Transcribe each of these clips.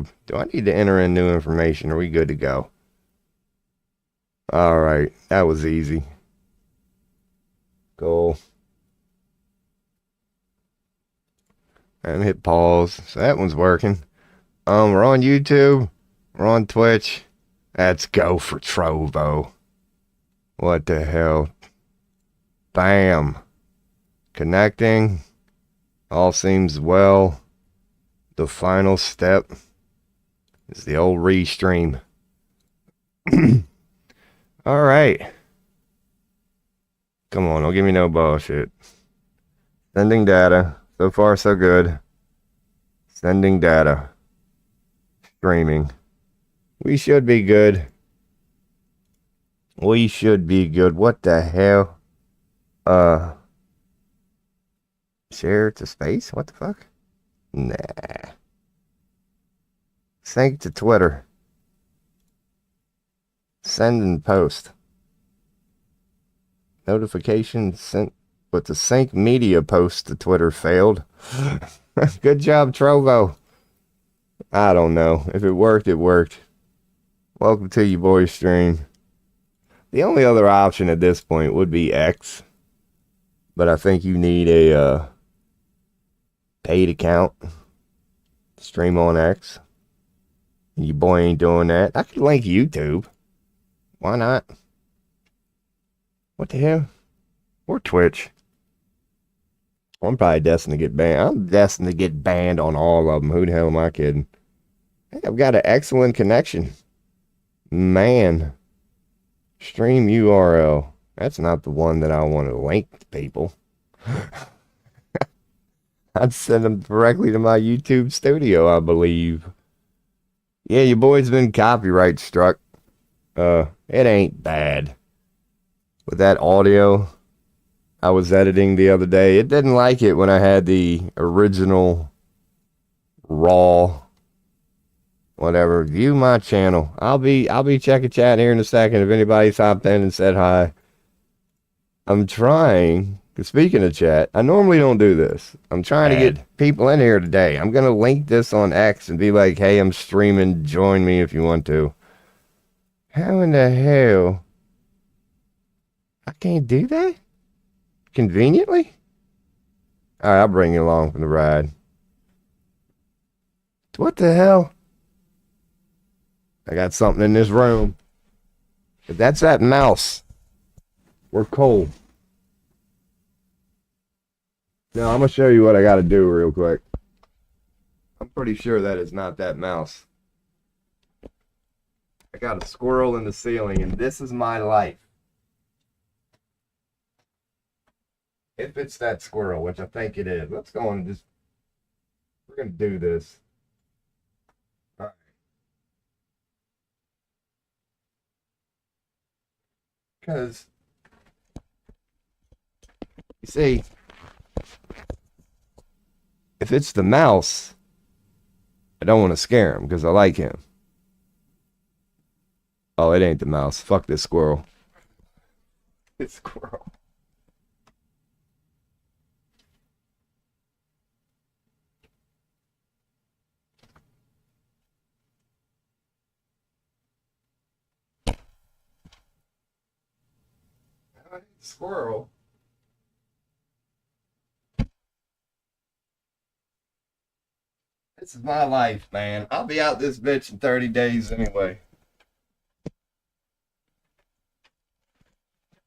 YouTube. Do I need to enter in new information? Are we good to go? All right. That was easy. Cool. And hit pause. So that one's working. We're on YouTube. We're on Twitch. Let's go for Trovo. What the hell? Bam. Connecting. All seems well. The final step is the old restream. All right. Come on, don't give me no bullshit. Sending data. So far, so good. Sending data. Streaming. We should be good. We should be good. What the hell? Share to space? What the fuck? Nah. Sync to Twitter. Send and post. Notification sent, but the sync media post to Twitter failed. Good job, Trovo. I don't know. If it worked, it worked. Welcome to your boy's stream. The only other option at this point would be X. But I think you need a paid account to stream on X. Your boy ain't doing that. I could link YouTube. Why not? What the hell? Or Twitch. I'm probably destined to get banned. I'm destined to get banned on all of them. Who the hell am I kidding? Hey, I've got an excellent connection. Man. Stream URL. That's not the one that I want to link to people. I'd send them directly to my YouTube studio, I believe. Yeah, your boy's been copyright struck. It ain't bad. With that audio I was editing the other day, it didn't like it when I had the original raw whatever. View my channel. I'll be checking chat here in a second if anybody's hopped in and said hi. I'm trying, speaking of chat, I normally don't do this. I'm trying to get people in here today. I'm going to link this on X and be like, hey, I'm streaming. Join me if you want to. How in the hell? I can't do that? Conveniently? All right, I'll bring you along for the ride. What the hell? I got something in this room. If that's that mouse, we're cold. Now, I'm going to show you what I got to do real quick. I'm pretty sure that is not that mouse. I got a squirrel in the ceiling, and this is my life. If it's that squirrel, which I think it is, let's go and just, we're going to do this. All right. Because, you see, if it's the mouse, I don't want to scare him because I like him. Oh, it ain't the mouse. Fuck this squirrel. It's squirrel. Squirrel. This is my life, man. I'll be out this bitch in 30 days anyway.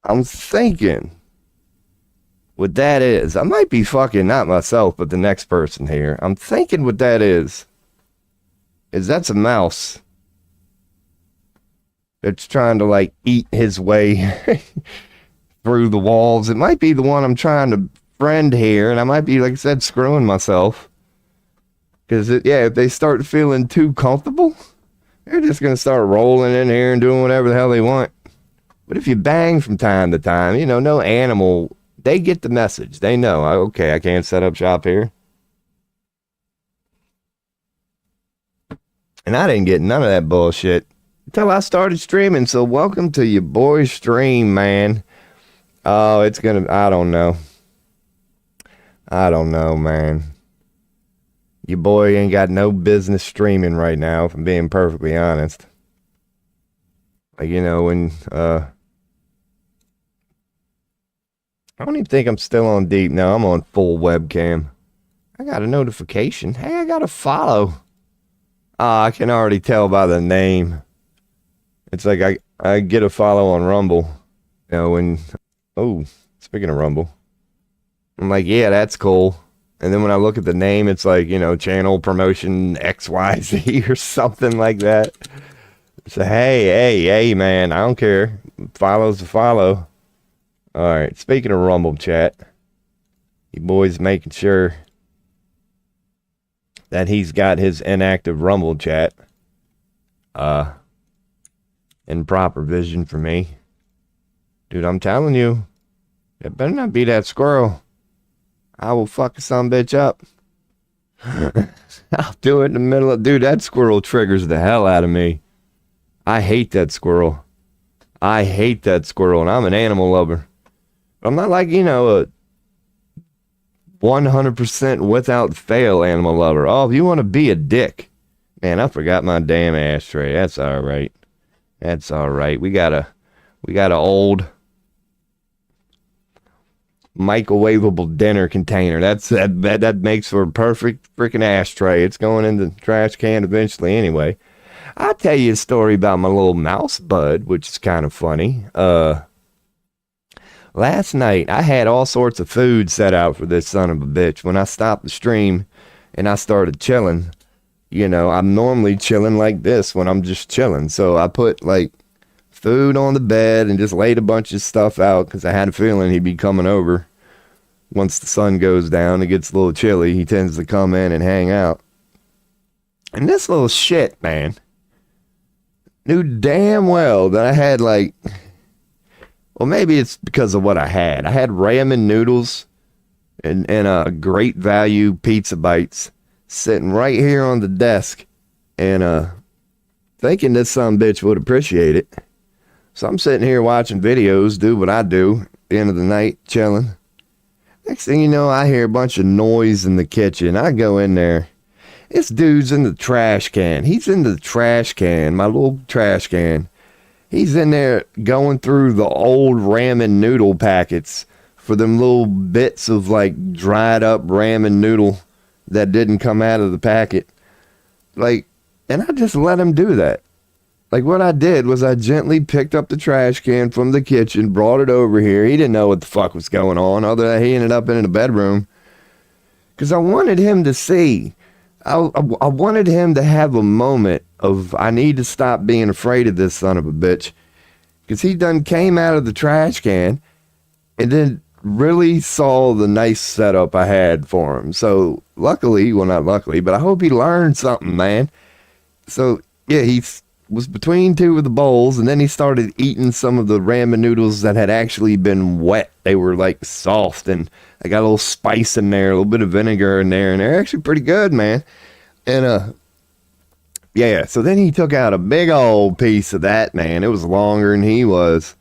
I'm thinking what that is. I might be fucking not myself, but the next person here. I'm thinking what that is that's a mouse that's trying to like eat his way through the walls. It might be the one I'm trying to friend here, and I might be, like I said, screwing myself. Because, if they start feeling too comfortable, they're just going to start rolling in here and doing whatever the hell they want. But if you bang from time to time, no animal, they get the message. They know, okay, I can't set up shop here. And I didn't get none of that bullshit until I started streaming. So welcome to your boy's stream, man. Oh, it's going to, I don't know. I don't know, man. Your boy ain't got no business streaming right now, if I'm being perfectly honest. Like, when I don't even think I'm still on deep now. I'm on full webcam. I got a notification. Hey, I got a follow. Ah, I can already tell by the name. It's like I get a follow on Rumble. When oh, speaking of Rumble, I'm like, yeah, that's cool. And then when I look at the name, it's like, channel promotion XYZ or something like that. So hey, man, I don't care. Follow's a follow. All right. Speaking of Rumble chat, you boys making sure that he's got his inactive Rumble chat in proper vision for me. Dude, I'm telling you, it better not be that squirrel. I will fuck some bitch up. I'll do it in the middle of... Dude, that squirrel triggers the hell out of me. I hate that squirrel. And I'm an animal lover. I'm not like, a 100% without fail animal lover. Oh, if you want to be a dick. Man, I forgot my damn ashtray. That's all right. We got a old microwavable dinner container. That makes for a perfect freaking ashtray. It's going in the trash can eventually anyway. I'll tell you a story about my little mouse bud, which is kind of funny. Last night I had all sorts of food set out for this son of a bitch. When I stopped the stream and I started chilling, I'm normally chilling like this when I'm just chilling. So I put like food on the bed and just laid a bunch of stuff out because I had a feeling he'd be coming over. Once the sun goes down, it gets a little chilly. He tends to come in and hang out. And this little shit, man, knew damn well that I had well, maybe it's because of what I had. I had ramen noodles and a great value pizza bites sitting right here on the desk and thinking this son bitch would appreciate it. So I'm sitting here watching videos, do what I do at the end of the night, chilling. Next thing you know, I hear a bunch of noise in the kitchen. I go in there. This dude's in the trash can. He's in the trash can, my little trash can. He's in there going through the old ramen noodle packets for them little bits of like dried up ramen noodle that didn't come out of the packet. And I just let him do that. Like, what I did was I gently picked up the trash can from the kitchen, brought it over here. He didn't know what the fuck was going on, other than he ended up in the bedroom. Because I wanted him to see. I wanted him to have a moment of, I need to stop being afraid of this son of a bitch. Because he done came out of the trash can and then really saw the nice setup I had for him. So, luckily, well, not luckily, but I hope he learned something, man. So, yeah, he's was between two of the bowls, and then he started eating some of the ramen noodles that had actually been wet. They were like soft, and I got a little spice in there, a little bit of vinegar in there, and they're actually pretty good, man. And yeah, so then he took out a big old piece of that, man. It was longer than he was,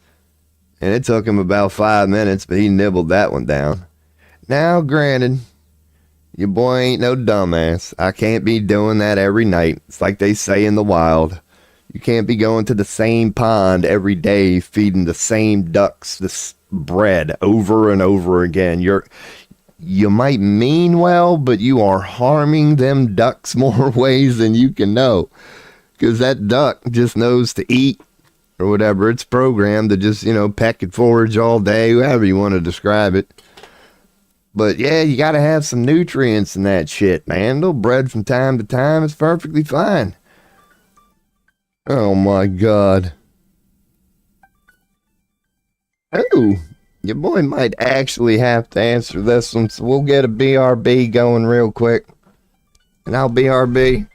and it took him about 5 minutes, but he nibbled that one down. Now, granted, your boy ain't no dumbass. I can't be doing that every night. It's like they say in the wild. You can't be going to the same pond every day feeding the same ducks this bread over and over again. You might mean well, but you are harming them ducks more ways than you can know. Because that duck just knows to eat or whatever. It's programmed to just, peck and forage all day, however you want to describe it. But yeah, you got to have some nutrients in that shit, man. A little bread from time to time is perfectly fine. Oh my God. Oh, your boy might actually have to answer this one, so we'll get a BRB going real quick. And I'll BRB.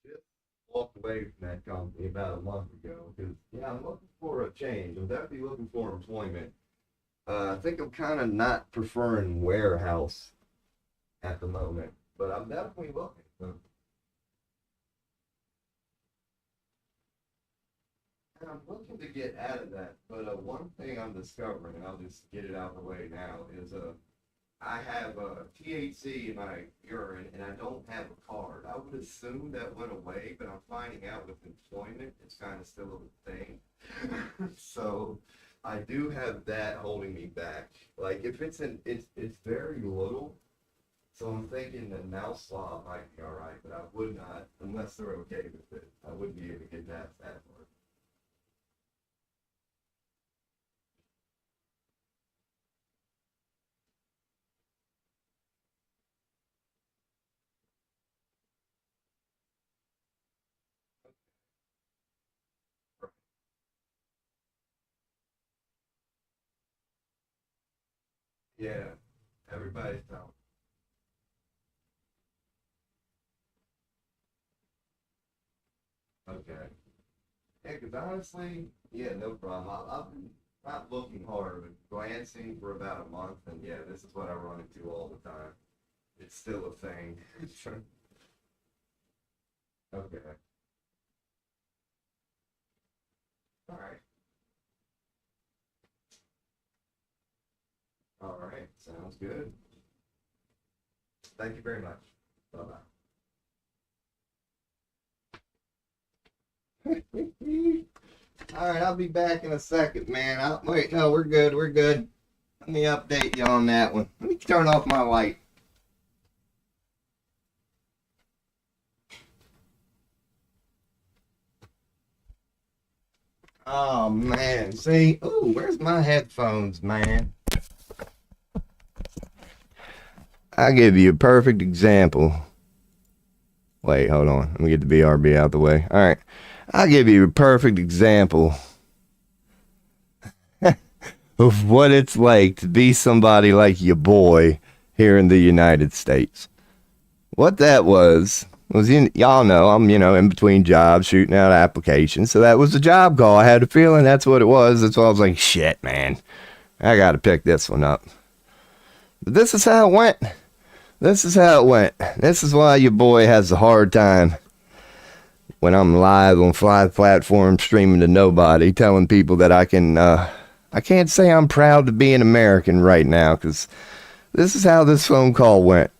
Just walked away from that company about a month ago because, yeah, I'm looking for a change. I'm definitely looking for employment. I think I'm kind of not preferring warehouse at the moment, but I'm definitely looking. So, and I'm looking to get out of that. But one thing I'm discovering, and I'll just get it out of the way now, is I have THC in my urine and I don't have a card. I would assume that went away, but I'm finding out with employment, it's kind of still a thing. So I do have that holding me back. Like if it's very little. So I'm thinking that mouse swab might be all right, but I would not, unless they're okay with it, I wouldn't be able to get that part. Yeah, everybody's telling. Okay. Yeah, because honestly, yeah, no problem. I've been not looking hard, but glancing for about a month, and yeah, this is what I run into all the time. It's still a thing. Okay. All right. All right. Sounds good. Thank you very much. Bye bye. All right, I'll be back in a second, man. Wait, no, we're good. We're good. Let me update you on that one. Let me turn off my light. Oh man, see, ooh, where's my headphones, man? I'll give you a perfect example. Wait, hold on. Let me get the BRB out the way. All right, I'll give you a perfect example of what it's like to be somebody like your boy here in the United States. What that was y'all know I'm in between jobs shooting out applications, so that was a job call. I had a feeling that's what it was. That's why I was like, shit, man, I gotta pick this one up. But this is how it went. This is how it went. This is why your boy has a hard time when I'm live on five platforms streaming to nobody, telling people that I can't say I'm proud to be an American right now, because this is how this phone call went.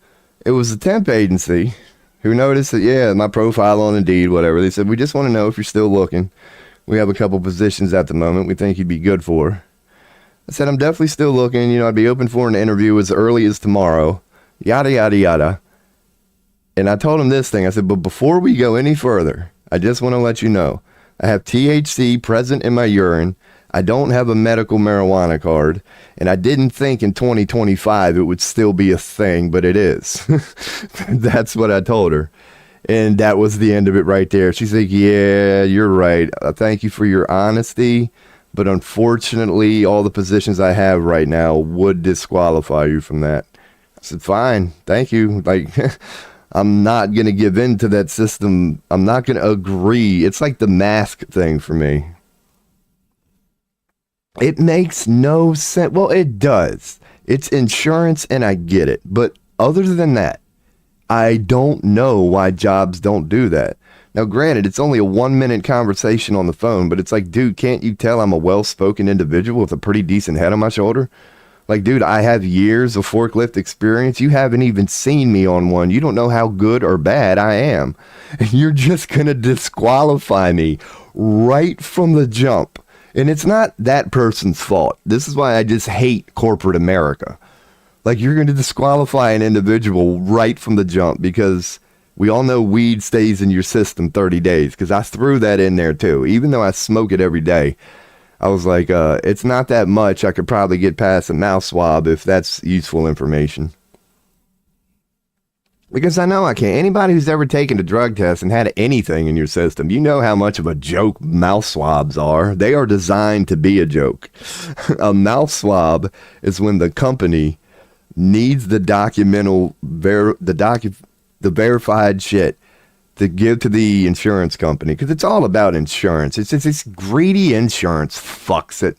It was a temp agency who noticed that, yeah, my profile on Indeed, whatever. They said, we just want to know if you're still looking. We have a couple positions at the moment we think you'd be good for. I said, I'm definitely still looking. I'd be open for an interview as early as tomorrow. Yada, yada, yada. And I told him this thing. I said, but before we go any further, I just want to let you know, I have THC present in my urine. I don't have a medical marijuana card, and I didn't think in 2025 it would still be a thing, but it is. That's what I told her. And that was the end of it right there. She's like, yeah, you're right. Thank you for your honesty, but unfortunately, all the positions I have right now would disqualify you from that. I said, fine, thank you. Like, I'm not going to give in to that system. I'm not going to agree. It's like the mask thing for me. It makes no sense. Well, it does. It's insurance and I get it. But other than that, I don't know why jobs don't do that. Now, granted, it's only a 1 minute conversation on the phone, but it's like, dude, can't you tell I'm a well spoken individual with a pretty decent head on my shoulder? Like, dude, I have years of forklift experience. You haven't even seen me on one. You don't know how good or bad I am. And you're just going to disqualify me right from the jump. And it's not that person's fault. This is why I just hate corporate America. Like, you're going to disqualify an individual right from the jump because we all know weed stays in your system 30 days. Because I threw that in there too. Even though I smoke it every day, I was like, it's not that much. I could probably get past a mouth swab if that's useful information. Because I know I can't. Anybody who's ever taken a drug test and had anything in your system, you know how much of a joke mouth swabs are. They are designed to be a joke. A mouth swab is when the company needs the the verified shit to give to the insurance company, because it's all about insurance. It's these greedy insurance fucks that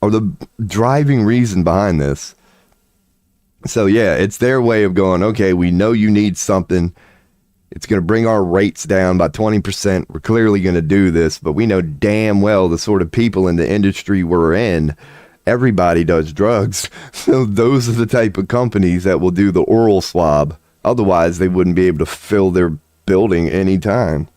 are the driving reason behind this. So yeah, it's their way of going, okay, we know you need something. It's going to bring our rates down by 20%. We're clearly going to do this, but we know damn well the sort of people in the industry we're in, everybody does drugs. So those are the type of companies that will do the oral swab. Otherwise, they wouldn't be able to fill their building anytime.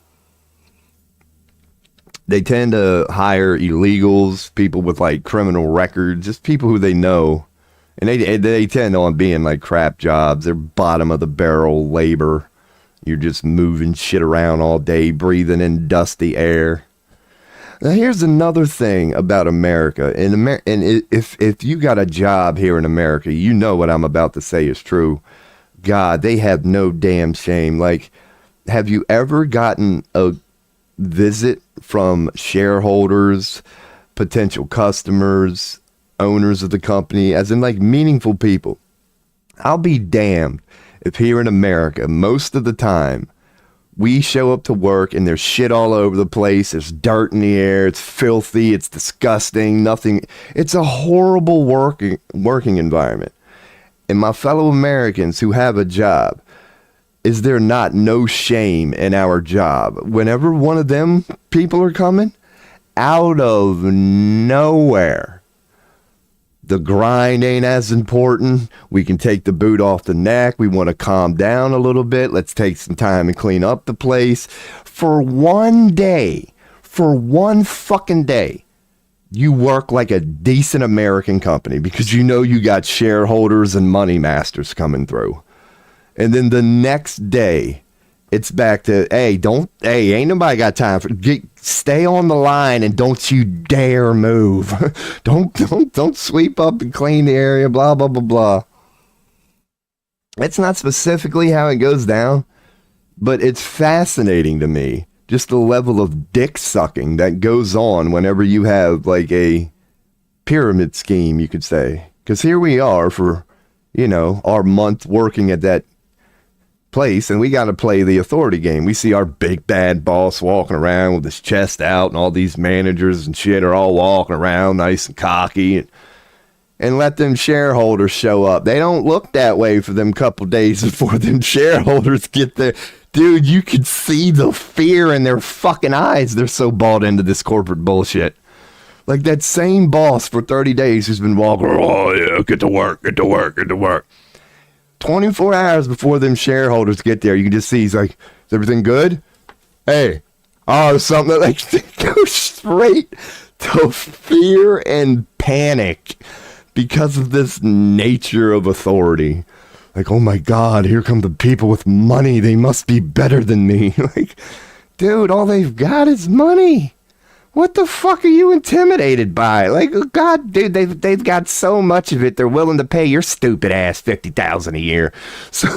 They tend to hire illegals, people with like criminal records, just people who they know. And they tend on being like crap jobs. They're bottom of the barrel labor. You're just moving shit around all day, breathing in dusty air. Now, here's another thing about America. If you got a job here in America, you know what I'm about to say is true. God, they have no damn shame. Like, have you ever gotten a visit from shareholders, potential customers, owners of the company, as in like meaningful people? I'll be damned if here in America, most of the time, we show up to work and there's shit all over the place. There's dirt in the air. It's filthy. It's disgusting. Nothing. It's a horrible working environment. And my fellow Americans who have a job, is there not no shame in our job? Whenever one of them people are coming out of nowhere, the grind ain't as important. We can take the boot off the neck. We want to calm down a little bit. Let's take some time and clean up the place. For one day, for one fucking day, you work like a decent American company because you know you got shareholders and money masters coming through. And then the next day, it's back to, ain't nobody got time for, stay on the line and don't you dare move. don't sweep up and clean the area, blah, blah, blah, blah. It's not specifically how it goes down, but it's fascinating to me, just the level of dick sucking that goes on whenever you have like a pyramid scheme, you could say. Because here we are for, our month working at that place, and we got to play the authority game. We see our big bad boss walking around with his chest out, and all these managers and shit are all walking around nice and cocky, and let them shareholders show up. They don't look that way for them couple days before them shareholders get there. Dude, you could see the fear in their fucking eyes. They're so bought into this corporate bullshit. Like that same boss for 30 days who's been walking, oh yeah, get to work. 24 hours before them shareholders get there, you can just see he's like, is everything good? Hey, something like they go straight to fear and panic because of this nature of authority. Like, oh my God, here come the people with money. They must be better than me. Like, dude, all they've got is money. What the fuck are you intimidated by? Like, God, dude, they've got so much of it, they're willing to pay your stupid ass $50,000 a year. So,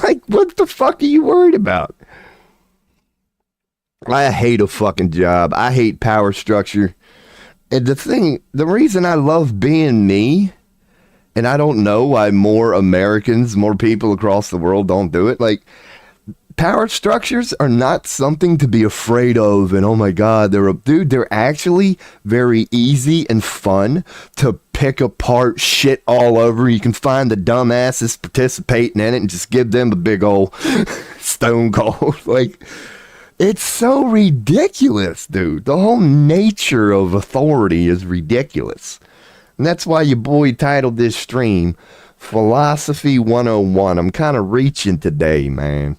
like, what the fuck are you worried about? I hate a fucking job. I hate power structure. And the reason I love being me, and I don't know why more people across the world don't do it. Like, power structures are not something to be afraid of, and oh my God, they're actually very easy and fun to pick apart shit all over. You can find the dumbasses participating in it and just give them a big old stone cold. Like, it's so ridiculous, dude. The whole nature of authority is ridiculous. And that's why your boy titled this stream Philosophy 101. I'm kind of reaching today, man.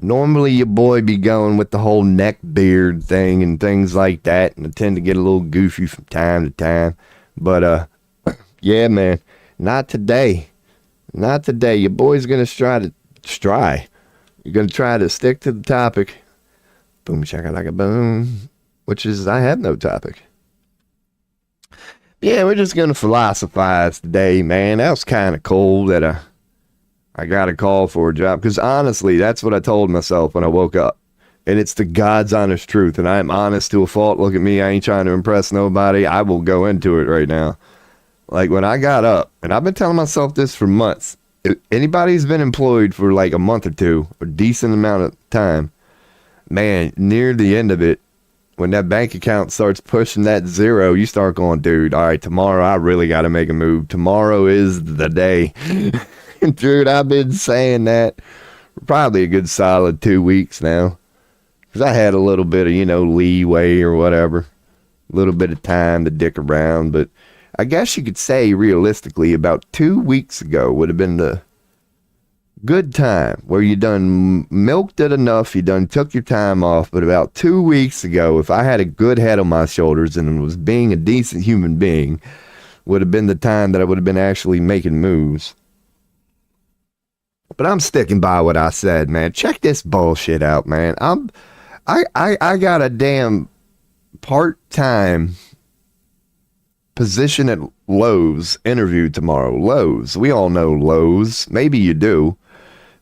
Normally your boy be going with the whole neck beard thing and things like that, and I tend to get a little goofy from time to time. But yeah, man, not today. Not today. Your boy's gonna You're gonna try to stick to the topic. Boom shakalaka boom. Which is, I have no topic. Yeah, we're just gonna philosophize today, man. That was kind of cool that I got a call for a job, because honestly, that's what I told myself when I woke up. And it's the God's honest truth, and I am honest to a fault. Look at me, I ain't trying to impress nobody. I will go into it right now. Like, when I got up, and I've been telling myself this for months, Anybody who's been employed for like a month or two, a decent amount of time, man, near the end of it, when that bank account starts pushing that zero, you start going, dude, all right, tomorrow I really got to make a move. Tomorrow is the day. Dude, I've been saying that for probably a good solid 2 weeks now. Because I had a little bit of, leeway or whatever. A little bit of time to dick around. But I guess you could say realistically about 2 weeks ago would have been the good time where you done milked it enough, you done took your time off. But about 2 weeks ago, if I had a good head on my shoulders and was being a decent human being, would have been the time that I would have been actually making moves. But I'm sticking by what I said, man. Check this bullshit out, man. I got a damn part-time position at Lowe's interview tomorrow. Lowe's. We all know Lowe's. Maybe you do.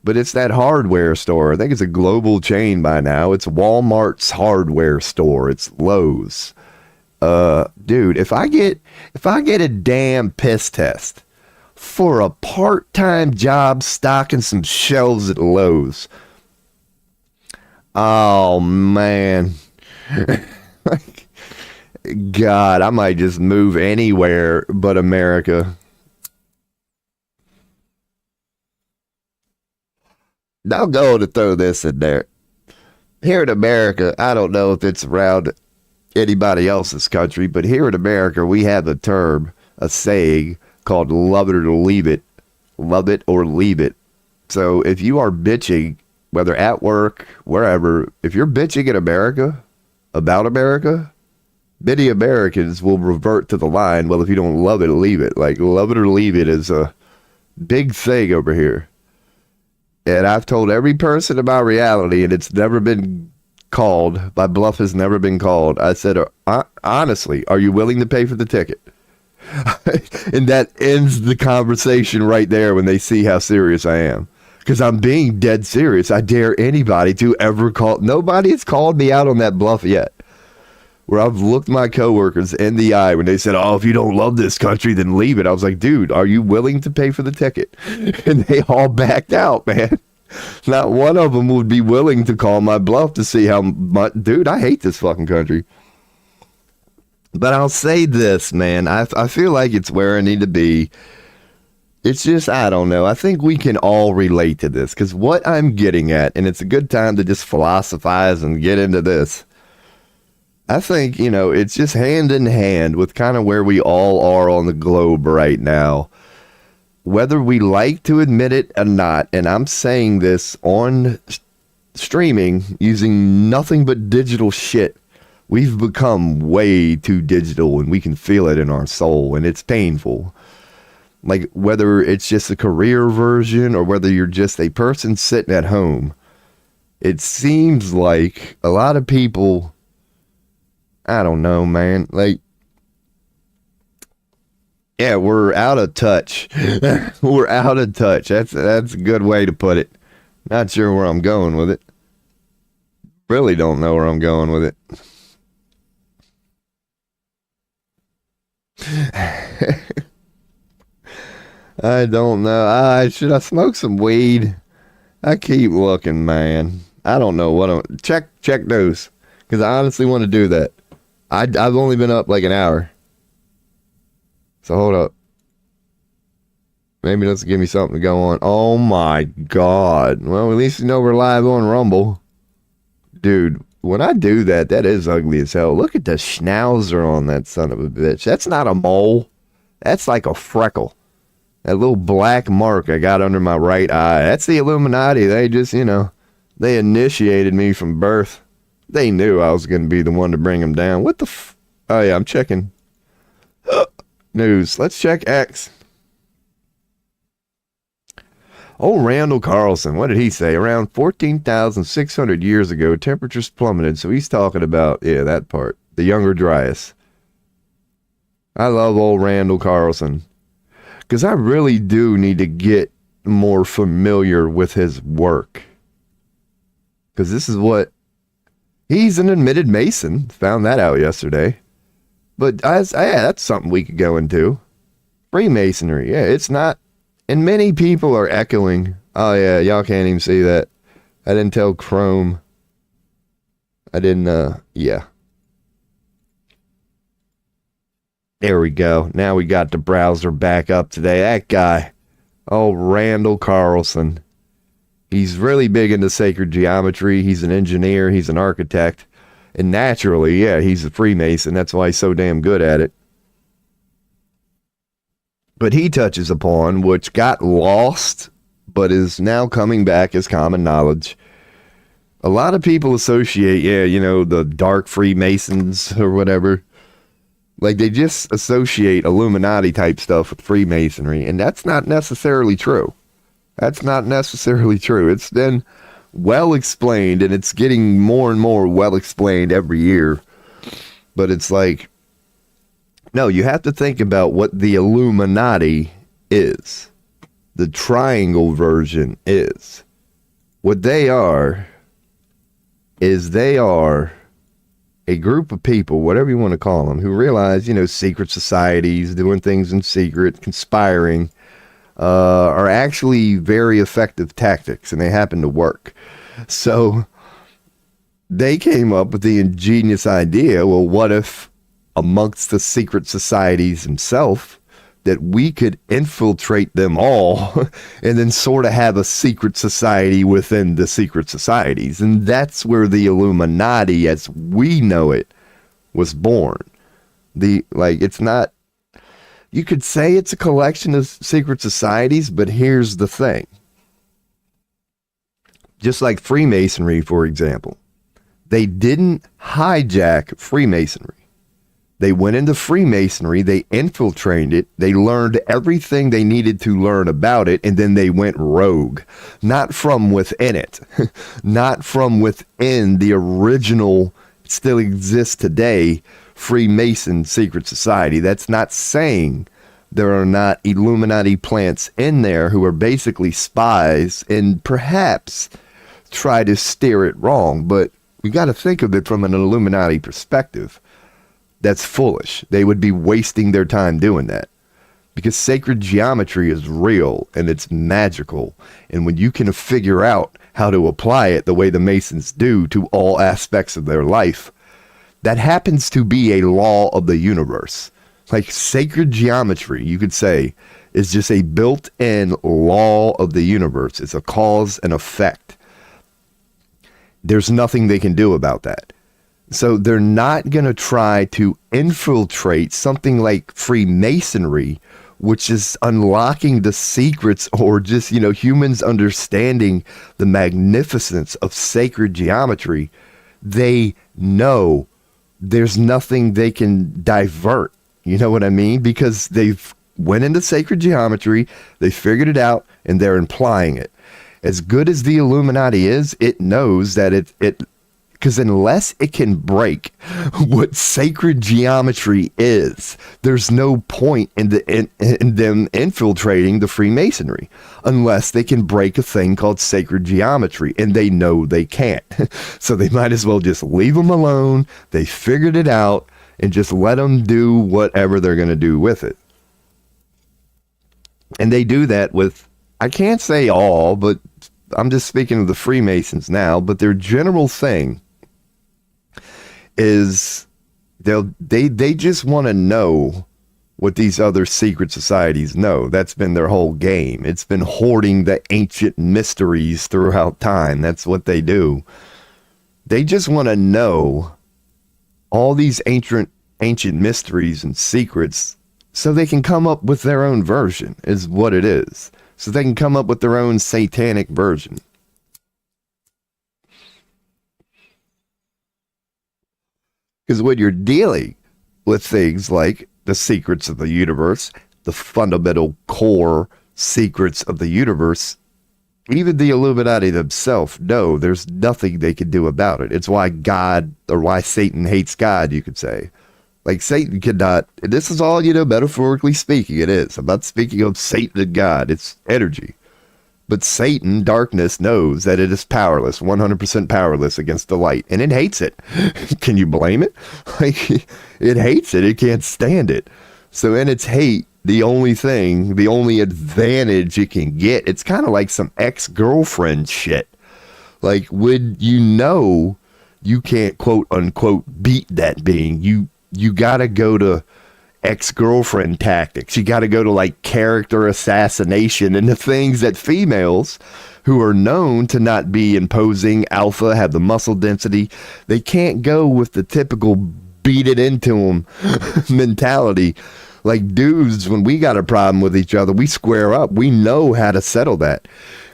But it's that hardware store. I think it's a global chain by now. It's Walmart's hardware store. It's Lowe's. Dude, if I get a damn piss test for a part-time job stocking some shelves at Lowe's, oh man. God, I might just move anywhere but America. I'll go to throw this in there. Here in America, I don't know if it's around anybody else's country, but here in America, we have a term, a saying called love it or leave it. Love it or leave it. So if you are bitching, whether at work, wherever, if you're bitching in America, about America, many Americans will revert to the line, well, if you don't love it, leave it. Like, love it or leave it is a big thing over here. And I've told every person about reality, and it's never been called. My bluff has never been called. I said, honestly, are you willing to pay for the ticket? And that ends the conversation right there when they see how serious I am. Because I'm being dead serious. I dare anybody to ever call. Nobody has called me out on that bluff yet. Where I've looked my coworkers in the eye when they said, oh, if you don't love this country, then leave it. I was like, dude, are you willing to pay for the ticket? And they all backed out, man. Not one of them would be willing to call my bluff to see how much. Dude, I hate this fucking country. But I'll say this, man. I feel like it's where I need to be. It's just, I don't know. I think we can all relate to this. Because what I'm getting at, and it's a good time to just philosophize and get into this. I think, it's just hand in hand with kind of where we all are on the globe right now. Whether we like to admit it or not, and I'm saying this on streaming using nothing but digital shit. We've become way too digital, and we can feel it in our soul, and it's painful. Like, whether it's just a career version or whether you're just a person sitting at home, it seems like a lot of people, I don't know, man. Like, yeah, we're out of touch. We're out of touch. That's a good way to put it. Not sure where I'm going with it. Really don't know where I'm going with it. I don't know. Should I smoke some weed? I keep looking, man. I don't know what I'm... Check those. Because I honestly want to do that. I've only been up like an hour. So hold up. Maybe let's give me something to go on. Oh my God. Well, at least you know we're live on Rumble. Dude, when I do that, that is ugly as hell. Look at the schnauzer on that son of a bitch. That's not a mole. That's like a freckle. That little black mark I got under my right eye. That's the Illuminati. They just, they initiated me from birth. They knew I was going to be the one to bring them down. What the Oh, yeah, I'm checking news. Let's check X. Oh, Randall Carlson. What did he say? Around 14,600 years ago, temperatures plummeted. So he's talking about, that part. The Younger Dryas. I love old Randall Carlson. Because I really do need to get more familiar with his work. Because this is what... He's an admitted Mason. Found that out yesterday. But that's something we could go into. Freemasonry. Yeah, it's not And many people are echoing. Oh, yeah, y'all can't even see that. I didn't tell Chrome. I didn't, yeah. There we go. Now we got the browser back up today. That guy, oh, Randall Carlson. He's really big into sacred geometry. He's an engineer. He's an architect. And naturally, yeah, he's a Freemason. That's why he's so damn good at it. But he touches upon, which got lost, but is now coming back as common knowledge. A lot of people associate, the dark Freemasons or whatever. Like, they just associate Illuminati type stuff with Freemasonry, and that's not necessarily true. That's not necessarily true. It's been well explained, and it's getting more and more well explained every year. But it's like, no, you have to think about what the Illuminati is. The triangle version is. What they are is they are a group of people, whatever you want to call them, who realize, secret societies, doing things in secret, conspiring, are actually very effective tactics, and they happen to work. So they came up with the ingenious idea, well, what if amongst the secret societies themselves, that we could infiltrate them all and then sort of have a secret society within the secret societies. And that's where the Illuminati, as we know it, was born. It's not, you could say it's a collection of secret societies, but here's the thing. Just like Freemasonry, for example, they didn't hijack Freemasonry. They went into Freemasonry, they infiltrated it, they learned everything they needed to learn about it, and then they went rogue. Not from within it. Not from within the original, still exists today, Freemason secret society. That's not saying there are not Illuminati plants in there who are basically spies and perhaps try to steer it wrong. But we got to think of it from an Illuminati perspective. That's foolish. They would be wasting their time doing that. Because sacred geometry is real and it's magical. And when you can figure out how to apply it the way the Masons do to all aspects of their life, that happens to be a law of the universe. Like sacred geometry, you could say, is just a built-in law of the universe. It's a cause and effect. There's nothing they can do about that. So they're not going to try to infiltrate something like Freemasonry, which is unlocking the secrets or just, humans understanding the magnificence of sacred geometry. They know there's nothing they can divert. You know what I mean? Because they've went into sacred geometry, they figured it out, and they're implying it. As good as the Illuminati is, it knows that because unless it can break what sacred geometry is, there's no point in them infiltrating the Freemasonry unless they can break a thing called sacred geometry, and they know they can't. So they might as well just leave them alone. They figured it out and just let them do whatever they're going to do with it. And they do that with, I can't say all, but I'm just speaking of the Freemasons now, but their general thing is they just want to know what these other secret societies know. That's been their whole game. It's been hoarding the ancient mysteries throughout time. That's what they do. They just want to know all these ancient mysteries and secrets so they can come up with their own version, is what it is. So they can come up with their own satanic version. Because when you're dealing with things like the secrets of the universe, the fundamental core secrets of the universe, even the Illuminati themselves know there's nothing they can do about it. It's why God, or why Satan hates God, you could say. Like Satan cannot, this is all, metaphorically speaking, it is. I'm not speaking of Satan and God, it's energy. But Satan, darkness, knows that it is powerless, 100% powerless against the light, and it hates it. Can you blame it? Like, it hates it. It can't stand it. So in its hate, the only thing, the only advantage it can get, it's kind of like some ex-girlfriend shit. Like, when you know you can't quote unquote beat that being, you gotta go to ex-girlfriend tactics. You gotta go to like character assassination and the things that females who are known to not be imposing, alpha, have the muscle density, they can't go with the typical beat it into them mentality. Like dudes, when we got a problem with each other, we square up. We know how to settle that.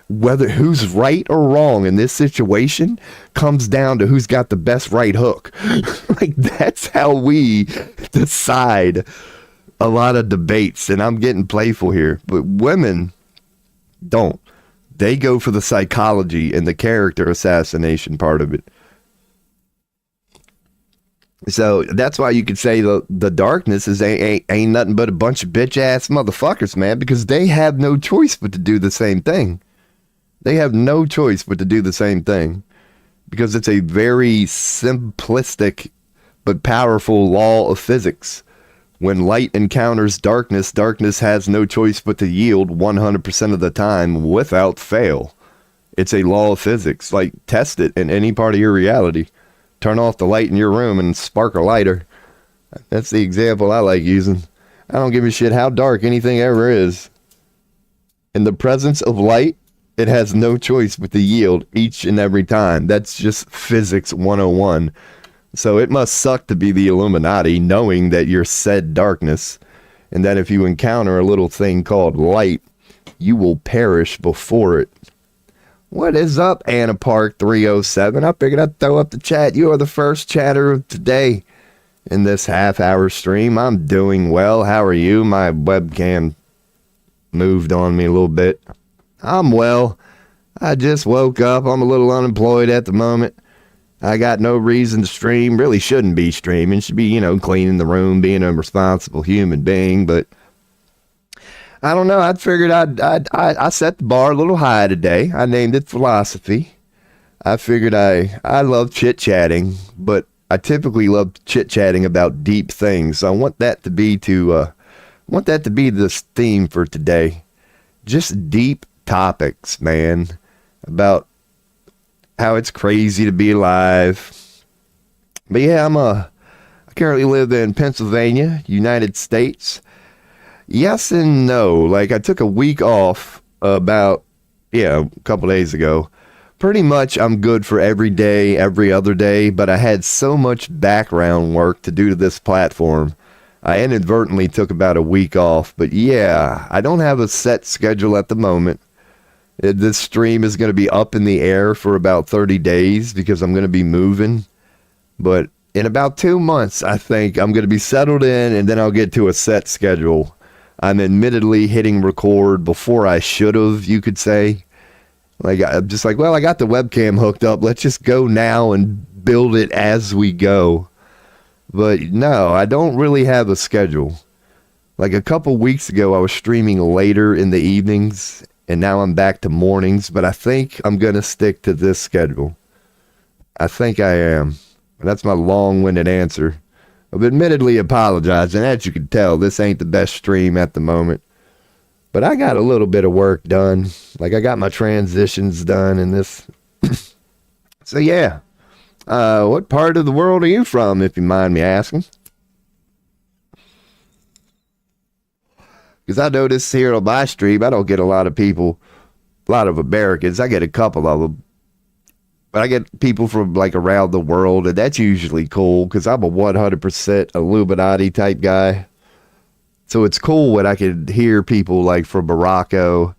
Whether who's right or wrong in this situation comes down to who's got the best right hook. Like, that's how we decide a lot of debates. And I'm getting playful here, but women don't. They go for the psychology and the character assassination part of it. So that's why you could say the darkness is ain't nothing but a bunch of bitch ass motherfuckers, man, because they have no choice but to do the same thing. They have no choice but to do the same thing because it's a very simplistic but powerful law of physics. When light encounters darkness, darkness has no choice but to yield 100% of the time without fail. It's a law of physics. Like, test it in any part of your reality. Turn off the light in your room and spark a lighter. That's the example I like using. I don't give a shit how dark anything ever is. In the presence of light, it has no choice but to yield each and every time. That's just physics 101. So it must suck to be the Illuminati, knowing that you're said darkness, and that if you encounter a little thing called light, you will perish before it. What is up, Anna Park 307? I figured I'd throw up the chat. You are the first chatter of today in this half-hour stream. I'm doing well. How are you? My webcam moved on me a little bit. I'm well. I just woke up. I'm a little unemployed at the moment. I got no reason to stream. Really shouldn't be streaming. Should be, cleaning the room, being a responsible human being. But I don't know. I figured I set the bar a little high today. I named it philosophy. I figured I love chit-chatting, but I typically love chit-chatting about deep things. So I want that to be this theme for today. Just deep topics, man, about how it's crazy to be alive. But yeah, I currently live in Pennsylvania, United States. Yes and no. Like, I took a week off about, a couple days ago. Pretty much I'm good for every day, every other day, but I had so much background work to do to this platform. I inadvertently took about a week off, but yeah, I don't have a set schedule at the moment. This stream is going to be up in the air for about 30 days because I'm going to be moving. But in about 2 months, I think I'm going to be settled in, and then I'll get to a set schedule. I'm admittedly hitting record before I should have, you could say. Like, I'm just like, well, I got the webcam hooked up. Let's just go now and build it as we go. But no, I don't really have a schedule. Like, a couple weeks ago, I was streaming later in the evenings, and now I'm back to mornings, but I think I'm going to stick to this schedule. I think I am. That's my long-winded answer. I've admittedly apologized, and as you can tell, this ain't the best stream at the moment. But I got a little bit of work done. Like, I got my transitions done in this. So, yeah. What part of the world are you from, if you mind me asking? Because I notice here on my stream, I don't get a lot of people, a lot of Americans. I get a couple of them. But I get people from, like, around the world, and that's usually cool, because I'm a 100% Illuminati type guy. So it's cool when I can hear people, like, from Morocco,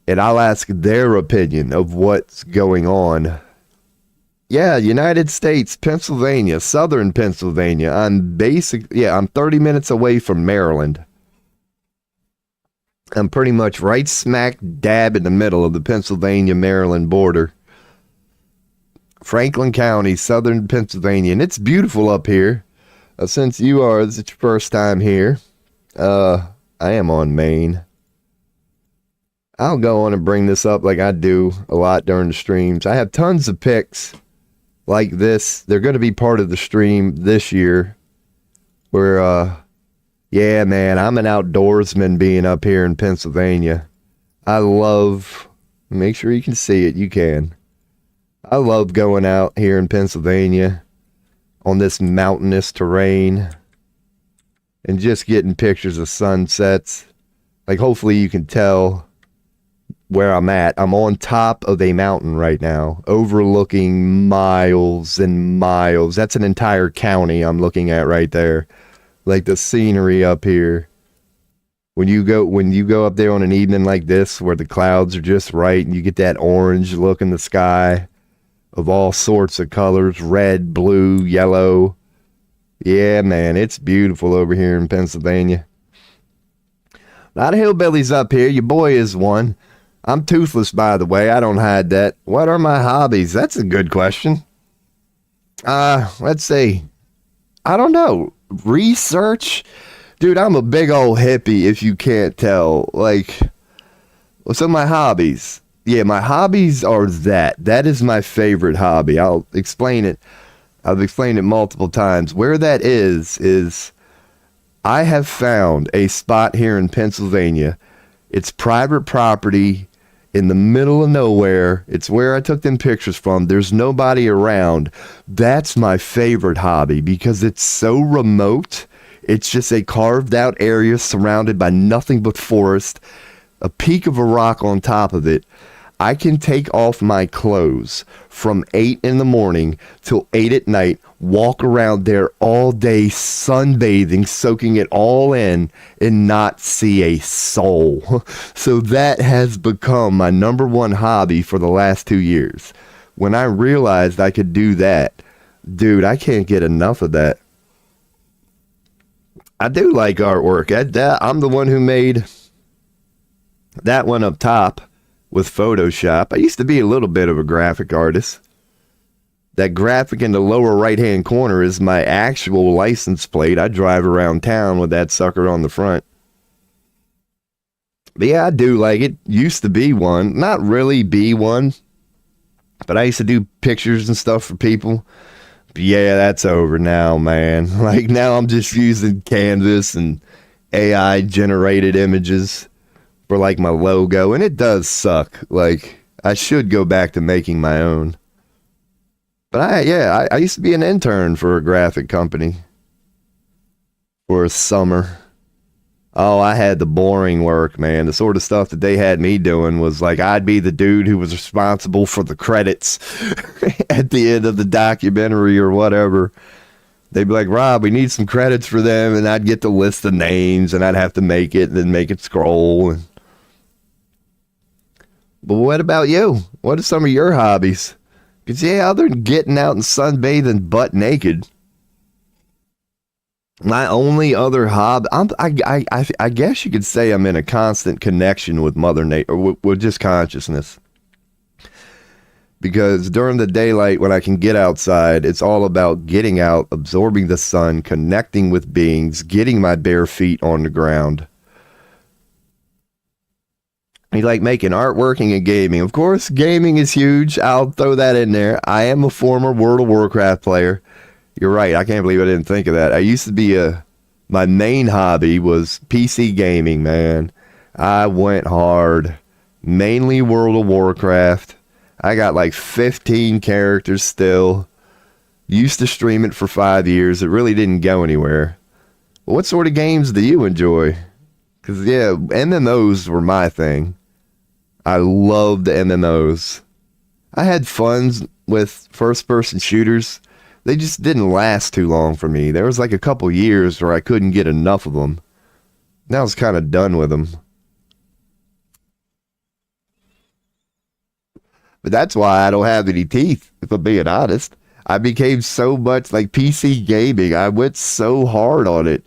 and I'll ask their opinion of what's going on. Yeah, United States, Pennsylvania, southern Pennsylvania. I'm 30 minutes away from Maryland. I'm pretty much right smack dab in the middle of the Pennsylvania-Maryland border. Franklin County, southern Pennsylvania. And it's beautiful up here. Since this is your first time here, I am on Maine. I'll go on and bring this up like I do a lot during the streams. I have tons of pics like this. They're going to be part of the stream this year, where Yeah, man, I'm an outdoorsman being up here in Pennsylvania. I love, make sure you can see it, you can. I love going out here in Pennsylvania on this mountainous terrain and just getting pictures of sunsets. Like, hopefully you can tell where I'm at. I'm on top of a mountain right now, overlooking miles and miles. That's an entire county I'm looking at right there. Like the scenery up here. When you go up there on an evening like this where the clouds are just right and you get that orange look in the sky of all sorts of colors, red, blue, yellow. Yeah, man, it's beautiful over here in Pennsylvania. A lot of hillbillies up here. Your boy is one. I'm toothless, by the way. I don't hide that. What are my hobbies? That's a good question. Let's see. I don't know. Research? Dude, I'm a big old hippie, if you can't tell. Like, what's my hobbies? Yeah, my hobbies are that. That is my favorite hobby. I'll explain it. I've explained it multiple times. Where that is I have found a spot here in Pennsylvania. It's private property in the middle of nowhere. It's where I took them pictures from. There's nobody around. That's my favorite hobby because it's so remote. It's just a carved out area surrounded by nothing but forest, a peak of a rock on top of it. I can take off my clothes from 8 in the morning till 8 at night, walk around there all day sunbathing, soaking it all in, and not see a soul. So that has become my number one hobby for the last 2 years. When I realized I could do that, dude, I can't get enough of that. I do like artwork. I'm the one who made that one up top with Photoshop. I used to be a little bit of a graphic artist. That graphic in the lower right-hand corner is my actual license plate. I drive around town with that sucker on the front. But yeah, I do like it. Used to be one. Not really be one. But I used to do pictures and stuff for people. But yeah, that's over now, man. Like, now I'm just using Canvas and AI-generated images for, like, my logo. And it does suck. Like, I should go back to making my own. But I used to be an intern for a graphic company for a summer. Oh, I had the boring work, man. The sort of stuff that they had me doing was like, I'd be the dude who was responsible for the credits at the end of the documentary or whatever. They'd be like, Rob, we need some credits for them. And I'd get the list of names and I'd have to make it and then make it scroll. But what about you? What are some of your hobbies? Because, yeah, other than getting out and sunbathing butt naked, my only other hobby, I guess you could say I'm in a constant connection with Mother Nature, or with just consciousness. Because during the daylight, when I can get outside, it's all about getting out, absorbing the sun, connecting with beings, getting my bare feet on the ground. You like making art, working, and gaming. Of course, gaming is huge. I'll throw that in there. I am a former World of Warcraft player. You're right. I can't believe I didn't think of that. I used to be my main hobby was PC gaming, man. I went hard. Mainly World of Warcraft. I got like 15 characters still. Used to stream it for 5 years. It really didn't go anywhere. What sort of games do you enjoy? Because, yeah, MMOs were my thing. I loved MMOs. I had fun with first-person shooters. They just didn't last too long for me. There was like a couple years where I couldn't get enough of them. Now I was kind of done with them. But that's why I don't have any teeth, if I'm being honest. I became so much like PC gaming. I went so hard on it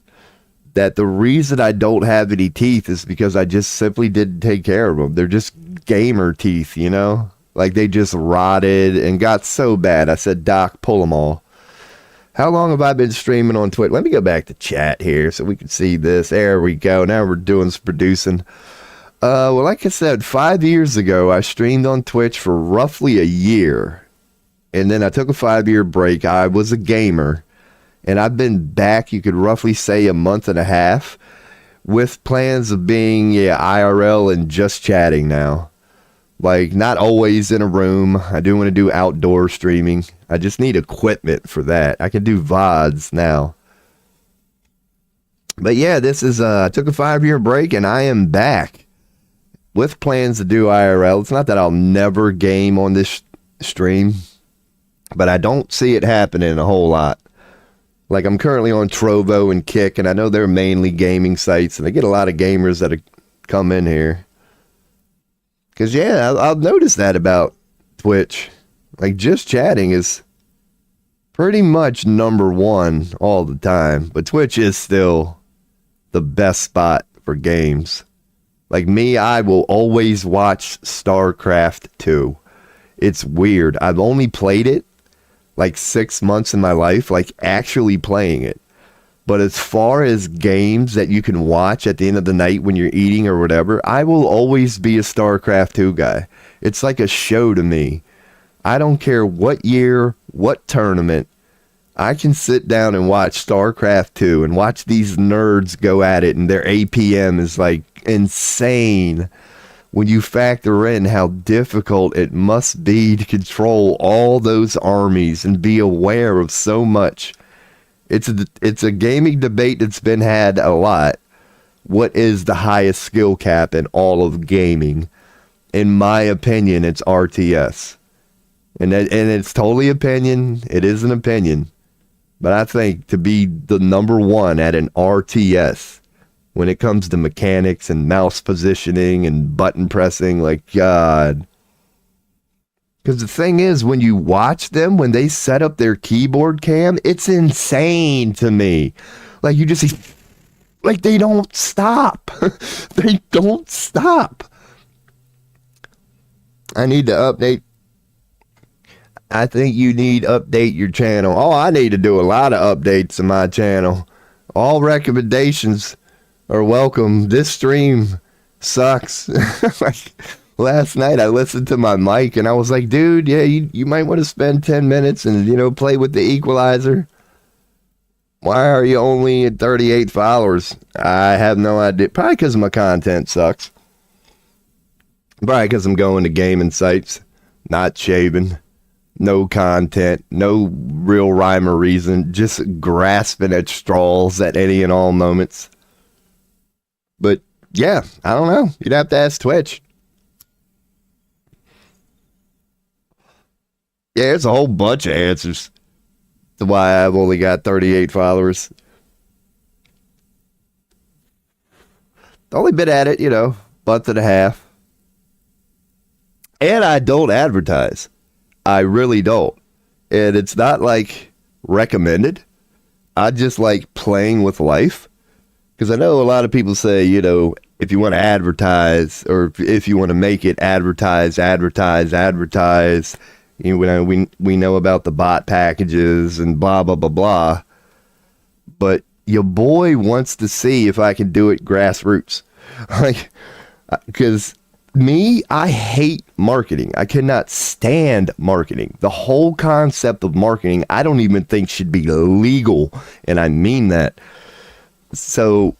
that the reason I don't have any teeth is because I just simply didn't take care of them. They're just gamer teeth, you know? Like, they just rotted and got so bad. I said, Doc, pull them all. How long have I been streaming on Twitch? Let me go back to chat here so we can see this. There we go. Now we're doing some producing. Well, like I said, 5 years ago, I streamed on Twitch for roughly a year. And then I took a 5-year break. I was a gamer. And I've been back, you could roughly say, a month and a half, with plans of being IRL and just chatting now. Like, not always in a room. I do want to do outdoor streaming. I just need equipment for that. I can do VODs now. But yeah, this is, I took a 5-year break and I am back with plans to do IRL. It's not that I'll never game on this stream, but I don't see it happening a whole lot. Like, I'm currently on Trovo and Kick, and I know they're mainly gaming sites, and they get a lot of gamers that come in here. Because, yeah, I'll notice that about Twitch. Like, just chatting is pretty much number one all the time. But Twitch is still the best spot for games. Like me, I will always watch StarCraft 2. It's weird. I've only played it like 6 months in my life, like actually playing it. But as far as games that you can watch at the end of the night when you're eating or whatever, I will always be a StarCraft 2 guy. It's like a show to me. I don't care what year, what tournament. I can sit down and watch StarCraft 2 and watch these nerds go at it, and their APM is like insane when you factor in how difficult it must be to control all those armies and be aware of so much. It's a gaming debate that's been had a lot. What is the highest skill cap in all of gaming? In my opinion, it's RTS. And it's totally opinion. It is an opinion. But I think to be the number one at an RTS when it comes to mechanics and mouse positioning and button pressing, like, God. Because the thing is, when you watch them, when they set up their keyboard cam, it's insane to me. Like, you just see, like, they don't stop. They don't stop. I need to update. I think you need to update your channel. Oh, I need to do a lot of updates in my channel. All recommendations are welcome. This stream sucks. Like, last night I listened to my mic and I was like, dude, yeah, you might want to spend 10 minutes and, play with the equalizer. Why are you only at 38 followers? I have no idea. Probably because my content sucks. Probably because I'm going to gaming sites, not shaving. No content, no real rhyme or reason, just grasping at straws at any and all moments. But yeah, I don't know. You'd have to ask Twitch. Yeah, there's a whole bunch of answers to why I've only got 38 followers. Only been at it, month and a half. And I don't advertise. I really don't. And it's not like recommended. I just like playing with life. Because I know a lot of people say, if you want to advertise or if you want to make it advertise. We know about the bot packages and blah, blah, blah, blah. But your boy wants to see if I can do it grassroots. Like, because me, I hate marketing. I cannot stand marketing. The whole concept of marketing, I don't even think should be legal. And I mean that. So,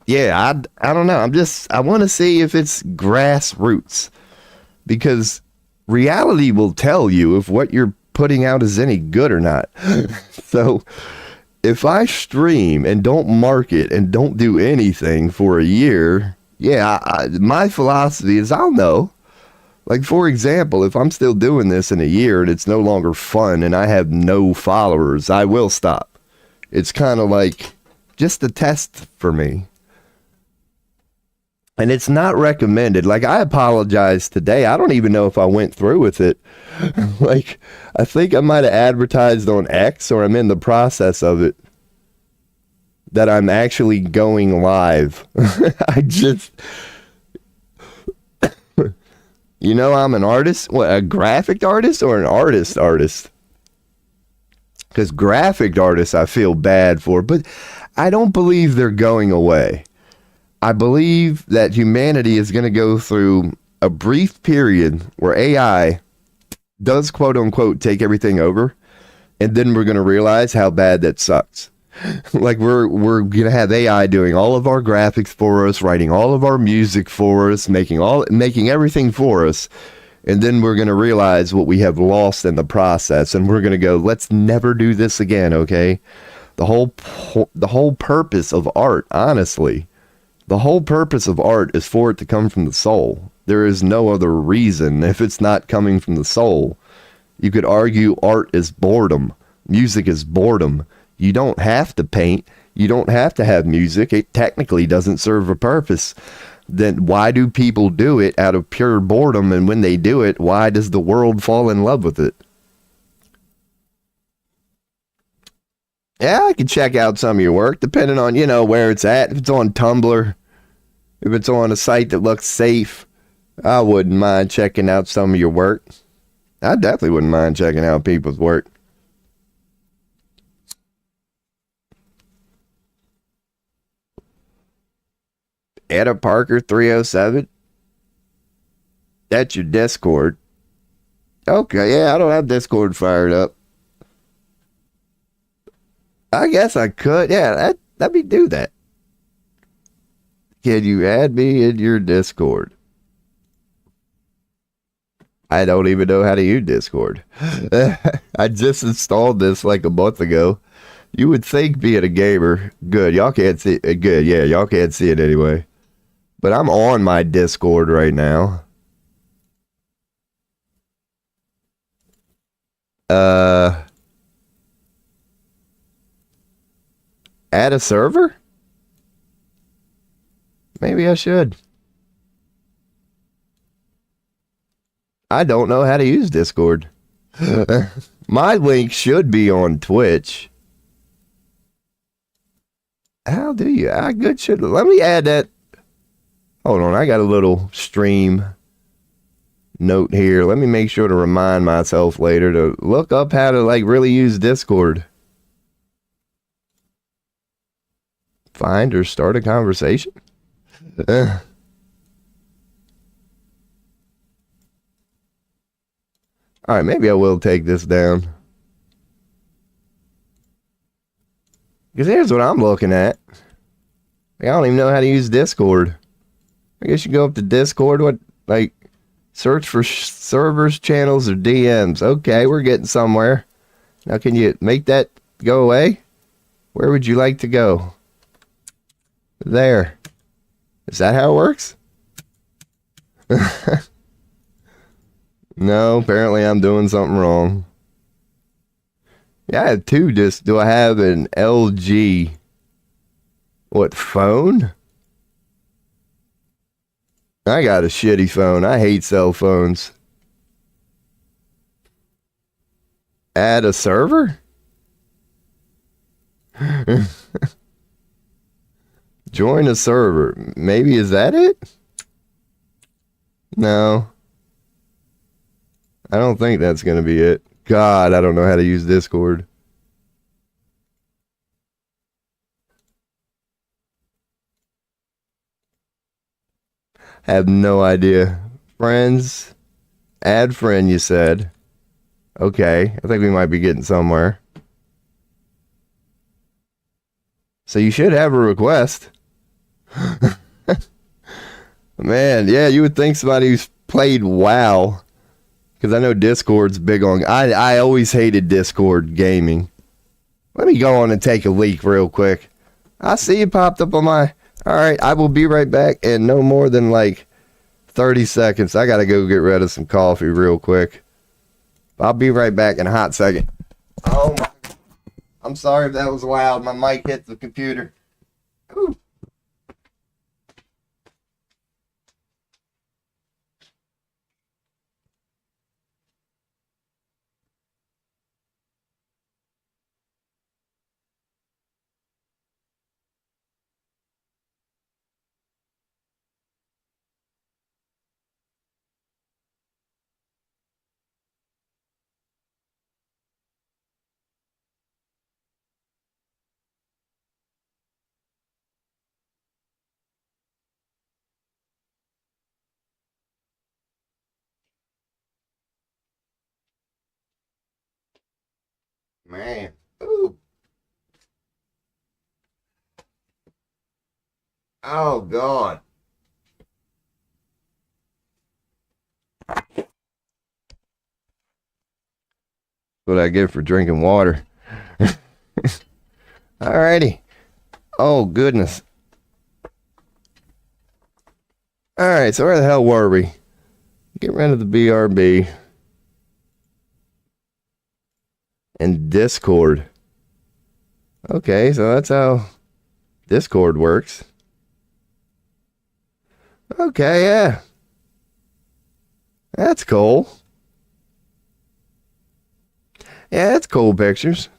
yeah, I don't know. I want to see if it's grassroots. Because reality will tell you if what you're putting out is any good or not. So, if I stream and don't market and don't do anything for a year, yeah, my philosophy is I'll know. Like, for example, if I'm still doing this in a year and it's no longer fun and I have no followers, I will stop. It's kind of like just a test for me. And it's not recommended. Like, I apologize today. I don't even know if I went through with it. Like, I think I might have advertised on X, or I'm in the process of it, that I'm actually going live. I just, I'm an artist. What, a graphic artist or an artist? Because graphic artists I feel bad for, but I don't believe they're going away. I believe that humanity is going to go through a brief period where AI does, quote unquote, take everything over. And then we're going to realize how bad that sucks. Like we're gonna have AI doing all of our graphics for us, writing all of our music for us, making everything for us, and then we're gonna realize what we have lost in the process, and we're gonna go, let's never do this again, okay? The whole purpose of art, honestly, the whole purpose of art is for it to come from the soul. There is no other reason if it's not coming from the soul. You could argue art is boredom, music is boredom. You don't have to paint. You don't have to have music. It technically doesn't serve a purpose. Then why do people do it out of pure boredom? And when they do it, why does the world fall in love with it? Yeah, I could check out some of your work, depending on, where it's at. If it's on Tumblr, if it's on a site that looks safe, I wouldn't mind checking out some of your work. I definitely wouldn't mind checking out people's work. Etta Parker 307. That's your Discord. Okay, yeah, I don't have Discord fired up. I guess I could. Yeah, let me do that. Can you add me in your Discord? I don't even know how to use Discord. I just installed this like a month ago. You would think being a gamer, good. Y'all can't see it. Good, yeah, y'all can't see it anyway. But I'm on my Discord right now. Add a server? Maybe I should. I don't know how to use Discord. My link should be on Twitch. How do you? I good should. Let me add that. Hold on, I got a little stream note here. Let me make sure to remind myself later to look up how to really use Discord. Find or start a conversation. All right, maybe I will take this down. Because here's what I'm looking at. I don't even know how to use Discord. I guess you go up to Discord, search for servers, channels, or DMs. Okay, we're getting somewhere. Now, can you make that go away? Where would you like to go? There. Is that how it works? No, apparently I'm doing something wrong. Yeah, I have two discs. Do I have an LG? What, phone? I got a shitty phone. I hate cell phones. Add a server? Join a server. Maybe is that it? No. I don't think that's going to be it. God, I don't know how to use Discord. Have no idea. Friends. Add friend, you said. Okay, I think we might be getting somewhere. So you should have a request. Man, yeah, you would think somebody who's played WoW, because I know Discord's big on. I always hated Discord gaming. Let me go on and take a leak real quick. I see you popped up on my. All right, I will be right back in no more than 30 seconds. I gotta go get rid of some coffee real quick. I'll be right back in a hot second. Oh my! I'm sorry if that was loud. My mic hit the computer. Ooh. man. Ooh. Oh, God. What I get for drinking water. Alrighty. Oh, goodness. Alright, so where the hell were we? Get rid of the BRB. And Discord. Okay, so that's how Discord works. Okay, yeah. That's cool. Yeah, that's cool pictures.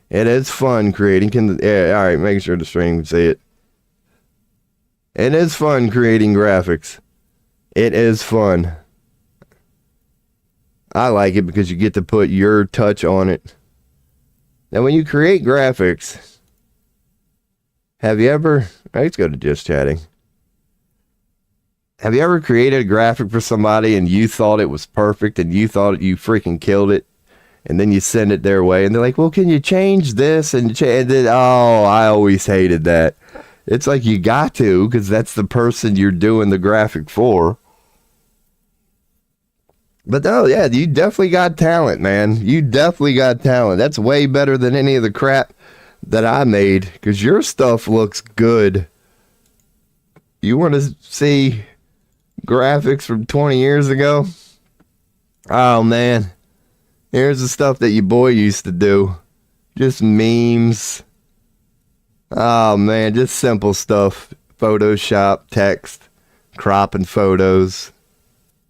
It is fun creating. Yeah, alright, making sure the stream can see it. It is fun creating graphics. It is fun. I like it because you get to put your touch on it. Now, when you create graphics, have you ever... Let's go to just chatting. Have you ever created a graphic for somebody and you thought it was perfect and you thought you freaking killed it? And then you send it their way and they're like, well, can you change this? And then, oh, I always hated that. It's like you got to, because that's the person you're doing the graphic for. But oh yeah, you definitely got talent, man. You definitely got talent. That's way better than any of the crap that I made, because your stuff looks good. You want to see graphics from 20 years ago? Oh man, here's the stuff that your boy used to do. Just memes. Oh man, just simple stuff. Photoshop, text, cropping photos.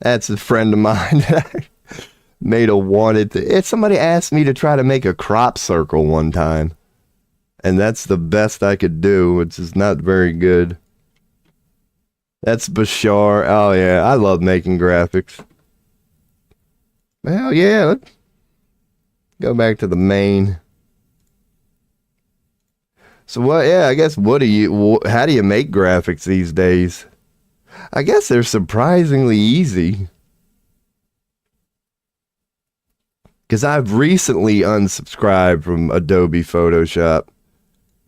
That's a friend of mine that I made a wanted to. Somebody asked me to try to make a crop circle one time. And that's the best I could do, which is not very good. That's Bashar. Oh yeah, I love making graphics. Hell yeah, let's go back to the main. So what, yeah, I guess how do you make graphics these days? I guess they're surprisingly easy. Because I've recently unsubscribed from Adobe Photoshop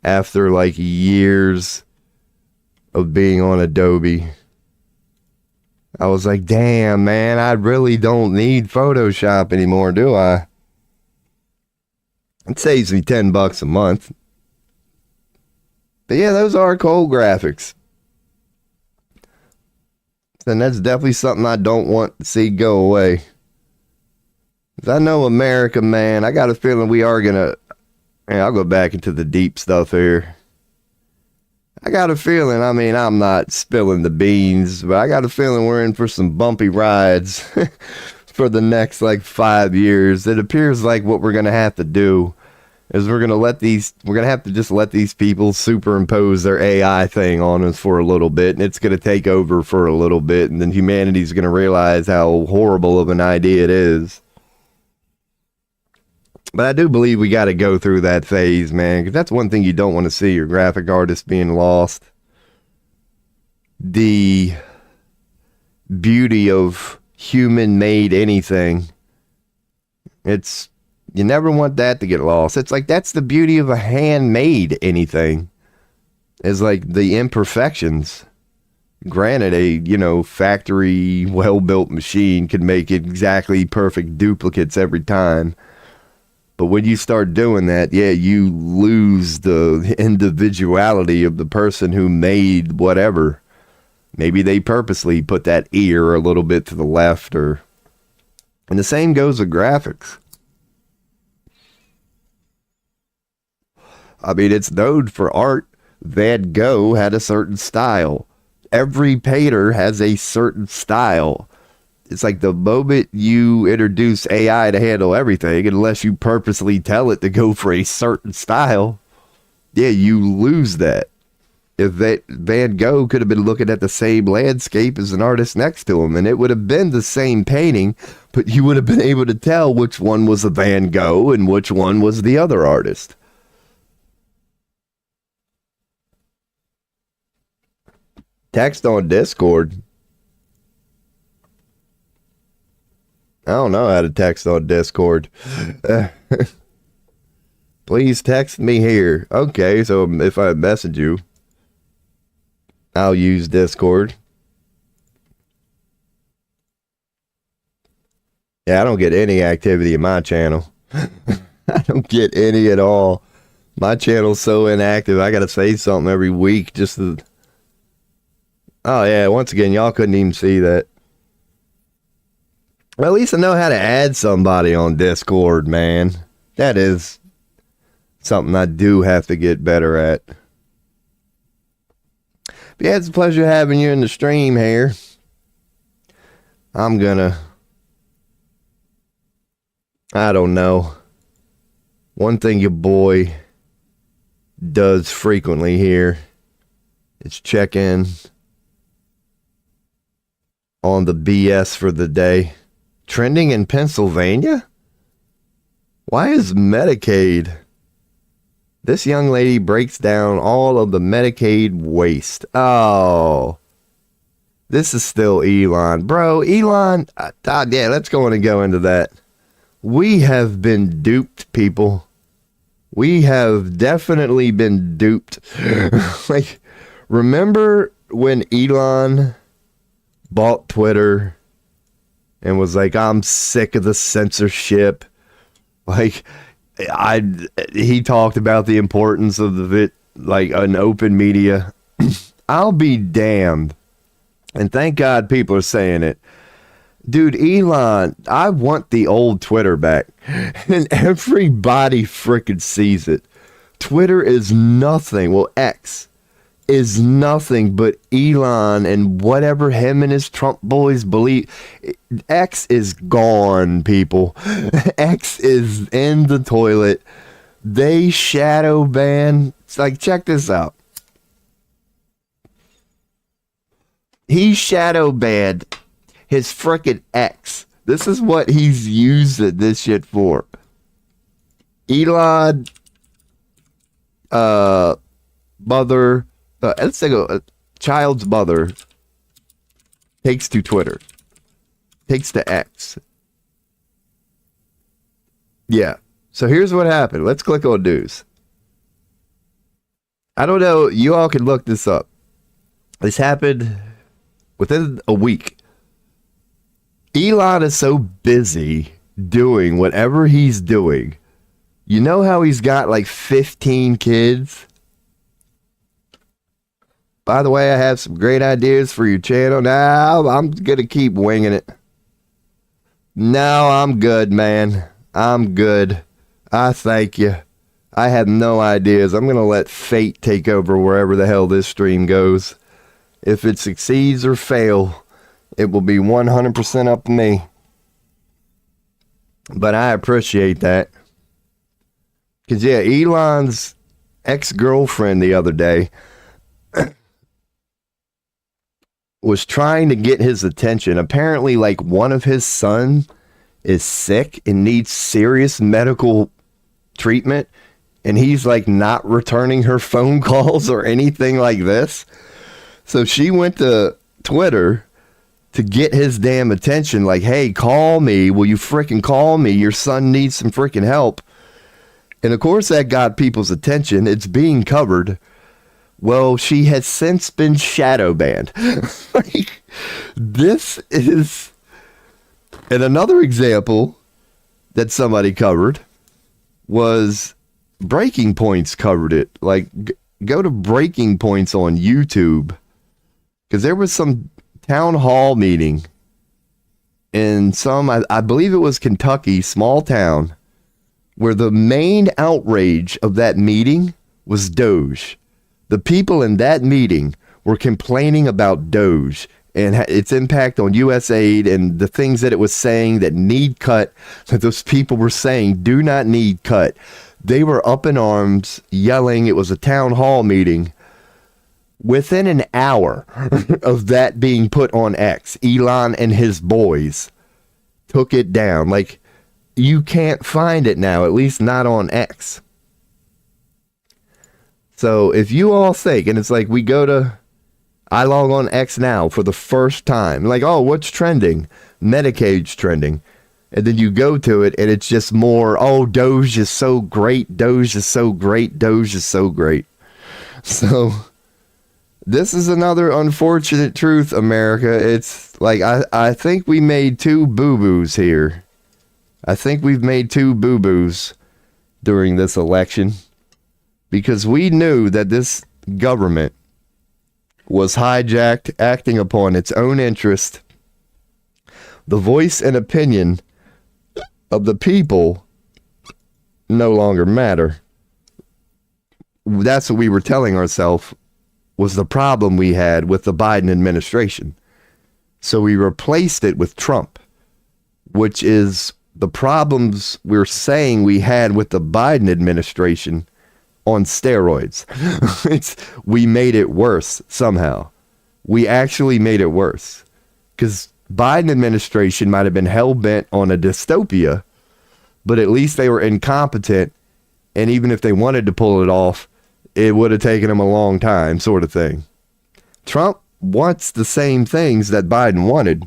after like years of being on Adobe. I was like, damn, man, I really don't need Photoshop anymore, do I? It saves me $10 a month. But yeah, those are cool graphics. And that's definitely something I don't want to see go away. Because I know America, man, I got a feeling we are going to... I'll go back into the deep stuff here. I got a feeling, I mean, I'm not spilling the beans, but I got a feeling we're in for some bumpy rides for the next, like, 5 years. It appears like what we're going to have to do is we're going to have to just let these people superimpose their AI thing on us for a little bit, and it's going to take over for a little bit, and then humanity's going to realize how horrible of an idea it is. But I do believe we got to go through that phase, man, because that's one thing you don't want to see, your graphic artist being lost. The beauty of human-made anything. You never want that to get lost. It's like, that's the beauty of a handmade anything. Is like the imperfections. Granted, a, factory, well-built machine can make exactly perfect duplicates every time. But when you start doing that, yeah, you lose the individuality of the person who made whatever. Maybe they purposely put that ear a little bit to the left, and the same goes with graphics. I mean, it's known for art. Van Gogh had a certain style. Every painter has a certain style. It's like the moment you introduce AI to handle everything, unless you purposely tell it to go for a certain style, yeah, you lose that. If Van Gogh could have been looking at the same landscape as an artist next to him, and it would have been the same painting, but you would have been able to tell which one was a Van Gogh and which one was the other artist. Text on Discord. I don't know how to text on Discord. Please text me here. Okay, so if I message you, I'll use Discord. Yeah, I don't get any activity in my channel. I don't get any at all. My channel's so inactive. I gotta say something every week just to... Oh yeah, once again, y'all couldn't even see that. Well, at least I know how to add somebody on Discord, man. That is something I do have to get better at. But yeah, it's a pleasure having you in the stream here. I'm gonna... I don't know. One thing your boy does frequently here is check in on the BS for the day. Trending in Pennsylvania? Why is Medicaid? This young lady breaks down all of the Medicaid waste. Oh. This is still Elon. Bro, Elon, yeah, let's go into that. We have been duped, people. We have definitely been duped. Like, remember when Elon bought Twitter and was like, I'm sick of the censorship? Like, he talked about the importance of an open media. I'll be damned. And thank God people are saying it. Dude, Elon, I want the old Twitter back. And everybody freaking sees it. Twitter is nothing. Well, X is nothing but Elon and whatever him and his Trump boys believe. X is gone, people. X is in the toilet. They shadow ban. It's like, check this out. He shadow banned his frickin' X. This is what he's using this shit for. Elon, mother, let's say a child's mother takes to Twitter, takes to X. Yeah. So here's what happened. Let's click on news. I don't know. You all can look this up. This happened within a week. Elon is so busy doing whatever he's doing. You know how he's got like 15 kids? By the way, I have some great ideas for your channel. Now I'm going to keep winging it. No, I'm good, man. I'm good. I thank you. I have no ideas. I'm going to let fate take over wherever the hell this stream goes. If it succeeds or fail, it will be 100% up to me. But I appreciate that. Because, yeah, Elon's ex-girlfriend the other day was trying to get his attention. Apparently, like, one of his sons is sick and needs serious medical treatment. And he's, like, not returning her phone calls or anything like this. So she went to Twitter to get his damn attention, like, hey, call me. Will you freaking call me? Your son needs some freaking help. And of course that got people's attention. It's being covered. Well, she has since been shadow banned. Like, this is... And another example that somebody covered was Breaking Points covered it. Like, go to Breaking Points on YouTube. Because there was some town hall meeting in some, I believe it was Kentucky, small town, where the main outrage of that meeting was Doge. The people in that meeting were complaining about Doge and its impact on U.S. aid and the things that it was saying that need cut, that those people were saying do not need cut. They were up in arms, yelling. It was a town hall meeting. Within an hour of that being put on X, Elon and his boys took it down. Like, you can't find it now, at least not on X. So if you all think, and it's like I log on X now for the first time, like, oh, what's trending? Medicaid's trending. And then you go to it and it's just more, oh, Doge is so great. Doge is so great. Doge is so great. So this is another unfortunate truth, America. It's like, I think we made two boo-boos here. I think we've made two boo-boos during this election because we knew that this government was hijacked, acting upon its own interest. The voice and opinion of the people no longer matter. That's what we were telling ourselves was the problem we had with the Biden administration. So we replaced it with Trump, which is the problems we're saying we had with the Biden administration on steroids. We made it worse somehow. We actually made it worse because Biden administration might have been hell-bent on a dystopia, but at least they were incompetent. And even if they wanted to pull it off, it would have taken them a long time, sort of thing. Trump wants the same things that Biden wanted.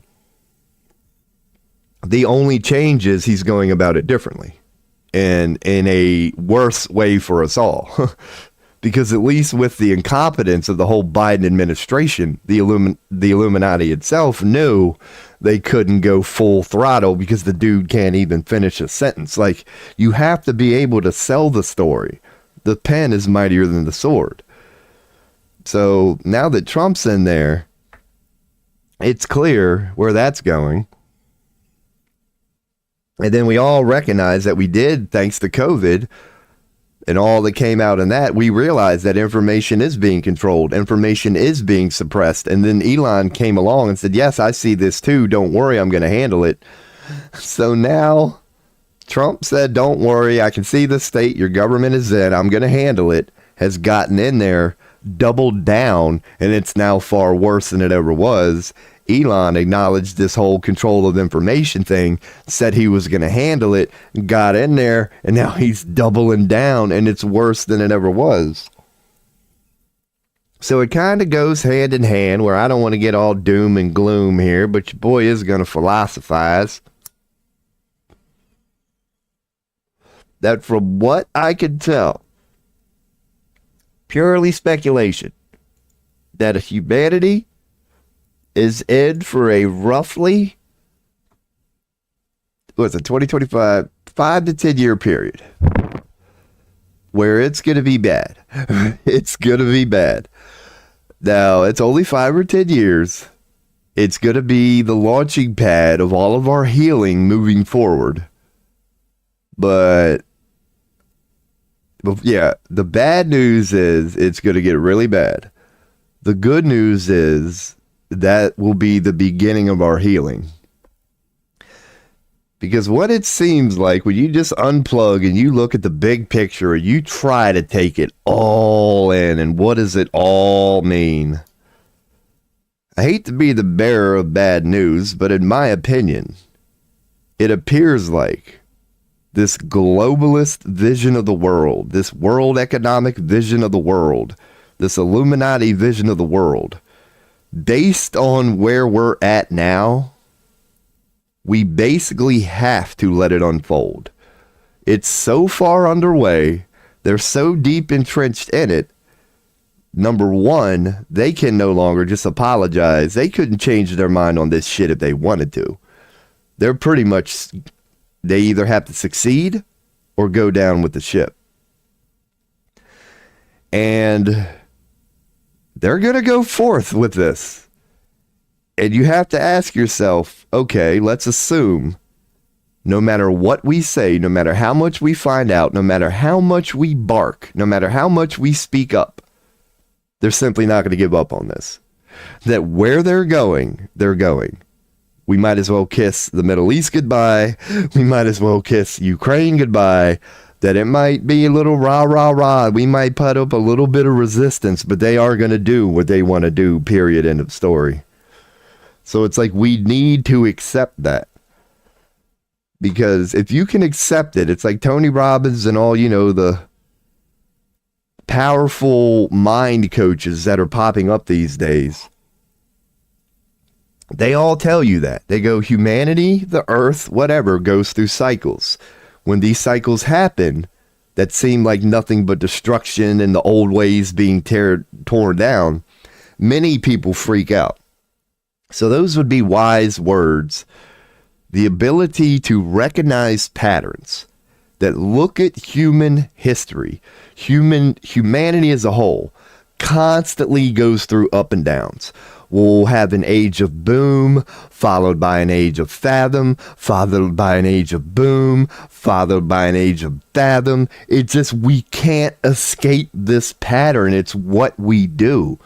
The only change is he's going about it differently and in a worse way for us all. Because at least with the incompetence of the whole Biden administration, the Illuminati itself knew they couldn't go full throttle because the dude can't even finish a sentence. Like, you have to be able to sell the story. The pen is mightier than the sword. So now that Trump's in there, it's clear where that's going. And then we all recognize that we did, thanks to COVID and all that came out in that, we realized that information is being controlled. Information is being suppressed. And then Elon came along and said, yes, I see this too. Don't worry, I'm going to handle it. So now Trump said, don't worry, I can see the state your government is in. I'm going to handle it. Has gotten in there, doubled down, and it's now far worse than it ever was. Elon acknowledged this whole control of information thing, said he was going to handle it, got in there, and now he's doubling down, and it's worse than it ever was. So it kind of goes hand in hand, where I don't want to get all doom and gloom here, but your boy is going to philosophize that from what I can tell, purely speculation, that humanity is in for a roughly, what's it, 2025, 5 to 10 year period where it's going to be bad. It's going to be bad. Now, it's only 5 or 10 years. It's going to be the launching pad of all of our healing moving forward. But yeah, the bad news is it's going to get really bad. The good news is that will be the beginning of our healing. Because what it seems like when you just unplug and you look at the big picture, you try to take it all in, and what does it all mean? I hate to be the bearer of bad news, but in my opinion, it appears like this globalist vision of the world, this world economic vision of the world, this Illuminati vision of the world, based on where we're at now, we basically have to let it unfold. It's so far underway. They're so deep entrenched in it. Number one, they can no longer just apologize. They couldn't change their mind on this shit if they wanted to. They're pretty much, they either have to succeed or go down with the ship. And they're going to go forth with this. And you have to ask yourself, okay, let's assume no matter what we say, no matter how much we find out, no matter how much we bark, no matter how much we speak up, they're simply not going to give up on this. That where they're going, they're going. We might as well kiss the Middle East goodbye. We might as well kiss Ukraine goodbye. That it might be a little rah, rah, rah. We might put up a little bit of resistance, but they are going to do what they want to do, period, end of story. So it's like we need to accept that. Because if you can accept it, it's like Tony Robbins and all, the powerful mind coaches that are popping up these days. They all tell you that. They go, humanity, the earth, whatever, goes through cycles. When these cycles happen, that seem like nothing but destruction and the old ways being torn down, many people freak out. So those would be wise words. The ability to recognize patterns that look at human history, humanity as a whole, constantly goes through up and downs. We'll have an age of boom, followed by an age of fathom, followed by an age of boom, followed by an age of fathom. It's just, we can't escape this pattern. It's what we do.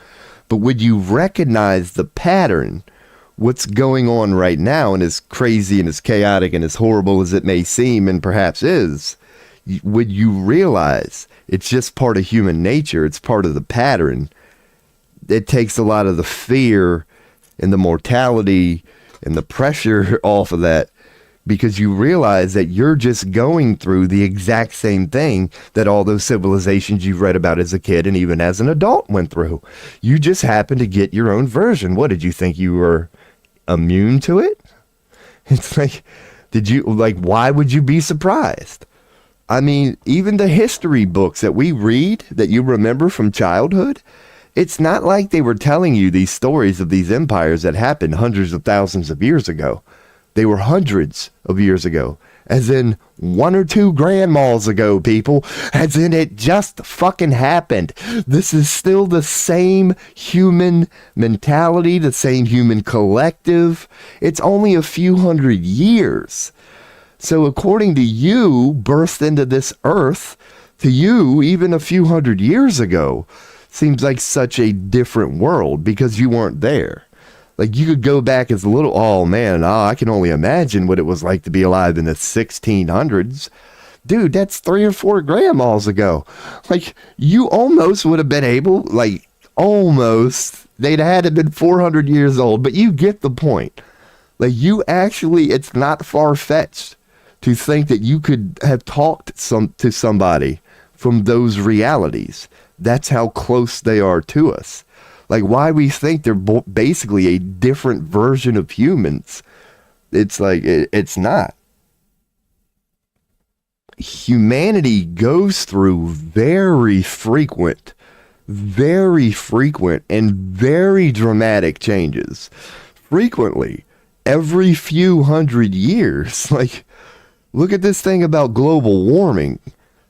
But when you recognize the pattern, what's going on right now, and as crazy and as chaotic and as horrible as it may seem, and perhaps is, when you realize it's just part of human nature, it's part of the pattern, it takes a lot of the fear and the mortality and the pressure off of that, because you realize that you're just going through the exact same thing that all those civilizations you've read about as a kid and even as an adult went through. You just happen to get your own version. What did you think? You were immune to it? It's like, why would you be surprised? I mean, even the history books that we read that you remember from childhood, it's not like they were telling you these stories of these empires that happened hundreds of thousands of years ago. They were hundreds of years ago, as in 1 or 2 grandmas ago, people, as in it just fucking happened. This is still the same human mentality, the same human collective. It's only a few hundred years. So according to you, birthed into this earth, to you, even a few hundred years ago, seems like such a different world because you weren't there. Like, you could go back as a little, I can only imagine what it was like to be alive in the 1600s. Dude, that's 3 or 4 grandmas ago. Like, you almost would have been able, they'd had to been 400 years old, but you get the point. Like, you actually, it's not far-fetched to think that you could have talked to somebody from those realities. That's how close they are to us. Like, why we think they're basically a different version of humans. It's like, it's not. Humanity goes through very frequent and very dramatic changes. Frequently, every few hundred years. Like, look at this thing about global warming.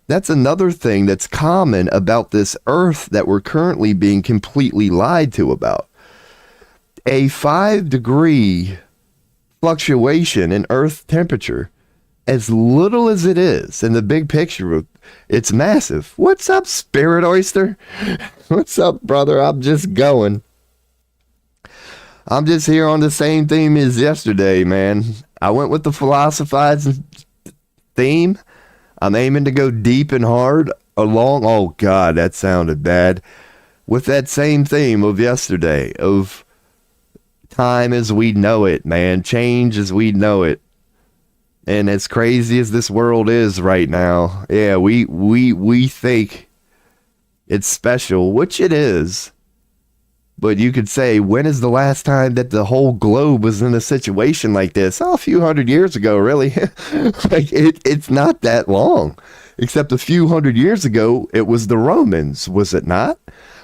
That's another thing that's common about this Earth that we're currently being completely lied to about. A 5-degree fluctuation in Earth temperature, as little as it is in the big picture, it's massive. What's up, Spirit Oyster? What's up, brother? I'm just going. I'm just here on the same theme as yesterday, man. I went with the philosophizing theme. I'm aiming to go deep and hard along. Oh, God, that sounded bad. With that same theme of yesterday, of time as we know it, man. Change as we know it. And as crazy as this world is right now, yeah, we think it's special, which it is. But you could say, when is the last time that the whole globe was in a situation like this? Oh, a few hundred years ago, really. It's not that long. Except a few hundred years ago, it was the Romans, was it not?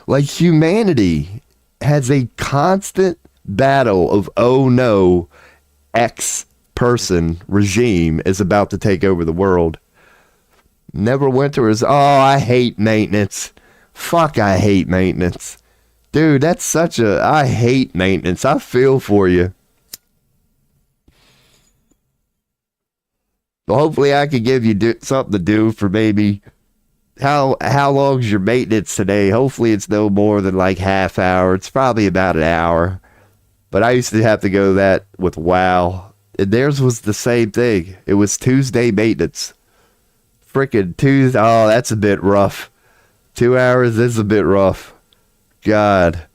Like, humanity has a constant battle of, oh no, X person, regime is about to take over the world. Neverwinter is, I hate maintenance. Fuck, I hate maintenance. Dude, that's I hate maintenance. I feel for you. Well, hopefully I can give you something to do for maybe, how long's your maintenance today? Hopefully it's no more than like half hour. It's probably about an hour. But I used to have to go that with WoW. And theirs was the same thing. It was Tuesday maintenance. Freaking Tuesday. Oh, that's a bit rough. 2 hours is a bit rough. God,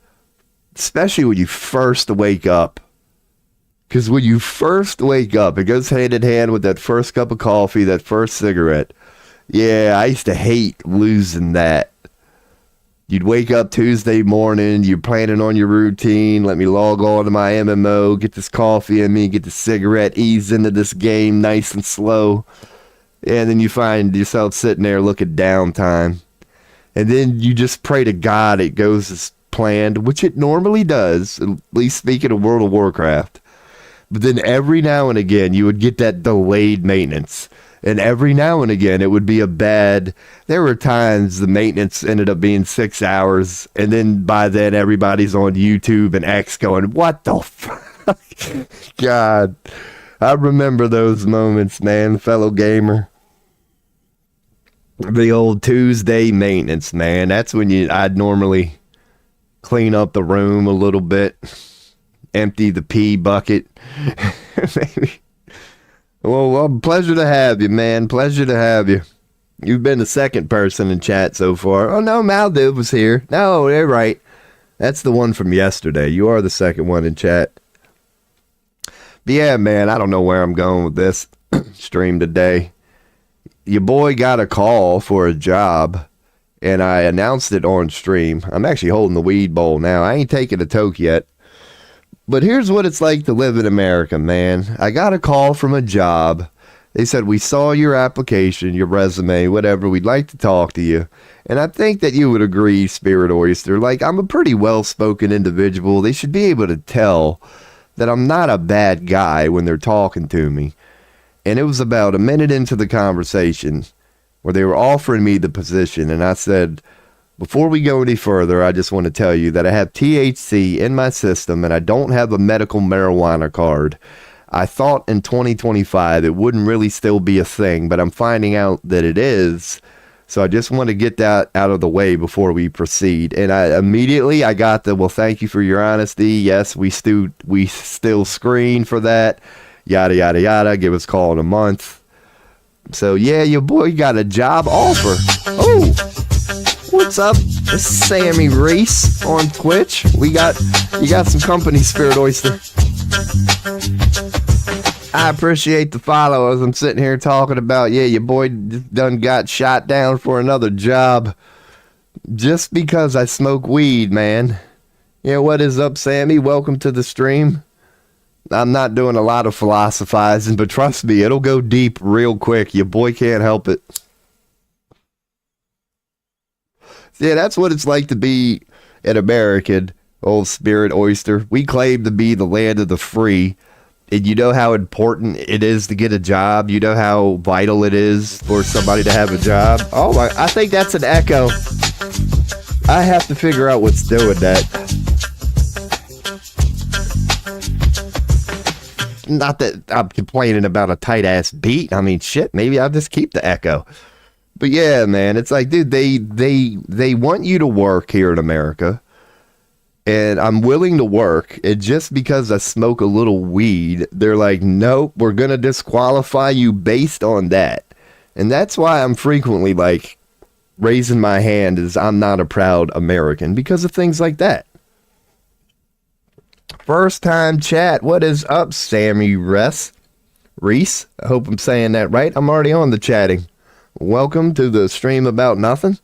especially when you first wake up. Because when you first wake up, it goes hand in hand with that first cup of coffee, that first cigarette. Yeah, I used to hate losing that. You'd wake up Tuesday morning, you're planning on your routine. Let me log on to my MMO, get this coffee in me, get the cigarette, ease into this game nice and slow. And then you find yourself sitting there looking downtime. And then you just pray to God it goes as planned, which it normally does, at least speaking of World of Warcraft. But then every now and again, you would get that delayed maintenance. And every now and again, it would be there were times the maintenance ended up being 6 hours. And then by then, everybody's on YouTube and X going, what the fuck? God, I remember those moments, man, fellow gamer. The old Tuesday maintenance, man. That's when I'd normally clean up the room a little bit, empty the pee bucket. Maybe. Well, pleasure to have you, man. Pleasure to have you. You've been the second person in chat so far. Oh, no, Maldiv was here. No, they're right. That's the one from yesterday. You are the second one in chat. But yeah, man, I don't know where I'm going with this stream today. Your boy got a call for a job, and I announced it on stream. I'm actually holding the weed bowl now. I ain't taking a toke yet. But here's what it's like to live in America, man. I got a call from a job. They said, we saw your application, your resume, whatever. We'd like to talk to you. And I think that you would agree, Spirit Oyster. Like, I'm a pretty well-spoken individual. They should be able to tell that I'm not a bad guy when they're talking to me. And it was about a minute into the conversation where they were offering me the position. And I said, before we go any further, I just want to tell you that I have THC in my system and I don't have a medical marijuana card. I thought in 2025 it wouldn't really still be a thing, but I'm finding out that it is. So I just want to get that out of the way before we proceed. And I got the, well, thank you for your honesty. Yes, we still screen for that. Yada, yada, yada. Give us a call in a month. So yeah, your boy got a job offer. Oh, what's up? This is Sammy Reese on Twitch. You got some company, Spirit Oyster. I appreciate the follow as I'm sitting here talking about, yeah, your boy done got shot down for another job just because I smoke weed, man. Yeah, what is up, Sammy? Welcome to the stream. I'm not doing a lot of philosophizing, but trust me, it'll go deep real quick. Your boy can't help it. Yeah, that's what it's like to be an American, old Spirit Oyster. We claim to be the land of the free. And you know how important it is to get a job? You know how vital it is for somebody to have a job? Oh, I think that's an echo. I have to figure out what's doing that. Not that I'm complaining about a tight-ass beat. I mean, shit, maybe I'll just keep the echo. But yeah, man, it's like, dude, they want you to work here in America. And I'm willing to work. And just because I smoke a little weed, they're like, nope, we're going to disqualify you based on that. And that's why I'm frequently like raising my hand as I'm not a proud American because of things like that. First time chat. What is up, Sammy Reese? I hope I'm saying that right. I'm already on the chatting. Welcome to the stream about nothing.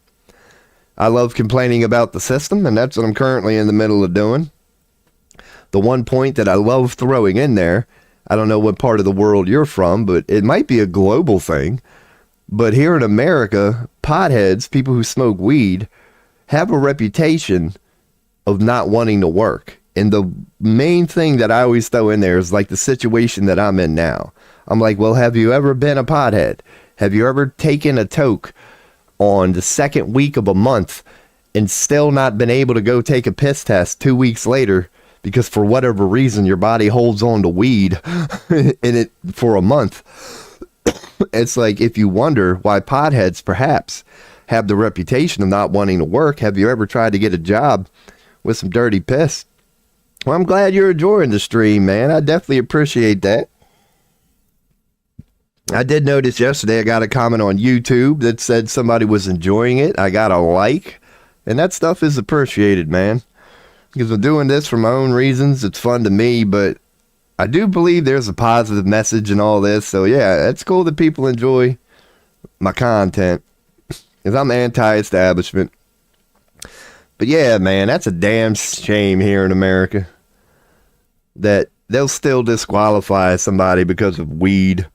I love complaining about the system, and that's what I'm currently in the middle of doing. The one point that I love throwing in there, I don't know what part of the world you're from, but it might be a global thing. But here in America, potheads, people who smoke weed, have a reputation of not wanting to work. And the main thing that I always throw in there is like the situation that I'm in now. I'm like, well, have you ever been a pothead? Have you ever taken a toke on the second week of a month and still not been able to go take a piss test 2 weeks later because for whatever reason your body holds on to weed in it for a month? It's like, if you wonder why potheads perhaps have the reputation of not wanting to work, have you ever tried to get a job with some dirty piss? Well, I'm glad you're enjoying the stream, man. I definitely appreciate that. I did notice yesterday I got a comment on YouTube that said somebody was enjoying it. I got a like, and that stuff is appreciated, man. Because I'm doing this for my own reasons. It's fun to me, but I do believe there's a positive message in all this. So yeah, it's cool that people enjoy my content because I'm anti-establishment. But yeah, man, that's a damn shame here in America that they'll still disqualify somebody because of weed.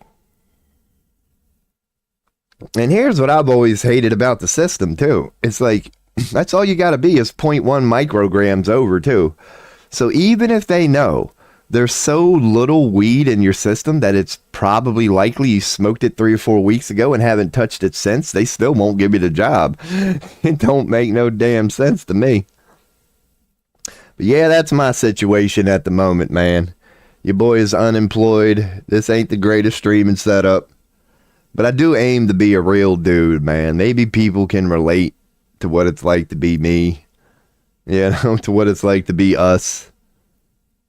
And here's what I've always hated about the system, too. It's like, that's all you got to be is 0.1 micrograms over, too. So even if they know there's so little weed in your system that it's probably likely you smoked it 3 or 4 weeks ago and haven't touched it since, they still won't give you the job. It don't make no damn sense to me. But yeah, that's my situation at the moment, man. Your boy is unemployed. This ain't the greatest streaming setup. But I do aim to be a real dude, man. Maybe people can relate to what it's like to be me. You know, to what it's like to be us.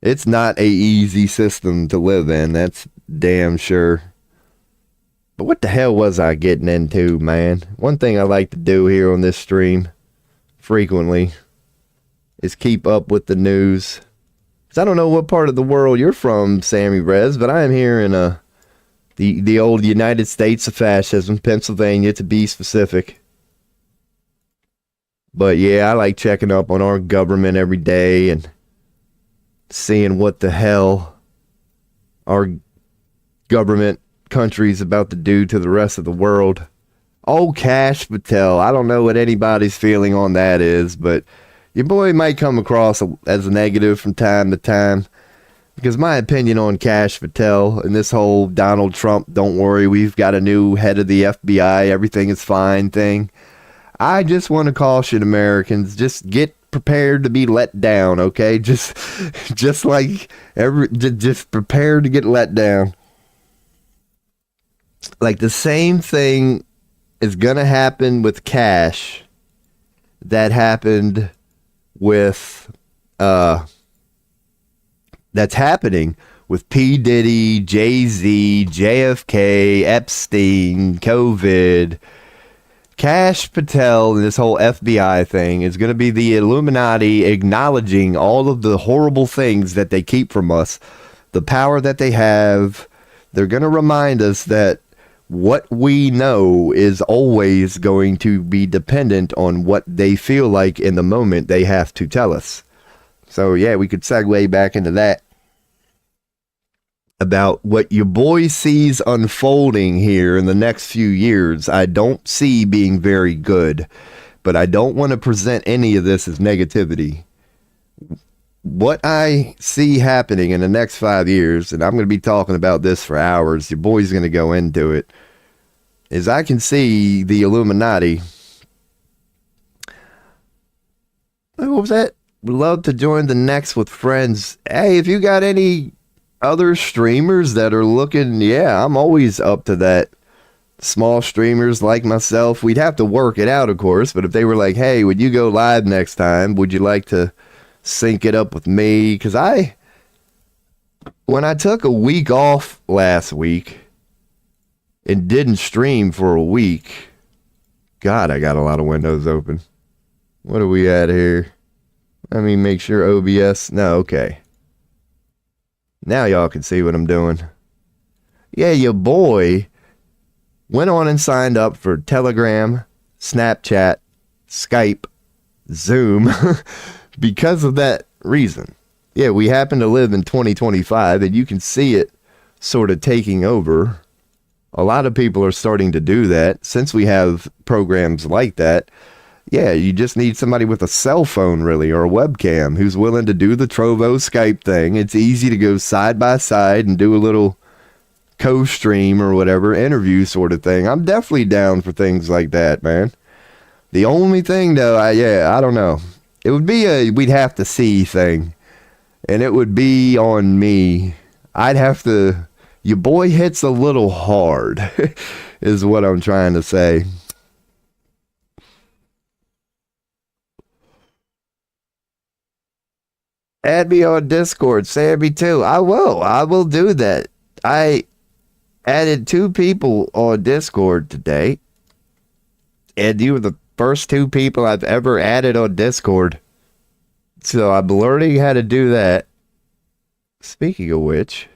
It's not a easy system to live in. That's damn sure. But what the hell was I getting into, man? One thing I like to do here on this stream frequently is keep up with the news. 'Cause I don't know what part of the world you're from, Sammy Rez, but I am here in the old United States of fascism, Pennsylvania to be specific. But yeah, I like checking up on our government every day and seeing what the hell our government country's about to do to the rest of the world. Oh, Kash Patel. I don't know what anybody's feeling on that is, but your boy might come across as a negative from time to time. Because my opinion on Kash Patel and this whole Donald Trump, don't worry, we've got a new head of the FBI, everything is fine thing. I just want to caution Americans, just get prepared to be let down, okay? Just prepare to get let down. Like the same thing is gonna happen with Kash that happened with that's happening with P. Diddy, Jay-Z, JFK, Epstein, COVID. Kash Patel and this whole FBI thing is going to be the Illuminati acknowledging all of the horrible things that they keep from us, the power that they have. They're going to remind us that what we know is always going to be dependent on what they feel like in the moment they have to tell us. So yeah, we could segue back into that. About what your boy sees unfolding here in the next few years, I don't see being very good, but I don't want to present any of this as negativity. What I see happening in the next 5 years, and I'm going to be talking about this for hours, your boy's going to go into it, is I can see the Illuminati. What was that? Would love to join the next with friends. Hey, if you got any other streamers that are looking, yeah, I'm always up to that. Small streamers like myself, we'd have to work it out, of course, but if they were like, hey, would you go live next time? Would you like to sync it up with me? Because when I took a week off last week and didn't stream for a week, God, I got a lot of windows open. What are we at here? Let me make sure OBS, no, okay. Now y'all can see what I'm doing. Yeah, your boy went on and signed up for Telegram, Snapchat, Skype, Zoom because of that reason. Yeah, we happen to live in 2025 and you can see it sort of taking over. A lot of people are starting to do that since we have programs like that. Yeah, you just need somebody with a cell phone, really, or a webcam who's willing to do the Trovo Skype thing. It's easy to go side by side and do a little co-stream or whatever, interview sort of thing. I'm definitely down for things like that, man. The only thing, though, I don't know. It would be a we'd have to see thing, and it would be on me. I'd have to... Your boy hits a little hard, is what I'm trying to say. Add me on Discord, Sammy too. I will do that. I added 2 people on Discord today. And you were the first 2 people I've ever added on Discord. So I'm learning how to do that. Speaking of which.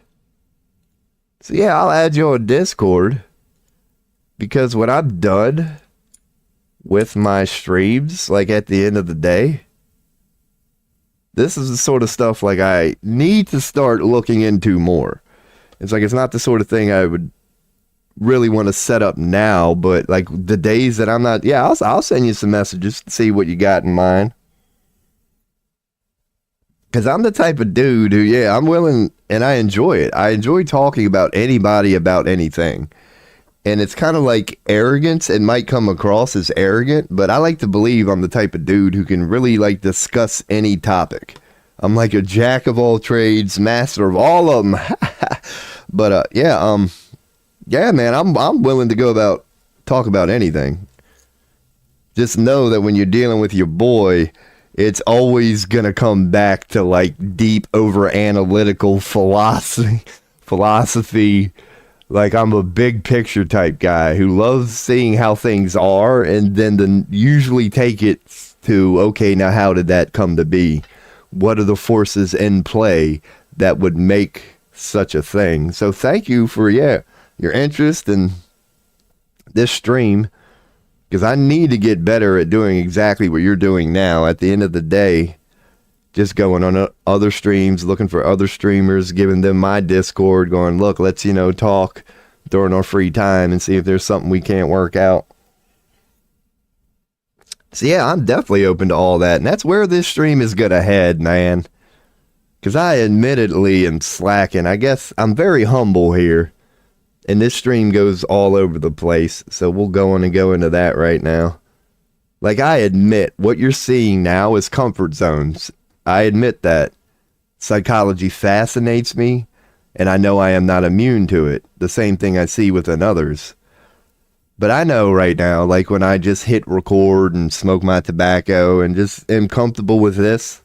So yeah, I'll add you on Discord. Because when I'm done with my streams, like at the end of the day, This is the sort of stuff like I need to start looking into more. It's like it's not the sort of thing I would really want to set up now, but like the days that I'm not, yeah, I'll send you some messages to see what you got in mind. Because I'm the type of dude who, yeah, I'm willing and I enjoy it. I enjoy talking about anybody about anything. And it's kind of like arrogance. It might come across as arrogant, but I like to believe I'm the type of dude who can really like discuss any topic. I'm like a jack of all trades, master of all of them. But yeah, man, I'm willing to talk about anything. Just know that when you're dealing with your boy, it's always gonna come back to like deep over analytical philosophy. Like I'm a big picture type guy who loves seeing how things are and then usually take it to, okay, now how did that come to be? What are the forces in play that would make such a thing? So thank you for, your interest in this stream, because I need to get better at doing exactly what you're doing now. At the end of the day, just going on other streams, looking for other streamers, giving them my Discord, going, look, let's, talk during our free time and see if there's something we can't work out. So yeah, I'm definitely open to all that. And that's where this stream is going to head, man. Because I admittedly am slacking. I guess I'm very humble here. And this stream goes all over the place. So we'll go into that right now. Like, I admit, what you're seeing now is comfort zones. I admit that. Psychology fascinates me, and I know I am not immune to it. The same thing I see within others. But I know right now, like when I just hit record and smoke my tobacco and just am comfortable with this,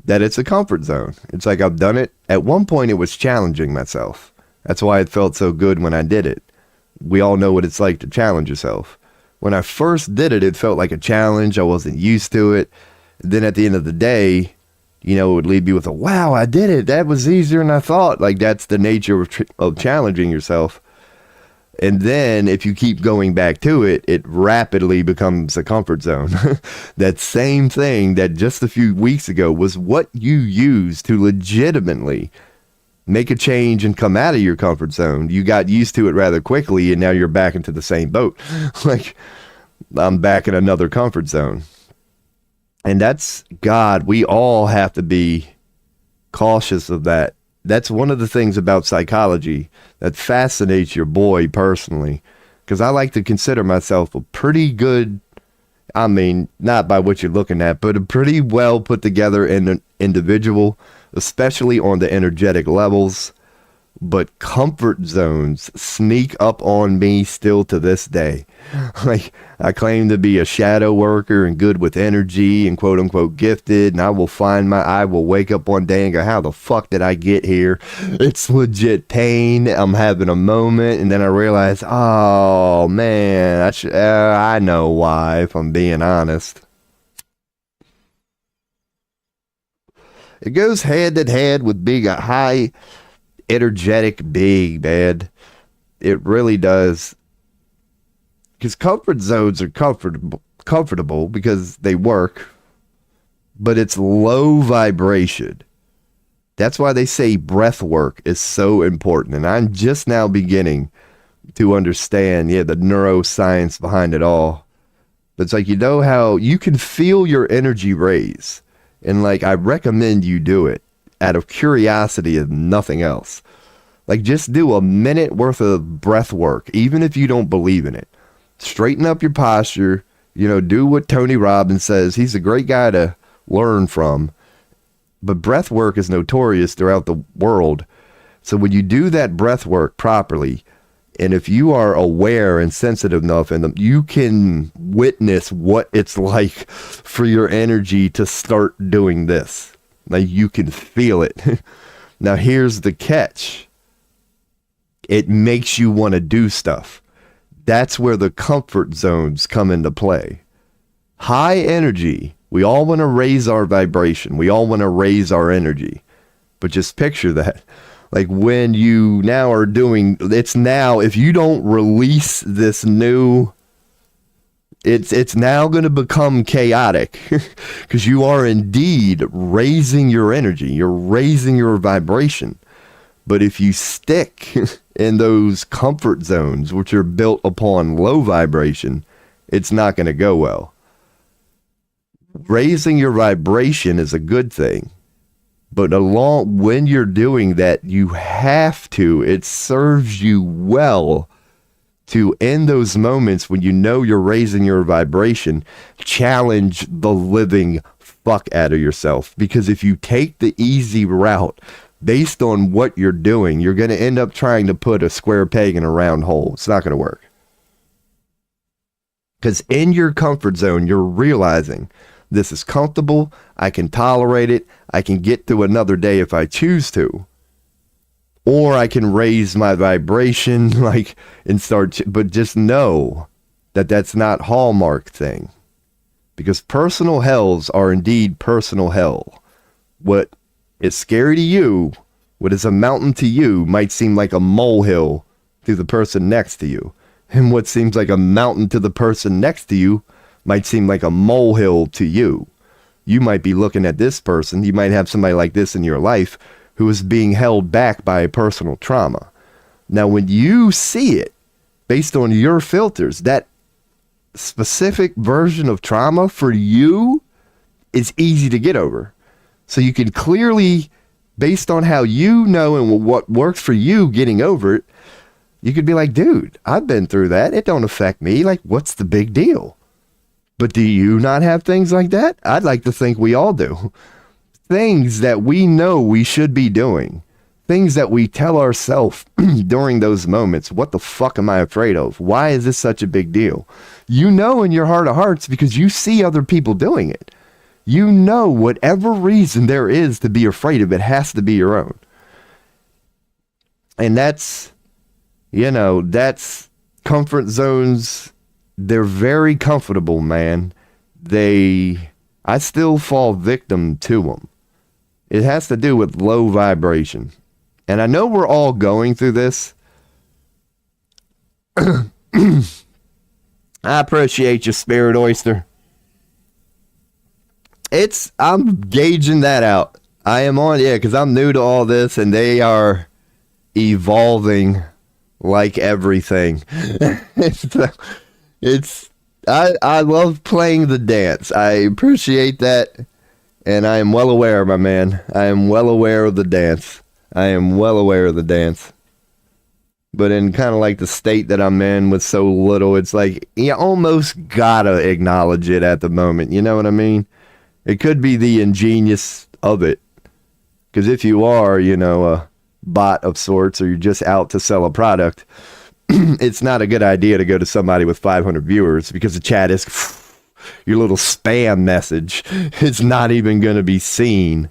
that it's a comfort zone. It's like I've done it. At one point, it was challenging myself. That's why it felt so good when I did it. We all know what it's like to challenge yourself. When I first did it, it felt like a challenge. I wasn't used to it. Then at the end of the day, it would leave you with a, wow, I did it. That was easier than I thought. Like, that's the nature of challenging yourself. And then if you keep going back to it, it rapidly becomes a comfort zone. That same thing that just a few weeks ago was what you used to legitimately make a change and come out of your comfort zone. You got used to it rather quickly, and now you're back into the same boat. Like, I'm back in another comfort zone. And that's, God, we all have to be cautious of that. That's one of the things about psychology that fascinates your boy personally. Because I like to consider myself a pretty good, I mean, not by what you're looking at, but a pretty well put together individual, especially on the energetic levels. But comfort zones sneak up on me still to this day. Like, I claim to be a shadow worker and good with energy and quote unquote gifted, and I will wake up one day and go, how the fuck did I get here? It's legit pain. I'm having a moment, and then I realize, oh man, I know why, if I'm being honest. It goes hand in hand with being a high energetic being, man. It really does. Because comfort zones are comfortable because they work, but it's low vibration. That's why they say breath work is so important. And I'm just now beginning to understand, the neuroscience behind it all. But it's like, how you can feel your energy raise. And like, I recommend you do it out of curiosity and nothing else. Like, just do a minute worth of breath work, even if you don't believe in it. Straighten up your posture, do what Tony Robbins says. He's a great guy to learn from. But breath work is notorious throughout the world. So when you do that breath work properly, and if you are aware and sensitive enough, and you can witness what it's like for your energy to start doing this. Like, you can feel it. Now, here's the catch. It makes you want to do stuff. That's where the comfort zones come into play. High energy. We all want to raise our vibration. We all want to raise our energy. But just picture that. Like, when you now are doing, it's now, if you don't release this new it's now going to become chaotic because you are indeed raising your energy. You're raising your vibration. But if you stick in those comfort zones, which are built upon low vibration, it's not going to go well. Raising your vibration is a good thing. But when you're doing that, you have to. It serves you well to, in those moments when you know you're raising your vibration, challenge the living fuck out of yourself. Because if you take the easy route based on what you're doing, you're going to end up trying to put a square peg in a round hole. It's not going to work. Because in your comfort zone, you're realizing this is comfortable. I can tolerate it. I can get through another day if I choose to. Or I can raise my vibration, and start, but just know that that's not Hallmark thing. Because personal hells are indeed personal hell. What is scary to you, what is a mountain to you, might seem like a molehill to the person next to you. And what seems like a mountain to the person next to you might seem like a molehill to you. You might be looking at this person, you might have somebody like this in your life who is being held back by a personal trauma. Now, when you see it, based on your filters, that specific version of trauma for you is easy to get over. So you can clearly, based on how you know and what works for you getting over it, you could be like, dude, I've been through that. It don't affect me. What's the big deal? But do you not have things like that? I'd like to think we all do. Things that we know we should be doing. Things that we tell ourselves during those moments. What the fuck am I afraid of? Why is this such a big deal? You know in your heart of hearts because you see other people doing it. You know whatever reason there is to be afraid of it has to be your own. And that's comfort zones. They're very comfortable, man. I still fall victim to them. It has to do with low vibration. And I know we're all going through this. I appreciate your spirit, Oyster. I'm gauging that out. I am on, because I'm new to all this and they are evolving like everything. I love playing the dance. I appreciate that. And I am well aware, my man. I am well aware of the dance. But in kind of like the state that I'm in with so little, it's like you almost gotta acknowledge it at the moment. You know what I mean? It could be the ingenious of it. Because if you are, a bot of sorts, or you're just out to sell a product, it's not a good idea to go to somebody with 500 viewers because the chat is your little spam message. It's not even going to be seen.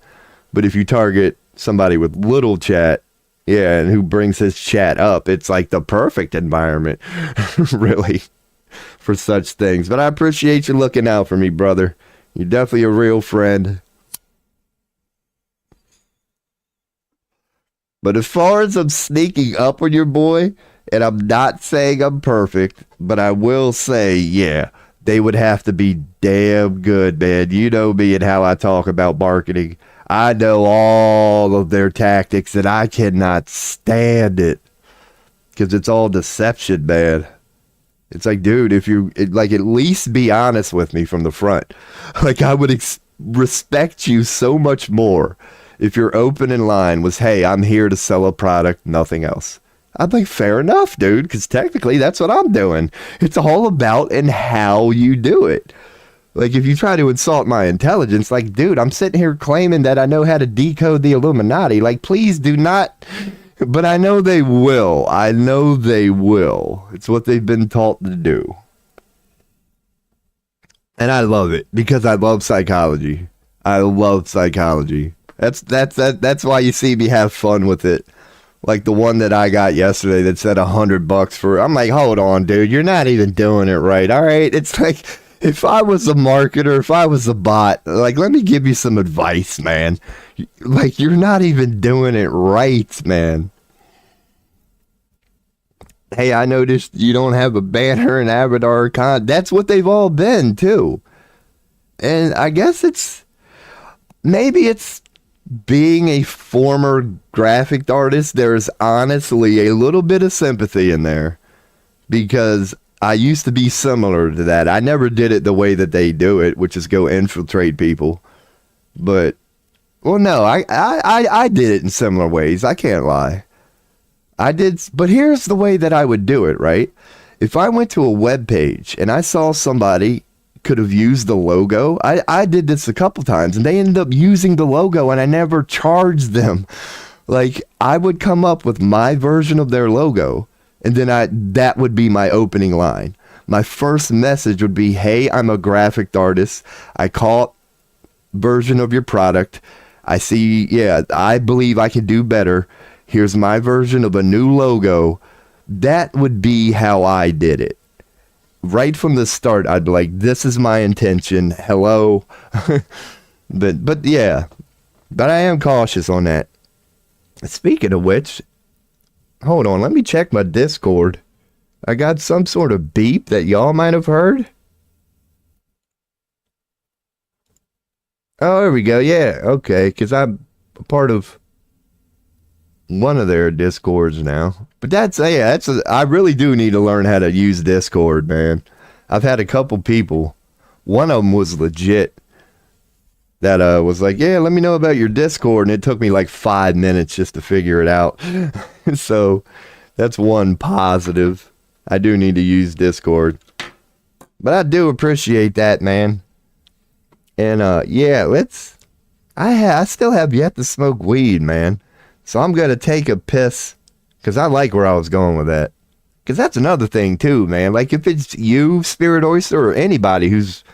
But if you target somebody with little chat, and who brings his chat up, it's like the perfect environment, really, for such things. But I appreciate you looking out for me, brother. You're definitely a real friend. But as far as I'm sneaking up on your boy, and I'm not saying I'm perfect, but I will say, they would have to be damn good, man. You know me and how I talk about marketing. I know all of their tactics, and I cannot stand it. Because it's all deception, man. It's like, dude, if you, at least be honest with me from the front. I would respect you so much more if your opening line was, hey, I'm here to sell a product, nothing else. I'd be like, fair enough, dude, because technically that's what I'm doing. It's all about and how you do it. If you try to insult my intelligence, dude, I'm sitting here claiming that I know how to decode the Illuminati. Please do not. But I know they will. It's what they've been taught to do. And I love it because I love psychology. That's why you see me have fun with it. Like the one that I got yesterday that said $100 for, I'm like, hold on, dude, you're not even doing it right. All right. It's like, if I was a marketer, if I was a bot, let me give you some advice, man. You're not even doing it right, man. Hey, I noticed you don't have a banner and avatar icon. That's what they've all been too. And I guess maybe it's being a former graphic artist. There's honestly a little bit of sympathy in there because I used to be similar to that. I never did it the way that they do it, which is go infiltrate people. But well, no, I did it in similar ways. I can't lie. I did, but here's the way that I would do it, right? If I went to a web page and I saw somebody could have used the logo, I did this a couple times and they ended up using the logo and I never charged them. Like I would come up with my version of their logo and then that would be my opening line. My first message would be, hey, I'm a graphic artist. I caught version of your product. I see, yeah, I believe I can do better. Here's my version of a new logo. That would be how I did it. Right from the start, I'd be like, this is my intention. Hello. but yeah, but I am cautious on that. Speaking of which, hold on, let me check my Discord. I got some sort of beep that y'all might have heard. Oh, there we go. Yeah, okay, because I'm a part of one of their Discords now. But I really do need to learn how to use Discord, man. I've had a couple people. One of them was legit. That was like, yeah, let me know about your Discord. And it took me like 5 minutes just to figure it out. So that's one positive. I do need to use Discord. But I do appreciate that, man. And yeah, I still have yet to smoke weed, man. So I'm going to take a piss because I like where I was going with that. Because that's another thing too, man. Like if it's you, Spirit Oyster, or anybody who's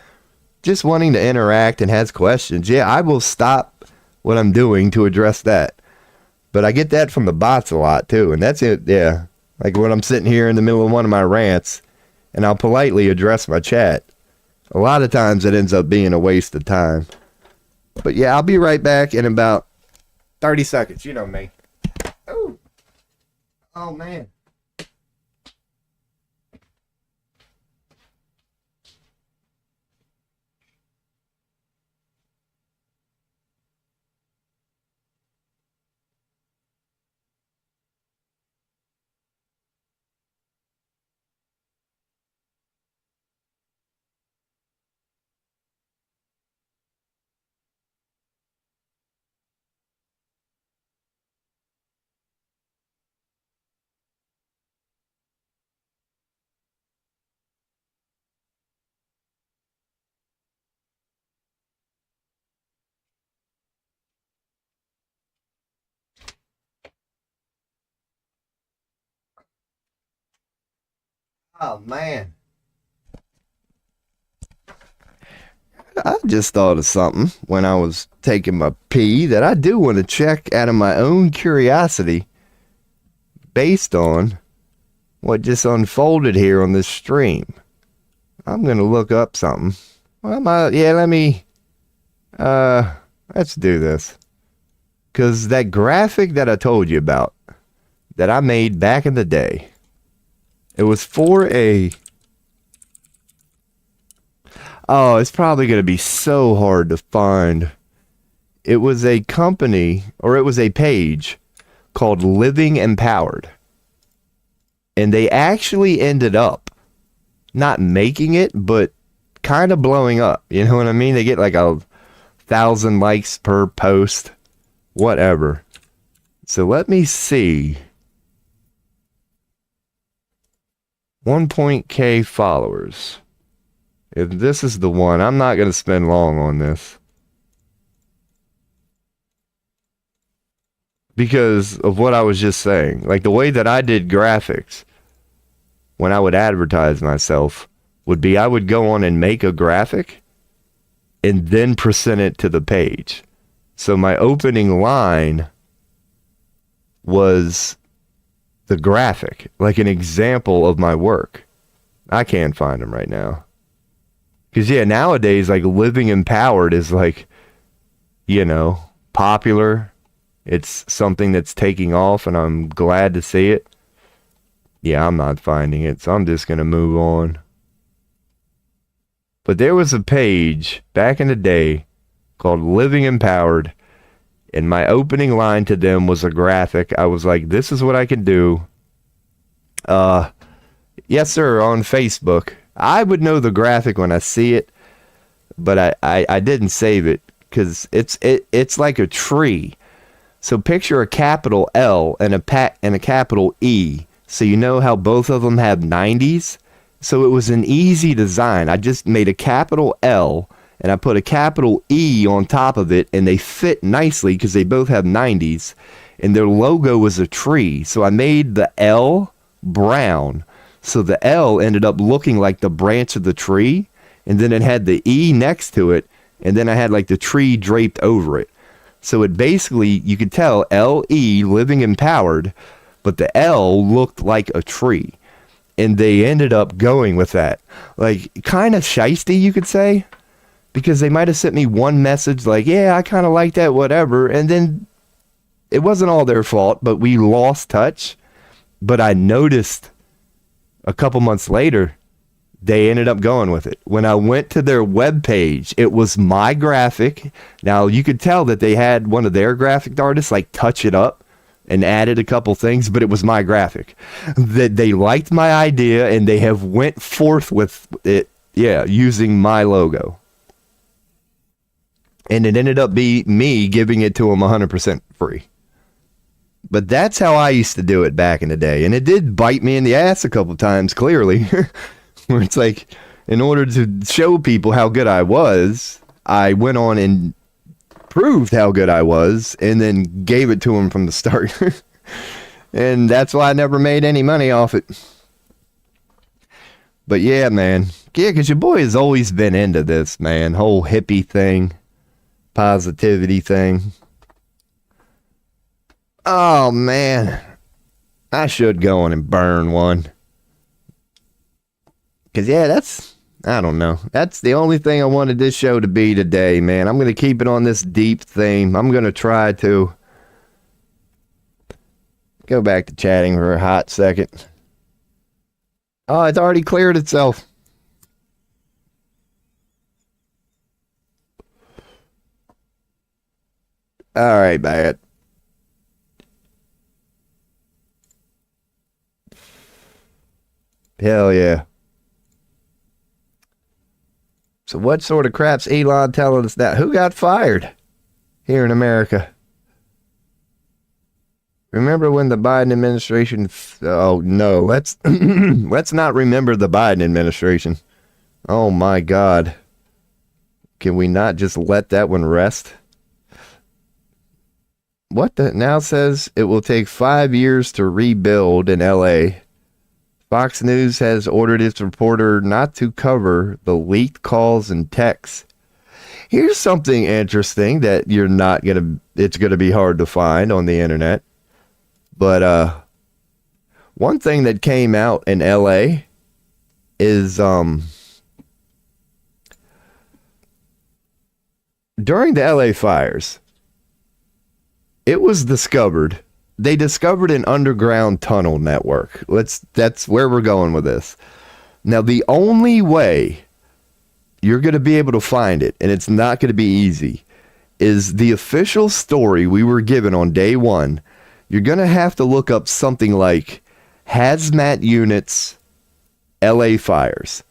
just wanting to interact and has questions, yeah, I will stop what I'm doing to address that. But I get that from the bots a lot too. And that's it, yeah. Like when I'm sitting here in the middle of one of my rants and I'll politely address my chat. A lot of times it ends up being a waste of time. But yeah, I'll be right back in about 30 seconds. You know me. Oh man. Oh man. I just thought of something when I was taking my pee that I do want to check out of my own curiosity based on what just unfolded here on this stream. I'm going to look up something. Well, let's do this. Because that graphic that I told you about that I made back in the day, it was for oh, it's probably going to be so hard to find. It was a company, or it was a page called Living Empowered. And they actually ended up not making it, but kind of blowing up. You know what I mean? They get like 1,000 likes per post, whatever. So let me see. 1.k followers. If this is the one, I'm not going to spend long on this. Because of what I was just saying. Like the way that I did graphics when I would advertise myself would be I would go on and make a graphic and then present it to the page. So my opening line was the graphic, like an example of my work. I can't find them right now. Because, yeah, nowadays, like, Living Empowered is, like, you know, popular. It's something that's taking off, and I'm glad to see it. Yeah, I'm not finding it, so I'm just going to move on. But there was a page back in the day called Living Empowered, and my opening line to them was a graphic. I was like, this is what I can do. Yes, sir, on Facebook. I would know the graphic when I see it, but I didn't save it because it's like a tree. So picture a capital L and a capital E. So you know how both of them have 90s? So it was an easy design. I just made a capital L and I put a capital E on top of it, and they fit nicely because they both have 90s, and their logo was a tree. So I made the L brown. So the L ended up looking like the branch of the tree, and then it had the E next to it, and then I had like the tree draped over it. So it basically, you could tell LE, Living Empowered, but the L looked like a tree. And they ended up going with that. Like, kind of shisty, you could say. Because they might have sent me one message like, yeah, I kind of like that, whatever. And then it wasn't all their fault, but we lost touch. But I noticed a couple months later, they ended up going with it. When I went to their webpage, it was my graphic. Now, you could tell that they had one of their graphic artists like touch it up and added a couple things, but it was my graphic. That they liked my idea, and they have went forth with it, using my logo. And it ended up being me giving it to them 100% free. But that's how I used to do it back in the day. And it did bite me in the ass a couple times, clearly. Where it's like, in order to show people how good I was, I went on and proved how good I was, and then gave it to them from the start. And that's why I never made any money off it. But yeah, man. Yeah, because your boy has always been into this, man. Whole hippie thing. Positivity thing. Oh, man. I should go on and burn one. Because, yeah, I don't know. That's the only thing I wanted this show to be today, man. I'm going to keep it on this deep theme. I'm going to try to go back to chatting for a hot second. Oh, it's already cleared itself. All right, bad. Hell yeah. So what sort of crap's Elon telling us that? Who got fired here in America? Remember when the Biden administration... Oh, no. Let's not remember the Biden administration. Oh, my God. Can we not just let that one rest? What the... Now says it will take 5 years to rebuild in L.A. Fox News has ordered its reporter not to cover the leaked calls and texts. Here's something interesting that you're not going to... It's going to be hard to find on the internet. But one thing that came out in L.A. is during the L.A. fires, it was discovered. They discovered an underground tunnel network. That's where we're going with this. Now, the only way you're going to be able to find it, and it's not going to be easy, is the official story we were given on day one. You're going to have to look up something like hazmat units, LA fires.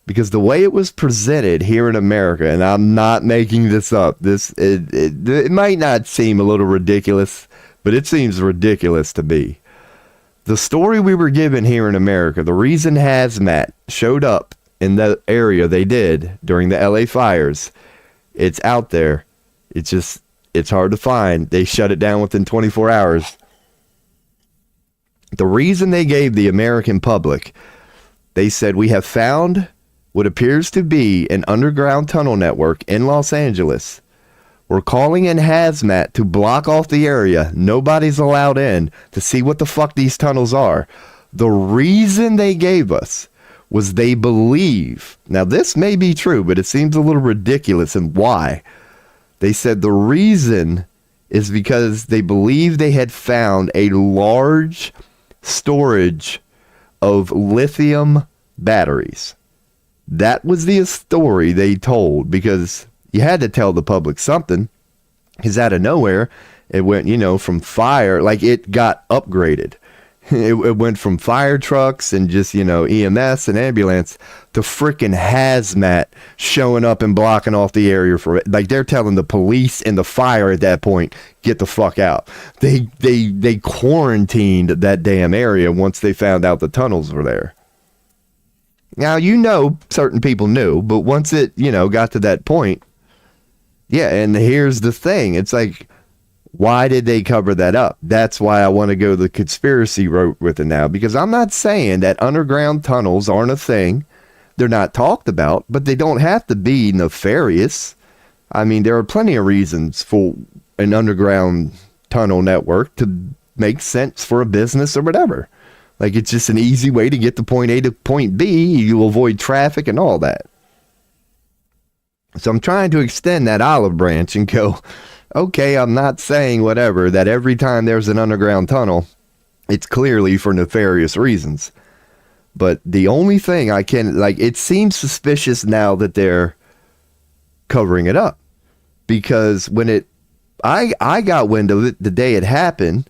Because the way it was presented here in America, and I'm not making this up, it might not seem a little ridiculous, but it seems ridiculous to me. The story we were given here in America, the reason hazmat showed up in the area they did during the LA fires, it's out there. It's hard to find. They shut it down within 24 hours. The reason they gave the American public, they said, we have found what appears to be an underground tunnel network in Los Angeles. We're calling in hazmat to block off the area. Nobody's allowed in to see what the fuck these tunnels are. The reason they gave us was they believe, now this may be true, but it seems a little ridiculous, and why? They said the reason is because they believe they had found a large storage of lithium batteries. That was the story they told, because you had to tell the public something, because out of nowhere, it went, from fire, like it got upgraded. It went from fire trucks and just, EMS and ambulance to freaking hazmat showing up and blocking off the area for it. Like, they're telling the police and the fire at that point, get the fuck out. They quarantined that damn area once they found out the tunnels were there. Now, certain people knew, but once it, got to that point, yeah, and here's the thing. It's like, why did they cover that up? That's why I want to go the conspiracy route with it now, because I'm not saying that underground tunnels aren't a thing. They're not talked about, but they don't have to be nefarious. I mean, there are plenty of reasons for an underground tunnel network to make sense for a business or whatever. Like, it's just an easy way to get to point A to point B. You avoid traffic and all that. So I'm trying to extend that olive branch and go, okay, I'm not saying whatever, that every time there's an underground tunnel, it's clearly for nefarious reasons. But the only thing it seems suspicious now that they're covering it up. Because when I got wind of it the day it happened,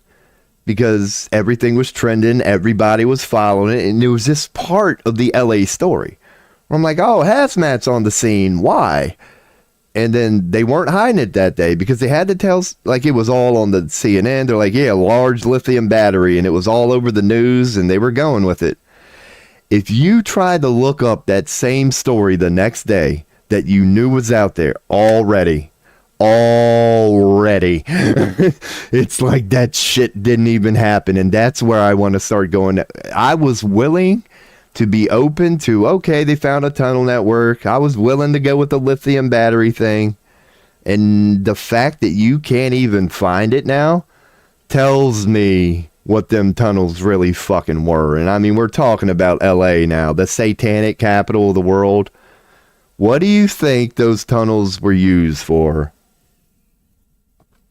because everything was trending, everybody was following it, and it was just part of the LA story. I'm like, oh, hazmat's on the scene, why? And then they weren't hiding it that day, because they had to tell, like, it was all on the CNN. They're like, yeah, large lithium battery, and it was all over the news, and they were going with it. If you tried to look up that same story the next day that you knew was out there already, it's like that shit didn't even happen. And that's where I want to start going. I was willing to be open to, okay, they found a tunnel network. I was willing to go with the lithium battery thing. And the fact that you can't even find it now tells me what them tunnels really fucking were. And I mean, we're talking about LA now, the satanic capital of the world. What do you think those tunnels were used for?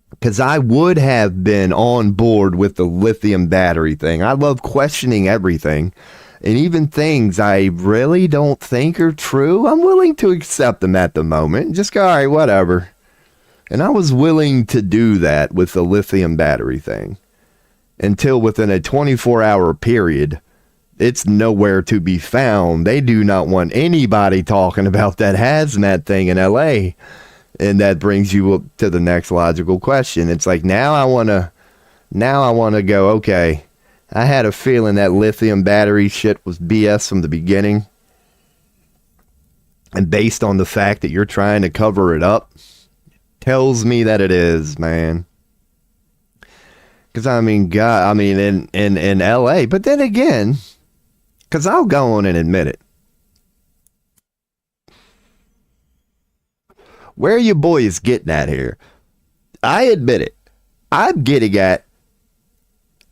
Because I would have been on board with the lithium battery thing. I love questioning everything. And even things I really don't think are true, I'm willing to accept them at the moment. Just go, all right, whatever. And I was willing to do that with the lithium battery thing. Until within a 24-hour period, it's nowhere to be found. They do not want anybody talking about that hazmat thing in LA. And that brings you up to the next logical question. It's like, now I want to go, okay, I had a feeling that lithium battery shit was BS from the beginning. And based on the fact that you're trying to cover it up, tells me that it is, man. Because, I mean, God, I mean, in LA, but then again, because I'll go on and admit it. Where are you boys getting at here? I admit it. I'm getting at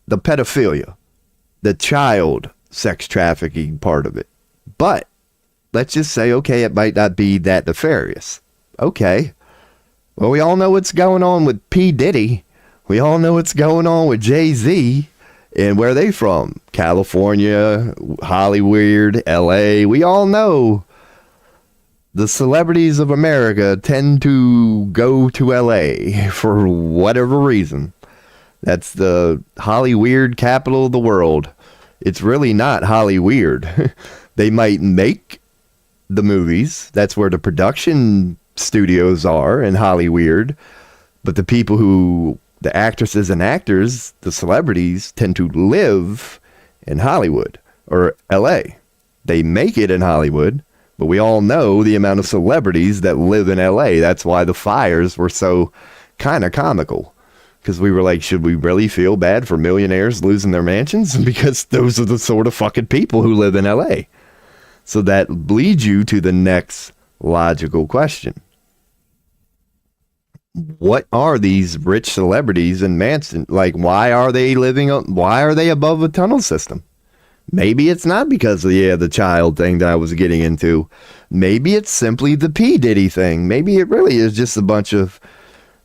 the pedophilia, the child sex trafficking part of it. But let's just say, okay, it might not be that nefarious. Okay. Well, we all know what's going on with P. Diddy. We all know what's going on with Jay-Z. And where are they from? California, Hollywood, LA. We all know the celebrities of America tend to go to LA for whatever reason. That's the Hollywood capital of the world. It's really not Hollywood. They might make the movies. That's where the production studios are in Hollywood. But the people who, the actresses and actors, the celebrities, tend to live in Hollywood or LA. They make it in Hollywood, but we all know the amount of celebrities that live in LA. That's why the fires were so kind of comical. Because we were like, should we really feel bad for millionaires losing their mansions? Because those are the sort of fucking people who live in LA. So that leads you to the next logical question. What are these rich celebrities in Manson? Like, why are they above a tunnel system? Maybe it's not because of the child thing that I was getting into. Maybe it's simply the P. Diddy thing. Maybe it really is just a bunch of,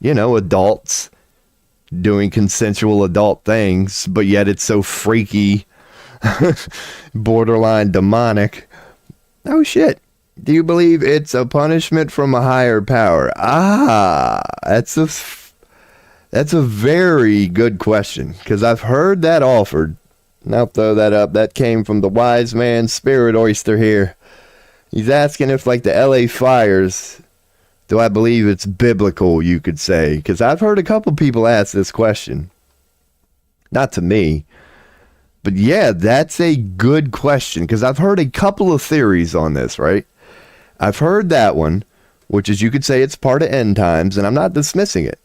adults doing consensual adult things, but yet it's so freaky Borderline demonic. Oh shit. Do you believe it's a punishment from a higher power? That's a very good question, because I've heard that offered. And I'll throw that up. That came from the wise man Spirit Oyster here. He's asking if, like, the LA fires, do I believe it's biblical, you could say? Because I've heard a couple people ask this question. Not to me. But yeah, that's a good question, because I've heard a couple of theories on this, right? I've heard that one, which is, you could say it's part of end times, and I'm not dismissing it.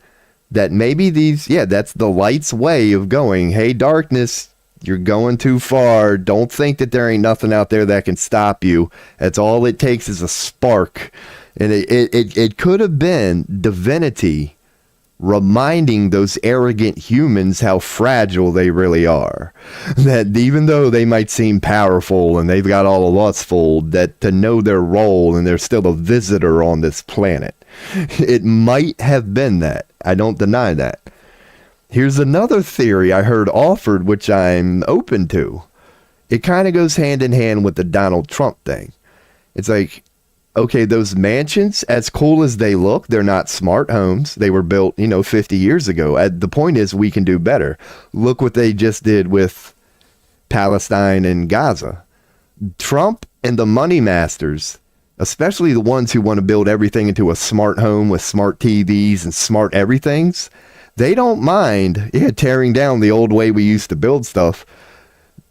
That maybe that's the light's way of going, hey, darkness, you're going too far. Don't think that there ain't nothing out there that can stop you. That's all it takes is a spark. And it could have been divinity reminding those arrogant humans how fragile they really are. That even though they might seem powerful and they've got all the lustful, that to know their role and they're still a visitor on this planet. It might have been that. I don't deny that. Here's another theory I heard offered, which I'm open to. It kind of goes hand in hand with the Donald Trump thing. It's like, okay, those mansions, as cool as they look, they're not smart homes. They were built, 50 years ago. The point is, we can do better. Look what they just did with Palestine and Gaza. Trump and the money masters, especially the ones who want to build everything into a smart home with smart TVs and smart everythings, they don't mind tearing down the old way we used to build stuff,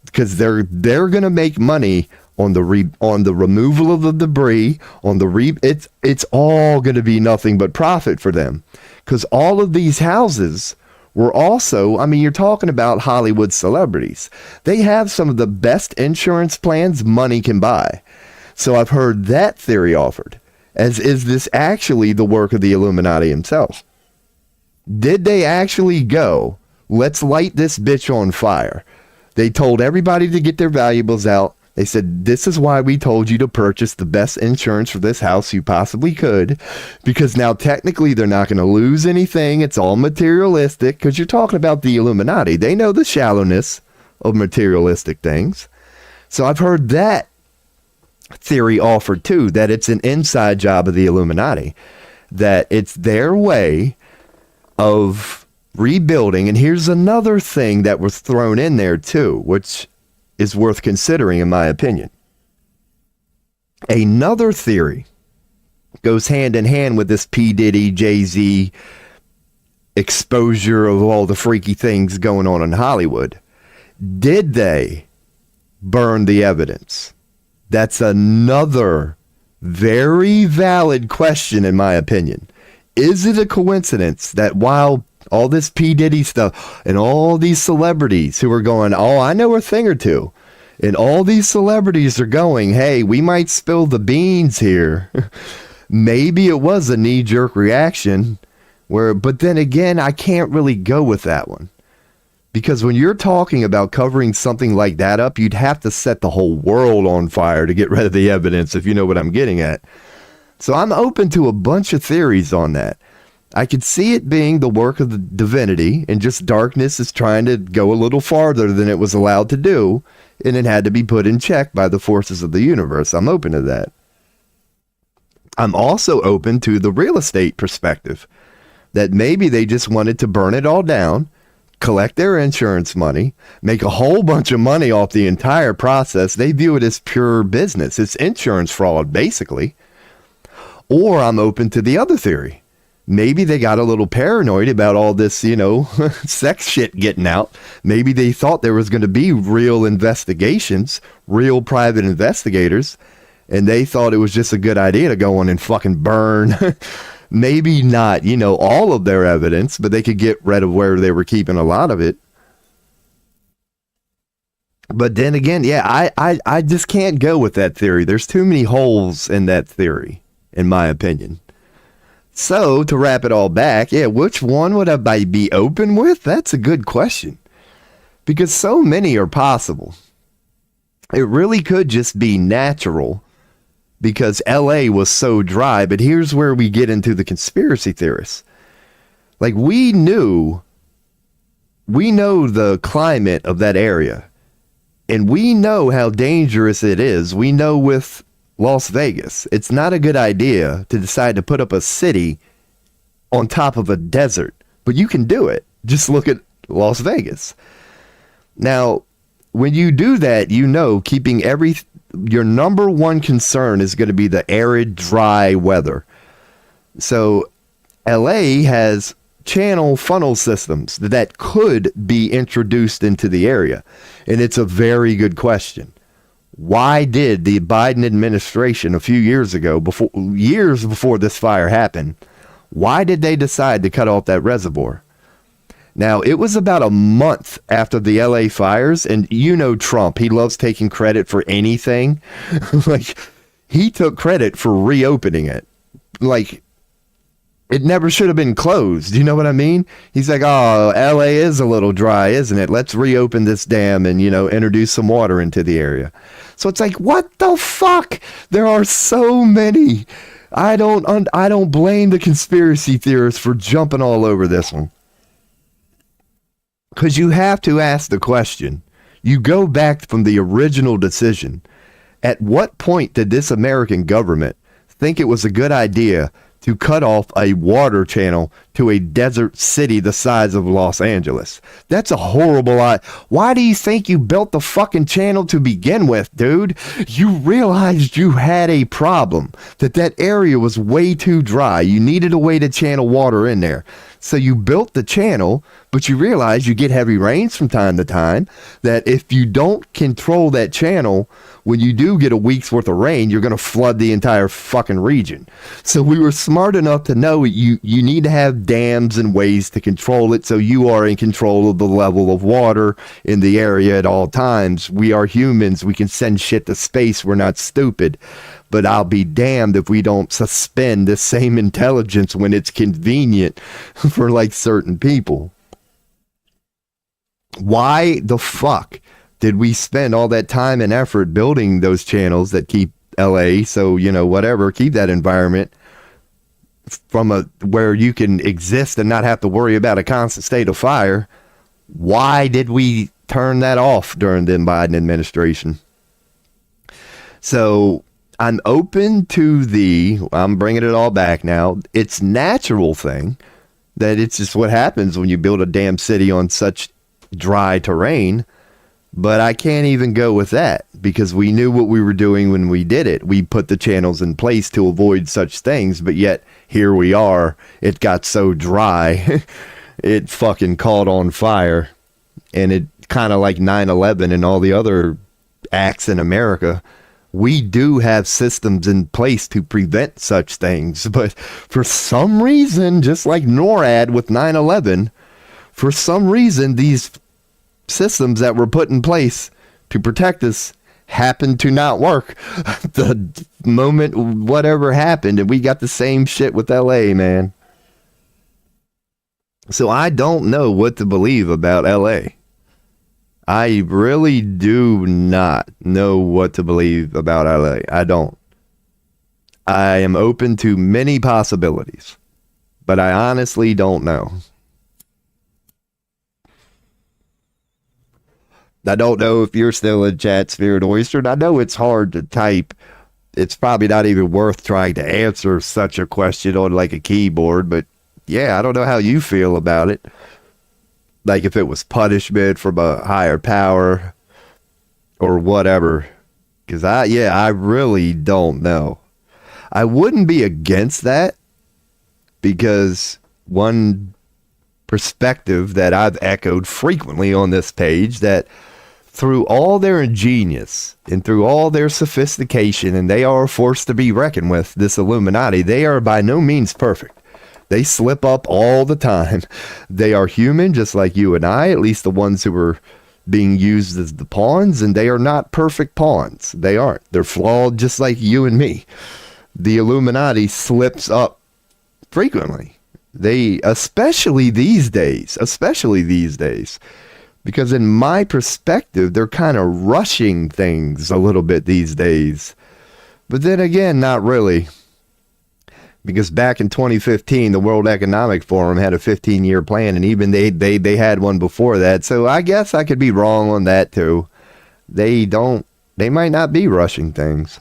because they're going to make money on the removal of the debris, it's all going to be nothing but profit for them, because all of these houses were also, you're talking about Hollywood celebrities. They have some of the best insurance plans money can buy. So I've heard that theory offered, as is this actually the work of the Illuminati himself? Did they actually go, let's light this bitch on fire? They told everybody to get their valuables out. They said, this is why we told you to purchase the best insurance for this house you possibly could, because now technically they're not going to lose anything. It's all materialistic, because you're talking about the Illuminati. They know the shallowness of materialistic things. So I've heard that theory offered too, that it's an inside job of the Illuminati, that it's their way of rebuilding. And here's another thing that was thrown in there too, which is worth considering in my opinion. Another theory goes hand in hand with this P. Diddy, Jay-Z exposure of all the freaky things going on in Hollywood. Did they burn the evidence? That's another very valid question in my opinion. Is it a coincidence that while all this P. Diddy stuff and all these celebrities who are going, oh, I know a thing or two, and all these celebrities are going, hey, we might spill the beans here. Maybe it was a knee-jerk reaction, but then again, I can't really go with that one. Because when you're talking about covering something like that up, you'd have to set the whole world on fire to get rid of the evidence, if you know what I'm getting at. So I'm open to a bunch of theories on that. I could see it being the work of the divinity, and just darkness is trying to go a little farther than it was allowed to do, and it had to be put in check by the forces of the universe. I'm open to that. I'm also open to the real estate perspective, that maybe they just wanted to burn it all down, collect their insurance money, make a whole bunch of money off the entire process. They view it as pure business. It's insurance fraud, basically. Or I'm open to the other theory. Maybe they got a little paranoid about all this, sex shit getting out. Maybe they thought there was going to be real investigations, real private investigators, and they thought it was just a good idea to go on and fucking burn maybe not, all of their evidence, but they could get rid of where they were keeping a lot of it. But then again, yeah, I just can't go with that theory. There's too many holes in that theory, in my opinion. So, to wrap it all back, which one would I be open with? That's a good question. Because so many are possible. It really could just be natural, because LA was so dry. But here's where we get into the conspiracy theorists. Like, we know the climate of that area. And we know how dangerous it is. We know with Las Vegas, it's not a good idea to decide to put up a city on top of a desert, but you can do it. Just look at Las Vegas. Now, when you do that, you know, your number one concern is going to be the arid, dry weather. So LA has channel funnel systems that could be introduced into the area. And it's a very good question. Why did the Biden administration a few years ago, years before this fire happened, why did they decide to cut off that reservoir? Now, it was about a month after the LA fires, and you know Trump, he loves taking credit for anything. Like, he took credit for reopening it. Like, it never should have been closed. You know what I mean? He's like, oh, LA is a little dry, isn't it? Let's reopen this dam and, introduce some water into the area. So it's like, what the fuck? There are so many. I don't blame the conspiracy theorists for jumping all over this one. Because you have to ask the question. You go back from the original decision. At what point did this American government think it was a good idea to cut off a water channel to a desert city the size of Los Angeles? That's a horrible idea. Why do you think you built the fucking channel to begin with, dude? You realized you had a problem, that area was way too dry. You needed a way to channel water in there. So you built the channel, but you realize you get heavy rains from time to time, that if you don't control that channel, when you do get a week's worth of rain, you're going to flood the entire fucking region. So we were smart enough to know you need to have dams and ways to control it, so you are in control of the level of water in the area at all times. We are humans. We can send shit to space. We're not stupid. But I'll be damned if we don't suspend the same intelligence when it's convenient for like certain people. Why the fuck did we spend all that time and effort building those channels that keep LA, so, keep that environment from where you can exist and not have to worry about a constant state of fire? Why did we turn that off during the Biden administration? So I'm open to I'm bringing it all back now, it's natural thing that it's just what happens when you build a damn city on such dry terrain. But I can't even go with that because we knew what we were doing when we did it. We put the channels in place to avoid such things, but yet here we are. It got so dry. It fucking caught on fire. And it kind of like 9/11 and all the other acts in America. We do have systems in place to prevent such things, but for some reason, just like NORAD with 9/11, for some reason, these systems that were put in place to protect us happened to not work the moment whatever happened, and we got the same shit with LA, man. So I don't know what to believe about LA. I really do not know what to believe about LA. I don't. I am open to many possibilities, but I honestly don't know. I don't know if you're still in chat, Spirit Oyster, and I know it's hard to type. It's probably not even worth trying to answer such a question on like a keyboard, but yeah, I don't know how you feel about it. Like if it was punishment from a higher power or whatever. Because I really don't know. I wouldn't be against that because one perspective that I've echoed frequently on this page, that through all their ingenious and through all their sophistication, and they are a force to be reckoned with, this Illuminati, they are by no means perfect. They slip up all the time. They are human, just like you and I, at least the ones who are being used as the pawns, and they are not perfect pawns. They aren't. They're flawed just like you and me. The Illuminati slips up frequently. Especially these days, because in my perspective, they're kind of rushing things a little bit these days. But then again, not really. Because back in 2015, the World Economic Forum had a 15-year plan, and even they had one before that. So I guess I could be wrong on that too. they might not be rushing things.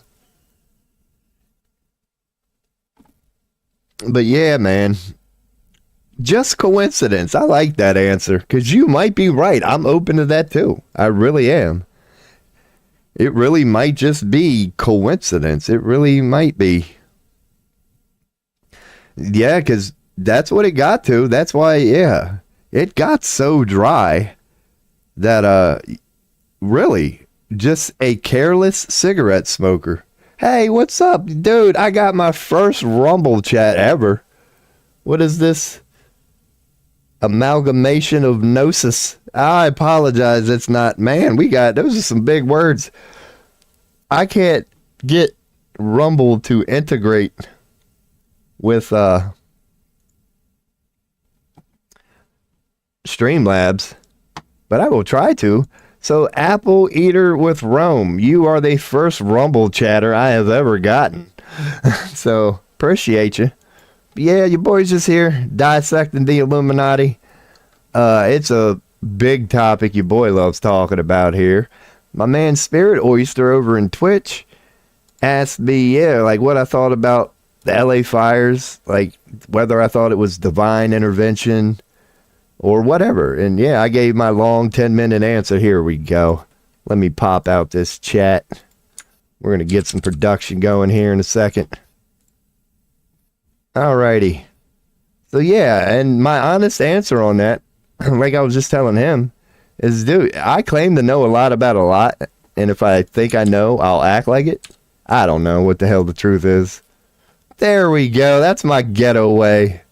But yeah, man, just coincidence. I like that answer because you might be right. I'm open to that too. I really am. It really might just be coincidence. It really might be. Yeah, because that's what it got to. That's why, yeah, it got so dry that, really, just a careless cigarette smoker. Hey, what's up, dude? I got my first Rumble chat ever. What is this? Amalgamation of gnosis. I apologize. It's not, man, those are some big words. I can't get Rumble to integrate with Streamlabs, but I will try to. So, Apple Eater with Rome, you are the first Rumble chatter I have ever gotten. So, appreciate you. But yeah, your boy's just here dissecting the Illuminati. It's a big topic your boy loves talking about here. My man Spirit Oyster over in Twitch asked me, yeah, like what I thought about the LA fires, like whether I thought it was divine intervention or whatever. And yeah, I gave my long 10-minute answer. Here we go. Let me pop out this chat. We're going to get some production going here in a second. Alrighty. So yeah, and my honest answer on that, like I was just telling him, is dude, I claim to know a lot about a lot. And if I think I know, I'll act like it. I don't know what the hell the truth is. There we go. That's my ghetto way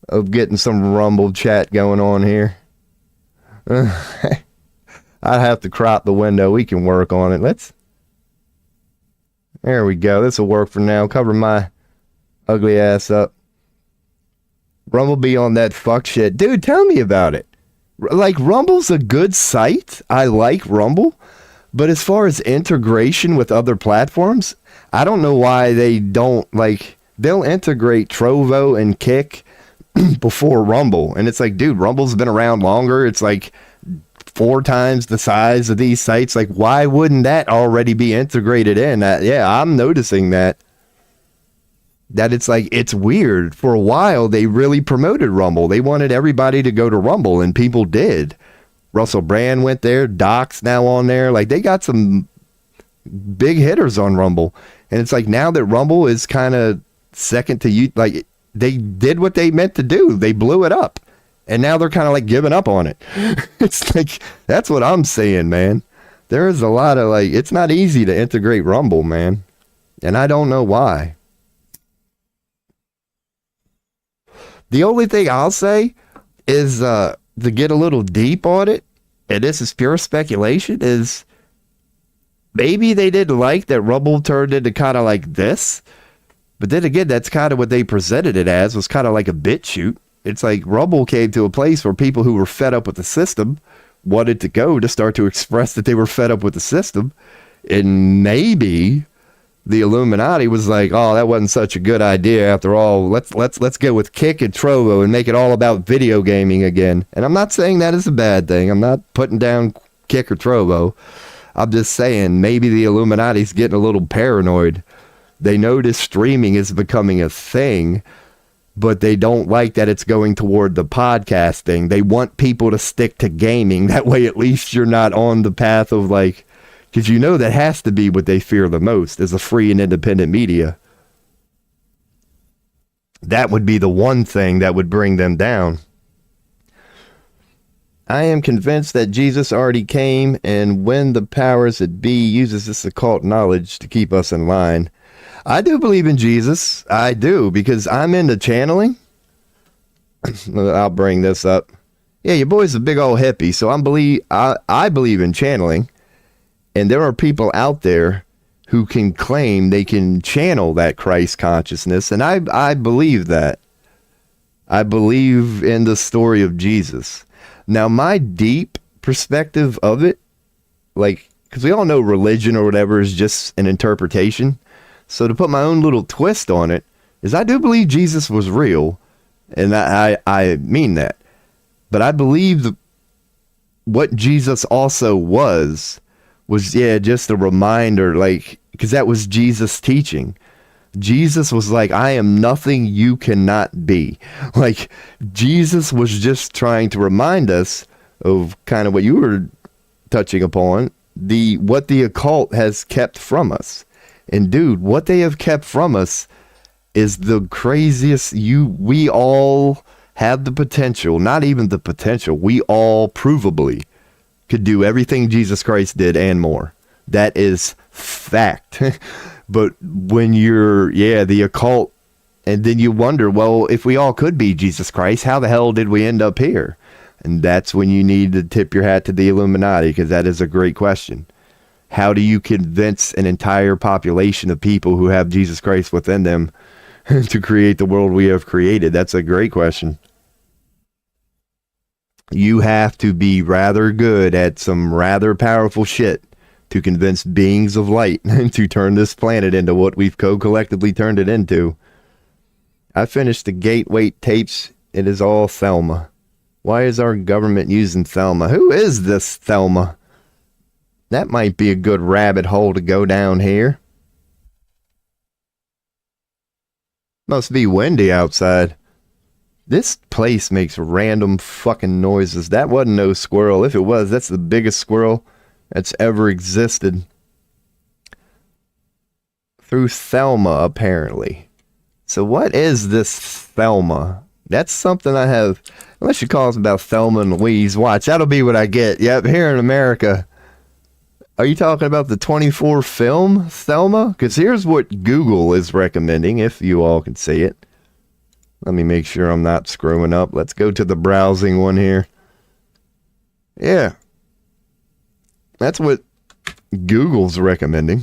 of getting some Rumble chat going on here. I have to crop the window. We can work on it. There we go. This will work for now. Cover my ugly ass up. Rumble be on that fuck shit. Dude, tell me about it. Like, Rumble's a good site. I like Rumble. But as far as integration with other platforms, I don't know why they don't, like, they'll integrate Trovo and Kick before Rumble. And it's like, dude, Rumble's been around longer. It's like 4 times the size of these sites. Like, why wouldn't that already be integrated in? Yeah, I'm noticing that it's like, it's weird. For a while, they really promoted Rumble. They wanted everybody to go to Rumble, and people did. Russell Brand went there. Doc's now on there. Like, they got some big hitters on Rumble. And it's like, now that Rumble is kind of second to you, like, they did what they meant to do. They blew it up. And now they're kind of like giving up on it. It's like, that's what I'm saying, man. There is a lot of, like, it's not easy to integrate Rumble, man. And I don't know why. The only thing I'll say is, to get a little deep on it, and this is pure speculation, is maybe they didn't like that Rumble turned into kind of like this. But then again, that's kind of what they presented it as, was kind of like a bit shoot. It's like Rumble came to a place where people who were fed up with the system wanted to go to start to express that they were fed up with the system. And maybe the Illuminati was like, oh, that wasn't such a good idea after all. Let's go with Kick and Trovo and make it all about video gaming again. And I'm not saying that is a bad thing. I'm not putting down Kick or Trovo. I'm just saying maybe the Illuminati's getting a little paranoid. They notice streaming is becoming a thing, but they don't like that it's going toward the podcast thing. They want people to stick to gaming. That way, at least you're not on the path of, like, because you know that has to be what they fear the most, is a free and independent media. That would be the one thing that would bring them down. I am convinced that Jesus already came, and when the powers that be uses this occult knowledge to keep us in line. I do believe in Jesus. I do, because I'm into channeling. I'll bring this up. Yeah, your boy's a big old hippie, so I believe in channeling. And there are people out there who can claim they can channel that Christ consciousness. And I believe that. I believe in the story of Jesus. Now, my deep perspective of it, like, because we all know religion or whatever is just an interpretation. So to put my own little twist on it, is I do believe Jesus was real. And I mean that. But I believe what Jesus also was yeah, just a reminder, like, because that was Jesus' teaching. Jesus was like, I am nothing you cannot be. Like, Jesus was just trying to remind us of kind of what you were touching upon, what the occult has kept from us. And dude, what they have kept from us is the craziest. We all have the potential, not even the potential, we all provably could do everything Jesus Christ did and more. That is fact. But when you're, the occult, and then you wonder, well, if we all could be Jesus Christ, how the hell did we end up here? And that's when you need to tip your hat to the Illuminati, because that is a great question. How do you convince an entire population of people who have Jesus Christ within them to create the world we have created? That's a great question. You have to be rather good at some rather powerful shit to convince beings of light to turn this planet into what we've collectively turned it into. I finished the Gateway tapes. It is all Thelma. Why is our government using Thelma? Who is this Thelma? That might be a good rabbit hole to go down here. Must be windy outside. This place makes random fucking noises. That wasn't no squirrel. If it was, that's the biggest squirrel that's ever existed. Through Thelma, apparently. So what is this Thelma? That's something I have. Unless you call us about Thelma and Louise. Watch, that'll be what I get. Yep, here in America. Are you talking about the 24 film Thelma? Because here's what Google is recommending, if you all can see it. Let me make sure I'm not screwing up. Let's go to the browsing one here. Yeah. That's what Google's recommending.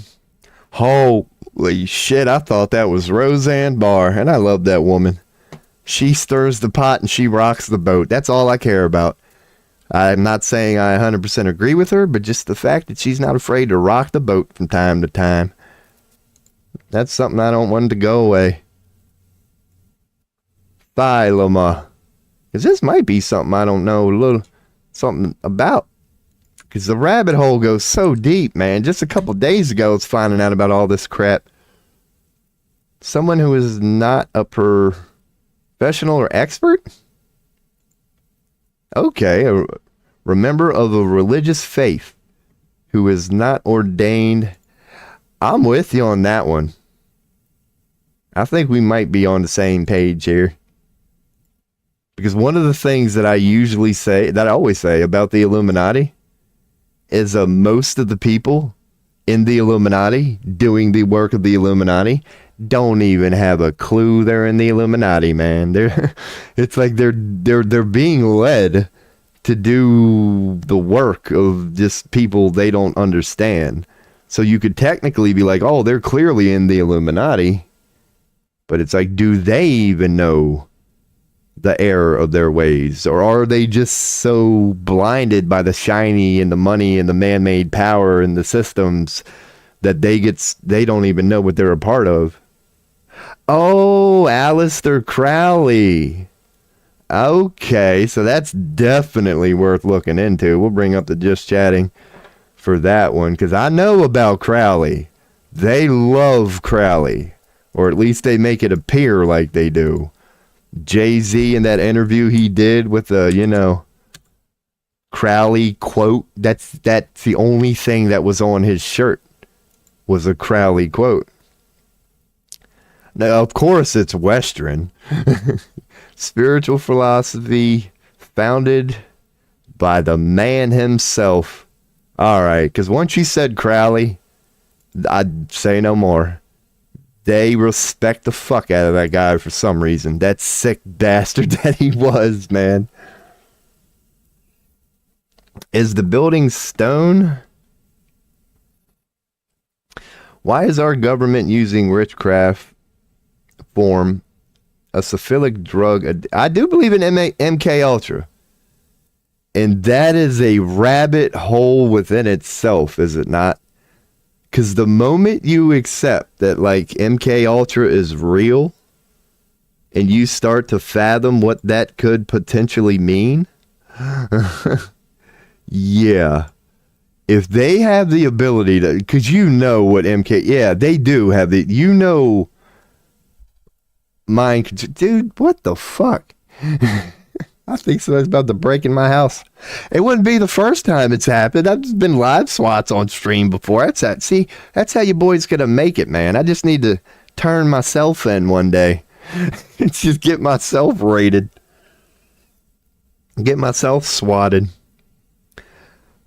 Holy shit, I thought that was Roseanne Barr, and I love that woman. She stirs the pot and she rocks the boat. That's all I care about. I'm not saying I 100% agree with her, but just the fact that she's not afraid to rock the boat from time to time. That's something I don't want to go away. Thelma. Because this might be something I don't know a little something about. Because the rabbit hole goes so deep, man. Just a couple days ago, I was finding out about all this crap. Someone who is not a professional or expert? Okay, a member of a religious faith who is not ordained. I'm with you on that one. I think we might be on the same page here. Because one of the things that I usually say, that I always say about the Illuminati, is most of the people in the Illuminati doing the work of the Illuminati don't even have a clue they're in the Illuminati, man. It's like they're being led to do the work of just people they don't understand. So you could technically be like, oh, they're clearly in the Illuminati. But it's like, do they even know the error of their ways? Or are they just so blinded by the shiny and the money and the man-made power and the systems that they don't even know what they're a part of? Oh, Aleister Crowley. Okay, so that's definitely worth looking into. We'll bring up the Just Chatting for that one, because I know about Crowley. They love Crowley, or at least they make it appear like they do. Jay-Z in that interview he did with the, Crowley quote, that's the only thing that was on his shirt was a Crowley quote. Now, of course, it's Western. Spiritual philosophy founded by the man himself. All right, because once you said Crowley, I'd say no more. They respect the fuck out of that guy for some reason. That sick bastard that he was, man. Is the building stone? Why is our government using witchcraft form a syphilitic drug? I do believe in MK Ultra, and that is a rabbit hole within itself, is it not? Because the moment you accept that, like, MK Ultra is real, and you start to fathom what that could potentially mean, Yeah. If they have the ability to, because you know what MK, yeah, they do have the, you know, mind, dude, what the fuck? I think somebody's about to break in my house. It wouldn't be the first time it's happened. I've just been live swats on stream before. That's that. See, that's how you boys gonna make it, man. I just need to turn myself in one day. It's just get myself raided. Get myself swatted.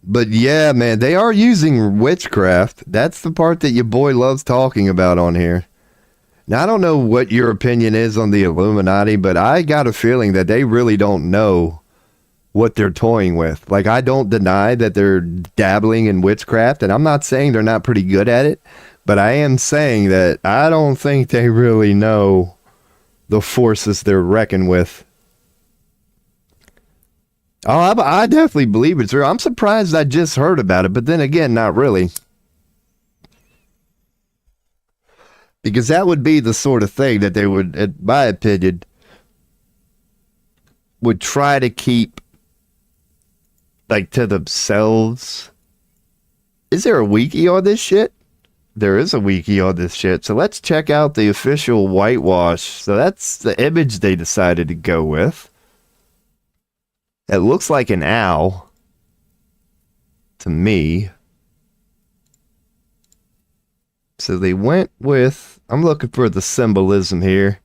But yeah, man, they are using witchcraft. That's the part that your boy loves talking about on here. Now, I don't know what your opinion is on the Illuminati, but I got a feeling that they really don't know what they're toying with. Like, I don't deny that they're dabbling in witchcraft, and I'm not saying they're not pretty good at it, but I am saying that I don't think they really know the forces they're reckoning with. Oh, I definitely believe it's real. I'm surprised I just heard about it, but then again, not really. Because that would be the sort of thing that they would, in my opinion, would try to keep, like, to themselves. Is there a wiki on this shit? There is a wiki on this shit. So let's check out the official whitewash. So that's the image they decided to go with. It looks like an owl to me. So they went with, I'm looking for the symbolism here.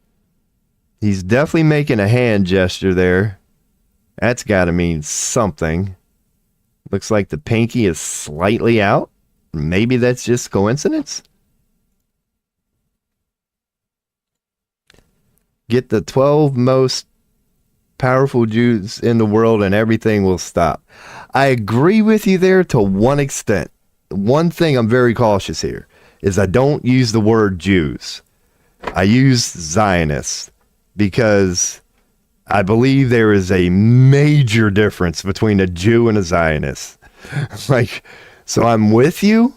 He's definitely making a hand gesture there. That's got to mean something. Looks like the pinky is slightly out. Maybe that's just coincidence. Get the 12 most powerful Jews in the world and everything will stop. I agree with you there to one extent. One thing I'm very cautious here is I don't use the word Jews. I use Zionists because I believe there is a major difference between a Jew and a Zionist. Like, so I'm with you,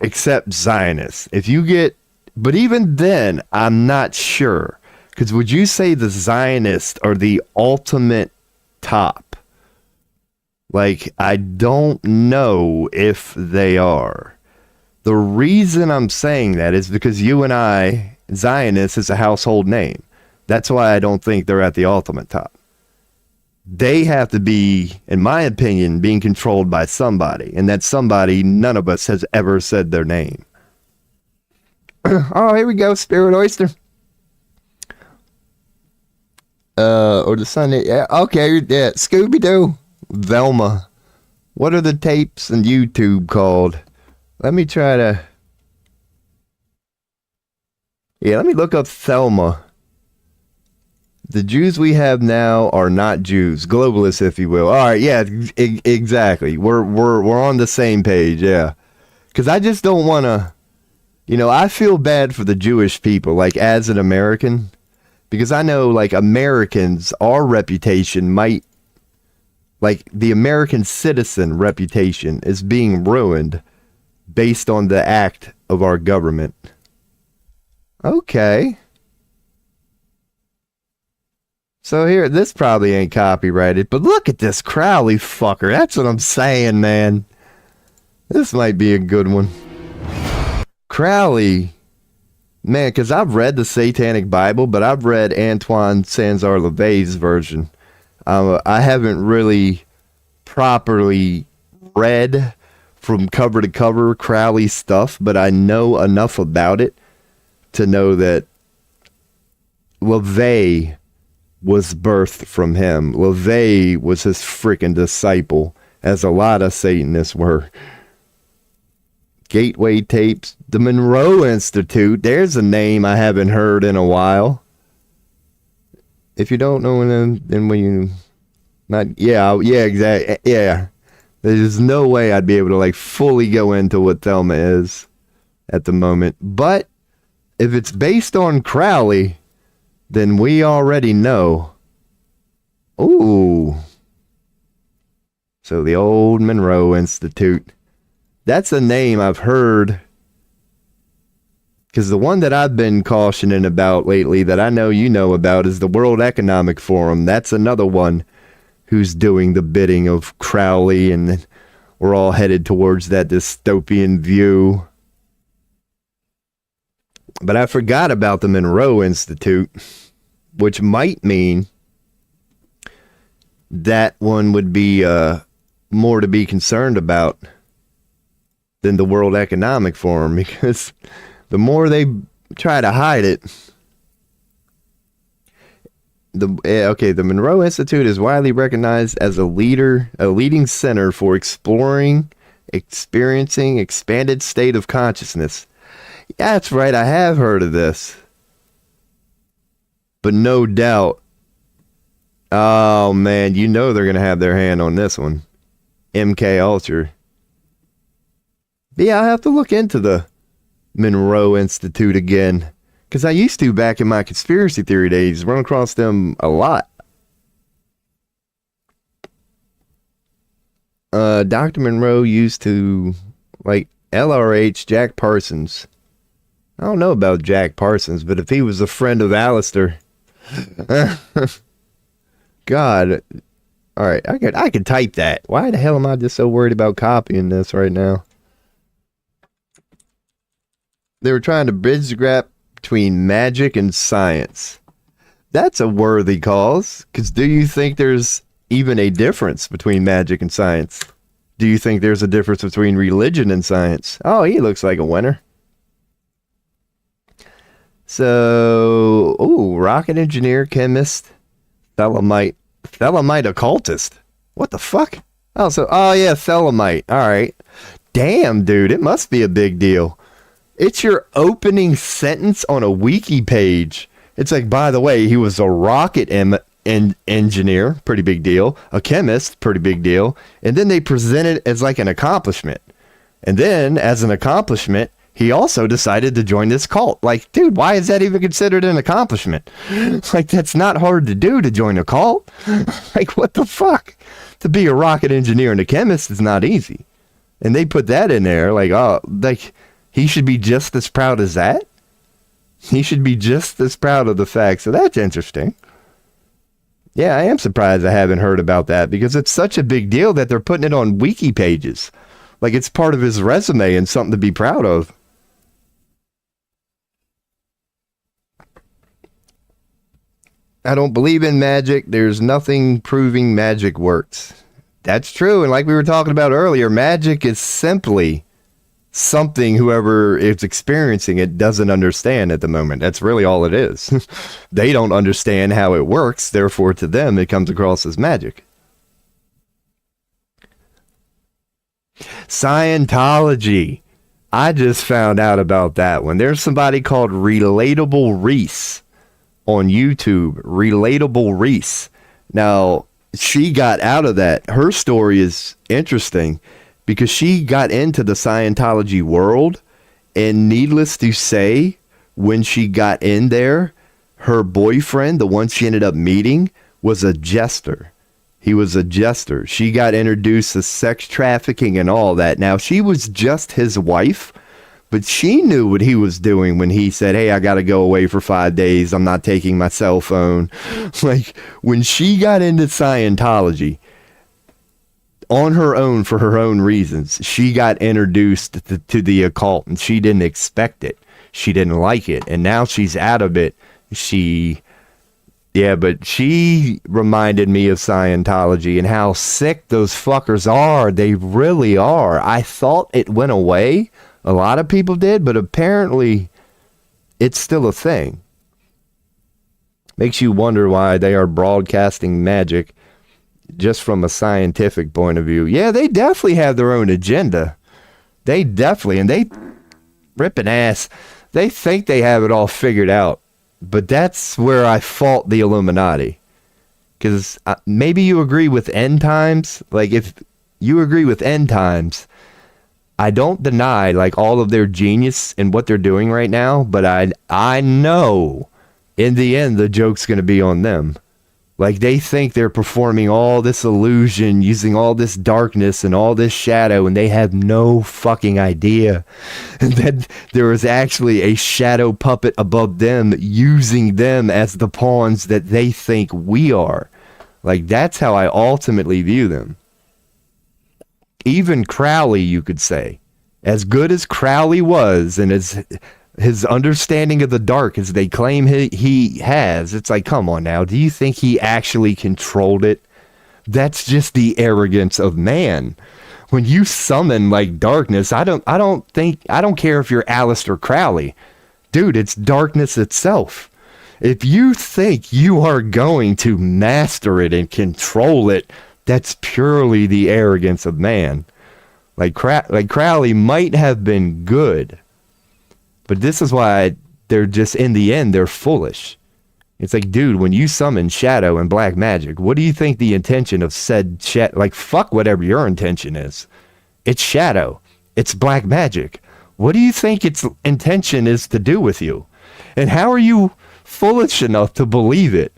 except Zionists. If you get, but even then, I'm not sure. Because would you say the Zionists are the ultimate top? Like, I don't know if they are. The reason I'm saying that is because you and I, Zionist is a household name. That's why I don't think they're at the ultimate top. They have to be, in my opinion, being controlled by somebody. And that somebody, none of us has ever said their name. Oh, here we go, Spirit Oyster. Or the Sunday, yeah, okay, yeah, Scooby-Doo, Velma. What are the tapes and YouTube called? Let me try to, yeah, let me look up Thelma. The Jews we have now are not Jews, globalists, if you will. All right, yeah, exactly. We're on the same page, yeah. Because I just don't want to, you know, I feel bad for the Jewish people, like as an American. Because I know, like, Americans, our reputation might, like, the American citizen reputation is being ruined based on the act of our government. Okay. So here, this probably ain't copyrighted, but look at this Crowley fucker. That's what I'm saying, man. This might be a good one. Crowley. Man, because I've read the Satanic Bible, but I've read Antoine Sanzar-Leve's version. I haven't really properly read from cover to cover Crowley's stuff, but I know enough about it to know that LeVay was birthed from him. LeVay was his freaking disciple, as a lot of Satanists were. Gateway tapes, the Monroe Institute. There's a name I haven't heard in a while. If you don't know them, then when you not, yeah, exactly, yeah. There's no way I'd be able to like fully go into what Thelma is at the moment. But if it's based on Crowley, then we already know. Ooh. So the old Monroe Institute. That's a name I've heard, because the one that I've been cautioning about lately that I know you know about is the World Economic Forum. That's another one who's doing the bidding of Crowley, and we're all headed towards that dystopian view. But I forgot about the Monroe Institute, which might mean that one would be more to be concerned about than the World Economic Forum, because the more they try to hide it. The Monroe Institute is widely recognized as a leading center for experiencing expanded state of consciousness. Yeah, that's right, I have heard of this. But no doubt, oh man, you know they're going to have their hand on this one. MK Ultra. But yeah, I have to look into the Monroe Institute again. Because I used to, back in my conspiracy theory days, run across them a lot. Dr. Monroe used to, like, LRH, Jack Parsons. I don't know about Jack Parsons, but if he was a friend of Alistair, God, all right, I could type that. Why the hell am I just so worried about copying this right now? They were trying to bridge the gap between magic and science. That's a worthy cause, because do you think there's even a difference between magic and science? Do you think there's a difference between religion and science? Oh, he looks like a winner. So, rocket engineer, chemist, Thelamite occultist. What the fuck? Oh yeah, Thelamite. All right. Damn, dude, it must be a big deal. It's your opening sentence on a wiki page. It's like, by the way, he was a rocket engineer, pretty big deal. A chemist, pretty big deal. And then they present it as like an accomplishment. And then, as an accomplishment, he also decided to join this cult. Like, dude, why is that even considered an accomplishment? Like, that's not hard to do, to join a cult. Like, what the fuck? To be a rocket engineer and a chemist is not easy. And they put that in there, like, oh, like, he should be just as proud as that? He should be just as proud of the fact. So that's interesting. Yeah, I am surprised I haven't heard about that, because it's such a big deal that they're putting it on wiki pages. Like, it's part of his resume and something to be proud of. I don't believe in magic. There's nothing proving magic works. That's true. And like we were talking about earlier, magic is simply something whoever is experiencing it doesn't understand at the moment. That's really all it is. They don't understand how it works. Therefore, to them, it comes across as magic. Scientology. I just found out about that one. There's somebody called Relatable Reese on YouTube. Relatable Reese. Now, she got out of that. Her story is interesting because she got into the Scientology world, and needless to say, when she got in there, her boyfriend, the one she ended up meeting, was a jester. He was a jester. She got introduced to sex trafficking and all that. Now, she was just his wife, but she knew what he was doing when he said, hey, I got to go away for 5 days. I'm not taking my cell phone. Like, when she got into Scientology, on her own, for her own reasons, she got introduced to the occult, and she didn't expect it. She didn't like it. And now she's out of it. But she reminded me of Scientology and how sick those fuckers are. They really are. I thought it went away. A lot of people did, but apparently it's still a thing. Makes you wonder why they are broadcasting magic just from a scientific point of view. Yeah, they definitely have their own agenda. They definitely, and they ripping ass. They think they have it all figured out. But that's where I fault the Illuminati. Because maybe you agree with end times. Like, if you agree with end times, I don't deny, like, all of their genius and what they're doing right now. But I know in the end, the joke's going to be on them. Like, they think they're performing all this illusion, using all this darkness and all this shadow, and they have no fucking idea that there is actually a shadow puppet above them, using them as the pawns that they think we are. Like, that's how I ultimately view them. Even Crowley, you could say, as good as Crowley was, and as his understanding of the dark as they claim he has, it's like, come on now, do you think he actually controlled it? That's just the arrogance of man. When you summon like darkness, I don't care if you're Aleister Crowley. Dude, it's darkness itself. If you think you are going to master it and control it, that's purely the arrogance of man. Like Crowley might have been good, but this is why they're just, in the end, they're foolish. It's like, dude, when you summon shadow and black magic, what do you think the intention of said shadow? Like, fuck whatever your intention is. It's shadow. It's black magic. What do you think its intention is to do with you? And how are you foolish enough to believe it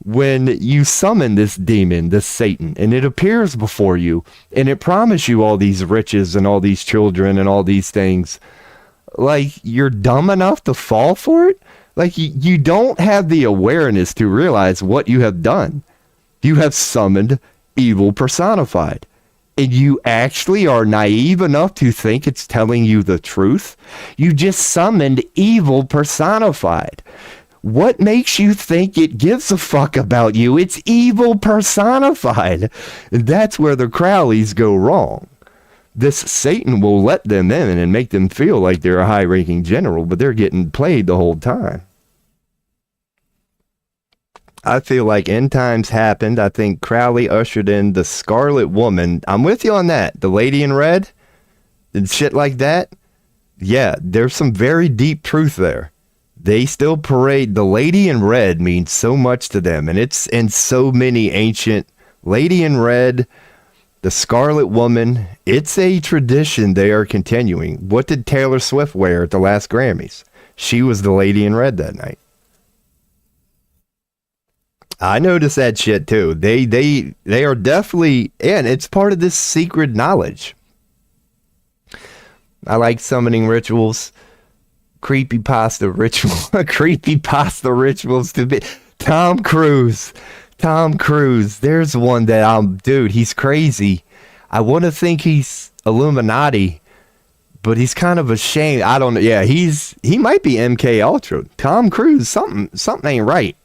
when you summon this demon, this Satan, and it appears before you, and it promises you all these riches and all these children and all these things? Like, you're dumb enough to fall for it? Like, you don't have the awareness to realize what you have done. You have summoned evil personified. And you actually are naive enough to think it's telling you the truth? You just summoned evil personified. What makes you think it gives a fuck about you? It's evil personified. And that's where the Crowleys go wrong. This Satan will let them in and make them feel like they're a high-ranking general, but they're getting played the whole time. I feel like end times happened. I think Crowley ushered in the Scarlet Woman. I'm with you on that. The Lady in Red and shit like that. Yeah, there's some very deep truth there. They still parade. The Lady in Red means so much to them, and it's in so many ancient. Lady in Red, the Scarlet Woman, it's a tradition they are continuing. What did Taylor Swift wear at the last Grammys? She was the Lady in Red that night. I noticed that shit too. They are definitely, and it's part of this secret knowledge. I like summoning rituals, creepypasta rituals to be. Tom Cruise. There's one that dude, he's crazy. I want to think he's Illuminati, but he's kind of ashamed. I don't know. Yeah, he might be MK Ultra. Tom Cruise, something ain't right.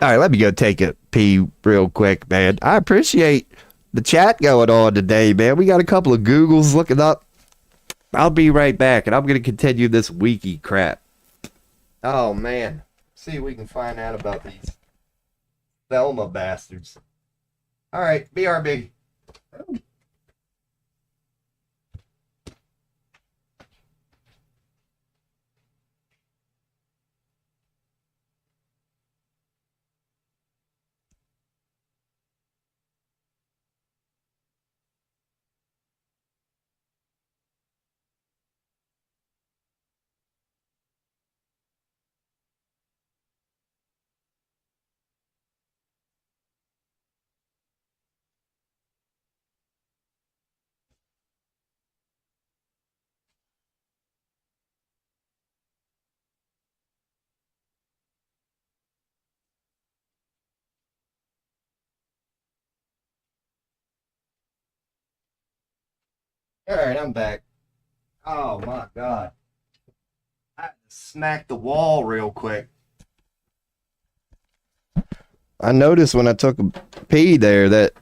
All right, let me go take a pee real quick, man. I appreciate the chat going on today, man. We got a couple of Googles looking up. I'll be right back, and I'm going to continue this wiki crap. Oh, man. See if we can find out about these Thelma bastards. All right, BRB. All right, I'm back. Oh, my God. I smacked the wall real quick. I noticed when I took a pee there that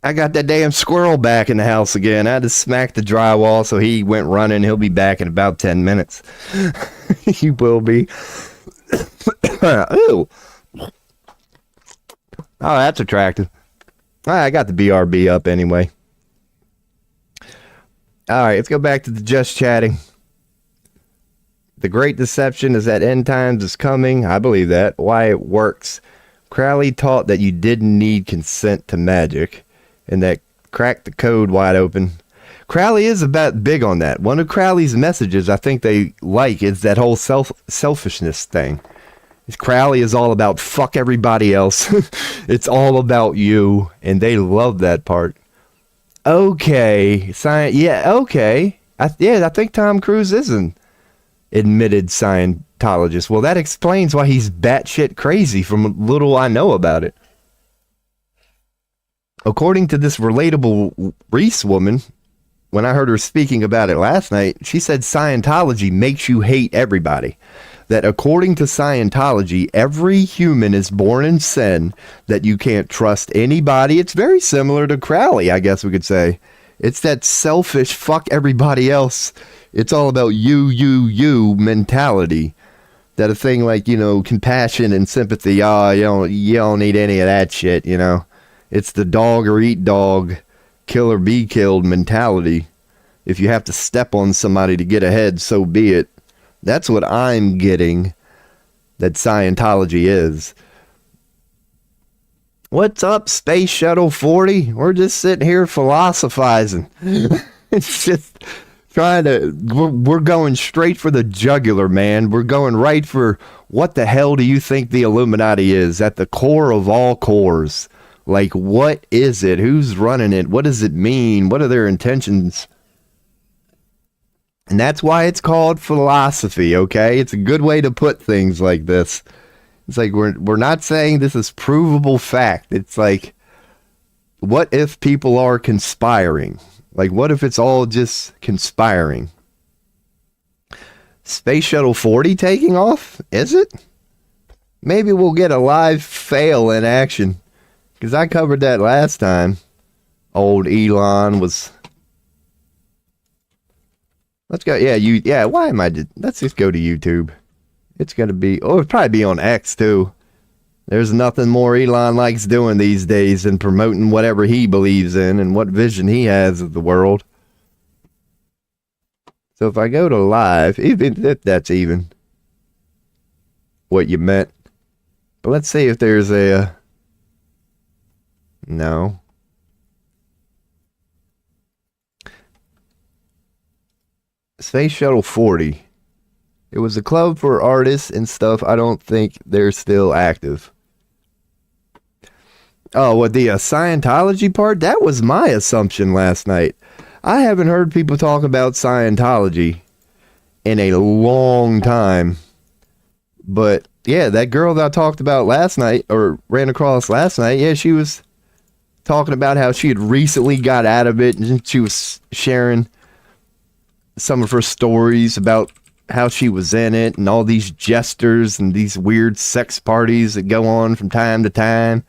I got that damn squirrel back in the house again. I had to smack the drywall, so he went running. He'll be back in about 10 minutes. He will be. Ooh. Oh, that's attractive. I got the BRB up anyway. All right, let's go back to the just chatting. The great deception is that end times is coming. I believe that. Why it works. Crowley taught that you didn't need consent to magic, and that cracked the code wide open. Crowley is about big on that. One of Crowley's messages I think they like is that whole selfishness thing. Crowley is all about fuck everybody else. It's all about you, and they love that part. Okay, yeah, okay. I think Tom Cruise is an admitted Scientologist. Well, that explains why he's batshit crazy from little I know about it. According to this relatable Reese woman, when I heard her speaking about it last night, she said Scientology makes you hate everybody. That according to Scientology, every human is born in sin, that you can't trust anybody. It's very similar to Crowley, I guess we could say. It's that selfish, fuck everybody else. It's all about you mentality. That a thing like, you know, compassion and sympathy, you don't need any of that shit, you know. It's the dog or eat dog, kill or be killed mentality. If you have to step on somebody to get ahead, so be it. That's what I'm getting that Scientology is. What's up, Space Shuttle 40? We're just sitting here philosophizing. It's just we're going straight for the jugular, man. We're going right for what the hell do you think the Illuminati is at the core of all cores? Like, what is it? Who's running it? What does it mean? What are their intentions? And that's why it's called philosophy, okay? It's a good way to put things like this. It's like we're not saying this is provable fact. It's like, what if people are conspiring? Like, what if it's all just conspiring? Space Shuttle 40 taking off? Is it? Maybe we'll get a live fail in action. Because I covered that last time. Old Elon was... Let's go. Yeah, why am I... Let's just go to YouTube. It's going to be... Oh, it'll probably be on X, too. There's nothing more Elon likes doing these days than promoting whatever he believes in and what vision he has of the world. So if I go to live, even if that's even what you meant. But let's see if there's a... No. Space Shuttle 40. It was a club for artists and stuff. I don't think they're still active. Oh, what the Scientology part? That was my assumption last night. I haven't heard people talk about Scientology in a long time. But yeah, that girl that I talked about last night, or ran across last night, yeah, she was talking about how she had recently got out of it, and she was sharing some of her stories about how she was in it and all these jesters and these weird sex parties that go on from time to time.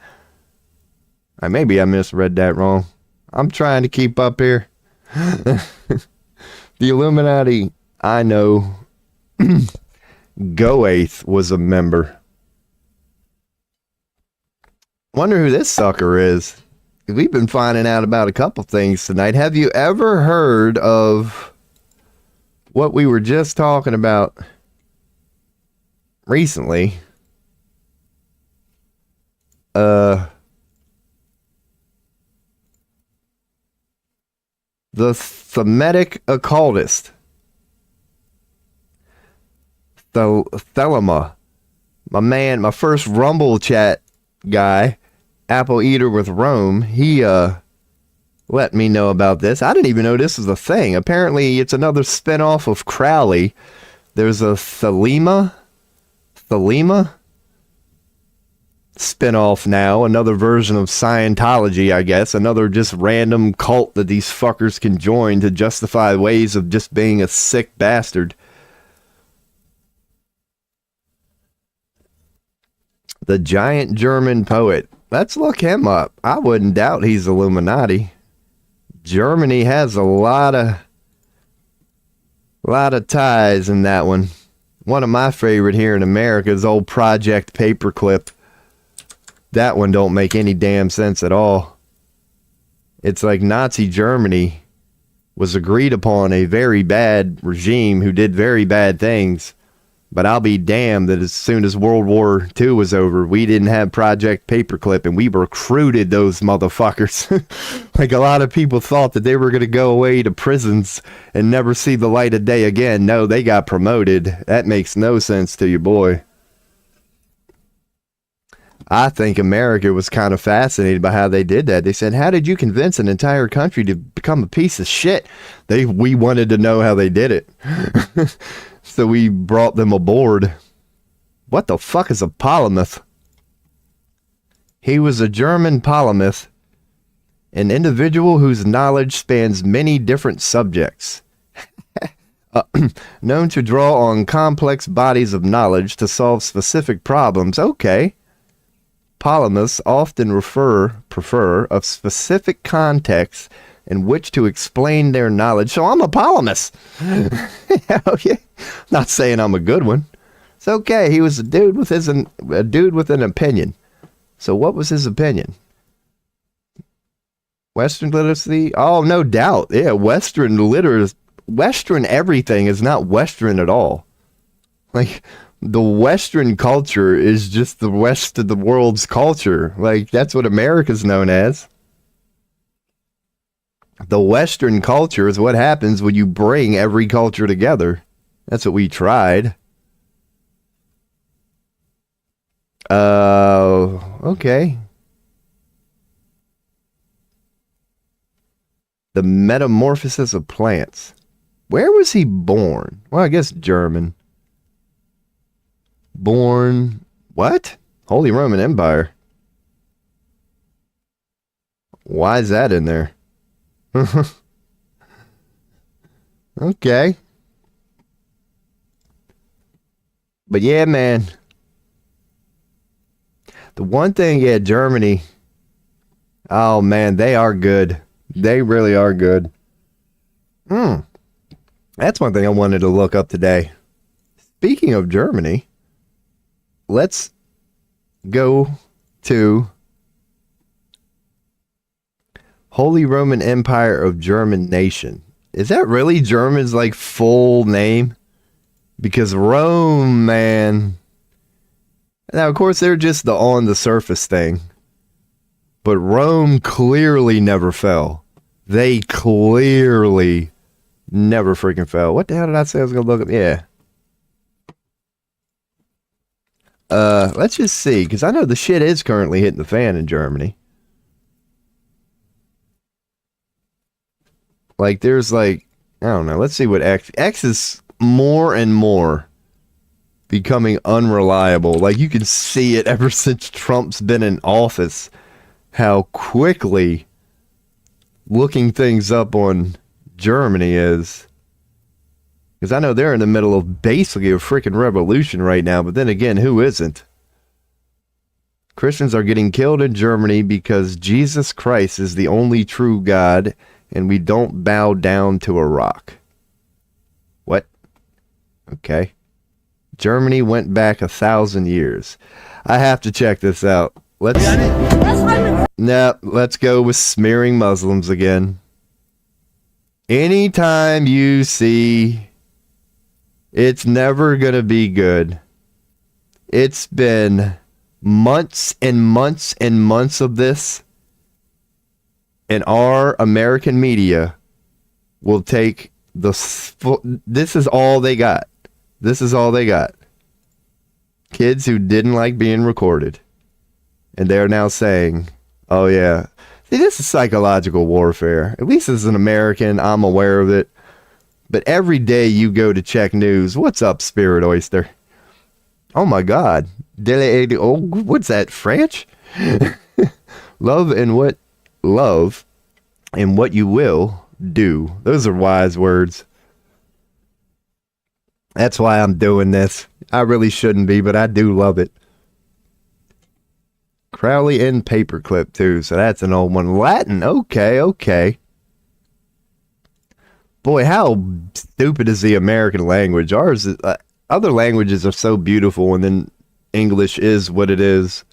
Maybe I misread that wrong. I'm trying to keep up here. The Illuminati, I know. Goath was a member. Wonder who this sucker is. We've been finding out about a couple things tonight. Have you ever heard of what we were just talking about recently? The Thematic occultist. Thelema. My first Rumble chat guy, Apple Eater with Rome, he let me know about this. I didn't even know this was a thing. Apparently, it's another spinoff of Crowley. There's a Thelema spinoff now, another version of Scientology, I guess, another just random cult that these fuckers can join to justify ways of just being a sick bastard. The giant German poet. Let's look him up. I wouldn't doubt he's Illuminati. Germany has a lot of ties in that one. One of my favorite here in America is old Project Paperclip. That one don't make any damn sense at all. It's like Nazi Germany was agreed upon a very bad regime who did very bad things. But I'll be damned that as soon as World War II was over, we didn't have Project Paperclip and we recruited those motherfuckers. Like a lot of people thought that they were going to go away to prisons and never see the light of day again. No, they got promoted. That makes no sense to you, boy. I think America was kind of fascinated by how they did that. They said, how did you convince an entire country to become a piece of shit? We wanted to know how they did it. So we brought them aboard. What the fuck is a polymath? He was a German polymath, an individual whose knowledge spans many different subjects. Known to draw on complex bodies of knowledge to solve specific problems. Okay. Polymaths often prefer a specific context in which to explain their knowledge. So I'm a polymath. Okay. Not saying I'm a good one. It's okay. He was a dude with an opinion. So what was his opinion? Western literacy? Oh, no doubt. Yeah, Western everything is not Western at all. Like, the Western culture is just the rest of the world's culture. Like, that's what America's known as. The Western culture is what happens when you bring every culture together. That's what we tried. Okay. The metamorphosis of plants. Where was he born? Well, I guess German. Born, what? Holy Roman Empire. Why is that in there? Okay. But yeah, man. The one thing, yeah, Germany. Oh, man, they are good. They really are good. That's one thing I wanted to look up today. Speaking of Germany, let's go to Holy Roman Empire of German Nation. Is that really German's like full name? Because Rome, man. Now, of course, they're just the on the surface thing. But Rome clearly never fell. They clearly never freaking fell. What the hell did I say I was going to look up? Yeah. Let's just see, because I know the shit is currently hitting the fan in Germany. Like, there's like, I don't know. Let's see what X is more and more becoming unreliable. Like, you can see it ever since Trump's been in office, how quickly looking things up on Germany is. Because I know they're in the middle of basically a freaking revolution right now, but then again, who isn't? Christians are getting killed in Germany because Jesus Christ is the only true God, and we don't bow down to a rock. What? Okay. Germany went back 1,000 years. I have to check this out. Let's go with smearing Muslims again. Anytime you see, it's never going to be good. It's been months and months and months of this. And our American media will take this is all they got. This is all they got. Kids who didn't like being recorded. And they're now saying, oh yeah. See, this is psychological warfare. At least as an American, I'm aware of it. But every day you go to check news, what's up, Spirit Oyster? Oh my God. What's that, French? Love and what you will do. Those are wise words. That's why I'm doing this. I really shouldn't be, but I do love it. Crowley and Paperclip too, so that's an old one. Latin, okay. Boy, how stupid is the American language? Ours is, other languages are so beautiful, and then English is what it is.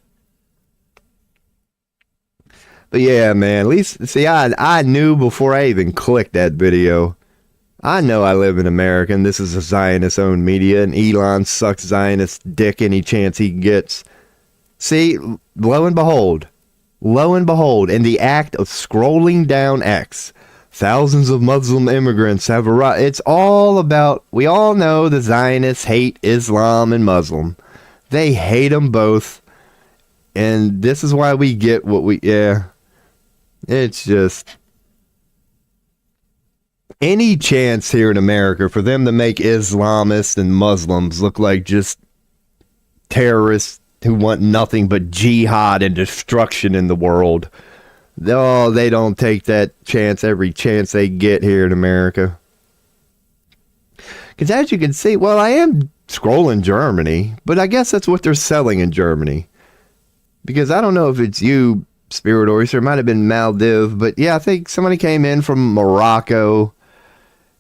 But yeah, man, at least, see, I knew before I even clicked that video. I know I live in America, and this is a Zionist-owned media, and Elon sucks Zionist dick any chance he gets. See, lo and behold, in the act of scrolling down X, thousands of Muslim immigrants have arrived. It's all about, we all know the Zionists hate Islam and Muslim. They hate them both. And this is why we get what we, yeah. It's just, any chance here in America for them to make Islamists and Muslims look like just terrorists who want nothing but jihad and destruction in the world. Oh, they don't take that chance every chance they get here in America. Because as you can see, well, I am scrolling Germany, but I guess that's what they're selling in Germany. Because I don't know if it's you, Spirit Oyster, it might have been Maldives, but yeah, I think somebody came in from Morocco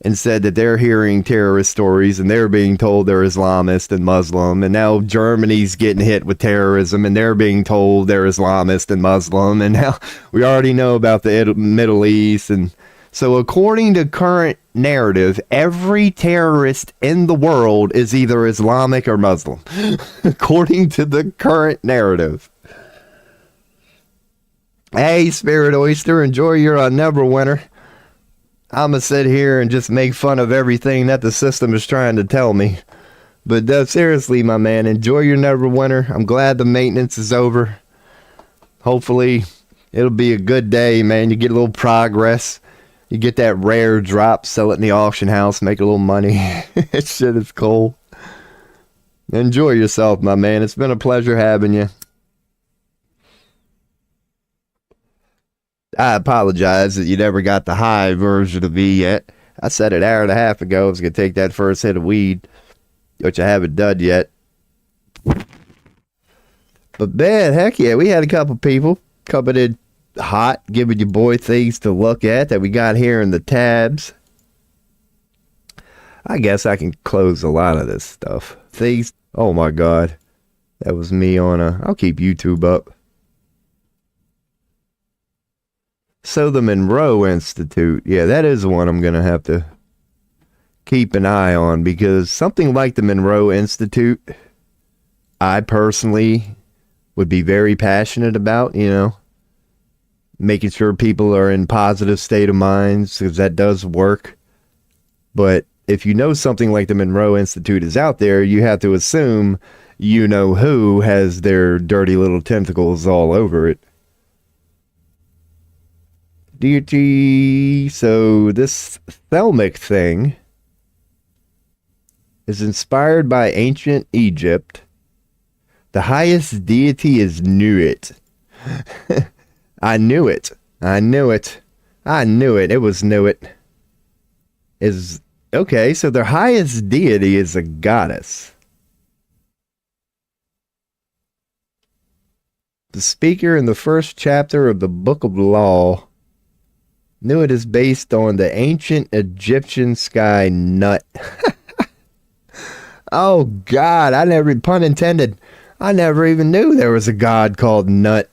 and said that they're hearing terrorist stories and they're being told they're Islamist and Muslim, and now Germany's getting hit with terrorism and they're being told they're Islamist and Muslim, and now we already know about the Middle East. And so according to current narrative, every terrorist in the world is either Islamic or Muslim, according to the current narrative. Hey, Spirit Oyster, enjoy your Never Winter. I'm going to sit here and just make fun of everything that the system is trying to tell me. But seriously, my man, enjoy your Neverwinter. I'm glad the maintenance is over. Hopefully, it'll be a good day, man. You get a little progress. You get that rare drop, sell it in the auction house, make a little money. That shit is cool. Enjoy yourself, my man. It's been a pleasure having you. I apologize that you never got the high version of me yet. I said an hour and a half ago I was going to take that first hit of weed, which I haven't done yet. But man, heck yeah, we had a couple people coming in hot, giving you boy things to look at that we got here in the tabs. I guess I can close a lot of this stuff. Things, oh my God. That was me on I'll keep YouTube up. So the Monroe Institute. Yeah, that is one I'm going to have to keep an eye on, because something like the Monroe Institute, I personally would be very passionate about, you know, making sure people are in positive state of minds, because that does work. But if you know something like the Monroe Institute is out there, you have to assume you know who has their dirty little tentacles all over it. Deity. So this Thelmic thing is inspired by ancient Egypt. The highest deity is Nuit. I knew it. I knew it. I knew it. It was Nuit. Is okay, so their highest deity is a goddess. The speaker in the first chapter of the Book of Law. Nuit is based on the ancient Egyptian sky Nut. Oh God, pun intended, I never even knew there was a god called Nut.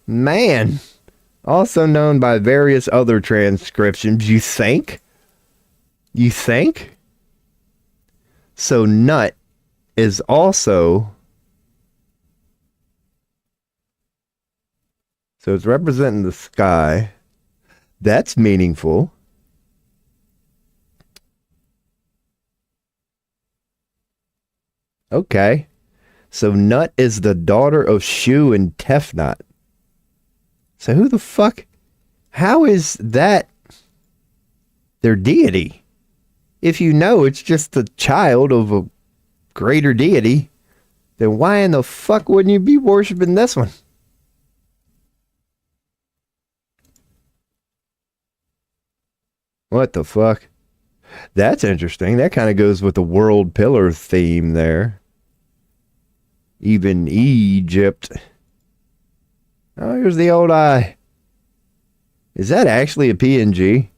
Man. Also known by various other transcriptions. You think? You think? So Nut is also... So it's representing the sky. That's meaningful. Okay. So Nut is the daughter of Shu and Tefnut. So who the fuck? How is that their deity? If you know it's just the child of a greater deity, then why in the fuck wouldn't you be worshiping this one? What the fuck? That's interesting. That kind of goes with the world pillar theme there. Even Egypt. Oh, here's the old eye. Is that actually a PNG?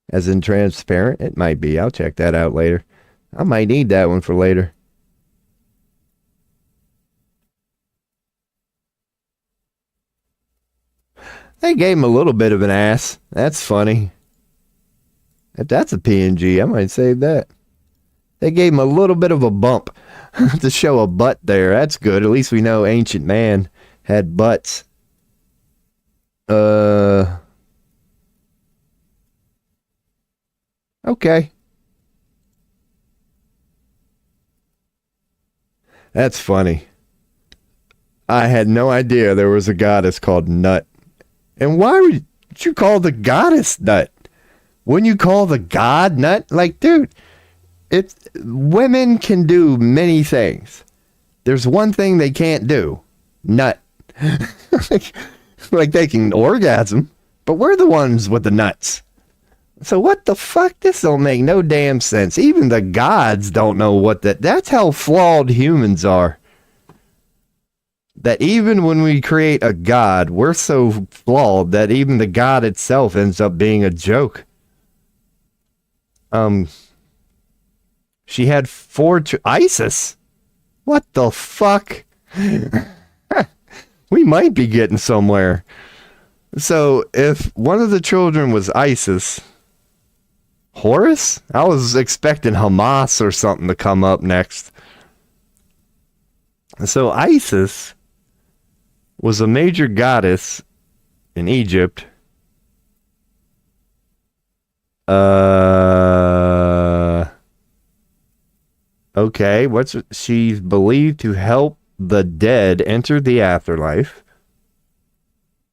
As in transparent? It might be. I'll check that out later. I might need that one for later. They gave him a little bit of an ass. That's funny. If that's a PNG, I might save that. They gave him a little bit of a bump to show a butt there. That's good. At least we know ancient man had butts. Okay. That's funny. I had no idea there was a goddess called Nut. And why would... What you call the goddess nut? Wouldn't you call the god nut? Like, dude, if women can do many things, there's one thing they can't do. Nut. Like they can orgasm, but we're the ones with the nuts. So what the fuck? This don't make no damn sense. Even the gods don't know what that's how flawed humans are. That even when we create a god, we're so flawed that even the god itself ends up being a joke. She had ISIS? What the fuck? We might be getting somewhere. So if one of the children was ISIS, Horus? I was expecting Hamas or something to come up next. So Isis was a major goddess in Egypt. Okay, she's believed to help the dead enter the afterlife.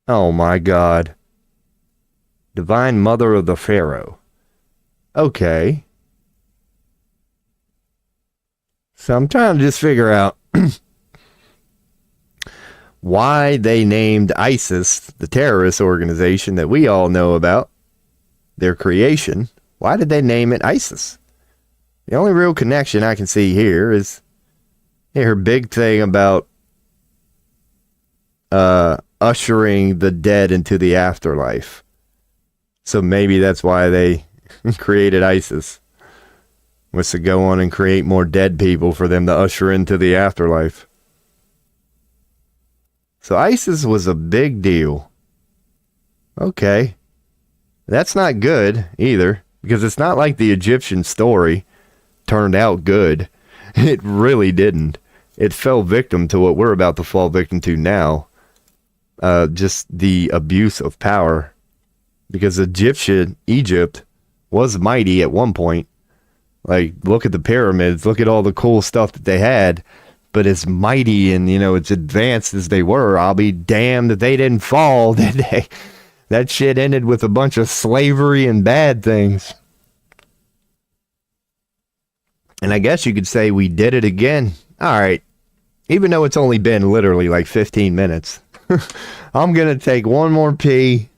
Oh my God. Divine Mother of the Pharaoh. Okay. So I'm trying to just figure out why they named ISIS, the terrorist organization that we all know about, their creation. Why did they name it ISIS? The only real connection I can see here is her big thing about ushering the dead into the afterlife. So maybe that's why they created ISIS, was to go on and create more dead people for them to usher into the afterlife. So ISIS was a big deal. Okay. That's not good either, because it's not like the Egyptian story turned out good. It really didn't. It fell victim to what we're about to fall victim to now. Just the abuse of power. Because Egypt was mighty at one point. Like, look at the pyramids, look at all the cool stuff that they had. But as mighty and, as advanced as they were, I'll be damned that they didn't fall, did they? That shit ended with a bunch of slavery and bad things. And I guess you could say we did it again. All right. Even though it's only been literally like 15 minutes. I'm going to take one more pee.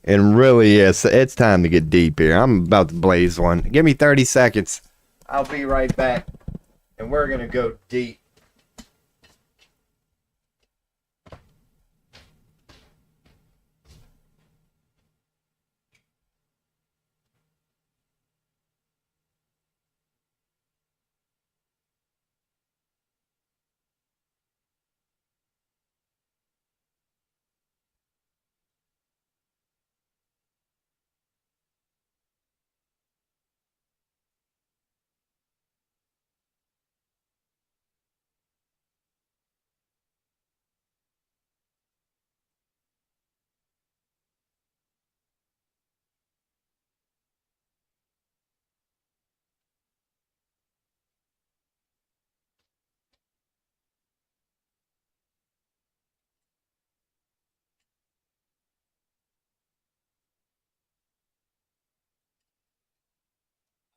And really, yes, it's time to get deep here. I'm about to blaze one. Give me 30 seconds. I'll be right back. And we're going to go deep.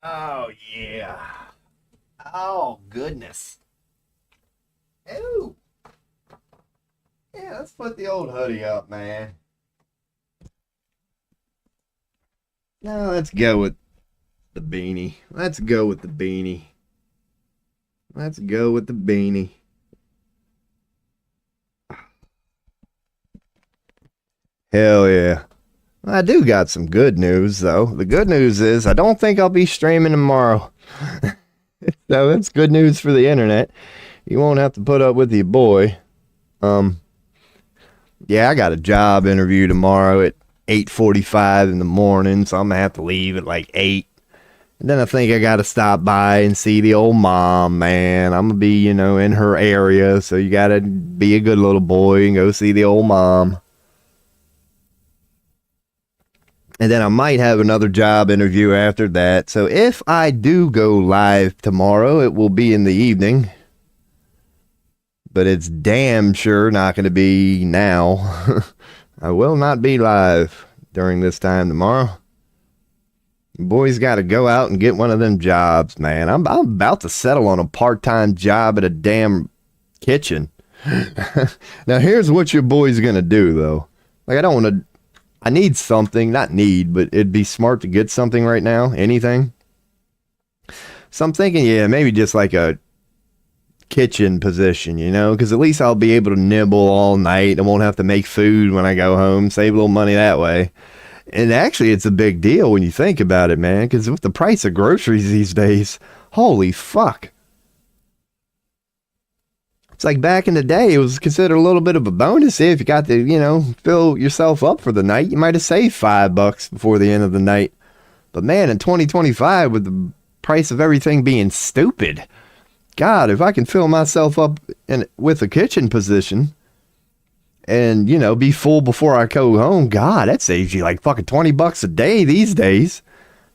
Oh, yeah. Oh, goodness. Ooh. Yeah, let's put the old hoodie up, man. No, let's go with the beanie. Let's go with the beanie. Let's go with the beanie. Hell yeah. I do got some good news, though. The good news is I don't think I'll be streaming tomorrow. So that's good news for the internet. You won't have to put up with your boy. Yeah, I got a job interview tomorrow at 8:45 in the morning, so I'm going to have to leave at like 8. And then I think I got to stop by and see the old mom, man. I'm going to be, in her area, so you got to be a good little boy and go see the old mom. And then I might have another job interview after that. So if I do go live tomorrow, it will be in the evening. But it's damn sure not going to be now. I will not be live. during this time tomorrow. Boys got to go out and get one of them jobs, man. I'm about to settle on a part-time job at a damn kitchen. Now, here's what your boy's going to do, though. Like, I need something. Not need, but it'd be smart to get something right now. Anything. So I'm thinking, yeah, maybe just like a kitchen position, you know, because at least I'll be able to nibble all night. I won't have to make food when I go home. Save a little money that way. And actually, it's a big deal when you think about it, man, because with the price of groceries these days, holy fuck. It's like back in the day, it was considered a little bit of a bonus if you got to, you know, fill yourself up for the night. You might have saved $5 before the end of the night. But man, in 2025, with the price of everything being stupid, God, if I can fill myself up with a kitchen position and, you know, be full before I go home, God, that saves you like fucking $20 a day these days.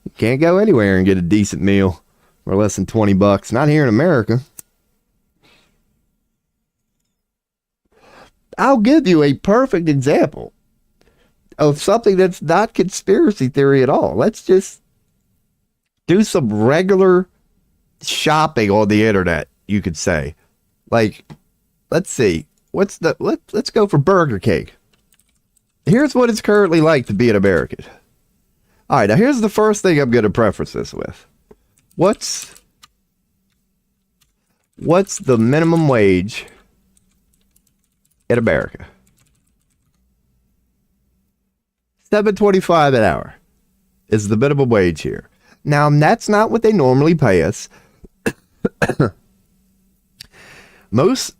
You can't go anywhere and get a decent meal for less than $20. Not here in America. I'll give you a perfect example of something that's not conspiracy theory at all. Let's just do some regular shopping on the internet, you could say. Like, let's see. Let's go for Burger King. Here's what it's currently like to be an American. All right, now here's the first thing I'm going to preface this with. What's the minimum wage in America? $7.25 an hour is the minimum wage here. Now, that's not what they normally pay us. Most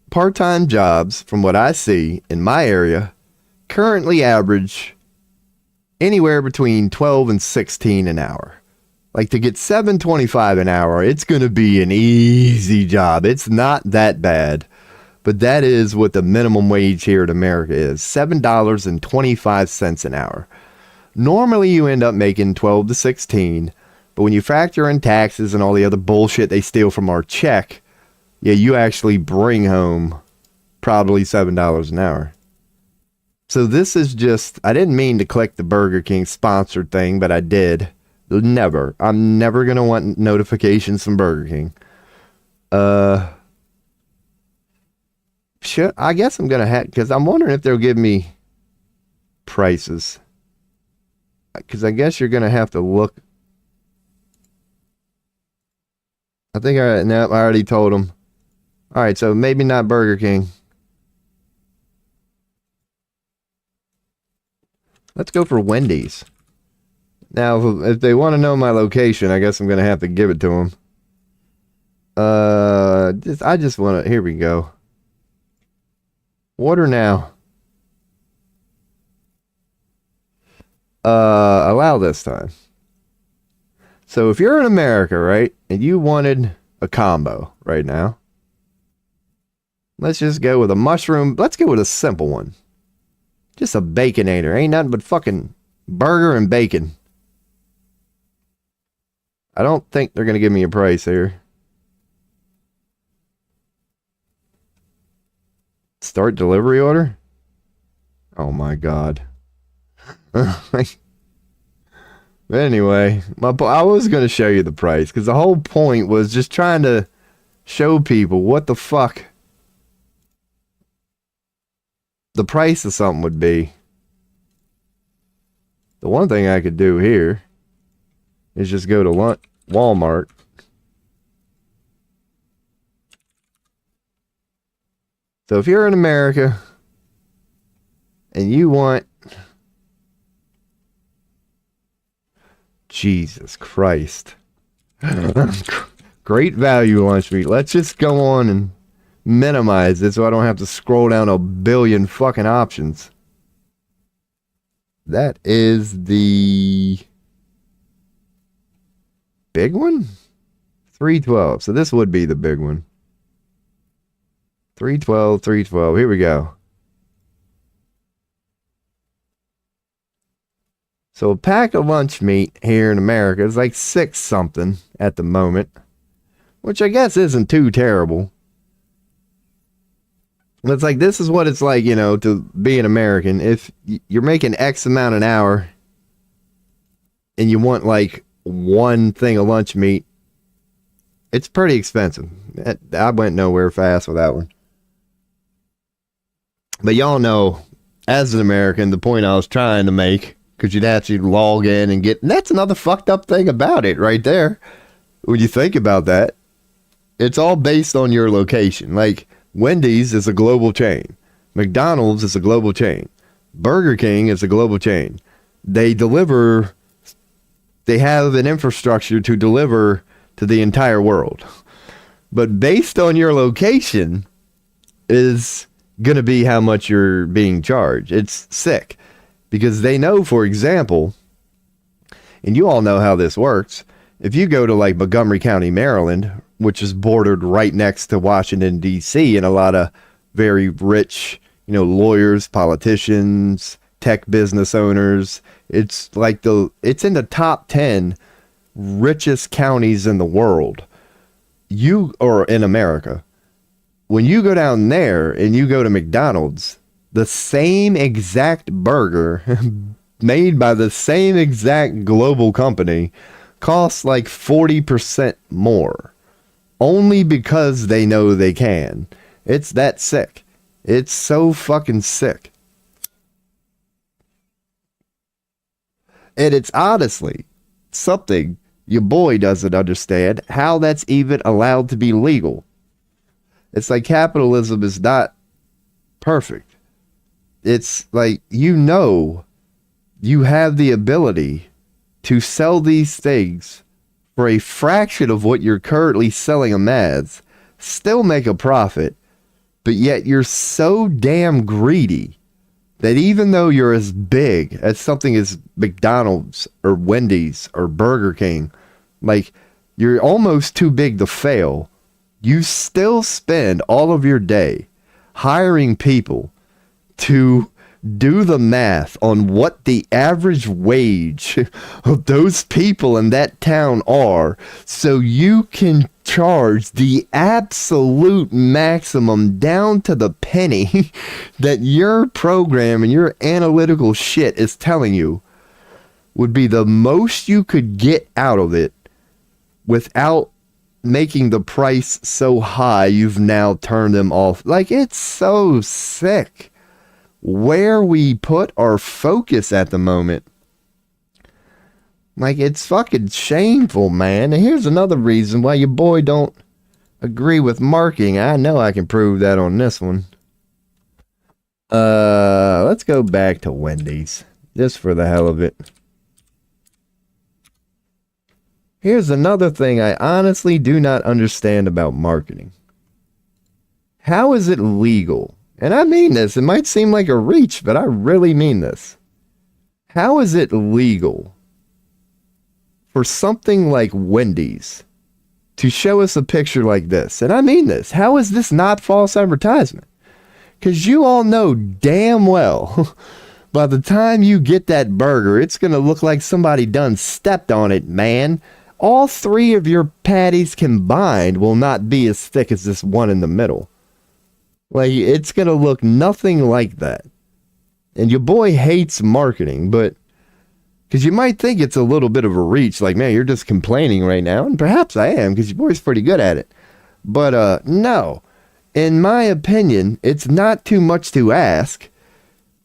part-time jobs, from what I see in my area, currently average anywhere between 12 and 16 an hour. Like, to get $7.25 an hour, it's going to be an easy job. It's not that bad. But that is what the minimum wage here in America is. $7.25 an hour. Normally, you end up making 12 to 16. But when you factor in taxes and all the other bullshit they steal from our check, yeah, you actually bring home probably $7 an hour. So this is just, I didn't mean to click the Burger King sponsored thing, but I did. Never. I'm never going to want notifications from Burger King. Shit, I guess I'm going to have, because I'm wondering if they'll give me prices. Because I guess you're going to have to look. I think I already told them. All right, so maybe not Burger King. Let's go for Wendy's. Now, if they want to know my location, I guess I'm going to have to give it to them. I just want to, here we go. Order now. Allow this time. So if you're in America, right, and you wanted a combo right now, let's just go with a mushroom. Let's go with a simple one. Just a Baconator. Ain't nothing but fucking burger and bacon. I don't think they're going to give me a price here. Start delivery order? Oh my God. Anyway, I was going to show you the price because the whole point was just trying to show people what the fuck the price of something would be. The one thing I could do here is just go to Walmart. So if you're in America and you want, Jesus Christ, great value lunch meat. Let's just go on and minimize it so I don't have to scroll down a billion fucking options. That is the big one? $3.12. So this would be the big one. $3.12. Here we go. So a pack of lunch meat here in America is like $6 something at the moment, which I guess isn't too terrible. It's like, this is what it's like, to be an American. If you're making X amount an hour and you want like one thing of lunch meat, it's pretty expensive. I went nowhere fast with that one. But y'all know, as an American, the point I was trying to make, because you'd actually log in and and that's another fucked up thing about it right there. When you think about that, it's all based on your location. Like, Wendy's is a global chain. McDonald's is a global chain. Burger King is a global chain. They have an infrastructure to deliver to the entire world. But based on your location is going to be how much you're being charged. It's sick. Because they know, for example, and you all know how this works, if you go to like Montgomery County, Maryland, which is bordered right next to Washington, D.C., and a lot of very rich, lawyers, politicians, tech business owners, it's in the top 10 richest counties in the world. Or in America. When you go down there and you go to McDonald's, the same exact burger made by the same exact global company costs like 40% more. Only because they know they can. It's that sick. It's so fucking sick. And it's honestly something your boy doesn't understand, how that's even allowed to be legal. It's like, capitalism is not perfect. It's like, you have the ability to sell these things for a fraction of what you're currently selling them as, still make a profit, but yet you're so damn greedy that even though you're as big as something as McDonald's or Wendy's or Burger King, like, you're almost too big to fail, you still spend all of your day hiring people to do the math on what the average wage of those people in that town are, so you can charge the absolute maximum down to the penny that your program and your analytical shit is telling you would be the most you could get out of it without making the price so high you've now turned them off. Like, it's so sick where we put our focus at the moment. Like, it's fucking shameful, man. And here's another reason why your boy don't agree with marketing. I know I can prove that on this one. Let's go back to Wendy's, just for the hell of it. Here's another thing I honestly do not understand about marketing. How is it legal? And I mean this, it might seem like a reach, but I really mean this. How is it legal for something like Wendy's to show us a picture like this? And I mean this. How is this not false advertisement? Because you all know damn well, by the time you get that burger, it's going to look like somebody done stepped on it, man. All three of your patties combined will not be as thick as this one in the middle. Like, it's going to look nothing like that. And your boy hates marketing, but because you might think it's a little bit of a reach, like, man, you're just complaining right now. And perhaps I am, because your boy's pretty good at it. But no, in my opinion, it's not too much to ask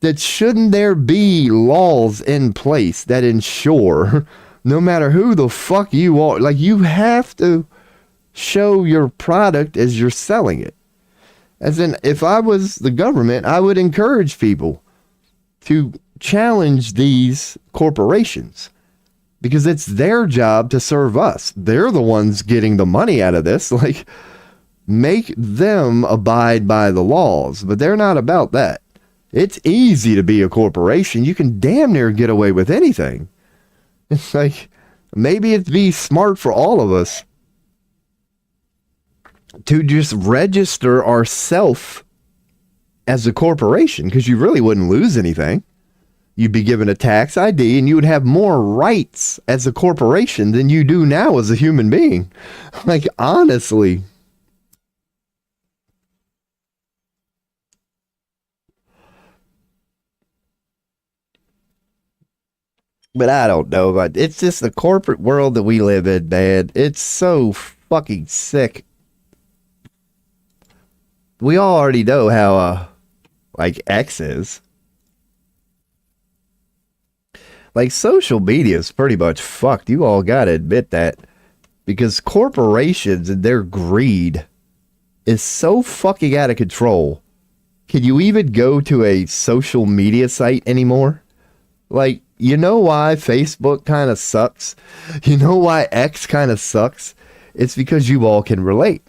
that shouldn't there be laws in place that ensure, no matter who the fuck you are, like, you have to show your product as you're selling it. As in, if I was the government, I would encourage people to challenge these corporations, because it's their job to serve us. They're the ones getting the money out of this. Like, make them abide by the laws, but they're not about that. It's easy to be a corporation. You can damn near get away with anything. It's like, maybe it'd be smart for all of us to just register ourselves as a corporation, because you really wouldn't lose anything. You'd be given a tax ID, and you would have more rights as a corporation than you do now as a human being. Like, honestly. But I don't know. But it's just the corporate world that we live in, man. It's so fucking sick. We all already know how, like, X is. Like, social media is pretty much fucked. You all gotta admit that. Because corporations and their greed is so fucking out of control. Can you even go to a social media site anymore? Like, you know why Facebook kind of sucks? You know why X kind of sucks? It's because you all can relate.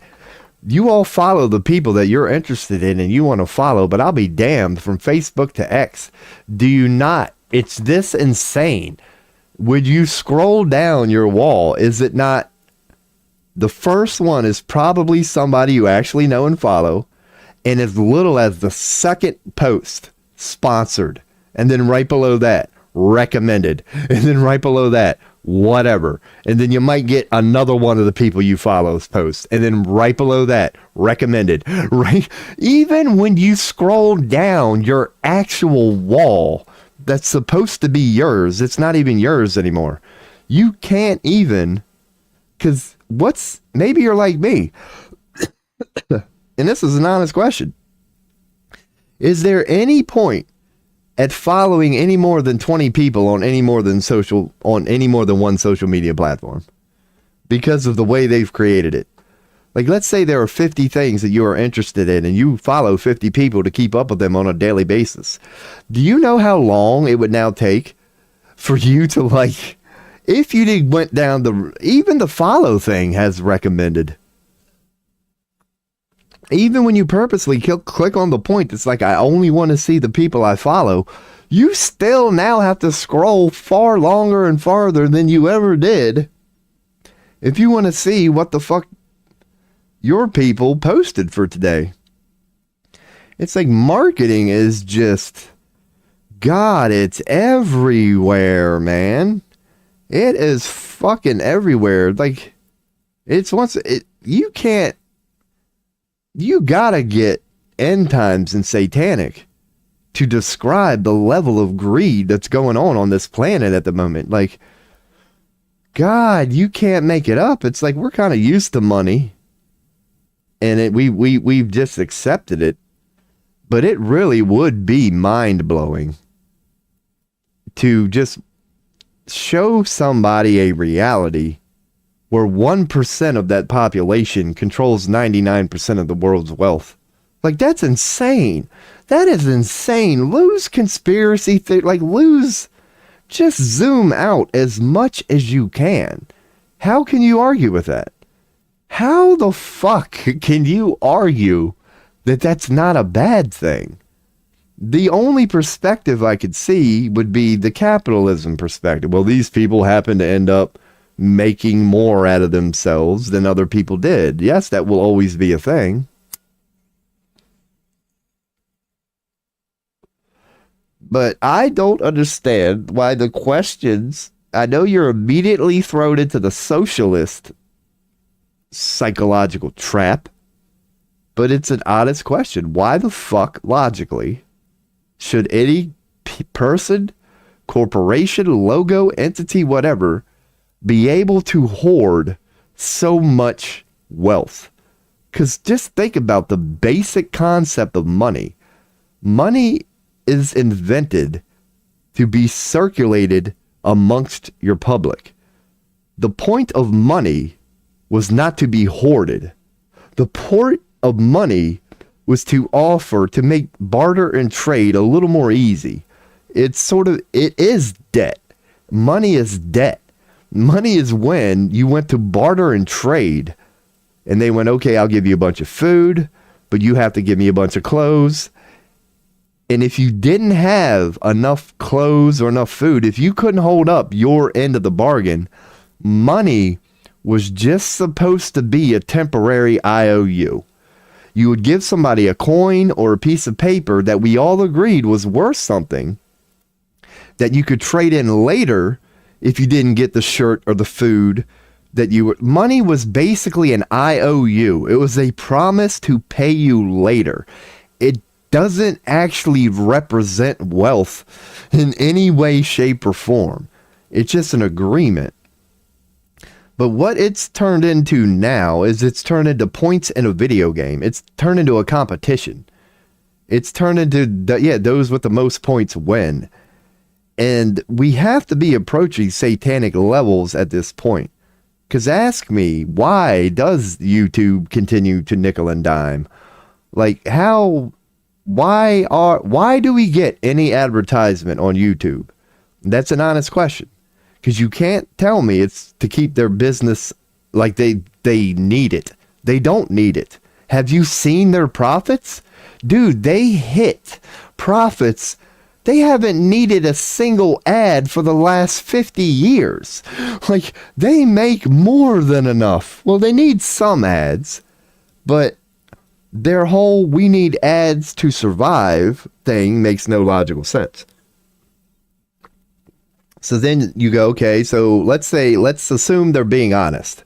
You all follow the people that you're interested in and you want to follow, but I'll be damned, from Facebook to X, do you not? It's this insane. When you scroll down your wall, is it not? The first one is probably somebody you actually know and follow, and as little as the second post, sponsored, and then right below that, recommended, and then right below that, whatever, and then you might get another one of the people you follow's post, and then right below that, recommended, right? Even when you scroll down your actual wall that's supposed to be yours, it's not even yours anymore. You can't even, because maybe you're like me, and this is an honest question. Is there any point at following any more than 20 people on any more than one social media platform because of the way they've created it? Like, let's say there are 50 things that you are interested in and you follow 50 people to keep up with them on a daily basis. Do you know how long it would now take for you to, like, if you went down even the follow thing has recommended. Even when you purposely click on the point that's like, I only want to see the people I follow, you still now have to scroll far longer and farther than you ever did if you want to see what the fuck your people posted for today. It's like marketing is just, God, it's everywhere, man. It is fucking everywhere. Like, you gotta get end times and satanic to describe the level of greed that's going on this planet at the moment. Like, God, you can't make it up. It's like we're kind of used to money, and we've just accepted it. But it really would be mind blowing to just show somebody a reality where 1% of that population controls 99% of the world's wealth. Like, that's insane. That is insane. Lose conspiracy just zoom out as much as you can. How can you argue with that? How the fuck can you argue that that's not a bad thing? The only perspective I could see would be the capitalism perspective. Well, these people happen to end up making more out of themselves than other people did. Yes, that will always be a thing. But I don't understand why the questions, I know you're immediately thrown into the socialist psychological trap, but it's an honest question. Why the fuck, logically, should any person, corporation, logo, entity, whatever, be able to hoard so much wealth? Because just think about the basic concept of money. Money is invented to be circulated amongst your public. The point of money was not to be hoarded. The point of money was to make barter and trade a little more easy. It is debt. Money is debt. Money is when you went to barter and trade and they went, okay, I'll give you a bunch of food, but you have to give me a bunch of clothes. And if you didn't have enough clothes or enough food, if you couldn't hold up your end of the bargain, money was just supposed to be a temporary IOU. You would give somebody a coin or a piece of paper that we all agreed was worth something that you could trade in later if you didn't get the shirt or the food that money was basically an IOU. It was a promise to pay you later. It doesn't actually represent wealth in any way, shape, or form. It's just an agreement. But what it's turned into now is it's turned into points in a video game. It's turned into a competition. It's turned into, those with the most points win. And we have to be approaching satanic levels at this point. Because ask me, why does YouTube continue to nickel and dime? Like, why do we get any advertisement on YouTube? That's an honest question. Because you can't tell me it's to keep their business like they need it. They don't need it. Have you seen their profits? Dude, they hit profits. They haven't needed a single ad for the last 50 years. Like, they make more than enough. Well, they need some ads, but their whole "we need ads to survive" thing makes no logical sense. So then you go, okay, so let's assume they're being honest.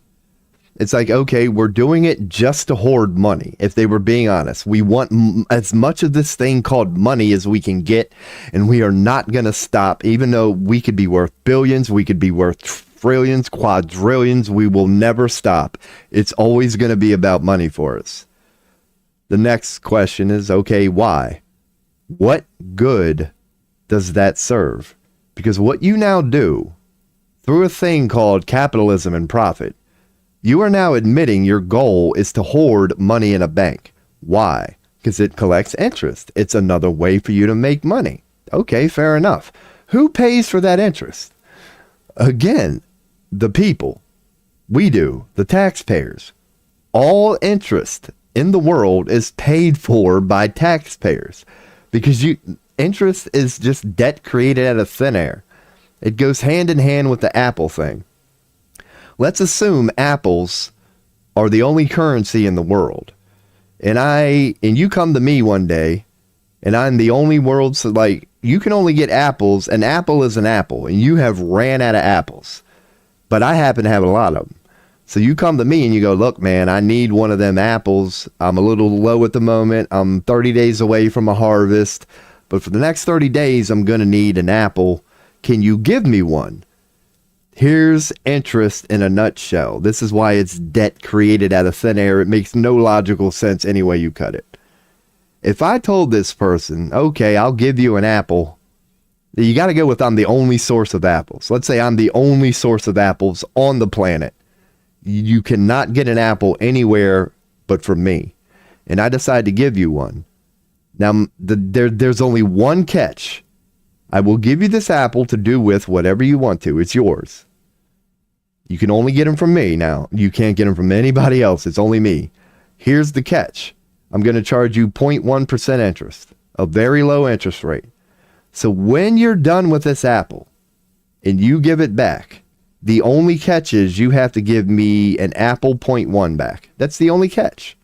It's like, okay, we're doing it just to hoard money. If they were being honest, we want as much of this thing called money as we can get, and we are not going to stop, even though we could be worth billions, we could be worth trillions, quadrillions, we will never stop. It's always going to be about money for us. The next question is, okay, why? What good does that serve? Because what you now do through a thing called capitalism and profit, you are now admitting your goal is to hoard money in a bank. Why? Because it collects interest. It's another way for you to make money. Okay, fair enough. Who pays for that interest? Again, the people. We do, the taxpayers. All interest in the world is paid for by taxpayers, because interest is just debt created out of thin air. It goes hand in hand with the Apple thing. Let's assume apples are the only currency in the world. And you come to me one day, and I'm the only world, so like, you can only get apples. An apple is an apple, and you have ran out of apples. But I happen to have a lot of them. So you come to me and you go, look, man, I need one of them apples. I'm a little low at the moment. I'm 30 days away from a harvest. But for the next 30 days, I'm going to need an apple. Can you give me one? Here's interest in a nutshell. This is why it's debt created out of thin air. It makes no logical sense any way you cut it. If I told this person, okay, I'll give you an apple, you got to go with I'm the only source of apples. Let's say I'm the only source of apples on the planet. You cannot get an apple anywhere but from me. And I decide to give you one. Now, there's only one catch. I will give you this apple to do with whatever you want to. It's yours. You can only get them from me now. You can't get them from anybody else. It's only me. Here's the catch. I'm going to charge you 0.1% interest, a very low interest rate. So when you're done with this apple and you give it back, the only catch is you have to give me an apple 0.1 back. That's the only catch.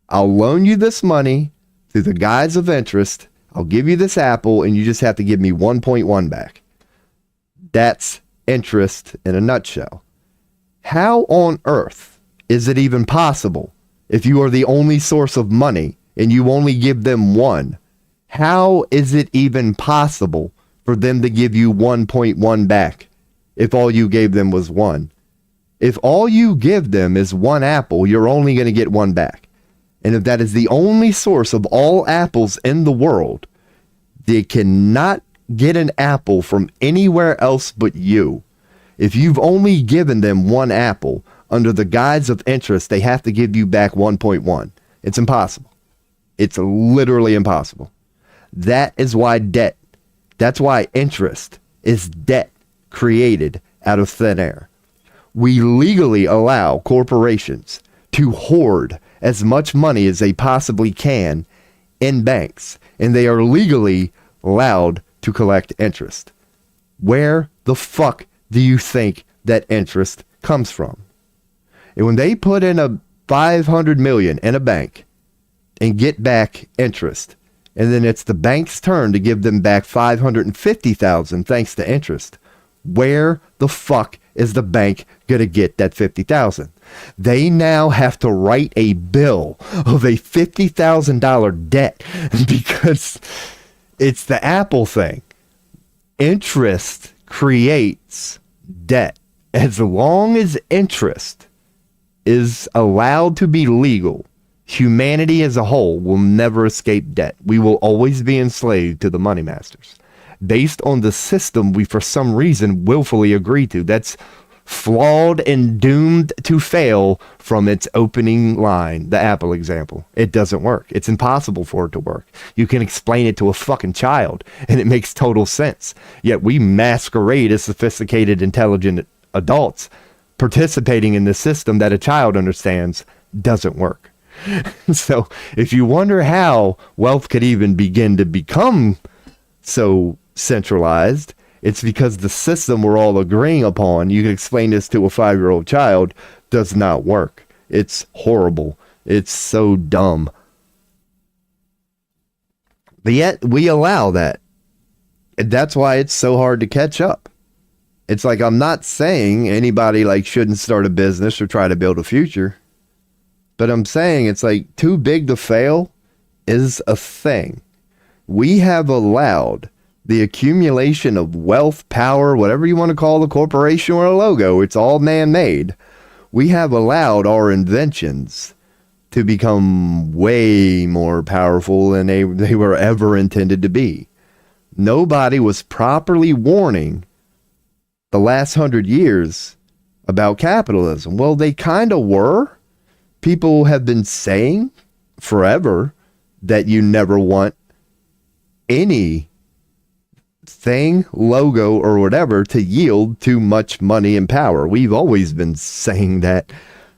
I'll loan you this money through the guise of interest. I'll give you this apple, and you just have to give me 1.1 back. That's interest in a nutshell. How on earth is it even possible, if you are the only source of money and you only give them one, how is it even possible for them to give you 1.1 back if all you gave them was one? If all you give them is one apple, you're only going to get one back. And if that is the only source of all apples in the world, they cannot get an apple from anywhere else but you. If you've only given them one apple, under the guise of interest, they have to give you back 1.1. It's impossible. It's literally impossible. That is why that's why interest is debt created out of thin air. We legally allow corporations to hoard as much money as they possibly can in banks, and they are legally allowed to collect interest. Where the fuck do you think that interest comes from? And when they put in a $500 million in a bank and get back interest, and then it's the bank's turn to give them back $550,000 thanks to interest, where the fuck is the bank gonna get that $50,000? They now have to write a bill of a $50,000 debt because it's the Apple thing. Interest creates debt. As long as interest is allowed to be legal, humanity as a whole will never escape debt. We will always be enslaved to the money masters based on the system we, for some reason, willfully agree to. That's flawed and doomed to fail from its opening line, the Apple example. It doesn't work. It's impossible for it to work. You can explain it to a fucking child, and it makes total sense. Yet we masquerade as sophisticated, intelligent adults participating in the system that a child understands doesn't work. So if you wonder how wealth could even begin to become so centralized, it's because the system we're all agreeing upon, you can explain this to a 5-year-old child, does not work. It's horrible. It's so dumb. But yet we allow that. And that's why it's so hard to catch up. It's like, I'm not saying anybody like shouldn't start a business or try to build a future. But I'm saying it's like too big to fail is a thing. We have allowed the accumulation of wealth, power, whatever you want to call the corporation or a logo, it's all man-made. We have allowed our inventions to become way more powerful than they were ever intended to be. Nobody was properly warning the last 100 years about capitalism. Well, they kind of were. People have been saying forever that you never want any thing, logo, or whatever to yield too much money and power. We've always been saying that.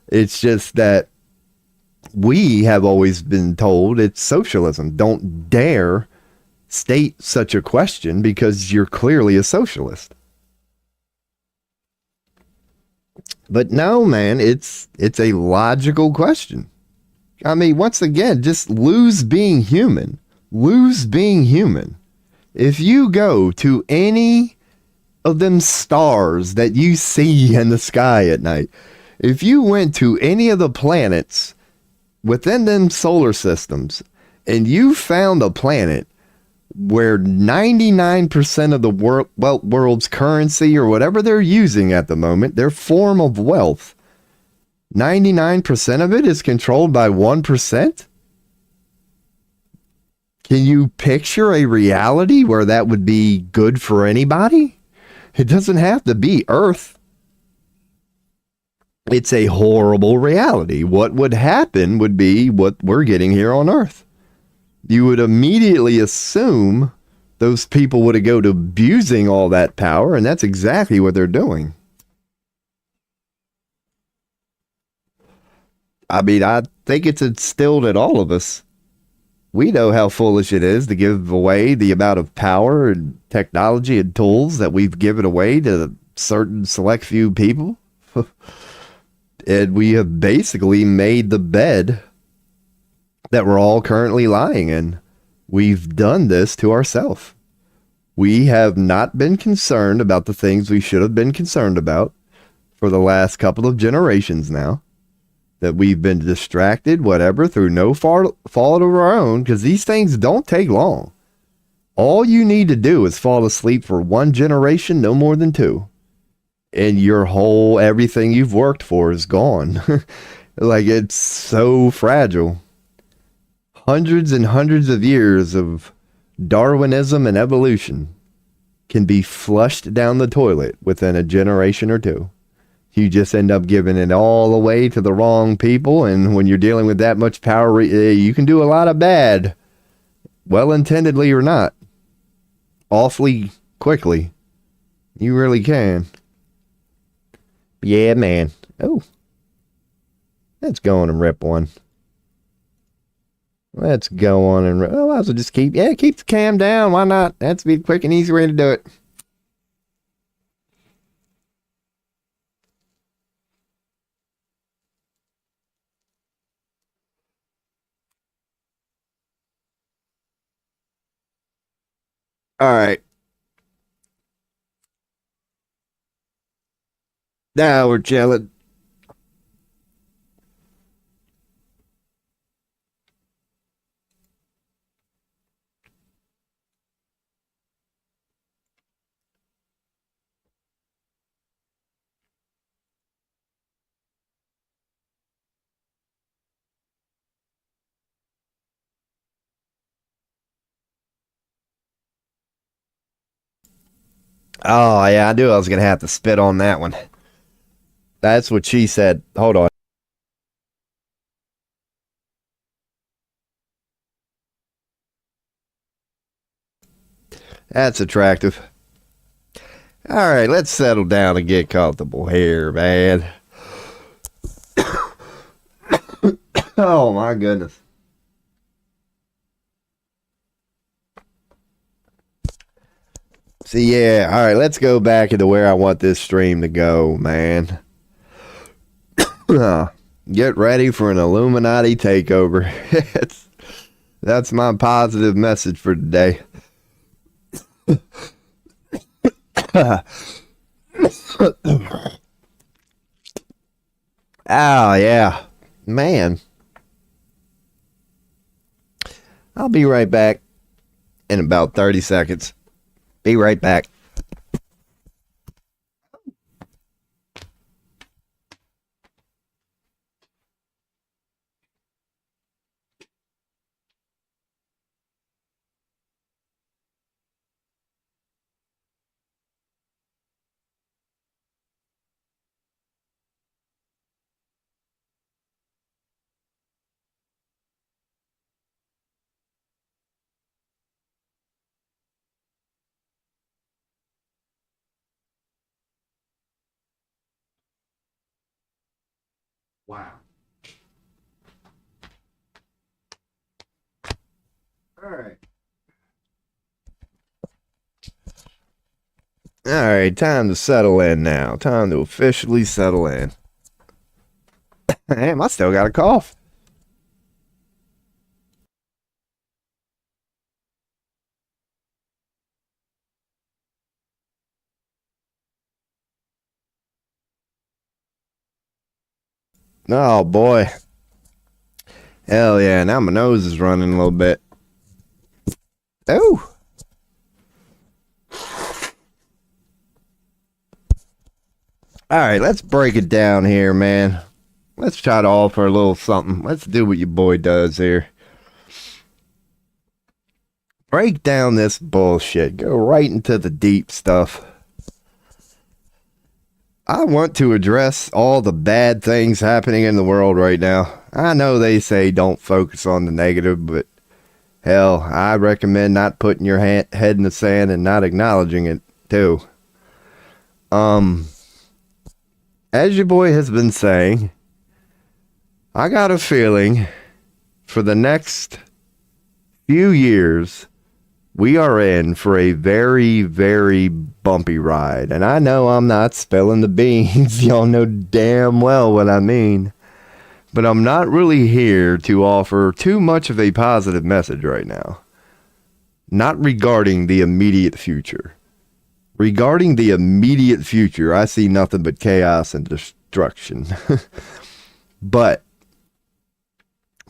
It's just that we have always been told it's socialism. Don't dare state such a question because you're clearly a socialist. But no, man, it's a logical question. I mean, once again, just lose being human. Lose being human. If you go to any of them stars that you see in the sky at night, if you went to any of the planets within them solar systems and you found a planet where 99% of the world's currency or whatever they're using at the moment, their form of wealth, 99% of it is controlled by 1%? Can you picture a reality where that would be good for anybody? It doesn't have to be Earth. It's a horrible reality. What would happen would be what we're getting here on Earth. You would immediately assume those people would go to abusing all that power, and that's exactly what they're doing. I mean, I think it's instilled in all of us. We know how foolish it is to give away the amount of power and technology and tools that we've given away to certain select few people. And we have basically made the bed that we're all currently lying in. We've done this to ourselves. We have not been concerned about the things we should have been concerned about for the last couple of generations now. That we've been distracted, whatever, through no fault of our own, because these things don't take long. All you need to do is fall asleep for one generation, no more than 2. And your whole, everything you've worked for is gone. Like, it's so fragile. Hundreds and hundreds of years of Darwinism and evolution can be flushed down the toilet within a generation or 2. You just end up giving it all away to the wrong people. And when you're dealing with that much power, you can do a lot of bad, well-intendedly or not, awfully quickly. You really can. Yeah, man. Oh, let's go on and rip one. Let's go on and rip. Oh, I might as well just keep the cam down. Why not? That's be a quick and easy way to do it. All right. Now we're chilling. Oh, yeah, I knew I was going to have to spit on that one. That's what she said. Hold on. That's attractive. All right, let's settle down and get comfortable here, man. Oh, my goodness. See, yeah, all right, let's go back into where I want this stream to go, man. Get ready for an Illuminati takeover. That's my positive message for today. Oh, yeah. Man. I'll be right back in about 30 seconds. Be right back. Wow. All right. All right, time to settle in now. Time to officially settle in. Damn, I still got a cough. Oh, boy. Hell yeah, now my nose is running a little bit. Oh. All right, let's break it down here, man. Let's try to offer a little something. Let's do what your boy does here. Break down this bullshit. Go right into the deep stuff. I want to address all the bad things happening in the world right now. I know they say don't focus on the negative, but hell, I recommend not putting your head in the sand and not acknowledging it, too. As your boy has been saying, I got a feeling for the next few years, we are in for a very, very bumpy ride. And I know I'm not spilling the beans. Y'all know damn well what I mean. But I'm not really here to offer too much of a positive message right now. Not regarding the immediate future. Regarding the immediate future, I see nothing but chaos and destruction. But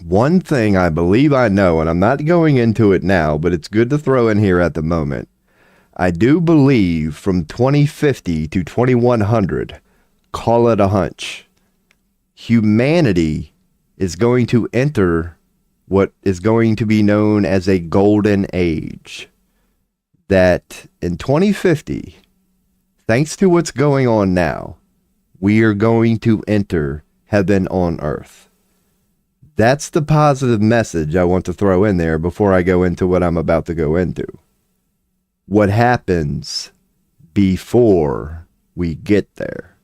one thing I believe I know, and I'm not going into it now, but it's good to throw in here at the moment. I do believe from 2050 to 2100, call it a hunch, humanity is going to enter what is going to be known as a golden age. That in 2050, thanks to what's going on now, we are going to enter heaven on earth. That's the positive message I want to throw in there before I go into what I'm about to go into. What happens before we get there?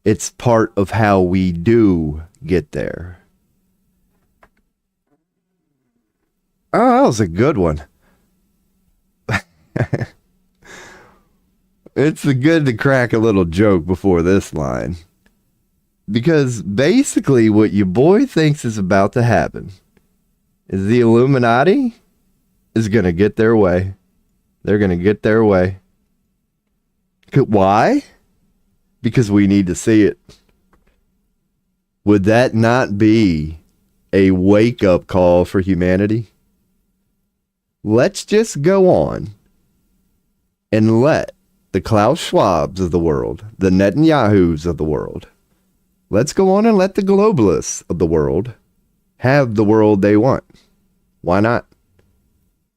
It's part of how we do get there. Oh, that was a good one. It's good to crack a little joke before this line. Because basically what your boy thinks is about to happen is the Illuminati is going to get their way. They're going to get their way. Why? Because we need to see it. Would that not be a wake-up call for humanity? Let's just go on and let the Klaus Schwabs of the world, the Netanyahus of the world, let's go on and let the globalists of the world have the world they want. Why not?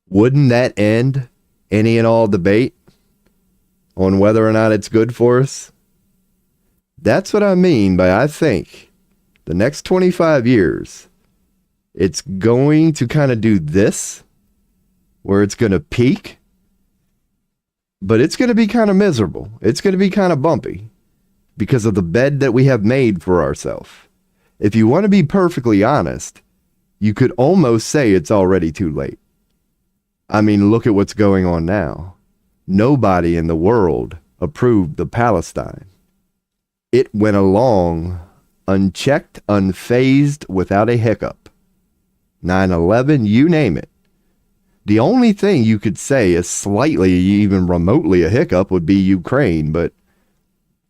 Wouldn't that end any and all debate? on whether or not it's good for us. That's what I mean by I think the next 25 years, it's going to kind of do this, where it's going to peak, but it's going to be kind of miserable. It's going to be kind of bumpy because of the bed that we have made for ourselves. If you want to be perfectly honest, you could almost say it's already too late. I mean, look at what's going on now. Nobody in the world approved the Palestine. It went along unchecked, unfazed, without a hiccup. 9/11, you name it. The only thing you could say is slightly, even remotely a hiccup would be Ukraine, but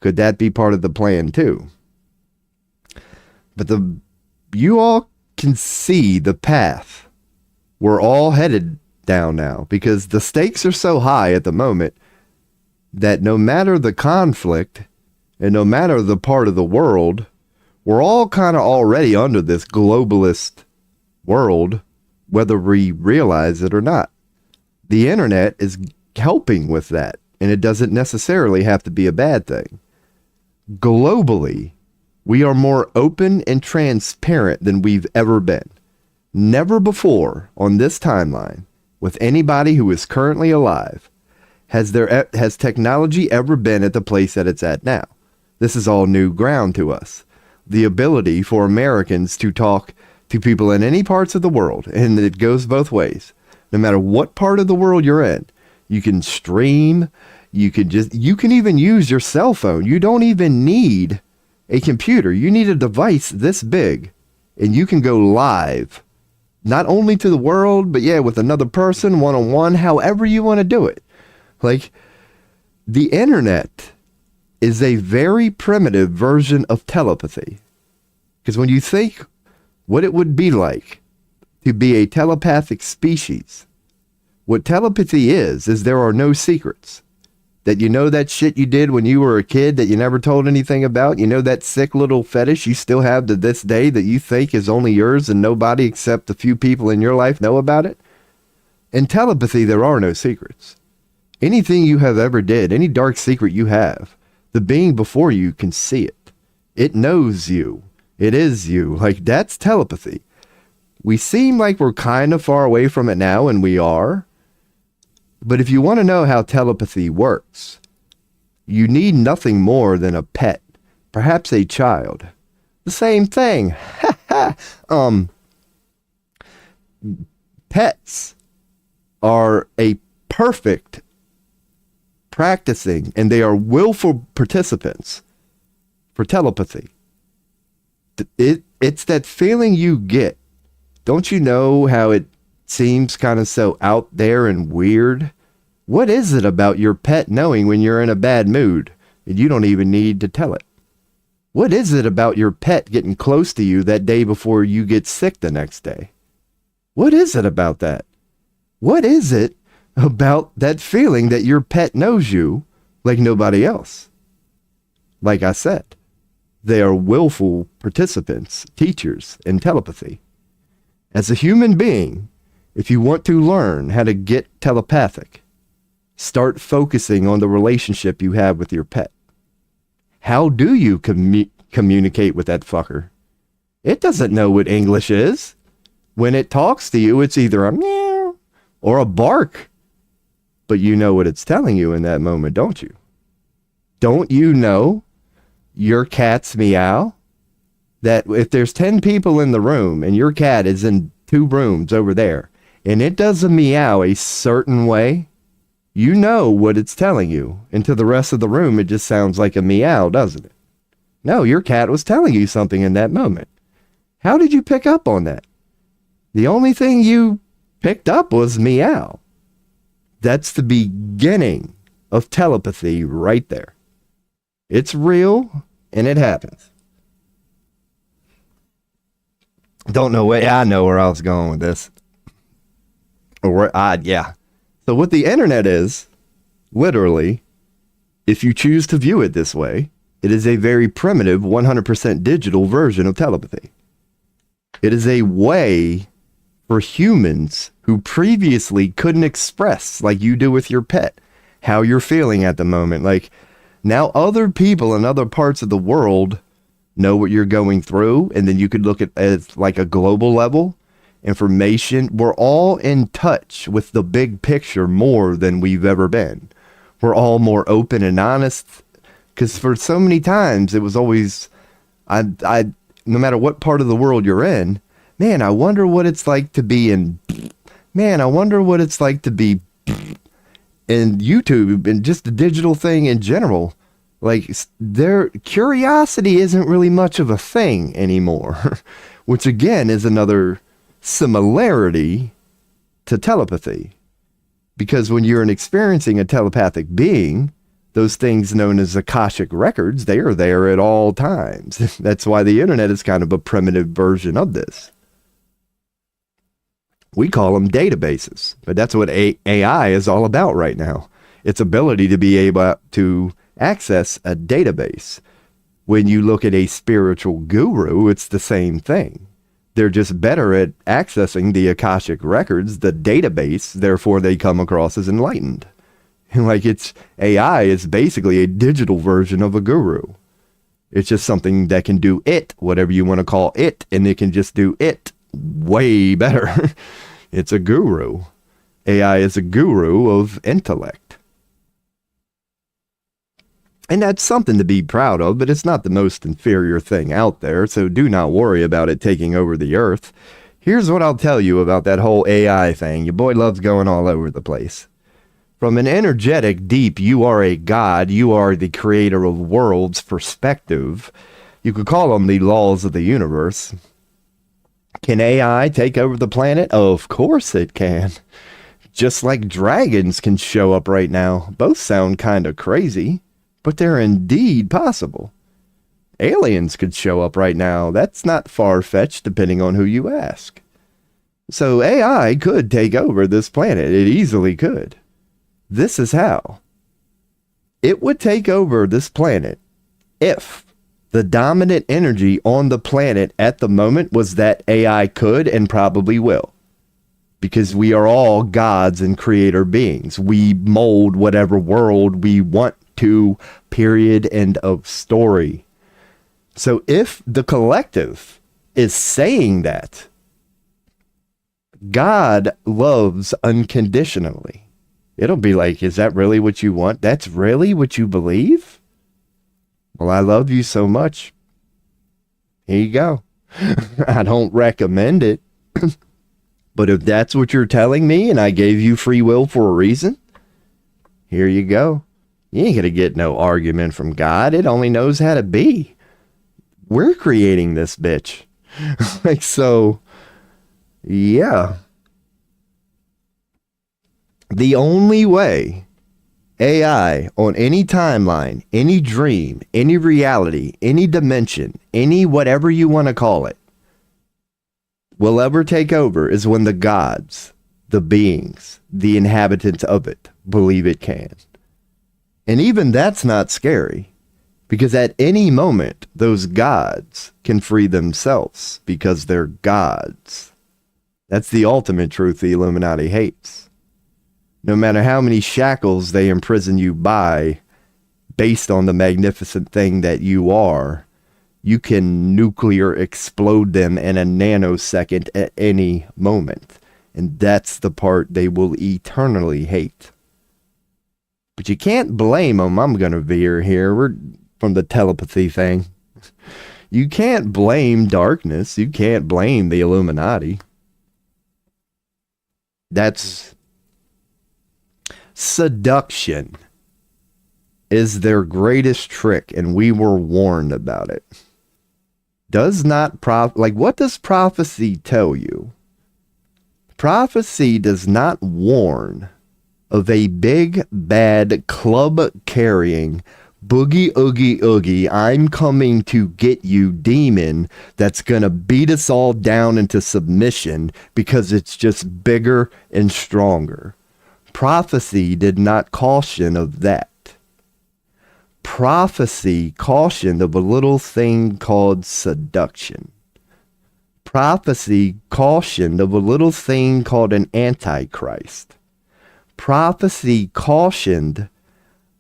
could that be part of the plan too? But you all can see the path we're all headed down now, because the stakes are so high at the moment that no matter the conflict and no matter the part of the world, we're all kind of already under this globalist world, whether we realize it or not. The internet is helping with that, and it doesn't necessarily have to be a bad thing. Globally, we are more open and transparent than we've ever been. Never before on this timeline, with anybody who is currently alive, has technology ever been at the place that it's at now. This is all new ground to us. The ability for Americans to talk to people in any parts of the world, and it goes both ways. No matter what part of the world you're in, you can stream, you can even use your cell phone. You don't even need a computer. You need a device this big, and you can go live, not only to the world, but with another person, one-on-one, however you want to do it. Like, the internet is a very primitive version of telepathy. Because when you think what it would be like to be a telepathic species, what telepathy is there are no secrets. That you know that shit you did when you were a kid that you never told anything about. You know that sick little fetish you still have to this day that you think is only yours and nobody except a few people in your life know about it. In telepathy, there are no secrets. Anything you have ever did, any dark secret you have, the being before you can see it. It knows you. It is you. Like, that's telepathy. We seem like we're kind of far away from it now, and we are. But if you want to know how telepathy works, you need nothing more than a pet, perhaps a child. The same thing. Pets are a perfect practicing, and they are willful participants for telepathy. It's that feeling you get. Don't you know how it seems kind of so out there and weird? What is it about your pet knowing when you're in a bad mood and you don't even need to tell it? What is it about your pet getting close to you that day before you get sick the next day? What is it about that? What is it about that feeling that your pet knows you like nobody else? Like I said, they are willful participants, teachers in telepathy. As a human being, if you want to learn how to get telepathic, start focusing on the relationship you have with your pet. How do you communicate with that fucker? It doesn't know what English is. When it talks to you, it's either a meow or a bark. But you know what it's telling you in that moment, don't you? Don't you know your cat's meow? That if there's 10 people in the room and your cat is in 2 rooms over there, and it does a meow a certain way, you know what it's telling you. And to the rest of the room, it just sounds like a meow, doesn't it? No, your cat was telling you something in that moment. How did you pick up on that? The only thing you picked up was meow. That's the beginning of telepathy right there. It's real, and it happens. Don't know where I know where I was going with this. So what the internet is, literally, if you choose to view it this way, it is a very primitive 100% digital version of telepathy. It is a way for humans who previously couldn't express like you do with your pet, how you're feeling at the moment. Like, now other people in other parts of the world know what you're going through, and then you could look at it as like a global level information. We're all in touch with the big picture more than we've ever been. We're all more open and honest, because for so many times it was always, no matter what part of the world you're in, man, I wonder what it's like to be in, man, I wonder what it's like to be in YouTube and just the digital thing in general. Like, their curiosity isn't really much of a thing anymore, which again is another similarity to telepathy. Because when you're experiencing a telepathic being, those things known as Akashic records, they are there at all times. That's why the internet is kind of a primitive version of this. We call them databases, but that's what AI is all about right now. Its ability to be able to access a database. When you look at a spiritual guru, it's the same thing. They're just better at accessing the Akashic records, the database, therefore they come across as enlightened. Like, it's AI is basically a digital version of a guru. It's just something that can do it, whatever you want to call it, and it can just do it way better. It's a guru. AI is a guru of intellect. And that's something to be proud of, but it's not the most inferior thing out there, so do not worry about it taking over the earth. Here's what I'll tell you about that whole AI thing. Your boy loves going all over the place. From an energetic, deep, you are a god, you are the creator of worlds perspective, you could call them the laws of the universe. Can AI take over the planet? Of course it can. Just like dragons can show up right now. Both sound kind of crazy, but they're indeed possible. Aliens could show up right now. That's not far-fetched, depending on who you ask. So AI could take over this planet. It easily could. This is how. It would take over this planet if the dominant energy on the planet at the moment was that AI could and probably will. Because we are all gods and creator beings. We mold whatever world we want to, period, end of story. So if the collective is saying that God loves unconditionally, it'll be like, is that really what you want? That's really what you believe? Well, I love you so much. Here you go. I don't recommend it. But if that's what you're telling me and I gave you free will for a reason, here you go. You ain't going to get no argument from God. It only knows how to be. We're creating this bitch. Like, so, yeah. The only way AI on any timeline, any dream, any reality, any dimension, any whatever you want to call it, will ever take over is when the gods, the beings, the inhabitants of it believe it can. And even that's not scary, because at any moment, those gods can free themselves because they're gods. That's the ultimate truth the Illuminati hates. No matter how many shackles they imprison you by, based on the magnificent thing that you are, you can nuclear explode them in a nanosecond at any moment. And that's the part they will eternally hate. But you can't blame them. I'm going to veer here. We're from the telepathy thing. You can't blame darkness. You can't blame the Illuminati. That's seduction is their greatest trick, and we were warned about it. Does not what does prophecy tell you? Prophecy does not warn of a big, bad, club-carrying, boogie-oogie-oogie, I'm coming to get you demon that's going to beat us all down into submission because it's just bigger and stronger. Prophecy did not caution of that. Prophecy cautioned of a little thing called seduction. Prophecy cautioned of a little thing called an antichrist. Prophecy cautioned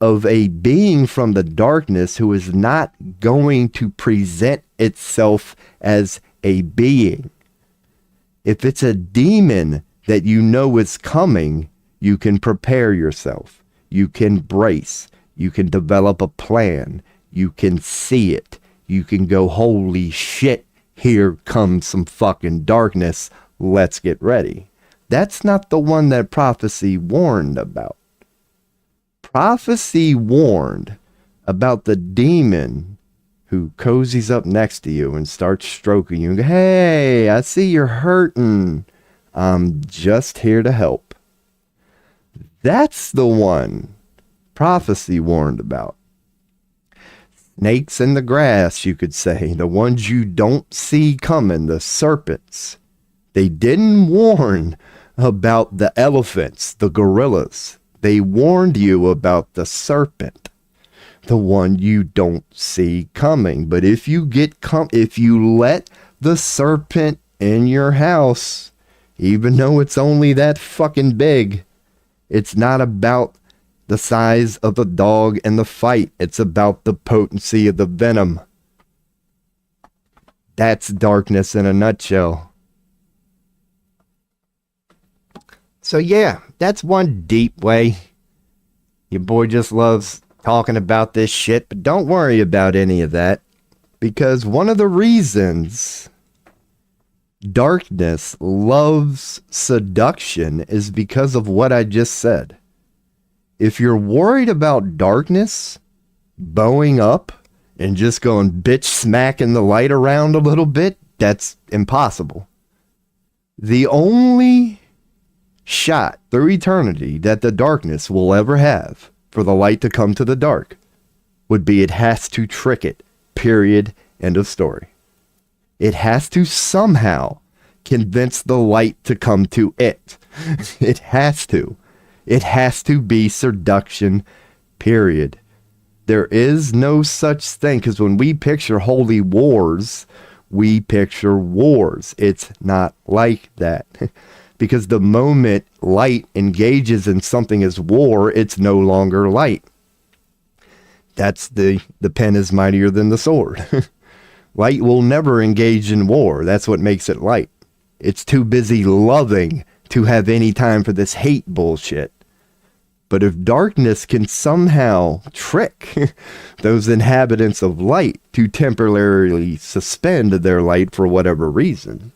of a being from the darkness who is not going to present itself as a being. If it's a demon that you know is coming, you can prepare yourself. You can brace. You can develop a plan. You can see it. You can go, holy shit, here comes some fucking darkness. Let's get ready. That's not the one that prophecy warned about. Prophecy warned about the demon who cozies up next to you and starts stroking you and go, hey, I see you're hurting. I'm just here to help. That's the one prophecy warned about. Snakes in the grass, you could say, the ones you don't see coming, the serpents. They didn't warn about the elephants, the gorillas. They warned you about the serpent, the one you don't see coming. But if you if you let the serpent in your house, even though it's only that fucking big, it's not about the size of the dog and the fight. It's about the potency of the venom. That's darkness in a nutshell. So yeah, that's one deep way. Your boy just loves talking about this shit, but don't worry about any of that, because one of the reasons darkness loves seduction is because of what I just said. If you're worried about darkness bowing up and just going bitch smacking the light around a little bit, that's impossible. The only shot through eternity that the darkness will ever have for the light to come to the dark would be it has to trick it. Period. End of story. It has to somehow convince the light to come to it. It has to. It has to be seduction. Period. There is no such thing, because when we picture holy wars, we picture wars. It's not like that. Because the moment light engages in something as war, it's no longer light. That's the pen is mightier than the sword. Light will never engage in war. That's what makes it light. It's too busy loving to have any time for this hate bullshit. But if darkness can somehow trick those inhabitants of light to temporarily suspend their light for whatever reason,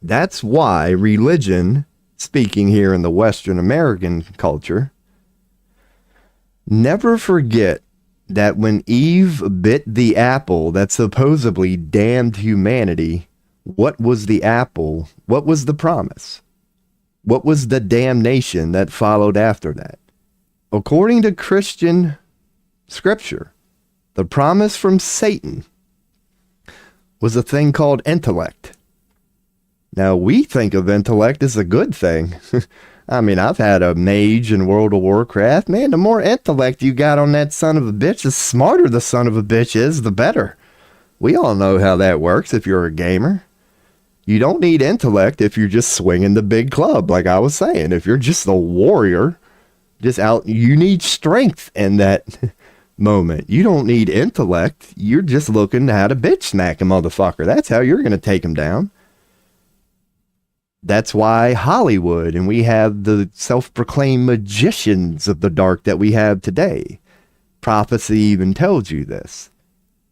that's why religion, speaking here in the Western American culture, never forget that when Eve bit the apple that supposedly damned humanity, what was the apple? What was the promise? What was the damnation that followed after that? According to Christian scripture, the promise from Satan was a thing called intellect. Now, we think of intellect as a good thing. I mean, I've had a mage in World of Warcraft. Man, the more intellect you got on that son of a bitch, the smarter the son of a bitch is, the better. We all know how that works if you're a gamer. You don't need intellect if you're just swinging the big club, like I was saying. If you're just a warrior, just out, you need strength in that moment. You don't need intellect. You're just looking how to bitch smack a motherfucker. That's how you're going to take him down. That's why Hollywood, and we have the self-proclaimed magicians of the dark that we have today. Prophecy even tells you this.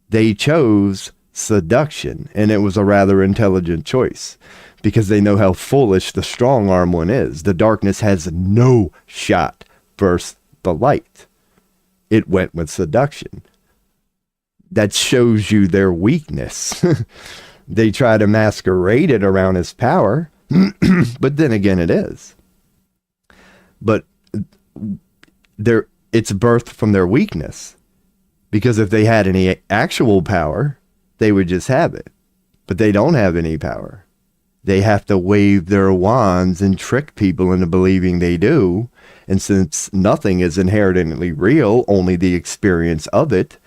They chose seduction, and it was a rather intelligent choice, because they know how foolish the strong-arm one is. The darkness has no shot versus the light. It went with seduction. That shows you their weakness. They try to masquerade it around his power. But then again, it is. But it's birthed from their weakness. Because if they had any actual power, they would just have it. But they don't have any power. They have to wave their wands and trick people into believing they do. And since nothing is inherently real, only the experience of it,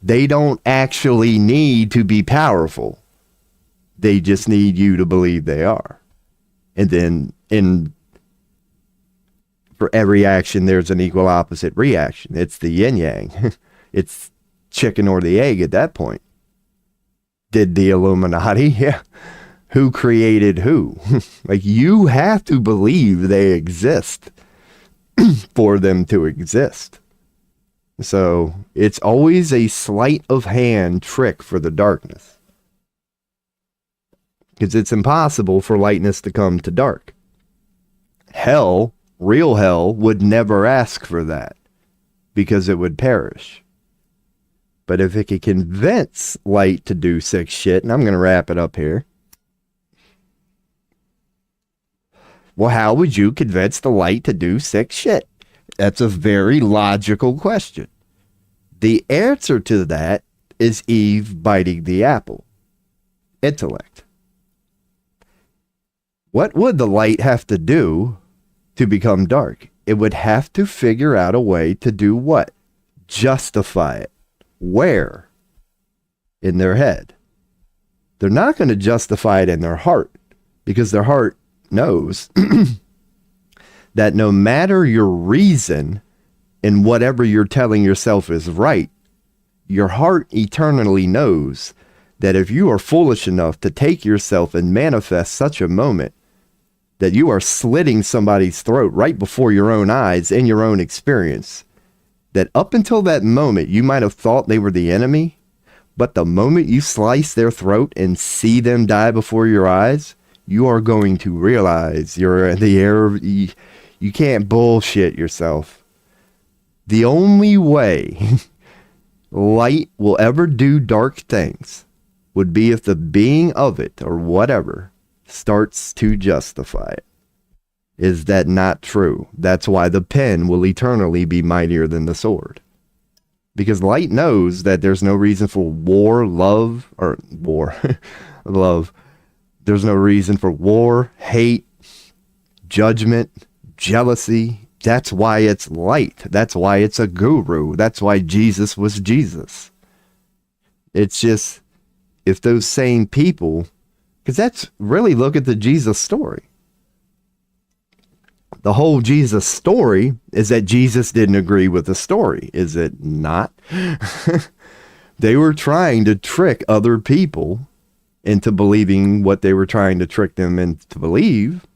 they don't actually need to be powerful. They just need you to believe they are. And then For every action, there's an equal opposite reaction. It's the yin yang. It's chicken or the egg at that point. Did the Illuminati? Yeah. Who created who? Like, you have to believe they exist for them to exist. So it's always a sleight of hand trick for the darkness. Because it's impossible for lightness to come to dark. Hell, real hell, would never ask for that because it would perish. But if it could convince light to do sick shit, and I'm going to wrap it up here. Well, how would you convince the light to do sick shit? That's a very logical question. The answer to that is Eve biting the apple. Intellect. What would the light have to do to become dark? It would have to figure out a way to do what? Justify it. Where? In their head. They're not going to justify it in their heart, because their heart knows that no matter your reason in whatever you're telling yourself is right, your heart eternally knows that if you are foolish enough to take yourself and manifest such a moment that you are slitting somebody's throat right before your own eyes in your own experience, that up until that moment you might have thought they were the enemy, but the moment you slice their throat and see them die before your eyes, you are going to realize you're in the air. You can't bullshit yourself. The only way light will ever do dark things would be if the being of it, or whatever, starts to justify it. Is that not true? That's why the pen will eternally be mightier than the sword. Because light knows that there's no reason for love. There's no reason for war, hate, judgment, jealousy. That's why it's light. That's why it's a guru. That's why Jesus was Jesus. It's just, if those same people, because that's really, look at the Jesus story. The whole Jesus story is that Jesus didn't agree with the story. Is it not? They were trying to trick other people into believing what they were trying to trick them into believe.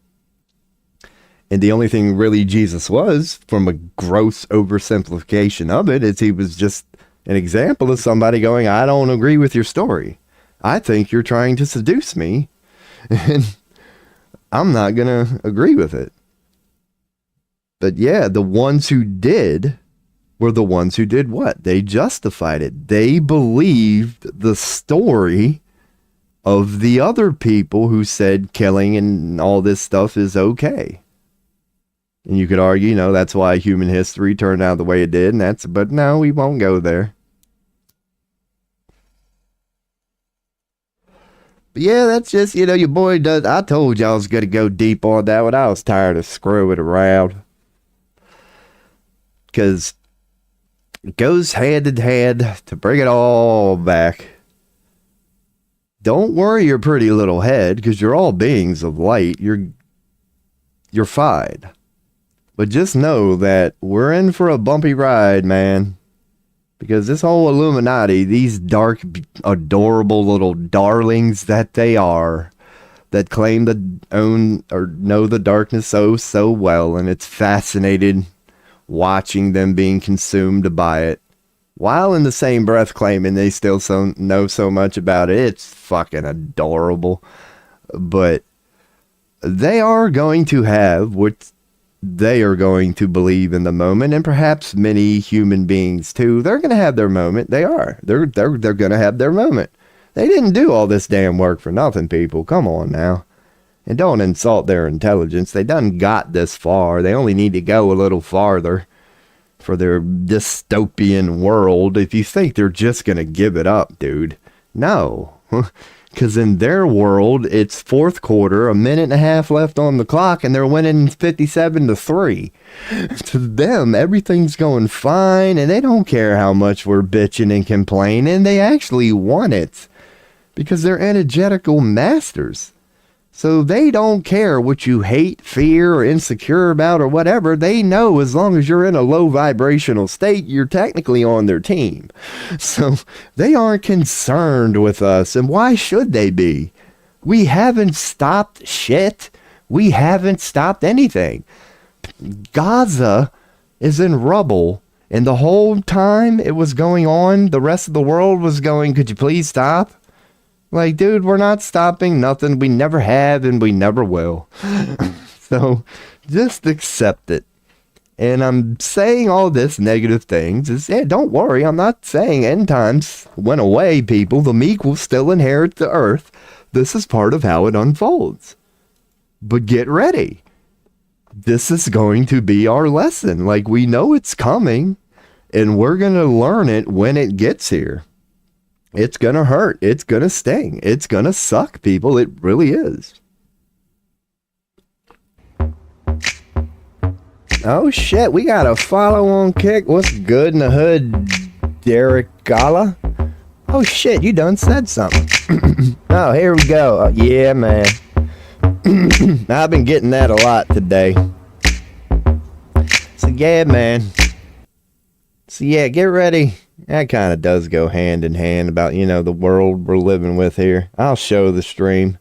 And the only thing really Jesus was, from a gross oversimplification of it, is he was just an example of somebody going, I don't agree with your story. I think you're trying to seduce me, and I'm not going to agree with it. But yeah, the ones who did were the ones who did what? They justified it. They believed the story of the other people who said killing and all this stuff is okay. And you could argue, that's why human history turned out the way it did. But no, we won't go there. But yeah, that's just, your boy does. I told you I was going to go deep on that one. I was tired of screwing around. Because it goes hand in hand to bring it all back. Don't worry your pretty little head, because you're all beings of light. You're fine. But just know that we're in for a bumpy ride, man. Because this whole Illuminati, these dark, adorable little darlings that they are, that claim to own or know the darkness so well, and it's fascinating watching them being consumed by it, while in the same breath claiming they still know so much about it. It's fucking adorable. But they are going to have what they are going to believe in the moment, and perhaps many human beings too. They're going to have their moment. They are. They're going to have their moment. They didn't do all this damn work for nothing, people. Come on now. And don't insult their intelligence. They done got this far. They only need to go a little farther for their dystopian world. If you think they're just going to give it up, dude. No. Because in their world, it's fourth quarter, a minute and a half left on the clock, and they're winning 57-3. To them, everything's going fine, and they don't care how much we're bitching and complaining. They actually want it because they're energetical masters. So they don't care what you hate, fear, or insecure about or whatever. They know as long as you're in a low vibrational state, you're technically on their team. So they aren't concerned with us. And why should they be? We haven't stopped shit. We haven't stopped anything. Gaza is in rubble. And the whole time it was going on, the rest of the world was going, could you please stop? Like, dude, we're not stopping nothing. We never have and we never will. So just accept it. And I'm saying all this negative things is, yeah, don't worry. I'm not saying end times went away, people. The meek will still inherit the earth. This is part of how it unfolds. But get ready. This is going to be our lesson. Like, we know it's coming and we're going to learn it when it gets here. It's going to hurt. It's going to sting. It's going to suck, people. It really is. Oh, shit. We got a follow-on kick. What's good in the hood, Derek Gala? Oh, shit. You done said something. Oh, here we go. Yeah, man. I've been getting that a lot today. So, yeah, man. So, yeah, get ready. That kind of does go hand in hand about, you know, the world we're living with here. I'll show the stream.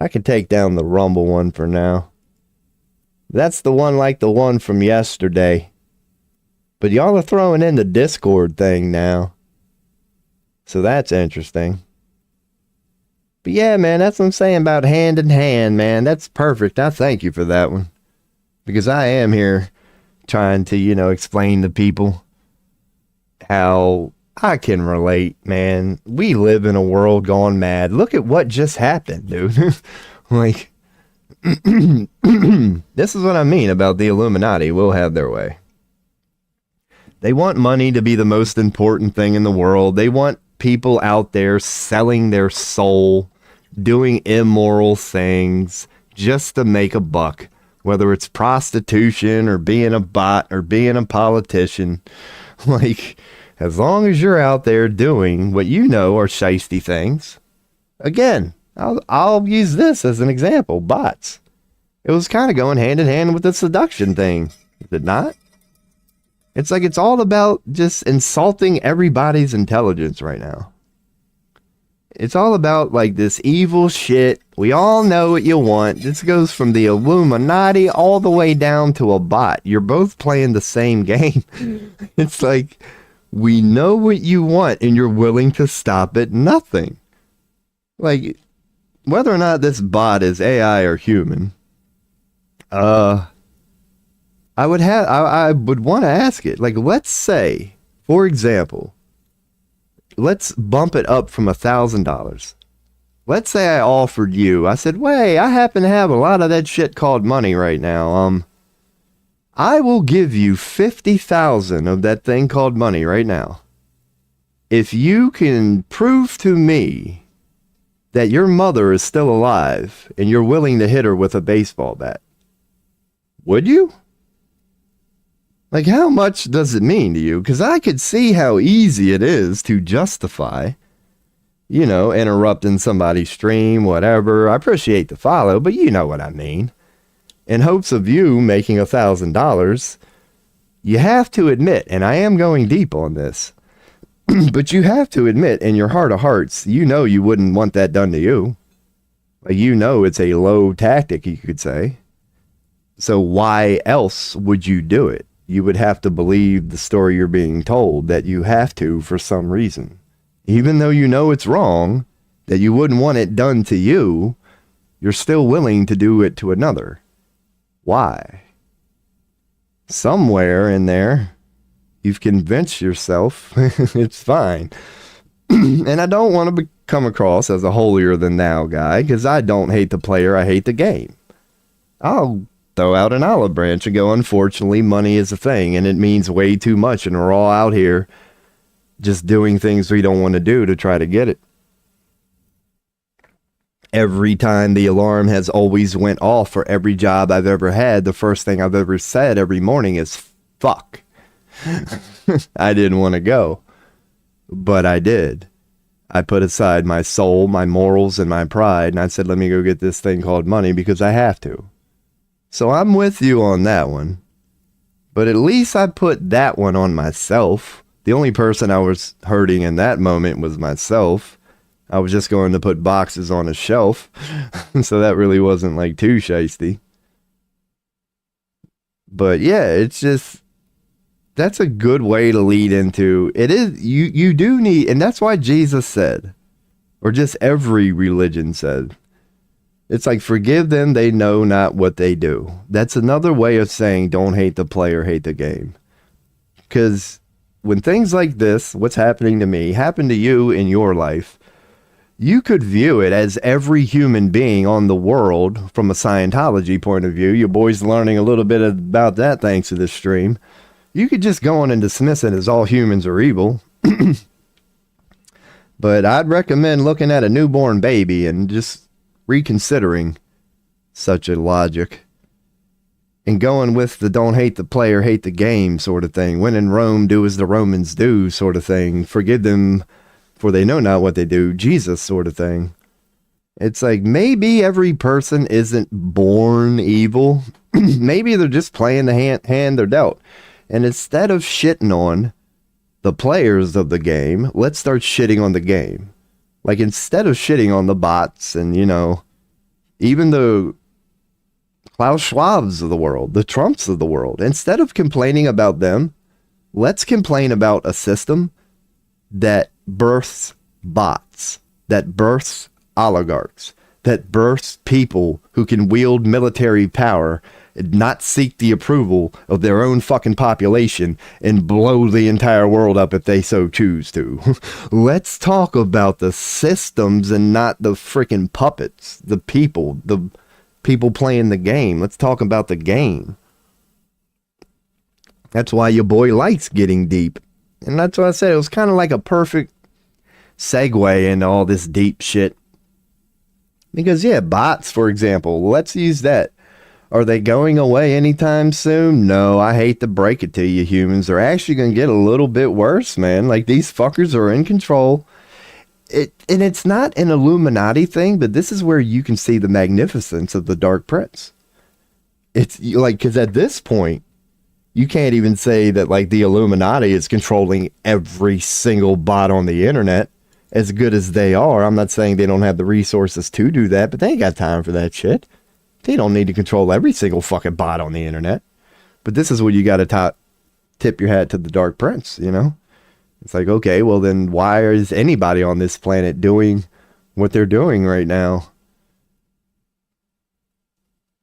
I can take down the Rumble one for now. That's the one like the one from yesterday. But y'all are throwing in the Discord thing now. So that's interesting. But yeah, man, that's what I'm saying about hand in hand, man. That's perfect. I thank you for that one. Because I am here trying to, you know, explain to people how I can relate, man. We live in a world gone mad. Look at what just happened, dude. Like, this is what I mean about the Illuminati will have their way. They want money to be the most important thing in the world. They want people out there selling their soul, doing immoral things just to make a buck, whether it's prostitution or being a bot or being a politician. Like, as long as you're out there doing what you know are shiesty things. Again, I'll use this as an example. Bots. It was kind of going hand in hand with the seduction thing. Is it not? It's like it's all about just insulting everybody's intelligence right now. It's all about like this evil shit. We all know what you want. This goes from the Illuminati all the way down to a bot. You're both playing the same game. It's like, we know what you want and you're willing to stop at nothing. Like, whether or not this bot is AI or human, I would want to ask it. Like, let's say, for example, let's bump it up from $1,000. Let's say I offered you, I said, "Wait, I happen to have a lot of that shit called money right now. I will give you 50,000 of that thing called money right now if you can prove to me that your mother is still alive and you're willing to hit her with a baseball bat." Would you? Like, how much does it mean to you? Because I could see how easy it is to justify, you know, interrupting somebody's stream, whatever. I appreciate the follow, but you know what I mean. In hopes of you making $1,000, you have to admit, and I am going deep on this, but you have to admit in your heart of hearts, you know you wouldn't want that done to you. Like, you know it's a low tactic, you could say. So why else would you do it? You would have to believe the story you're being told, that you have to for some reason. Even though you know it's wrong, that you wouldn't want it done to you, you're still willing to do it to another. Why? Somewhere in there, you've convinced yourself it's fine. And I don't want to come across as a holier than thou guy, because I don't hate the player, I hate the game. I'll throw out an olive branch and go, unfortunately, money is a thing, and it means way too much, and we're all out here just doing things we don't want to do to try to get it. Every time the alarm has always went off for every job I've ever had, the first thing I've ever said every morning is, fuck. I didn't want to go, but I did. I put aside my soul, my morals, and my pride, and I said, let me go get this thing called money because I have to. So I'm with you on that one. But at least I put that one on myself. The only person I was hurting in that moment was myself. I was just going to put boxes on a shelf. So that really wasn't like too shiesty. But yeah, it's just, that's a good way to lead into it. Is you do need, and that's why Jesus said, or just every religion said, it's like, forgive them, they know not what they do. That's another way of saying don't hate the player, hate the game. Because when things like this, what's happening to me, happen to you in your life, you could view it as every human being on the world from a Scientology point of view. Your boy's learning a little bit about that thanks to this stream. You could just go on and dismiss it as all humans are evil. But I'd recommend looking at a newborn baby and just reconsidering such a logic and going with the don't hate the player, hate the game sort of thing. When in Rome, do as the Romans do sort of thing. Forgive them, for they know not what they do. Jesus sort of thing. It's like, maybe every person isn't born evil. Maybe they're just playing the hand they're dealt. And instead of shitting on the players of the game, let's start shitting on the game. Like, instead of shitting on the bots and, you know, even the Klaus Schwabs of the world, the Trumps of the world, instead of complaining about them, let's complain about a system that births bots, that births oligarchs, that births people who can wield military power and not seek the approval of their own fucking population and blow the entire world up if they so choose to. Let's talk about the systems and not the freaking puppets, the people playing the game. Let's talk about the game. That's why your boy likes getting deep. And that's what I said. It was kind of like a perfect segue into all this deep shit. Because, yeah, bots, for example, let's use that. Are they going away anytime soon? No, I hate to break it to you, humans. They're actually going to get a little bit worse, man. Like, these fuckers are in control. And it's not an Illuminati thing, but this is where you can see the magnificence of the Dark Prince. It's like, because at this point, you can't even say that, like, the Illuminati is controlling every single bot on the internet. As good as they are, I'm not saying they don't have the resources to do that, but they ain't got time for that shit. They don't need to control every single fucking bot on the internet. But this is where you got to tip your hat to the Dark Prince, you know? It's like, okay, well then why is anybody on this planet doing what they're doing right now?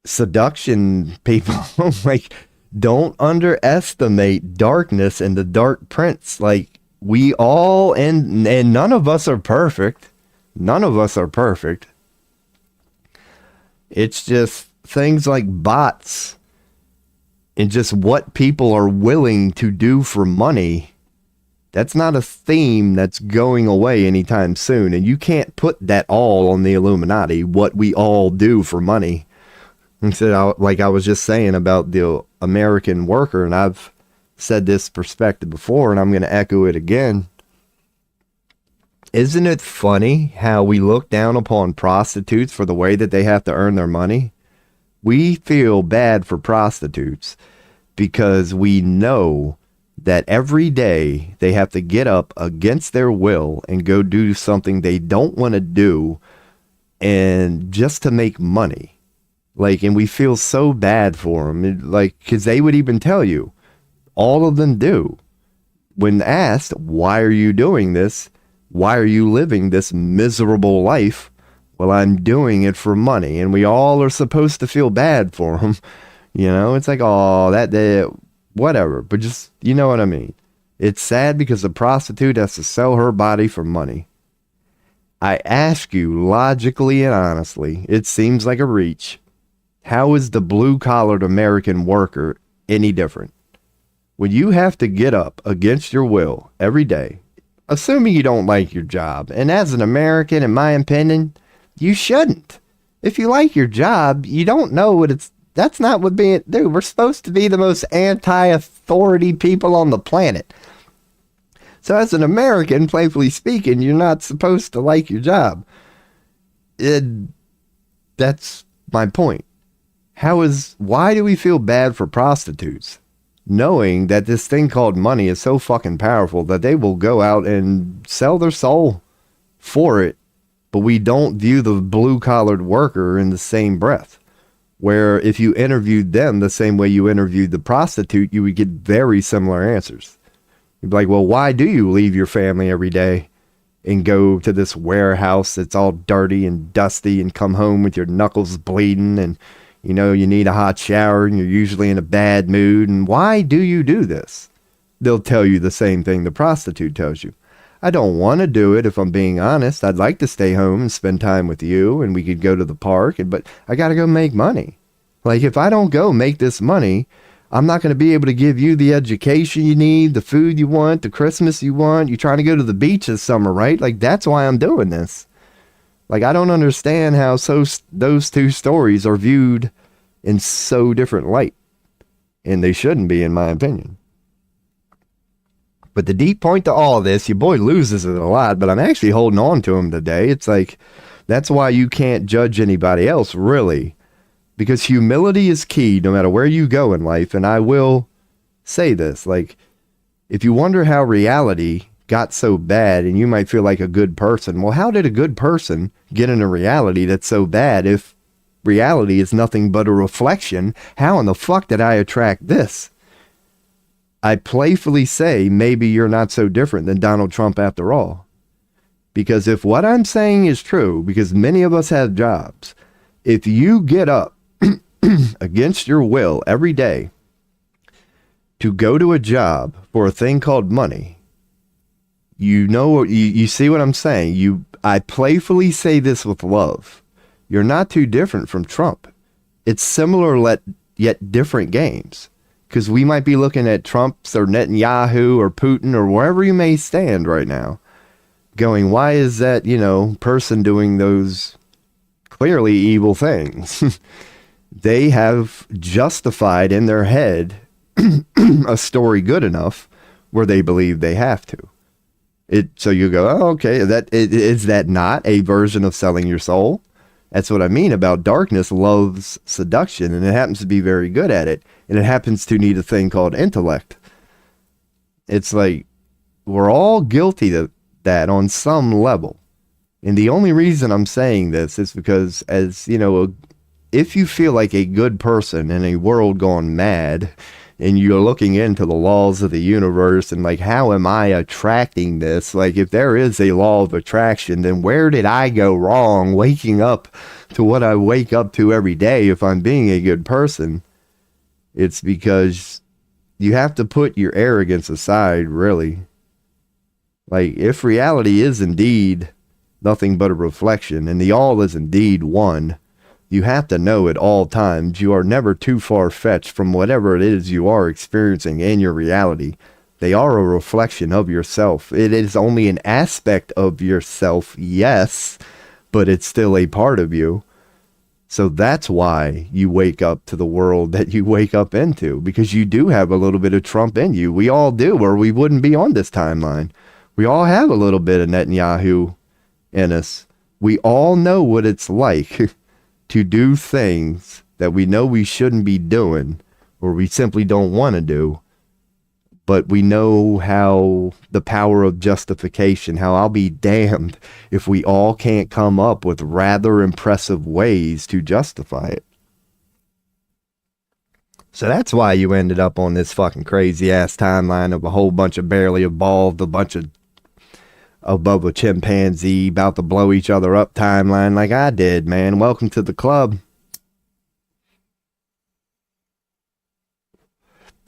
Seduction, people. Like, don't underestimate darkness and the Dark Prince. Like, we all, and none of us are perfect. None of us are perfect. It's just things like bots and just what people are willing to do for money. That's not a theme that's going away anytime soon. And you can't put that all on the Illuminati, what we all do for money. Instead, like I was just saying about the American worker, and I've said this perspective before, and I'm going to echo it again. Isn't it funny how we look down upon prostitutes for the way that they have to earn their money? We feel bad for prostitutes because we know that every day they have to get up against their will and go do something they don't want to do, and just to make money. Like, and we feel so bad for them. Like, because they would even tell you, all of them do. When asked, why are you doing this? Why are you living this miserable life? Well, I'm doing it for money. And we all are supposed to feel bad for them. You know, it's like, oh, whatever. But just, you know what I mean? It's sad because the prostitute has to sell her body for money. I ask you logically and honestly, it seems like a reach. How is the blue-collared American worker any different? When you have to get up against your will every day, assuming you don't like your job, and as an American, in my opinion, you shouldn't. If you like your job, you don't know what that's not what dude, we're supposed to be the most anti-authority people on the planet. So as an American, playfully speaking, you're not supposed to like your job. That's my point. Why do we feel bad for prostitutes? Knowing that this thing called money is so fucking powerful that they will go out and sell their soul for it. But we don't view the blue-collared worker in the same breath. Where if you interviewed them the same way you interviewed the prostitute, you would get very similar answers. You'd be like, well, why do you leave your family every day and go to this warehouse that's all dirty and dusty and come home with your knuckles bleeding and, you know, you need a hot shower and you're usually in a bad mood? And why do you do this? They'll tell you the same thing the prostitute tells you. I don't want to do it if I'm being honest. I'd like to stay home and spend time with you and we could go to the park, but I got to go make money. Like, if I don't go make this money, I'm not going to be able to give you the education you need, the food you want, the Christmas you want. You're trying to go to the beach this summer, right? Like, that's why I'm doing this. Like, I don't understand how those two stories are viewed in so different light. And they shouldn't be, in my opinion. But the deep point to all of this, your boy loses it a lot, but I'm actually holding on to him today. It's like, that's why you can't judge anybody else, really. Because humility is key no matter where you go in life. And I will say this, like, if you wonder how reality got so bad and you might feel like a good person, well, how did a good person get in a reality that's so bad if reality is nothing but a reflection? How in the fuck did I attract this? I playfully say maybe you're not so different than Donald Trump after all. Because if what I'm saying is true, because many of us have jobs, if you get up against your will every day to go to a job for a thing called money, you see what I'm saying? I playfully say this with love. You're not too different from Trump. It's similar yet different games. Because we might be looking at Trump or Netanyahu or Putin or wherever you may stand right now, going, why is that, person doing those clearly evil things? They have justified in their head a story good enough where they believe they have to. So you go, oh, okay, is that not a version of selling your soul? That's what I mean about darkness loves seduction, and it happens to be very good at it, and it happens to need a thing called intellect. It's like we're all guilty of that on some level. And the only reason I'm saying this is because, as you know, if you feel like a good person in a world gone mad and you're looking into the laws of the universe and like, how am I attracting this? Like, if there is a law of attraction, then where did I go wrong waking up to what I wake up to every day if I'm being a good person? It's because you have to put your arrogance aside, really. Like, if reality is indeed nothing but a reflection and the all is indeed one, you have to know at all times you are never too far-fetched from whatever it is you are experiencing in your reality. They are a reflection of yourself. It is only an aspect of yourself, yes, but it's still a part of you. So that's why you wake up to the world that you wake up into, because you do have a little bit of Trump in you. We all do, or we wouldn't be on this timeline. We all have a little bit of Netanyahu in us. We all know what it's like to do things that we know we shouldn't be doing, or we simply don't want to do. But we know how the power of justification, how I'll be damned if we all can't come up with rather impressive ways to justify it. So that's why you ended up on this fucking crazy ass timeline of a whole bunch of barely evolved, a bunch of above a chimpanzee about to blow each other up timeline like I did, man. Welcome to the club.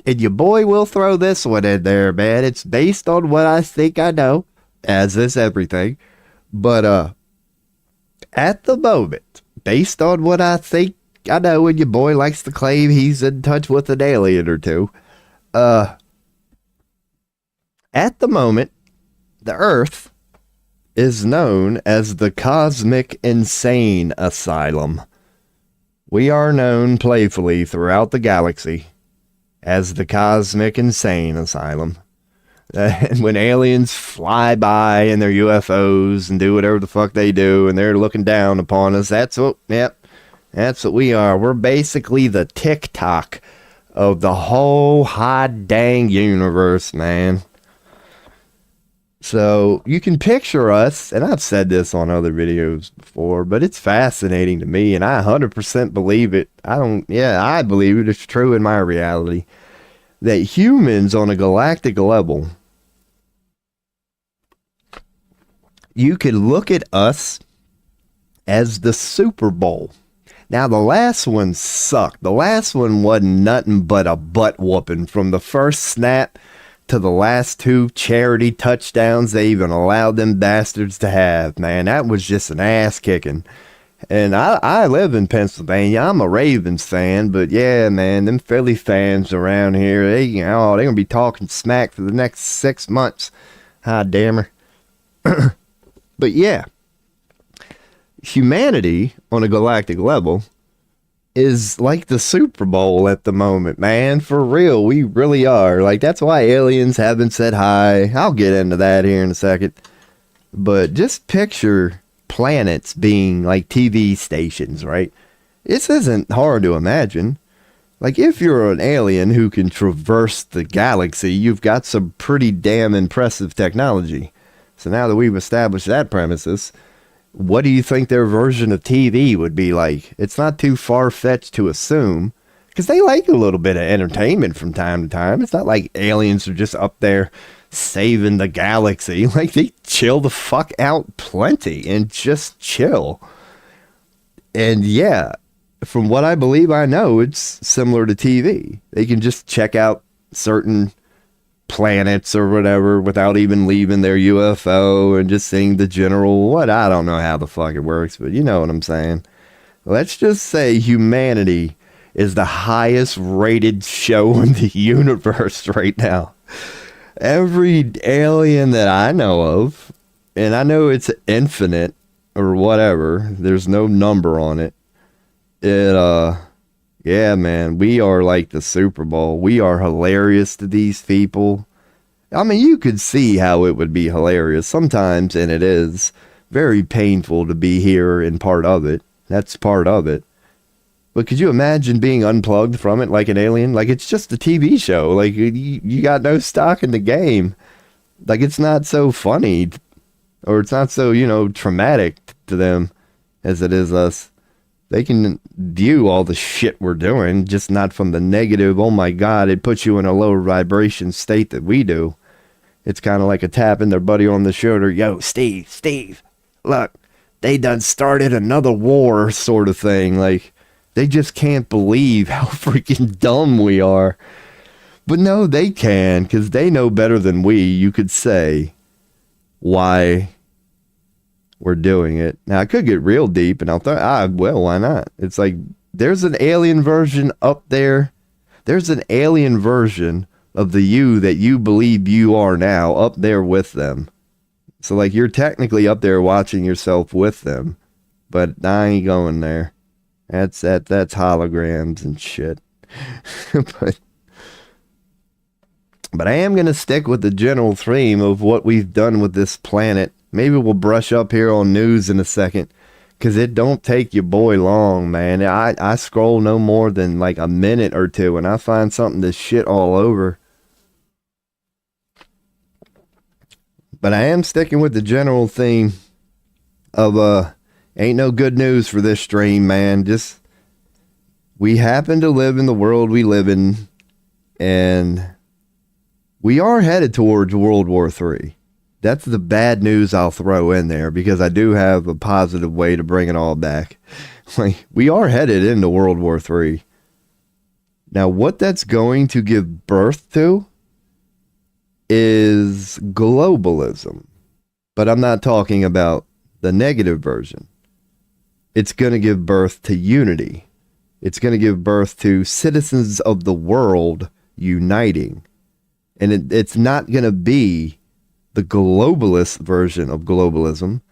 And your boy will throw this one in there, man. It's based on what I think I know, as is everything. But at the moment, based on what I think I know, and your boy likes to claim he's in touch with an alien or two, at the moment, the Earth is known as the Cosmic Insane Asylum. We are known playfully throughout the galaxy as the Cosmic Insane Asylum. And when aliens fly by in their UFOs and do whatever the fuck they do, and they're looking down upon us, that's what we are. We're basically the TikTok of the whole hot dang universe, man. So you can picture us, and I've said this on other videos before, but it's fascinating to me, and I 100% believe it. I believe it. It's true in my reality that humans on a galactic level, you could look at us as the Super Bowl. Now, the last one sucked. The last one wasn't nothing but a butt whooping from the first snap to the last two charity touchdowns they even allowed them bastards to have, man. That was just an ass kicking. And I live in Pennsylvania. I'm a Ravens fan, but yeah, man, them Philly fans around here, they're going to be talking smack for the next 6 months. Ah, damn her. But yeah, humanity on a galactic level is like the Super Bowl at the moment, man. For real, we really are. Like, that's why aliens haven't said hi. I'll get into that here in a second. But just picture planets being like TV stations, right? This isn't hard to imagine. Like, if you're an alien who can traverse the galaxy, you've got some pretty damn impressive technology. So now that we've established that premises, what do you think their version of TV would be like? It's not too far-fetched to assume, because they like a little bit of entertainment from time to time. It's not like aliens are just up there saving the galaxy. Like, they chill the fuck out plenty and just chill. And yeah, from what I believe I know, it's similar to TV. They can just check out certain planets or whatever without even leaving their UFO and just seeing the general I don't know how the fuck it works, but you know what I'm saying. Let's just say humanity is the highest rated show in the universe right now. Every alien that I know of, and I know it's infinite or whatever, there's no number on it. Yeah, man, we are like the Super Bowl. We are hilarious to these people. I mean, you could see how it would be hilarious sometimes, and it is very painful to be here and part of it. That's part of it. But could you imagine being unplugged from it like an alien? Like, it's just a TV show. Like, you got no stock in the game. Like, it's not so funny, or it's not so, traumatic to them as it is us. They can view all the shit we're doing, just not from the negative, oh my God, it puts you in a lower vibration state that we do. It's kind of like a tapping their buddy on the shoulder. Yo, Steve, look, they done started another war sort of thing. Like, they just can't believe how freaking dumb we are. But no, they can, because they know better than we, you could say, why we're doing it. Now, I could get real deep, and well, why not? It's like, there's an alien version up there. There's an alien version of the you that you believe you are now up there with them. So, like, you're technically up there watching yourself with them, but I ain't going there. That's holograms and shit. But I am going to stick with the general theme of what we've done with this planet. Maybe we'll brush up here on news in a second, because it don't take your boy long, man. I scroll no more than like a minute or two, and I find something to shit all over. But I am sticking with the general theme of ain't no good news for this stream, man. Just, we happen to live in the world we live in, and we are headed towards World War III. That's the bad news I'll throw in there, because I do have a positive way to bring it all back. Like, we are headed into World War III. Now, what that's going to give birth to is globalism. But I'm not talking about the negative version. It's going to give birth to unity. It's going to give birth to citizens of the world uniting. And it's not going to be the globalist version of globalism,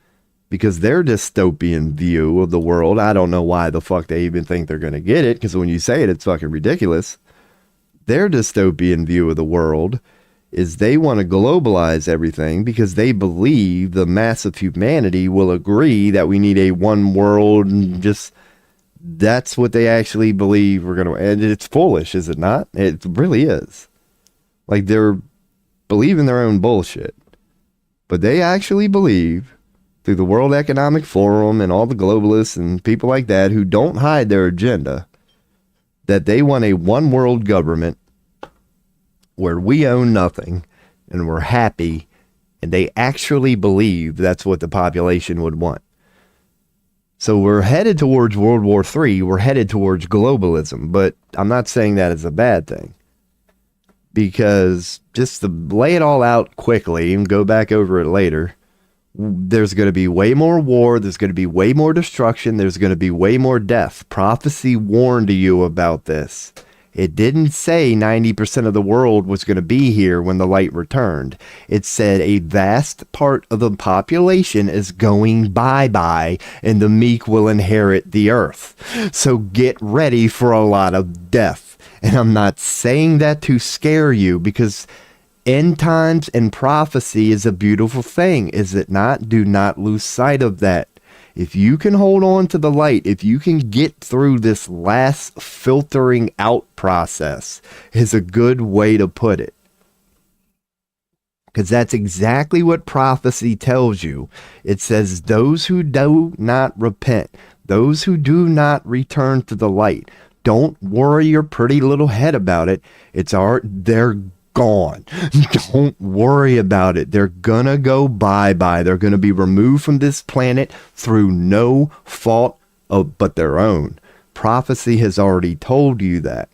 because their dystopian view of the world, I don't know why the fuck they even think they're going to get it, because when you say it, it's fucking ridiculous. Their dystopian view of the world is they want to globalize everything because they believe the mass of humanity will agree that we need a one world, and just that's what they actually believe we're going to. And it's foolish, is it not? It really is. Like, they're believing their own bullshit, but they actually believe, through the World Economic Forum and all the globalists and people like that who don't hide their agenda, that they want a one world government where we own nothing and we're happy, and they actually believe that's what the population would want. So we're headed towards World War III. We're headed towards globalism, but I'm not saying that is a bad thing, because just to lay it all out quickly and go back over it later, there's going to be way more war. There's going to be way more destruction. There's going to be way more death. Prophecy warned you about this. It didn't say 90% of the world was going to be here when the light returned. It said a vast part of the population is going bye-bye, and the meek will inherit the earth. So get ready for a lot of death. And I'm not saying that to scare you, because end times and prophecy is a beautiful thing, is it not? Do not lose sight of that. If you can hold on to the light, if you can get through this last filtering out process, is a good way to put it. Because that's exactly what prophecy tells you. It says those who do not repent, those who do not return to the light, don't worry your pretty little head about it. They're gone. Don't worry about it. They're gonna go bye-bye. They're gonna be removed from this planet through no fault but their own. Prophecy has already told you that.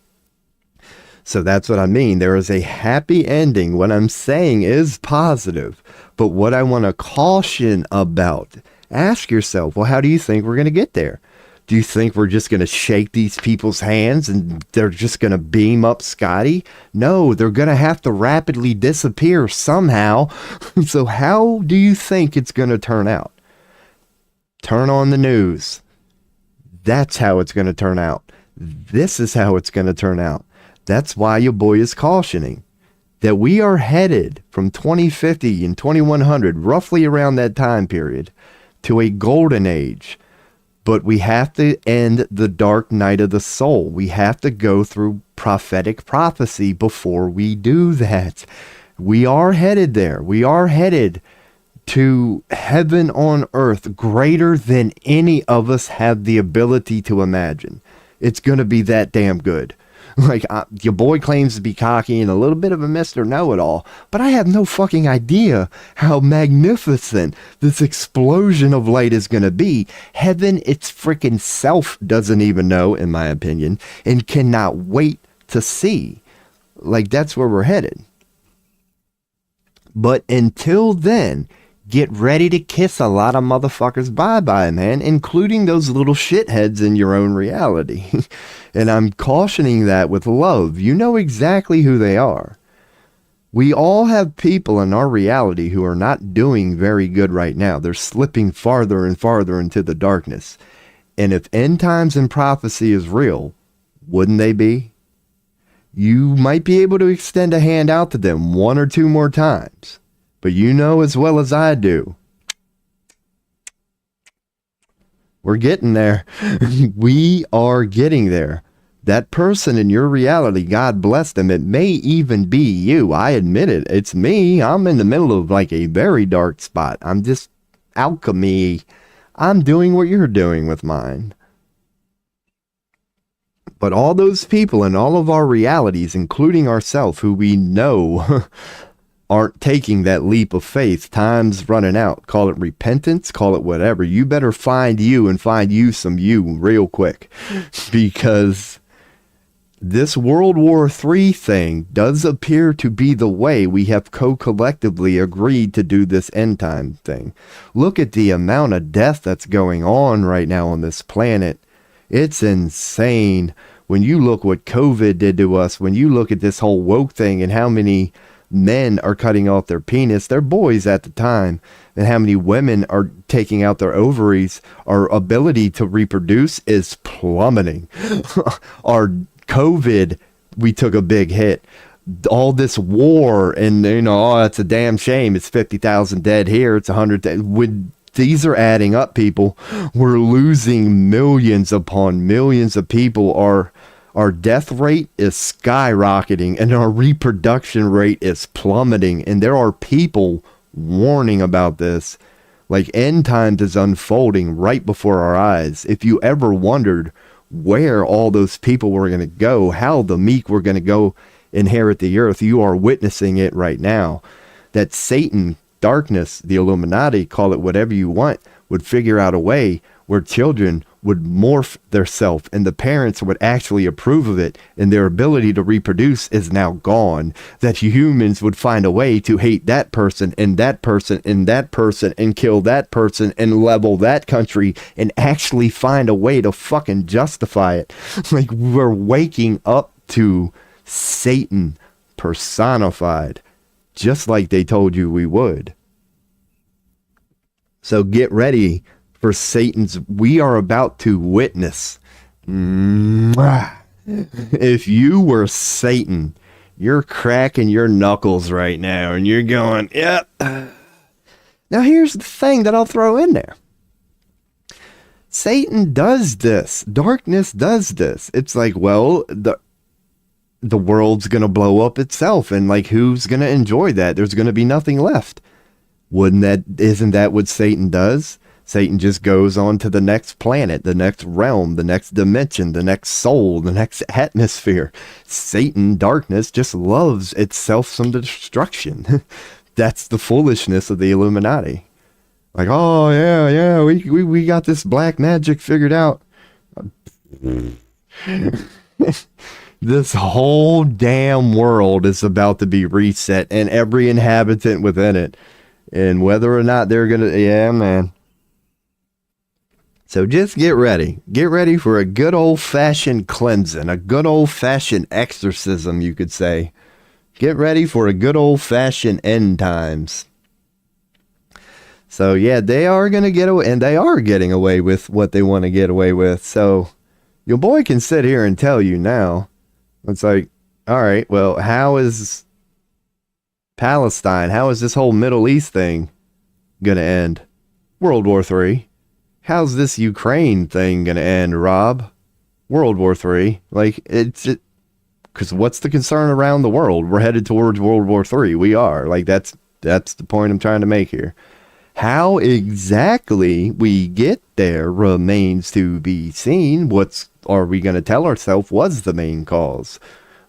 So that's what I mean. There is a happy ending. What I'm saying is positive. But what I want to caution about, ask yourself, well, how do you think we're going to get there? Do you think we're just going to shake these people's hands and they're just going to beam up Scotty? No, they're going to have to rapidly disappear somehow. So how do you think it's going to turn out? Turn on the news. That's how it's going to turn out. This is how it's going to turn out. That's why your boy is cautioning that we are headed from 2050 and 2100, roughly around that time period, to a golden age. But we have to end the dark night of the soul. We have to go through prophetic prophecy before we do that. We are headed there. We are headed to heaven on earth, greater than any of us have the ability to imagine. It's going to be that damn good. Like, your boy claims to be cocky and a little bit of a Mr. Know-It-All, but I have no fucking idea how magnificent this explosion of light is going to be. Heaven, its freaking self, doesn't even know, in my opinion, and cannot wait to see. Like, that's where we're headed. But until then, get ready to kiss a lot of motherfuckers bye-bye, man, including those little shitheads in your own reality. And I'm cautioning that with love. You know exactly who they are. We all have people in our reality who are not doing very good right now. They're slipping farther and farther into the darkness. And if end times and prophecy is real, wouldn't they be? You might be able to extend a hand out to them one or two more times. But you know as well as I do, we're getting there. We are getting there. That person in your reality, God bless them. It may even be you. I admit it. It's me. I'm in the middle of like a very dark spot. I'm just alchemy. I'm doing what you're doing with mine. But all those people in all of our realities, including ourselves, who we know aren't taking that leap of faith. Time's running out. Call it repentance, call it whatever. You better find you and find you some you real quick, because this World War III thing does appear to be the way we have collectively agreed to do this end time thing. Look at the amount of death that's going on right now on this planet. It's insane. When you look what COVID did to us, when you look at this whole woke thing and how many men are cutting off their penis, their boys at the time, and how many women are taking out their ovaries, our ability to reproduce is plummeting. Our COVID, we took a big hit. all this war, and oh, it's a damn shame. It's 50,000 dead here. It's 100 dead. These are adding up, people. We're losing millions upon millions of people. Our death rate is skyrocketing, and our reproduction rate is plummeting. And there are people warning about this. Like, end times is unfolding right before our eyes. If you ever wondered where all those people were going to go, how the meek were going to go inherit the earth, you are witnessing it right now. That Satan, darkness, the Illuminati, call it whatever you want, would figure out a way where children would morph theirself, and the parents would actually approve of it, and their ability to reproduce is now gone. That humans would find a way to hate that person and that person and that person and kill that person and level that country and actually find a way to fucking justify it. Like, we're waking up to Satan personified, just like they told you we would. So get ready for Satan's. We are about to witness. If you were Satan, you're cracking your knuckles right now and you're going, yep. Now here's the thing that I'll throw in there. Satan does this. Darkness does this. It's like, well, the world's going to blow up itself, and like, who's going to enjoy that? There's going to be nothing left. Isn't that what Satan does? Satan just goes on to the next planet, the next realm, the next dimension, the next soul, the next atmosphere. Satan, darkness, just loves itself some destruction. That's the foolishness of the Illuminati. Like, oh yeah, we got this black magic figured out. This whole damn world is about to be reset, and every inhabitant within it. And whether or not they're gonna, yeah, man. So just get ready. Get ready for a good old-fashioned cleansing, a good old-fashioned exorcism, you could say. Get ready for a good old-fashioned end times. So yeah, they are going to get away, and they are getting away with what they want to get away with. So your boy can sit here and tell you now. It's like, all right, well, how is Palestine, how is this whole Middle East thing going to end? World War III. How's this Ukraine thing going to end, Rob? World War III. Like, because what's the concern around the world? We're headed towards World War III. We are. Like, that's the point I'm trying to make here. How exactly we get there remains to be seen. What are we going to tell ourselves was the main cause?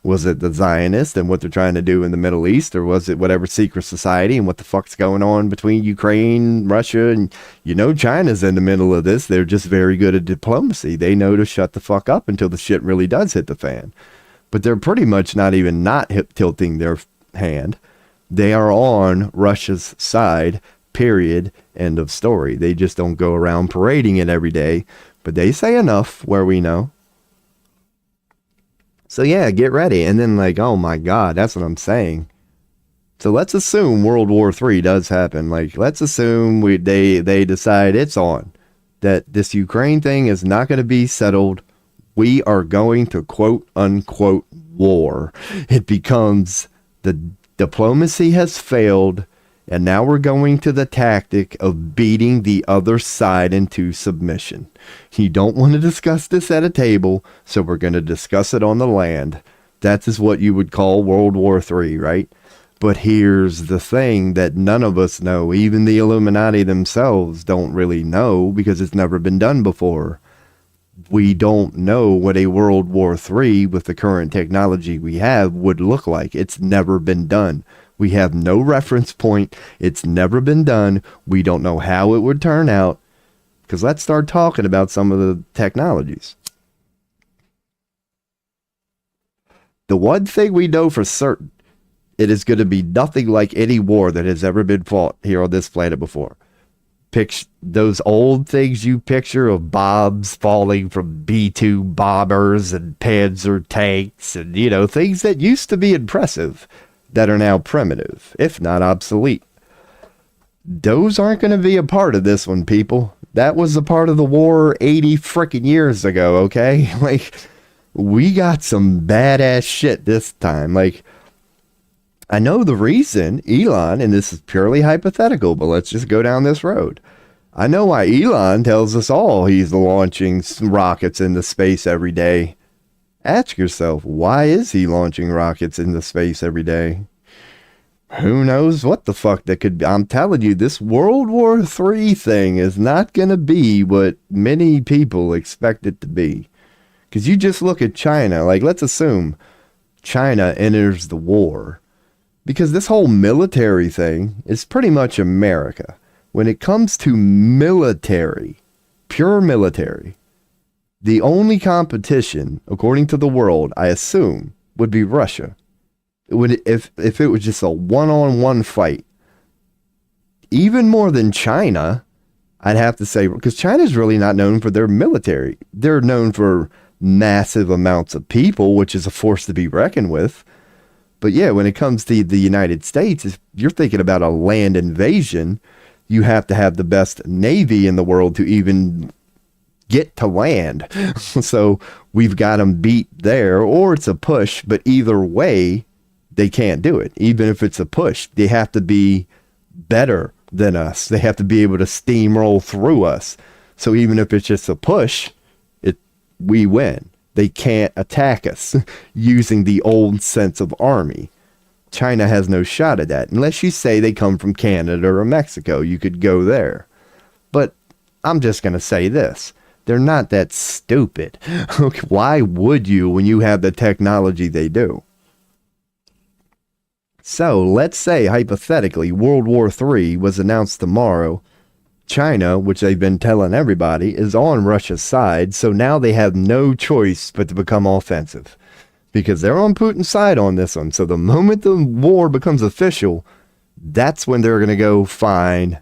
Was it the Zionists and what they're trying to do in the Middle East, or was it whatever secret society and what the fuck's going on between Ukraine, Russia, and China's in the middle of this. They're just very good at diplomacy. They know to shut the fuck up until the shit really does hit the fan. But they're pretty much not even tilting their hand. They are on Russia's side, period, end of story. They just don't go around parading it every day, but they say enough where we know. So yeah, get ready. And then like, oh my God, that's what I'm saying. So let's assume World War III does happen. Like, let's assume they decide it's on. That this Ukraine thing is not going to be settled. We are going to quote unquote war. It becomes the diplomacy has failed. And now we're going to the tactic of beating the other side into submission. You don't want to discuss this at a table, so we're going to discuss it on the land. That is what you would call World War III, right? But here's the thing that none of us know. Even the Illuminati themselves don't really know because it's never been done before. We don't know what a World War III with the current technology we have would look like. It's never been done. We have no reference point. It's never been done. We don't know how it would turn out. Because let's start talking about some of the technologies. The one thing we know for certain, it is going to be nothing like any war that has ever been fought here on this planet before. Those old things you picture of bombs falling from B-2 bombers and Panzer tanks and, things that used to be impressive that are now primitive, if not obsolete. Those aren't going to be a part of this one, people. That was a part of the war 80 freaking years ago, okay? Like, we got some badass shit this time. Like, I know the reason Elon, and this is purely hypothetical, but let's just go down this road. I know why Elon tells us all he's launching rockets into space every day. Ask yourself, why is he launching rockets into space every day? Who knows what the fuck that could be. I'm telling you, this World War III thing is not going to be what many people expect it to be. Because you just look at China, like let's assume China enters the war. Because this whole military thing is pretty much America. When it comes to military, pure military, the only competition, according to the world, I assume, would be Russia. If it was just a one-on-one fight. Even more than China, I'd have to say, because China's really not known for their military. They're known for massive amounts of people, which is a force to be reckoned with. But yeah, when it comes to the United States, if you're thinking about a land invasion, you have to have the best navy in the world to even get to land. So we've got them beat there, or it's a push, but either way, they can't do it. Even if it's a push, they have to be better than us. They have to be able to steamroll through us. So even if it's just a push, we win. They can't attack us using the old sense of army. China has no shot at that. Unless you say they come from Canada or Mexico, you could go there. But I'm just going to say this. They're not that stupid. Why would you when you have the technology they do? So let's say, hypothetically, World War III was announced tomorrow. China, which they've been telling everybody, is on Russia's side. So now they have no choice but to become offensive. Because they're on Putin's side on this one. So the moment the war becomes official, that's when they're going to go, fine,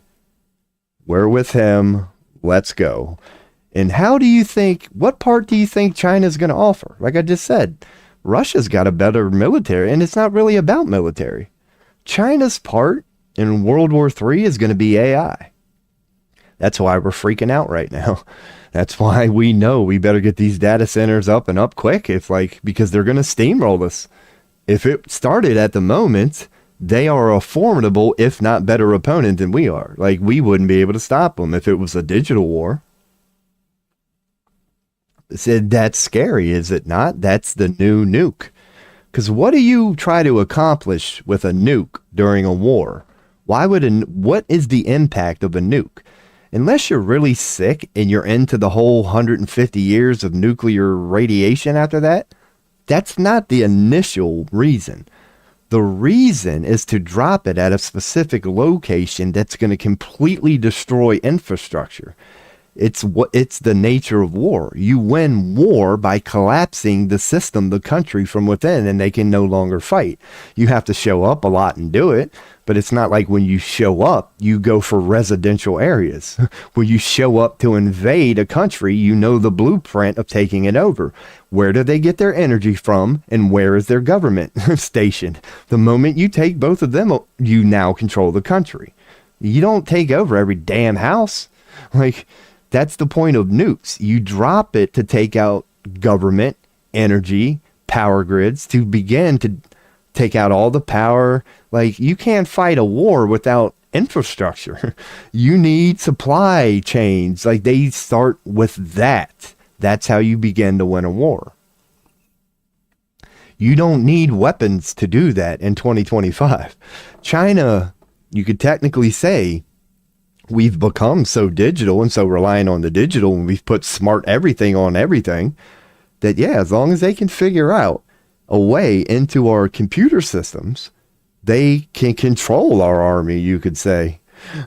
we're with him, let's go. And how do you think, what part do you think China's going to offer? Like I just said, Russia's got a better military, and it's not really about military. China's part in World War III is going to be AI. That's why we're freaking out right now. That's why we know we better get these data centers up and up quick. Because they're going to steamroll us. If it started at the moment, they are a formidable, if not better opponent than we are. Like, we wouldn't be able to stop them if it was a digital war. Said that's scary, is it not? That's the new nuke. Because what do you try to accomplish with a nuke during a war? What is the impact of a nuke? Unless you're really sick and you're into the whole 150 years of nuclear radiation after that, that's not the initial reason. The reason is to drop it at a specific location that's going to completely destroy infrastructure. It's the nature of war. You win war by collapsing the system, the country from within, and they can no longer fight. You have to show up a lot and do it, but it's not like when you show up, you go for residential areas. When you show up to invade a country, you know the blueprint of taking it over. Where do they get their energy from, and where is their government stationed? The moment you take both of them, you now control the country. You don't take over every damn house. That's the point of nukes. You drop it to take out government, energy, power grids, to begin to take out all the power. You can't fight a war without infrastructure. You need supply chains. They start with that. That's how you begin to win a war. You don't need weapons to do that in 2025. China, you could technically say, we've become so digital and so reliant on the digital, and we've put smart everything on everything, that yeah, as long as they can figure out a way into our computer systems, they can control our army, you could say.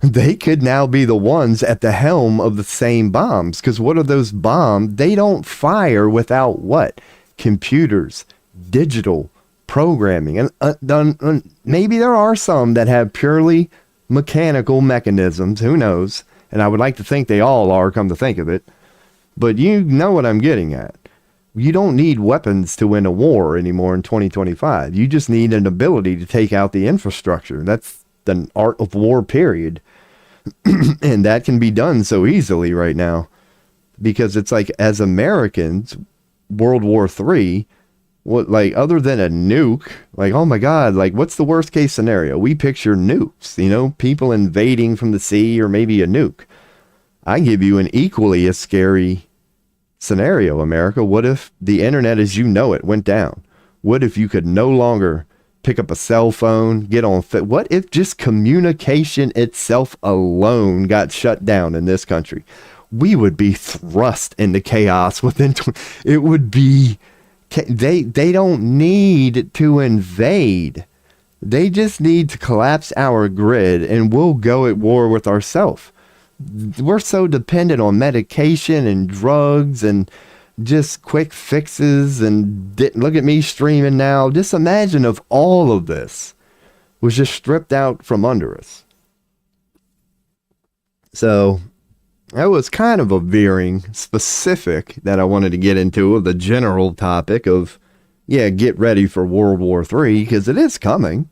They could now be the ones at the helm of the same bombs. Because what are those bombs? They don't fire without what? Computers, digital programming. And maybe there are some that have purely mechanical mechanisms, who knows? And I would like to think they all are, come to think of it. But you know what I'm getting at. You don't need weapons to win a war anymore in 2025. You just need an ability to take out the infrastructure. That's the art of war, period. And that can be done so easily right now. Because it's like, as Americans, World War III, What, like, other than a nuke, like, oh my God, like, what's the worst case scenario? We picture nukes, you know, people invading from the sea, or maybe a nuke. I give you an equally as scary scenario, America. What if the internet as you know it went down? What if you could no longer pick up a cell phone, get on fit? What if just communication itself alone got shut down in this country? We would be thrust into chaos within it would be, they don't need to invade. They just need to collapse our grid and we'll go at war with ourselves. We're so dependent on medication and drugs and just quick fixes, and look at me streaming now. Just imagine if all of this was just stripped out from under us. So that was kind of a veering specific that I wanted to get into of the general topic of, yeah, get ready for World War III, because it is coming.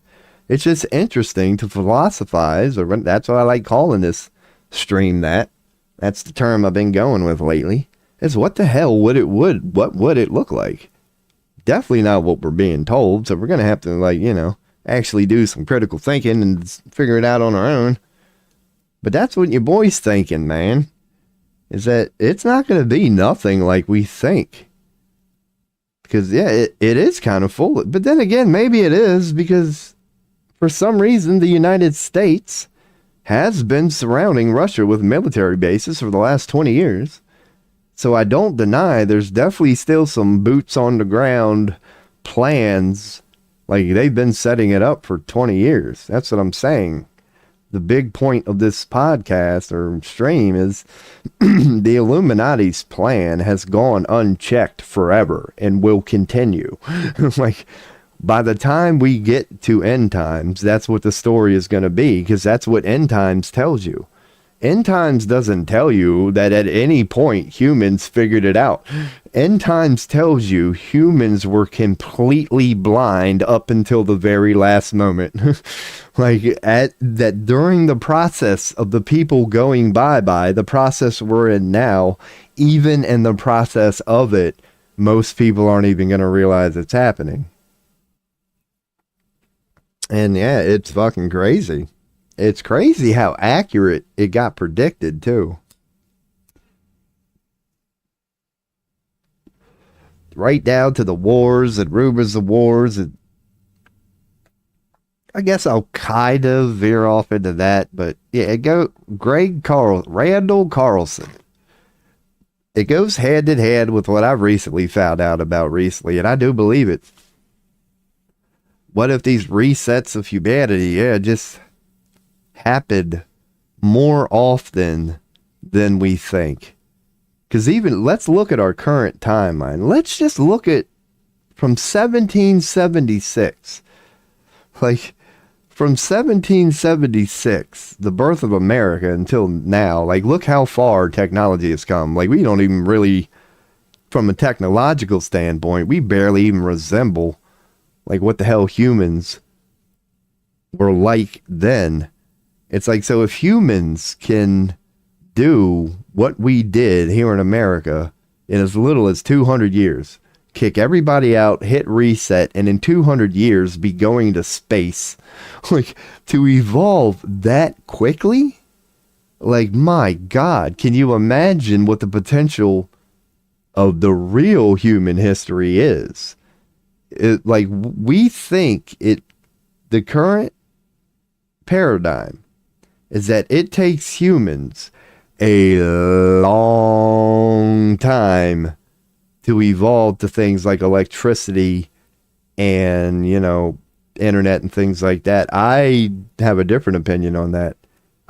It's just interesting to philosophize, or that's what I like calling this stream. That's the term I've been going with lately. Is what the hell what would it look like? Definitely not what we're being told. So we're going to have to, like, you know, actually do some critical thinking and figure it out on our own. But that's what your boy's thinking, man. Is that it's not going to be nothing like we think. Because, yeah, it is kind of full. But then again, maybe it is, because for some reason the United States has been surrounding Russia with military bases for the last 20 years. So I don't deny there's definitely still some boots on the ground plans. Like, they've been setting it up for 20 years. That's what I'm saying. The big point of this podcast or stream is the Illuminati's plan has gone unchecked forever and will continue. Like, by the time we get to end times, that's what the story is going to be, because that's what end times tells you. End times doesn't tell you that at any point humans figured it out. End times tells you humans were completely blind up until the very last moment. Like, at that, during the process of the people going bye-bye, the process we're in now, even in the process of it, most people aren't even going to realize it's happening. And yeah, it's fucking crazy. It's crazy how accurate it got predicted, too. Right down to the wars and rumors of wars. And I guess I'll kind of veer off into that. But yeah, Randall Carlson. It goes hand in hand with what I've recently found out about recently, and I do believe it. What if these resets of humanity, just happened more often than we think? Because even, let's look at our current timeline. Let's just look at from 1776. Like, from 1776, the birth of America, until now, like, look how far technology has come. Like, we don't even really, from a technological standpoint, we barely even resemble, like, what the hell humans were like then. It's like, so if humans can do what we did here in America in as little as 200 years, kick everybody out, hit reset, and in 200 years be going to space, like, to evolve that quickly, like, my God, can you imagine what the potential of the real human history is? Like, we think the current paradigm is that it takes humans a long time to evolve to things like electricity and, you know, internet and things like that. I have a different opinion on that.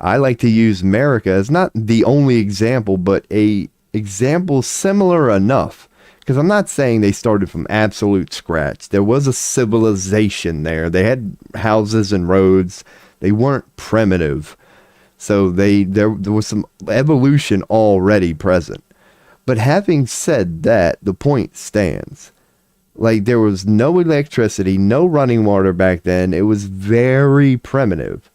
I like to use America as not the only example, but a example similar enough. Because I'm not saying they started from absolute scratch. There was a civilization there. They had houses and roads. They weren't primitive. So there was some evolution already present. But having said that, the point stands. Like, there was no electricity, no running water back then. It was very primitive.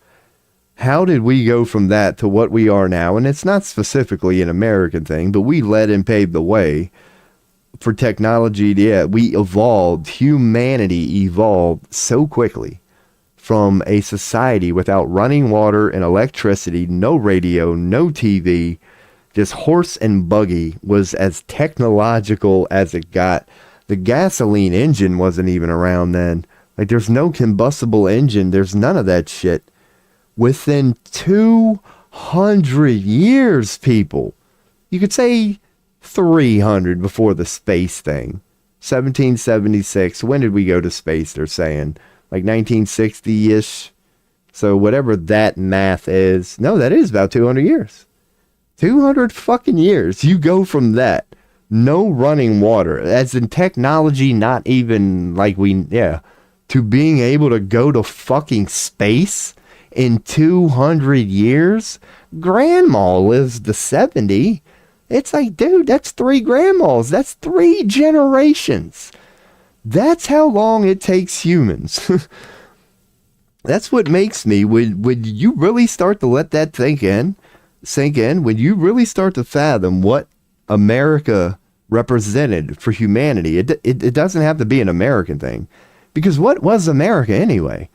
How did we go from that to what we are now? And it's not specifically an American thing, but we led and paved the way for technology, yeah, humanity evolved so quickly from a society without running water and electricity, no radio, no TV, just horse and buggy was as technological as it got. The gasoline engine wasn't even around then. Like, there's no combustible engine. There's none of that shit. Within 200 years, people, you could say 300 before the space thing. 1776. When did we go to space? They're saying like 1960-ish. So whatever that math is. No, that is about 200 years. 200 fucking years. You go from that. No running water. As in technology, not even like to being able to go to fucking space in 200 years. Grandma lives to 70. It's like, dude, that's 3 grandmas. That's 3 generations. That's how long it takes humans. That's what makes me, when you really start to let that sink in, when you really start to fathom what America represented for humanity, it doesn't have to be an American thing. Because what was America anyway?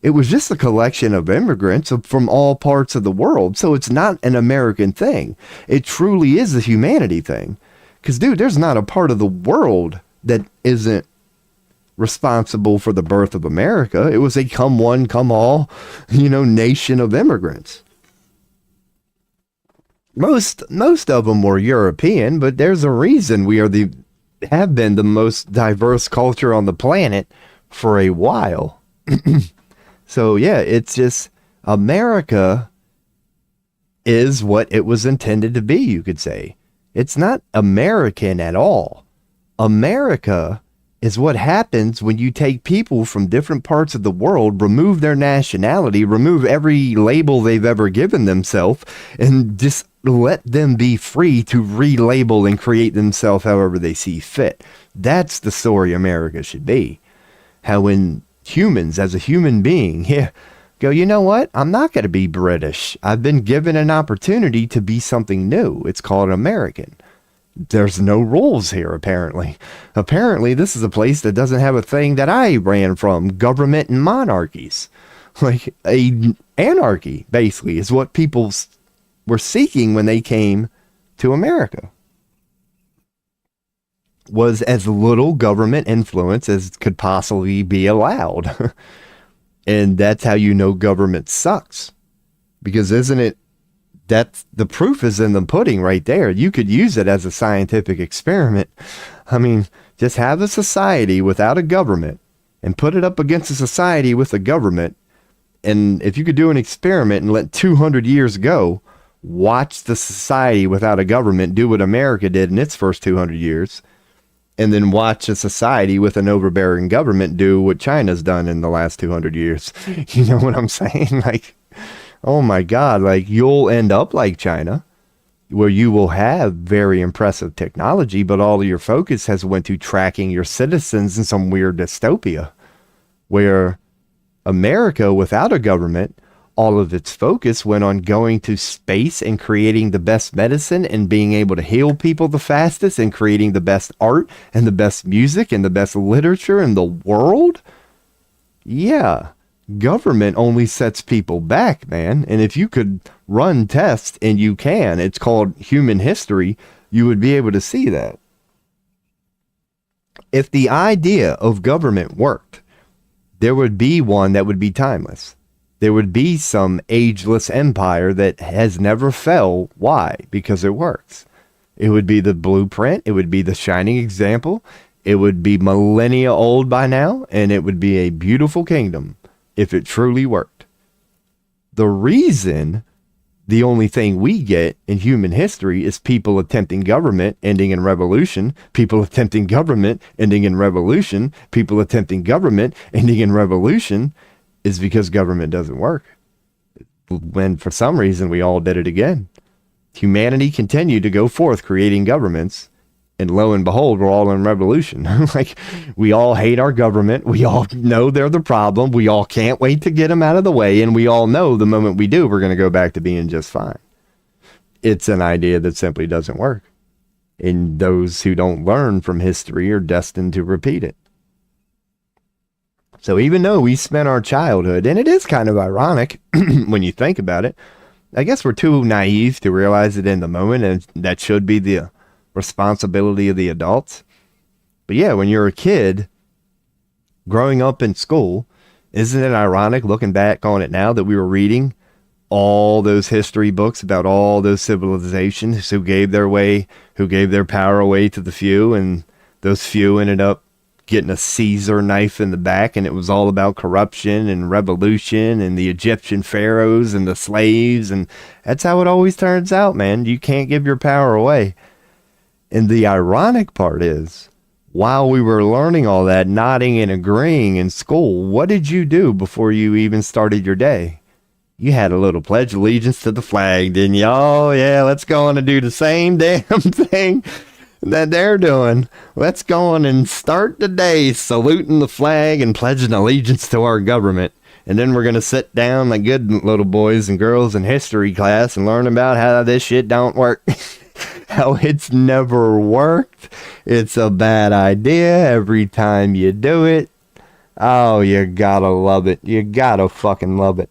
It was just a collection of immigrants from all parts of the world. So it's not an American thing. It truly is a humanity thing. Because, dude, there's not a part of the world that isn't responsible for the birth of America. It was a come one, come all, nation of immigrants. Most of them were European, but there's a reason we have been the most diverse culture on the planet for a while. So yeah, it's just America is what it was intended to be, you could say. It's not American at all. America is what happens when you take people from different parts of the world, remove their nationality, remove every label they've ever given themselves, and just let them be free to relabel and create themselves however they see fit. That's the story America should be. How when humans, as a human being, go, you know what? I'm not going to be British. I've been given an opportunity to be something new. It's called American. There's no rules here, apparently. Apparently, this is a place that doesn't have a thing that I ran from, government and monarchies. Like, anarchy, basically, is what people were seeking when they came to America. Was as little government influence as could possibly be allowed. And that's how you know government sucks. Because that's the proof is in the pudding right there. You could use it as a scientific experiment. I mean, just have a society without a government and put it up against a society with a government. And if you could do an experiment and let 200 years go, watch the society without a government do what America did in its first 200 years. And then watch a society with an overbearing government do what China's done in the last 200 years. You know what I'm saying? Like, oh my God, like you'll end up like China, where you will have very impressive technology, but all of your focus has went to tracking your citizens in some weird dystopia, where America without a government, all of its focus went on going to space and creating the best medicine and being able to heal people the fastest and creating the best art and the best music and the best literature in the world. Yeah, government only sets people back, man. And if you could run tests, and you can, it's called human history, you would be able to see that. If the idea of government worked, there would be one that would be timeless. There would be some ageless empire that has never fell. Why? Because it works. It would be the blueprint. It would be the shining example. It would be millennia old by now, and it would be a beautiful kingdom if it truly worked. The reason the only thing we get in human history is people attempting government, ending in revolution, people attempting government, ending in revolution, people attempting government, ending in revolution, is because government doesn't work. When for some reason we all did it again. Humanity continued to go forth creating governments, and lo and behold, we're all in revolution. Like, we all hate our government. We all know they're the problem. We all can't wait to get them out of the way, and we all know the moment we do, we're going to go back to being just fine. It's an idea that simply doesn't work. And those who don't learn from history are destined to repeat it. So even though we spent our childhood, and it is kind of ironic when you think about it, I guess we're too naive to realize it in the moment, and that should be the responsibility of the adults. But yeah, when you're a kid growing up in school, isn't it ironic looking back on it now that we were reading all those history books about all those civilizations who gave their power away to the few, and those few ended up getting a Caesar knife in the back, and it was all about corruption and revolution and the Egyptian pharaohs and the slaves, and that's how it always turns out, man. You can't give your power away. And the ironic part is, while we were learning all that, nodding and agreeing in school, what did you do before you even started your day? You had a little pledge allegiance to the flag, didn't you? Oh yeah, let's go on and do the same damn thing that they're doing. Let's go on and start the day saluting the flag and pledging allegiance to our government. And then we're going to sit down like good little boys and girls in history class and learn about how this shit don't work. How it's never worked. It's a bad idea every time you do it. Oh, you gotta love it. You gotta fucking love it.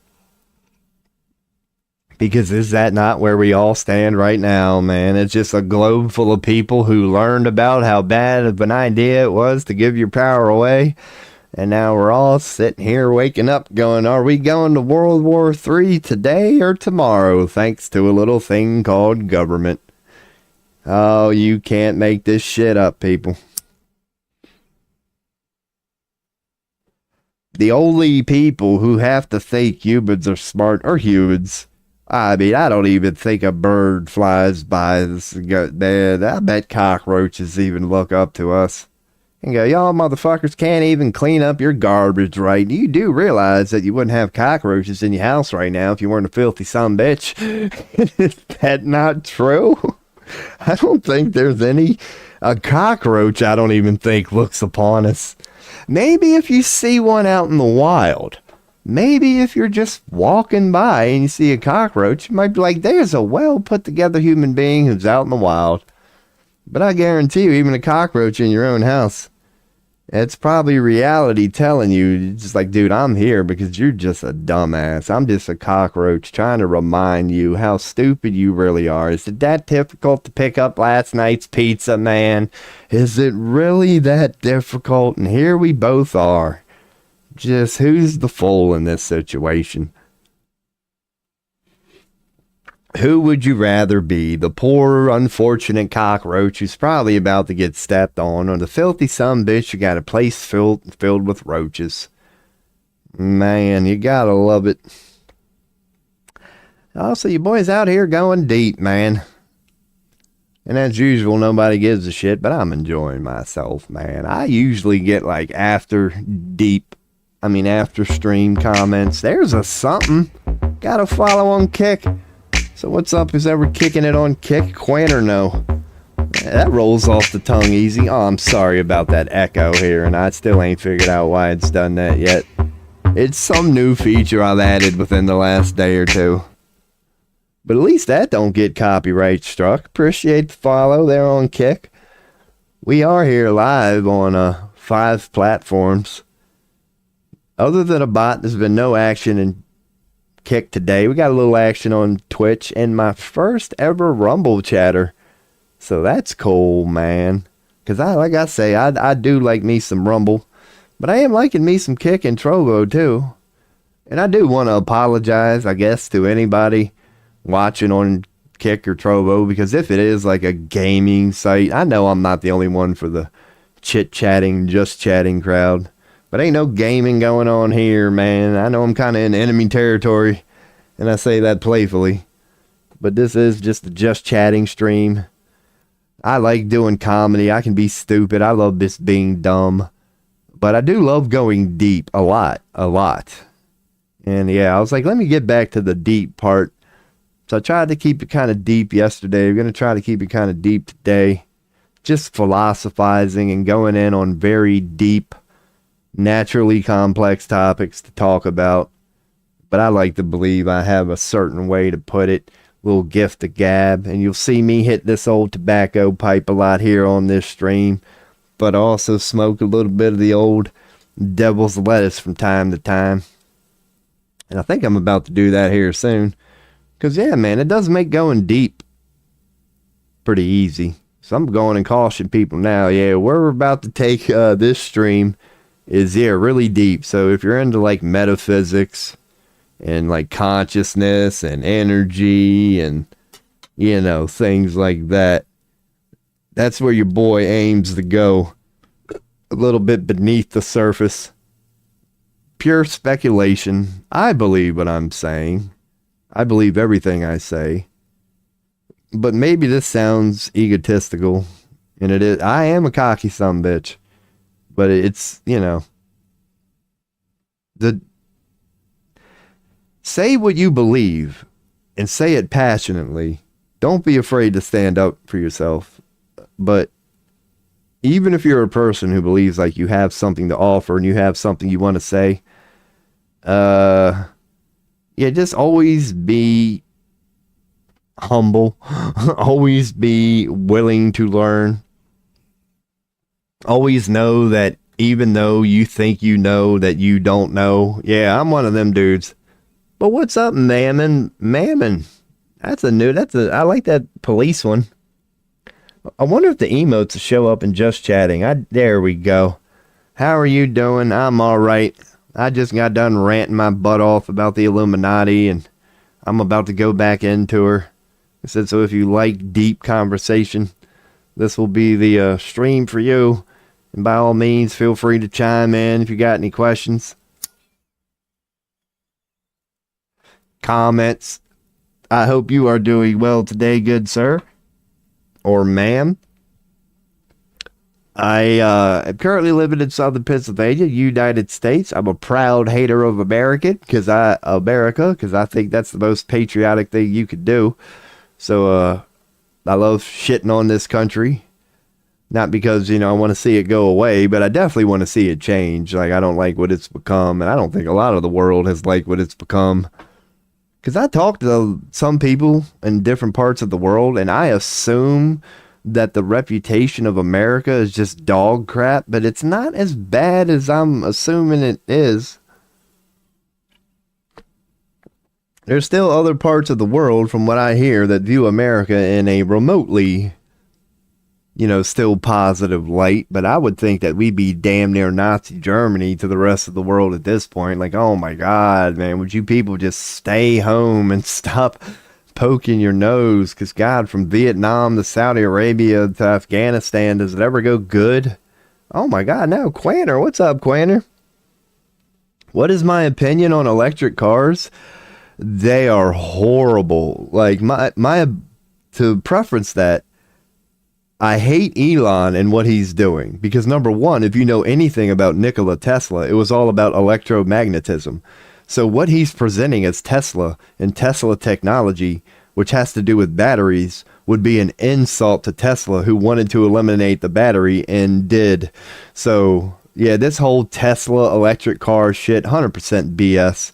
Because is that not where we all stand right now, man? It's just a globe full of people who learned about how bad of an idea it was to give your power away. And now we're all sitting here waking up going, are we going to World War III today or tomorrow? Thanks to a little thing called government. Oh, you can't make this shit up, people. The only people who have to think humans are smart are humans. I mean, I don't even think a bird flies by this. Man, I bet cockroaches even look up to us and go, y'all motherfuckers can't even clean up your garbage right. You do realize that you wouldn't have cockroaches in your house right now if you weren't a filthy sumbitch. Is that not true? I don't think there's a cockroach I don't even think looks upon us. Maybe if you see one out in the wild. Maybe if you're just walking by and you see a cockroach, you might be like, there's a well put together human being who's out in the wild. But I guarantee you, even a cockroach in your own house, it's probably reality telling you, just like, dude, I'm here because you're just a dumbass. I'm just a cockroach trying to remind you how stupid you really are. Is it that difficult to pick up last night's pizza, man? Is it really that difficult? And here we both are. Just who's the fool in this situation? Who would you rather be? The poor, unfortunate cockroach who's probably about to get stepped on, or the filthy sumbitch who got a place filled with roaches? Man, you gotta love it. Also, you boys out here going deep, man. And as usual, nobody gives a shit, but I'm enjoying myself, man. I usually get like after stream comments. There's a something. Gotta follow on Kick. So what's up? Who's ever kicking it on Kick? Quinn or no? That rolls off the tongue easy. Oh, I'm sorry about that echo here, and I still ain't figured out why it's done that yet. It's some new feature I've added within the last day or two. But at least that don't get copyright struck. Appreciate the follow there on Kick. We are here live on 5 platforms. Other than a bot, there's been no action in Kick today. We got a little action on Twitch and my first ever Rumble chatter. So that's cool, man. Because I do like me some Rumble. But I am liking me some Kick and Trovo too. And I do want to apologize, I guess, to anybody watching on Kick or Trovo. Because if it is like a gaming site, I know I'm not the only one for the chit-chatting, just chatting crowd. But ain't no gaming going on here, man. I know I'm kind of in enemy territory, and I say that playfully. But this is just a just chatting stream. I like doing comedy. I can be stupid. I love this being dumb. But I do love going deep a lot. And yeah, I was like, let me get back to the deep part. So I tried to keep it kind of deep yesterday. We're going to try to keep it kind of deep today. Just philosophizing and going in on very deep, naturally complex topics to talk about. But I like to believe I have a certain way to put it little gift of gab. And you'll see me hit this old tobacco pipe a lot here on this stream. But I also smoke a little bit of the old devil's lettuce from time to time. And I think I'm about to do that here soon. Because, yeah, man, it does make going deep pretty easy. So I'm going and caution people now. Yeah, where we're about to take this stream is, yeah, really deep. So if you're into, like, metaphysics and, like, consciousness and energy and, you know, things like that, that's where your boy aims to go. A little bit beneath the surface. Pure speculation. I believe what I'm saying. I believe everything I say. But maybe this sounds egotistical. And it is. I am a cocky sumbitch. But it's, you know. Say what you believe. And say it passionately. Don't be afraid to stand up for yourself. But even if you're a person who believes like you have something to offer and you have something you want to say, yeah, just always be humble. Always be willing to learn. Always know that even though you think you know that you don't know. Yeah, I'm one of them dudes. But what's up, Mammon? Mammon. I like that police one. I wonder if the emotes will show up in just chatting. There we go. How are you doing? I'm all right. I just got done ranting my butt off about the Illuminati, and I'm about to go back into her. I said, so if you like deep conversation, this will be the stream for you. And by all means, feel free to chime in if you got any questions. Comments. I hope you are doing well today, good sir. Or ma'am. I am currently living in Southern Pennsylvania, United States. I'm a proud hater of America because I think that's the most patriotic thing you could do. So I love shitting on this country. Not because, you know, I want to see it go away, but I definitely want to see it change. Like, I don't like what it's become, and I don't think a lot of the world has liked what it's become. Because I talk to some people in different parts of the world, and I assume that the reputation of America is just dog crap, but it's not as bad as I'm assuming it is. There's still other parts of the world, from what I hear, that view America in a remotely, you know, still positive light, but I would think that we'd be damn near Nazi Germany to the rest of the world at this point. Like, oh my God, man, would you people just stay home and stop poking your nose? Because God, from Vietnam to Saudi Arabia to Afghanistan, does it ever go good? Oh my God, no. Quanner, what's up, Quanner? What is my opinion on electric cars? They are horrible. Like, to preference that, I hate Elon and what he's doing because, number one, if you know anything about Nikola Tesla, it was all about electromagnetism. So what he's presenting as Tesla and Tesla technology, which has to do with batteries, would be an insult to Tesla, who wanted to eliminate the battery and did. So, yeah, this whole Tesla electric car shit, 100% BS.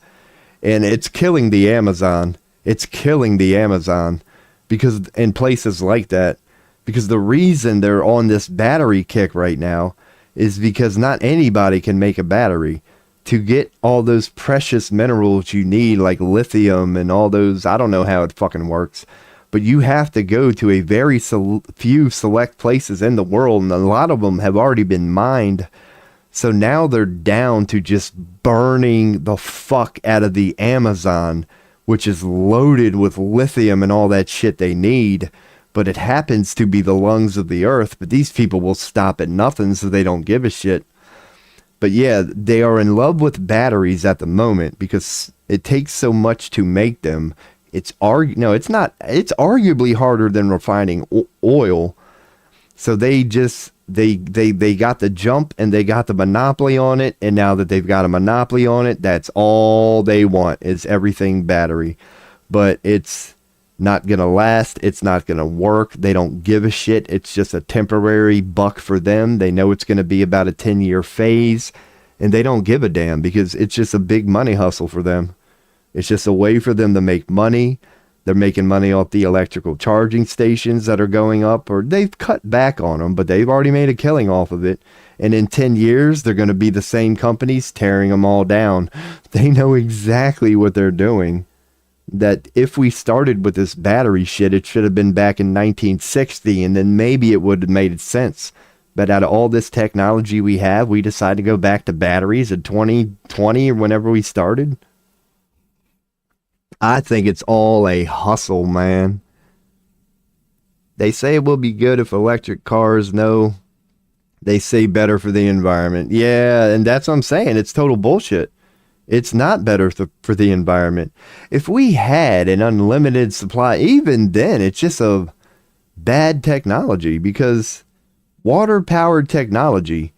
And it's killing the Amazon. It's killing the Amazon because in places like that. Because the reason they're on this battery kick right now is because not anybody can make a battery. To get all those precious minerals you need, like lithium and all those, I don't know how it fucking works, but you have to go to a very few select places in the world, and a lot of them have already been mined. So now they're down to just burning the fuck out of the Amazon, which is loaded with lithium and all that shit they need. But it happens to be the lungs of the earth. But these people will stop at nothing, so they don't give a shit. But yeah, they are in love with batteries at the moment because it takes so much to make them. It's not. It's arguably harder than refining oil. So they got the jump and they got the monopoly on it. And now that they've got a monopoly on it, that's all they want is everything battery. But it's not gonna last. It's not gonna work. They don't give a shit. It's just a temporary buck for them. They know it's gonna be about a 10-year phase, and they don't give a damn because it's just a big money hustle for them. It's just a way for them to make money. They're making money off the electrical charging stations that are going up, or they've cut back on them, but they've already made a killing off of it. And in 10 years, they're going to be the same companies tearing them all down. They know exactly what they're doing. That if we started with this battery shit, it should have been back in 1960, and then maybe it would have made sense. But out of all this technology we have, we decide to go back to batteries in 2020 or whenever we started. I think it's all a hustle, man. They say it will be good if electric cars, no. They say better for the environment. Yeah, and that's what I'm saying. It's total bullshit. It's not better for the environment. If we had an unlimited supply, even then, it's just a bad technology, because water-powered technology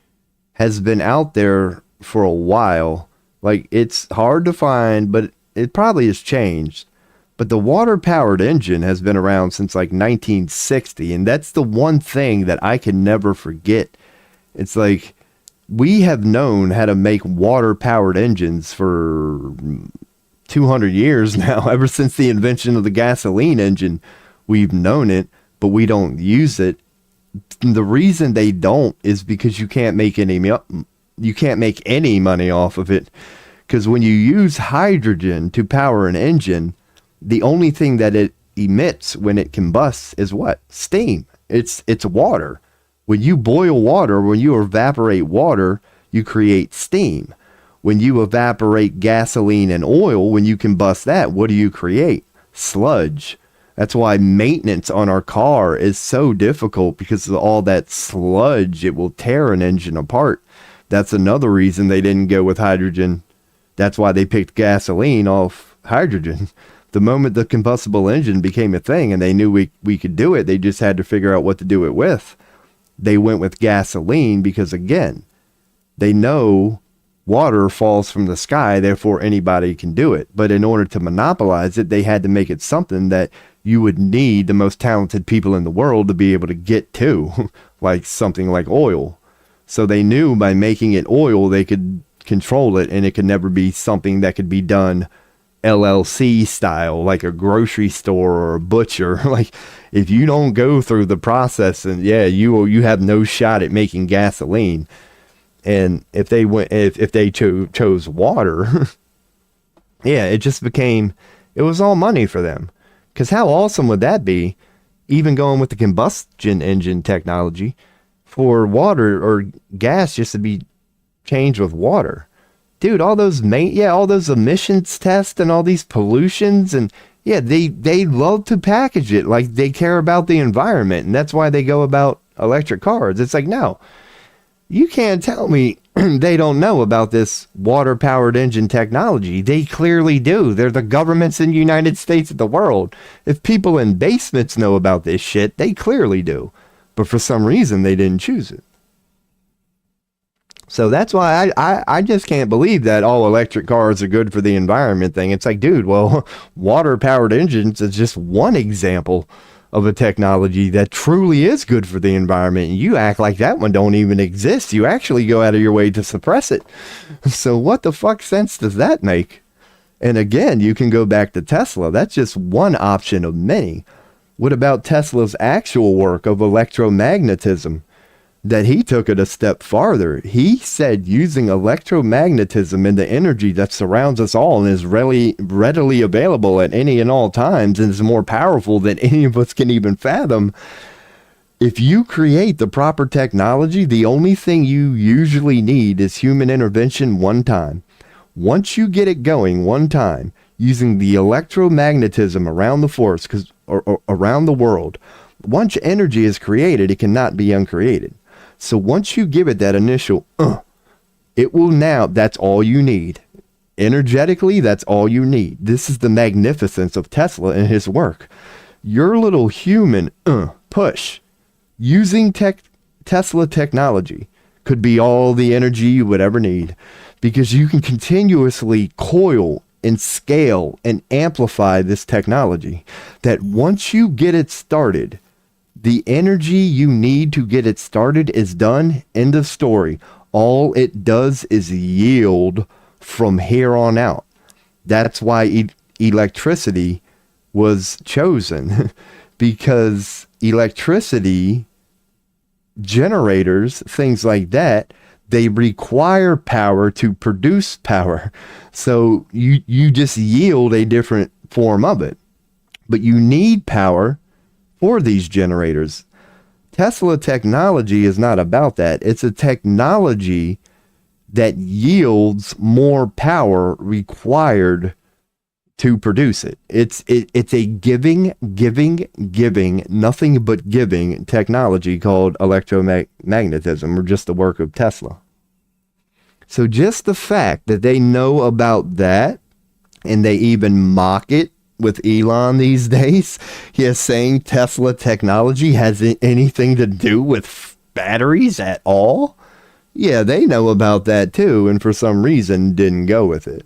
has been out there for a while. Like, it's hard to find, but it probably has changed. But the water-powered engine has been around since like 1960, and that's the one thing that I can never forget. It's like, we have known how to make water-powered engines for 200 years now. Ever since the invention of the gasoline engine, we've known it, but we don't use it. The reason they don't is because you can't make any money off of it. Because when you use hydrogen to power an engine, the only thing that it emits when it combusts is what? Steam. It's water. When you boil water, when you evaporate water, you create steam. When you evaporate gasoline and oil, when you combust that, what do you create? Sludge. That's why maintenance on our car is so difficult, because of all that sludge. It will tear an engine apart. That's another reason they didn't go with hydrogen. That's why they picked gasoline off hydrogen. The moment the combustible engine became a thing and they knew we could do it, they just had to figure out what to do it with. They went with gasoline because, again, they know water falls from the sky, therefore anybody can do it. But in order to monopolize it, they had to make it something that you would need the most talented people in the world to be able to get to, like something like oil. So they knew by making it oil, they could control it, and it could never be something that could be done LLC style, like a grocery store or a butcher. Like, if you don't go through the process, and you have no shot at making gasoline. And if they chose water, it just became, it was all money for them. Because how awesome would that be, even going with the combustion engine technology, for water or gas just to be changed with water? Dude, all those emissions tests and all these pollutions, and they love to package it like they care about the environment, and that's why they go about electric cars. It's like, no, you can't tell me they don't know about this water-powered engine technology. They clearly do. They're the governments in the United States of the world. If people in basements know about this shit, they clearly do. But for some reason, they didn't choose it. So that's why I just can't believe that all electric cars are good for the environment thing. It's like, dude, well, water-powered engines is just one example of a technology that truly is good for the environment. And you act like that one don't even exist. You actually go out of your way to suppress it. So what the fuck sense does that make? And again, you can go back to Tesla. That's just one option of many. What about Tesla's actual work of electromagnetism? That he took it a step farther. He said using electromagnetism and the energy that surrounds us all and is readily available at any and all times, and is more powerful than any of us can even fathom. If you create the proper technology, the only thing you usually need is human intervention one time. Once you get it going one time, using the electromagnetism around the force, or around the world, once energy is created, it cannot be uncreated. So once you give it that initial, it will now, that's all you need. Energetically, that's all you need. This is the magnificence of Tesla and his work. Your little human push using Tesla technology could be all the energy you would ever need, because you can continuously coil and scale and amplify this technology, that once you get it started, the energy you need to get it started is done. End of story. All it does is yield from here on out. That's why electricity was chosen because electricity generators, things like that, they require power to produce power. So you just yield a different form of it. But you need power for these generators. Tesla technology is not about that. It's a technology that yields more power required to produce it. It's a giving, nothing but giving technology called electromagnetism, or just the work of Tesla. So just the fact that they know about that, and they even mock it with Elon these days, yes, saying Tesla technology has anything to do with batteries at all. Yeah, they know about that too, and for some reason didn't go with it.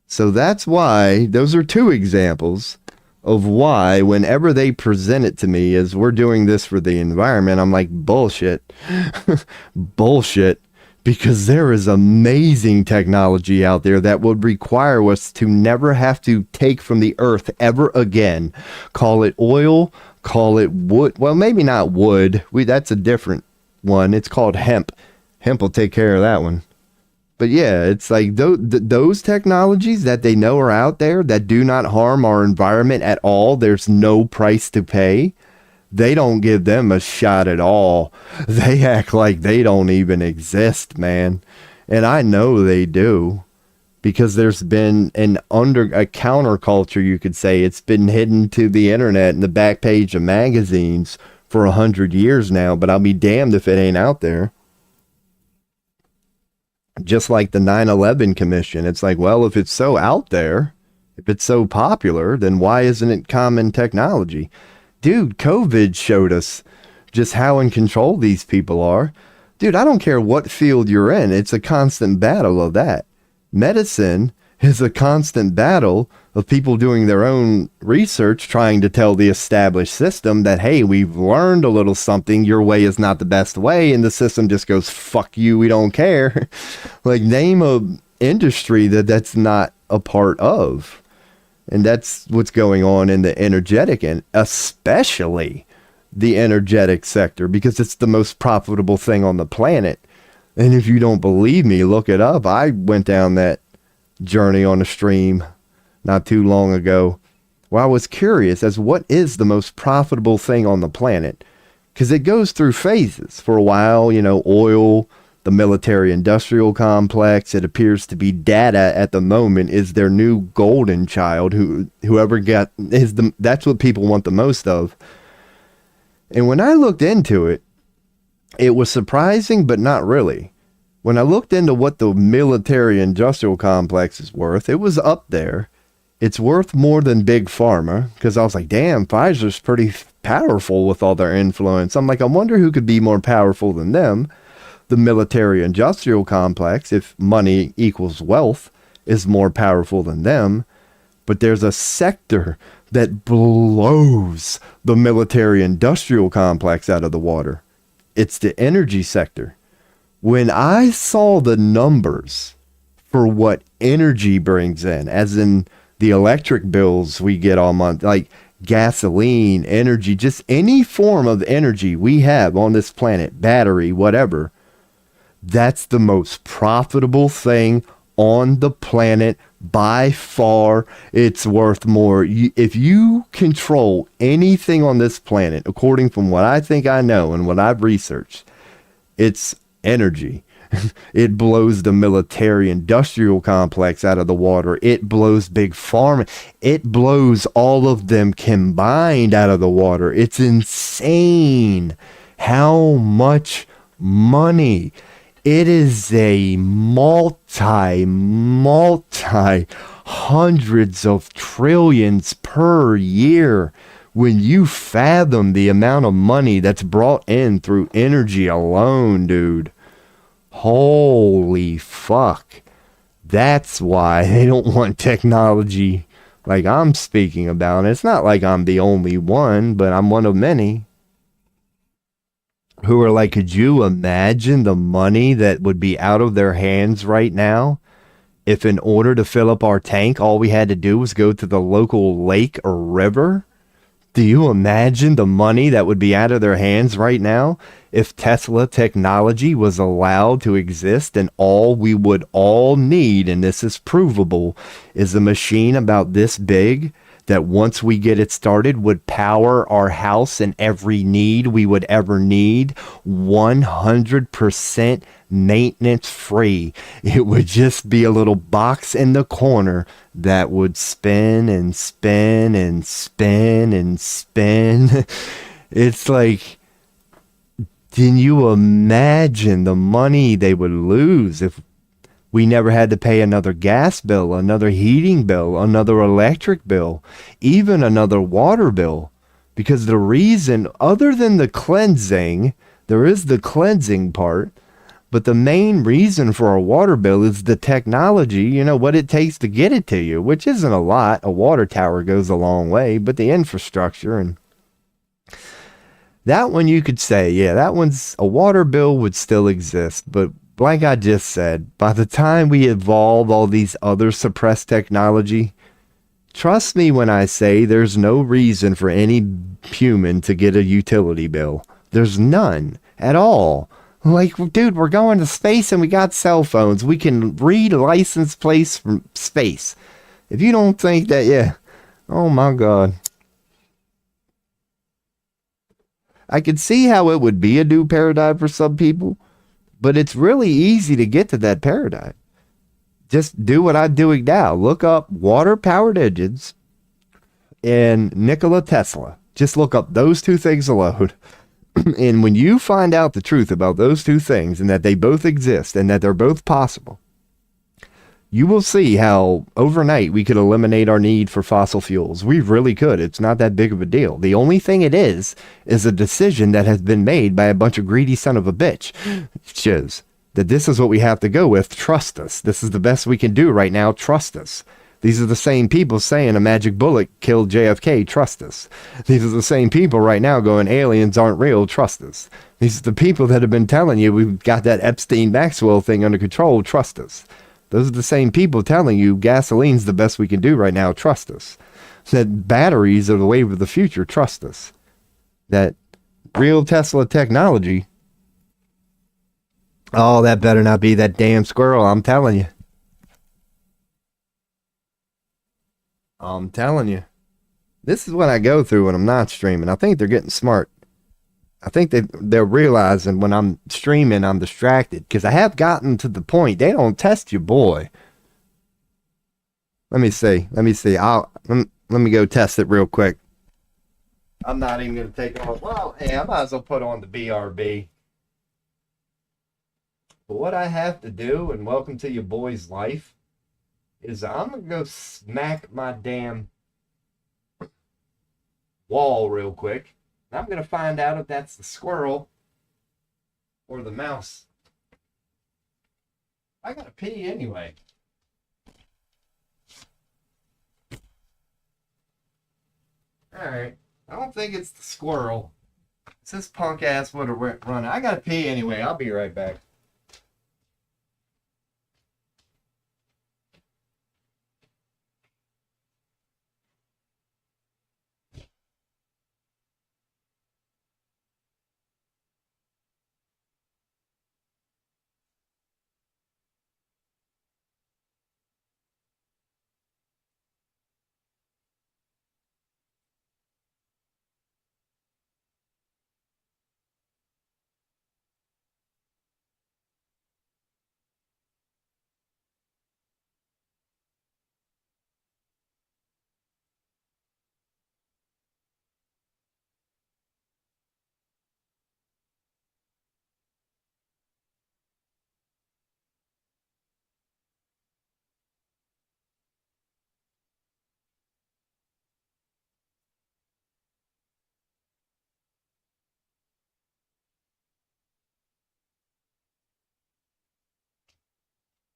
So that's why, those are two examples of why whenever they present it to me as we're doing this for the environment, I'm like, bullshit. Bullshit. Because there is amazing technology out there that would require us to never have to take from the earth ever again. Call it oil, call it wood. Well, maybe not wood. That's a different one. It's called hemp. Hemp will take care of that one. But yeah, it's like those technologies that they know are out there that do not harm our environment at all. There's no price to pay. They don't give them a shot at all. They act like they don't even exist, man. And I know they do, because there's been a counterculture, you could say. It's been hidden to the internet and the back page of magazines for 100 years now, but I'll be damned if it ain't out there. Just like the 9/11 Commission. It's like, well, if it's so out there, if it's so popular, then why isn't it common technology? Dude, COVID showed us just how in control these people are. Dude, I don't care what field you're in. It's a constant battle of that. Medicine is a constant battle of people doing their own research, trying to tell the established system that, hey, we've learned a little something. Your way is not the best way. And the system just goes, fuck you, we don't care. Like, name a industry that's not a part of. And that's what's going on in the energetic, and especially the energetic sector, because it's the most profitable thing on the planet. And if you don't believe me, look it up. I went down that journey on a stream not too long ago, where I was curious as what is the most profitable thing on the planet, because it goes through phases. For a while, oil, the military industrial complex. It appears to be data at the moment is their new golden child. Whoever that's what people want the most of. And when I looked into it, it was surprising, but not really. When I looked into what the military industrial complex is worth, it was up there. It's worth more than Big Pharma, because I was like, damn, Pfizer's pretty powerful with all their influence. I'm like, I wonder who could be more powerful than them. The military industrial complex, if money equals wealth, is more powerful than them. But there's a sector that blows the military industrial complex out of the water. It's the energy sector. When I saw the numbers for what energy brings in, as in the electric bills we get all month, like gasoline, energy, just any form of energy we have on this planet, battery, whatever, that's the most profitable thing on the planet by far. It's worth more. If you control anything on this planet, according from what I think I know and what I've researched, it's energy. It blows the military industrial complex out of the water. It blows Big Pharma. It blows all of them combined out of the water. It's insane how much money. It is a multi hundreds of trillions per year when you fathom the amount of money that's brought in through energy alone, dude. Holy fuck. That's why they don't want technology like I'm speaking about. It's not like I'm the only one, but I'm one of many who are like, could you imagine the money that would be out of their hands right now if in order to fill up our tank, all we had to do was go to the local lake or river. Do you imagine the money that would be out of their hands right now if Tesla technology was allowed to exist, and all we would all need, and this is provable, is a machine about this big that once we get it started would power our house and every need we would ever need 100% maintenance free. It would just be a little box in the corner that would spin and spin and spin and spin. It's like, can you imagine the money they would lose if we never had to pay another gas bill, another heating bill, another electric bill, even another water bill? Because the reason, other than the cleansing, there is the cleansing part, but the main reason for a water bill is the technology, you know, what it takes to get it to you, which isn't a lot. A water tower goes a long way, but the infrastructure, and that one you could say, yeah, that one's, a water bill would still exist. But like I just said, by the time we evolve all these other suppressed technology, trust me when I say there's no reason for any human to get a utility bill. There's none at all. Like, dude, we're going to space and we got cell phones. We can read license plates from space. If you don't think that, yeah, oh my God. I could see how it would be a new paradigm for some people, but it's really easy to get to that paradigm. Just do what I'm doing now. Look up water-powered engines and Nikola Tesla. Just look up those two things alone. And when you find out the truth about those two things and that they both exist and that they're both possible, you will see how overnight we could eliminate our need for fossil fuels. We really could. It's not that big of a deal. The only thing it is a decision that has been made by a bunch of greedy son of a bitch. Shiz. That this is what we have to go with. Trust us. This is the best we can do right now. Trust us. These are the same people saying a magic bullet killed JFK. Trust us. These are the same people right now going, aliens aren't real. Trust us. These are the people that have been telling you we've got that Epstein-Maxwell thing under control. Trust us. Those are the same people telling you gasoline's the best we can do right now. Trust us. That batteries are the wave of the future. Trust us. That real Tesla technology. Oh, that better not be that damn squirrel. I'm telling you. I'm telling you. This is what I go through when I'm not streaming. I think they're getting smart. I think they're realizing when I'm streaming, I'm distracted. Because I have gotten to the point, they don't test you, boy. Let me see. Let me go test it real quick. I'm not even going to take off. Well, hey, I might as well put on the BRB. But what I have to do, and welcome to your boy's life, is I'm going to go smack my damn wall real quick. And I'm going to find out if that's the squirrel or the mouse. I got to pee anyway. Alright. I don't think it's the squirrel. It's this punk ass would have run. I got to pee anyway. I'll be right back.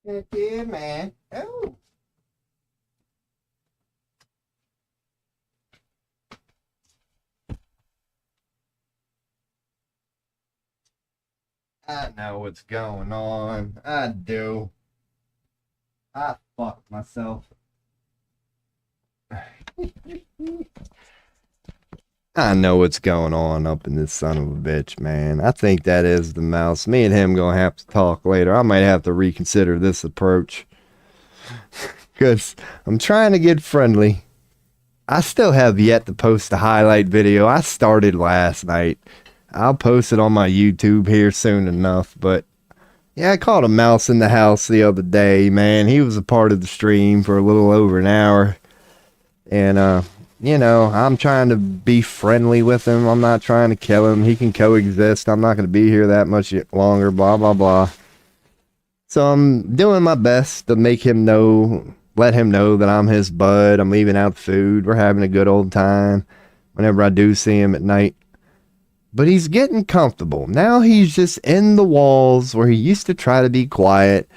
Heck yeah, man. Oh. I know what's going on. I do. I fuck myself. I know what's going on up in this son of a bitch, man. I think that is the mouse. Me and him gonna have to talk later. I might have to reconsider this approach. Because I'm trying to get friendly. I still have yet to post a highlight video. I started last night. I'll post it on my YouTube here soon enough. But yeah, I caught a mouse in the house the other day, man. He was a part of the stream for a little over an hour. And, you know, I'm trying to be friendly with him. I'm not trying to kill him. He can coexist. I'm not going to be here that much longer, blah, blah, blah. So I'm doing my best to make him know, let him know that I'm his bud. I'm leaving out food. We're having a good old time whenever I do see him at night. But he's getting comfortable. Now he's just in the walls where he used to try to be quiet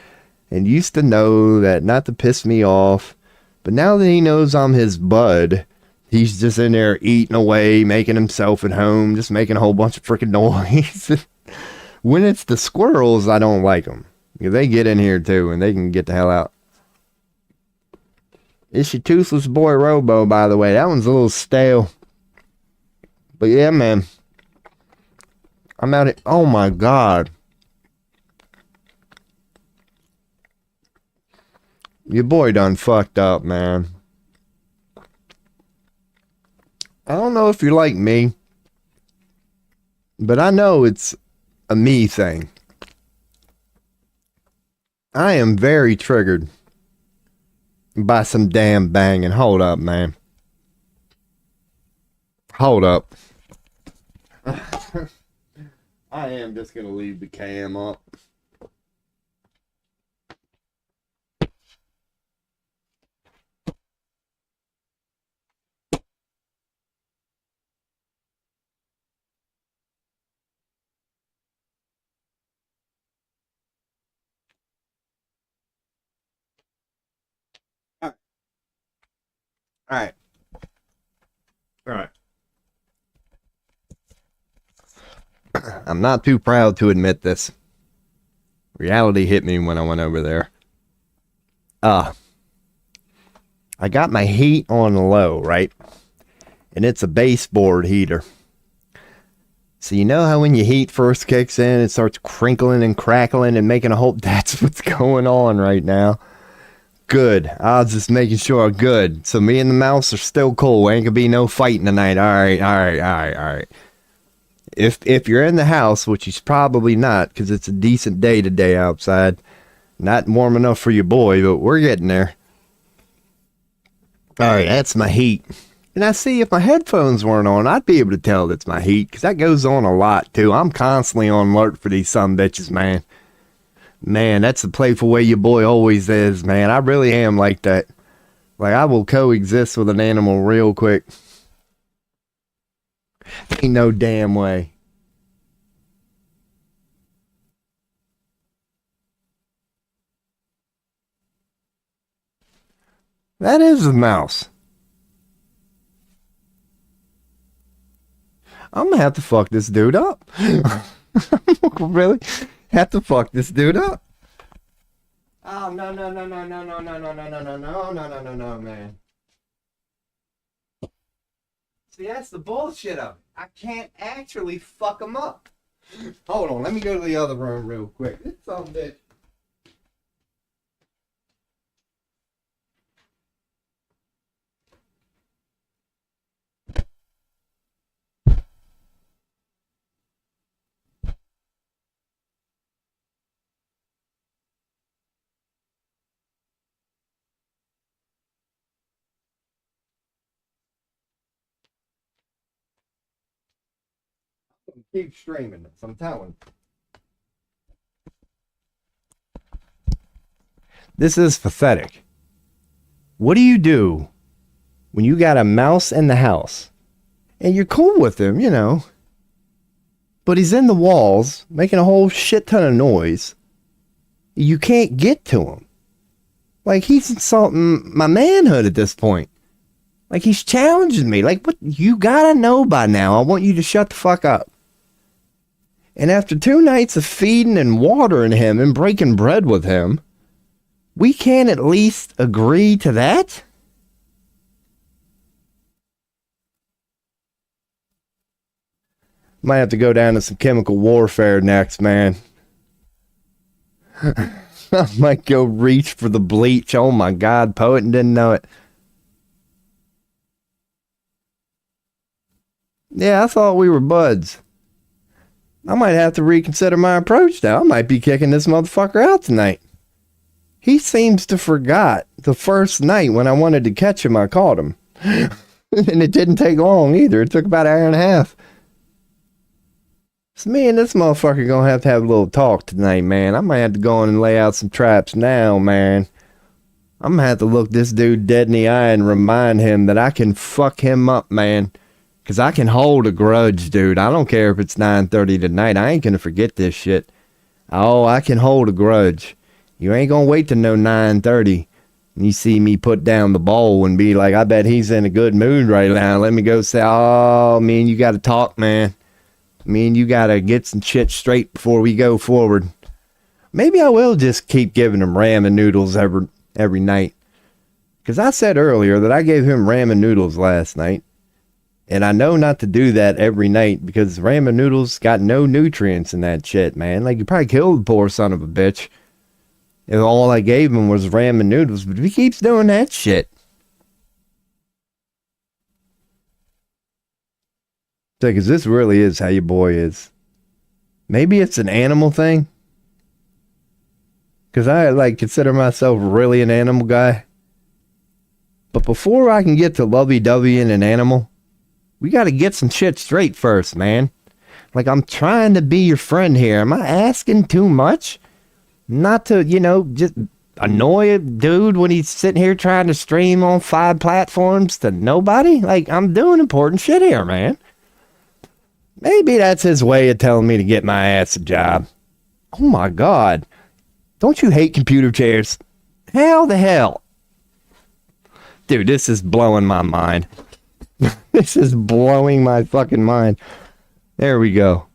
and used to know that not to piss me off. But now that he knows I'm his bud, he's just in there eating away, making himself at home, just making a whole bunch of freaking noise. When it's the squirrels, I don't like them. They get in here too, and they can get the hell out. It's your toothless boy Robo, by the way. That one's a little stale. But yeah, man. I'm out at... Oh, my God. Your boy done fucked up, man. I don't know if you're like me, but I know it's a me thing. I am very triggered by some damn banging. Hold up, man. Hold up. I am just going to leave the cam up. All right. All right. I'm not too proud to admit this. Reality hit me when I went over there. I got my heat on low, right? And it's a baseboard heater. So you know how when your heat first kicks in, it starts crinkling and crackling and making a whole... That's what's going on right now. Good. I was just making sure good. So me and the mouse are still cool. Ain't gonna be no fighting tonight. All right. If you're in the house, which is probably not, because it's a decent day today outside. Not warm enough for your boy, but we're getting there. All right, that's my heat. And I see if my headphones weren't on, I'd be able to tell that's my heat, because that goes on a lot, too. I'm constantly on alert for these sumbitches, man. Man, that's the playful way your boy always is, man. I really am like that. Like, I will coexist with an animal real quick. Ain't no damn way. That is a mouse. I'm gonna have to fuck this dude up. Really? Have to fuck this dude up. Oh, no, man. See, that's the bullshit of it. I can't actually fuck him up. Hold on, let me go to the other room real quick. It's some bitch. Keep streaming this, I'm telling you. This is pathetic. What do you do when you got a mouse in the house and you're cool with him, you know, but he's in the walls making a whole shit ton of noise? You can't get to him. Like, he's insulting my manhood at this point. Like, he's challenging me. Like, what? You gotta know by now. I want you to shut the fuck up. And after 2 nights of feeding and watering him and breaking bread with him, We can't at least agree to that? Might have to go down to some chemical warfare next, man. I might go reach for the bleach. Oh my God, poet and didn't know it. Yeah, I thought we were buds. I might have to reconsider my approach now. I might be kicking this motherfucker out tonight. He seems to forgot the first night when I wanted to catch him, I caught him. And it didn't take long either. It took about an hour and a half. So me and this motherfucker gonna have to have a little talk tonight, man. I might have to go in and lay out some traps now, man. I'm gonna have to look this dude dead in the eye and remind him that I can fuck him up, man. Cause I can hold a grudge, dude. I don't care if it's 9:30 tonight. I ain't gonna forget this shit. Oh, I can hold a grudge. You ain't gonna wait to know 9:30. And you see me put down the bowl and be like, I bet he's in a good mood right now. Let me go say, oh, me and you gotta talk, man. Me and you gotta get some shit straight before we go forward. Maybe I will just keep giving him ramen noodles every night. Because I said earlier that I gave him ramen noodles last night. And I know not to do that every night because ramen noodles got no nutrients in that shit, man. Like, you probably killed the poor son of a bitch if all I gave him was ramen noodles. But if he keeps doing that shit. Because this really is how your boy is. Maybe it's an animal thing. Because I, like, consider myself really an animal guy. But before I can get to lovey-dovey in an animal, we got to get some shit straight first, man. Like, I'm trying to be your friend here. Am I asking too much? Not to, just annoy a dude when he's sitting here trying to stream on 5 platforms to nobody? Like, I'm doing important shit here, man. Maybe that's his way of telling me to get my ass a job. Oh my God. Don't you hate computer chairs? Hell the hell. Dude, this is blowing my mind. This is blowing my fucking mind. There we go.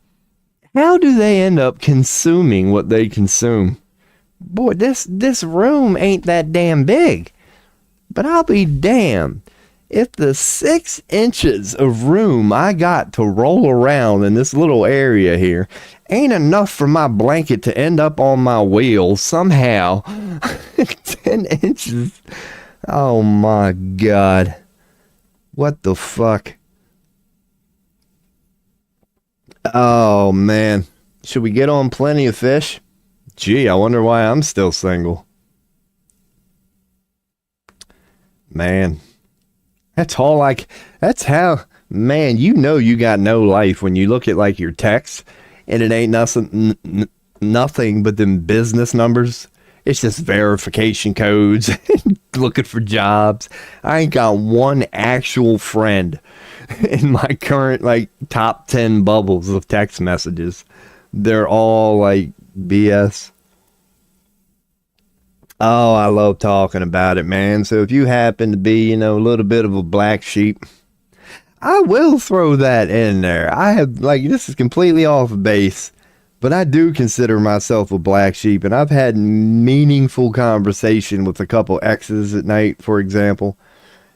How do they end up consuming what they consume? Boy, this room ain't that damn big. But I'll be damned if the 6 inches of room I got to roll around in this little area here ain't enough for my blanket to end up on my wheel somehow. 10 inches. Oh my God. What the fuck? Oh, man. Should we get on Plenty of Fish? Gee, I wonder why I'm still single. Man. That's how, man, you got no life when you look at, like, your texts, and it ain't nothing but them business numbers. It's just verification codes, looking for jobs. I ain't got one actual friend in my current, like, top 10 bubbles of text messages. They're all, like, BS. Oh, I love talking about it, man. So if you happen to be, a little bit of a black sheep, I will throw that in there. I have, like, this is completely off base. But I do consider myself a black sheep, and I've had meaningful conversation with a couple exes at night, for example,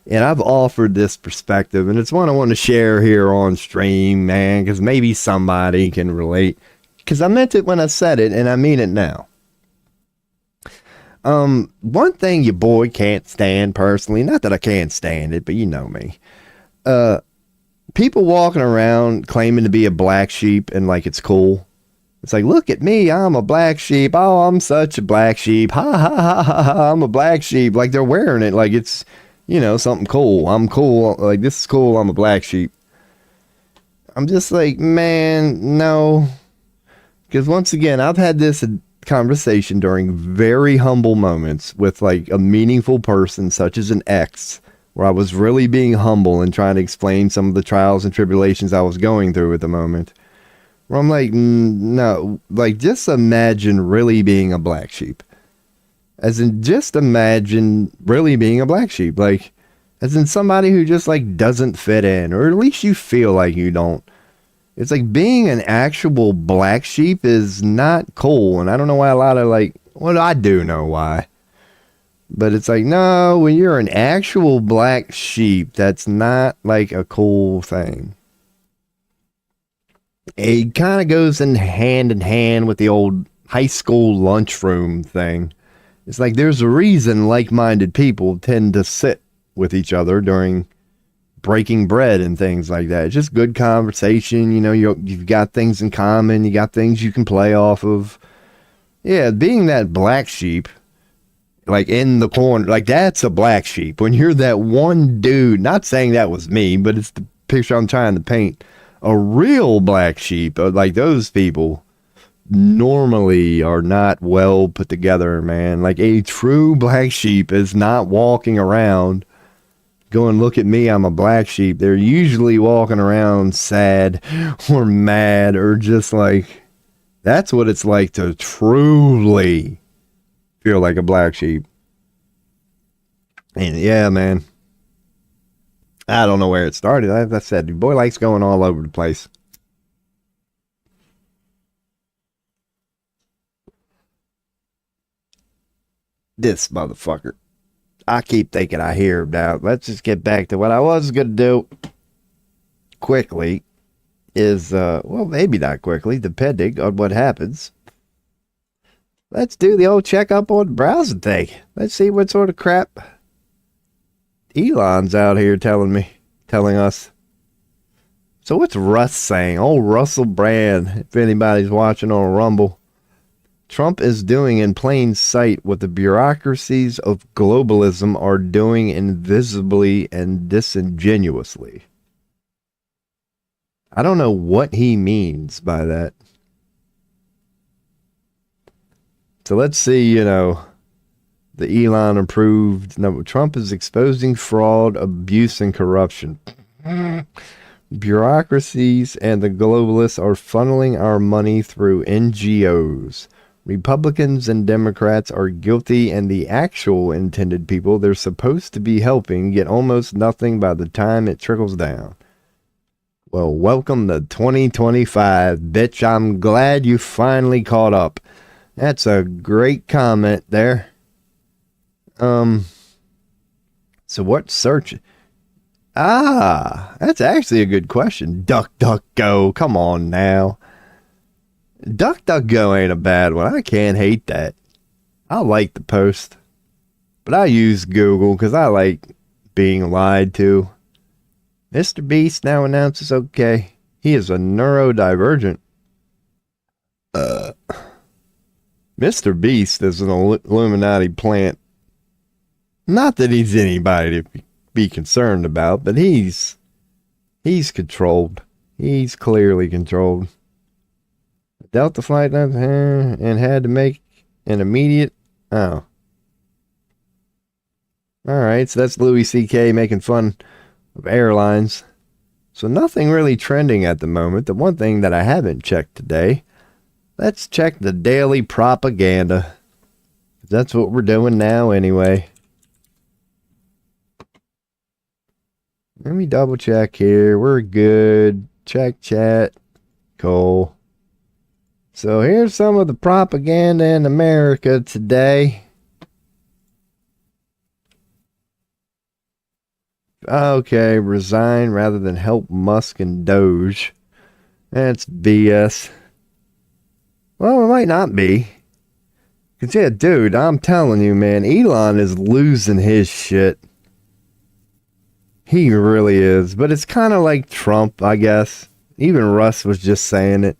and I've offered this perspective, and it's one I want to share here on stream, man, because maybe somebody can relate, because I meant it when I said it, and I mean it now. One thing your boy can't stand personally, not that I can't stand it, but you know me, people walking around claiming to be a black sheep and like it's cool. It's like, look at me, I'm a black sheep. Oh, I'm such a black sheep. Ha ha ha ha ha, I'm a black sheep. Like they're wearing it like it's, something cool. I'm cool. Like, this is cool. I'm a black sheep. I'm just like, man, no. Because once again, I've had this conversation during very humble moments with like a meaningful person such as an ex, where I was really being humble and trying to explain some of the trials and tribulations I was going through at the moment. Where I'm like, no, like, just imagine really being a black sheep. As in, just imagine really being a black sheep. Like, as in somebody who just, like, doesn't fit in. Or at least you feel like you don't. It's like being an actual black sheep is not cool. And I don't know why a lot of, like, well, I do know why. But it's like, no, when you're an actual black sheep, that's not like a cool thing. It kind of goes in hand with the old high school lunchroom thing. It's like there's a reason like-minded people tend to sit with each other during breaking bread and things like that. It's just good conversation. You know, you've got things in common. You got things you can play off of. Yeah, being that black sheep, like in the corner, like that's a black sheep. When you're that one dude, not saying that was me, but it's the picture I'm trying to paint. A real black sheep, like those people, normally are not well put together, man. Like a true black sheep is not walking around going, look at me, I'm a black sheep. They're usually walking around sad or mad or just like, that's what it's like to truly feel like a black sheep. And yeah, man, I don't know where it started. Like I said, the boy likes going all over the place. This motherfucker. I keep thinking I hear him now. Let's just get back to what I was going to do quickly is, well, maybe not quickly, depending on what happens. Let's do the old checkup on the browsing thing. Let's see what sort of crap Elon's out here telling us. So what's Russ saying? Old Russell Brand, if anybody's watching on Rumble. Trump is doing in plain sight what the bureaucracies of globalism are doing invisibly and disingenuously. I don't know what he means by that. So let's see, the Elon approved. No, Trump is exposing fraud, abuse, and corruption. Bureaucracies and the globalists are funneling our money through NGOs. Republicans and Democrats are guilty, and the actual intended people they're supposed to be helping get almost nothing by the time it trickles down. Well, welcome to 2025, bitch. I'm glad you finally caught up. That's a great comment there. So what search? That's actually a good question. DuckDuckGo. Come on now. DuckDuckGo ain't a bad one. I can't hate that. I like the post. But I use Google because I like being lied to. Mr. Beast now announces, okay, he is a neurodivergent. Mr. Beast is an Illuminati plant. Not that he's anybody to be concerned about, but he's controlled. He's clearly controlled. Delta flight and had to make an immediate. Oh. Alright, so that's Louis C.K. making fun of airlines. So nothing really trending at the moment. The one thing that I haven't checked today, let's check the daily propaganda. That's what we're doing now anyway. Let me double check here. We're good. Check chat. Cool. So here's some of the propaganda in America today. Okay, resign rather than help Musk and Doge. That's BS. Well, it might not be. Because, yeah, dude, I'm telling you, man, Elon is losing his shit. He really is. But it's kind of like Trump, I guess. Even Russ was just saying it.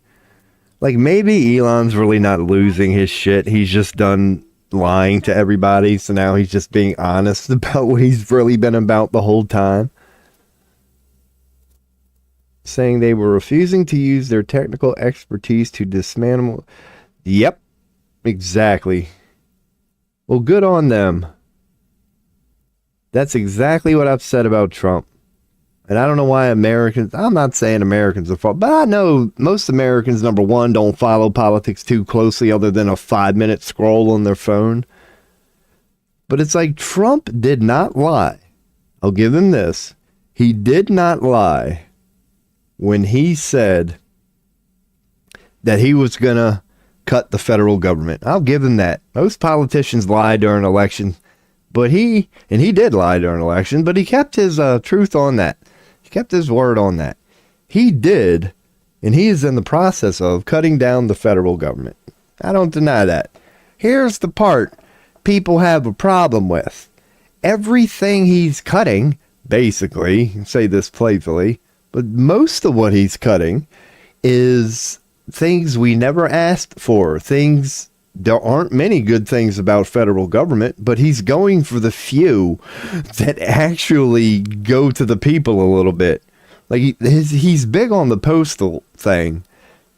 Like, maybe Elon's really not losing his shit. He's just done lying to everybody. So now he's just being honest about what he's really been about the whole time. Saying they were refusing to use their technical expertise to dismantle. Yep, exactly. Well, good on them. That's exactly what I've said about Trump. And I don't know why Americans, I'm not saying Americans are fault, but I know most Americans, number one, don't follow politics too closely other than a 5-minute scroll on their phone. But it's like Trump did not lie. I'll give him this. He did not lie when he said that he was going to cut the federal government. I'll give him that. Most politicians lie during election But he did lie during an election, but he kept his truth on that. He kept his word on that. He did, and he is in the process of cutting down the federal government. I don't deny that. Here's the part people have a problem with. Everything he's cutting, basically, say this playfully, but most of what he's cutting is things we never asked for. Things, there aren't many good things about federal government, but he's going for the few that actually go to the people a little bit. Like he's big on the postal thing,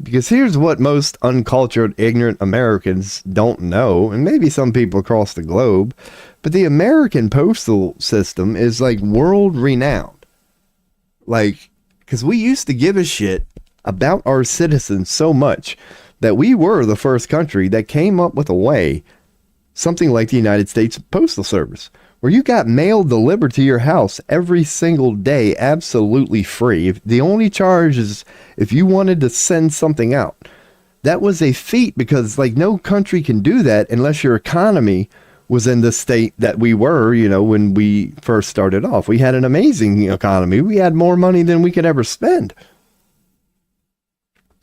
because here's what most uncultured, ignorant Americans don't know, and maybe some people across the globe, but the American postal system is like world renowned. Like, because we used to give a shit about our citizens so much that we were the first country that came up with a way, something like the United States Postal Service, where you got mail delivered to your house every single day, absolutely free. The only charge is if you wanted to send something out. That was a feat, because like no country can do that unless your economy was in the state that we were, you know, when we first started off. We had an amazing economy. We had more money than we could ever spend.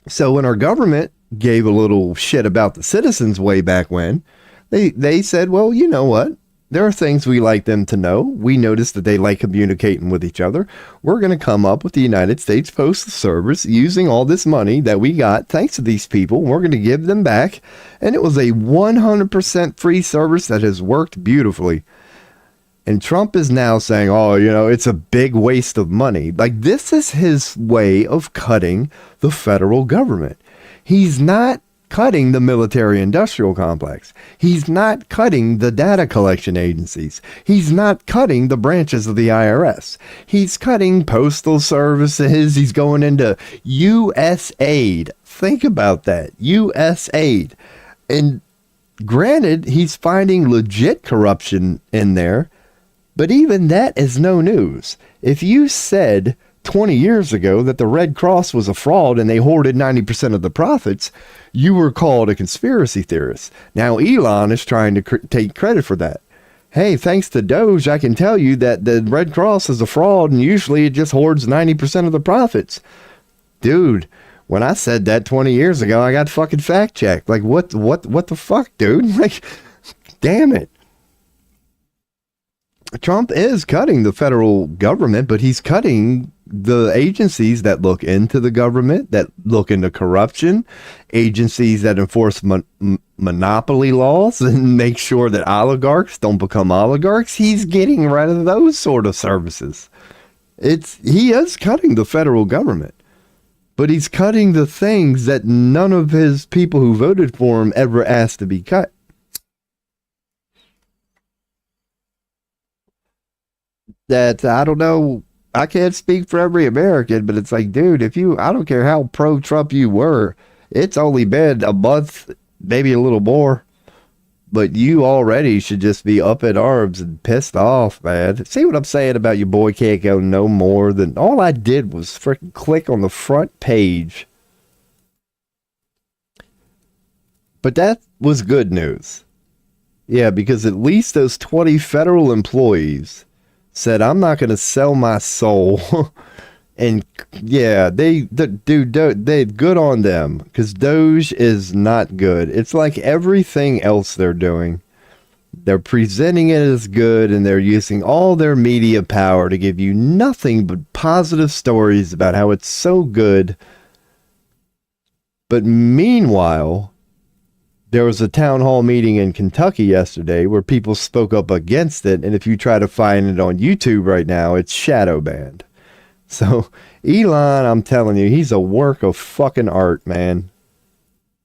So when our government gave a little shit about the citizens way back when, they said, well, you know what? There are things we like them to know. We noticed that they like communicating with each other. We're going to come up with the United States Postal Service using all this money that we got thanks to these people. We're going to give them back. And it was a 100% free service that has worked beautifully. And Trump is now saying, oh, you know, it's a big waste of money. Like, this is his way of cutting the federal government. He's not cutting the military industrial complex. He's not cutting the data collection agencies. He's not cutting the branches of the IRS. He's cutting postal services. He's going into U.S. aid. Think about that. U.S. aid. And granted, he's finding legit corruption in there, but even that is no news. If you said 20 years ago that the Red Cross was a fraud and they hoarded 90% of the profits, you were called a conspiracy theorist. Now Elon is trying to take credit for that. Hey, thanks to Doge, I can tell you that the Red Cross is a fraud and usually it just hoards 90% of the profits. Dude, when I said that 20 years ago, I got fucking fact checked. Like, what the fuck, dude? Like, damn it. Trump is cutting the federal government, but he's cutting the agencies that look into the government, that look into corruption, agencies that enforce monopoly laws and make sure that oligarchs don't become oligarchs. He's getting rid of those sort of services. He is cutting the federal government, but he's cutting the things that none of his people who voted for him ever asked to be cut. That, I don't know, I can't speak for every American, but it's like, dude, I don't care how pro-Trump you were, it's only been a month, maybe a little more, but you already should just be up in arms and pissed off, man. See what I'm saying about your boy can't go no more than, all I did was freaking click on the front page. But that was good news. Yeah, because at least those 20 federal employees said, I'm not going to sell my soul. And yeah, they good on them, because Doge is not good. It's like everything else they're doing. They're presenting it as good, and they're using all their media power to give you nothing but positive stories about how it's so good. But meanwhile, there was a town hall meeting in Kentucky yesterday where people spoke up against it, and if you try to find it on YouTube right now, it's shadow banned. So Elon, I'm telling you, he's a work of fucking art, man.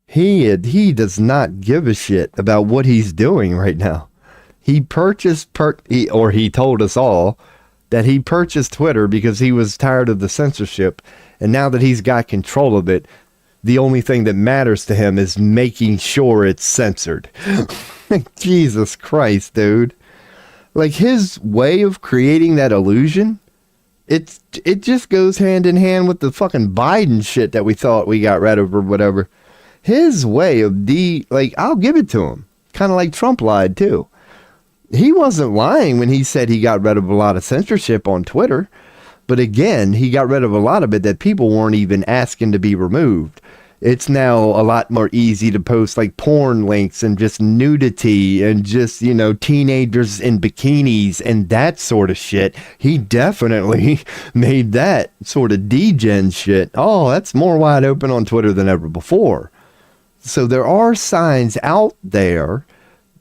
He does not give a shit about what he's doing right now. He purchased, he told us all that he purchased Twitter because he was tired of the censorship, and now that he's got control of it, the only thing that matters to him is making sure it's censored. Jesus Christ, dude. Like, his way of creating that illusion, it just goes hand in hand with the fucking Biden shit that we thought we got rid of or whatever. His way of I'll give it to him. Kind of like Trump lied too. he wasn't lying when he said he got rid of a lot of censorship on Twitter. But again, he got rid of a lot of it that people weren't even asking to be removed. It's now a lot more easy to post like porn links and just nudity and just, you know, teenagers in bikinis and that sort of shit. He definitely made that sort of degen shit. Oh, that's more wide open on Twitter than ever before. So there are signs out there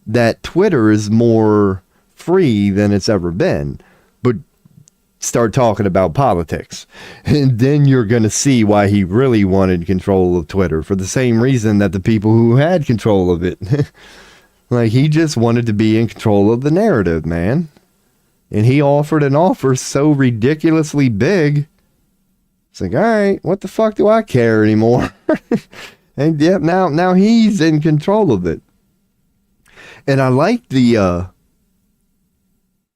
that Twitter is more free than it's ever been. But start talking about politics, and then you're going to see why he really wanted control of Twitter, for the same reason that the people who had control of it, like, he just wanted to be in control of the narrative, man. And he offered an offer so ridiculously big. It's like, all right, what the fuck do I care anymore? And yep, now he's in control of it. And I like the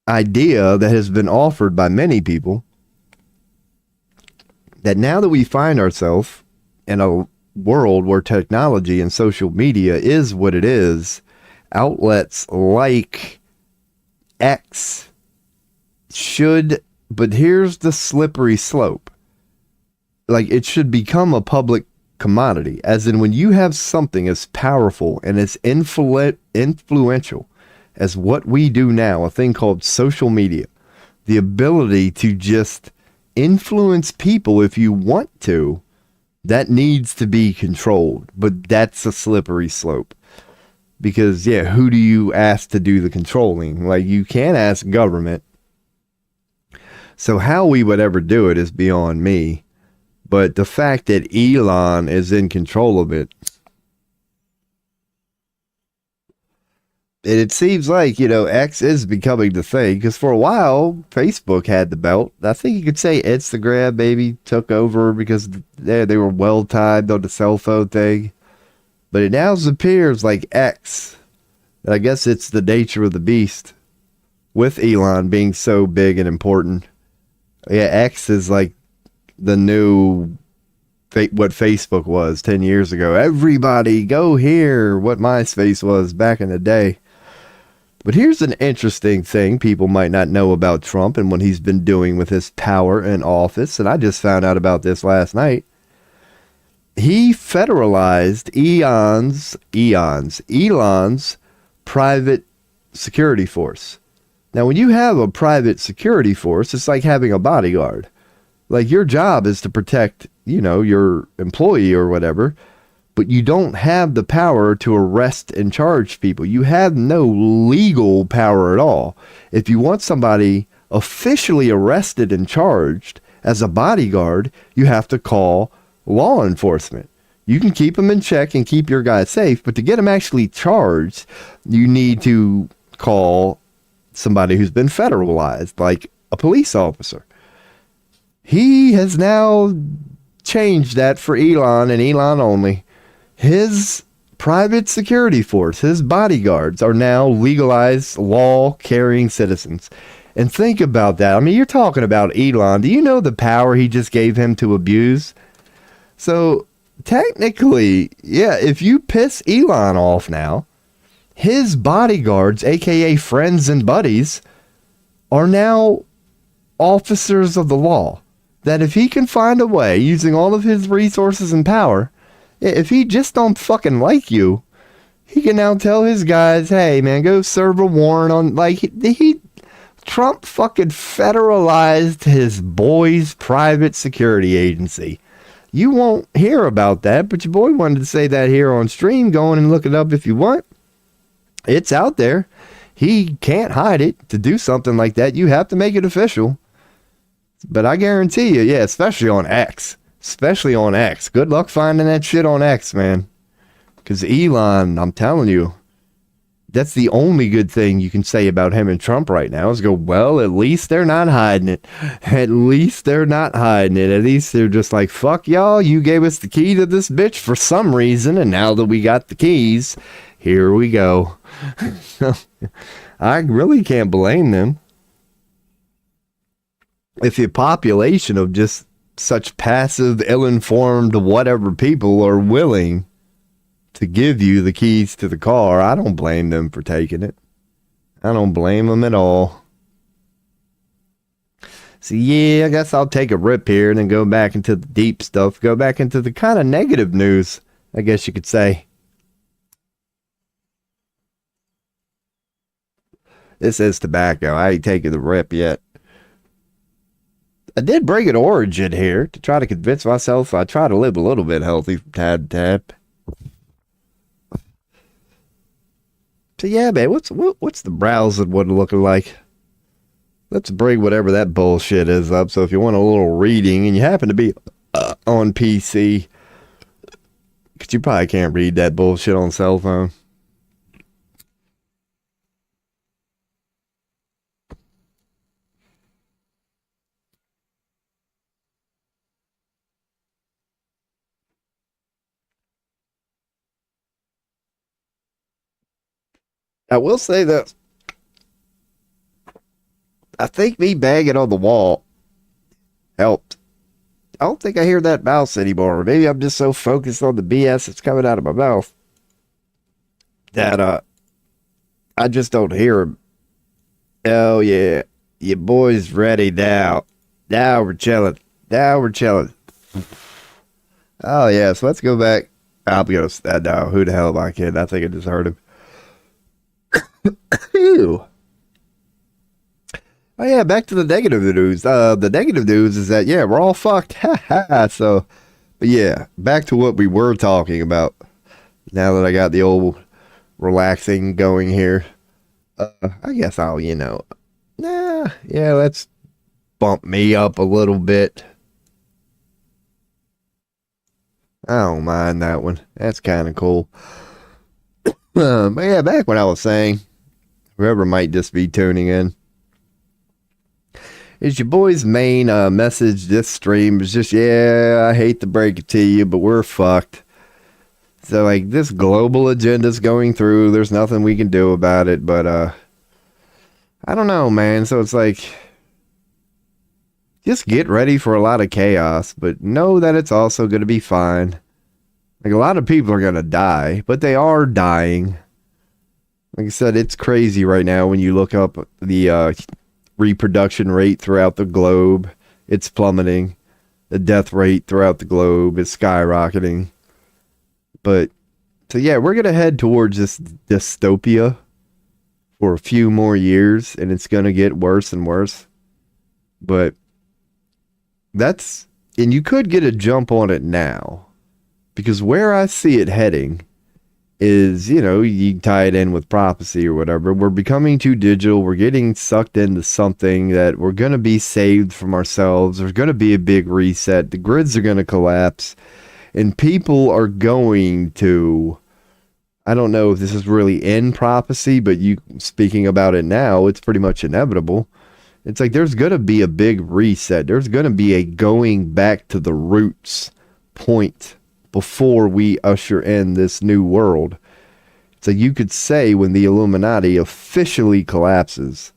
idea that has been offered by many people, that now that we find ourselves in a world where technology and social media is what it is, outlets like X should, but here's the slippery slope, like, it should become a public commodity, as in when you have something as powerful and as influential as what we do now, a thing called social media, the ability to just influence people if you want to, that needs to be controlled. But that's a slippery slope. Because, yeah, who do you ask to do the controlling? Like, you can't ask government. So how we would ever do it is beyond me. But the fact that Elon is in control of it, it seems like, you know, X is becoming the thing, because for a while, Facebook had the belt. I think you could say Instagram maybe took over because they were well-timed on the cell phone thing. But it now appears like X, and I guess it's the nature of the beast, with Elon being so big and important. Yeah, X is like the new, what Facebook was 10 years ago. Everybody go here, what MySpace was back in the day. But here's an interesting thing people might not know about Trump and what he's been doing with his power in office. And I just found out about this last night. He federalized Elon's private security force. Now, when you have a private security force, it's like having a bodyguard. Like, your job is to protect, you know, your employee or whatever. But you don't have the power to arrest and charge people. You have no legal power at all. If you want somebody officially arrested and charged as a bodyguard, you have to call law enforcement. You can keep them in check and keep your guy safe, but to get them actually charged, you need to call somebody who's been federalized, like a police officer. He has now changed that for Elon and Elon only. His private security force, his bodyguards, are now legalized law-carrying citizens. And think about that. I mean, you're talking about Elon. Do you know the power he just gave him to abuse? So, technically, yeah, if you piss Elon off now, his bodyguards, aka friends and buddies, are now officers of the law. That if he can find a way, using all of his resources and power, if he just don't fucking like you, he can now tell his guys, hey, man, go serve a warrant on, like, Trump fucking federalized his boy's private security agency. You won't hear about that, but your boy wanted to say that here on stream. Go on and look it up if you want. It's out there. He can't hide it. To do something like that, you have to make it official. But I guarantee you, yeah, especially on X. Especially on X. Good luck finding that shit on X, man. Because Elon, I'm telling you, that's the only good thing you can say about him and Trump right now is go, well, at least they're not hiding it. At least they're not hiding it. At least they're just like, fuck y'all, you gave us the key to this bitch for some reason, and now that we got the keys, here we go. I really can't blame them. If the population of just such passive, ill-informed, whatever people are willing to give you the keys to the car, I don't blame them for taking it. I don't blame them at all. So yeah, I guess I'll take a rip here and then go back into the deep stuff. Go back into the kind of negative news, I guess you could say. This is tobacco. I ain't taking the rip yet. I did bring an origin here to try to convince myself I try to live a little bit healthy from time to time. So yeah, man, what's the browsing one looking like? Let's bring whatever that bullshit is up. So if you want a little reading and you happen to be on PC, because you probably can't read that bullshit on cell phone. I will say that I think me banging on the wall helped. I don't think I hear that mouse anymore. Maybe I'm just so focused on the BS that's coming out of my mouth that I just don't hear him. Oh yeah, your boy's ready now. Now we're chilling. Now we're chilling. Oh yeah, so let's go back. I'm gonna no. Who the hell am I kidding? I think I just heard him. Ew. Oh yeah, back to the negative news. The negative news is that yeah, we're all fucked. So, but yeah, back to what we were talking about. Now that I got the old relaxing going here, I guess I'll yeah, let's bump me up a little bit. I don't mind that one. That's kind of cool. But yeah, back when I was saying, whoever might just be tuning in. Is your boy's main message this stream is just, yeah, I hate to break it to you, but we're fucked. So, like, this global agenda's going through. There's nothing we can do about it, but, I don't know, man. So it's like, just get ready for a lot of chaos, but know that it's also going to be fine. Like, a lot of people are going to die, but they are dying. Like I said, it's crazy right now when you look up the, reproduction rate throughout the globe. It's plummeting. The death rate throughout the globe is skyrocketing. But so yeah, we're gonna head towards this dystopia for a few more years, and it's gonna get worse and worse. But and you could get a jump on it now, because where I see it heading is, you tie it in with prophecy or whatever. We're becoming too digital. We're getting sucked into something that we're going to be saved from ourselves. There's going to be a big reset. The grids are going to collapse. And people are going to, I don't know if this is really in prophecy, but you speaking about it now, it's pretty much inevitable. It's like there's going to be a big reset. There's going to be a going back to the roots point before we usher in this new world. So you could say when the Illuminati officially collapses,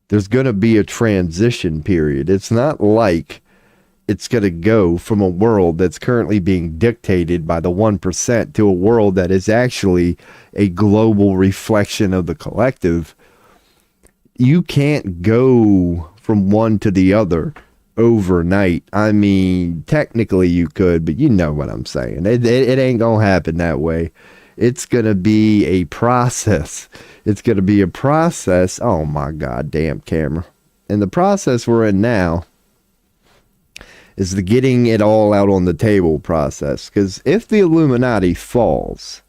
there's going to be a transition period. It's not like it's going to go from a world that's currently being dictated by the 1% to a world that is actually a global reflection of the collective. You can't go from one to the other overnight. I mean, technically you could, but you know what I'm saying. It ain't gonna happen that way. It's gonna be a process. It's gonna be a process. Oh my god, damn camera. And the process we're in now is the getting it all out on the table process. Because if the Illuminati falls,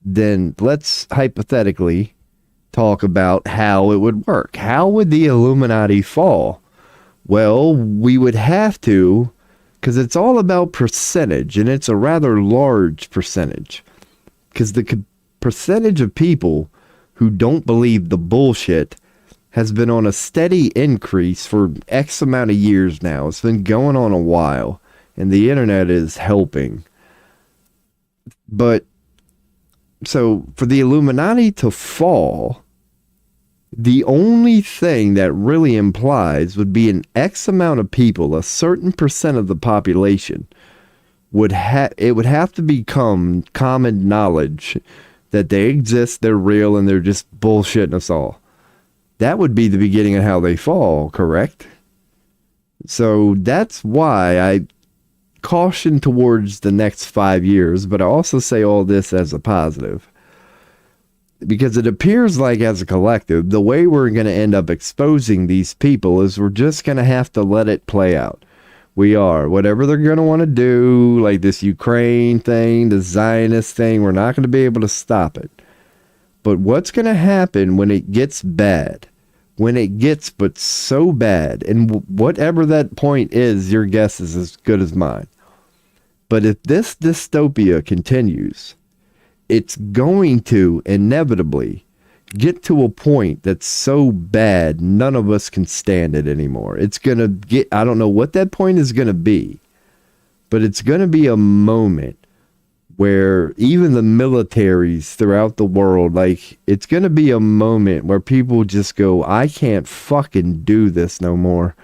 then let's hypothetically talk about how it would work. How would the Illuminati fall? Well, we would have to, because it's all about percentage, and it's a rather large percentage. Because the percentage of people who don't believe the bullshit has been on a steady increase for X amount of years now. It's been going on a while, and the internet is helping. But, so, for the Illuminati to fall, the only thing that really implies would be an X amount of people, a certain percent of the population, it would have to become common knowledge that they exist, they're real, and they're just bullshitting us all. That would be the beginning of how they fall, correct? So that's why I caution towards the next 5 years, but I also say all this as a positive. Because it appears like as a collective, the way we're going to end up exposing these people is we're just going to have to let it play out. We are. Whatever they're going to want to do, like this Ukraine thing, the Zionist thing, we're not going to be able to stop it. But what's going to happen when it gets bad? When it gets but so bad, and whatever that point is, your guess is as good as mine. But if this dystopia continues, it's going to inevitably get to a point that's so bad, none of us can stand it anymore. It's going to get, I don't know what that point is going to be, but it's going to be a moment where even the militaries throughout the world, like, it's going to be a moment where people just go, I can't fucking do this no more.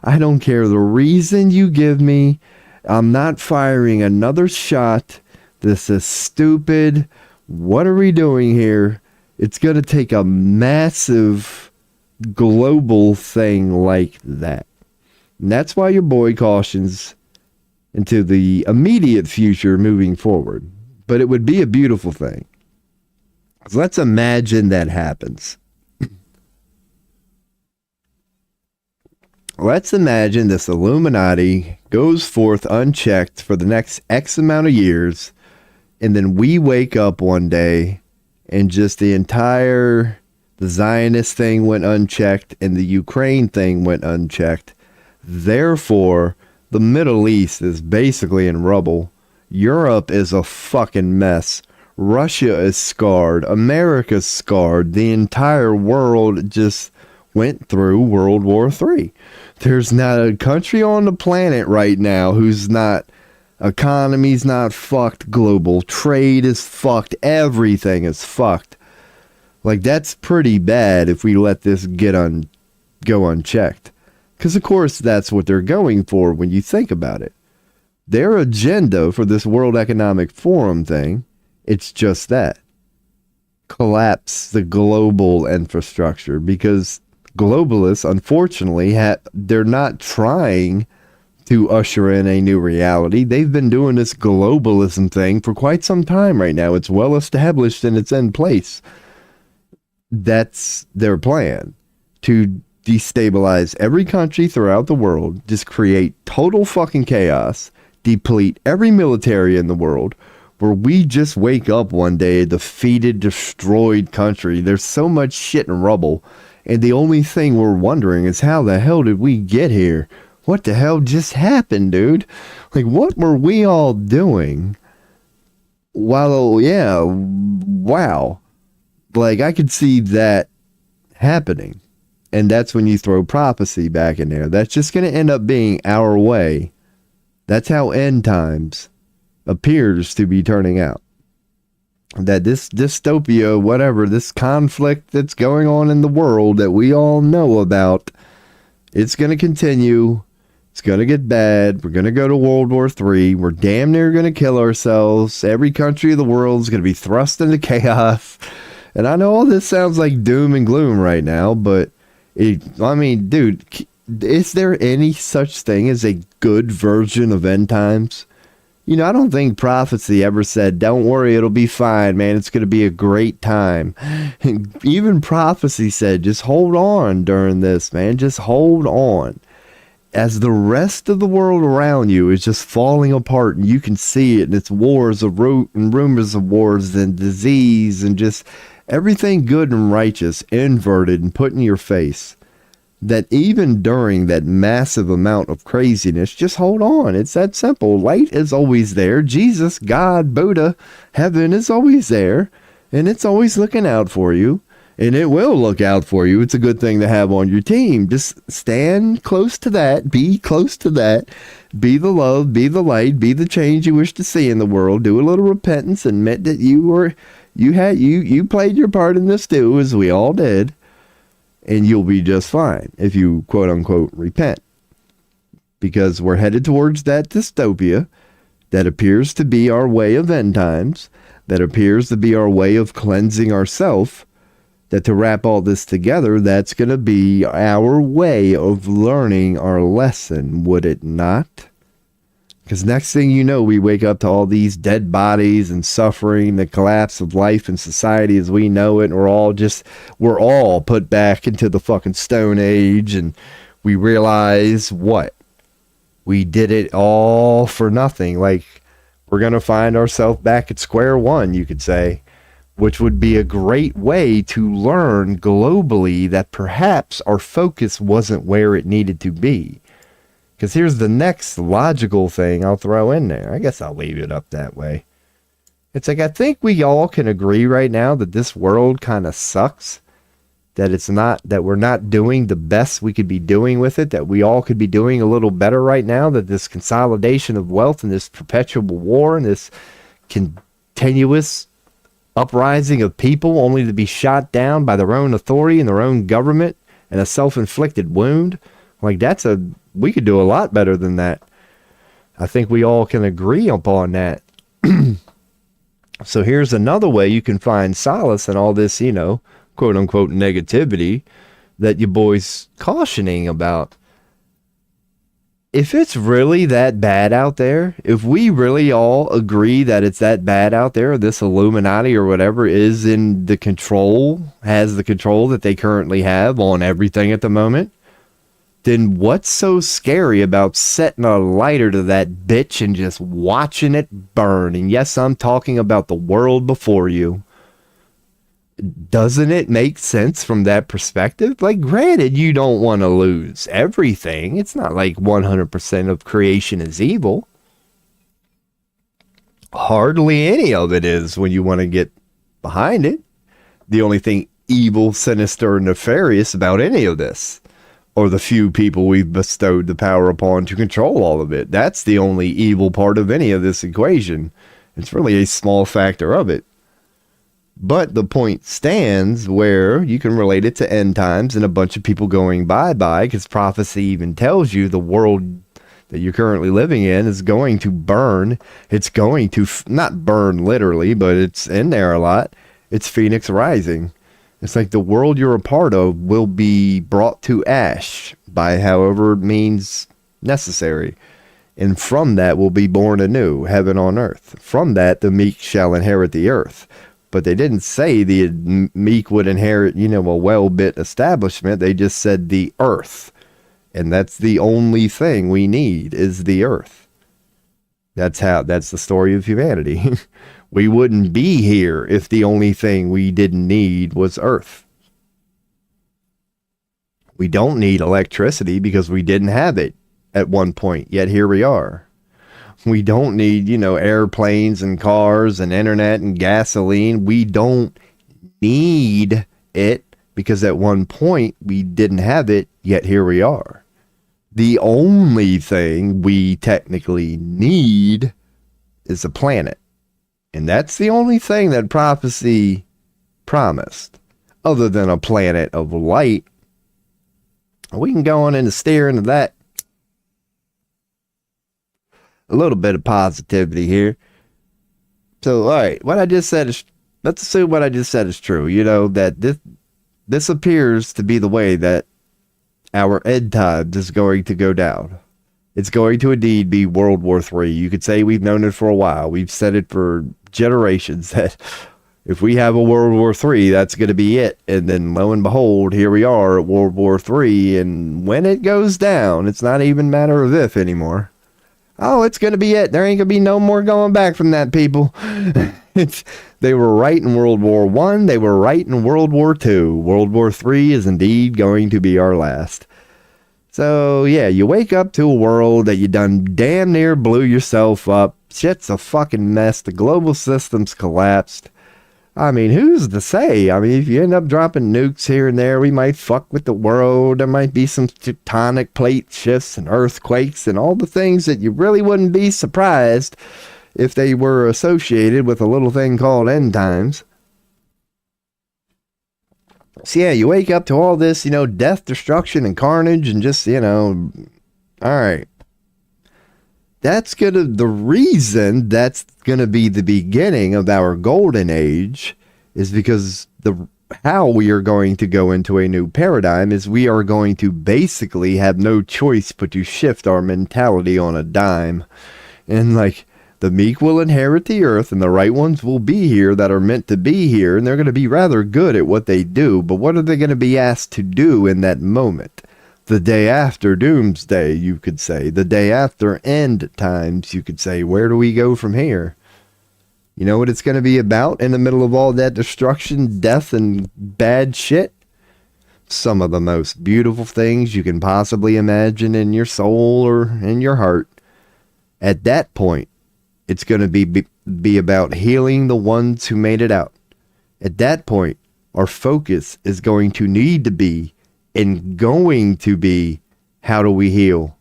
I don't care the reason you give me. I'm not firing another shot. This is stupid. What are we doing here? It's going to take a massive global thing like that. And that's why your boy cautions into the immediate future moving forward. But it would be a beautiful thing. So let's imagine that happens. Let's imagine this Illuminati goes forth unchecked for the next X amount of years, and then we wake up one day and just the Zionist thing went unchecked and the Ukraine thing went unchecked. Therefore, the Middle East is basically in rubble. Europe is a fucking mess. Russia is scarred. America's scarred. The entire world just went through World War III. There's not a country on the planet right now who's not, economy's not fucked, global trade is fucked, everything is fucked. Like, that's pretty bad if we let this go unchecked. Because, of course, that's what they're going for when you think about it. Their agenda for this World Economic Forum thing, it's just that. Collapse the global infrastructure, because globalists, unfortunately, they're not trying to usher in a new reality. They've been doing this globalism thing for quite some time right now. It's well established and it's in place. That's their plan, to destabilize every country throughout the world, just create total fucking chaos, deplete every military in the world, where we just wake up one day a defeated, destroyed country. There's so much shit and rubble, and the only thing we're wondering is how the hell did we get here? What the hell just happened, dude? Like, what were we all doing? Wow. Like, I could see that happening. And that's when you throw prophecy back in there. That's just going to end up being our way. That's how end times appears to be turning out. That this dystopia, whatever, this conflict that's going on in the world that we all know about, it's going to continue. It's going to get bad. We're going to go to World War III. We're damn near going to kill ourselves. Every country of the world is going to be thrust into chaos. And I know all this sounds like doom and gloom right now, but dude, is there any such thing as a good version of end times? You know, I don't think prophecy ever said, don't worry, it'll be fine, man. It's going to be a great time. And even prophecy said, just hold on during this, man. Just hold on. As the rest of the world around you is just falling apart, and you can see it, and it's wars of and rumors of wars and disease and just everything good and righteous inverted and put in your face, that even during that massive amount of craziness, just hold on. It's that simple. Light is always there. Jesus, God, Buddha, heaven is always there, and it's always looking out for you, and it will look out for you. It's a good thing to have on your team. Just stand close to that. Be close to that. Be the love, be the light, be the change you wish to see in the world. Do a little repentance, admit that you played your part in this too, as we all did. And you'll be just fine if you, quote unquote, repent. Because we're headed towards that dystopia that appears to be our way of end times. that appears to be our way of cleansing ourselves, that to wrap all this together, that's going to be our way of learning our lesson, would it not? Because next thing you know, we wake up to all these dead bodies and suffering, the collapse of life and society as we know it, and we're all put back into the fucking Stone Age, and we realize what? We did it all for nothing. Like, we're going to find ourselves back at square one, you could say, which would be a great way to learn globally that perhaps our focus wasn't where it needed to be. Because here's the next logical thing I'll throw in there. I guess I'll leave it up that way. It's like, I think we all can agree right now that this world kind of sucks. That we're not doing the best we could be doing with it. That we all could be doing a little better right now. That this consolidation of wealth and this perpetual war and this continuous uprising of people only to be shot down by their own authority and their own government and a self-inflicted wound. Like, we could do a lot better than that. I think we all can agree upon that. So here's another way you can find solace in all this, quote unquote negativity that your boy's cautioning about. If it's really that bad out there, if we really all agree that it's that bad out there, this Illuminati or whatever is has the control that they currently have on everything at the moment, then what's so scary about setting a lighter to that bitch and just watching it burn? And yes, I'm talking about the world before you. Doesn't it make sense from that perspective? Like, granted, you don't want to lose everything. It's not like 100% of creation is evil. Hardly any of it is when you want to get behind it. The only thing evil, sinister, nefarious about any of this are the few people we've bestowed the power upon to control all of it. That's the only evil part of any of this equation. It's really a small factor of it. But the point stands where you can relate it to end times and a bunch of people going bye-bye, because prophecy even tells you the world that you're currently living in is going to burn. It's going to not burn literally, but it's in there a lot. It's Phoenix Rising. It's like the world you're a part of will be brought to ash by however means necessary. And from that will be born anew, heaven on earth. From that, the meek shall inherit the earth. But they didn't say the meek would inherit, a well-built establishment. They just said the earth. And that's the only thing we need is the earth. That's the story of humanity. We wouldn't be here if the only thing we didn't need was earth. We don't need electricity because we didn't have it at one point, yet here we are. We don't need, airplanes and cars and internet and gasoline. We don't need it because at one point we didn't have it, yet here we are. The only thing we technically need is a planet. And that's the only thing that prophecy promised, other than a planet of light. We can go on and steer into that. A little bit of positivity here. So, all right, let's assume what I just said is true. That this appears to be the way that our end times is going to go down. It's going to indeed be World War III. You could say we've known it for a while. We've said it for generations that if we have a World War III, that's going to be it. And then lo and behold, here we are at World War III. And when it goes down, it's not even a matter of if anymore. Oh, it's going to be it. There ain't going to be no more going back from that, people. They were right in World War I. They were right in World War II. World War III is indeed going to be our last. So, yeah, you wake up to a world that you done damn near blew yourself up. Shit's a fucking mess. The global system's collapsed. I mean, who's to say? I mean, if you end up dropping nukes here and there, we might fuck with the world. There might be some tectonic plate shifts and earthquakes and all the things that you really wouldn't be surprised if they were associated with a little thing called end times. So yeah, you wake up to all this, death, destruction, and carnage, and just, all right. the reason that's gonna be the beginning of our golden age is because how we are going to go into a new paradigm is we are going to basically have no choice but to shift our mentality on a dime. And like, the meek will inherit the earth, and the right ones will be here that are meant to be here, and they're going to be rather good at what they do. But what are they going to be asked to do in that moment? The day after doomsday, you could say. The day after end times, you could say. Where do we go from here? You know what it's going to be about in the middle of all that destruction, death, and bad shit? Some of the most beautiful things you can possibly imagine in your soul or in your heart. At that point, it's going to be about healing the ones who made it out. At that point, our focus is going to need to be and going to be, how do we heal?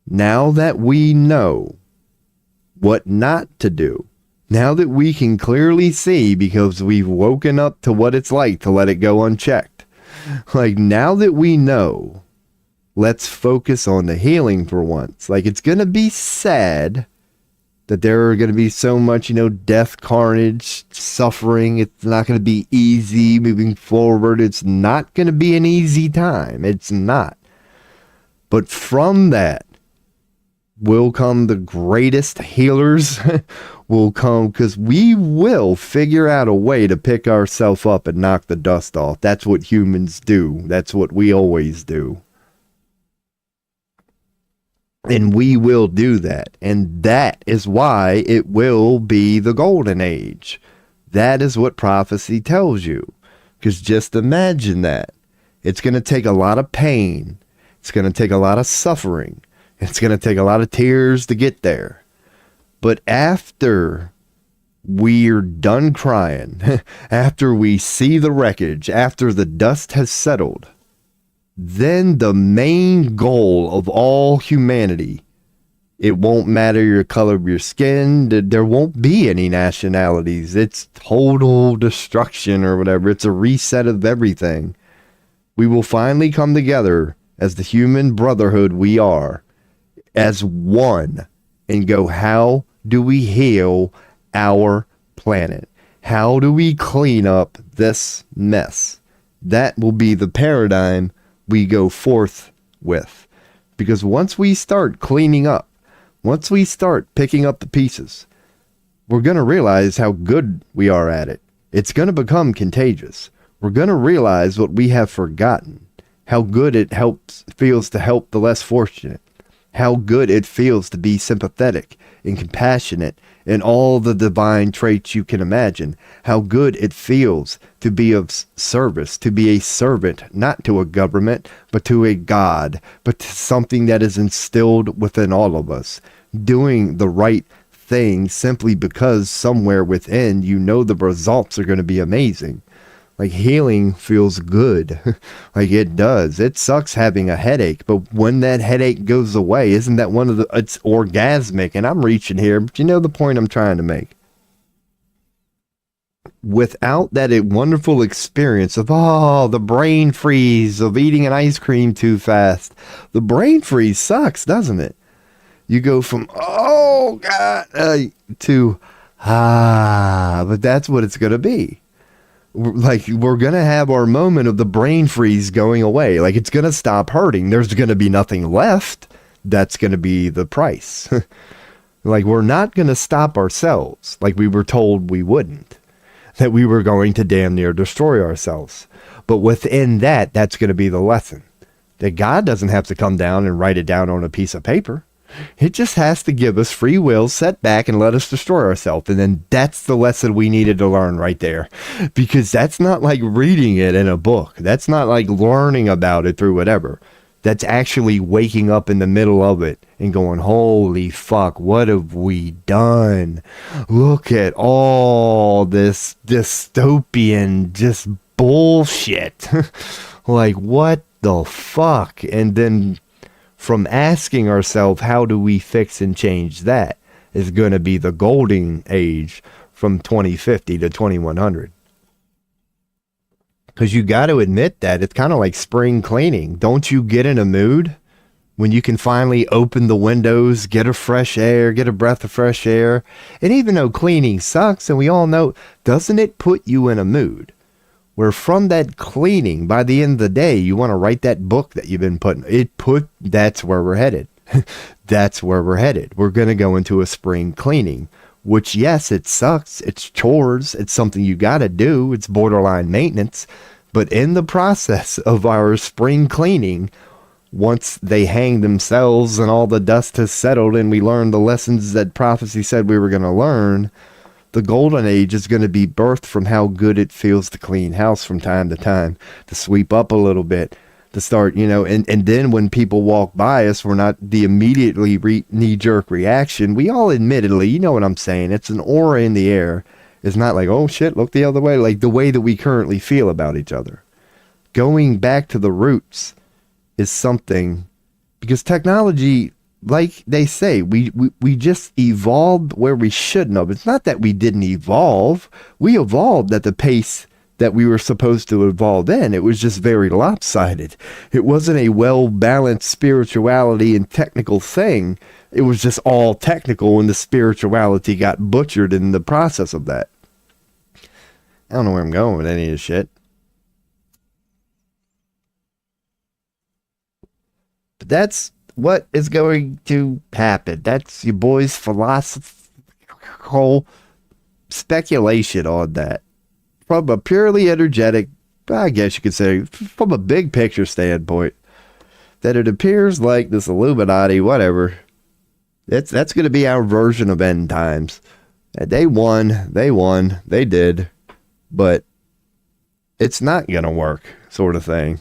Now that we know what not to do, now that we can clearly see because we've woken up to what it's like to let it go unchecked. Like, now that we know, let's focus on the healing for once. Like, it's going to be sad that there are going to be so much, death, carnage, suffering. It's not going to be easy moving forward. It's not going to be an easy time. It's not. But from that will come the greatest healers. Will come, because we will figure out a way to pick ourselves up and knock the dust off. That's what humans do. That's what we always do. And we will do that. And that is why it will be the golden age. That is what prophecy tells you. Because just imagine that. It's going to take a lot of pain. It's going to take a lot of suffering. It's going to take a lot of tears to get there. But after we're done crying, after we see the wreckage, after the dust has settled, then the main goal of all humanity, it won't matter your color of your skin, there won't be any nationalities, it's total destruction or whatever, it's a reset of everything. We will finally come together as the human brotherhood we are, as one, and go, how do we heal our planet? How do we clean up this mess? That will be the paradigm we go forth with. Because once we start cleaning up, once we start picking up the pieces, we're going to realize how good we are at it. It's going to become contagious. We're going to realize what we have forgotten, how good it feels to help the less fortunate, how good it feels to be sympathetic and compassionate and all the divine traits you can imagine, how good it feels to be of service, to be a servant, not to a government, but to a God, but to something that is instilled within all of us, doing the right thing simply because somewhere within you know the results are going to be amazing. Like, healing feels good. Like, it does. It sucks having a headache, but when that headache goes away, isn't that it's orgasmic? And I'm reaching here, but you know the point I'm trying to make. Without that wonderful experience of, the brain freeze of eating an ice cream too fast, the brain freeze sucks, doesn't it? You go from, oh God, to, but that's what it's going to be. Like, we're going to have our moment of the brain freeze going away. Like, it's going to stop hurting. There's going to be nothing left. That's going to be the price. Like, we're not going to stop ourselves like we were told we wouldn't. That we were going to damn near destroy ourselves. But within that, that's going to be the lesson. That God doesn't have to come down and write it down on a piece of paper. It just has to give us free will, set back, and let us destroy ourselves. And then that's the lesson we needed to learn right there. Because that's not like reading it in a book. That's not like learning about it through whatever. That's actually waking up in the middle of it and going, holy fuck, what have we done? Look at all this dystopian just bullshit. Like, what the fuck? And then from asking ourselves, how do we fix and change that, is going to be the golden age from 2050 to 2100. Because you got to admit that it's kind of like spring cleaning. Don't you get in a mood? when you can finally open the windows, get a fresh air, get a breath of fresh air. And even though cleaning sucks, and we all know, doesn't it put you in a mood where from that cleaning, by the end of the day, you want to write that book that you've been that's where we're headed. That's where we're headed. We're going to go into a spring cleaning, which, yes, it sucks. It's chores. It's something you got to do. It's borderline maintenance. But in the process of our spring cleaning, once they hang themselves and all the dust has settled and we learn the lessons that prophecy said we were going to learn, the golden age is going to be birthed from how good it feels to clean house from time to time, to sweep up a little bit, to start, and then when people walk by us, we're not the immediately knee-jerk reaction. We all admittedly, you know what I'm saying, it's an aura in the air. It's not like, oh shit, look the other way, like the way that we currently feel about each other. Going back to the roots is something, because technology, like they say, we just evolved where we shouldn't have. It's not that we didn't evolve. We evolved at the pace that we were supposed to evolve in. It was just very lopsided. It wasn't a well-balanced spirituality and technical thing. It was just all technical, and the spirituality got butchered in the process of that. I don't know where I'm going with any of this shit. But that's what is going to happen. That's your boy's philosophical speculation on that. From a purely energetic, I guess you could say, from a big picture standpoint, that it appears like this Illuminati, whatever, that's going to be our version of end times. They won, they did, but it's not going to work, sort of thing.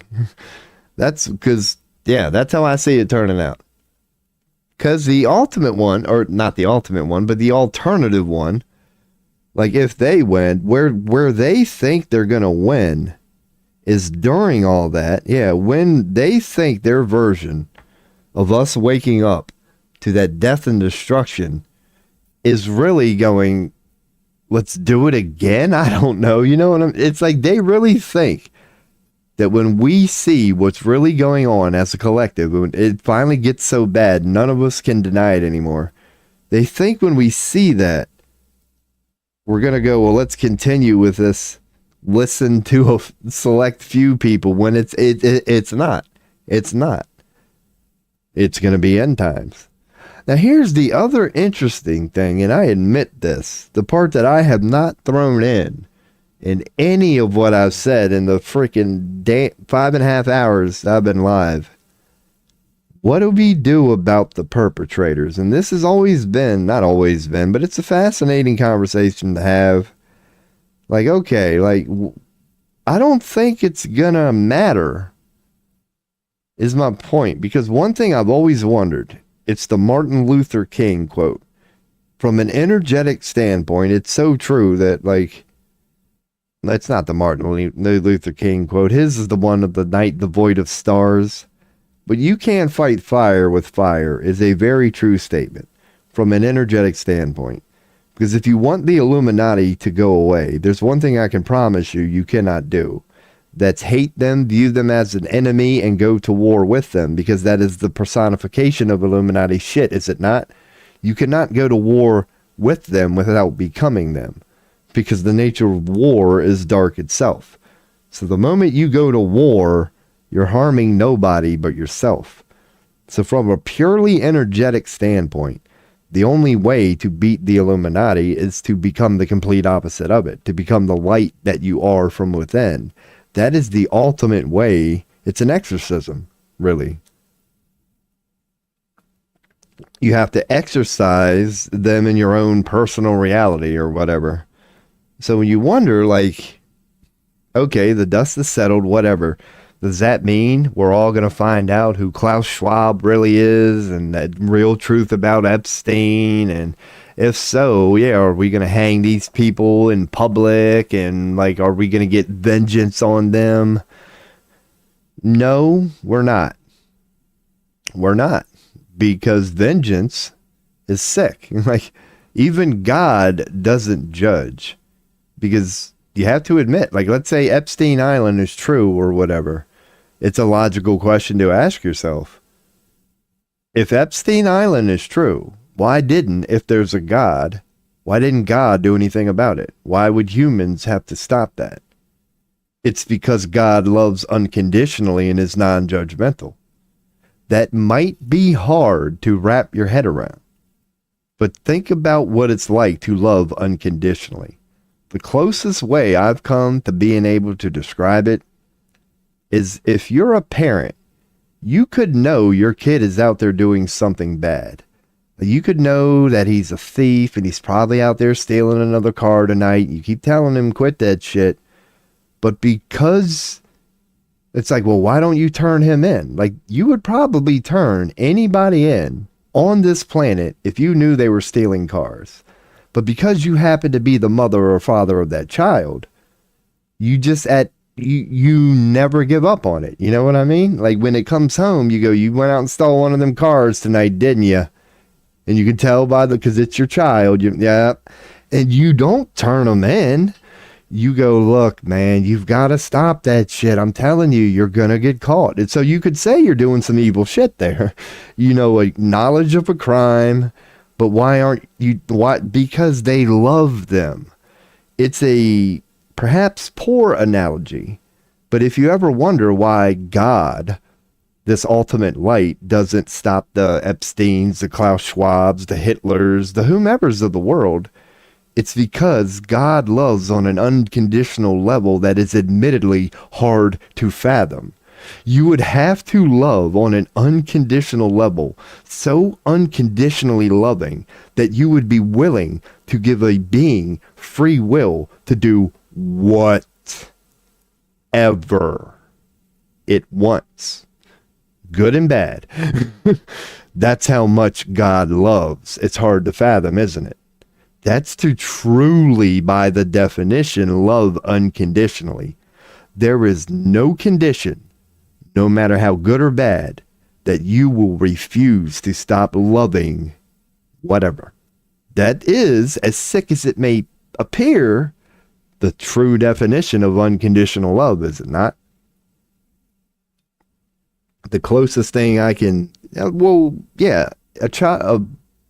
That's because, yeah, that's how I see it turning out. Because the ultimate one, or not the ultimate one, but the alternative one, like if they win, where they think they're going to win is during all that. Yeah, when they think their version of us waking up to that death and destruction is really going, let's do it again. I don't know. You know what it's like they really think that when we see what's really going on as a collective, when it finally gets so bad, none of us can deny it anymore. They think when we see that, we're going to go, well, let's continue with this, listen to a select few people, when it's not. It's not. It's going to be end times. Now, here's the other interesting thing, and I admit this, the part that I have not thrown in any of what I've said in the freaking 5.5 hours I've been live. What do we do about the perpetrators? And this has always been, not always been, but it's a fascinating conversation to have. Like, okay, like, I don't think it's gonna matter, is my point. Because one thing I've always wondered, it's the Martin Luther King quote. From an energetic standpoint, it's so true that, like, that's not the Martin Luther King quote. His is the one of the night devoid of stars. But you can't fight fire with fire is a very true statement from an energetic standpoint. Because if you want the Illuminati to go away, there's one thing I can promise you cannot do. That's hate them, view them as an enemy, and go to war with them. Because that is the personification of Illuminati shit, is it not? You cannot go to war with them without becoming them. Because the nature of war is dark itself. So the moment you go to war, you're harming nobody but yourself. So from a purely energetic standpoint, the only way to beat the Illuminati is to become the complete opposite of it, to become the light that you are from within. That is the ultimate way. It's an exorcism, really. You have to exorcise them in your own personal reality or whatever. So when you wonder, like, okay, the dust is settled, whatever. Does that mean we're all going to find out who Klaus Schwab really is and that real truth about Epstein? And if so, yeah, are we going to hang these people in public? And, like, are we going to get vengeance on them? No, we're not. We're not. Because vengeance is sick. Like, even God doesn't judge. Because you have to admit, like, let's say Epstein Island is true or whatever. It's a logical question to ask yourself. If Epstein Island is true, if there's a God, why didn't God do anything about it? Why would humans have to stop that? It's because God loves unconditionally and is non-judgmental. That might be hard to wrap your head around. But think about what it's like to love unconditionally. The closest way I've come to being able to describe it is if you're a parent, you could know your kid is out there doing something bad. You could know that he's a thief and he's probably out there stealing another car tonight. You keep telling him, quit that shit. But because it's like, well, why don't you turn him in? Like, you would probably turn anybody in on this planet if you knew they were stealing cars. But because you happen to be the mother or father of that child, you never give up on it. You know what I mean? Like, when it comes home, you go, you went out and stole one of them cars tonight, didn't you? And you can tell because it's your child. Yeah. And you don't turn them in. You go, look, man, you've got to stop that shit. I'm telling you, you're going to get caught. And so you could say you're doing some evil shit there. Like knowledge of a crime. But why aren't you? Why? Because they love them. It's a perhaps poor analogy. But if you ever wonder why God, this ultimate light, doesn't stop the Epsteins, the Klaus Schwabs, the Hitlers, the whomevers of the world, it's because God loves on an unconditional level that is admittedly hard to fathom. You would have to love on an unconditional level, so unconditionally loving that you would be willing to give a being free will to do whatever it wants. Good and bad. That's how much God loves. It's hard to fathom, isn't it? That's to truly, by the definition, love unconditionally. There is no condition, no matter how good or bad, that you will refuse to stop loving whatever. That is, as sick as it may appear, the true definition of unconditional love, is it not? The closest thing I can, a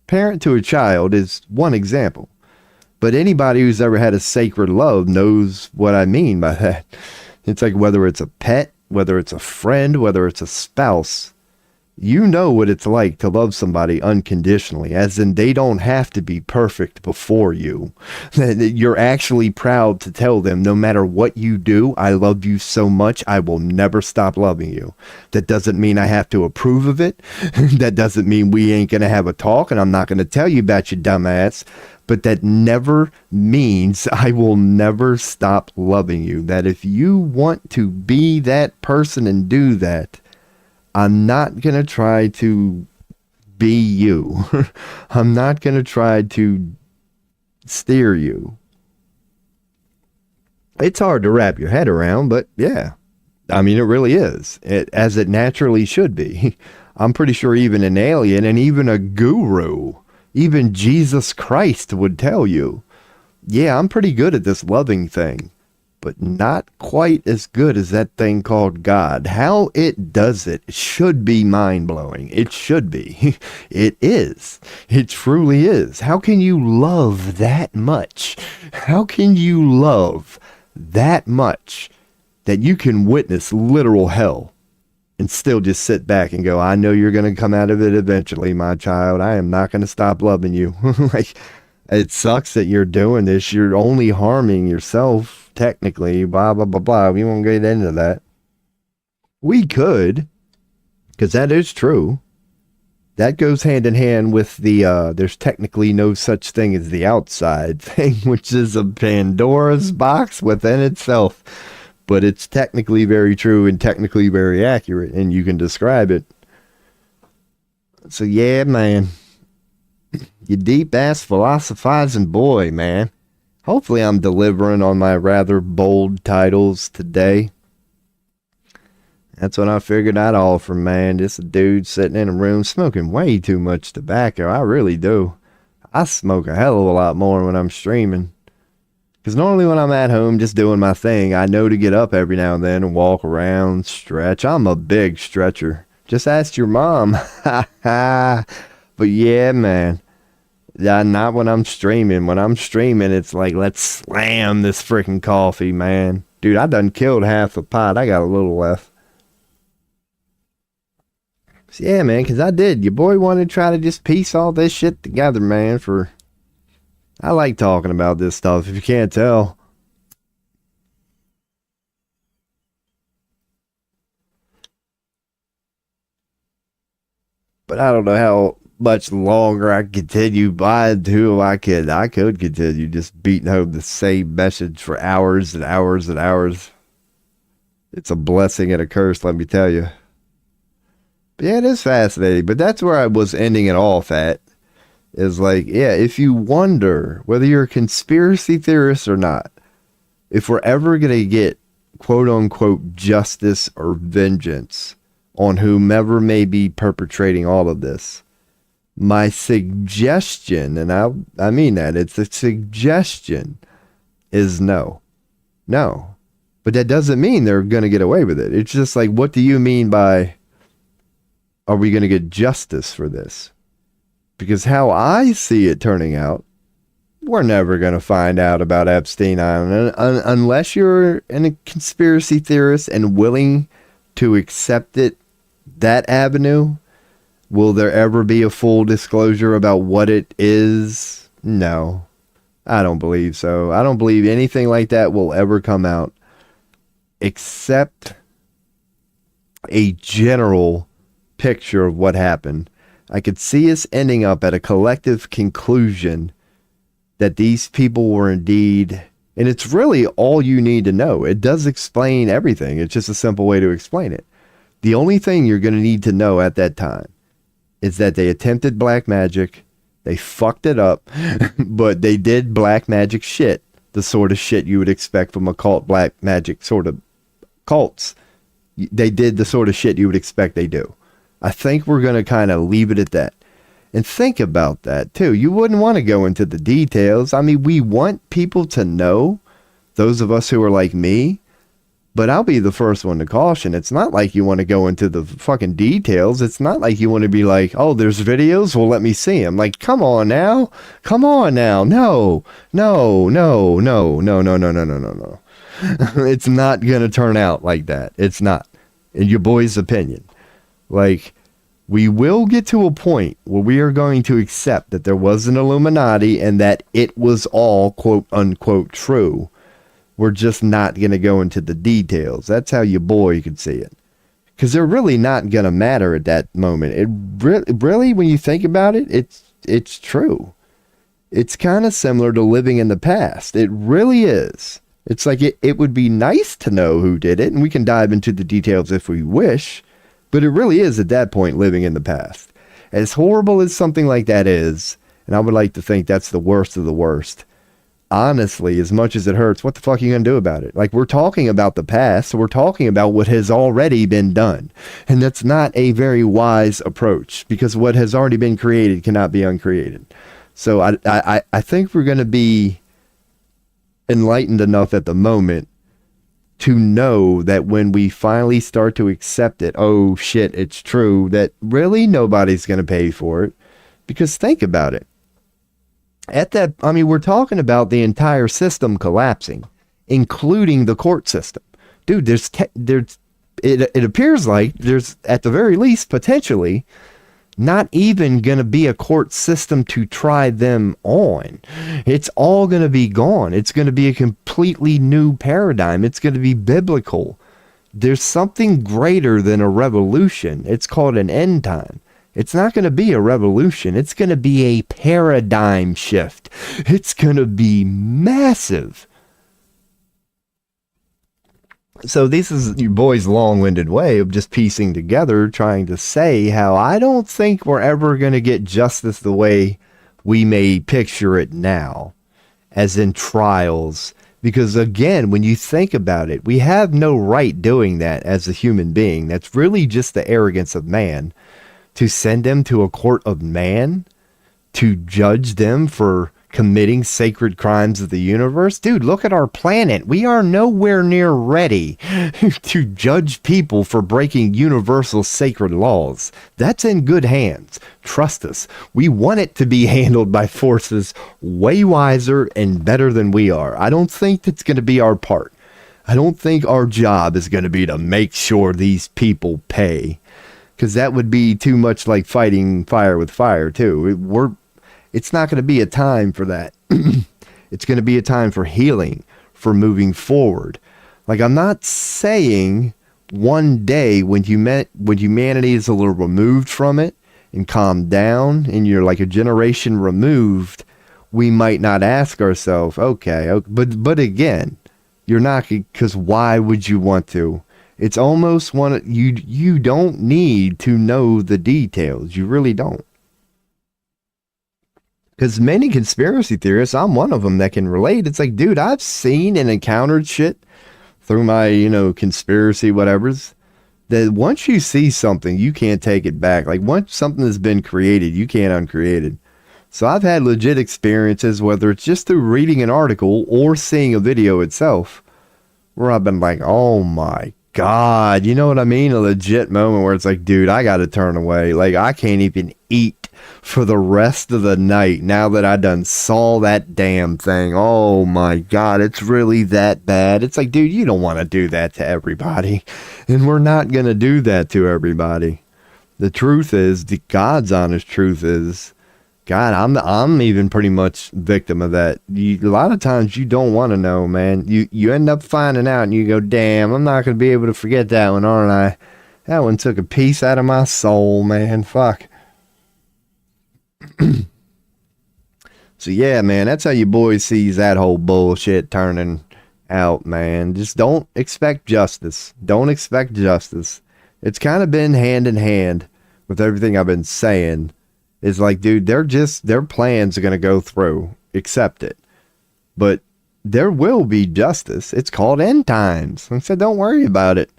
parent to a child is one example, but anybody who's ever had a sacred love knows what I mean by that. It's like whether it's a pet, whether it's a friend, whether it's a spouse, you know what it's like to love somebody unconditionally, as in they don't have to be perfect before you. You're actually proud to tell them, no matter what you do, I love you so much, I will never stop loving you. That doesn't mean I have to approve of it. That doesn't mean we ain't going to have a talk and I'm not going to tell you about your dumb ass. But that never means I will never stop loving you. That if you want to be that person and do that, I'm not going to try to be you. I'm not going to try to steer you. It's hard to wrap your head around, but yeah. I mean, it really is. As it naturally should be. I'm pretty sure even an alien and even a guru, even Jesus Christ would tell you, yeah, I'm pretty good at this loving thing, but not quite as good as that thing called God. How it does it should be mind-blowing. It should be. It is. It truly is. How can you love that much? How can you love that much that you can witness literal hell and still just sit back and go, I know you're going to come out of it eventually, my child. I am not going to stop loving you. Like, it sucks that you're doing this. You're only harming yourself, technically, blah, blah, blah, blah. We won't get into that. We could, because that is true. That goes hand in hand with the, there's technically no such thing as the outside thing, which is a Pandora's box within itself. But it's technically very true and technically very accurate, and you can describe it. So, yeah, man. You deep-ass philosophizing boy, man. Hopefully I'm delivering on my rather bold titles today. That's what I figured I'd offer, man. Just a dude sitting in a room smoking way too much tobacco. I really do. I smoke a hell of a lot more when I'm streaming. Because normally when I'm at home just doing my thing, I know to get up every now and then and walk around, stretch. I'm a big stretcher. Just ask your mom. But yeah, man. Yeah, not when I'm streaming. When I'm streaming, it's like, let's slam this freaking coffee, man. Dude, I done killed half the pot. I got a little left. So yeah, man, because I did. Your boy wanted to try to just piece all this shit together, man, for... I like talking about this stuff, if you can't tell. But I don't know how much longer I continue by until I could continue just beating home the same message for hours and hours and hours. It's a blessing and a curse, let me tell you. But yeah, it is fascinating. But that's where I was ending it off at. Is like, yeah, if you wonder whether you're a conspiracy theorist or not, if we're ever going to get quote unquote justice or vengeance on whomever may be perpetrating all of this, my suggestion, and I mean that, it's a suggestion, is no. No. But that doesn't mean they're going to get away with it. It's just like, what do you mean by, are we going to get justice for this? Because how I see it turning out, we're never going to find out about Epstein Island unless you're a conspiracy theorist and willing to accept it, that avenue. Will there ever be a full disclosure about what it is? No, I don't believe so. I don't believe anything like that will ever come out except a general picture of what happened. I could see us ending up at a collective conclusion that these people were indeed, and it's really all you need to know. It does explain everything. It's just a simple way to explain it. The only thing you're going to need to know at that time is that they attempted black magic. They fucked it up, but they did black magic shit. The sort of shit you would expect from occult black magic sort of cults. They did the sort of shit you would expect they do. I think we're going to kind of leave it at that. And think about that, too. You wouldn't want to go into the details. I mean, we want people to know, those of us who are like me, but I'll be the first one to caution. It's not like you want to go into the fucking details. It's not like you want to be like, oh, there's videos? Well, let me see them. Like, come on now. Come on now. No. It's not going to turn out like that. It's not. In your boy's opinion. Like, we will get to a point where we are going to accept that there was an Illuminati and that it was all quote unquote true. We're just not going to go into the details. That's how your boy could see it. Because they're really not going to matter at that moment. It really, when you think about it, it's true. It's kind of similar to living in the past. It really is. It's like it would be nice to know who did it, and we can dive into the details if we wish. But it really is, at that point, living in the past. As horrible as something like that is, and I would like to think that's the worst of the worst, honestly, as much as it hurts, what the fuck are you going to do about it? Like, we're talking about the past, so we're talking about what has already been done. And that's not a very wise approach, because what has already been created cannot be uncreated. So I think we're going to be enlightened enough at the moment to know that when we finally start to accept it, oh shit, it's true, that really nobody's going to pay for it. Because think about it. We're talking about the entire system collapsing, including the court system. Dude, it appears like there's, at the very least, potentially, not even going to be a court system to try them on. It's all going to be gone. It's going to be a completely new paradigm. It's going to be biblical. There's something greater than a revolution. It's called an end time. It's not going to be a revolution. It's going to be a paradigm shift. It's going to be massive. So this is your boy's long-winded way of just piecing together, trying to say how I don't think we're ever going to get justice the way we may picture it now, as in trials. Because again, when you think about it, we have no right doing that as a human being. That's really just the arrogance of man. To send them to a court of man, to judge them for committing sacred crimes of the universe? Dude, look at our planet. We are nowhere near ready to judge people for breaking universal sacred laws. That's in good hands. Trust us. We want it to be handled by forces way wiser and better than we are. I don't think that's going to be our part. I don't think our job is going to be to make sure these people pay, because that would be too much like fighting fire with fire too. It's not going to be a time for that. It's going to be a time for healing, for moving forward. Like, I'm not saying one day when humanity is a little removed from it and calmed down and you're like a generation removed, we might not ask ourselves, okay, but again, you're not, because why would you want to? It's almost you don't need to know the details. You really don't. Because many conspiracy theorists, I'm one of them that can relate. It's like, dude, I've seen and encountered shit through my, conspiracy whatevers, that once you see something, you can't take it back. Like, once something has been created, you can't uncreate it. So I've had legit experiences, whether it's just through reading an article or seeing a video itself, where I've been like, oh my God, you know what I mean? A legit moment where it's like, dude, I got to turn away. Like, I can't even eat for the rest of the night now that I done saw that damn thing. Oh my God, it's really that bad. It's like, dude, you don't want to do that to everybody. And we're not going to do that to everybody. The truth is, the God's honest truth is, God, I'm even pretty much victim of that. A lot of times you don't want to know, man. You end up finding out and you go, damn, I'm not going to be able to forget that one, aren't I? That one took a piece out of my soul, man. Fuck. So yeah, man, that's how you boys sees that whole bullshit turning out, man. Just don't expect justice. Don't expect justice. It's kind of been hand in hand with everything I've been saying. It's like, dude, their plans are going to go through. Accept it. But there will be justice. It's called end times. I said, don't worry about it.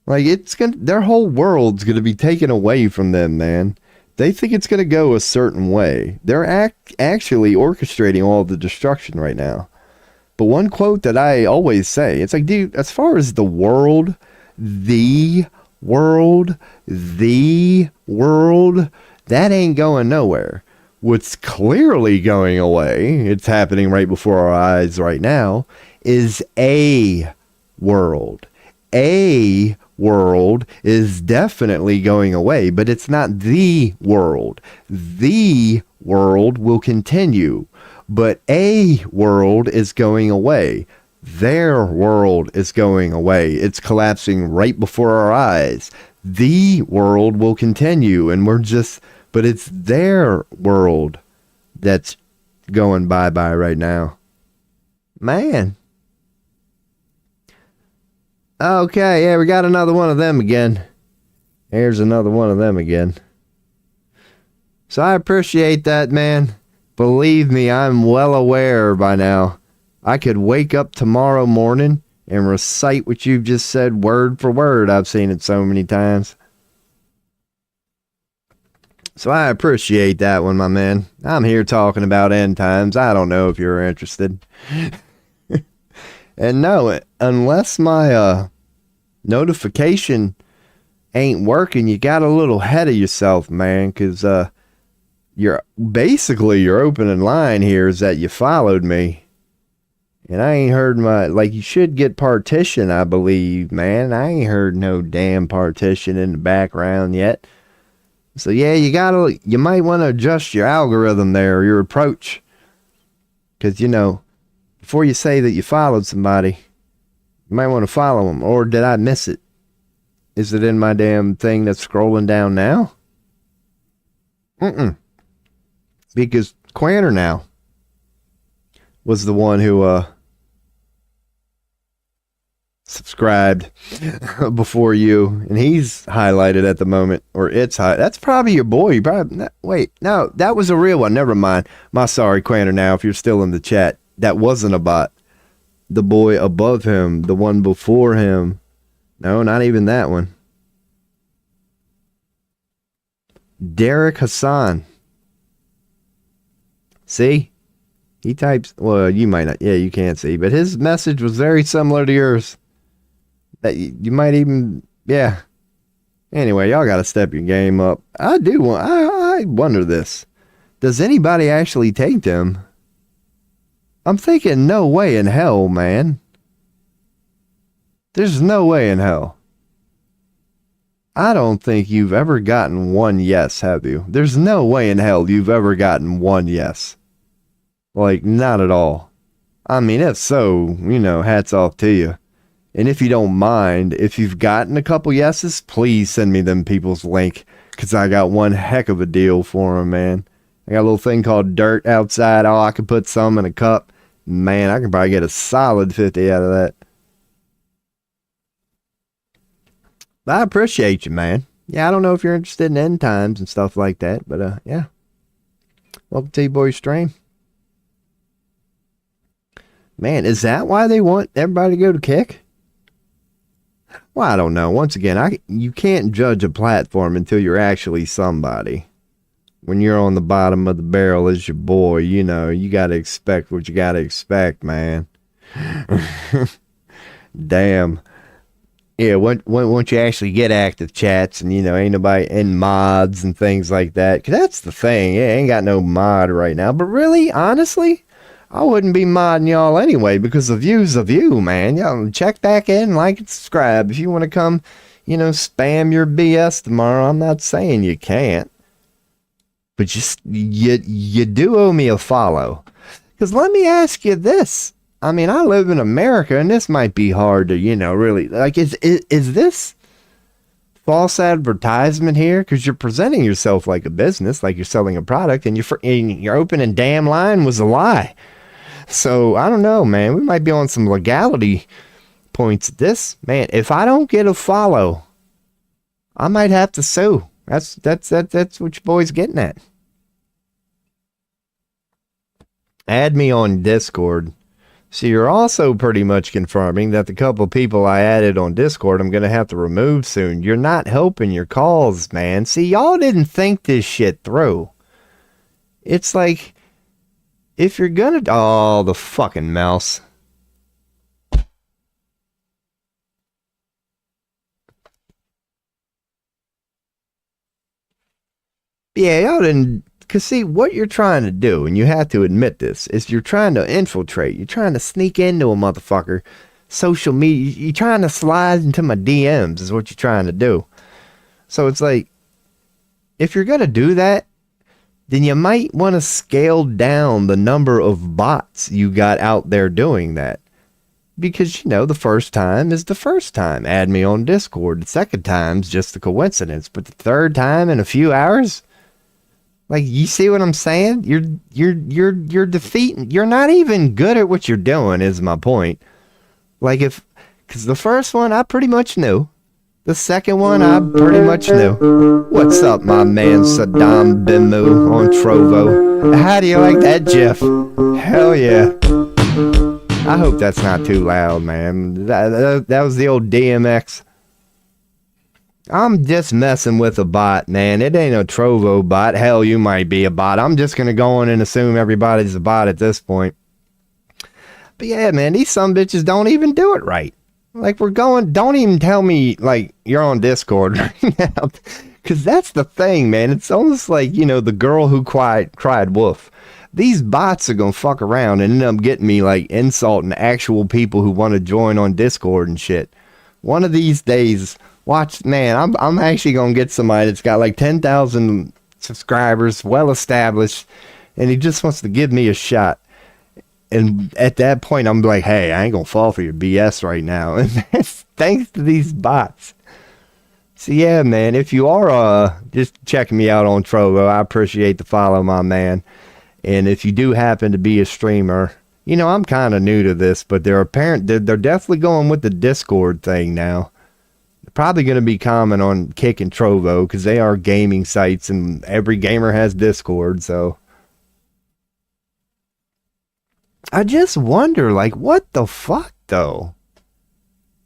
Like, their whole world's going to be taken away from them, man. They think it's going to go a certain way. They're actually orchestrating all the destruction right now. But one quote that I always say, it's like, dude, as far as the world, that ain't going nowhere. What's clearly going away, it's happening right before our eyes right now, is a world. A world is definitely going away, but it's not the world. The world will continue, but a world is going away. Their world is going away. It's collapsing right before our eyes. The world will continue, and but it's their world that's going bye-bye right now. Man. Okay, yeah, we got another one of them again. Here's another one of them again. So I appreciate that, man. Believe me, I'm well aware by now. I could wake up tomorrow morning and recite what you've just said word for word. I've seen it so many times. So I appreciate that one, my man. I'm here talking about end times. I don't know if you're interested. And no, unless my notification ain't working, you got a little ahead of yourself, man, because your opening line here is that you followed me. And I ain't heard you should get partition, I believe, man. I ain't heard no damn partition in the background yet. So yeah, you might want to adjust your algorithm there, or your approach. Because, before you say that you followed somebody, you might want to follow them. Or did I miss it? Is it in my damn thing that's scrolling down now? Because Quanner now was the one who subscribed before you, and he's highlighted at the moment, or that's probably your boy. Wait, no, that was a real one. Never mind. Sorry, Quanner now, if you're still in the chat. That wasn't a bot. The boy above him, the one before him. No, not even that one. Derek Hassan. See? He types, well, you might not, yeah, you can't see, but his message was very similar to yours. That you might even, yeah. Anyway, y'all got to step your game up. I wonder this. Does anybody actually take them? I'm thinking no way in hell, man. There's no way in hell. I don't think you've ever gotten one yes, have you? There's no way in hell you've ever gotten one yes. Like, not at all. I mean, if so, hats off to you. And if you don't mind, if you've gotten a couple yeses, please send me them people's link. Because I got one heck of a deal for them, man. I got a little thing called dirt outside. Oh, I could put some in a cup. Man, I can probably get a solid 50 out of that. I appreciate you, man. Yeah, I don't know if you're interested in end times and stuff like that, but yeah. Welcome to T-Boy Stream. Man, is that why they want everybody to go to Kick? Well, I don't know. Once again, you can't judge a platform until you're actually somebody. When you're on the bottom of the barrel as your boy, you got to expect what you got to expect, man. Damn. Yeah, once you actually get active chats and, ain't nobody in mods and things like that. Because that's the thing. Yeah, ain't got no mod right now. But really, honestly, I wouldn't be modding y'all anyway because the view's a view, man. Y'all check back in, like and subscribe. If you want to come, spam your BS tomorrow, I'm not saying you can't. But just, you do owe me a follow. Because let me ask you this. I mean, I live in America, and this might be hard to, really, like, is this false advertisement here? Because you're presenting yourself like a business, like you're selling a product, and your opening damn line was a lie. So, I don't know, man. We might be on some legality points. This, man, if I don't get a follow, I might have to sue. That's what your boy's getting at. Add me on Discord. So you're also pretty much confirming that the couple of people I added on Discord I'm going to have to remove soon. You're not helping your cause, man. See, y'all didn't think this shit through. It's like, if you're going to... Oh, the fucking mouse. Yeah, y'all didn't... Because, see, what you're trying to do, and you have to admit this, is you're trying to infiltrate. You're trying to sneak into a motherfucker. Social media. You're trying to slide into my DMs is what you're trying to do. So it's like, if you're going to do that, then you might want to scale down the number of bots you got out there doing that. Because, the first time is the first time. Add me on Discord. The second time's just a coincidence. But the third time in a few hours... Like, you see what I'm saying? You're defeating. You're not even good at what you're doing, is my point. Like, because the first one I pretty much knew. The second one I pretty much knew. What's up, my man Saddam Bimu on Trovo? How do you like that, Jeff? Hell yeah. I hope that's not too loud, man. That was the old DMX. I'm just messing with a bot, man. It ain't a Trovo bot. Hell, you might be a bot. I'm just going to go on and assume everybody's a bot at this point. But yeah, man, these sumbitches don't even do it right. Like, don't even tell me, like, you're on Discord right now. Because that's the thing, man. It's almost like, the girl who cried wolf. These bots are going to fuck around and end up getting me, like, insulting actual people who want to join on Discord and shit. One of these days... Watch, man, I'm actually going to get somebody that's got like 10,000 subscribers, well established, and he just wants to give me a shot. And at that point, I'm like, hey, I ain't going to fall for your BS right now. And that's thanks to these bots. So yeah, man, if you are just checking me out on Trovo, I appreciate the follow, my man. And if you do happen to be a streamer, I'm kind of new to this, but they're definitely going with the Discord thing now. Probably going to be common on Kick and Trovo because they are gaming sites and every gamer has Discord. So I just wonder, like, what the fuck though?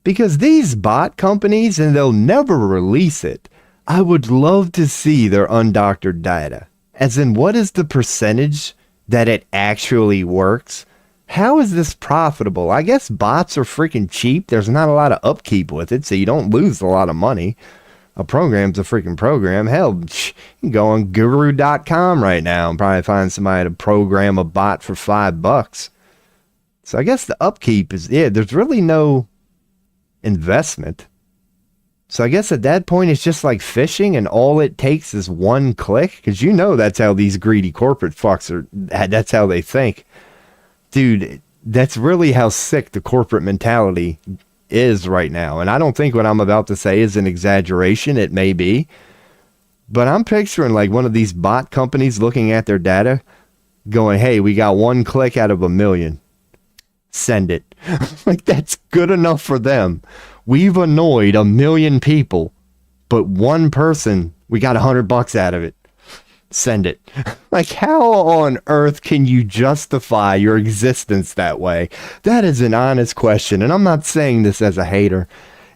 Because these bot companies, and they'll never release it, I would love to see their undoctored data. As in, what is the percentage that it actually works. How is this profitable? I guess bots are freaking cheap. There's not a lot of upkeep with it, so you don't lose a lot of money. A program's a freaking program. Hell, you can go on guru.com right now and probably find somebody to program a bot for $5. So I guess the upkeep is, there's really no investment. So I guess at that point, it's just like fishing, and all it takes is one click. Because that's how these greedy corporate fucks are. That's how they think. Dude, that's really how sick the corporate mentality is right now. And I don't think what I'm about to say is an exaggeration. It may be. But I'm picturing like one of these bot companies looking at their data going, hey, we got one click out of a million. Send it. Like, that's good enough for them. We've annoyed 1 million people, but one person, we got $100 out of it. Send it. Like, how on earth can you justify your existence that way? That is an honest question, and I'm not saying this as a hater.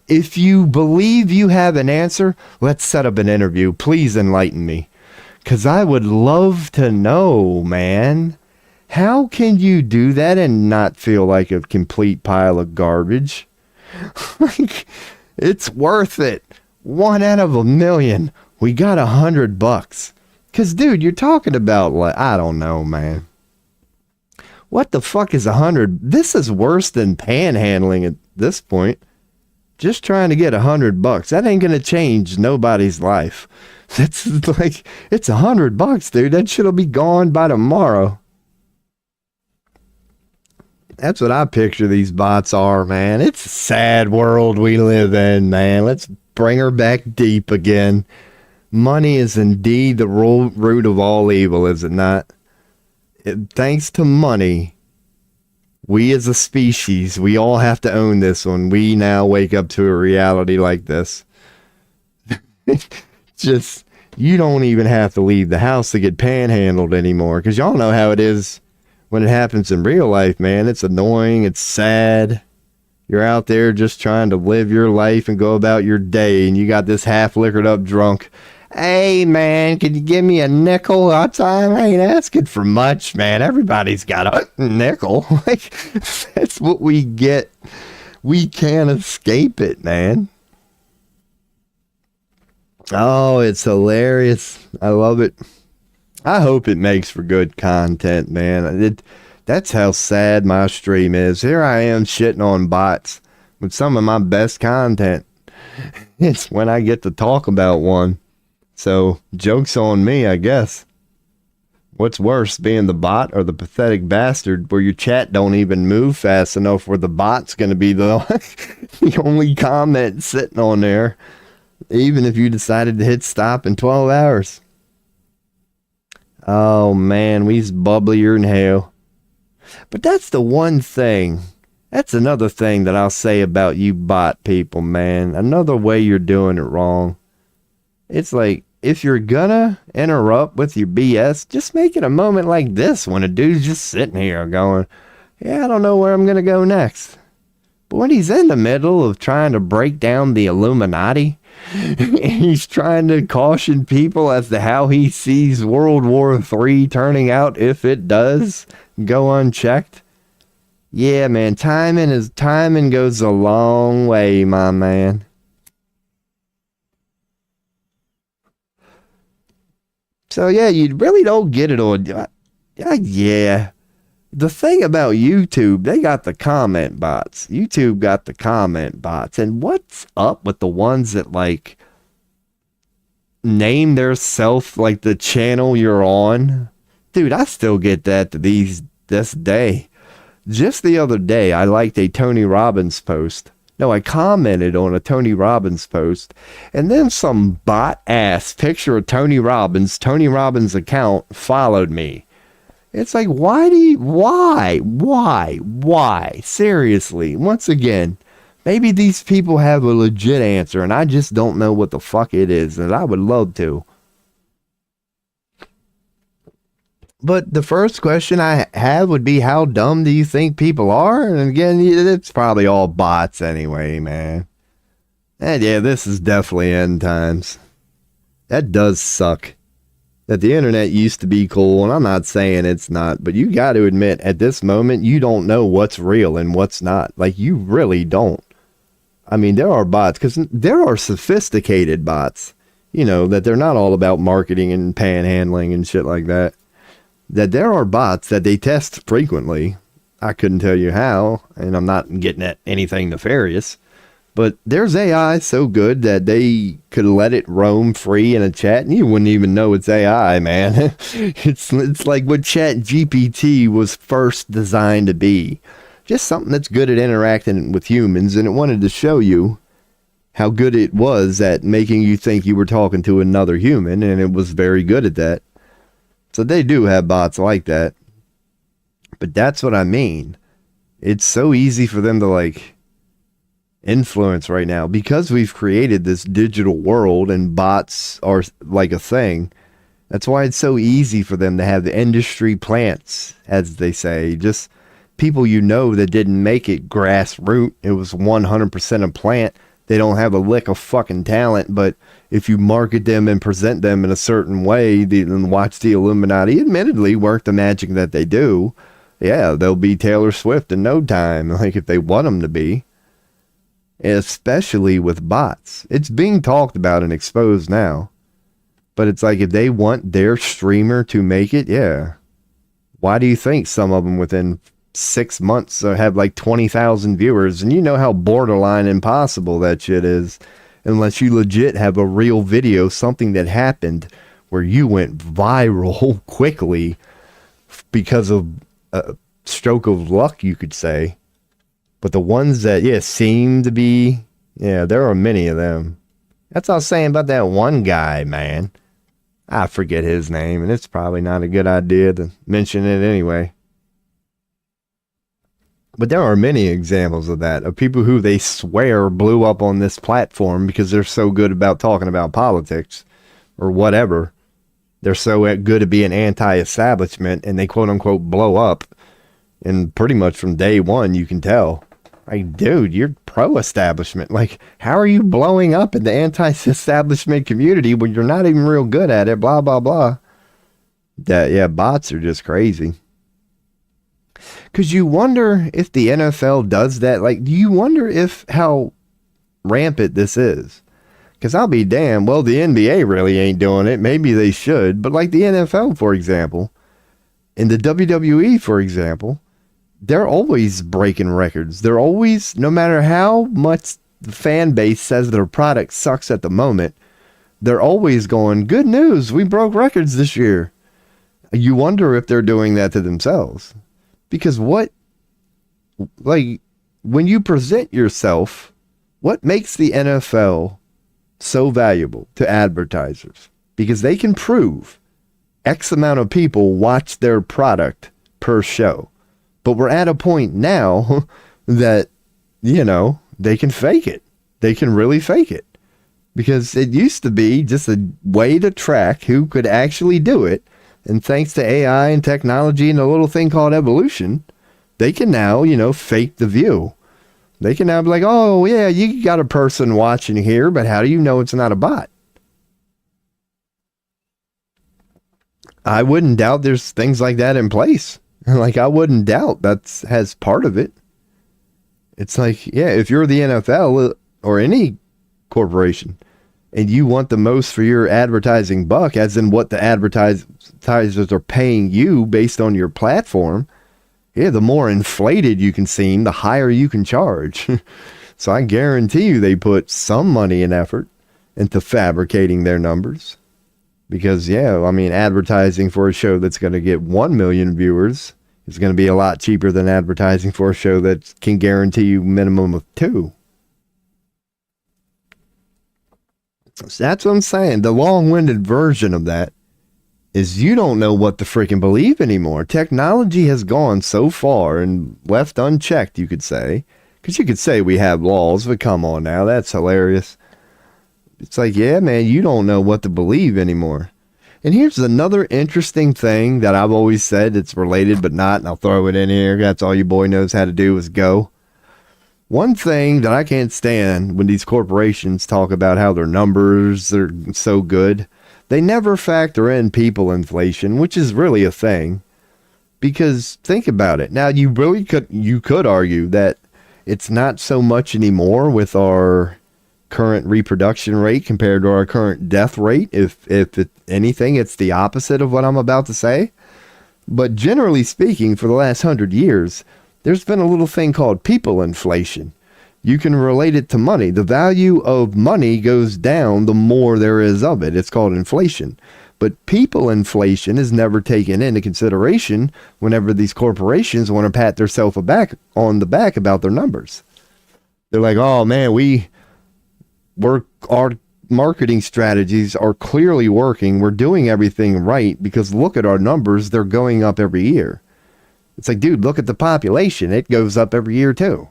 If you believe you have an answer, let's set up an interview. Please enlighten me, because I would love to know, man. How can you do that and not feel like a complete pile of garbage? Like, it's worth it. 1 out of 1 million. We got $100. Cause dude, you're talking about, like, I don't know, man. What the fuck is 100? This is worse than panhandling at this point. Just trying to get $100. That ain't gonna change nobody's life. That's like, it's $100, dude. That shit'll be gone by tomorrow. That's what I picture these bots are, man. It's a sad world we live in, man. Let's bring her back deep again. Money is indeed the root of all evil, is it not? Thanks to money, we as a species, we all have to own this one. We now wake up to a reality like this. Just, you don't even have to leave the house to get panhandled anymore, because y'all know how it is. When it happens in real life, man, it's annoying. It's sad. You're out there just trying to live your life and go about your day, and you got this half liquored up drunk. Hey, man, can you give me a nickel? I ain't asking for much, man. Everybody's got a nickel. Like, that's what we get. We can't escape it, man. Oh, it's hilarious. I love it. I hope it makes for good content, man. That's how sad my stream is. Here I am shitting on bots with some of my best content. It's when I get to talk about one. So, joke's on me, I guess. What's worse, being the bot or the pathetic bastard where your chat don't even move fast enough where the bot's going to be the only comment sitting on there, even if you decided to hit stop in 12 hours. Oh, man, we's bubblier than hell. But that's the one thing. That's another thing that I'll say about you bot people, man. Another way you're doing it wrong. It's like, if you're gonna interrupt with your BS, just make it a moment like this when a dude's just sitting here going, yeah, I don't know where I'm gonna go next. But when he's in the middle of trying to break down the Illuminati, he's trying to caution people as to how he sees World War III turning out if it does go unchecked. Yeah, man, timing goes a long way, my man. So yeah, you really don't get it on. Yeah. The thing about YouTube, they got the comment bots. YouTube got the comment bots. And what's up with the ones that, like, name their self, like, the channel you're on? Dude, I still get that to this day. Just the other day, I liked a Tony Robbins post. No, I commented on a Tony Robbins post. And then some bot-ass picture of Tony Robbins' account followed me. It's like, why? Seriously, once again, maybe these people have a legit answer and I just don't know what the fuck it is, and I would love to. But the first question I have would be, how dumb do you think people are? And again, it's probably all bots anyway, man. And yeah, this is definitely end times. That does suck. that the internet used to be cool, and I'm not saying it's not, but you got to admit, at this moment, you don't know what's real and what's not. Like, you really don't. I mean, there are bots, because there are sophisticated bots, you know, that they're not all about marketing and panhandling and shit like that. That there are bots that they test frequently. I couldn't tell you how, and I'm not getting at anything nefarious. But there's AI so good that they could let it roam free in a chat and you wouldn't even know it's AI, man. It's like what Chat GPT was first designed to be. Just something that's good at interacting with humans, and it wanted to show you how good it was at making you think you were talking to another human, and it was very good at that. So they do have bots like that. But that's what I mean. It's so easy for them to, like, influence right now because we've created this digital world and bots are like a thing. That's why it's so easy for them to have the industry plants, as they say, just people you know that didn't make it grassroots. It was 100% a plant. They don't have a lick of fucking talent, but if you market them and present them in a certain way, then watch the Illuminati admittedly work the magic that they do. Yeah, they'll be Taylor Swift in no time, like if they want them to be. Especially with bots. It's being talked about and exposed now. But it's like if they want their streamer to make it, yeah. Why do you think some of them within 6 months have like 20,000 viewers? And you know how borderline impossible that shit is. Unless you legit have a real video, something that happened where you went viral quickly because of a stroke of luck, you could say. But the ones that, seem to be, there are many of them. That's what I was saying about that one guy, man. I forget his name, and it's probably not a good idea to mention it anyway. But there are many examples of that, of people who they swear blew up on this platform because they're so good about talking about politics or whatever. They're so good at being anti-establishment, and they quote-unquote blow up. And pretty much from day one, you can tell. Like, dude, you're pro-establishment. Like, how are you blowing up in the anti-establishment community when you're not even real good at it? Blah, blah, blah. Bots are just crazy. Because you wonder if the NFL does that. Like, do you wonder if how rampant this is? Because I'll be damned. Well, the NBA really ain't doing it. Maybe they should. But like the NFL, for example, and the WWE, for example, they're always breaking records. They're always, no matter how much the fan base says their product sucks at the moment, they're always going, good news, we broke records this year. You wonder if they're doing that to themselves. Because when you present yourself, what makes the NFL so valuable to advertisers? Because they can prove X amount of people watch their product per show. But we're at a point now that, they can fake it. They can really fake it. Because it used to be just a way to track who could actually do it. And thanks to AI and technology and a little thing called evolution, they can now, fake the view. They can now be like, oh, yeah, you got a person watching here, but how do you know it's not a bot? I wouldn't doubt there's things like that in place. Like, I wouldn't doubt has part of it. It's like, if you're the NFL or any corporation and you want the most for your advertising buck, as in what the advertisers are paying you based on your platform, the more inflated you can seem, the higher you can charge. So I guarantee you they put some money and effort into fabricating their numbers. Because, advertising for a show that's going to get 1 million viewers is going to be a lot cheaper than advertising for a show that can guarantee you minimum of 2. So that's what I'm saying. The long-winded version of that is you don't know what to freaking believe anymore. Technology has gone so far and left unchecked, you could say. Because you could say we have laws, but come on now, that's hilarious. It's like, man, you don't know what to believe anymore. And here's another interesting thing that I've always said it's related but not, and I'll throw it in here. That's all your boy knows how to do is go. One thing that I can't stand when these corporations talk about how their numbers are so good, They never factor in people inflation, which is really a thing. Because think about it. Now, you could argue that it's not so much anymore with our current reproduction rate compared to our current death rate. If anything, it's the opposite of what I'm about to say. But generally speaking, for the last 100 years, there's been a little thing called people inflation. You can relate it to money. The value of money goes down the more there is of it. It's called inflation. But people inflation is never taken into consideration whenever these corporations want to pat themselves on the back about their numbers. They're like, oh man, our marketing strategies are clearly working. We're doing everything right because look at our numbers. They're going up every year. It's like, dude, look at the population. It goes up every year too.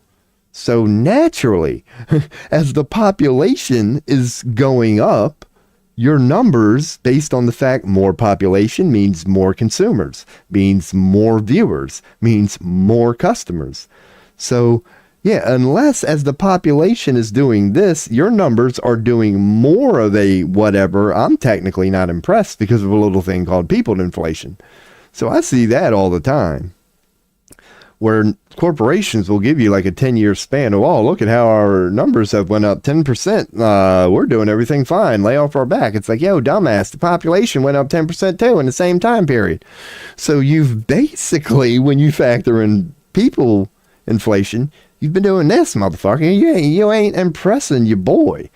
So naturally, as the population is going up, your numbers, based on the fact more population means more consumers, means more viewers, means more customers. So yeah, unless as the population is doing this, your numbers are doing more of a whatever, I'm technically not impressed because of a little thing called people inflation. So I see that all the time, where corporations will give you like a 10-year span of, oh, look at how our numbers have went up 10%. We're doing everything fine. Lay off our back. It's like, yo, dumbass, the population went up 10% too in the same time period. So you've basically, when you factor in people inflation, you've been doing this, motherfucker. You ain't impressing your boy.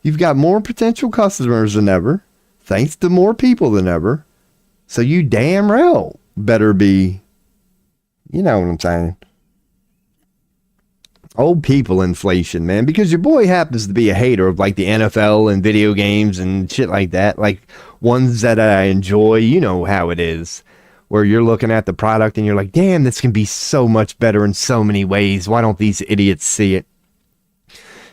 You've got more potential customers than ever, thanks to more people than ever. So you damn well better be, you know what I'm saying, old people inflation, man, because your boy happens to be a hater of like the NFL and video games and shit like that, like ones that I enjoy. You know how it is, where you're looking at the product and you're like, damn, this can be so much better in so many ways. Why don't these idiots see it?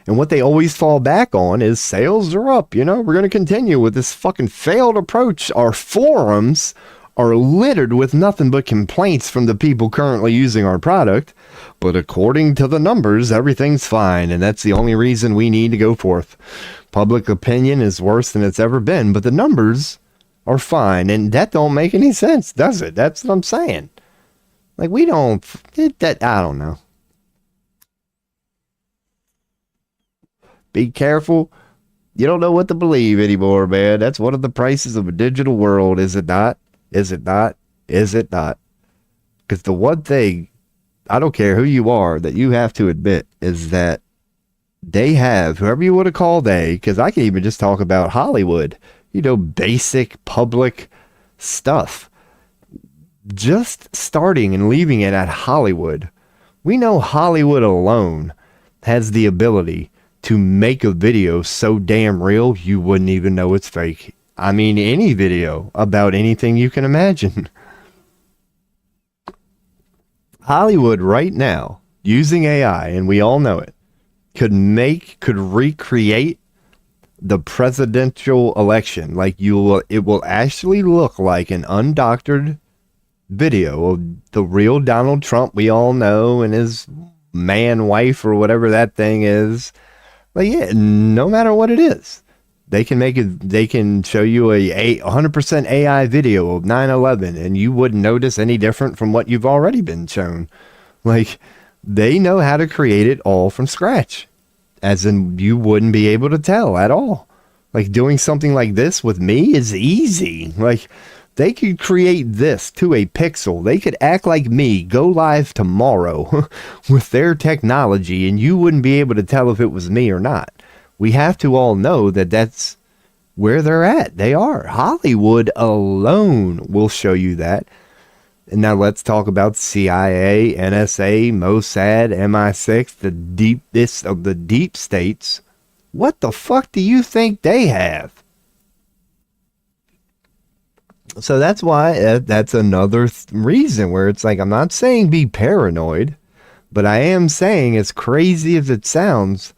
And what they always fall back on is sales are up. You know, we're going to continue with this fucking failed approach. Our forums are littered with nothing but complaints from the people currently using our product. But according to the numbers, everything's fine. And that's the only reason we need to go forth. Public opinion is worse than it's ever been, but the numbers are fine. And that don't make any sense, does it? That's what I'm saying. Like, we don't, I don't know. Be careful. You don't know what to believe anymore, man. That's one of the prices of a digital world, is it not? Is it not? Is it not? Because the one thing, I don't care who you are, that you have to admit is that they have, whoever you want to call they, because I can even just talk about Hollywood, you know, basic public stuff. Just starting and leaving it at Hollywood. We know Hollywood alone has the ability to make a video so damn real you wouldn't even know it's fake. I mean, any video about anything you can imagine. Hollywood right now, using AI, and we all know it, could recreate the presidential election. Like, it will actually look like an undoctored video of the real Donald Trump we all know and his wife or whatever that thing is. Like, yeah, no matter what it is. They can make it. They can show you a 100% AI video of 9/11, and you wouldn't notice any different from what you've already been shown. Like, they know how to create it all from scratch, as in you wouldn't be able to tell at all. Like, doing something like this with me is easy. Like, they could create this to a pixel. They could act like me, go live tomorrow with their technology, and you wouldn't be able to tell if it was me or not. We have to all know that that's where they're at. They are. Hollywood alone will show you that. And now let's talk about CIA, NSA, Mossad, MI6, the deepest of the deep states. What the fuck do you think they have? So that's why that's another reason where it's like, I'm not saying be paranoid, but I am saying, as crazy as it sounds,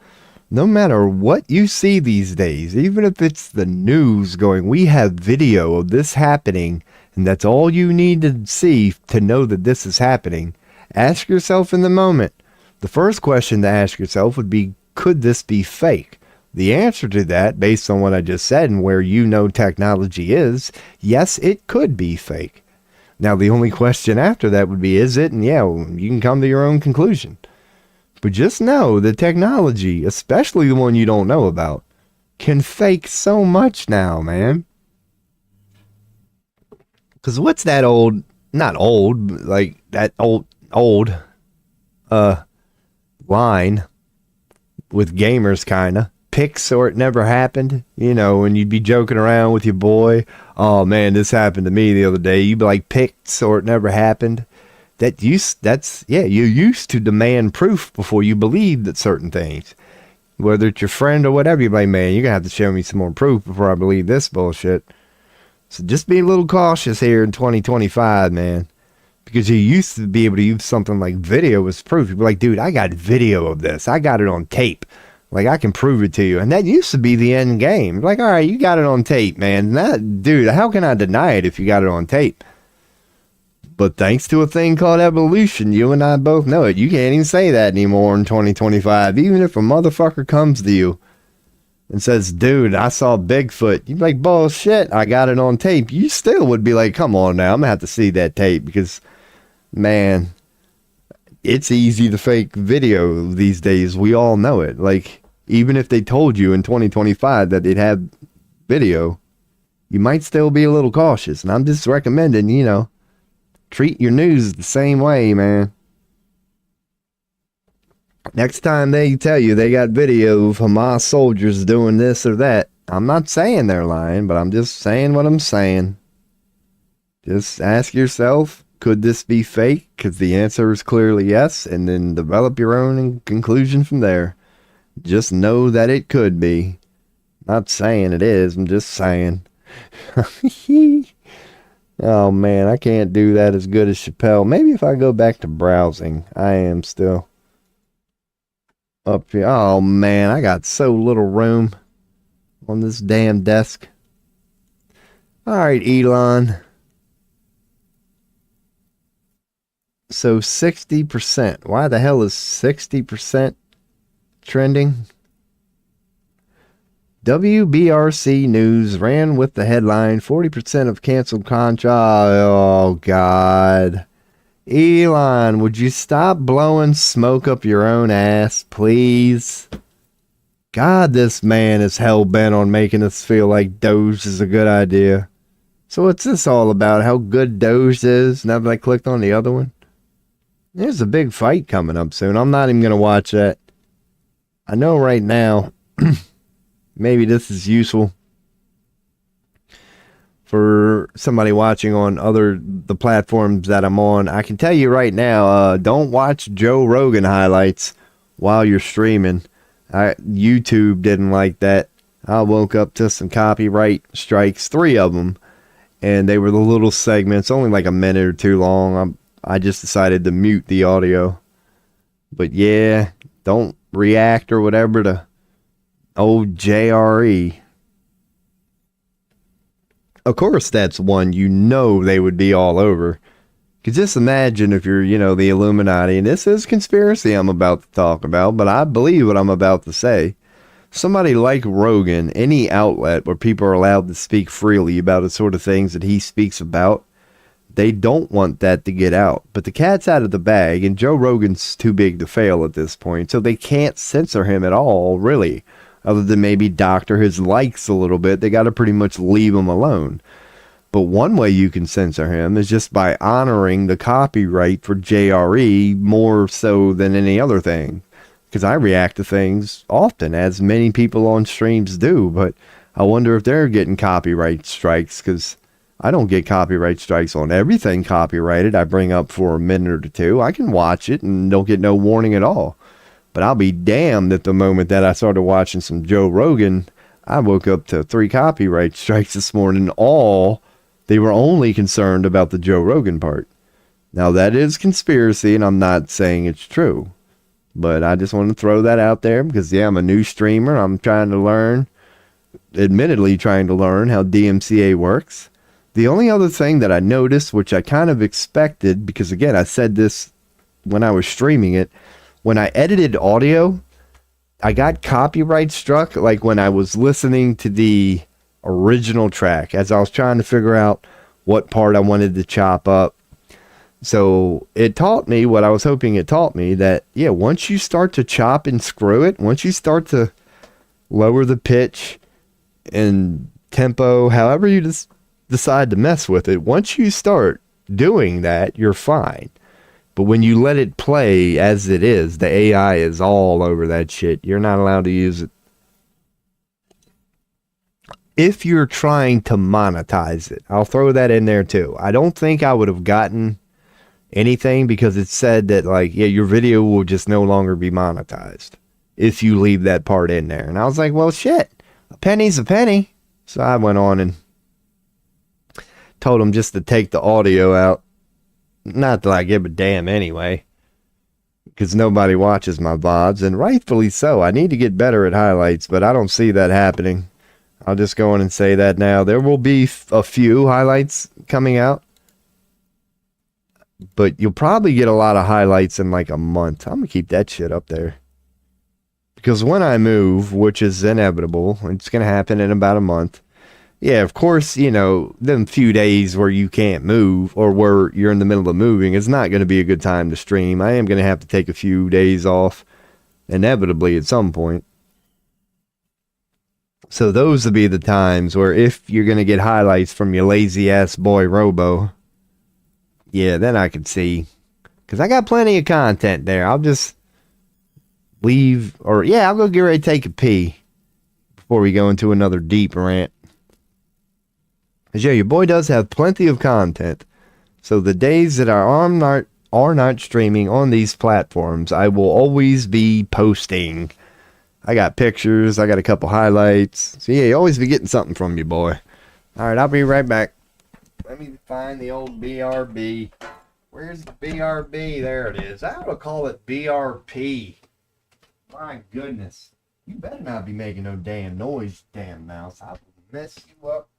no matter what you see these days, even if it's the news going, we have video of this happening, and that's all you need to see to know that this is happening. Ask yourself in the moment. The first question to ask yourself would be, could this be fake? The answer to that, based on what I just said and where technology is, yes, it could be fake. Now, the only question after that would be, is it? And yeah, you can come to your own conclusion. But just know that technology, especially the one you don't know about, can fake so much now, man. Because what's that old, not old, like that old line with gamers kind of, pics or it never happened, and you'd be joking around with your boy. Oh man, this happened to me the other day. You'd be like, pics or it never happened. You used to demand proof before you believed that certain things. Whether it's your friend or whatever, you're like, man, you're going to have to show me some more proof before I believe this bullshit. So just be a little cautious here in 2025, man. Because you used to be able to use something like video as proof. You'd be like, dude, I got video of this. I got it on tape. Like, I can prove it to you. And that used to be the end game. Like, all right, you got it on tape, man. Dude, how can I deny it if you got it on tape? But thanks to a thing called evolution, you and I both know it. You can't even say that anymore in 2025. Even if a motherfucker comes to you and says, dude, I saw Bigfoot. You'd be like, bullshit, I got it on tape. You still would be like, come on now, I'm going to have to see that tape because, man, it's easy to fake video these days. We all know it. Like, even if they told you in 2025 that they'd have video, you might still be a little cautious. And I'm just recommending, treat your news the same way, man. Next time they tell you they got video of Hamas soldiers doing this or that, I'm not saying they're lying, but I'm just saying what I'm saying. Just ask yourself, could this be fake? Because the answer is clearly yes, and then develop your own conclusion from there. Just know that it could be. Not saying it is, I'm just saying. Oh man, I can't do that as good as Chappelle. Maybe if I go back to browsing, I am still up here. Oh man, I got so little room on this damn desk. Alright, Elon. So 60%. Why the hell is 60% trending? WBRC News ran with the headline, 40% of canceled contract. Oh, God. Elon, would you stop blowing smoke up your own ass, please? God, this man is hell-bent on making us feel like Doge is a good idea. So what's this all about? How good Doge is? Now that I clicked on the other one? There's a big fight coming up soon. I'm not even going to watch that. I know right now... Maybe this is useful for somebody watching on the platforms that I'm on. I can tell you right now, don't watch Joe Rogan highlights while you're streaming. YouTube didn't like that. I woke up to some copyright strikes, 3 of them, and they were the little segments, only like a minute or 2 long. I just decided to mute the audio. But yeah, don't react or whatever to old JRE. Of course, that's one they would be all over. Because just imagine if you're, the Illuminati, and this is conspiracy I'm about to talk about, but I believe what I'm about to say. Somebody like Rogan, any outlet where people are allowed to speak freely about the sort of things that he speaks about, they don't want that to get out. But the cat's out of the bag, and Joe Rogan's too big to fail at this point, so they can't censor him at all, really. Other than maybe doctor his likes a little bit, they got to pretty much leave him alone. But one way you can censor him is just by honoring the copyright for JRE more so than any other thing. Because I react to things often, as many people on streams do, but I wonder if they're getting copyright strikes, because I don't get copyright strikes on everything copyrighted I bring up for a minute or 2. I can watch it and don't get no warning at all. But I'll be damned at the moment that I started watching some Joe Rogan, I woke up to 3 copyright strikes this morning. They were only concerned about the Joe Rogan part. Now that is conspiracy, and I'm not saying it's true. But I just want to throw that out there because, yeah, I'm a new streamer. I'm trying to learn, admittedly trying to learn how DMCA works. The only other thing that I noticed, which I kind of expected, because again, I said this when I was streaming it, when I edited audio, I got copyright struck like when I was listening to the original track as I was trying to figure out what part I wanted to chop up. So it taught me what I was hoping it taught me, that yeah, once you start to chop and screw it, once you start to lower the pitch and tempo, however you just decide to mess with it, once you start doing that, you're fine. But when you let it play as it is, the AI is all over that shit. You're not allowed to use it. If you're trying to monetize it, I'll throw that in there too. I don't think I would have gotten anything because it said that, like, yeah, your video will just no longer be monetized if you leave that part in there. And I was like, well, shit, a penny's a penny. So I went on and told them just to take the audio out. Not that I give a damn anyway, because nobody watches my VODs, and rightfully so. I need to get better at highlights, but I don't see that happening. I'll just go in and say that now. There will be a few highlights coming out, but you'll probably get a lot of highlights in like a month. I'm going to keep that shit up there. Because when I move, which is inevitable, it's going to happen in about a month. Yeah, of course, you know, them few days where you can't move or where you're in the middle of moving, it's not going to be a good time to stream. I am going to have to take a few days off, inevitably at some point. So those will be the times where if you're going to get highlights from your lazy ass boy Robo, yeah, then I can see. Because I got plenty of content there. I'll just leave, or yeah, I'll go get ready to take a pee before we go into another deep rant. Because yeah, your boy does have plenty of content. So the days that are not streaming on these platforms, I will always be posting. I got pictures. I got a couple highlights. So yeah, you always be getting something from you, boy. All right, I'll be right back. Let me find the old BRB. Where's the BRB? There it is. I ought to call it BRP. My goodness. You better not be making no damn noise, damn mouse. I will mess you up.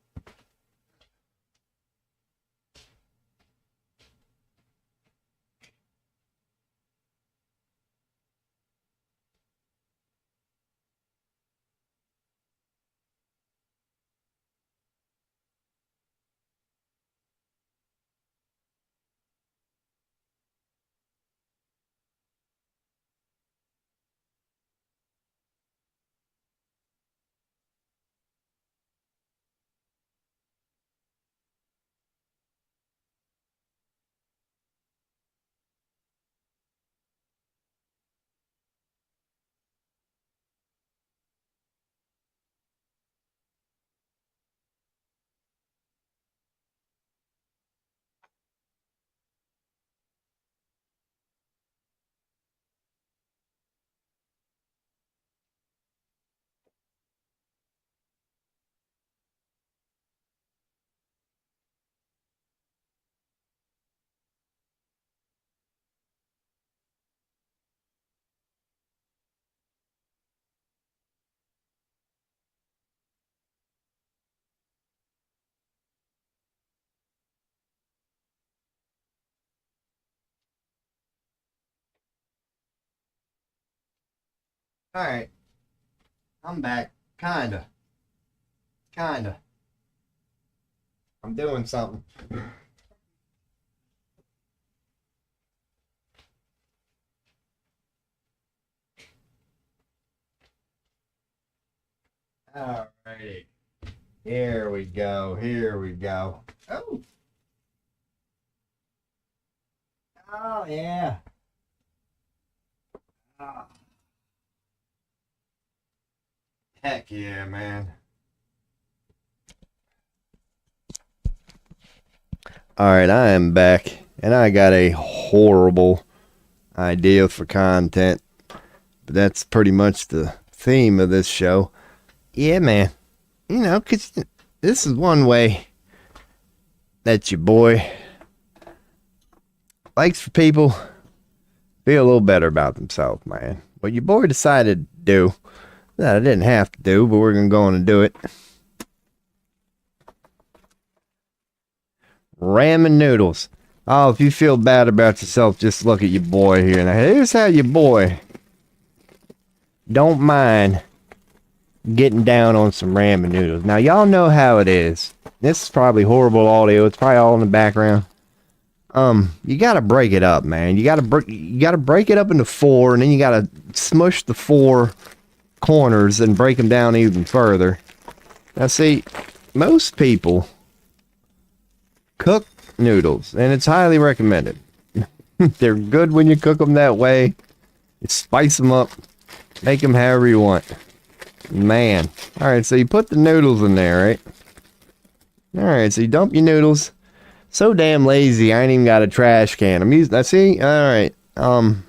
All right. I'm back. Kinda. I'm doing something. All righty. Here we go. Oh. Oh, yeah. Oh. Heck yeah, man. All right, I am back, and I got a horrible idea for content, but that's pretty much the theme of this show. Yeah, man. You know, because this is one way that your boy likes for people to feel a little better about themselves, man. What your boy decided to do, that I didn't have to do, but we're going to go on and do it. Ramen noodles. Oh, if you feel bad about yourself, just look at your boy here. Now, here's how your boy don't mind getting down on some ramen noodles. Now, y'all know how it is. This is probably horrible audio. It's probably all in the background. You gotta break it up, man. You gotta break it up into 4, and then you gotta smush the 4 corners and break them down even further. Now, see, most people cook noodles, and it's highly recommended. They're good when you cook them that way. You spice them up, make them however you want. Man. Alright, so you put the noodles in there, right? Alright, so you dump your noodles. So damn lazy, I ain't even got a trash can. I'm using, I see? Alright. Then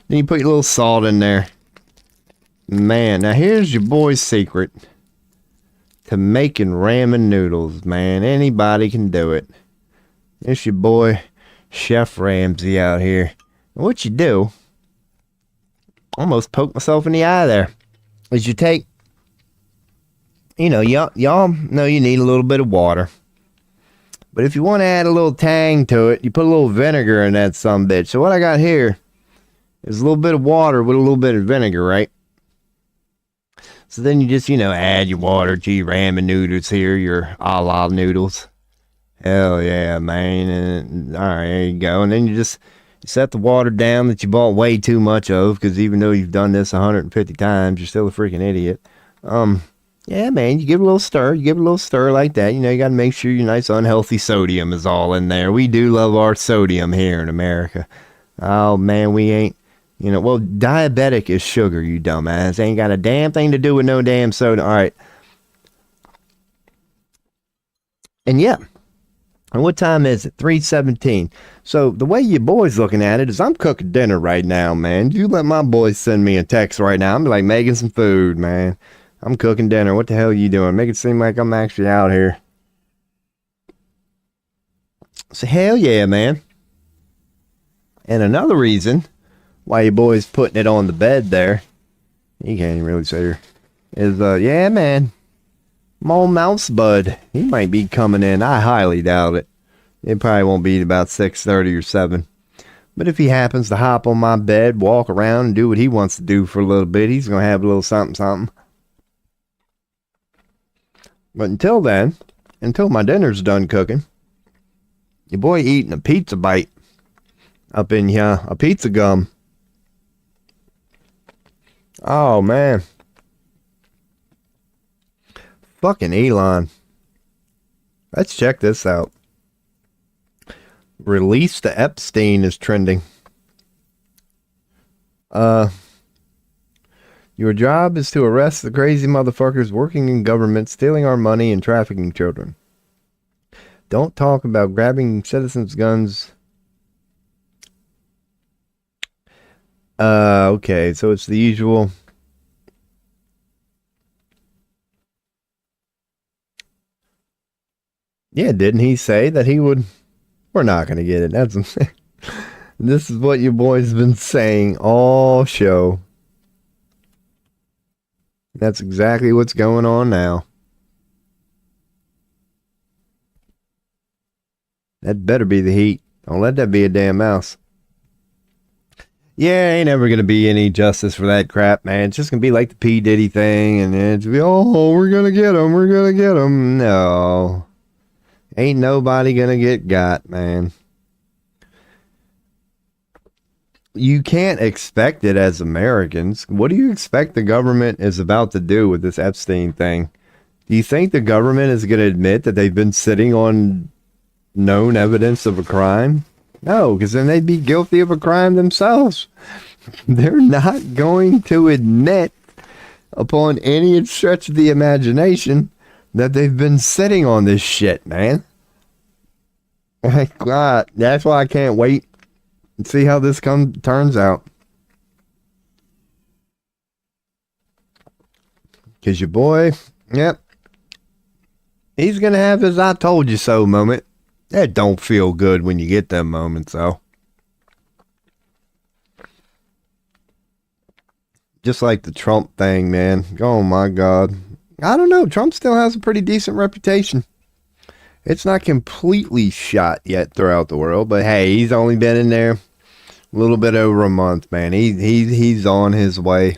you put your little salt in there. Man, now here's your boy's secret to making ramen noodles, man. Anybody can do it. It's your boy, Chef Ramsay out here. And what you do, almost poked myself in the eye there, is you take, you know, y'all know you need a little bit of water. But if you want to add a little tang to it, you put a little vinegar in that sumbitch. So what I got here is a little bit of water with a little bit of vinegar, right? So then you just, you know, add your water to your ramen noodles here, your Awwww noodles. Hell yeah, man. And, all right, there you go. And then you set the water down that you bought way too much of, because even though you've done this 150 times, you're still a freaking idiot. Yeah, man, you give it a little stir. You give it a little stir like that. You know, you got to make sure your nice unhealthy sodium is all in there. We do love our sodium here in America. Oh, man, we ain't, you know, well, diabetic is sugar, you dumbass. Ain't got a damn thing to do with no damn soda. All right. And yeah. And what time is it? 3:17. So the way your boy's looking at it is I'm cooking dinner right now, man. You let my boys send me a text right now. I'm like making some food, man. I'm cooking dinner. What the hell are you doing? Make it seem like I'm actually out here. So hell yeah, man. And another reason why your boy's putting it on the bed there, he can't even really say her, is, yeah, man. My old mouse bud, he might be coming in. I highly doubt it. It probably won't be about 6:30 or 7. But if he happens to hop on my bed, walk around, and do what he wants to do for a little bit, he's going to have a little something, something. But until then, until my dinner's done cooking, your boy eating a pizza bite up in here, a pizza gum. Oh, man. Fucking Elon. Let's check this out. Release to Epstein is trending. Your job is to arrest the crazy motherfuckers working in government, stealing our money, and trafficking children. Don't talk about grabbing citizens' guns. Okay, so it's the usual. Yeah, didn't he say that he would? We're not going to get it. That's this is what your boy's been saying all show. That's exactly what's going on now. That better be the heat. Don't let that be a damn mouse. Yeah, ain't ever going to be any justice for that crap, man. It's just going to be like the P. Diddy thing, and it's be, oh, we're going to get him, we're going to get him. No. Ain't nobody going to get got, man. You can't expect it as Americans. What do you expect the government is about to do with this Epstein thing? Do you think the government is going to admit that they've been sitting on known evidence of a crime? No, because then they'd be guilty of a crime themselves. They're not going to admit, upon any stretch of the imagination, that they've been sitting on this shit, man. God, that's why I can't wait and see how this turns out. Because your boy, yep, he's going to have his I told you so moment. That don't feel good when you get them moments, though. Just like the Trump thing, man. Oh, my God. I don't know. Trump still has a pretty decent reputation. It's not completely shot yet throughout the world, but hey, he's only been in there A little bit over a month, man. He's on his way.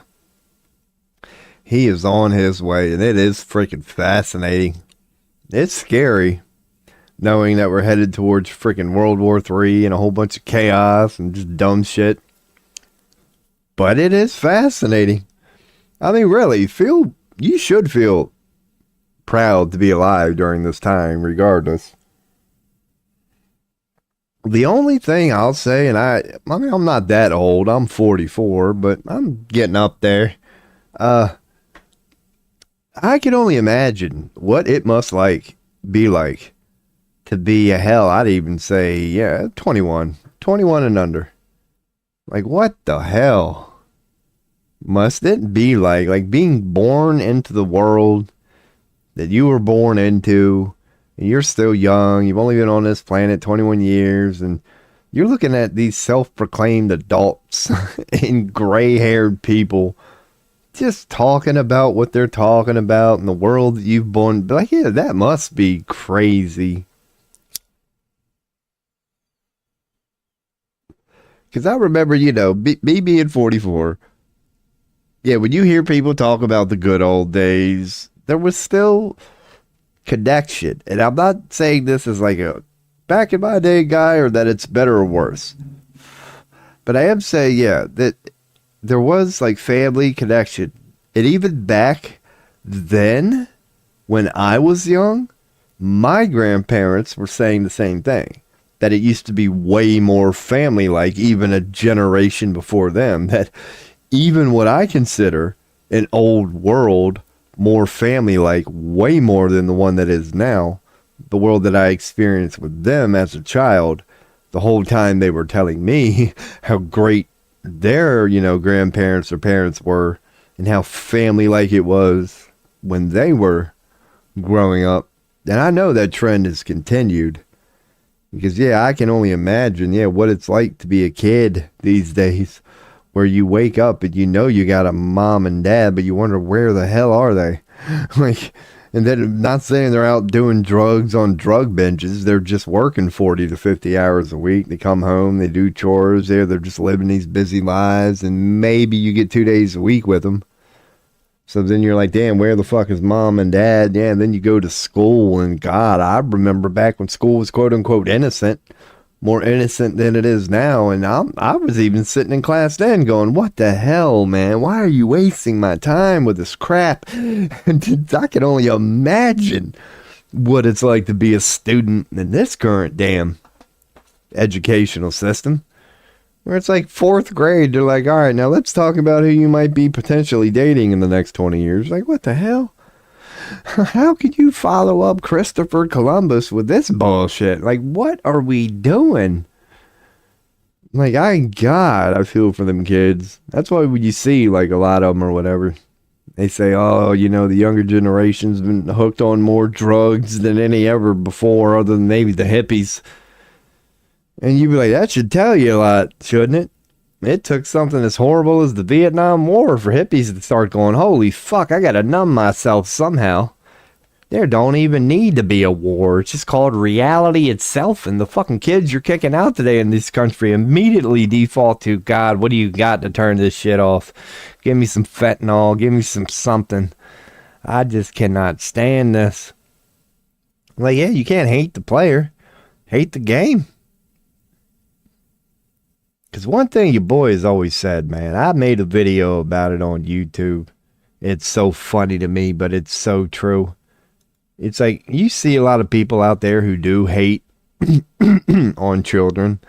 He is on his way, and it is freaking fascinating. It's scary knowing that we're headed towards freaking World War III and a whole bunch of chaos and just dumb shit. But it is fascinating. I mean, really, you should feel proud to be alive during this time, regardless. The only thing I'll say, and I mean, I'm not that old. I'm 44, but I'm getting up there. I can only imagine what it must be like to be I'd even say, yeah, 21 and under. Like, what the hell must it be like being born into the world that you were born into, and you're still young, you've only been on this planet 21 years, and you're looking at these self-proclaimed adults and gray-haired people just talking about what they're talking about in the world that you've born. Like, yeah, that must be crazy. Because I remember, me being 44. Yeah, when you hear people talk about the good old days, there was still connection. And I'm not saying this as like a back in my day guy or that it's better or worse. But I am saying, yeah, that there was like family connection. And even back then, when I was young, my grandparents were saying the same thing. That it used to be way more family-like, even a generation before them. That even what I consider an old world, more family-like, way more than the one that is now, the world that I experienced with them as a child, the whole time they were telling me how great their, grandparents or parents were, and how family-like it was when they were growing up. And I know that trend has continued. Because, yeah, I can only imagine, what it's like to be a kid these days, where you wake up and you got a mom and dad, but you wonder where the hell are they? Like, and then not saying they're out doing drugs on drug benches. They're just working 40 to 50 hours a week. They come home, they do chores there. They're just living these busy lives, and maybe you get 2 days a week with them. So then you're like, damn, where the fuck is mom and dad? Yeah, and then you go to school, and God, I remember back when school was quote unquote innocent, more innocent than it is now. And I was even sitting in class then going, what the hell, man? Why are you wasting my time with this crap? And I can only imagine what it's like to be a student in this current damn educational system. Where it's like 4th grade, they're like, all right, now let's talk about who you might be potentially dating in the next 20 years. Like, what the hell? How could you follow up Christopher Columbus with this bullshit? Like, what are we doing? Like, I feel for them kids. That's why when you see, like, a lot of them or whatever, they say, oh, the younger generation's been hooked on more drugs than any ever before, other than maybe the hippies. And you'd be like, that should tell you a lot, shouldn't it? It took something as horrible as the Vietnam War for hippies to start going, holy fuck, I gotta numb myself somehow. There don't even need to be a war. It's just called reality itself. And the fucking kids you're kicking out today in this country immediately default to, God, what do you got to turn this shit off? Give me some fentanyl. Give me some something. I just cannot stand this. Like, yeah, you can't hate the player. Hate the game. Because one thing your boy has always said, man, I made a video about it on YouTube. It's so funny to me, but it's so true. It's like, you see a lot of people out there who do hate on children.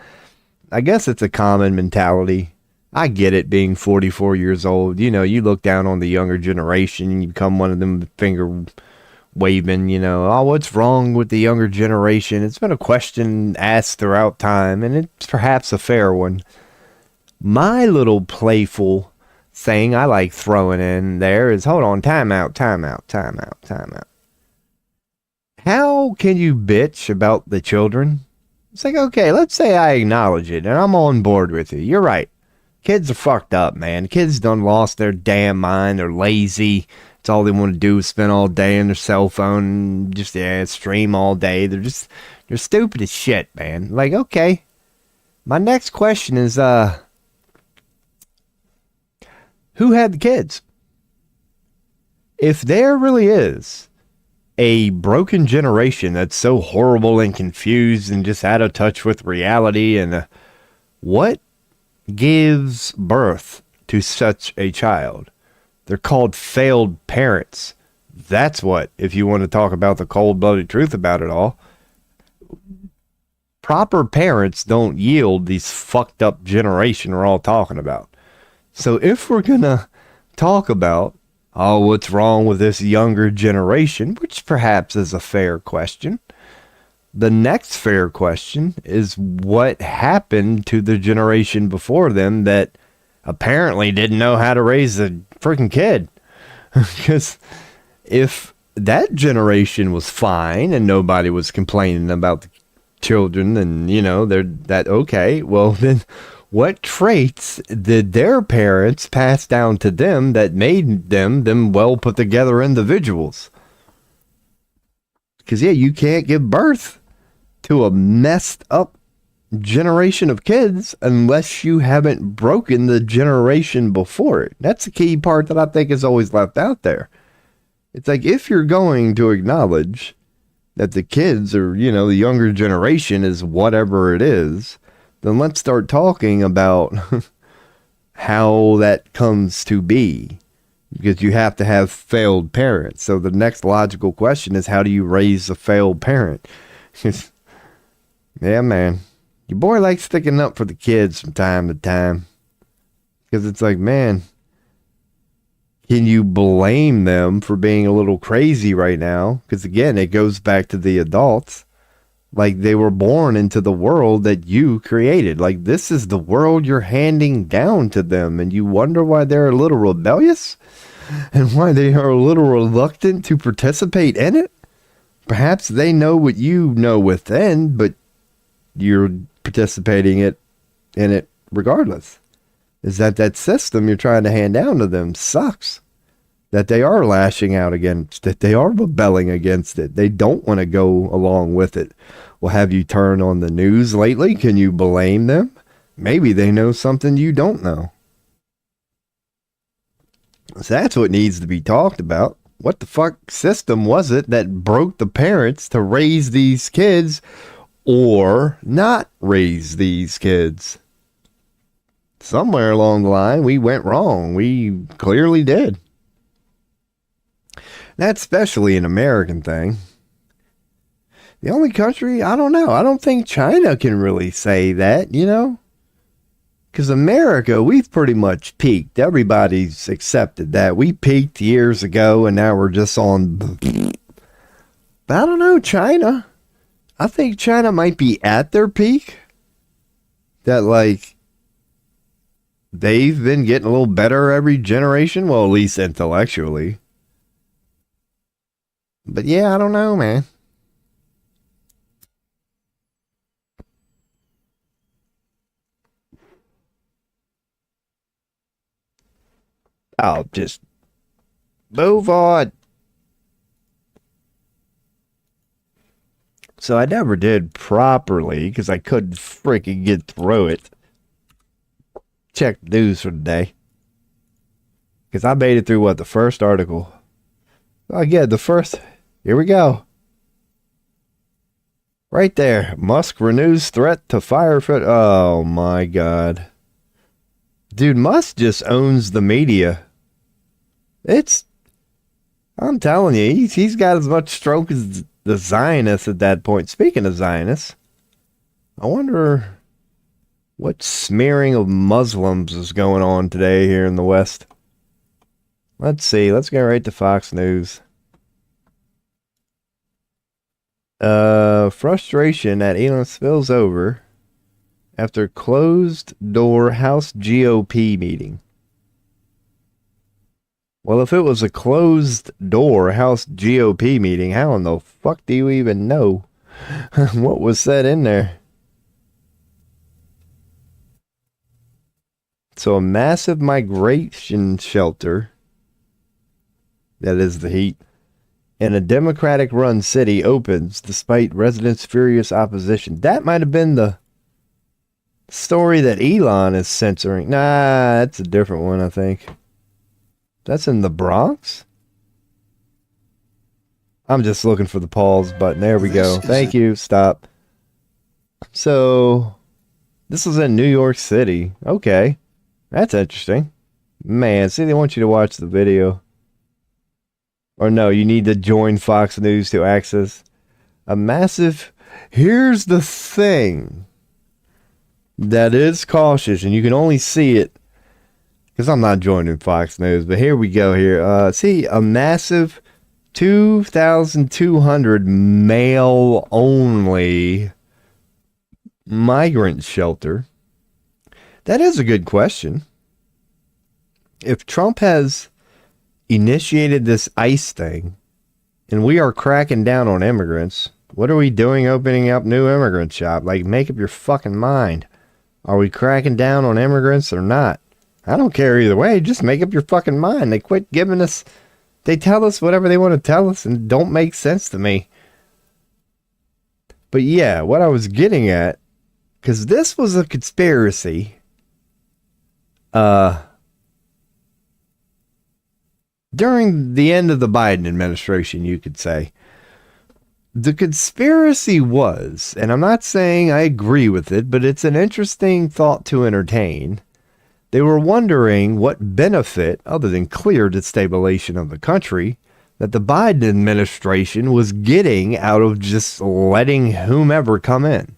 I guess it's a common mentality. I get it, being 44 years old. You look down on the younger generation and you become one of them finger waving, oh, what's wrong with the younger generation? It's been a question asked throughout time, and it's perhaps a fair one. My little playful saying I like throwing in there is, hold on, time out. How can you bitch about the children? It's like, okay, let's say I acknowledge it, and I'm on board with you. You're right. Kids are fucked up, man. Kids done lost their damn mind. They're lazy. It's all they want to do is spend all day on their cell phone and just stream all day. They're stupid as shit, man. Like, okay. My next question is, who had the kids? If there really is a broken generation that's so horrible and confused and just out of touch with reality, and what gives birth to such a child? They're called failed parents. That's what, if you want to talk about the cold-blooded truth about it all. Proper parents don't yield these fucked up generation we're all talking about. So if we're gonna talk about, oh, what's wrong with this younger generation, which perhaps is a fair question, the next fair question is what happened to the generation before them that apparently didn't know how to raise a freaking kid. Because if that generation was fine and nobody was complaining about the children, and they're that okay, well then what traits did their parents pass down to them that made them well put together individuals? Because you can't give birth to a messed up generation of kids unless you haven't broken the generation before it. That's the key part that I think is always left out there. It's like, if you're going to acknowledge that the kids are, the younger generation is whatever it is, then let's start talking about how that comes to be. Because you have to have failed parents. So the next logical question is, how do you raise a failed parent? Yeah, man. Your boy likes sticking up for the kids from time to time. Because it's like, man, can you blame them for being a little crazy right now? Because again, it goes back to the adults. Like, they were born into the world that you created. Like, this is the world you're handing down to them. And you wonder why they're a little rebellious? And why they are a little reluctant to participate in it? Perhaps they know what you know within, but you're participating in it regardless. Is that system you're trying to hand down to them sucks. That they are lashing out against it. They are rebelling against it. They don't want to go along with it. Well, have you turned on the news lately? Can you blame them? Maybe they know something you don't know. So that's what needs to be talked about. What the fuck system was it that broke the parents to raise these kids or not raise these kids? Somewhere along the line, we went wrong. We clearly did. That's especially an American thing. The only country, I don't know. I don't think China can really say that, Because America, we've pretty much peaked. Everybody's accepted that. We peaked years ago, and now we're just on. But I don't know, China. I think China might be at their peak. That, like, they've been getting a little better every generation. Well, at least intellectually. But yeah, I don't know, man. I'll just move on. So I never did properly because I couldn't freaking get through it. Check the news for the day. Because I made it through the first article. Again, the first. Here we go. Right there. Musk renews threat to firefoot. Oh my God. Dude, Musk just owns the media. I'm telling you, he's got as much stroke as the Zionists at that point. Speaking of Zionists, I wonder what smearing of Muslims is going on today here in the West. Let's see. Let's go right to Fox News. Frustration at Elon spills over after closed door House GOP meeting. Well, if it was a closed door House GOP meeting, how in the fuck do you even know what was said in there? So a massive migration shelter, that is the heat, in a Democratic-run city opens despite residents' furious opposition. That might have been the Story that Elon is censoring. Nah, that's a different one, I think. That's in the Bronx? I'm just looking for the pause button. There we go. Thank you. Stop. So, this was in New York City. Okay. That's interesting. Man, see, they want you to watch the video. Or no, you need to join Fox News to access a massive... Here's the thing that is cautious, and you can only see it because I'm not joining Fox News, but here we go here. See, a massive 2,200 male-only migrant shelter. That is a good question. If Trump has initiated this ICE thing, and we are cracking down on immigrants, what are we doing opening up new immigrant shop? Like, make up your fucking mind. Are we cracking down on immigrants or not? I don't care either way. Just make up your fucking mind. They quit giving us... They tell us whatever they want to tell us and don't make sense to me. But yeah, what I was getting at, because this was a conspiracy. During the end of the Biden administration, you could say. The conspiracy was, and I'm not saying I agree with it, but it's an interesting thought to entertain. They were wondering what benefit, other than clear destabilization of the country, that the Biden administration was getting out of just letting whomever come in.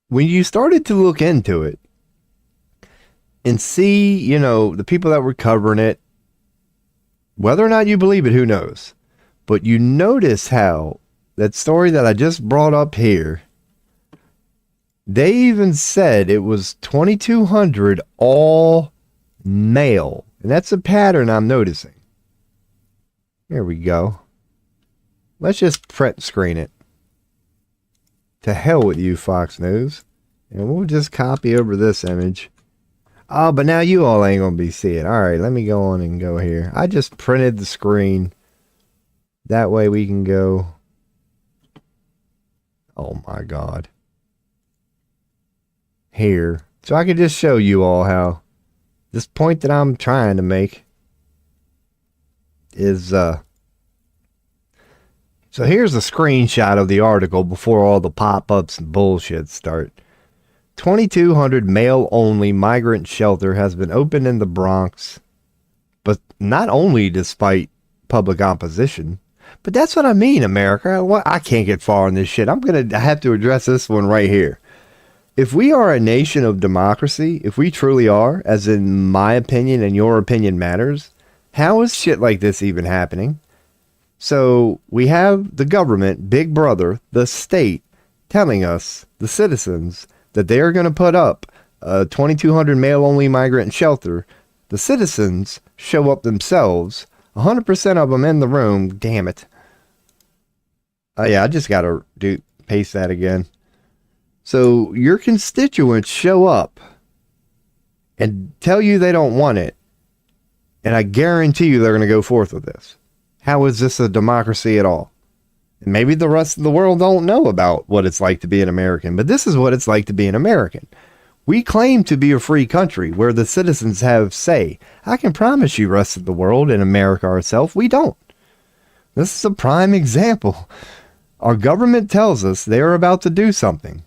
When you started to look into it and see, you know, the people that were covering it, whether or not you believe it, who knows? But you notice how that story that I just brought up here, they even said it was 2,200 all male. And that's a pattern I'm noticing. Here we go. Let's just print screen it. To hell with you, Fox News. And we'll just copy over this image. Oh, but now you all ain't going to be seeing. All right, let me go on and go here. I just printed the screen. That way we can go. Oh, my God. Here. So I can just show you all how this point that I'm trying to make is... So here's a screenshot of the article before all the pop-ups and bullshit start. 2,200 male-only migrant shelter has been opened in the Bronx, but not only despite public opposition, but that's what I mean, America. I can't get far on this shit. I'm going to have to address this one right here. If we are a nation of democracy, if we truly are, as in my opinion and your opinion matters, how is shit like this even happening? So we have the government, Big Brother, the state, telling us, the citizens, that they are going to put up a 2,200 male-only migrant shelter. The citizens show up themselves, 100% of them in the room. Damn it. Yeah, I just got to paste that again. So your constituents show up and tell you they don't want it. And I guarantee you they're going to go forth with this. How is this a democracy at all? Maybe the rest of the world don't know about what it's like to be an American, but this is what it's like to be an American. We claim to be a free country where the citizens have say. I can promise you, rest of the world and America ourselves, we don't. This is a prime example. Our government tells us they're about to do something.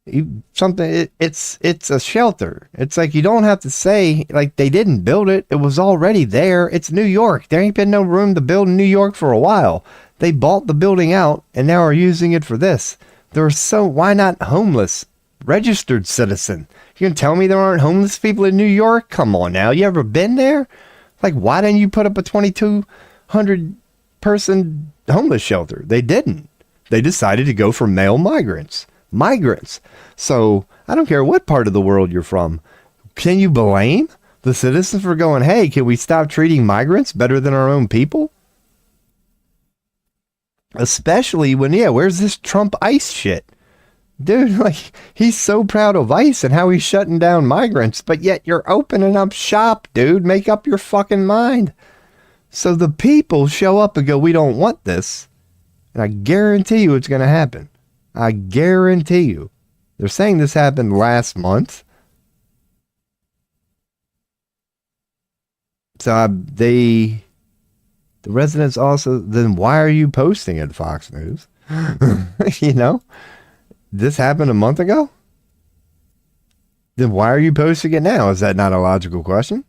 It's a shelter. It's like you don't have to say like they didn't build it. It was already there. It's New York. There ain't been no room to build in New York for a while. They bought the building out and now are using it for this. Why not homeless? Registered citizen. You can tell me there aren't homeless people in New York? Come on now. You ever been there? Like, why didn't you put up a 2,200 person homeless shelter? They didn't. They decided to go for male migrants. So I don't care what part of the world you're from. Can you blame the citizens for going, hey, can we stop treating migrants better than our own people? Especially when, where's this Trump ICE shit? Dude, like, he's so proud of ICE and how he's shutting down migrants, but yet you're opening up shop, dude. Make up your fucking mind. So the people show up and go, we don't want this. And I guarantee you it's going to happen. I guarantee you. They're saying this happened last month. So the residents also, then why are you posting at Fox News? You know, this happened a month ago. Then why are you posting it now? Is that not a logical question?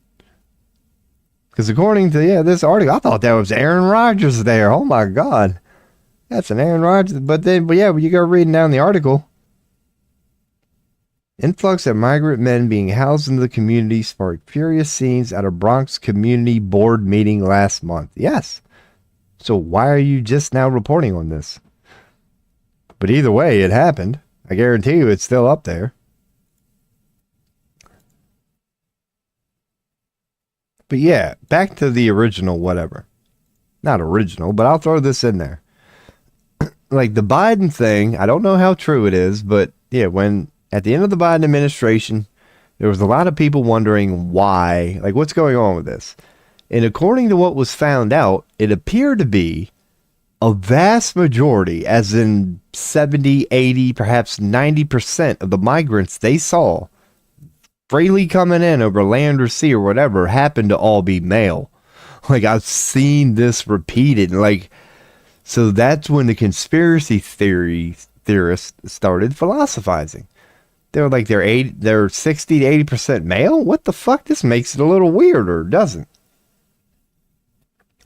Because according to this article, I thought that was Aaron Rodgers there. Oh my God, that's an Aaron Rodgers. But when you go reading down the article, influx of migrant men being housed in the community sparked furious scenes at a Bronx community board meeting last month. Yes. So why are you just now reporting on this? But either way, it happened. I guarantee you it's still up there. But yeah, back to the original whatever. Not original, but I'll throw this in there. Like the Biden thing, I don't know how true it is, but yeah, when at the end of the Biden administration, there was a lot of people wondering why, like what's going on with this? And according to what was found out, it appeared to be a vast majority, as in 70, 80, perhaps 90% of the migrants they saw freely coming in over land or sea or whatever happened to all be male. Like I've seen this repeated. Like, so that's when the conspiracy theorists started philosophizing. They're like, they're 60 to 80% male? What the fuck? This makes it a little weirder, doesn't?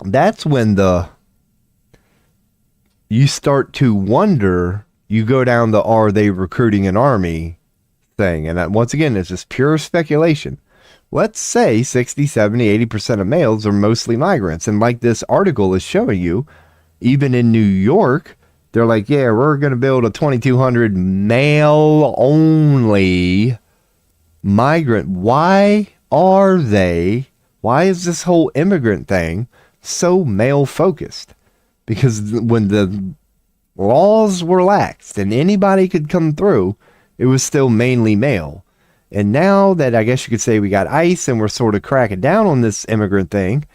That's when you start to wonder, you go down the are they recruiting an army thing. And that, once again, it's just pure speculation. Let's say 60, 70, 80% of males are mostly migrants. And like this article is showing you, even in New York, they're like, yeah, we're going to build a 2,200 male only migrant. Why is this whole immigrant thing so male focused? Because when the laws were laxed and anybody could come through, it was still mainly male. And now that I guess you could say we got ICE and we're sort of cracking down on this immigrant thing,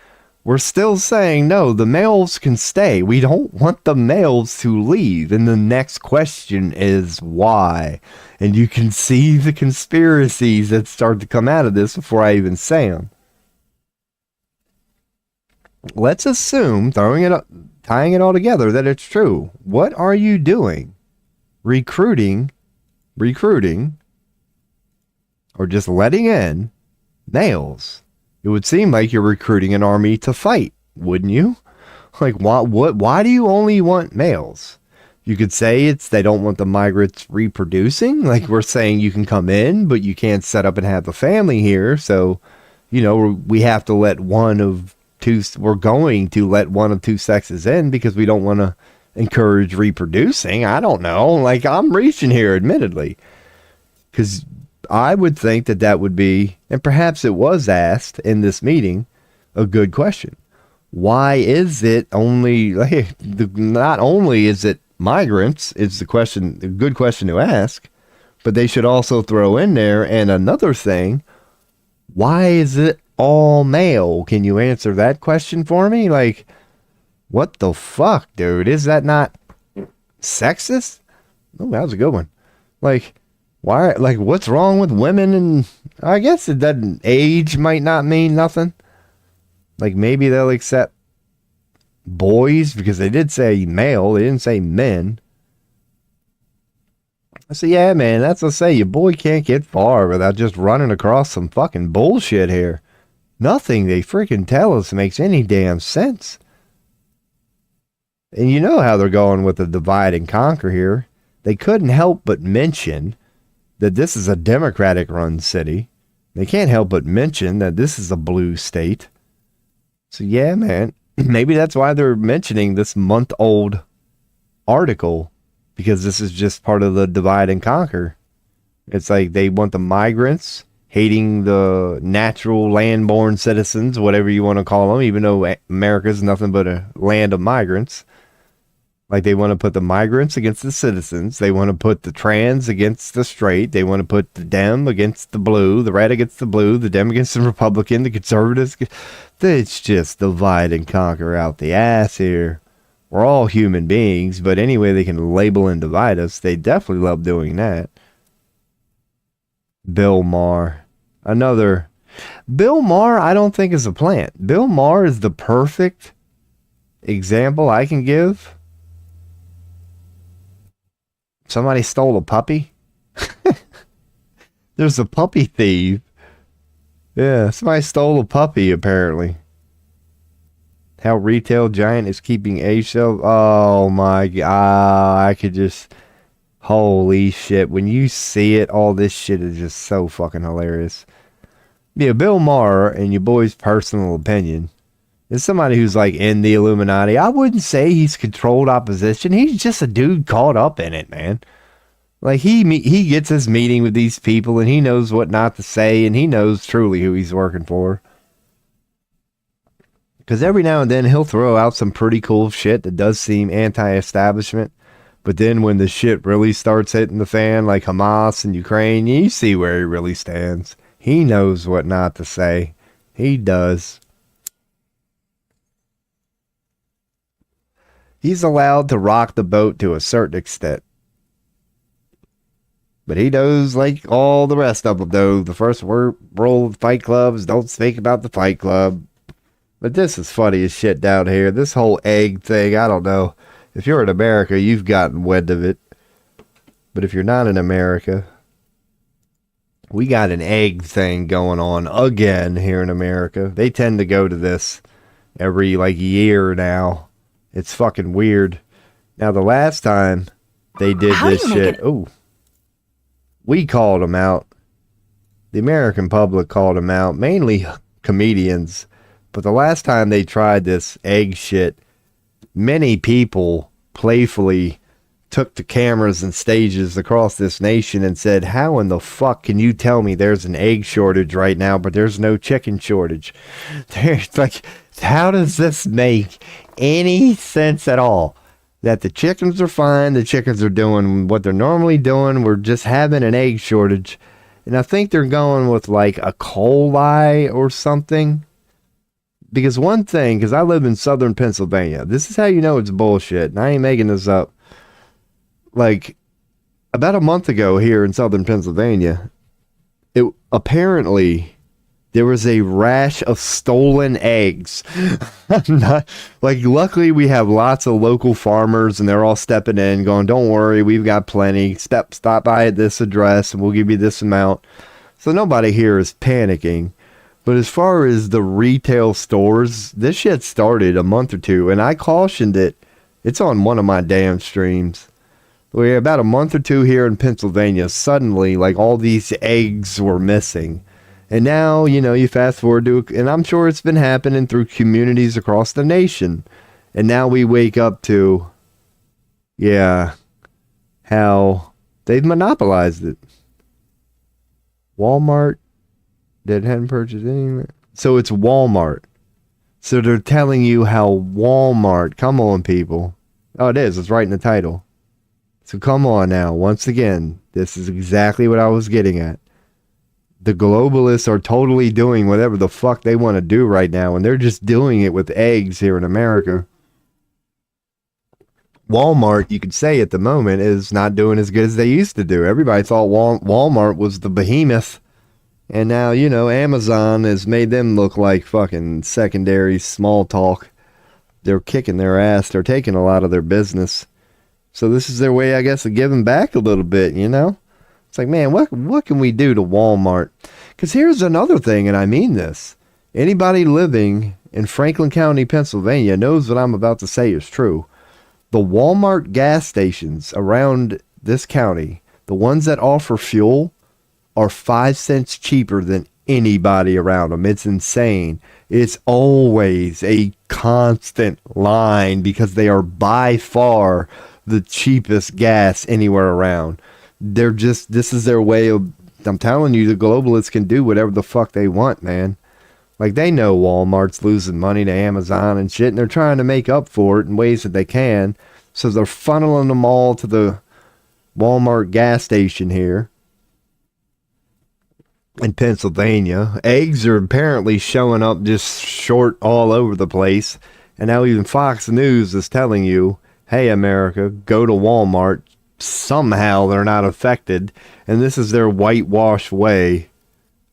we're still saying, no, the males can stay. We don't want the males to leave. And the next question is why? And you can see the conspiracies that start to come out of this before I even say them. Let's assume, tying it all together, that it's true. What are you doing? Recruiting, or just letting in males? It would seem like you're recruiting an army to fight, wouldn't you? Like, why do you only want males? You could say it's they don't want the migrants reproducing. Like we're saying you can come in, but you can't set up and have a family here. So, we have to let one of two sexes in because we don't want to encourage reproducing. I don't know. Like I'm reaching here, admittedly, because I would think that would be, and perhaps it was asked in this meeting, a good question. Why is it only, not only is it migrants, it's a good question to ask, but they should also throw in there, and another thing, why is it all male? Can you answer that question for me? Like, what the fuck, dude? Is that not sexist? Oh, that was a good one. Like, why? Like, what's wrong with women? And I guess it doesn't. Age might not mean nothing. Like, maybe they'll accept boys because they did say male. They didn't say men. I say, yeah, man, that's what I say. Your boy can't get far without just running across some fucking bullshit here. Nothing they freaking tell us makes any damn sense. And you know how they're going with the divide and conquer here. They couldn't help but mention that this is a Democratic-run city. They can't help but mention that this is a blue state. So yeah, man, maybe that's why they're mentioning this month-old article, because this is just part of the divide and conquer. It's like they want the migrants hating the natural land-born citizens, whatever you want to call them, even though America's nothing but a land of migrants. Like they want to put the migrants against the citizens. They want to put the trans against the straight. They want to put the Dem against the blue, the red against the blue, the Dem against the Republican, the conservatives. It's just divide and conquer out the ass here. We're all human beings, but any way they can label and divide us, they definitely love doing that. Bill Maher. Another. Bill Maher, I don't think is a plant. Bill Maher is the perfect example I can give. Somebody stole a puppy. There's a puppy thief. Yeah, somebody stole a puppy, apparently. How retail giant is keeping age shelf. Oh my god. I could just. Holy shit. When you see it, all this shit is just so fucking hilarious. Yeah, Bill Maher, in your boy's personal opinion, is somebody who's like in the Illuminati. I wouldn't say he's controlled opposition. He's just a dude caught up in it, man. Like he gets his meeting with these people and he knows what not to say and he knows truly who he's working for. Because every now and then he'll throw out some pretty cool shit that does seem anti-establishment. But then when the shit really starts hitting the fan, like Hamas and Ukraine, you see where he really stands. He knows what not to say. He does. He's allowed to rock the boat to a certain extent. But he knows, like all the rest of them, though, the first rule of Fight Club is don't speak about the Fight Club. But this is funny as shit down here. This whole egg thing, I don't know. If you're in America, you've gotten wind of it. But if you're not in America, we got an egg thing going on again here in America. They tend to go to this every, like, year now. It's fucking weird. Now, the last time they did this shit, we called them out. The American public called them out, mainly comedians. But the last time they tried this egg shit, many people playfully took the cameras and stages across this nation and said, how in the fuck can you tell me there's an egg shortage right now, but there's no chicken shortage? There's like, how does this make any sense at all? That the chickens are fine, the chickens are doing what they're normally doing, we're just having an egg shortage. And I think they're going with like a coli or something. Because one thing, because I live in southern Pennsylvania, this is how you know it's bullshit, and I ain't making this up. Like, about a month ago here in southern Pennsylvania, apparently there was a rash of stolen eggs. Luckily we have lots of local farmers, and they're all stepping in, going, don't worry, we've got plenty. Stop by at this address, and we'll give you this amount. So nobody here is panicking. But as far as the retail stores, this shit started a month or two, and I cautioned it. It's on one of my damn streams. Where about a month or two here in Pennsylvania, suddenly, like, all these eggs were missing. And now, you know, you fast forward to, and I'm sure it's been happening through communities across the nation. And now we wake up to, yeah, how they've monopolized it. Walmart. That hadn't purchased any. So it's Walmart. So they're telling you how Walmart. Come on, people. Oh, it is. It's right in the title. So come on now. Once again, this is exactly what I was getting at. The globalists are totally doing whatever the fuck they want to do right now, and they're just doing it with eggs here in America. Walmart, you could say at the moment, is not doing as good as they used to do. Everybody thought Walmart was the behemoth. And now, you know, Amazon has made them look like fucking secondary small talk. They're kicking their ass. They're taking a lot of their business. So this is their way, I guess, of giving back a little bit, you know? It's like, man, what can we do to Walmart? Because here's another thing, and I mean this. Anybody living in Franklin County, Pennsylvania knows what I'm about to say is true. The Walmart gas stations around this county, the ones that offer fuel, are 5 cents cheaper than anybody around them. It's insane. It's always a constant line because they are by far the cheapest gas anywhere around. This is their way of, I'm telling you, the globalists can do whatever the fuck they want, man. Like, they know Walmart's losing money to Amazon and shit, and they're trying to make up for it in ways that they can. So they're funneling them all to the Walmart gas station here in Pennsylvania. Eggs are apparently showing up just short all over the place. And now even Fox News is telling you, hey, America, go to Walmart. Somehow they're not affected. And this is their whitewash way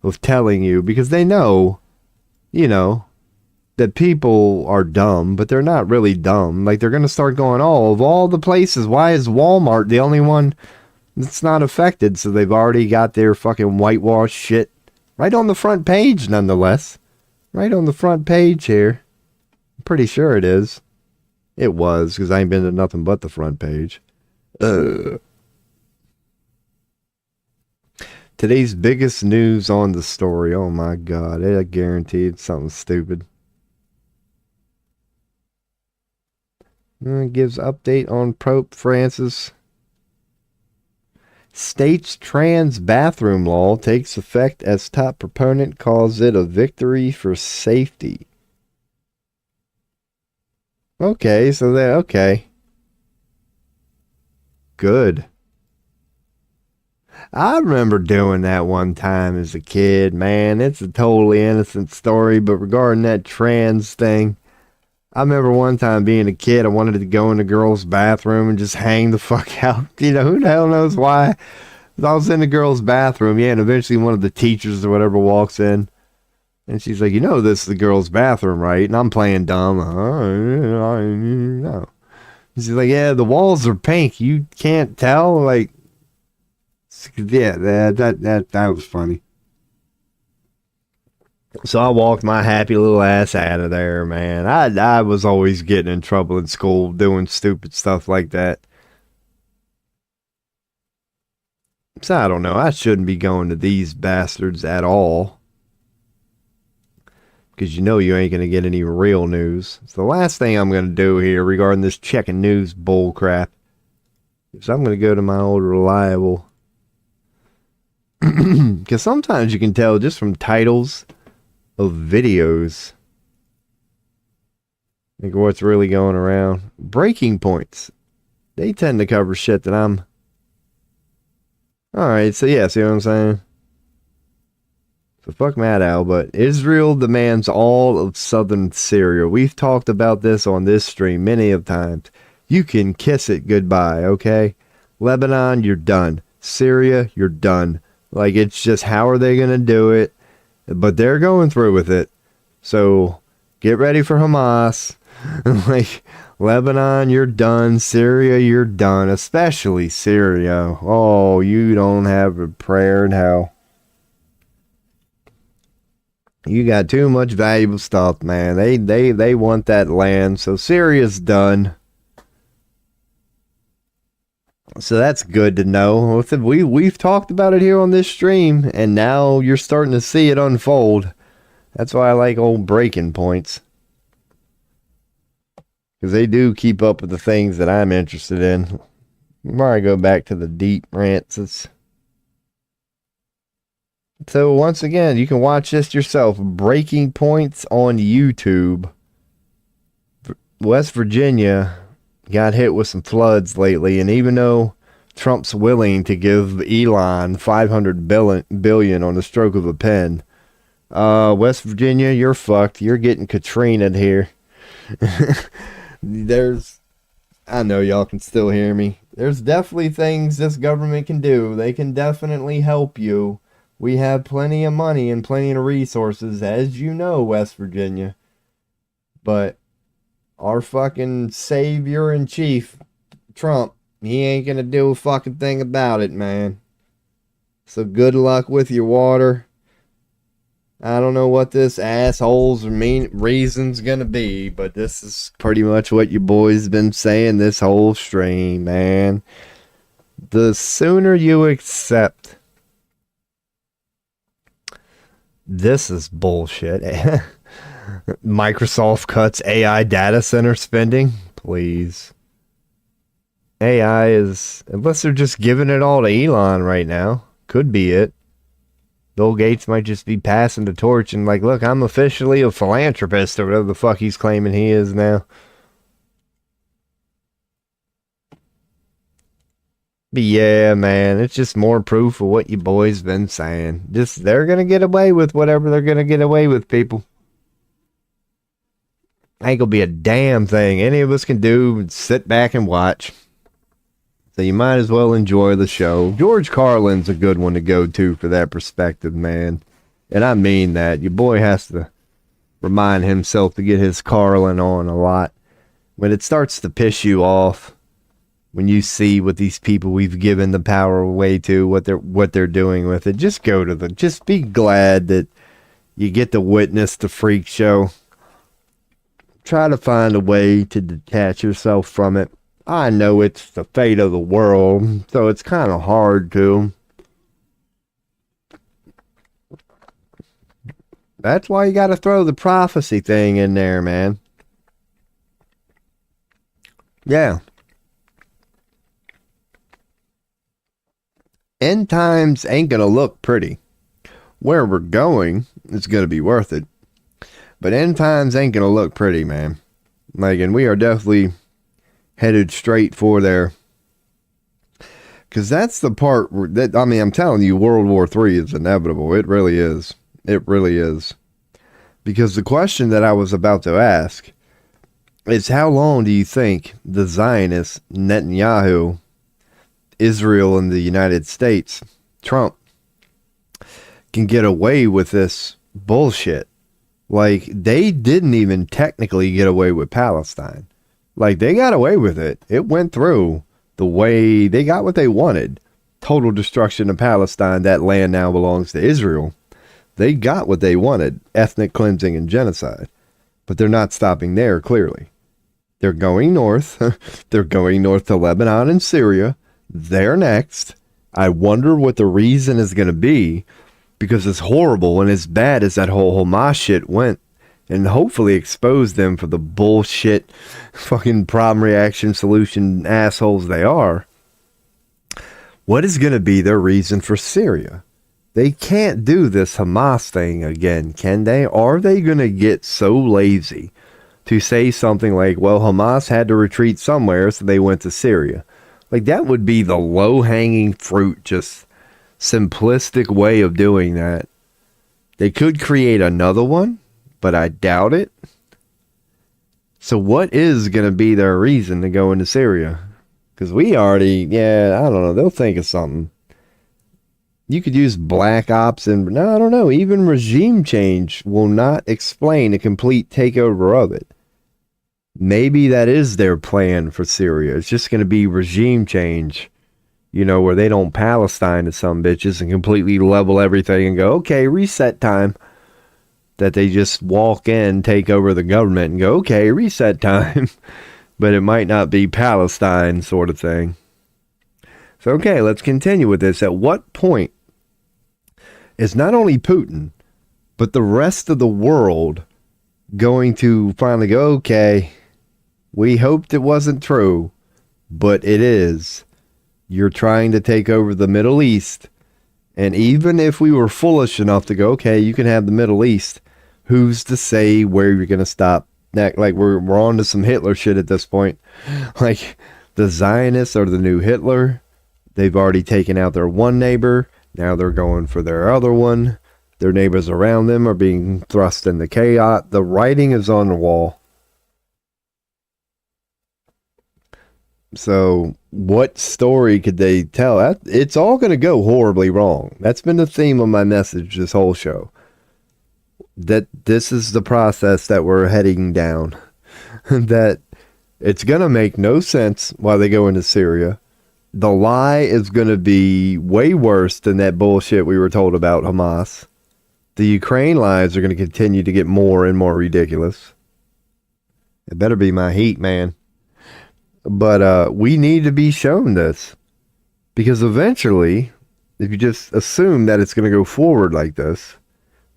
of telling you, because they know, you know, that people are dumb, but they're not really dumb. Like, they're going to start going, oh, of all the places, why is Walmart the only one that's not affected? So they've already got their fucking whitewash shit right on the front page, nonetheless. Right on the front page here. I'm pretty sure it is. It was, because I ain't been to nothing but the front page. Today's biggest news on the story. Oh my God. I guarantee it's something stupid. It gives update on Pope Francis. State's trans bathroom law takes effect as top proponent calls it a victory for safety. Okay, so okay. Good. I remember doing that one time as a kid, man. It's a totally innocent story, but regarding that trans thing, I remember one time being a kid, I wanted to go in the girls' bathroom and just hang the fuck out. You know, who the hell knows why? I was in the girls' bathroom, yeah, and eventually one of the teachers or whatever walks in, and she's like, you know this is the girls' bathroom, right? And I'm playing dumb. No. She's like, yeah, the walls are pink. You can't tell? Like, yeah, that was funny. So I walked my happy little ass out of there, man. I was always getting in trouble in school doing stupid stuff like that. So I don't know. I shouldn't be going to these bastards at all. Because you know you ain't going to get any real news. So the last thing I'm going to do here regarding this checking news bullcrap is I'm going to go to my old reliable. Because sometimes you can tell just from titles of videos, like what's really going around. Breaking points. They tend to cover shit that I'm... Alright, so yeah, see what I'm saying? So fuck Mad Al, but Israel demands all of southern Syria. We've talked about this on this stream many of times. You can kiss it goodbye, okay? Lebanon, you're done. Syria, you're done. Like, it's just, how are they going to do it? But they're going through with it. So, get ready for Hamas. Like, Lebanon, you're done. Syria, you're done. Especially Syria. Oh, you don't have a prayer in hell. You got too much valuable stuff, man. They want that land. So, Syria's done. So that's good to know. We've talked about it here on this stream, and now you're starting to see it unfold. That's why I like old breaking points. Because they do keep up with the things that I'm interested in. Before I go back to the deep rants. So once again, you can watch this yourself. Breaking points on YouTube. West Virginia got hit with some floods lately, and even though Trump's willing to give Elon $500 billion on the stroke of a pen, West Virginia, you're fucked. You're getting Katrina here. I know y'all can still hear me. There's definitely things this government can do. They can definitely help you. We have plenty of money and plenty of resources, as you know, West Virginia. But our fucking savior in chief, Trump, he ain't gonna do a fucking thing about it, man. So good luck with your water. I don't know what this asshole's reason's gonna be, but this is pretty much what your boy's been saying this whole stream, man. The sooner you accept this is bullshit. Microsoft cuts AI data center spending. Please. AI is, unless they're just giving it all to Elon right now. Could be it. Bill Gates might just be passing the torch and like, look, I'm officially a philanthropist or whatever the fuck he's claiming he is now. But yeah, man, it's just more proof of what you boys been saying. Just, they're gonna get away with whatever they're gonna get away with, people. Ain't gonna be a damn thing any of us can do but sit back and watch. So you might as well enjoy the show. George Carlin's a good one to go to for that perspective, man. And I mean that. Your boy has to remind himself to get his Carlin on a lot. When it starts to piss you off, when you see what these people we've given the power away to, what they're doing with it, just be glad that you get to witness the freak show. Try to find a way to detach yourself from it. I know it's the fate of the world, so it's kind of hard to. That's why you got to throw the prophecy thing in there, man. Yeah. End times ain't going to look pretty. Where we're going is going to be worth it. But end times ain't going to look pretty, man. Like, and we are definitely headed straight for there. Because that's the part that, I mean, I'm telling you, World War III is inevitable. It really is. It really is. Because the question that I was about to ask is, how long do you think the Zionists, Netanyahu, Israel, and the United States, Trump, can get away with this bullshit? Like, they didn't even technically get away with Palestine. Like, they got away with it. It went through the way they got what they wanted. Total destruction of Palestine. That land now belongs to Israel. They got what they wanted. Ethnic cleansing and genocide. But they're not stopping there, clearly. They're going north. They're going north to Lebanon and Syria. They're next. I wonder what the reason is going to be. Because as horrible and as bad as that whole Hamas shit went, and hopefully expose them for the bullshit fucking problem, reaction, solution assholes they are, what is going to be their reason for Syria? They can't do this Hamas thing again, can they? Are they going to get so lazy to say something like, well, Hamas had to retreat somewhere, so they went to Syria? Like, that would be the low-hanging fruit, just simplistic way of doing that. They could create another one, but I doubt it. So what is going to be their reason to go into Syria? Because we already, I don't know, they'll think of something. You could use black ops and, no, I don't know, even regime change will not explain a complete takeover of it. Maybe that is their plan for Syria. It's just going to be regime change. You know, where they don't Palestine to some bitches and completely level everything and go, okay, reset time. That they just walk in, take over the government and go, okay, reset time. But it might not be Palestine sort of thing. So, okay, let's continue with this. At what point is not only Putin, but the rest of the world going to finally go, okay, we hoped it wasn't true, but it is. You're trying to take over the Middle East. And even if we were foolish enough to go, okay, you can have the Middle East, who's to say where you're going to stop? Like, we're on to some Hitler shit at this point. Like, the Zionists are the new Hitler. They've already taken out their one neighbor. Now they're going for their other one. Their neighbors around them are being thrust into chaos. The writing is on the wall. So what story could they tell? It's all going to go horribly wrong. That's been the theme of my message this whole show. That this is the process that we're heading down. That it's going to make no sense why they go into Syria. The lie is going to be way worse than that bullshit we were told about Hamas. The Ukraine lies are going to continue to get more and more ridiculous. It better be my heat, man. But we need to be shown this. Because eventually, if you just assume that it's going to go forward like this,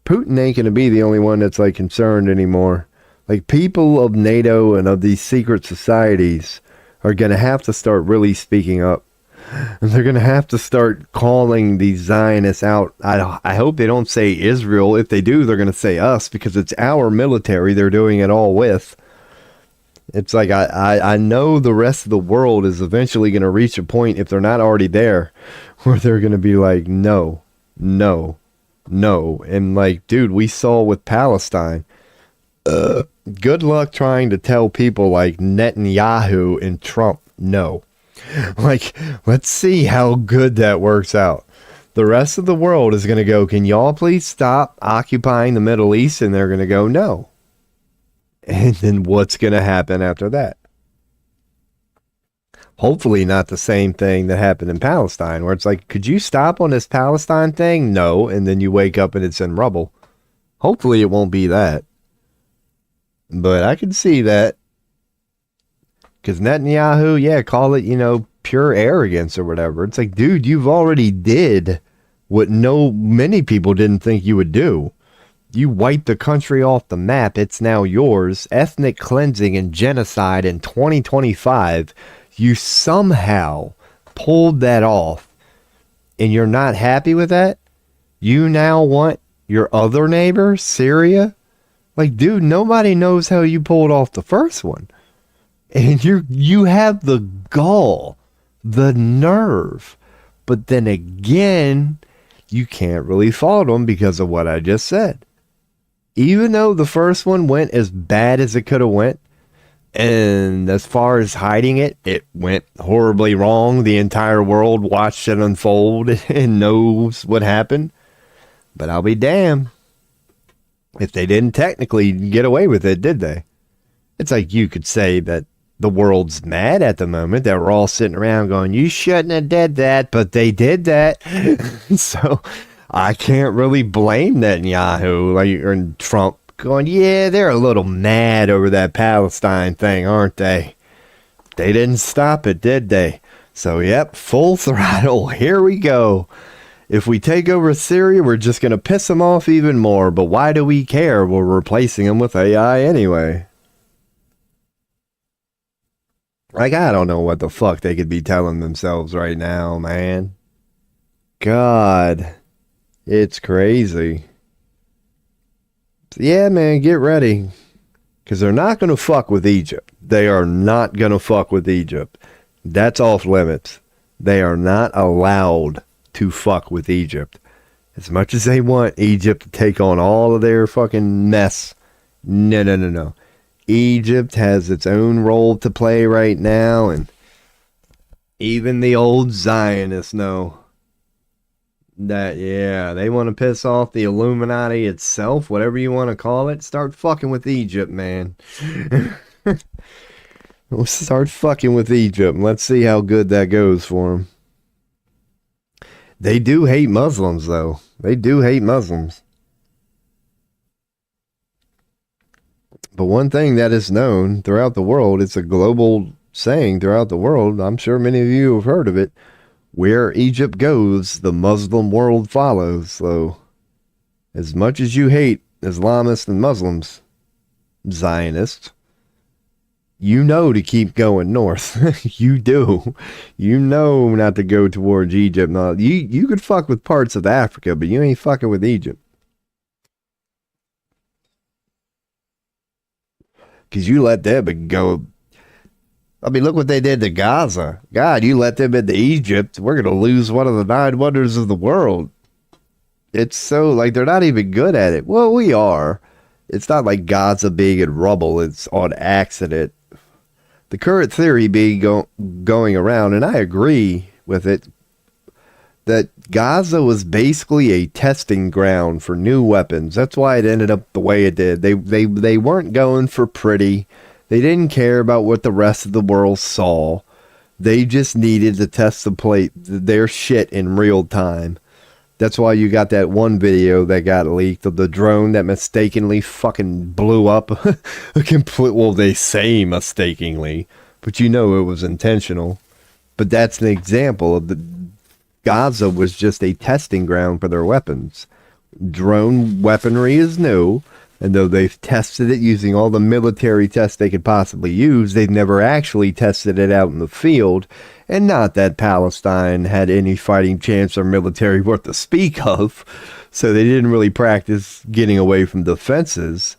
Putin ain't going to be the only one that's like concerned anymore. Like, people of NATO and of these secret societies are going to have to start really speaking up. And they're going to have to start calling these Zionists out. I hope they don't say Israel. If they do, they're going to say us, because it's our military they're doing it all with. It's like, I know the rest of the world is eventually going to reach a point, if they're not already there, where they're going to be like, no. And like, dude, we saw with Palestine, Good luck trying to tell people like Netanyahu and Trump no. Like, let's see how good that works out. The rest of the world is going to go, can y'all please stop occupying the Middle East? And they're going to go, no. And then what's going to happen after that? Hopefully not the same thing that happened in Palestine, where it's like, could you stop on this Palestine thing? No. And then you wake up and it's in rubble. Hopefully it won't be that. But I can see that. Because Netanyahu, yeah, call it, pure arrogance or whatever. It's like, dude, you've already did what many people didn't think you would do. You wiped the country off the map. It's now yours. Ethnic cleansing and genocide in 2025. You somehow pulled that off. And you're not happy with that? You now want your other neighbor, Syria? Like, dude, nobody knows how you pulled off the first one. And you have the gall, the nerve. But then again, you can't really fault them because of what I just said. Even though the first one went as bad as it could have went, and as far as hiding it, it went horribly wrong. The entire world watched it unfold and knows what happened. But I'll be damned if they didn't technically get away with it, did they? It's like you could say that the world's mad at the moment, that we're all sitting around going, you shouldn't have did that, but they did that. So I can't really blame Netanyahu or Trump going, yeah, they're a little mad over that Palestine thing, aren't they? They didn't stop it, did they? So, yep, full throttle. Here we go. If we take over Syria, we're just going to piss them off even more. But why do we care? We're replacing them with AI anyway. Like, I don't know what the fuck they could be telling themselves right now, man. God, it's crazy. So yeah, man, get ready. Because they're not going to fuck with Egypt. They are not going to fuck with Egypt. That's off limits. They are not allowed to fuck with Egypt. As much as they want Egypt to take on all of their fucking mess. No. Egypt has its own role to play right now, and even the old Zionists know that, yeah, they want to piss off the Illuminati itself, whatever you want to call it. Start fucking with Egypt, man. We'll start fucking with Egypt, and let's see how good that goes for them. They do hate Muslims, though. They do hate Muslims. But one thing that is known throughout the world, it's a global saying throughout the world, I'm sure many of you have heard of it, where Egypt goes, the Muslim world follows. So, as much as you hate Islamists and Muslims, Zionists, you know to keep going north. You do. You know not to go towards Egypt. No, you could fuck with parts of Africa, but you ain't fucking with Egypt. Because you let them go. I mean, look what they did to Gaza. God, you let them into Egypt, we're going to lose one of the 9 wonders of the world. It's so, like, they're not even good at it. Well, we are. It's not like Gaza being in rubble. It's on accident. The current theory being going around, and I agree with it, that Gaza was basically a testing ground for new weapons. That's why it ended up the way it did. They weren't going for pretty. They didn't care about what the rest of the world saw. They just needed to test their shit in real time. That's why you got that one video that got leaked of the drone that mistakenly fucking blew up. Well, they say mistakenly, but you know it was intentional. But that's an example of Gaza was just a testing ground for their weapons. Drone weaponry is new, and though they've tested it using all the military tests they could possibly use, they've never actually tested it out in the field. And not that Palestine had any fighting chance or military worth to speak of, so they didn't really practice getting away from defenses.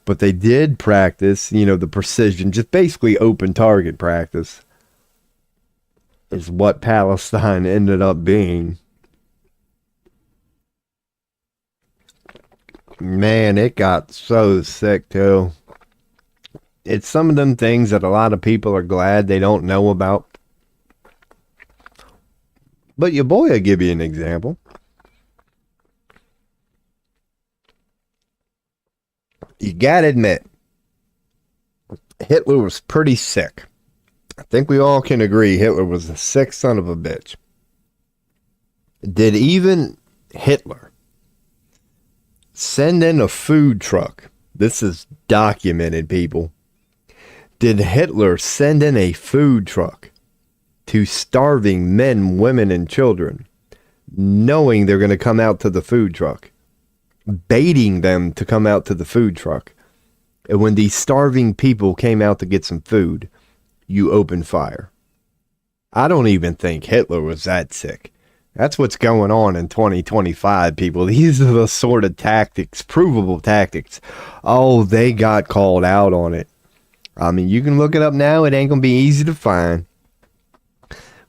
But they did practice, the precision, just basically open target practice is what Palestine ended up being. Man, it got so sick too. It's some of them things that a lot of people are glad they don't know about. But your boy will give you an example. You gotta admit, Hitler was pretty sick. I think we all can agree Hitler was a sick son of a bitch. Did even Hitler send in a food truck? This is documented, people. Did Hitler send in a food truck to starving men, women, and children, knowing they're going to come out to the food truck, baiting them to come out to the food truck? And when these starving people came out to get some food, you open fire. I don't even think Hitler was that sick. That's what's going on in 2025, people. These are the sort of tactics, provable tactics. Oh, they got called out on it. I mean, you can look it up now. It ain't going to be easy to find.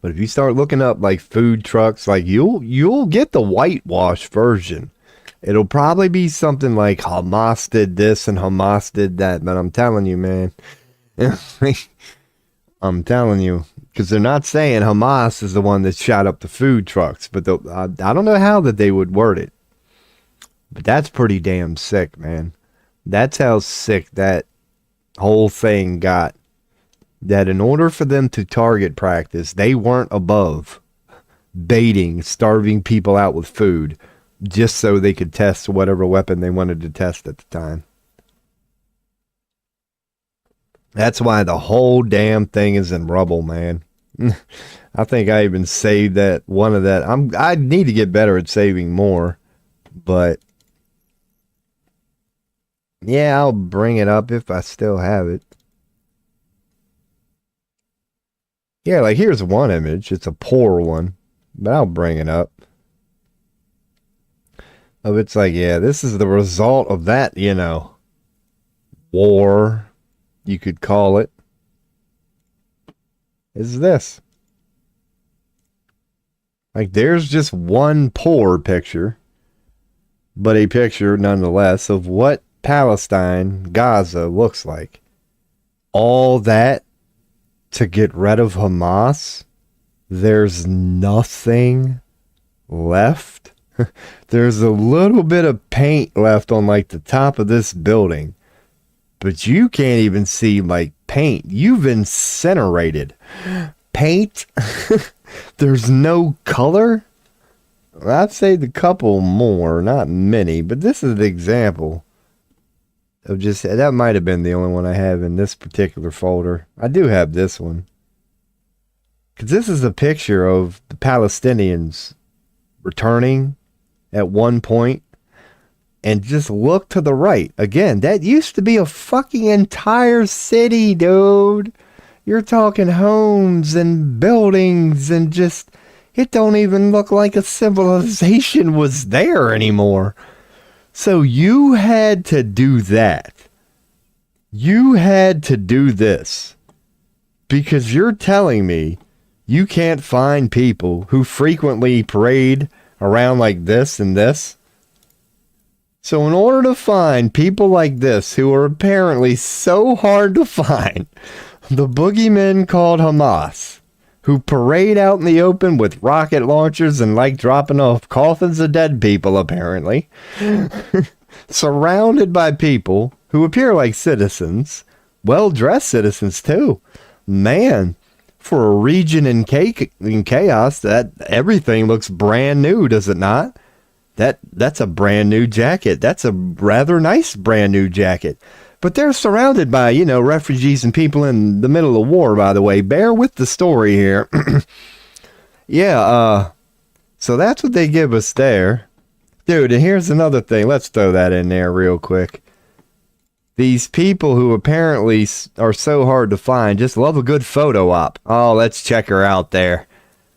But if you start looking up like food trucks, like you'll get the whitewash version. It'll probably be something like Hamas did this and Hamas did that. But I'm telling you, man. I'm telling you. Because they're not saying Hamas is the one that shot up the food trucks. But I don't know how that they would word it. But that's pretty damn sick, man. That's how sick that whole thing got. That in order for them to target practice, they weren't above baiting, starving people out with food just so they could test whatever weapon they wanted to test at the time. That's why the whole damn thing is in rubble, man. I think I even saved that one of that. I need to get better at saving more, but yeah, I'll bring it up if I still have it. Yeah, like here's one image. It's a poor one, but I'll bring it up. Oh, it's like, yeah, this is the result of that, war, you could call it. Is this. Like, there's just one poor picture, but a picture nonetheless of what Palestine, Gaza looks like. All that to get rid of Hamas. There's nothing left. There's a little bit of paint left on like the top of this building, but you can't even see like paint. You've incinerated paint. There's no color. I'd say the couple more, not many, but this is the example of just, that might have been the only one I have in this particular folder. I do have this one. Because this is a picture of the Palestinians returning at one point. And just look to the right. Again, that used to be a fucking entire city, dude. You're talking homes and buildings and just, it don't even look like a civilization was there anymore. So you had to do that. You had to do this. Because you're telling me you can't find people who frequently parade around like this and this. So in order to find people like this who are apparently so hard to find, the boogeymen called Hamas, who parade out in the open with rocket launchers and like dropping off coffins of dead people, apparently, surrounded by people who appear like citizens, well-dressed citizens too. Man, for a region in chaos, that everything looks brand new, does it not? That's a brand new jacket. That's a rather nice brand new jacket. But they're surrounded by, refugees and people in the middle of war, by the way. Bear with the story here. Yeah, so that's what they give us there. Dude, and here's another thing. Let's throw that in there real quick. These people who apparently are so hard to find just love a good photo op. Oh, let's check her out there.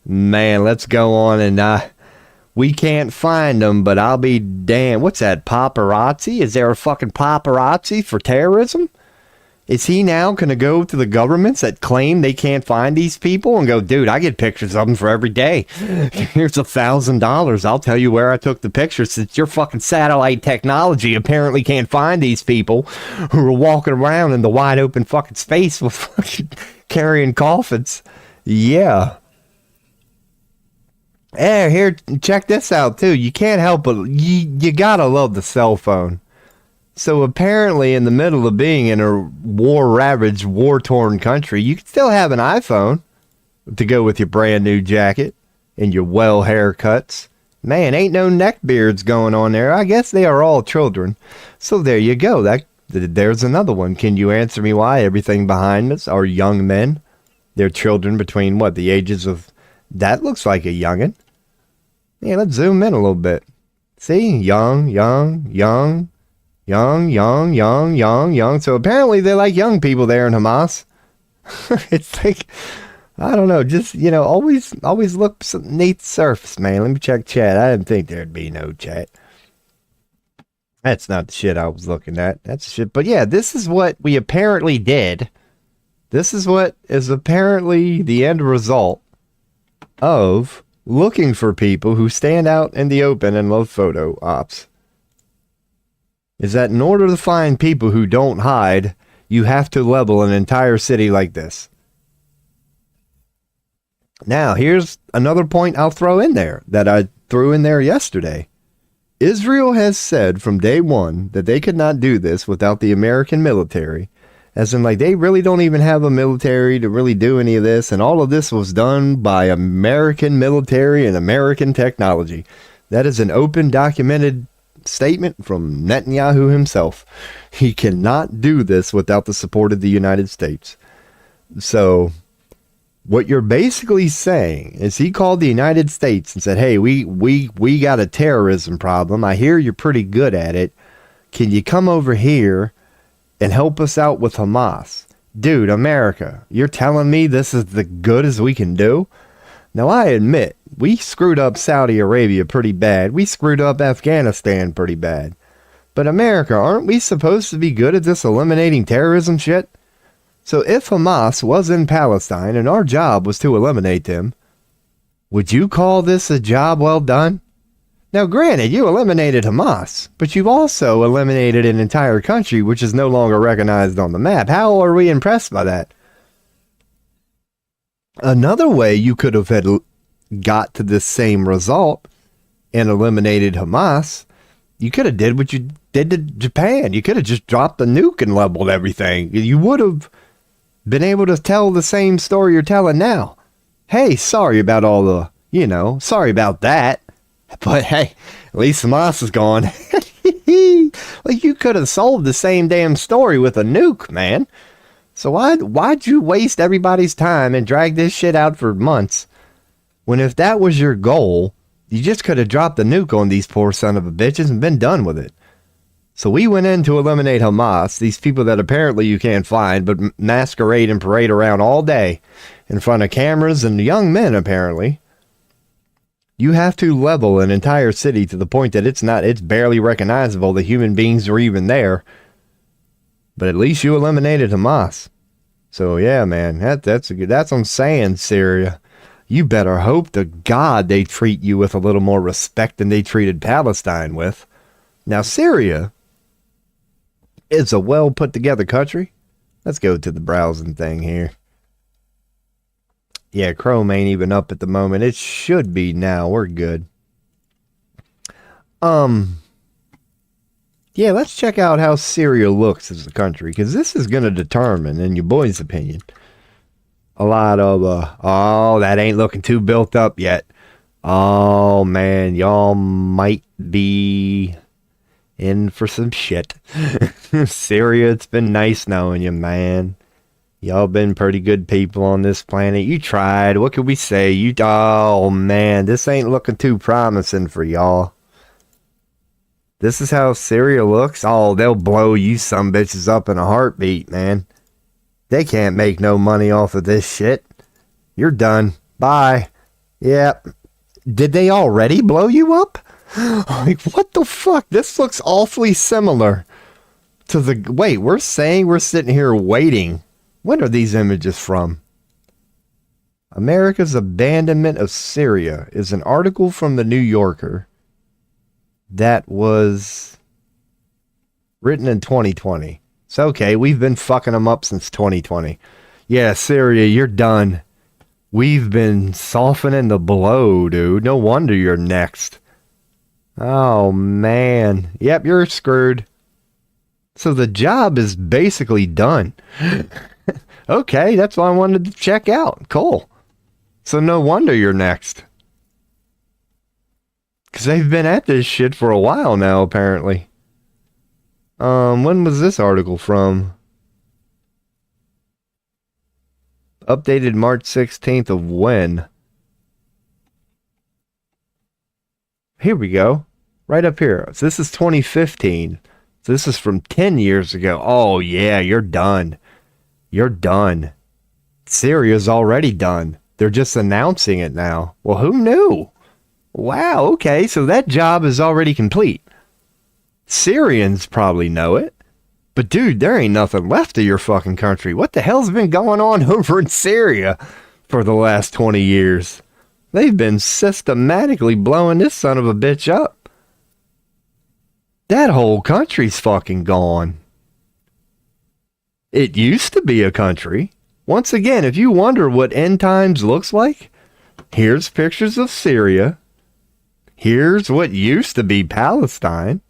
Man, let's go on and we can't find them, but I'll be damned. What's that, paparazzi? Is there a fucking paparazzi for terrorism? Is he now going to go to the governments that claim they can't find these people and go, dude, I get pictures of them for every day. Here's $1,000. I'll tell you where I took the pictures, since your fucking satellite technology apparently can't find these people who are walking around in the wide open fucking space with fucking carrying coffins. Yeah. Hey, here, check this out too. You can't help but you gotta love the cell phone. So apparently, in the middle of being in a war-ravaged, war-torn country, you can still have an iPhone to go with your brand new jacket and your well haircuts. Man, ain't no neck beards going on there. I guess they are all children. So there you go. There's another one. Can you answer me why everything behind us are young men? They're children between what, the ages of... That looks like a youngin'. Yeah, let's zoom in a little bit. See? Young. So apparently they like young people there in Hamas. It's like, I don't know, just, always look beneath the surface, man. Let me check chat. I didn't think there'd be no chat. That's not the shit I was looking at. That's shit. But yeah, this is what we apparently did. This is what is apparently the end result of looking for people who stand out in the open and love photo ops. Is that in order to find people who don't hide, you have to level an entire city like this. Now, here's another point I'll throw in there that I threw in there yesterday. Israel has said from day one that they could not do this without the American military. As in, like, they really don't even have a military to really do any of this, and all of this was done by American military and American technology. That is an open, documented statement from Netanyahu himself. He cannot do this without the support of the United States. So what you're basically saying is he called the United States and said, hey, we got a terrorism problem. I hear you're pretty good at it. Can you come over here and help us out with Hamas? Dude, America, you're telling me this is the good as we can do? Now, I admit, we screwed up Saudi Arabia pretty bad. We screwed up Afghanistan pretty bad. But America, aren't we supposed to be good at this eliminating terrorism shit? So if Hamas was in Palestine and our job was to eliminate them, would you call this a job well done? Now, granted, you eliminated Hamas, but you've also eliminated an entire country which is no longer recognized on the map. How are we impressed by that? Another way you could have got to this same result and eliminated Hamas, you could have did what you did to Japan. You could have just dropped the nuke and leveled everything. You would have been able to tell the same story you're telling now. Hey, sorry about all the, sorry about that. But hey, at least Hamas is gone. Like, you could have sold the same damn story with a nuke, man. So why'd you waste everybody's time and drag this shit out for months, when if that was your goal, you just could have dropped the nuke on these poor son of a bitches and been done with it. So we went in to eliminate Hamas, these people that apparently you can't find, but masquerade and parade around all day in front of cameras and young men, apparently. You have to level an entire city to the point that it's barely recognizable that human beings are even there. But at least you eliminated Hamas. So yeah, man, that's what I'm saying, Syria. You better hope to God they treat you with a little more respect than they treated Palestine with. Now, Syria is a well put together country. Let's go to the browsing thing here. Yeah, Chrome ain't even up at the moment. It should be now. We're good. Yeah, let's check out how Syria looks as a country, because this is going to determine, in your boy's opinion, a lot of, that ain't looking too built up yet. Oh, man, y'all might be in for some shit. Syria, it's been nice knowing you, man. Y'all been pretty good people on this planet. You tried. What could we say? Oh, man, this ain't looking too promising for y'all. This is how Syria looks. Oh, they'll blow you some bitches up in a heartbeat, man. They can't make no money off of this shit. You're done. Bye. Yep. Did they already blow you up? Like, what the fuck? This looks awfully similar to the... Wait, we're saying we're sitting here waiting. When are these images from? America's Abandonment of Syria is an article from the New Yorker that was written in 2020. So, okay, we've been fucking them up since 2020. Yeah, Syria, you're done. We've been softening the blow, dude. No wonder you're next. Oh, man. Yep, you're screwed. So the job is basically done. Okay, that's what I wanted to check out. Cool. So no wonder you're next. Because they've been at this shit for a while now, apparently. When was this article from? Updated March 16th of when? Here we go. Right up here. So this is 2015. So this is from 10 years ago. Oh, yeah, you're done. You're done. Syria's already done. They're just announcing it now. Well, who knew? Wow, okay, so that job is already complete. Syrians probably know it. But dude, there ain't nothing left of your fucking country. What the hell's been going on over in Syria for the last 20 years? They've been systematically blowing this son of a bitch up. That whole country's fucking gone. It used to be a country. Once again, if you wonder what end times looks like, here's pictures of Syria. Here's what used to be Palestine.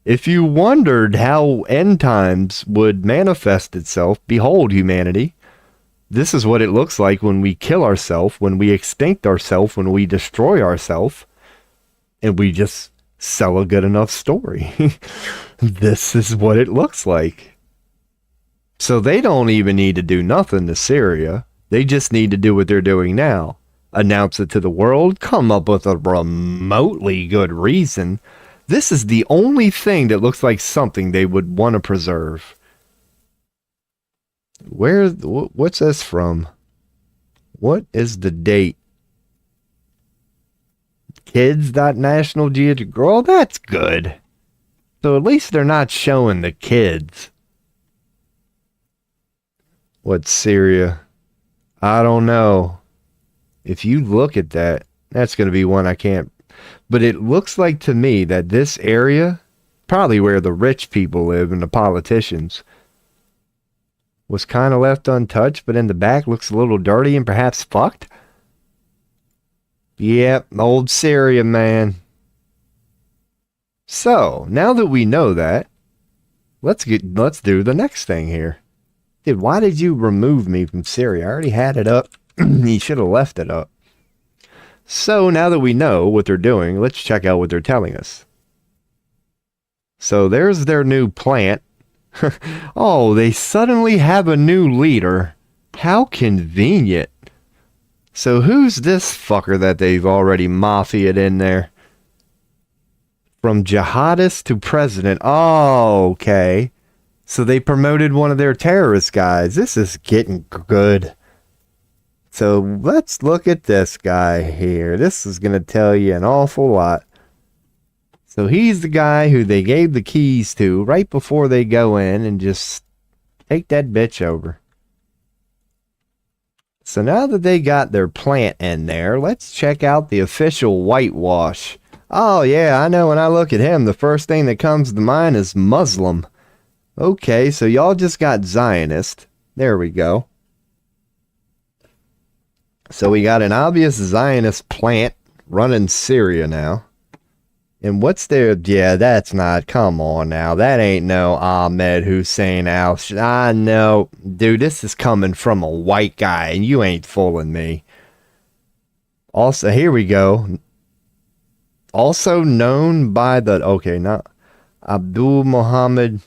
If you wondered how end times would manifest itself, behold humanity. This is what it looks like when we kill ourselves, when we extinct ourselves, when we destroy ourselves, and we just sell a good enough story. This is what it looks like. So they don't even need to do nothing to Syria. They just need to do what they're doing now. Announce it to the world, come up with a remotely good reason. This is the only thing that looks like something they would want to preserve. What's this from? What is the date? Kids.National Geographic. Oh, that's good. So at least they're not showing the kids. What's Syria? I don't know. If you look at that, that's going to be one I can't. But it looks like to me that this area, probably where the rich people live and the politicians, was kind of left untouched, but in the back looks a little dirty and perhaps fucked. Yep, old Syria, man. So, now that we know that, let's do the next thing here. Dude, why did you remove me from Syria? I already had it up. You should have left it up. So now that we know what they're doing, let's check out what they're telling us. So there's their new plant. Oh, they suddenly have a new leader. How convenient. So who's this fucker that they've already mafia'd in there? From jihadist to president. Oh, okay. So they promoted one of their terrorist guys. This is getting good. So let's look at this guy here. This is going to tell you an awful lot. So he's the guy who they gave the keys to right before they go in and just take that bitch over. So now that they got their plant in there, let's check out the official whitewash. Oh yeah, I know when I look at him, the first thing that comes to mind is Muslim. Okay, so y'all just got Zionist. There we go. So we got an obvious Zionist plant running Syria now. And what's their... Yeah, that's not... Come on now. That ain't no Ahmed Hussein al... I know. Dude, this is coming from a white guy, and you ain't fooling me. Also, here we go. Also known by the... Okay, not... Abdul Muhammad...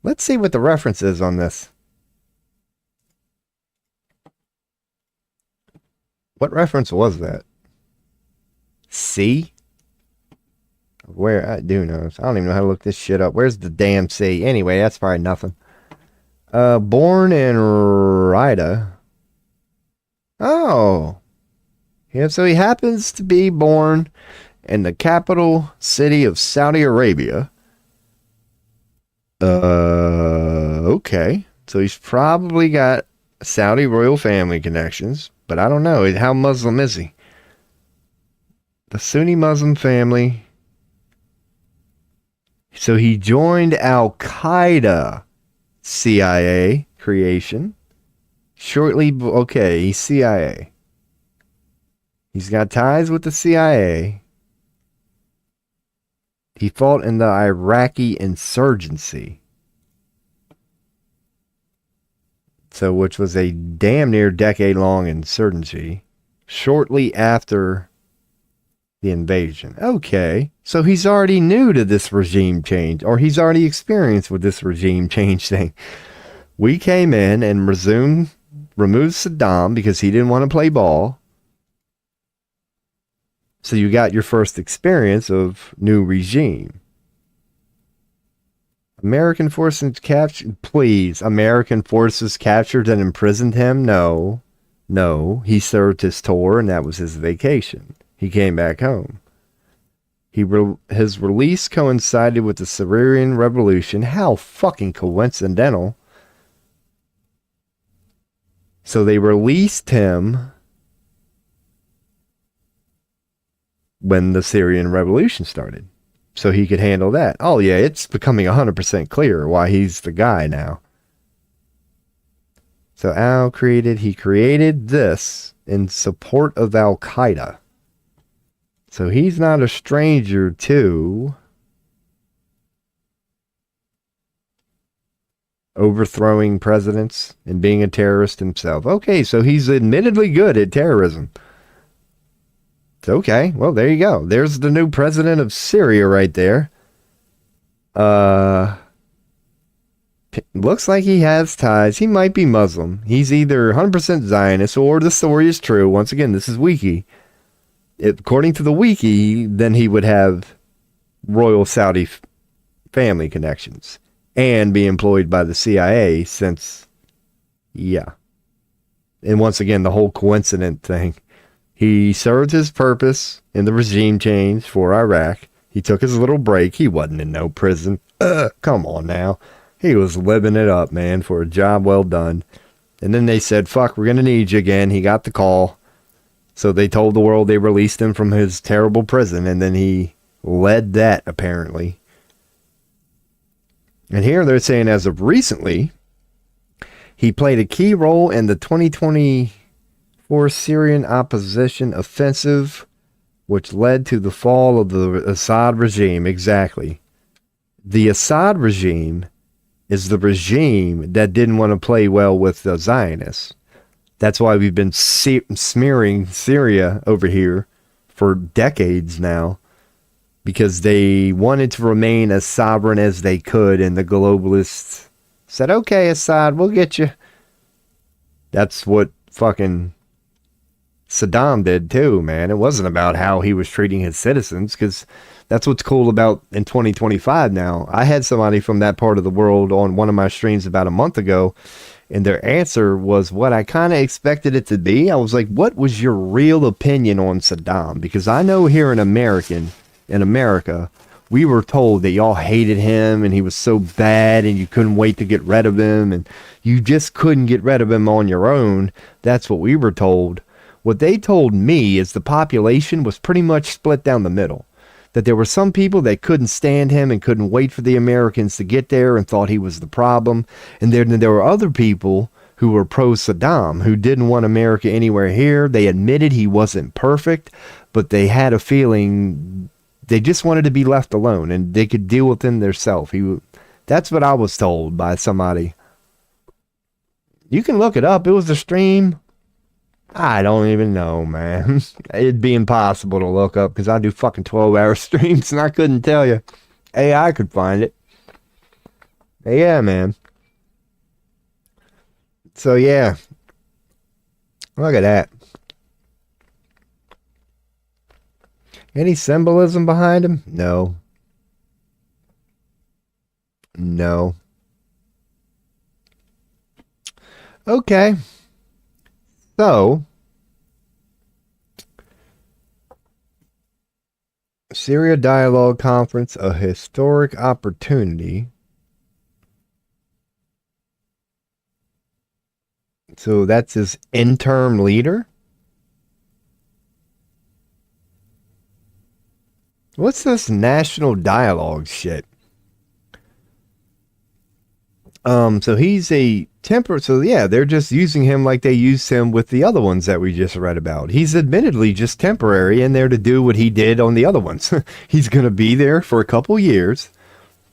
Let's see what the reference is on this. What reference was that? C? Where? I do know. I don't even know how to look this shit up. Where's the damn C? Anyway, that's probably nothing. Born in Rida. Oh. Yeah, so he happens to be born in the capital city of Saudi Arabia. Okay. So he's probably got Saudi royal family connections, but I don't know. How Muslim is he? The Sunni Muslim family. So he joined Al Qaeda CIA creation. Okay, he's CIA. He's got ties with the CIA. He fought in the Iraqi insurgency. So, which was a damn near decade-long insurgency shortly after the invasion. Okay, so he's already new to this regime change, or he's already experienced with this regime change thing. We came in and removed Saddam because he didn't want to play ball. So you got your first experience of new regime. American forces captured. Please, American forces captured and imprisoned him? No. No, he served his tour and that was his vacation. He came back home. His release coincided with the Syrian Revolution. How fucking coincidental. So they released him when the Syrian Revolution started, so he could handle that. Oh yeah, it's becoming 100% clear why he's the guy now. So he created this in support of Al Qaeda. So he's not a stranger to overthrowing presidents and being a terrorist himself. Okay, so he's admittedly good at terrorism. Okay, well, there you go. There's the new president of Syria right there. Looks like he has ties. He might be Muslim. He's either 100% Zionist or the story is true. Once again, this is Wiki. According to the Wiki, then he would have royal Saudi family connections and be employed by the CIA since, yeah. And once again, the whole coincident thing. He served his purpose in the regime change for Iraq. He took his little break. He wasn't in no prison. Come on now. He was living it up, man, for a job well done. And then they said, fuck, we're going to need you again. He got the call. So they told the world they released him from his terrible prison. And then he led that, apparently. And here they're saying as of recently, he played a key role in the 2024 Syrian opposition offensive, which led to the fall of the Assad regime. Exactly. The Assad regime is the regime that didn't want to play well with the Zionists. That's why we've been smearing Syria over here for decades now, because they wanted to remain as sovereign as they could, and the globalists said, okay, Assad, we'll get you. That's what fucking Saddam did too, man. It wasn't about how he was treating his citizens, because that's what's cool about in 2025 now. I had somebody from that part of the world on one of my streams about a month ago, and their answer was what I kind of expected it to be. I was like, what was your real opinion on Saddam? Because I know here in America, we were told that y'all hated him and he was so bad and you couldn't wait to get rid of him and you just couldn't get rid of him on your own. That's what we were told. What they told me is the population was pretty much split down the middle. That there were some people that couldn't stand him and couldn't wait for the Americans to get there and thought he was the problem. And then there were other people who were pro-Saddam, who didn't want America anywhere here. They admitted he wasn't perfect, but they had a feeling they just wanted to be left alone and they could deal with him themselves. That's what I was told by somebody. You can look it up. It was a stream. I don't even know, man. It'd be impossible to look up because I do fucking 12-hour streams and I couldn't tell you. AI could find it. But yeah, man. So yeah. Look at that. Any symbolism behind him? No. No. Okay. So, Syria Dialogue Conference, a historic opportunity. So that's his interim leader? What's this national dialogue shit? So he's a temper. So yeah, they're just using him like they used him with the other ones that we just read about. He's admittedly just temporary and there to do what he did on the other ones. He's going to be there for a couple years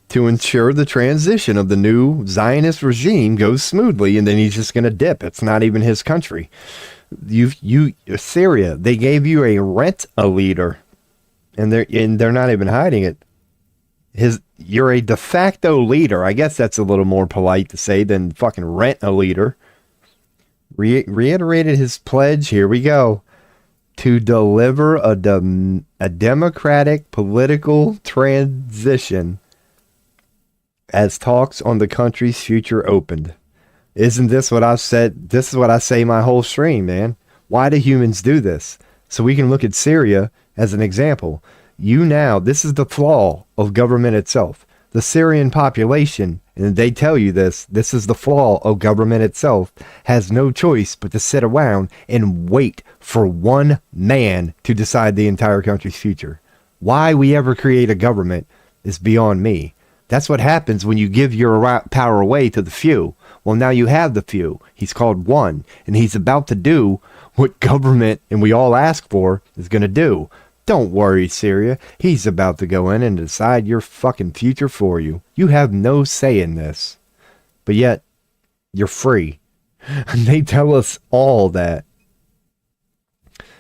to ensure the transition of the new Zionist regime goes smoothly, and then he's just going to dip. It's not even his country. Syria, they gave you a leader, and they're not even hiding it. You're a de facto leader. I guess that's a little more polite to say than fucking rent a leader. Reiterated his pledge. Here we go. To deliver a democratic political transition as talks on the country's future opened. Isn't this what I've said? This is what I say my whole stream, man. Why do humans do this? So we can look at Syria as an example. This is the flaw of government itself. The Syrian population, and they tell you this is the flaw of government itself, has no choice but to sit around and wait for one man to decide the entire country's future. Why we ever create a government is beyond me. That's what happens when you give your power away to the few. Well, now you have the few. He's called one, and he's about to do what government, and we all ask for, is going to do. Don't worry, Syria. He's about to go in and decide your fucking future for you. You have no say in this. But yet, you're free. And they tell us all that.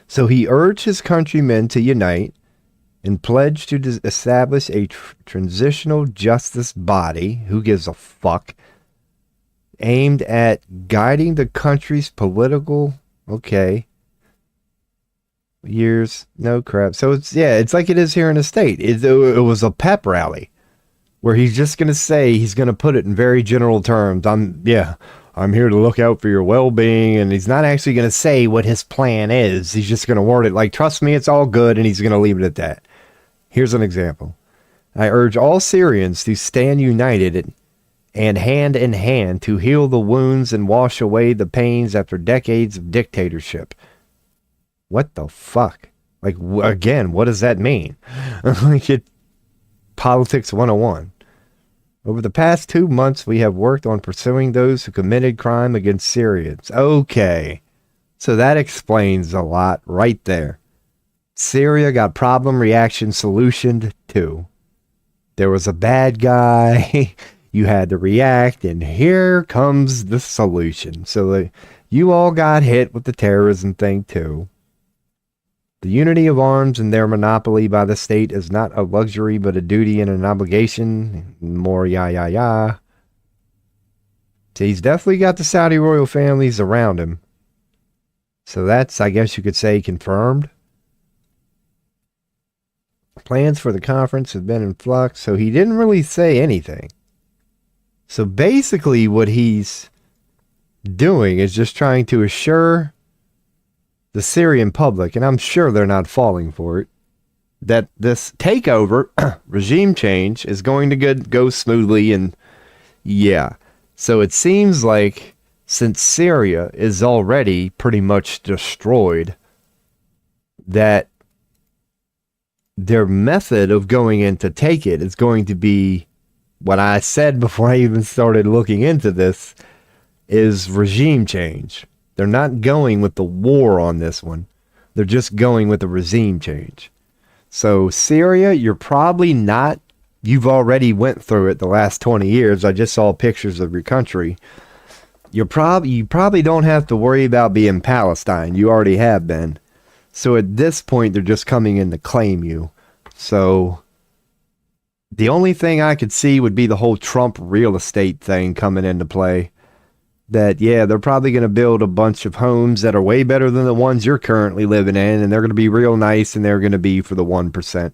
So he urged his countrymen to unite and pledged to establish a transitional justice body, who gives a fuck, aimed at guiding the country's political, years, no crap. So it's like it is here in the state. It was a pep rally where he's just going to say, he's going to put it in very general terms. I'm here to look out for your well-being, and he's not actually going to say what his plan is. He's just going to word it like, trust me, it's all good, and he's going to leave it at that. Here's an example. I urge all Syrians to stand united and hand in hand to heal the wounds and wash away the pains after decades of dictatorship. What the fuck? Like, again, what does that mean? Politics 101. Over the past 2 months, we have worked on pursuing those who committed crime against Syrians. Okay. So that explains a lot right there. Syria got problem, reaction, solutioned too. There was a bad guy. You had to react, and here comes the solution. So you all got hit with the terrorism thing too. The unity of arms and their monopoly by the state is not a luxury, but a duty and an obligation. More So he's definitely got the Saudi royal families around him. So that's, I guess you could say, confirmed. Plans for the conference have been in flux, so he didn't really say anything. So basically what he's doing is just trying to assure the Syrian public, and I'm sure they're not falling for it, that this takeover, regime change, is going to go smoothly, and yeah. So it seems like since Syria is already pretty much destroyed, that their method of going in to take it is going to be what I said before I even started looking into this, is regime change. They're not going with the war on this one. They're just going with the regime change. So Syria, you're probably not, you've already went through it the last 20 years. I just saw pictures of your country. You probably don't have to worry about being Palestine. You already have been. So at this point, they're just coming in to claim you. So the only thing I could see would be the whole Trump real estate thing coming into play. That, yeah, they're probably going to build a bunch of homes that are way better than the ones you're currently living in, and they're going to be real nice, and they're going to be for the 1%.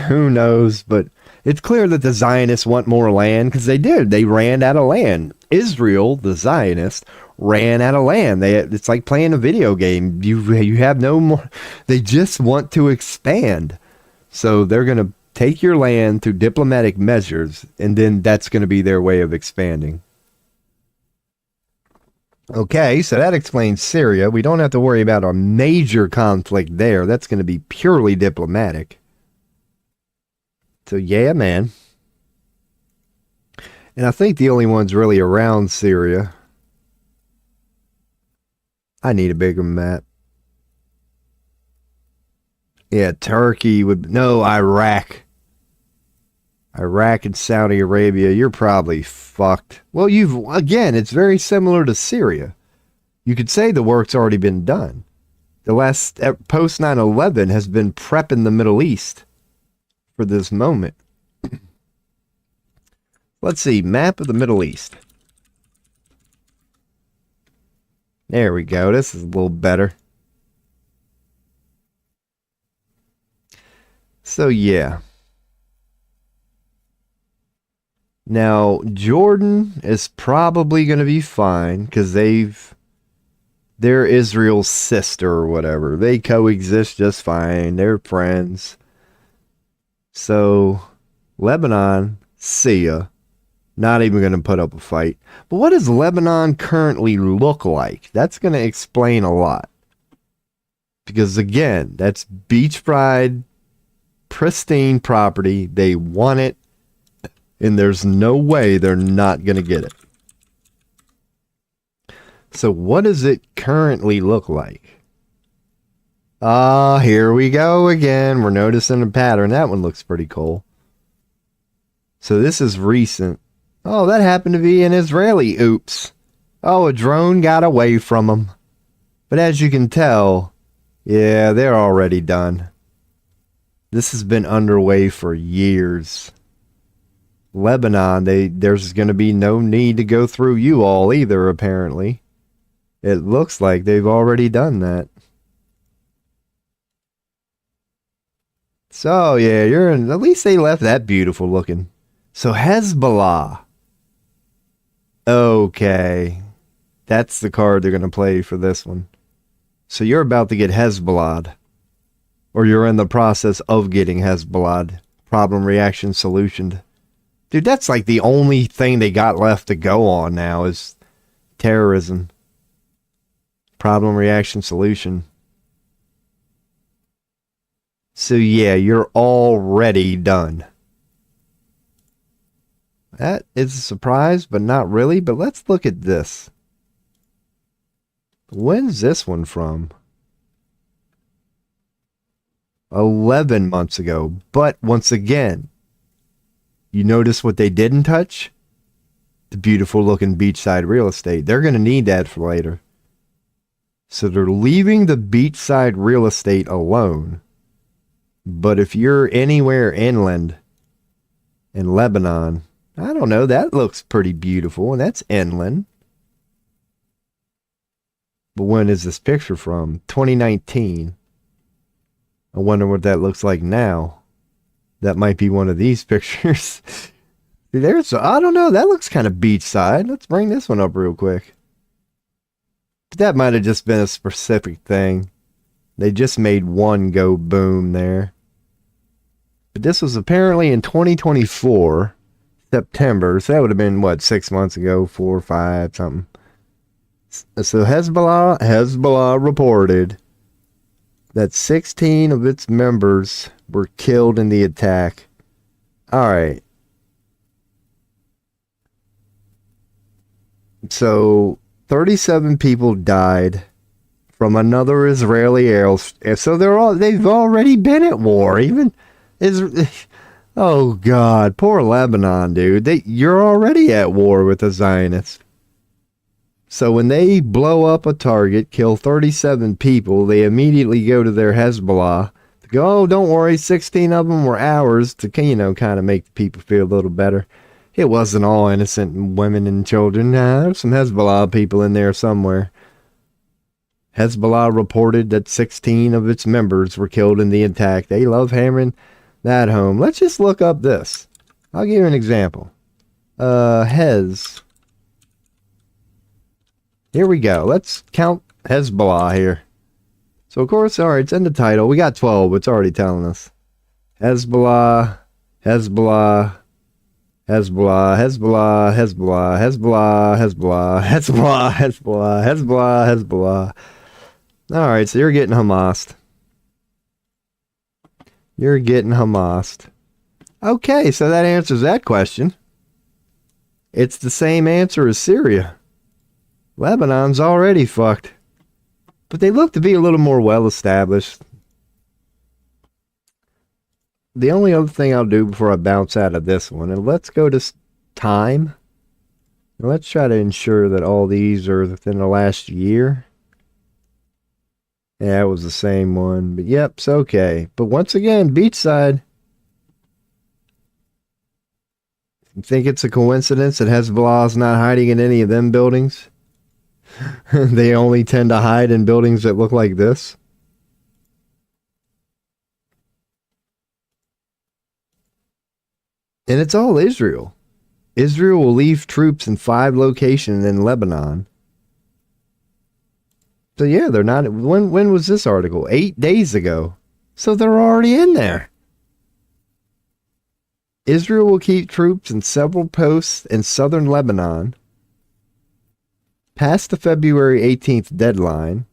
Who knows? But it's clear that the Zionists want more land, because they did. They ran out of land. Israel, the Zionists, ran out of land. It's like playing a video game. You have no more. They just want to expand. So they're going to take your land through diplomatic measures, and then that's going to be their way of expanding. Okay, so that explains Syria. We don't have to worry about a major conflict there. That's going to be purely diplomatic. So, yeah, man. And I think the only ones really around Syria. I need a bigger map. Yeah, Turkey would. No, Iraq. Iraq and Saudi Arabia, you're probably fucked. Well, again, it's very similar to Syria. You could say the work's already been done. The last post 9/11 has been prepping the Middle East for this moment. Let's see, map of the Middle East. There we go. This is a little better. So, yeah. Now, Jordan is probably going to be fine because they're Israel's sister or whatever. They coexist just fine. They're friends. So, Lebanon, see ya. Not even going to put up a fight. But what does Lebanon currently look like? That's going to explain a lot. Because again, that's beachfried, pristine property. They want it. And there's no way they're not going to get it. So what does it currently look like? Here we go again. We're noticing a pattern. That one looks pretty cool. So this is recent. Oh, that happened to be an Israeli. Oops. Oh, a drone got away from them. But as you can tell, yeah, they're already done. This has been underway for years. Lebanon, there's going to be no need to go through you all either, apparently. It looks like they've already done that. So, yeah, at least they left that beautiful looking. So, Hezbollah. Okay. That's the card they're going to play for this one. So, you're about to get Hezbollah. Or you're in the process of getting Hezbollah. Problem, reaction, solution. Dude, that's like the only thing they got left to go on now is terrorism. Problem, reaction, solution. So yeah, you're already done. That is a surprise, but not really. But let's look at this. When's this one from? 11 months ago. But once again, you notice what they didn't touch? The beautiful looking beachside real estate. They're going to need that for later. So they're leaving the beachside real estate alone. But if you're anywhere inland in Lebanon, I don't know, that looks pretty beautiful, and that's inland. But when is this picture from? 2019. I wonder what that looks like now. That might be one of these pictures. I don't know, that looks kind of beachside. Let's bring this one up real quick. That might have just been a specific thing. They just made one go boom there. But this was apparently in 2024, September. So that would have been, what, 6 months ago, 4 or 5, something. So Hezbollah reported that 16 of its members were killed in the attack. All right. So 37 people died from another Israeli air. So they've already been at war. Even oh God, poor Lebanon, dude. You're already at war with the Zionists. So when they blow up a target, kill 37 people, they immediately go to their Hezbollah to go, oh, don't worry, 16 of them were ours, to, kind of make the people feel a little better. It wasn't all innocent women and children. There's some Hezbollah people in there somewhere. Hezbollah reported that 16 of its members were killed in the attack. They love hammering that home. Let's just look up this. I'll give you an example. Here we go. Let's count Hezbollah here. So, of course, all right, it's in the title. We got 12. It's already telling us. Hezbollah. Hezbollah, Hezbollah, Hezbollah, Hezbollah, Hezbollah, Hezbollah, Hezbollah, Hezbollah, Hezbollah. All right, so you're getting Hamased. You're getting Hamased. Okay, so that answers that question. It's the same answer as Syria. Lebanon's already fucked. But they look to be a little more well-established. The only other thing I'll do before I bounce out of this one, and let's go to time. And let's try to ensure that all these are within the last year. Yeah, it was the same one. But yep, it's okay. But once again, beachside. You think it's a coincidence that Hezbollah's not hiding in any of them buildings? They only tend to hide in buildings that look like this. And it's all Israel. Israel will leave troops in 5 locations in Lebanon. So yeah, they're not... When was this article? 8 days ago. So they're already in there. Israel will keep troops in several posts in southern Lebanon past the February 18th deadline.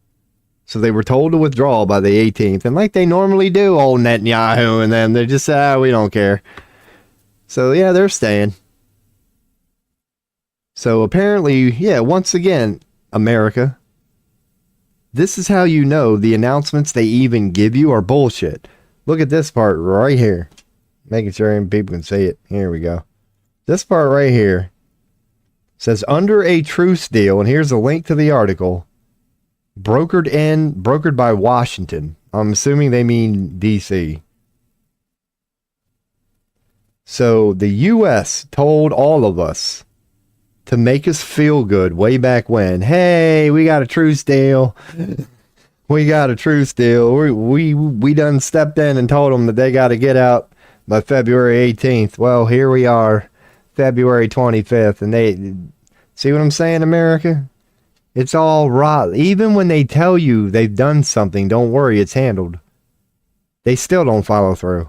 So they were told to withdraw by the 18th. And like they normally do, old Netanyahu and them, they just say, we don't care. So yeah, they're staying. So apparently, yeah, once again, America, this is how you know the announcements they even give you are bullshit. Look at this part right here. Making sure people can see it. Here we go. This part right here says under a truce deal, and here's a link to the article, brokered by Washington. I'm assuming they mean DC. So the U.S. told all of us to make us feel good way back when. Hey, we got a truce deal. We got a truce deal. We done stepped in and told them that they got to get out by February 18th. Well, here we are, February 25th. And they, see what I'm saying, America? It's all rot. Even when they tell you they've done something, don't worry, it's handled. They still don't follow through.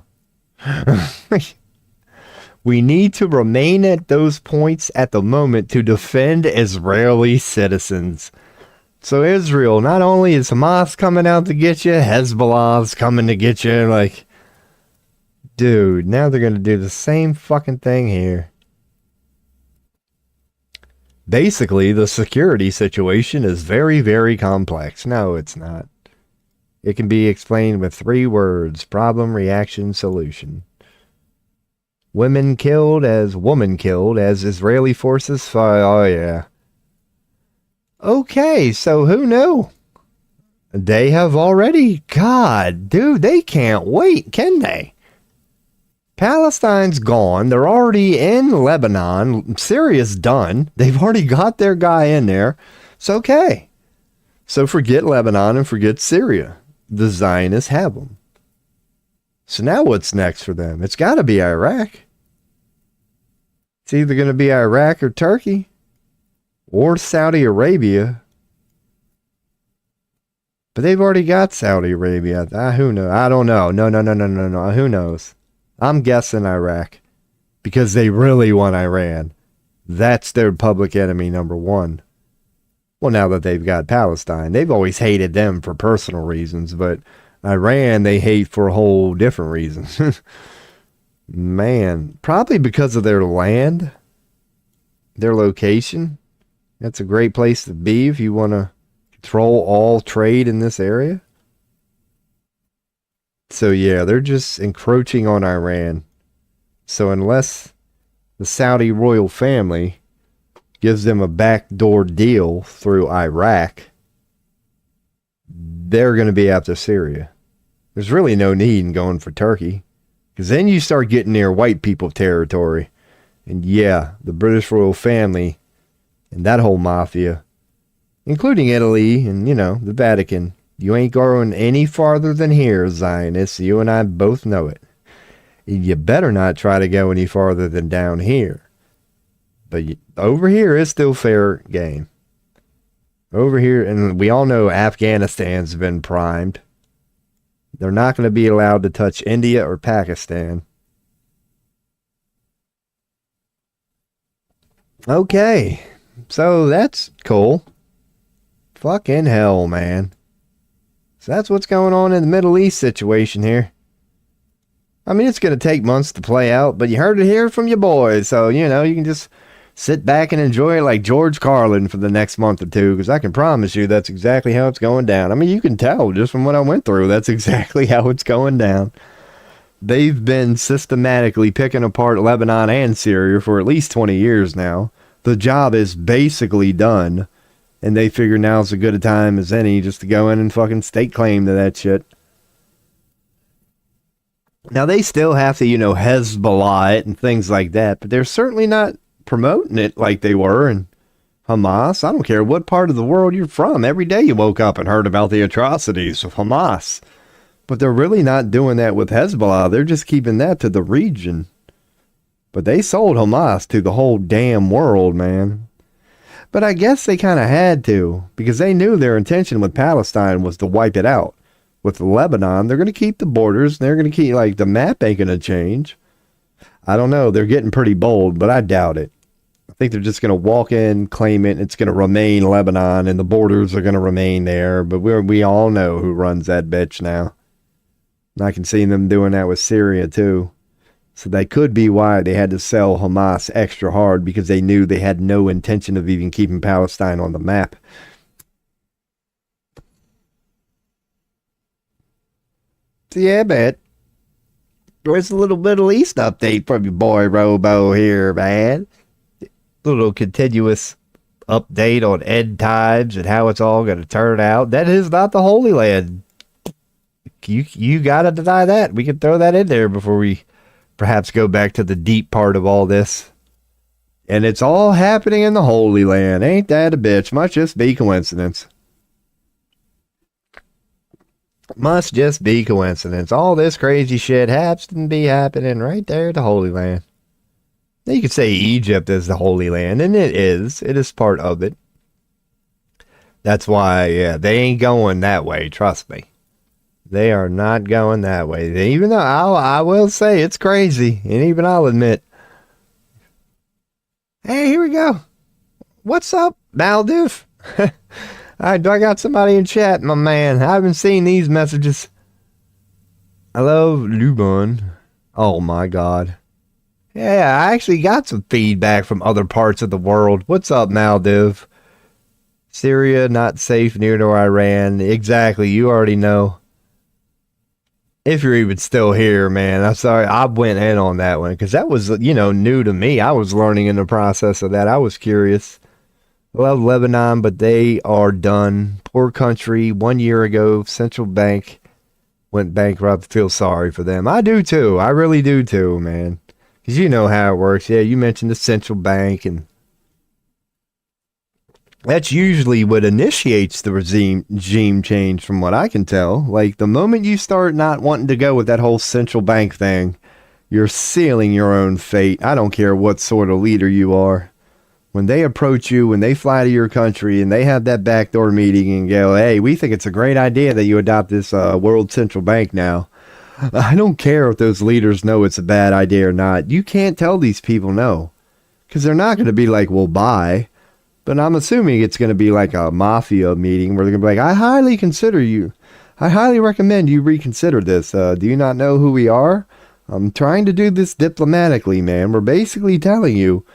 We need to remain at those points at the moment to defend Israeli citizens. So Israel, not only is Hamas coming out to get you, Hezbollah's coming to get you. Like, dude, now they're going to do the same fucking thing here. Basically, the security situation is very, very complex. No, it's not. It can be explained with 3 words: problem, reaction, solution. Woman killed as Israeli forces fire. Oh, yeah. Okay, so who knew? They have already... God, dude, they can't wait, can they? Palestine's gone. They're already in Lebanon. Syria's done. They've already got their guy in there. It's okay. So forget Lebanon and forget Syria. The Zionists have them. So now what's next for them? It's got to be Iraq. It's either going to be Iraq or Turkey or Saudi Arabia. But they've already got Saudi Arabia. Who knows? I don't know. No. Who knows? I'm guessing Iraq because they really want Iran. That's their public enemy number 1. Well, now that they've got Palestine, they've always hated them for personal reasons, but Iran they hate for a whole different reasons. Man, probably because of their land, their location. That's a great place to be if you want to control all trade in this area. So yeah, they're just encroaching on Iran. So unless the Saudi royal family gives them a backdoor deal through Iraq, they're going to be after Syria. There's really no need in going for Turkey. Because then you start getting near white people territory. And yeah, the British royal family and that whole mafia, including Italy and, the Vatican, you ain't going any farther than here, Zionists. You and I both know it. You better not try to go any farther than down here. But over here is still fair game. Over here, and we all know Afghanistan's been primed. They're not going to be allowed to touch India or Pakistan. Okay, so that's cool. Fucking hell, man. So that's what's going on in the Middle East situation here. I mean, it's going to take months to play out, but you heard it here from your boys. So, you know, you can just sit back and enjoy it like George Carlin for the next month or two, because I can promise you that's exactly how it's going down. I mean, you can tell just from what I went through, that's exactly how it's going down. They've been systematically picking apart Lebanon and Syria for at least 20 years now. The job is basically done, and they figure now's as good a time as any just to go in and fucking stake claim to that shit. Now, they still have to, you know, Hezbollah it and things like that, but they're certainly not promoting it like they were in Hamas. I don't care what part of the world you're from. Every day you woke up and heard about the atrocities of Hamas. But they're really not doing that with Hezbollah. They're just keeping that to the region. But they sold Hamas to the whole damn world, man. But I guess they kind of had to, because they knew their intention with Palestine was to wipe it out. With Lebanon, they're going to keep the borders. They're going to keep, like, the map ain't going to change. I don't know. They're getting pretty bold, but I doubt it. I think they're just going to walk in, claim it, and it's going to remain Lebanon, and the borders are going to remain there. But we all know who runs that bitch now. And I can see them doing that with Syria, too. So that could be why they had to sell Hamas extra hard, because they knew they had no intention of even keeping Palestine on the map. So yeah, man. There's a little Middle East update from your boy Robo here, man. Little continuous update on end times and how it's all going to turn out. That is not the Holy Land. You got to deny that. We can throw that in there before we perhaps go back to the deep part of all this. And it's all happening in the Holy Land. Ain't that a bitch? Must just be coincidence. Must just be coincidence. All this crazy shit happens to be happening right there at the Holy Land. Now you could say Egypt is the Holy Land, and it is. It is part of it. That's why, yeah, they ain't going that way, trust me. They are not going that way. Even though I will say it's crazy, and even I'll admit. Hey, here we go. What's up, Maldiv? I got somebody in chat, my man. I haven't seen these messages. Hello, Luban. Oh my God. Yeah, I actually got some feedback from other parts of the world. What's up, Maldiv? Syria not safe near to Iran. Exactly, you already know. If you're even still here, man, I'm sorry. I went in on that one because that was, you know, new to me. I was learning in the process of that. I was curious. Love Lebanon, but they are done. Poor country. 1 year ago, central bank went bankrupt. Feel sorry for them. I do too. I really do too, man. Because you know how it works. Yeah, you mentioned the central bank, and that's usually what initiates the regime change from what I can tell. Like, the moment you start not wanting to go with that whole central bank thing, you're sealing your own fate. I don't care what sort of leader you are. When they approach you, when they fly to your country and they have that backdoor meeting and go, hey, we think it's a great idea that you adopt this world central bank now. I don't care if those leaders know it's a bad idea or not. You can't tell these people no. Because they're not going to be like, well, bye. But I'm assuming it's going to be like a mafia meeting where they're going to be like, I highly recommend you reconsider this. Do you not know who we are? I'm trying to do this diplomatically, man. We're basically telling you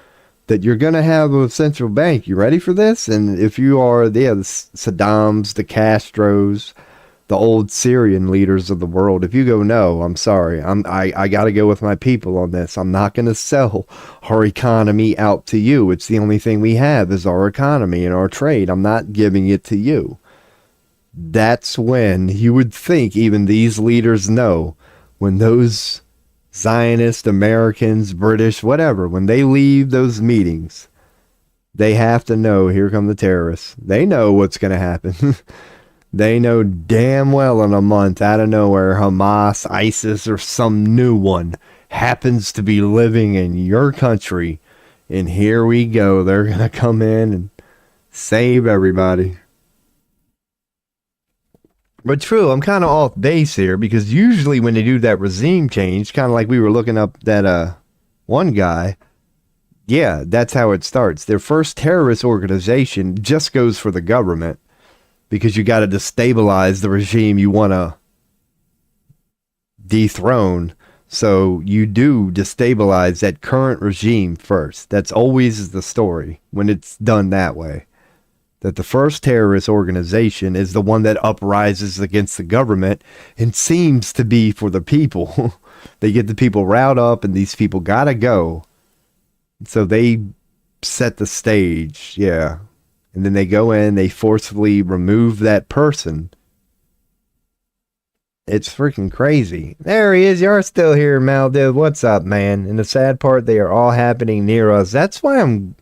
that you're going to have a central bank. You ready for this? And if you are, the Saddams, the Castros, the old Syrian leaders of the world, if you go, no, I'm sorry. I got to go with my people on this. I'm not going to sell our economy out to you. It's the only thing we have is our economy and our trade. I'm not giving it to you. That's when you would think even these leaders know, when those Zionist, Americans, British, whatever, when they leave those meetings, they have to know, here come the terrorists. They know what's going to happen. They know damn well in a month, out of nowhere, Hamas, ISIS, or some new one happens to be living in your country. And here we go. They're going to come in and save everybody. But true, I'm kind of off base here, because usually when they do that regime change, kind of like we were looking up that one guy, Yeah, that's how it starts. Their first terrorist organization just goes for the government because you got to destabilize the regime you want to dethrone. So you do destabilize that current regime first. That's always the story when it's done that way. That the first terrorist organization is the one that uprises against the government and seems to be for the people. They get the people riled up and these people gotta go. So they set the stage, yeah. And then they go in, they forcefully remove that person. It's freaking crazy. There he is. You're still here, Maldiv. What's up, man? And the sad part, they are all happening near us. That's why I'm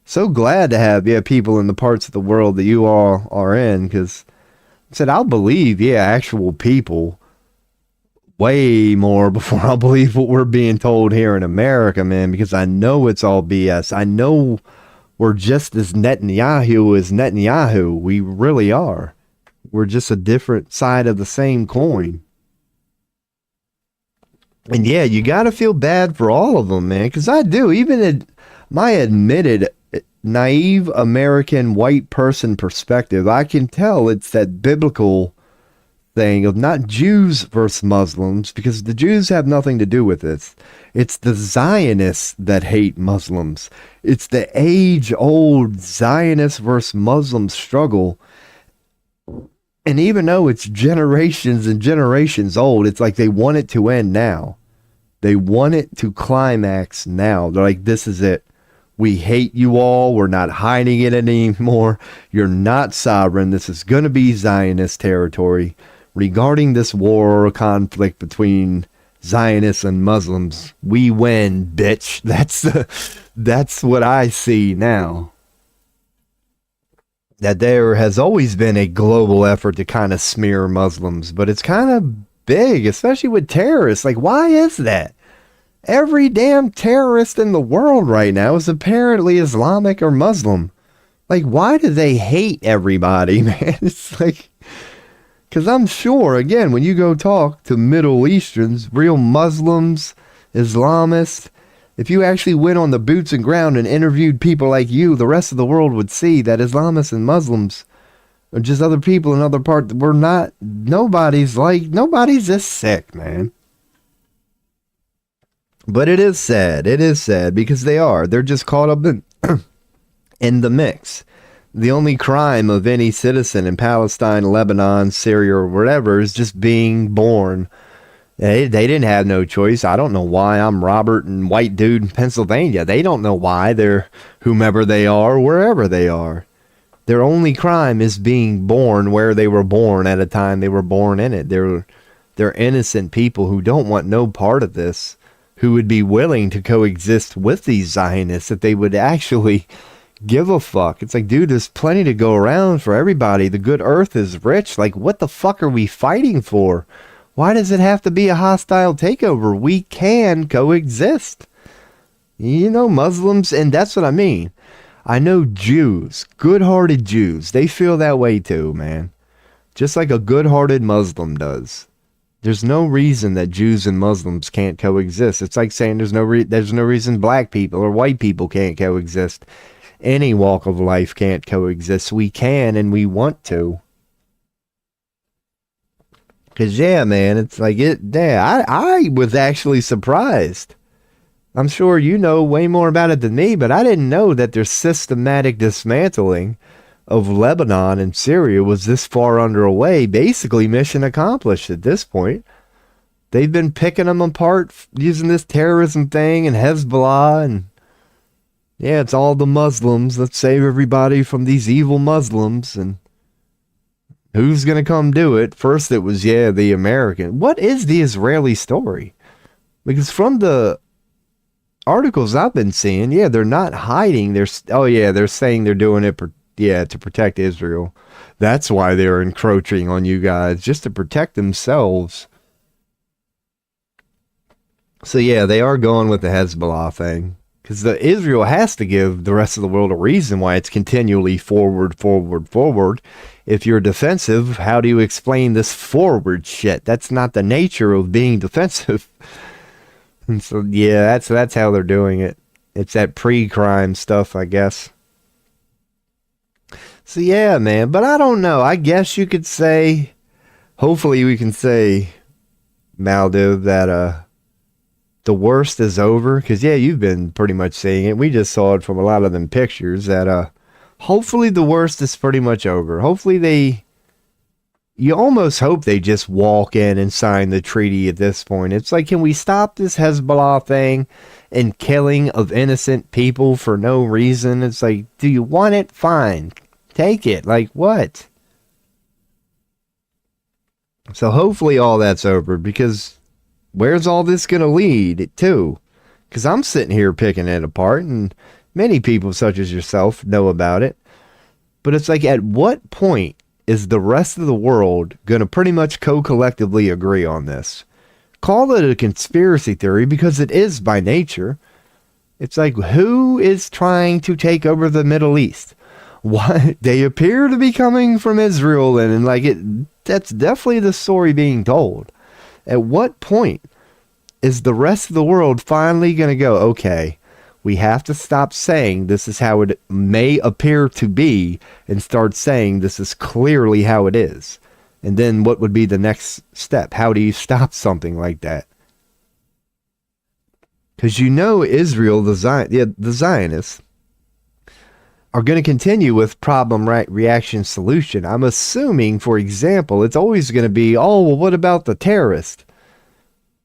so glad to have people in the parts of the world that you all are in. Because I said, I'll believe, actual people way more before I'll believe what we're being told here in America, man. Because I know it's all BS. I know we're just as Netanyahu as Netanyahu. We really are. We're just a different side of the same coin. And yeah, you got to feel bad for all of them, man. Because I do. Even my admitted naive American white person perspective, I can tell it's that biblical thing of not Jews versus Muslims, because the Jews have nothing to do with this. It's the Zionists that hate Muslims. It's the age-old Zionist versus Muslim struggle. And even though it's generations and generations old, it's like they want it to end now. They want it to climax now. They're like, this is it. We hate you all. We're not hiding it anymore. You're not sovereign. This is going to be Zionist territory. Regarding this war or conflict between Zionists and Muslims, we win, bitch. That's what I see now. That there has always been a global effort to kind of smear Muslims, but it's kind of big, especially with terrorists. Like, why is that? Every damn terrorist in the world right now is apparently Islamic or Muslim. Like, why do they hate everybody, man? It's like, because I'm sure, again, when you go talk to Middle Easterns, real Muslims, Islamists, if you actually went on the boots and ground and interviewed people like you, the rest of the world would see that Islamists and Muslims are just other people in other parts. Nobody's this sick, man. But it is sad. It is sad because they're just caught up in the mix. The only crime of any citizen in Palestine, Lebanon, Syria, or whatever is just being born. They didn't have no choice. I don't know why I'm Robert and white dude in Pennsylvania. They don't know why they're whomever they are, wherever they are. Their only crime is being born where they were born at a time they were born in it. They're innocent people who don't want no part of this, who would be willing to coexist with these Zionists if they would actually give a fuck. It's like, dude, there's plenty to go around for everybody. The good earth is rich. Like, what the fuck are we fighting for? Why does it have to be a hostile takeover? We can coexist. You know, Muslims, and that's what I mean. I know Jews, good-hearted Jews, they feel that way too, man. Just like a good-hearted Muslim does. There's no reason that Jews and Muslims can't coexist. It's like saying there's no reason black people or white people can't coexist. Any walk of life can't coexist. We can and we want to. Because, yeah, man, it's like it. Yeah, I was actually surprised. I'm sure you know way more about it than me, but I didn't know that their systematic dismantling of Lebanon and Syria was this far underway. Basically, mission accomplished at this point. They've been picking them apart using this terrorism thing and Hezbollah, and yeah, it's all the Muslims. Let's save everybody from these evil Muslims, and who's going to come do it? First it was, the American. What is the Israeli story? Because from the articles I've been seeing, they're not hiding. They're saying they're doing it to protect Israel. That's why they're encroaching on you guys, just to protect themselves. So they are going with the Hezbollah thing. Because Israel has to give the rest of the world a reason why it's continually forward. If you're defensive, how do you explain this forward shit? That's not the nature of being defensive. And so, that's how they're doing it. It's that pre-crime stuff, I guess. So yeah, man, but I don't know. I guess you could say, hopefully we can say, Maldiv, that the worst is over. Because yeah, you've been pretty much saying it. We just saw it from a lot of them pictures that hopefully the worst is pretty much over. Hopefully you almost hope they just walk in and sign the treaty at this point. It's like, can we stop this Hezbollah thing and killing of innocent people for no reason? It's like, do you want it? Fine. Take it. Like, what? So hopefully all that's over, because where's all this going to lead to? Because I'm sitting here picking it apart, and many people such as yourself know about it. But it's like, at what point is the rest of the world going to pretty much collectively agree on this? Call it a conspiracy theory, because it is by nature. It's like, who is trying to take over the Middle East? Why? They appear to be coming from Israel, and like that's definitely the story being told. At what point is the rest of the world finally going to go, okay, we have to stop saying this is how it may appear to be and start saying this is clearly how it is? And then what would be the next step? How do you stop something like that? Because you know Israel, the Zionists, are going to continue with problem reaction solution. I'm assuming, for example, it's always going to be, oh, well, what about the terrorist?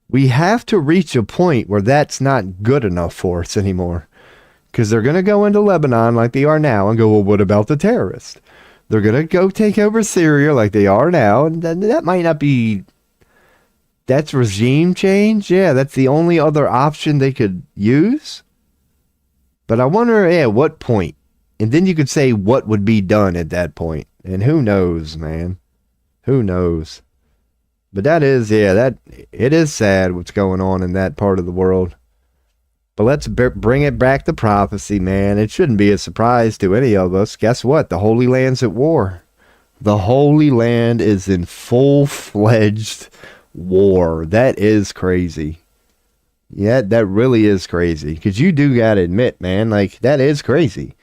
We have to reach a point where that's not good enough for us anymore. Because they're going to go into Lebanon like they are now and go, well, what about the terrorist? They're going to go take over Syria like they are now. And that might not be... That's regime change? Yeah, that's the only other option they could use. But I wonder, at what point? And then you could say what would be done at that point. And who knows, man? Who knows? But that is, it is sad what's going on in that part of the world. But let's bring it back to prophecy, man. It shouldn't be a surprise to any of us. Guess what? The Holy Land's at war. The Holy Land is in full-fledged war. That is crazy. Yeah, that really is crazy. Because you do got to admit, man, like, that is crazy.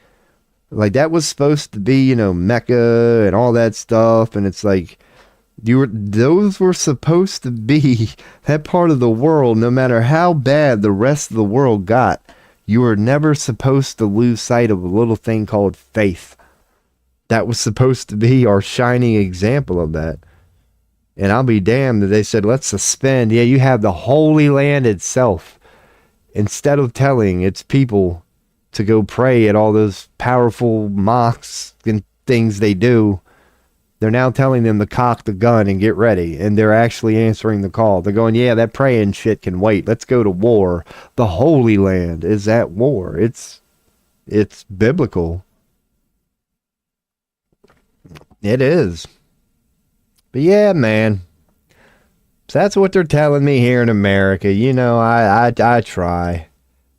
Like, that was supposed to be, Mecca and all that stuff, and it's like, those were supposed to be that part of the world. No matter how bad the rest of the world got, you were never supposed to lose sight of a little thing called faith. That was supposed to be our shining example of that. And I'll be damned that they said, let's suspend. Yeah, you have the Holy Land itself. Instead of telling its people to go pray at all those powerful mosques and things they do, they're now telling them to cock the gun and get ready. And they're actually answering the call. They're going, yeah, that praying shit can wait. Let's go to war. The Holy Land is at war. It's biblical. It is. But yeah, man. So that's what they're telling me here in America. I try.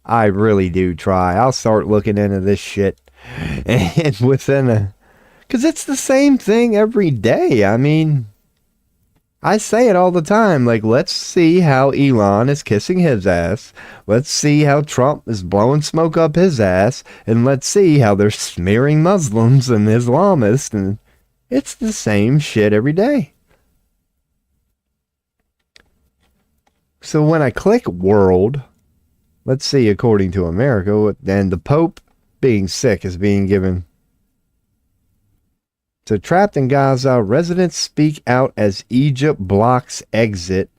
I really do try. I'll start looking into this shit. And because it's the same thing every day. I mean, I say it all the time. Like, let's see how Elon is kissing his ass. Let's see how Trump is blowing smoke up his ass. And let's see how they're smearing Muslims and Islamists. And it's the same shit every day. So when I click world, let's see, according to America, and the Pope being sick is being given. So trapped in Gaza, residents speak out as Egypt blocks exit,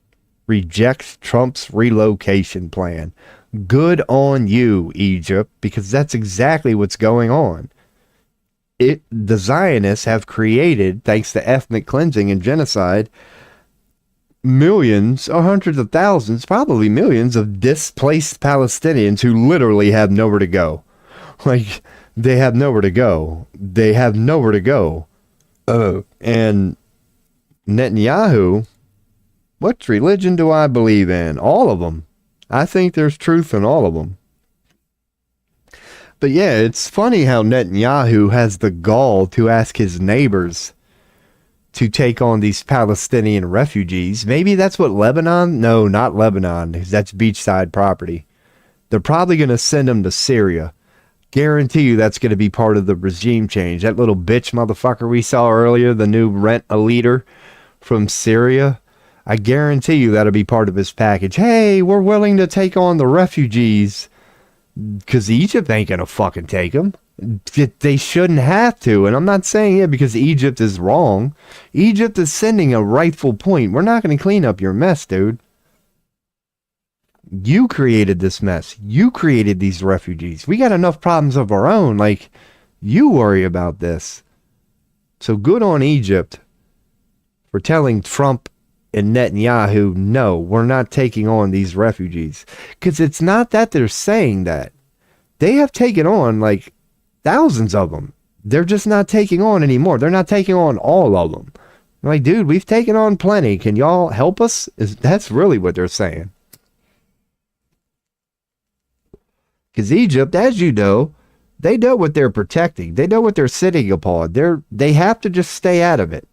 rejects Trump's relocation plan. Good on you, Egypt, because that's exactly what's going on. The Zionists have created, thanks to ethnic cleansing and genocide, millions or hundreds of thousands, probably millions of displaced Palestinians who literally have nowhere to go. Like, they have nowhere to go. They have nowhere to go. And Netanyahu, what religion do I believe in? All of them. I think there's truth in all of them. But yeah, it's funny how Netanyahu has the gall to ask his neighbors to take on these Palestinian refugees. Maybe that's what Lebanon? No, not Lebanon, because that's beachside property. They're probably going to send them to Syria. Guarantee you that's going to be part of the regime change. That little bitch motherfucker we saw earlier, the new rent a leader from Syria, I guarantee you that'll be part of his package. Hey, we're willing to take on the refugees because Egypt ain't going to fucking take them. They shouldn't have to. And I'm not saying it because Egypt is wrong. Egypt is sending a rightful point. We're not going to clean up your mess, dude. You created this mess. You created these refugees. We got enough problems of our own. Like, you worry about this. So good on Egypt for telling Trump and Netanyahu, no, we're not taking on these refugees. Because it's not that they're saying that. They have taken on, like, thousands of them. They're just not taking on anymore. They're not taking on all of them. Like, dude, we've taken on plenty. Can y'all help us? That's really what they're saying. Because Egypt, as you know, they know what they're protecting. They know what they're sitting upon. They have to just stay out of it.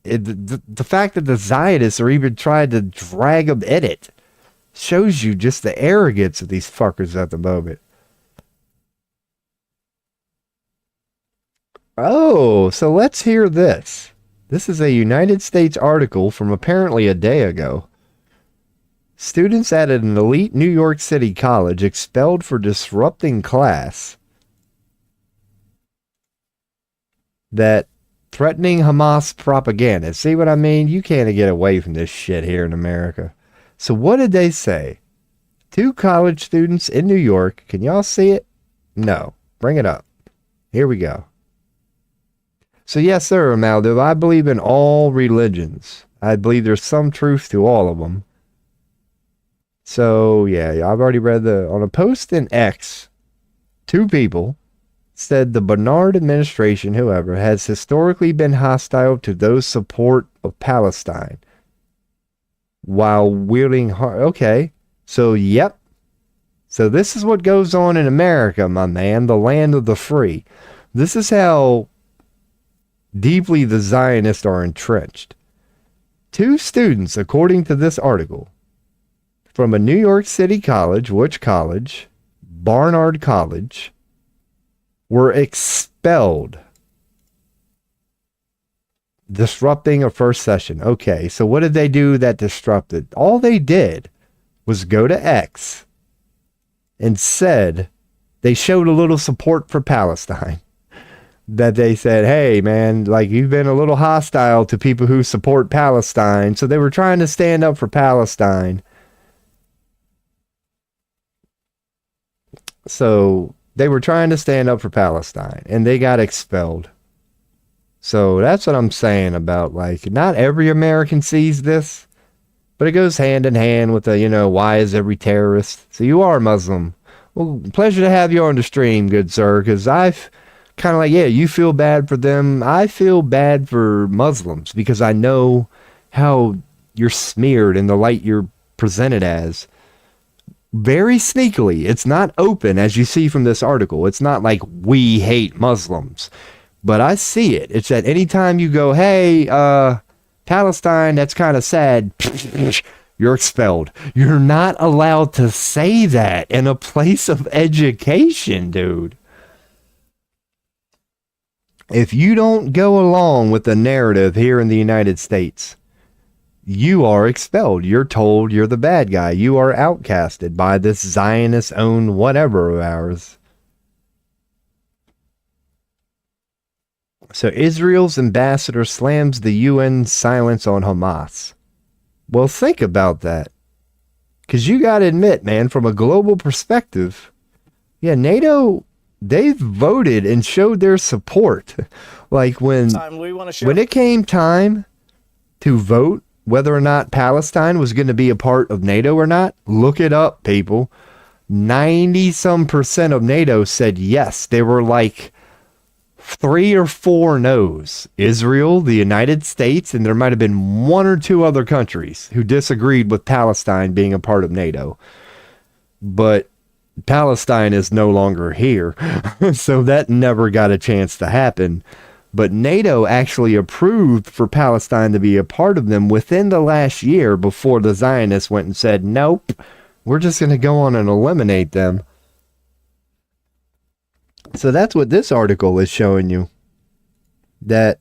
The fact that the Zionists are even trying to drag them in it shows you just the arrogance of these fuckers at the moment. Oh, so let's hear this. This is a United States article from apparently a day ago. Students at an elite New York City college expelled for disrupting class that threatening Hamas propaganda. See what I mean? You can't get away from this shit here in America. So what did they say? 2 college students in New York. Can y'all see it? No. Bring it up. Here we go. So yes, sir, Amaldo, I believe in all religions. I believe there's some truth to all of them. So, yeah, I've already read on a post in X, 2 people said the Bernard administration, however, has historically been hostile to those support of Palestine while wielding okay, so, yep. So this is what goes on in America, my man, the land of the free. This is how deeply the Zionists are entrenched. 2 students, according to this article, from a New York City college, which college? Barnard College, were expelled, disrupting a first session. Okay, so what did they do that disrupted? All they did was go to X and said they showed a little support for Palestine. That they said, hey, man, like, you've been a little hostile to people who support Palestine. So they were trying to stand up for Palestine. So they were trying to stand up for Palestine, and they got expelled. So that's what I'm saying about, like, not every American sees this, but it goes hand in hand with the, why is every terrorist? So you are Muslim. Well, pleasure to have you on the stream, good sir, because I've kind of like, yeah, you feel bad for them. I feel bad for Muslims because I know how you're smeared in the light you're presented as. Very sneakily. It's not open, as you see from this article. It's not like we hate Muslims. But I see it. It's that anytime you go, hey, Palestine, that's kind of sad, you're expelled. You're not allowed to say that in a place of education, dude. If you don't go along with the narrative here in the United States, you are expelled. You're told you're the bad guy. You are outcasted by this Zionist-owned whatever of ours. So Israel's ambassador slams the UN's silence on Hamas. Well, think about that. Because you got to admit, man, from a global perspective, yeah, NATO, they've voted and showed their support. Like when it came time to vote whether or not Palestine was going to be a part of NATO or not, look it up, people. 90-some% of NATO said yes. They were like 3 or 4 no's. Israel, the United States, and there might have been 1 or 2 other countries who disagreed with Palestine being a part of NATO. But Palestine is no longer here, so that never got a chance to happen. But NATO actually approved for Palestine to be a part of them within the last year before the Zionists went and said, nope, We're just going to go on and eliminate them. So that's what this article is showing you. That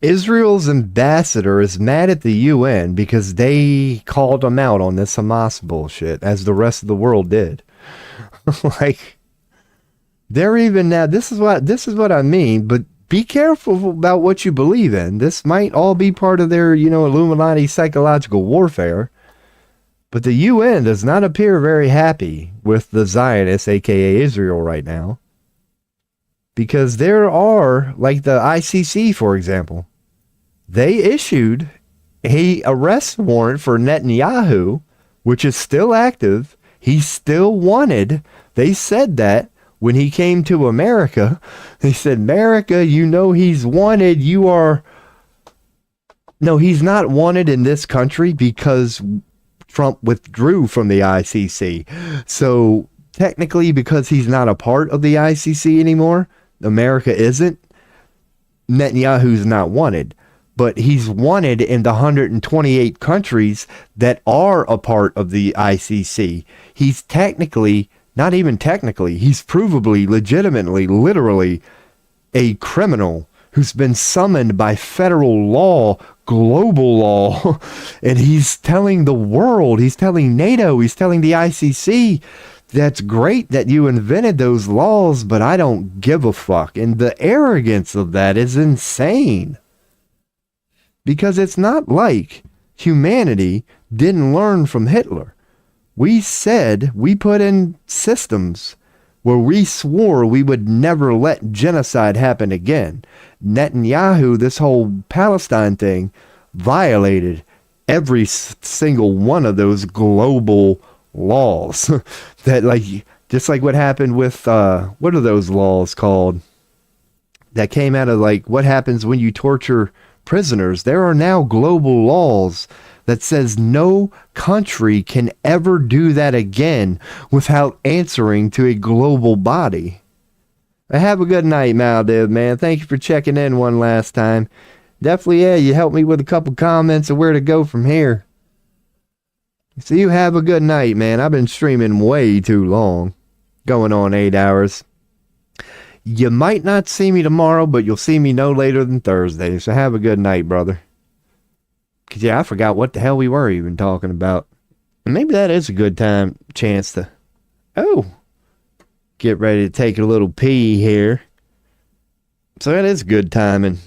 Israel's ambassador is mad at the UN because they called him out on this Hamas bullshit, as the rest of the world did. Like, they're even now, this is what I mean, but be careful about what you believe in. This might all be part of their, Illuminati psychological warfare. But the UN does not appear very happy with the Zionists, aka Israel, right now. Because there are, like the ICC, for example, they issued a arrest warrant for Netanyahu, which is still active. He's still wanted. They said that when he came to America. They said, America, he's wanted. No, he's not wanted in this country because Trump withdrew from the ICC. So technically, because he's not a part of the ICC anymore, America isn't, Netanyahu's not wanted. But he's wanted in the 128 countries that are a part of the ICC. He's technically, not even technically, he's provably, legitimately, literally a criminal who's been summoned by federal law, global law, and he's telling the world, he's telling NATO, he's telling the ICC, that's great that you invented those laws, but I don't give a fuck. And the arrogance of that is insane. Because it's not like humanity didn't learn from Hitler. We put in systems where we swore we would never let genocide happen again. Netanyahu, this whole Palestine thing, violated every single one of those global laws. That, just like what happened with, what are those laws called? That came out of, what happens when you torture prisoners. There are now global laws that says no country can ever do that again without answering to a global body. Have a good night, Maldiv, man. Thank you for checking in one last time. Definitely, you helped me with a couple comments of where to go from here. So you have a good night, man. I've been streaming way too long. Going on 8 hours. You might not see me tomorrow, but you'll see me no later than Thursday. So have a good night, brother. Because, I forgot what the hell we were even talking about. Maybe that is a good chance to... get ready to take a little pee here. So that is good timing.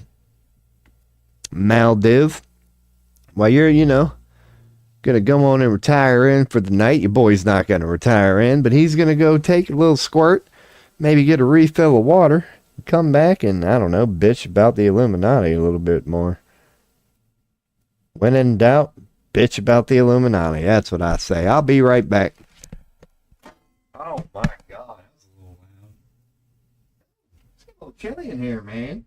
Maldiv. While you're, gonna go on and retire in for the night. Your boy's not gonna retire in, but he's gonna go take a little squirt. Maybe get a refill of water, come back and, I don't know, bitch about the Illuminati a little bit more. When in doubt, bitch about the Illuminati. That's what I say. I'll be right back. Oh my God, that was a little loud. It's a little chilly in here, man.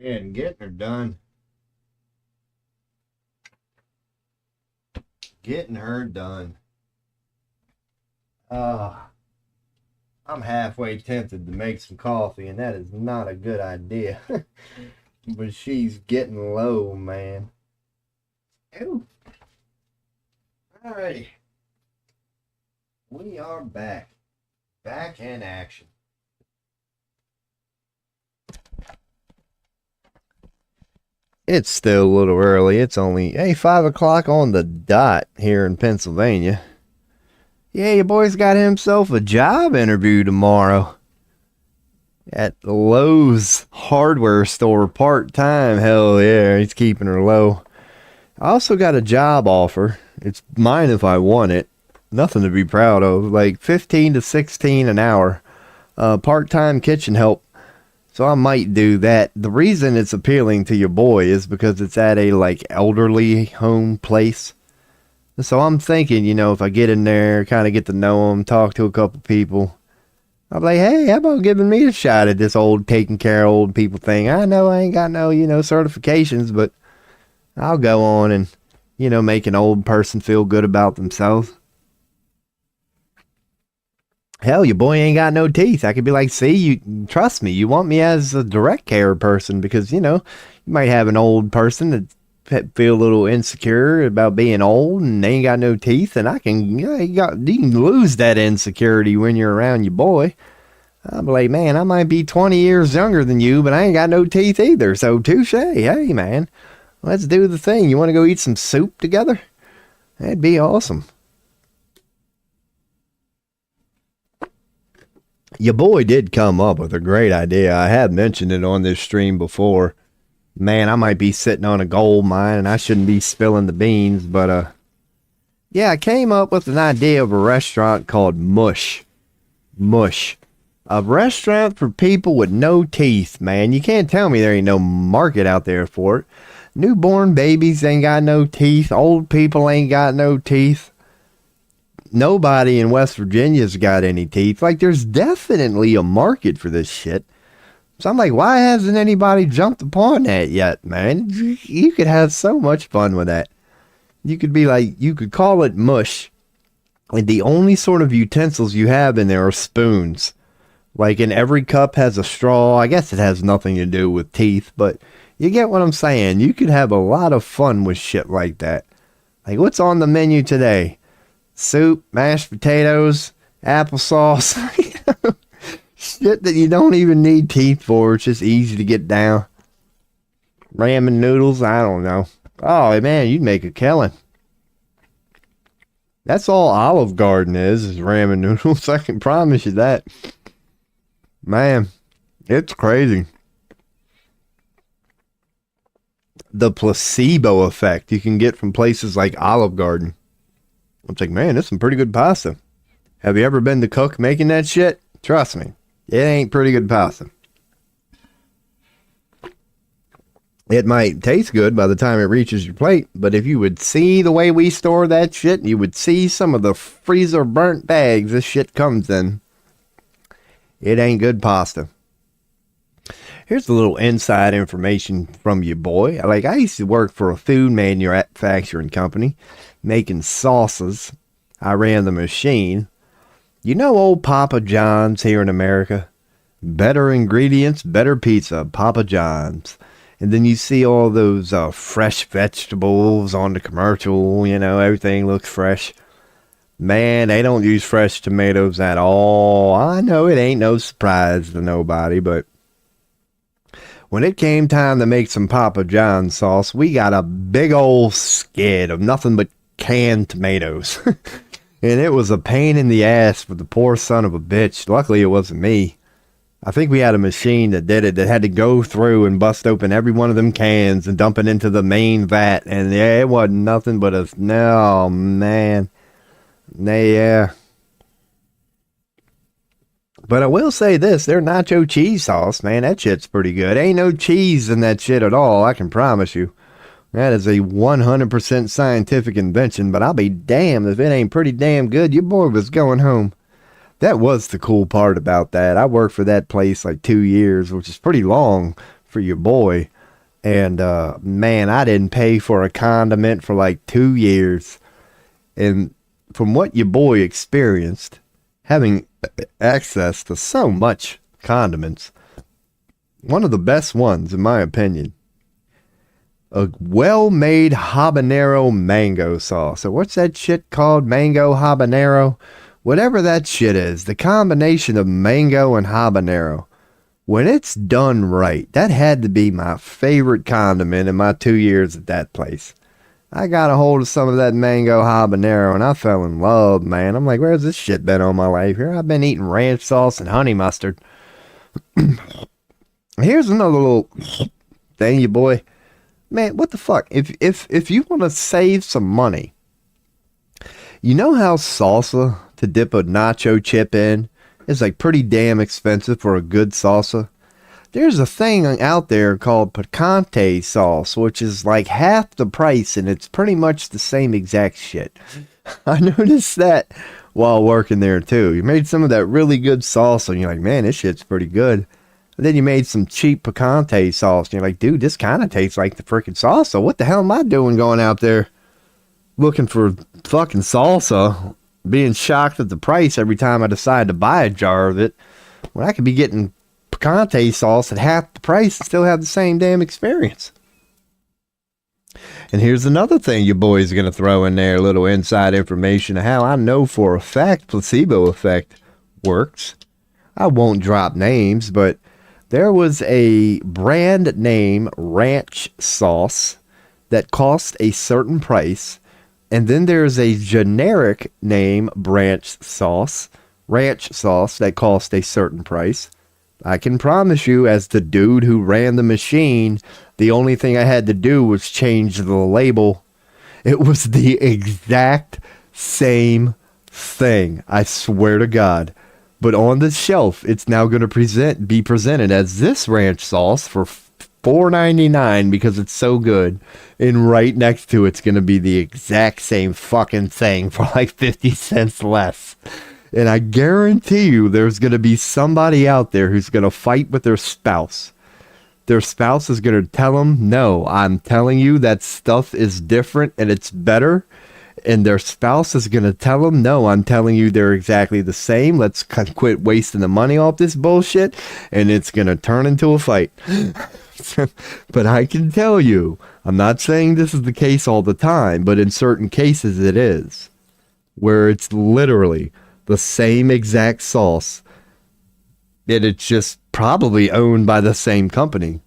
And getting her done. Getting her done. I'm halfway tempted to make some coffee, and that is not a good idea. But she's getting low, man. Ooh. Alrighty. We are back. Back in action. It's still a little early. It's only 5 o'clock on the dot here in Pennsylvania. Yeah, your boy's got himself a job interview tomorrow. at Lowe's hardware store part-time. Hell yeah, he's keeping her low. I also got a job offer. It's mine if I want it. Nothing to be proud of. Like 15 to 16 an hour. Part-time kitchen help. So I might do that. The reason it's appealing to your boy is because it's at a like elderly home place. So I'm thinking, if I get in there, kind of get to know him, talk to a couple people, I'm like, hey, how about giving me a shot at this old taking care of old people thing? I know I ain't got no, certifications, but I'll go on and, make an old person feel good about themselves. Hell, your boy ain't got no teeth. I could be like, see, you trust me. You want me as a direct care person because, you might have an old person that feel a little insecure about being old and they ain't got no teeth. And I can, you can lose that insecurity when you're around your boy. I'm like, man, I might be 20 years younger than you, but I ain't got no teeth either. So touche. Hey, man, let's do the thing. You want to go eat some soup together? That'd be awesome. Your boy did come up with a great idea. I have mentioned it on this stream before. Man, I might be sitting on a gold mine and I shouldn't be spilling the beans, but yeah, I came up with an idea of a restaurant called Mush. Mush. A restaurant for people with no teeth, man. You can't tell me there ain't no market out there for it. Newborn babies ain't got no teeth. Old people ain't got no teeth. Nobody in West Virginia's got any teeth. Like, there's definitely a market for this shit. So I'm like, why hasn't anybody jumped upon that yet, man? You could have so much fun with that. You could be like, you could call it Mush. And the only sort of utensils you have in there are spoons. Like, in every cup has a straw. I guess it has nothing to do with teeth, but you get what I'm saying. You could have a lot of fun with shit like that. Like, what's on the menu today? Soup, mashed potatoes, applesauce, shit that you don't even need teeth for. It's just easy to get down. Ramen noodles, I don't know. Oh, man, you'd make a killing. That's all Olive Garden is ramen noodles. I can promise you that. Man, it's crazy. The placebo effect you can get from places like Olive Garden. I'm like, man, that's some pretty good pasta. Have you ever been the cook making that shit? Trust me, it ain't pretty good pasta. It might taste good by the time it reaches your plate, but if you would see the way we store that shit, you would see some of the freezer burnt bags this shit comes in. It ain't good pasta. Here's a little inside information from your boy. Like, I used to work for a food manufacturing company making sauces. I ran the machine. You know old Papa John's here in America? Better ingredients, better pizza, Papa John's. And then you see all those fresh vegetables on the commercial, everything looks fresh. Man, they don't use fresh tomatoes at all. I know it ain't no surprise to nobody, but when it came time to make some Papa John's sauce, we got a big old skid of nothing but canned tomatoes. And it was a pain in the ass for the poor son of a bitch. Luckily, it wasn't me. I think we had a machine that did it that had to go through and bust open every one of them cans and dump it into the main vat. And yeah, it wasn't nothing but no, man. Yeah. But I will say this, their nacho cheese sauce, man, that shit's pretty good. Ain't no cheese in that shit at all, I can promise you. That is a 100% scientific invention, but I'll be damned if it ain't pretty damn good. Your boy was going home. That was the cool part about that. I worked for that place like 2 years, which is pretty long for your boy. And, man, I didn't pay for a condiment for like 2 years. And from what your boy experienced, having access to so much condiments, one of the best ones, in my opinion, a well-made habanero mango sauce. So what's that shit called? Mango habanero? Whatever that shit is, the combination of mango and habanero, when it's done right, that had to be my favorite condiment in my 2 years at that place. I got a hold of some of that mango habanero and I fell in love, man. I'm like, where's this shit been all my life? Here I've been eating ranch sauce and honey mustard. Here's another little thing, you boy. Man, what the fuck? If you want to save some money, you know how salsa to dip a nacho chip in is like pretty damn expensive for a good salsa? There's a thing out there called picante sauce, which is like half the price, and it's pretty much the same exact shit. I noticed that while working there too. You made some of that really good salsa, and you're like, man, this shit's pretty good. And then you made some cheap picante sauce, and you're like, dude, this kind of tastes like the freaking salsa. What the hell am I doing going out there looking for fucking salsa, being shocked at the price every time I decide to buy a jar of it, when I could be getting picante sauce at half the price and still have the same damn experience? And here's another thing your boy's going to throw in there, a little inside information of how I know for a fact placebo effect works. I won't drop names, but there was a brand name ranch sauce that cost a certain price, and then there's a generic name ranch sauce that cost a certain price. I can promise you, as the dude who ran the machine, the only thing I had to do was change the label. It was the exact same thing, I swear to God. But on the shelf, it's now going to be presented as this ranch sauce for $4.99 because it's so good. And right next to it's going to be the exact same fucking thing for like 50 cents less. And I guarantee you there's going to be somebody out there who's going to fight with their spouse. Their spouse is going to tell them, no, I'm telling you that stuff is different and it's better. And their spouse is going to tell them, no, I'm telling you they're exactly the same. Let's quit wasting the money off this bullshit. And it's going to turn into a fight. But I can tell you, I'm not saying this is the case all the time, but in certain cases it is. Where it's literally the same exact sauce, and it's just probably owned by the same company,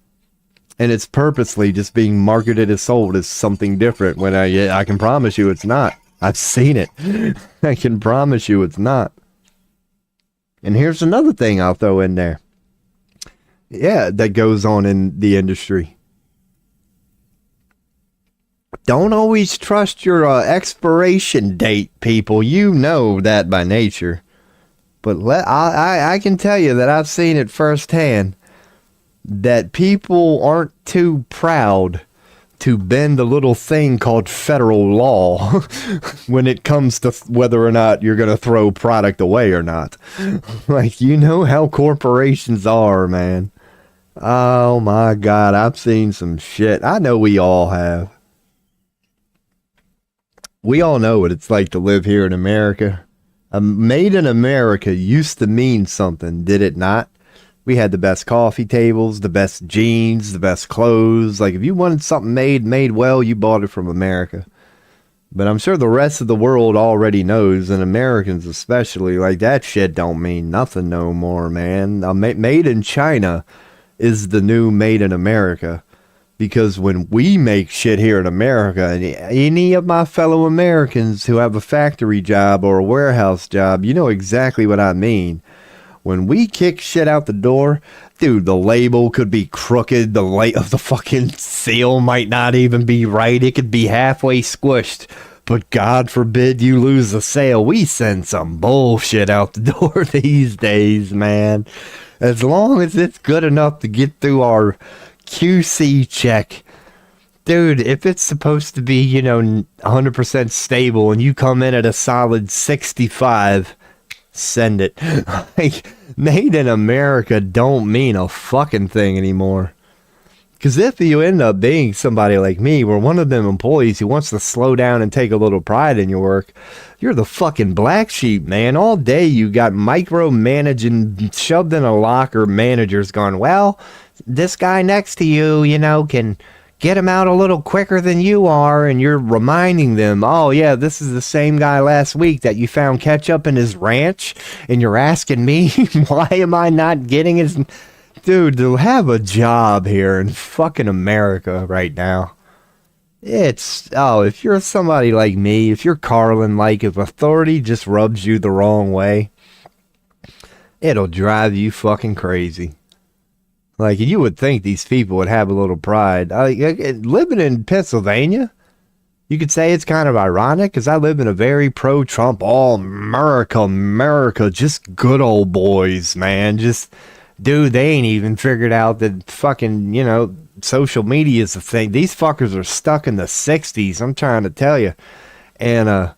and it's purposely just being marketed as sold as something different, when I can promise you it's not. I've seen it. I can promise you it's not. And here's another thing I'll throw in there, that goes on in the industry. Don't always trust your expiration date, people. You know that by nature. But I can tell you that I've seen it firsthand, that people aren't too proud to bend a little thing called federal law when it comes to whether or not you're going to throw product away or not. Like, you know how corporations are, man. Oh my God, I've seen some shit. I know we all have. We all know what it's like to live here in America. Made in America used to mean something, did it not? We had the best coffee tables, the best jeans, the best clothes. Like, if you wanted something made well, you bought it from America. But I'm sure the rest of the world already knows, and Americans especially, like, that shit don't mean nothing no more, man. Made in China is the new made in America. Because when we make shit here in America, any of my fellow Americans who have a factory job or a warehouse job, you know exactly what I mean. When we kick shit out the door, dude, the label could be crooked. The fucking seal might not even be right. It could be halfway squished. But God forbid you lose the sale. We send some bullshit out the door these days, man. As long as it's good enough to get through our QC check. Dude, if it's supposed to be, 100% stable and you come in at a solid 65, send it. Like, made in America don't mean a fucking thing anymore. Because if you end up being somebody like me, where one of them employees who wants to slow down and take a little pride in your work, you're the fucking black sheep, man. All day you got micromanaging, shoved in a locker managers going, well, this guy next to you, can get him out a little quicker than you are, and you're reminding them, oh yeah, this is the same guy last week that you found ketchup in his ranch, and you're asking me, why am I not getting his... Dude, to have a job here in fucking America right now, if you're somebody like me, if you're Carlin, like, if authority just rubs you the wrong way, it'll drive you fucking crazy. Like, you would think these people would have a little pride. Living in Pennsylvania, you could say it's kind of ironic because I live in a very pro-Trump, all America, just good old boys, man. Just, dude, they ain't even figured out that fucking, social media is a thing. These fuckers are stuck in the 60s, I'm trying to tell you. And,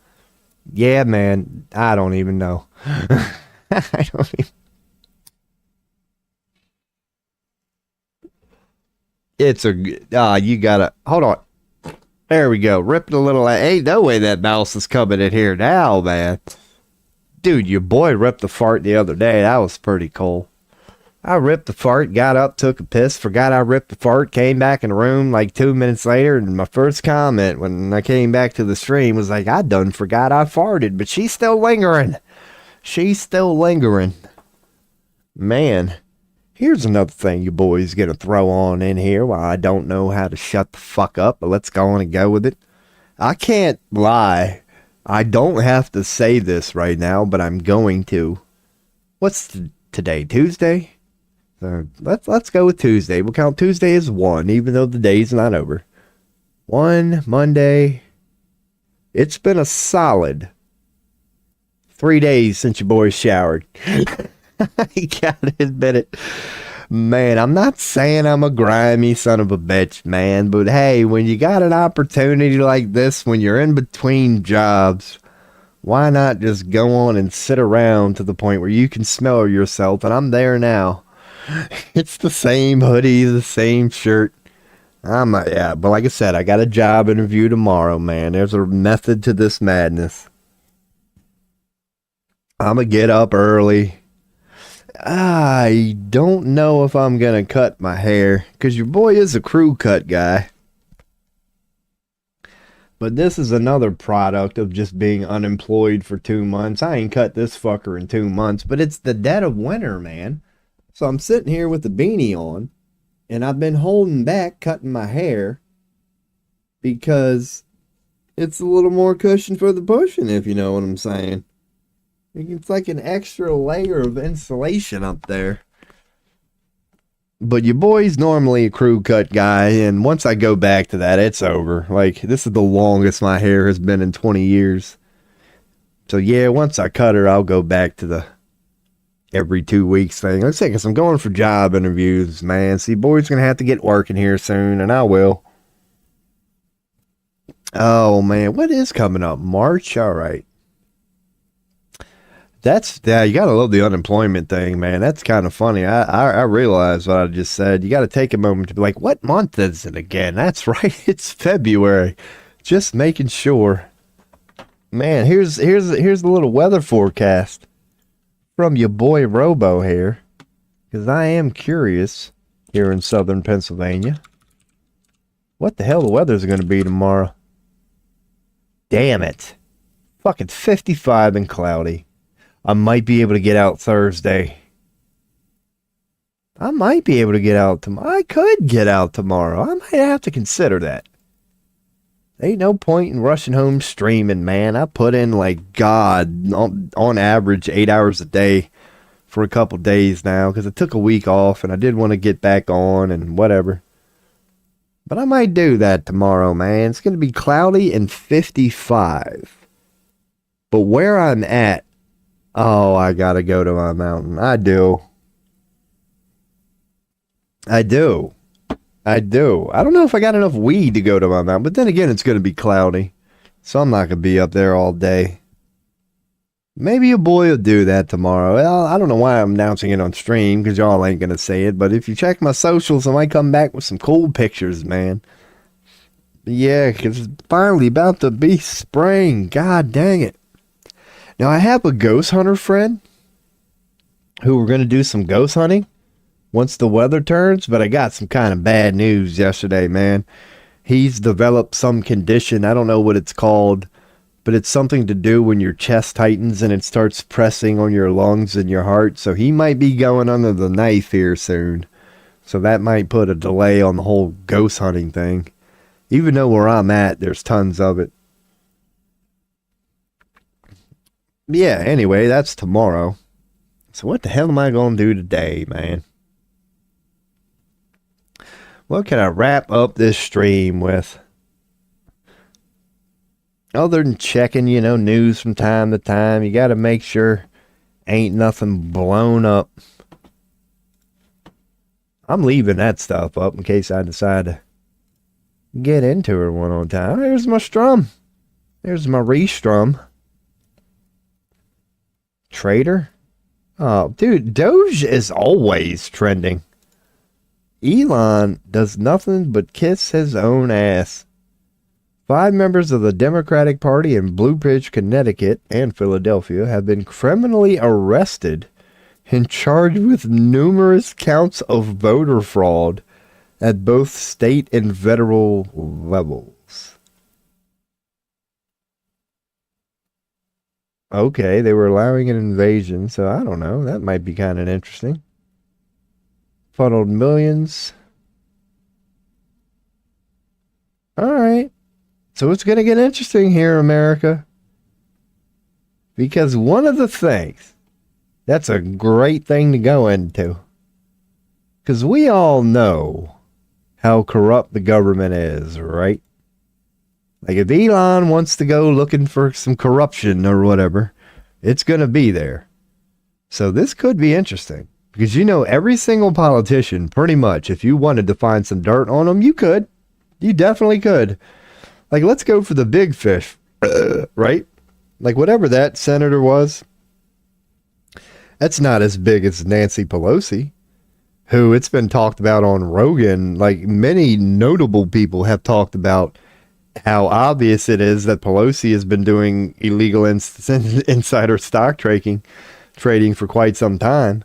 yeah, man, I don't even know. I don't even. It's you gotta, hold on. There we go. Ripping a little. Ain't no way that mouse is coming in here now, man. Dude, your boy ripped the fart the other day. That was pretty cool. I ripped the fart, got up, took a piss, forgot I ripped the fart, came back in the room like 2 minutes later, and my first comment when I came back to the stream was like, I done forgot I farted, but she's still lingering. She's still lingering. Man, here's another thing you boys gonna throw on in here while I don't know how to shut the fuck up, but let's go on and go with it. I can't lie. I don't have to say this right now, but I'm going to. What's today? Tuesday? Let's go with Tuesday. We'll count Tuesday as one, even though the day's not over. Monday. It's been a solid 3 days since your boy showered. I gotta admit it. Man, I'm not saying I'm a grimy son of a bitch, man, but hey, when you got an opportunity like this, when you're in between jobs, why not just go on and sit around to the point where you can smell yourself? And I'm there now. It's the same hoodie, the same shirt. Yeah, but like I said, I got a job interview tomorrow, man. There's a method to this madness. I'm gonna get up early. I don't know if I'm gonna cut my hair, because your boy is a crew cut guy. But this is another product of just being unemployed for 2 months. I ain't cut this fucker in 2 months, but it's the dead of winter, man. So I'm sitting here with the beanie on, and I've been holding back cutting my hair because it's a little more cushion for the pushing, if you know what I'm saying. It's like an extra layer of insulation up there. But your boy's normally a crew cut guy, and once I go back to that, it's over. Like, this is the longest my hair has been in 20 years. So yeah, once I cut her, I'll go back to the every 2 weeks thing. Let's say, because I'm going for job interviews, man. See, boy's going to have to get working here soon, and I will. Oh, man, what is coming up? March? All right. Yeah, you got to love the unemployment thing, man. That's kind of funny. I realize what I just said. You got to take a moment to be like, what month is it again? That's right. It's February. Just making sure. Man, here's the little weather forecast from your boy Robo here, because I am curious here in southern Pennsylvania what the hell the weather's going to be tomorrow. Damn it. Fucking 55 and cloudy. I might be able to get out Thursday. I might be able to get out tomorrow. I could get out tomorrow. I might have to consider that. Ain't no point in rushing home streaming, man. I put in, like, God, on average, 8 hours a day for a couple days now, because I took a week off, and I did want to get back on and whatever. But I might do that tomorrow, man. It's going to be cloudy and 55. But where I'm at, oh, I got to go to my mountain. I do. I don't know if I got enough weed to go to my mountain, but then again, it's going to be cloudy, so I'm not going to be up there all day. Maybe your boy will do that tomorrow. Well, I don't know why I'm announcing it on stream, because y'all ain't going to see it, but if you check my socials, I might come back with some cool pictures, man. Yeah, because it's finally about to be spring. God dang it. Now, I have a ghost hunter friend who we're going to do some ghost hunting once the weather turns, but I got some kind of bad news yesterday, man. He's developed some condition. I don't know what it's called, but it's something to do when your chest tightens and it starts pressing on your lungs and your heart. So he might be going under the knife here soon. So that might put a delay on the whole ghost hunting thing. Even though where I'm at, there's tons of it. Yeah, anyway, that's tomorrow. So what the hell am I going to do today, man? What can I wrap up this stream with? Other than checking, news from time to time, you got to make sure ain't nothing blown up. I'm leaving that stuff up in case I decide to get into her one on time. There's my strum. There's my restrum. Trader? Oh, dude, Doge is always trending. Elon does nothing but kiss his own ass. 5 members of the Democratic Party in Blue Ridge, Connecticut and Philadelphia have been criminally arrested and charged with numerous counts of voter fraud at both state and federal levels. Okay, they were allowing an invasion, so I don't know. That might be kind of interesting. Funneled millions. All right. So it's going to get interesting here in America. Because one of the things, that's a great thing to go into. Because we all know how corrupt the government is, right? Like if Elon wants to go looking for some corruption or whatever, it's going to be there. So this could be interesting. Because every single politician, pretty much, if you wanted to find some dirt on them, you could. You definitely could. Like, let's go for the big fish, right? Like, whatever that senator was, that's not as big as Nancy Pelosi, who it's been talked about on Rogan. Like, many notable people have talked about how obvious it is that Pelosi has been doing illegal insider stock trading for quite some time.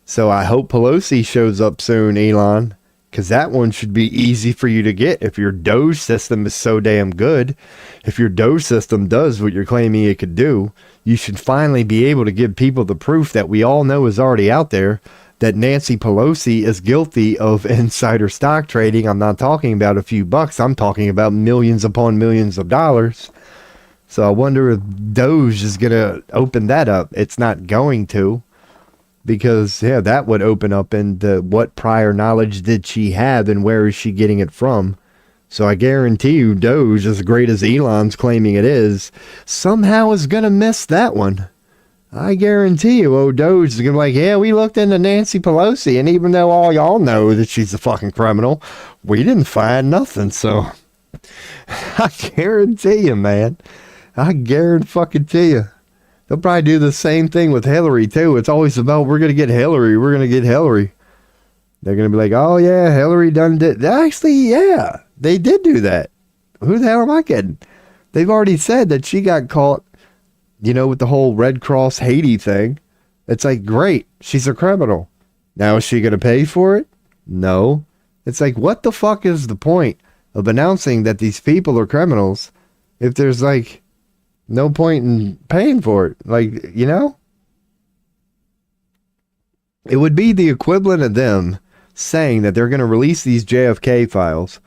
So I hope Pelosi shows up soon, Elon, because that one should be easy for you to get if your Doge system is so damn good. If your Doge system does what you're claiming it could do, you should finally be able to give people the proof that we all know is already out there, that Nancy Pelosi is guilty of insider stock trading. I'm not talking about a few bucks. I'm talking about millions upon millions of dollars. So I wonder if Doge is going to open that up. It's not going to. Because, yeah, that would open up into what prior knowledge did she have and where is she getting it from. So I guarantee you Doge, as great as Elon's claiming it is, somehow is going to miss that one. I guarantee you, Doge is going to be like, yeah, we looked into Nancy Pelosi, and even though all y'all know that she's a fucking criminal, we didn't find nothing, so I guarantee you, man. I guarantee you. They'll probably do the same thing with Hillary, too. It's always about, we're going to get Hillary. We're going to get Hillary. They're going to be like, oh, yeah, Hillary done did. Actually, yeah, they did do that. Who the hell am I kidding? They've already said that she got caught, with the whole Red Cross Haiti thing. It's like, great, she's a criminal. Now is she going to pay for it? No. It's like, what the fuck is the point of announcing that these people are criminals if there's, like, no point in paying for it? Like, it would be the equivalent of them saying that they're going to release these JFK files,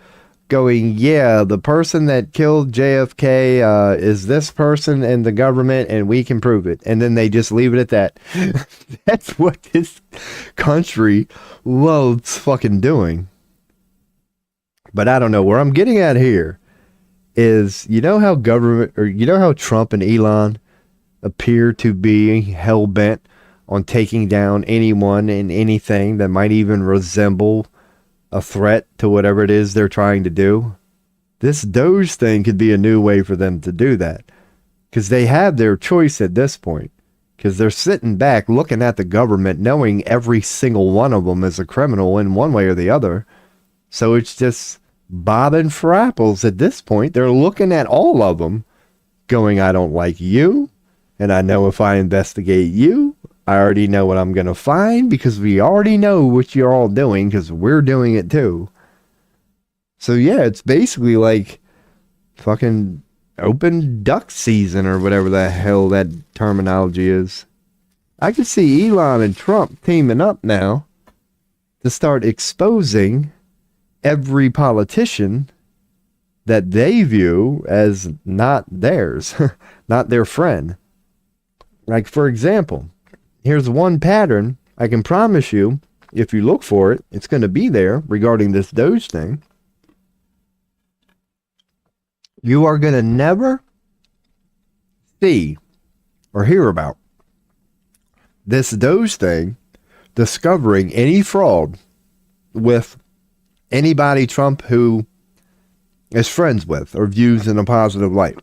going, yeah, the person that killed JFK is this person in the government, and we can prove it. And then they just leave it at that. That's what this country loves fucking doing. But I don't know. Where I'm getting at here is, how government, or how Trump and Elon appear to be hell-bent on taking down anyone and anything that might even resemble a threat to whatever it is they're trying to do. This Doge thing could be a new way for them to do that, because they have their choice at this point, because they're sitting back looking at the government, knowing every single one of them is a criminal in one way or the other. So it's just bobbing for apples at this point. They're looking at all of them going, I don't like you, and I know if I investigate you, I already know what I'm going to find, because we already know what you're all doing, because we're doing it too. So yeah, it's basically like fucking open duck season, or whatever the hell that terminology is. I could see Elon and Trump teaming up now to start exposing every politician that they view as not theirs, not their friend. Like, for example, here's one pattern I can promise you if you look for it, it's going to be there regarding this Doge thing. You are going to never see or hear about this Doge thing discovering any fraud with anybody Trump who is friends with or views in a positive light.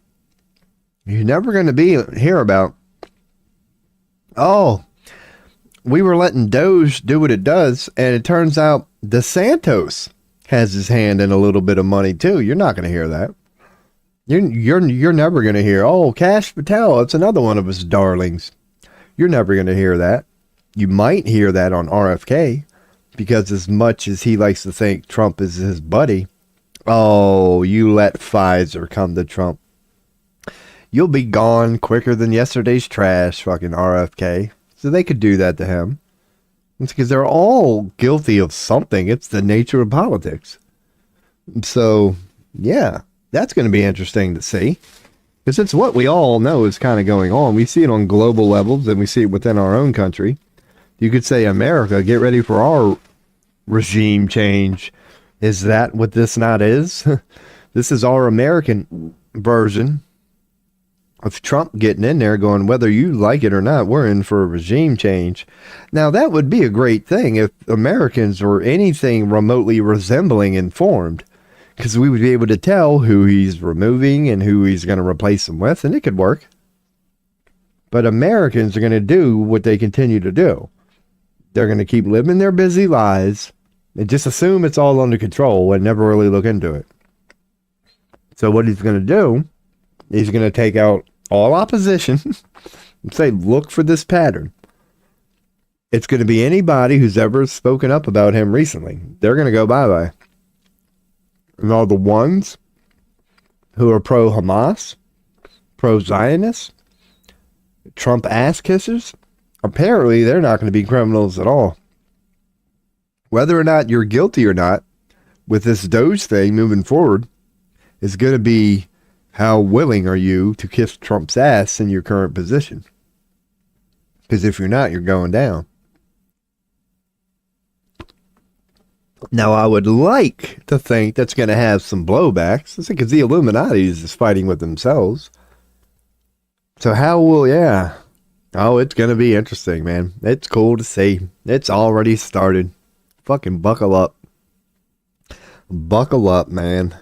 You're never going to hear about, oh, we were letting Doge do what it does, and it turns out DeSantis has his hand in a little bit of money too. You're not going to hear that. You're never going to hear, oh, Kash Patel, it's another one of his darlings. You're never going to hear that. You might hear that on RFK, because as much as he likes to think Trump is his buddy, oh, you let Pfizer come to Trump, you'll be gone quicker than yesterday's trash, fucking RFK. So they could do that to him. It's because they're all guilty of something. It's the nature of politics. So, yeah, that's going to be interesting to see. Because it's what we all know is kind of going on. We see it on global levels, and we see it within our own country. You could say, America, get ready for our regime change. Is that what this not is? This is our American version of Trump getting in there going, whether you like it or not, we're in for a regime change. Now, that would be a great thing if Americans were anything remotely resembling informed, because we would be able to tell who he's removing and who he's going to replace him with, and it could work. But Americans are going to do what they continue to do. They're going to keep living their busy lives and just assume it's all under control and never really look into it. So what he's going to do, he's going to take out all opposition and say, look for this pattern. It's going to be anybody who's ever spoken up about him recently. They're going to go bye-bye. And all the ones who are pro-Hamas, pro-Zionist, Trump ass-kissers, apparently they're not going to be criminals at all. Whether or not you're guilty or not with this Doge thing moving forward is going to be how willing are you to kiss Trump's ass in your current position. Because if you're not, you're going down. Now, I would like to think that's going to have some blowbacks. It's because the Illuminati is just fighting with themselves. So how will, yeah. Oh, it's going to be interesting, man. It's cool to see. It's already started. Fucking buckle up. Buckle up, man.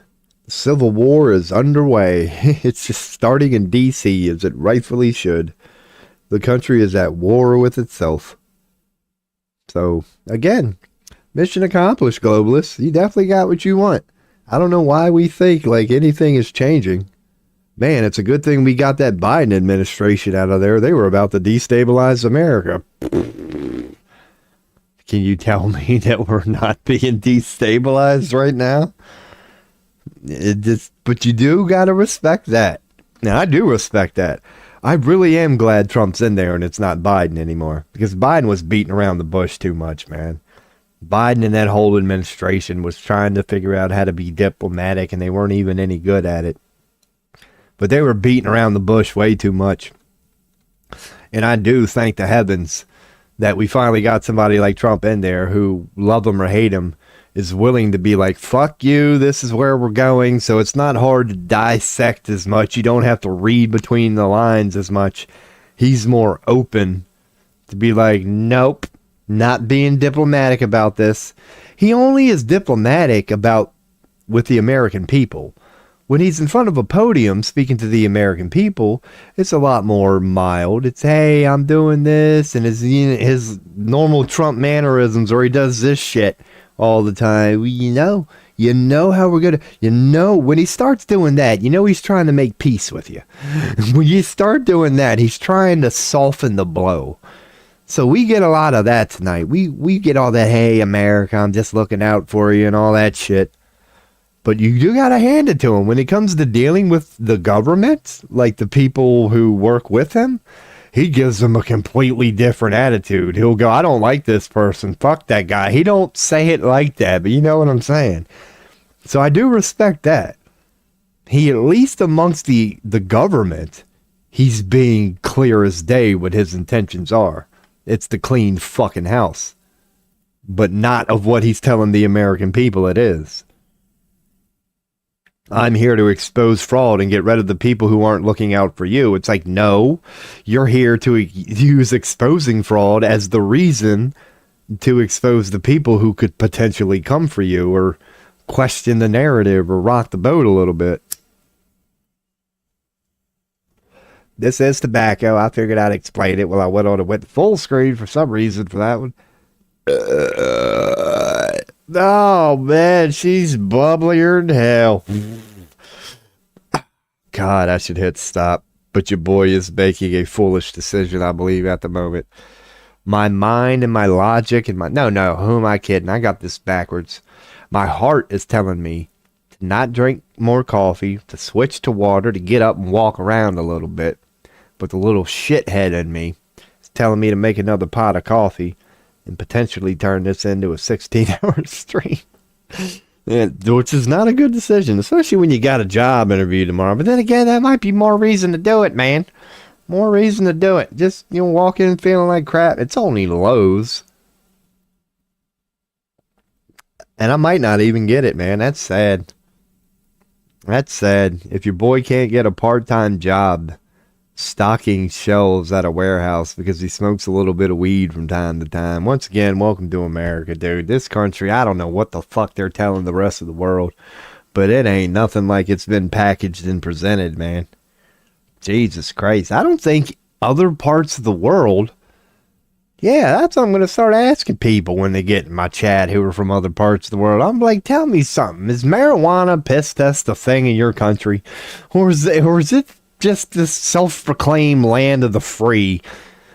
The Civil War is underway. It's just starting in D.C. as it rightfully should. The country is at war with itself. So, again, mission accomplished, globalists. You definitely got what you want. I don't know why we think like anything is changing. Man, it's a good thing we got that Biden administration out of there. They were about to destabilize America. Can you tell me that we're not being destabilized right now? But you do got to respect that. Now, I do respect that. I really am glad Trump's in there and it's not Biden anymore. Because Biden was beating around the bush too much, man. Biden and that whole administration was trying to figure out how to be diplomatic, and they weren't even any good at it. But they were beating around the bush way too much. And I do thank the heavens that we finally got somebody like Trump in there who, love him or hate him, is willing to be like, fuck you, this is where we're going. So it's not hard to dissect as much. You don't have to read between the lines as much. He's more open to be like, nope, not being diplomatic about this. He only is diplomatic with the American people. When he's in front of a podium speaking to the American people, it's a lot more mild. It's, hey, I'm doing this, and his normal Trump mannerisms, or he does this shit all the time. Well, you know how we're going to, when he starts doing that, he's trying to make peace with you. When you start doing that, he's trying to soften the blow. So we get a lot of that tonight. We get all that, hey, America, I'm just looking out for you and all that shit. But you do got to hand it to him. When it comes to dealing with the government, like the people who work with him, he gives them a completely different attitude. He'll go, I don't like this person. Fuck that guy. He don't say it like that, but you know what I'm saying. So I do respect that. He, at least amongst the government, he's being clear as day what his intentions are. It's to clean fucking house. but not of what he's telling the American people it is. I'm here to expose fraud and get rid of the people who aren't looking out for you. It's like, no, you're here to use exposing fraud as the reason to expose the people who could potentially come for you or question the narrative or rock the boat a little bit. This is tobacco. I figured I'd explain it while I went on and went full screen for some reason for that one. Oh, man, she's bubblier than hell. God, I should hit stop. But your boy is making a foolish decision, I believe, at the moment. My mind and my logic and my... No, who am I kidding? I got this backwards. My heart is telling me to not drink more coffee, to switch to water, to get up and walk around a little bit. But the little shithead in me is telling me to make another pot of coffee and potentially turn this into a 16-hour stream. Yeah, which is not a good decision, especially when you got a job interview tomorrow. But then again, that might be more reason to do it, man. More reason to do it. Just, walk in feeling like crap. It's only Lowe's. And I might not even get it, man. That's sad. That's sad. If your boy can't get a part-time job stocking shelves at a warehouse because he smokes a little bit of weed from time to time. Once again, welcome to America, dude. This country, I don't know what the fuck they're telling the rest of the world, but it ain't nothing like it's been packaged and presented, man. Jesus Christ. I don't think other parts of the world... Yeah, that's what I'm going to start asking people when they get in my chat who are from other parts of the world. I'm like, tell me something. Is marijuana piss test a thing in your country? Or is it just this self-proclaimed land of the free,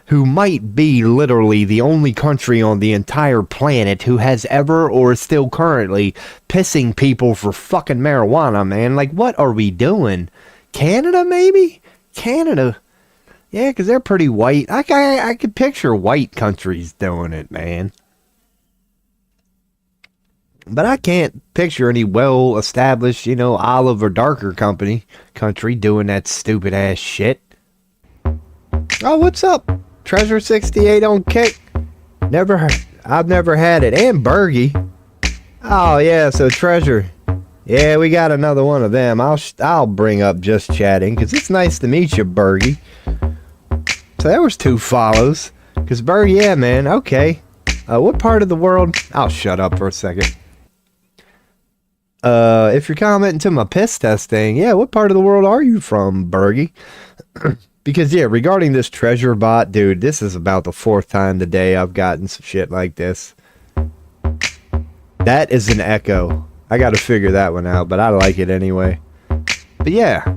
who might be literally the only country on the entire planet who has ever or is still currently pissing people for fucking marijuana, man? Like, what are we doing? Canada, maybe? Canada. Yeah, because they're pretty white. I could picture white countries doing it, man. But I can't picture any well-established, olive or darker country doing that stupid-ass shit. Oh, what's up? Treasure 68 on Kick. I've never had it. And Bergie. Oh, yeah, so Treasure. Yeah, we got another one of them. I'll bring up Just Chatting, because it's nice to meet you, Bergie. So there was 2 follows. Because Bergie, yeah, man, okay. What part of the world? I'll shut up for a second. If you're commenting to my piss test thing, yeah, what part of the world are you from, Bergie? Because, yeah, regarding this treasure bot, dude, this is about the 4th time today I've gotten some shit like this. That is an echo. I gotta figure that one out, but I like it anyway. But, yeah.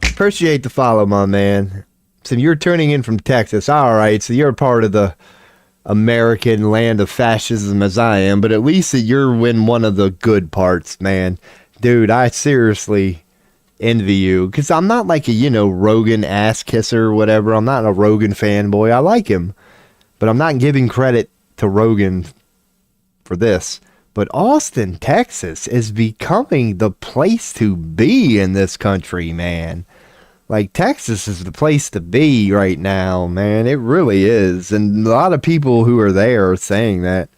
Appreciate the follow, my man. So you're tuning in from Texas. Alright, so you're part of the American land of fascism as I am, but at least you're in one of the good parts, man. Dude, I seriously envy you, because I'm not like a, Rogan ass kisser or whatever. I'm not a Rogan fanboy. I like him, but I'm not giving credit to Rogan for this. But Austin, Texas is becoming the place to be in this country, man. Like, Texas is the place to be right now, man. It really is. And a lot of people who are there are saying that.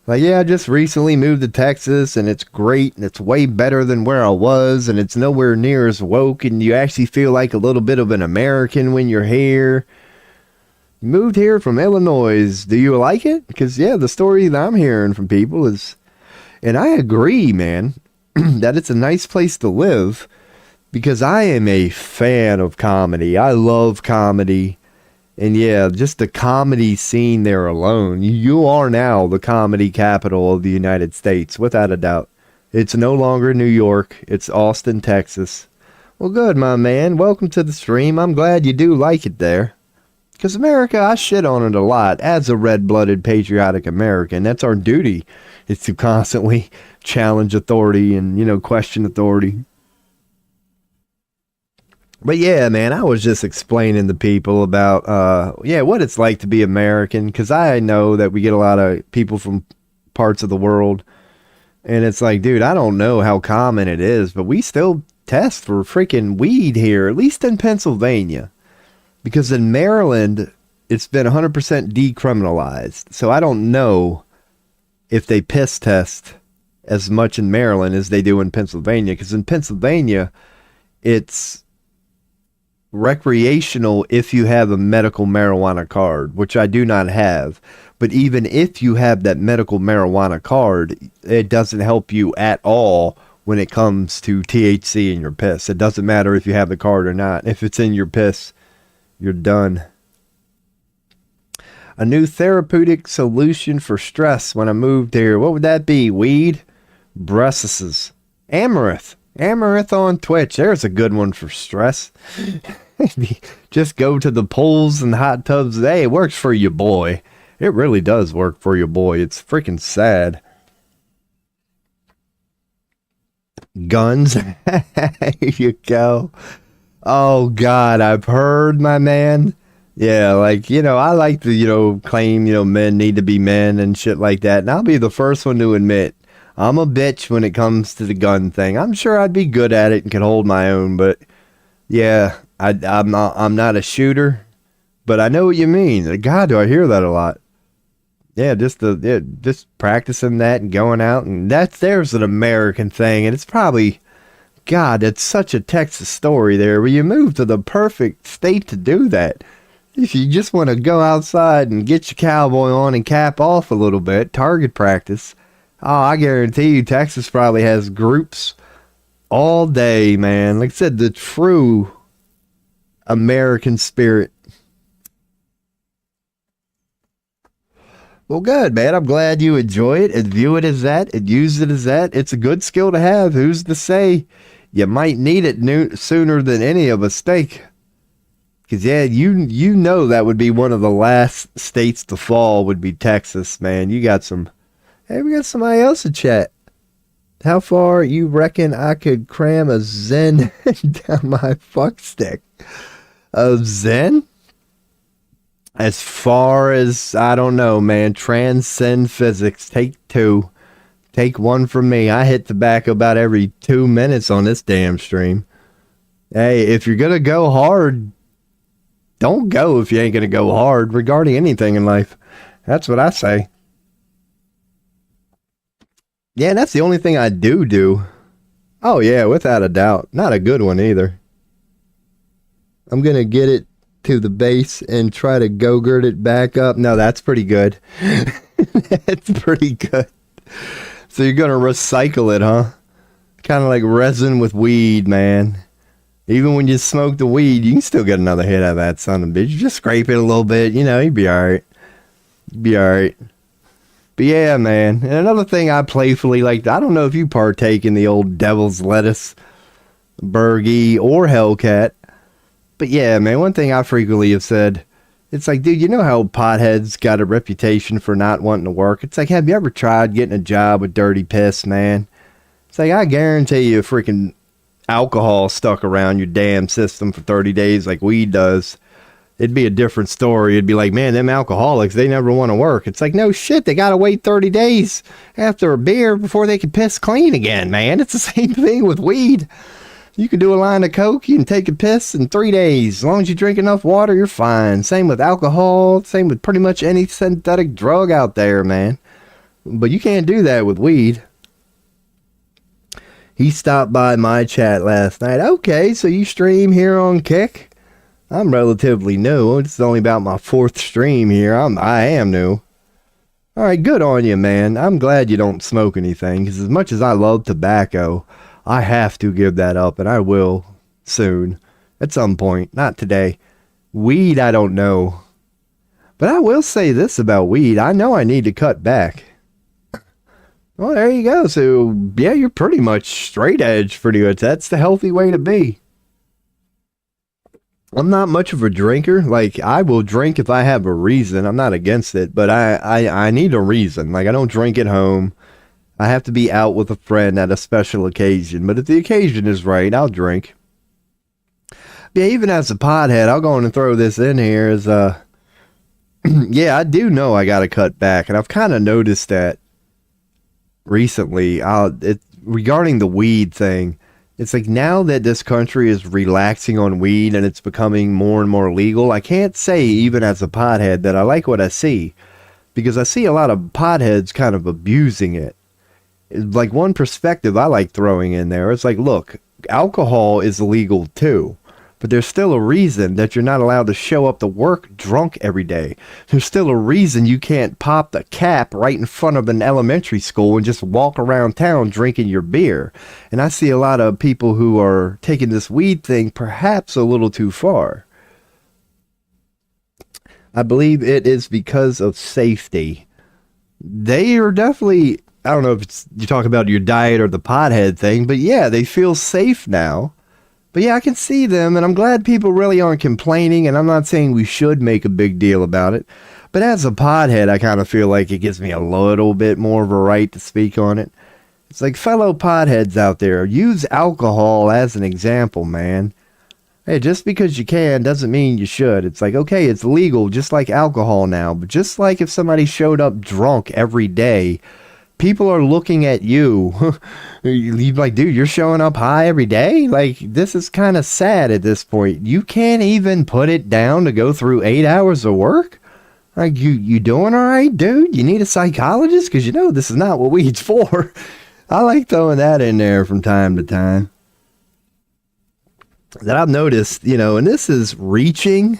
Like, yeah, I just recently moved to Texas, and it's great, and it's way better than where I was, and it's nowhere near as woke, and you actually feel like a little bit of an American when you're here. You moved here from Illinois. Do you like it? Because, yeah, the story that I'm hearing from people is... And I agree, man, that it's a nice place to live. Because I am a fan of comedy. I love comedy. And yeah, just the comedy scene there alone. You are now the comedy capital of the United States, without a doubt. It's no longer New York. It's Austin, Texas. Well, good, my man. Welcome to the stream. I'm glad you do like it there. Because America, I shit on it a lot. As a red-blooded, patriotic American, that's our duty. Is to constantly challenge authority and, question authority. But yeah, man, I was just explaining to people about, what it's like to be American. Because I know that we get a lot of people from parts of the world. And it's like, dude, I don't know how common it is. But we still test for freaking weed here, at least in Pennsylvania. Because in Maryland, it's been 100% decriminalized. So I don't know if they piss test as much in Maryland as they do in Pennsylvania. Because in Pennsylvania, it's recreational if you have a medical marijuana card, which I do not have. But even if you have that medical marijuana card, it doesn't help you at all when it comes to THC in your piss. It doesn't matter if you have the card or not. If it's in your piss, you're done. A new therapeutic solution for stress when I moved here. What would that be? Weed? Breasts. Amaranth. Amaranth on Twitch. There's a good one for stress. Just go to the pools and hot tubs. Hey, it works for you, boy. It really does work for you, boy. It's freaking sad. Guns. Here you go. Oh, God. I've heard, my man. Yeah, like, I like to, claim, men need to be men and shit like that. And I'll be the first one to admit I'm a bitch when it comes to the gun thing. I'm sure I'd be good at it and could hold my own, but yeah, I'm not a shooter, but I know what you mean. God, do I hear that a lot. Yeah, just practicing that and going out, and there's an American thing, and it's probably, God, it's such a Texas story there, where you move to the perfect state to do that. If you just want to go outside and get your cowboy on and cap off a little bit, target practice, oh, I guarantee you Texas probably has groups all day, man. Like I said, the true American spirit. Well, good, man. I'm glad you enjoy it and view it as that and use it as that. It's a good skill to have. Who's to say you might need it sooner than any of us think? Because, yeah, you know that would be one of the last states to fall would be Texas, man. You got some... Hey, we got somebody else to chat. How far you reckon I could cram a Zen down my fuck stick? A Zen? As far as, I don't know, man. Transcend physics. Take 2. Take 1 from me. I hit the back about every 2 minutes on this damn stream. Hey, if you're going to go hard, don't go if you ain't going to go hard regarding anything in life. That's what I say. Yeah, that's the only thing I do. Oh, yeah, without a doubt. Not a good one either. I'm going to get it to the base and try to go-gurt it back up. No, that's pretty good. That's pretty good. So you're going to recycle it, huh? Kind of like resin with weed, man. Even when you smoke the weed, you can still get another hit out of that son of a bitch. You just scrape it a little bit, you'd be all right. Be all right. But yeah, man. And another thing I playfully like, I don't know if you partake in the old devil's lettuce, Bergie, or Hellcat. But yeah, man, one thing I frequently have said, it's like, dude, you know how potheads got a reputation for not wanting to work? It's like, have you ever tried getting a job with dirty piss, man? It's like, I guarantee you freaking alcohol stuck around your damn system for 30 days like weed does. It'd be a different story. It'd be like, man, them alcoholics, they never want to work. It's like, no shit, they got to wait 30 days after a beer before they can piss clean again, man. It's the same thing with weed. You can do a line of coke, you can take a piss in 3 days. As long as you drink enough water, you're fine. Same with alcohol, same with pretty much any synthetic drug out there, man. But you can't do that with weed. He stopped by my chat last night. Okay, so you stream here on Kick? I'm relatively new. It's only about my 4th stream here. I am new. All right, good on you, man. I'm glad you don't smoke anything, because as much as I love tobacco, I have to give that up, and I will soon. At some point. Not today. Weed, I don't know. But I will say this about weed. I know I need to cut back. Well, there you go. So, yeah, you're pretty much straight edge, pretty much. That's the healthy way to be. I'm not much of a drinker. Like, I will drink if I have a reason. I'm not against it, but I need a reason. Like, I don't drink at home. I have to be out with a friend at a special occasion. But if the occasion is right, I'll drink. Yeah, even as a pothead, I'll go on and throw this in here as, yeah, I do know I got to cut back. And I've kind of noticed that recently. Regarding the weed thing, It's like now that this country is relaxing on weed and it's becoming more and more legal, I can't say, even as a pothead, that I like what I see. Because I see a lot of potheads kind of abusing it. Like one perspective I like throwing in there, it's like, look, alcohol is illegal too. But there's still a reason that you're not allowed to show up to work drunk every day. There's still a reason you can't pop the cap right in front of an elementary school and just walk around town drinking your beer. And I see a lot of people who are taking this weed thing perhaps a little too far. I believe it is because of safety. They are definitely, I don't know if it's, you talk about your diet or the pothead thing, but yeah, they feel safe now. But yeah, I can see them, and I'm glad people really aren't complaining, and I'm not saying we should make a big deal about it. But as a pothead, I kind of feel like it gives me a little bit more of a right to speak on it. It's like, fellow potheads out there, use alcohol as an example, man. Hey, just because you can doesn't mean you should. It's like, okay, it's legal just like alcohol now, but just like if somebody showed up drunk every day, people are looking at you. You're like, dude, you're showing up high every day? Like, this is kind of sad at this point. You can't even put it down to go through 8 hours of work? Like, you doing all right, dude? You need a psychologist? Because you know this is not what weed's for. I like throwing that in there from time to time. That I've noticed, you know, and this is reaching,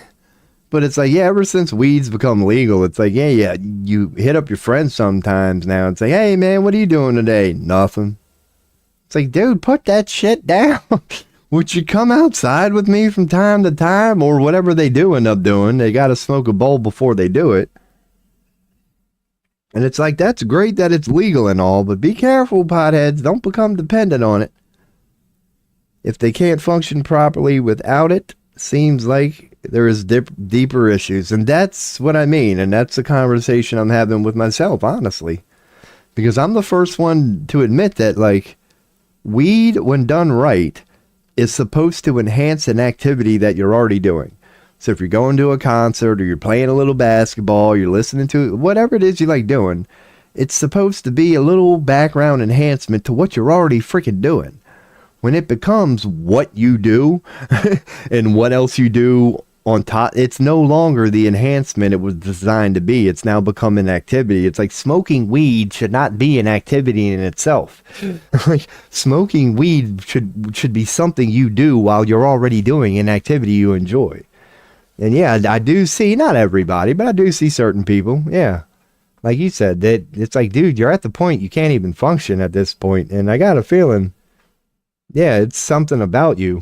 but it's like, yeah, ever since weed's become legal, it's like, yeah, you hit up your friends sometimes now and say, hey, man, what are you doing today? Nothing. It's like, dude, put that shit down. Would you come outside with me from time to time? Or whatever they do end up doing. They got to smoke a bowl before they do it. And it's like, that's great that it's legal and all, but be careful, potheads. Don't become dependent on it. If they can't function properly without it, seems like there is deeper issues. And that's what I mean. And that's the conversation I'm having with myself, honestly. Because I'm the first one to admit that, like, weed, when done right, is supposed to enhance an activity that you're already doing. So if you're going to a concert or you're playing a little basketball, you're listening to whatever it is you like doing, it's supposed to be a little background enhancement to what you're already freaking doing. When it becomes what you do and what else you do on top, it's no longer the enhancement it was designed to be. It's now become an activity. It's like smoking weed should not be an activity in itself. Like smoking weed should be something you do while you're already doing an activity you enjoy. And yeah, I do see, not everybody, but I do see certain people. Yeah. Like you said, that it's like, dude, you're at the point you can't even function at this point. And I got a feeling, yeah, it's something about you.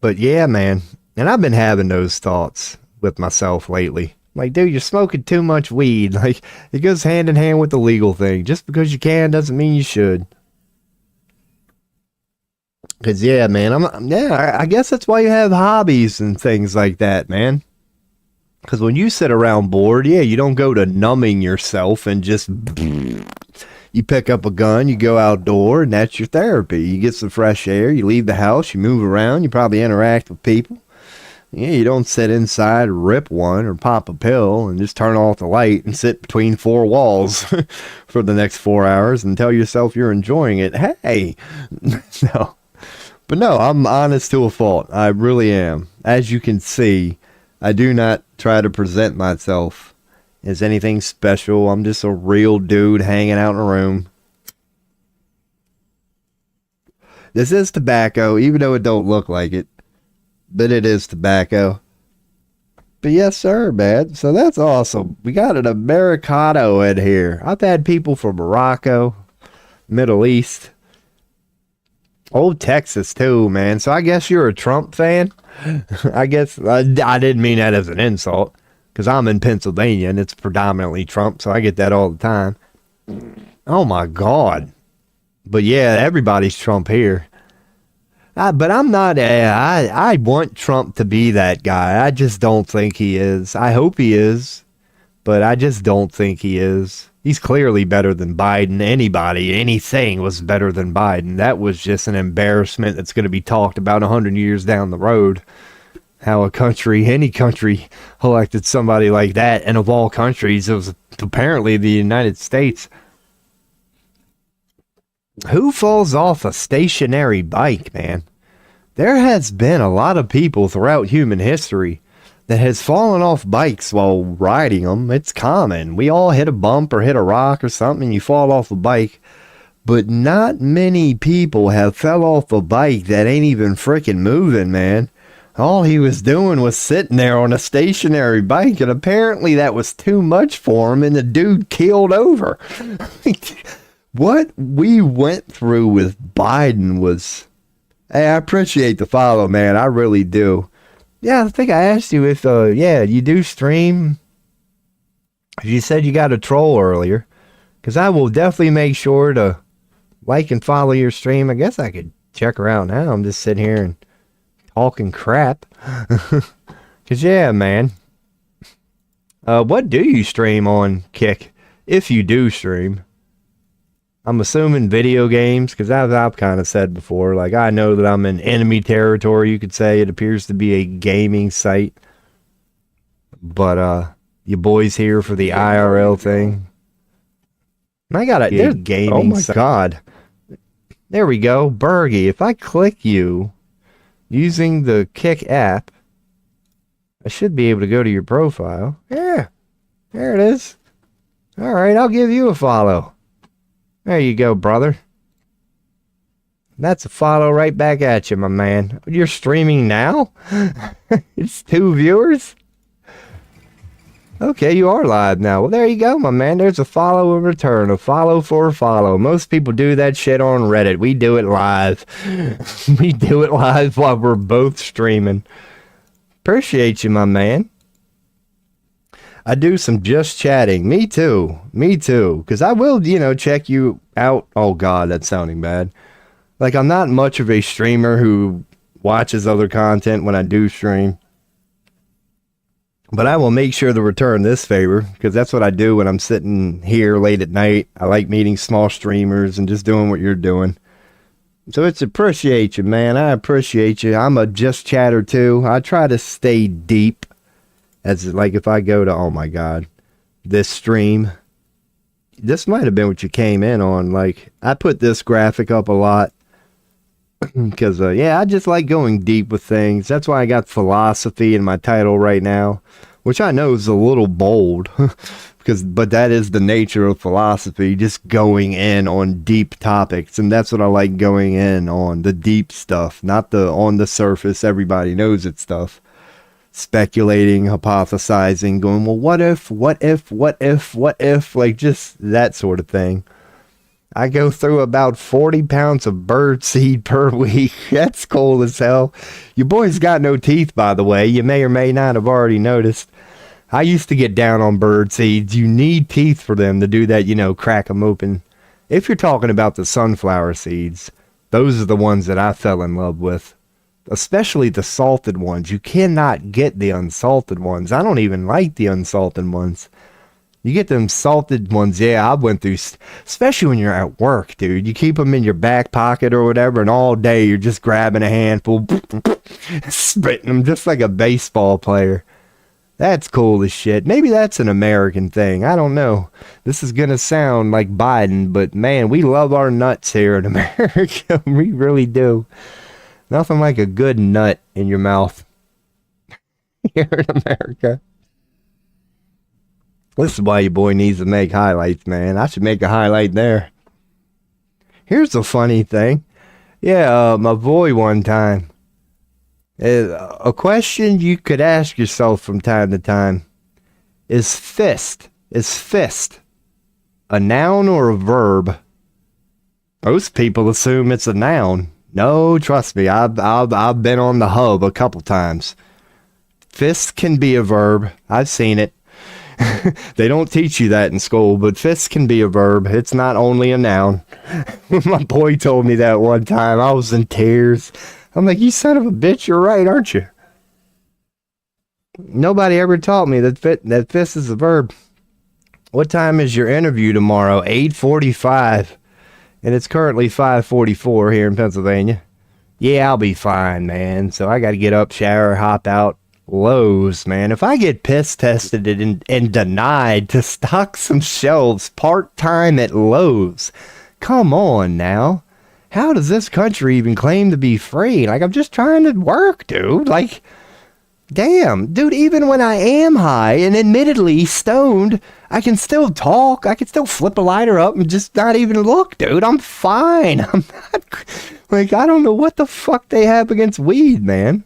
But yeah, man. And I've been having those thoughts with myself lately. Like, dude, you're smoking too much weed. Like, it goes hand in hand with the legal thing. Just because you can doesn't mean you should. Because, yeah, man, I guess that's why you have hobbies and things like that, man. Because when you sit around bored, yeah, you don't go to numbing yourself and just... You pick up a gun, you go outdoor, and that's your therapy. You get some fresh air, you leave the house, you move around, you probably interact with people. Yeah, you don't sit inside, rip one, or pop a pill, and just turn off the light and sit between four walls for the next 4 hours and tell yourself you're enjoying it. Hey! No. But no, I'm honest to a fault. I really am. As you can see, I do not try to present myself as anything special. I'm just a real dude hanging out in a room. This is tobacco, even though it don't look like it. But it is tobacco. But yes, sir, man. So that's awesome. We got an Americano in here. I've had people from Morocco, Middle East, old Texas too, man. So I guess you're a Trump fan? I guess I didn't mean that as an insult. Because I'm in Pennsylvania and it's predominantly Trump, so I get that all the time. Oh my God. But yeah, everybody's Trump here. But I'm not, I want Trump to be that guy. I just don't think he is. I hope he is, but I just don't think he is. He's clearly better than Biden. Anything was better than Biden. That was just an embarrassment that's going to be talked about 100 years down the road. How any country elected somebody like that, and of all countries, it was apparently the United States. Who falls off a stationary bike, man? There has been a lot of people throughout human history that has fallen off bikes while riding them. It's common. We all hit a bump or hit a rock or something and you fall off a bike. But not many people have fell off a bike that ain't even freaking moving, man. All he was doing was sitting there on a stationary bike, and apparently that was too much for him, and the dude keeled over. What we went through with Biden was... Hey, I appreciate the follow, man. I really do. Yeah, I think I asked you if, you do stream. You said you got a troll earlier. Because I will definitely make sure to like and follow your stream. I guess I could check her out now. I'm just sitting here and talking crap. Because, yeah, man. What do you stream on, Kick? If you do stream. I'm assuming video games, because I've kind of said before, like, I know that I'm in enemy territory, you could say. It appears to be a gaming site. But, you boys here for the IRL thing. I got a gaming oh my site. God. There we go. Bergie, if I click you using the Kick app, I should be able to go to your profile. Yeah. There it is. All right, I'll give you a follow. There you go, brother. That's a follow right back at you, my man. You're streaming now? It's 2 viewers? Okay, you are live now. Well, there you go, my man. There's a follow in return. A follow for a follow. Most people do that shit on Reddit. We do it live. We do it live while we're both streaming. Appreciate you, my man. I do some just chatting. Me too. Me too. Because I will, check you out. Oh, God, that's sounding bad. Like, I'm not much of a streamer who watches other content when I do stream. But I will make sure to return this favor, because that's what I do when I'm sitting here late at night. I like meeting small streamers and just doing what you're doing. So it's appreciate you, man. I appreciate you. I'm a just chatter too. I try to stay deep. As like if I go to, oh my God, this stream. This might have been what you came in on. Like, I put this graphic up a lot. Because, I just like going deep with things. That's why I got philosophy in my title right now. Which I know is a little bold. But that is the nature of philosophy. Just going in on deep topics. And that's what I like going in on. The deep stuff. Not the on the surface, everybody knows it stuff. Speculating, hypothesizing, going, well, what if, like just that sort of thing. I go through about 40 pounds of bird seed per week. That's cool as hell. Your boy's got no teeth, by the way. You may or may not have already noticed. I used to get down on bird seeds. You need teeth for them to do that, crack them open. If you're talking about the sunflower seeds, those are the ones that I fell in love with. Especially the salted ones. You cannot get the unsalted ones. I don't even like the unsalted ones. You get them salted ones, yeah, I went through, especially when you're at work, dude. You keep them in your back pocket or whatever, and all day you're just grabbing a handful, spitting them just like a baseball player. That's cool as shit. Maybe that's an American thing. I don't know. This is going to sound like Biden, but man, we love our nuts here in America. We really do. Nothing like a good nut in your mouth here in America. This is why your boy needs to make highlights, man. I should make a highlight there. Here's a funny thing. Yeah, my boy one time. A question you could ask yourself from time to time. Is fist a noun or a verb? Most people assume it's a noun. No, trust me, I've been on the hub a couple times. Fist can be a verb. I've seen it. They don't teach you that in school, but fist can be a verb. It's not only a noun. My boy told me that one time. I was in tears. I'm like, you son of a bitch, you're right, aren't you? Nobody ever taught me that fist is a verb. What time is your interview tomorrow? 8:45. And it's currently 5:44 here in Pennsylvania. Yeah, I'll be fine, man. So I got to get up, shower, hop out. Lowe's, man. If I get piss tested and denied to stock some shelves part-time at Lowe's, come on now. How does this country even claim to be free? Like, I'm just trying to work, dude. Like, damn, dude, even when I am high and admittedly stoned, I can still talk. I can still flip a lighter up and just not even look, dude. I'm fine. I'm not, like, I don't know what the fuck they have against weed, man.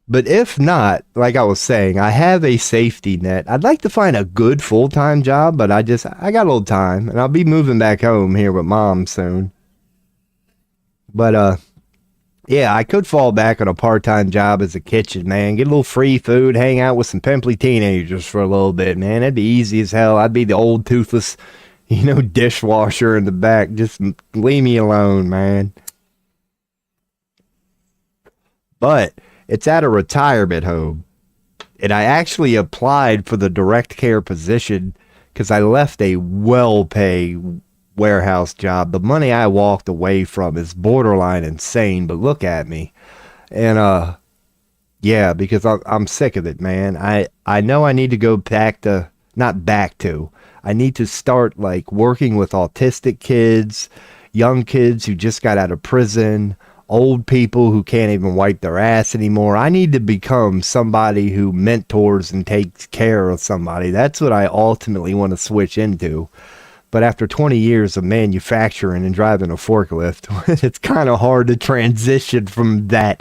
But if not, like I was saying, I have a safety net. I'd like to find a good full-time job, but I got a little time, and I'll be moving back home here with Mom soon. But, yeah, I could fall back on a part-time job as a kitchen, man. Get a little free food, hang out with some pimply teenagers for a little bit, man. That'd be easy as hell. I'd be the old toothless, dishwasher in the back. Just leave me alone, man. But it's at a retirement home. And I actually applied for the direct care position because I left a well-paid warehouse job. The money I walked away from is borderline insane, but look at me. And yeah, because I'm sick of it, man. I know I need to go I need to start like working with autistic kids, young kids who just got out of prison, old people who can't even wipe their ass anymore. I need to become somebody who mentors and takes care of somebody. That's what I ultimately want to switch into. But after 20 years of manufacturing and driving a forklift, it's kind of hard to transition from that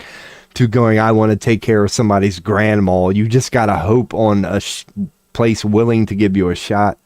to going, I want to take care of somebody's grandma. You just got to hope on a place willing to give you a shot.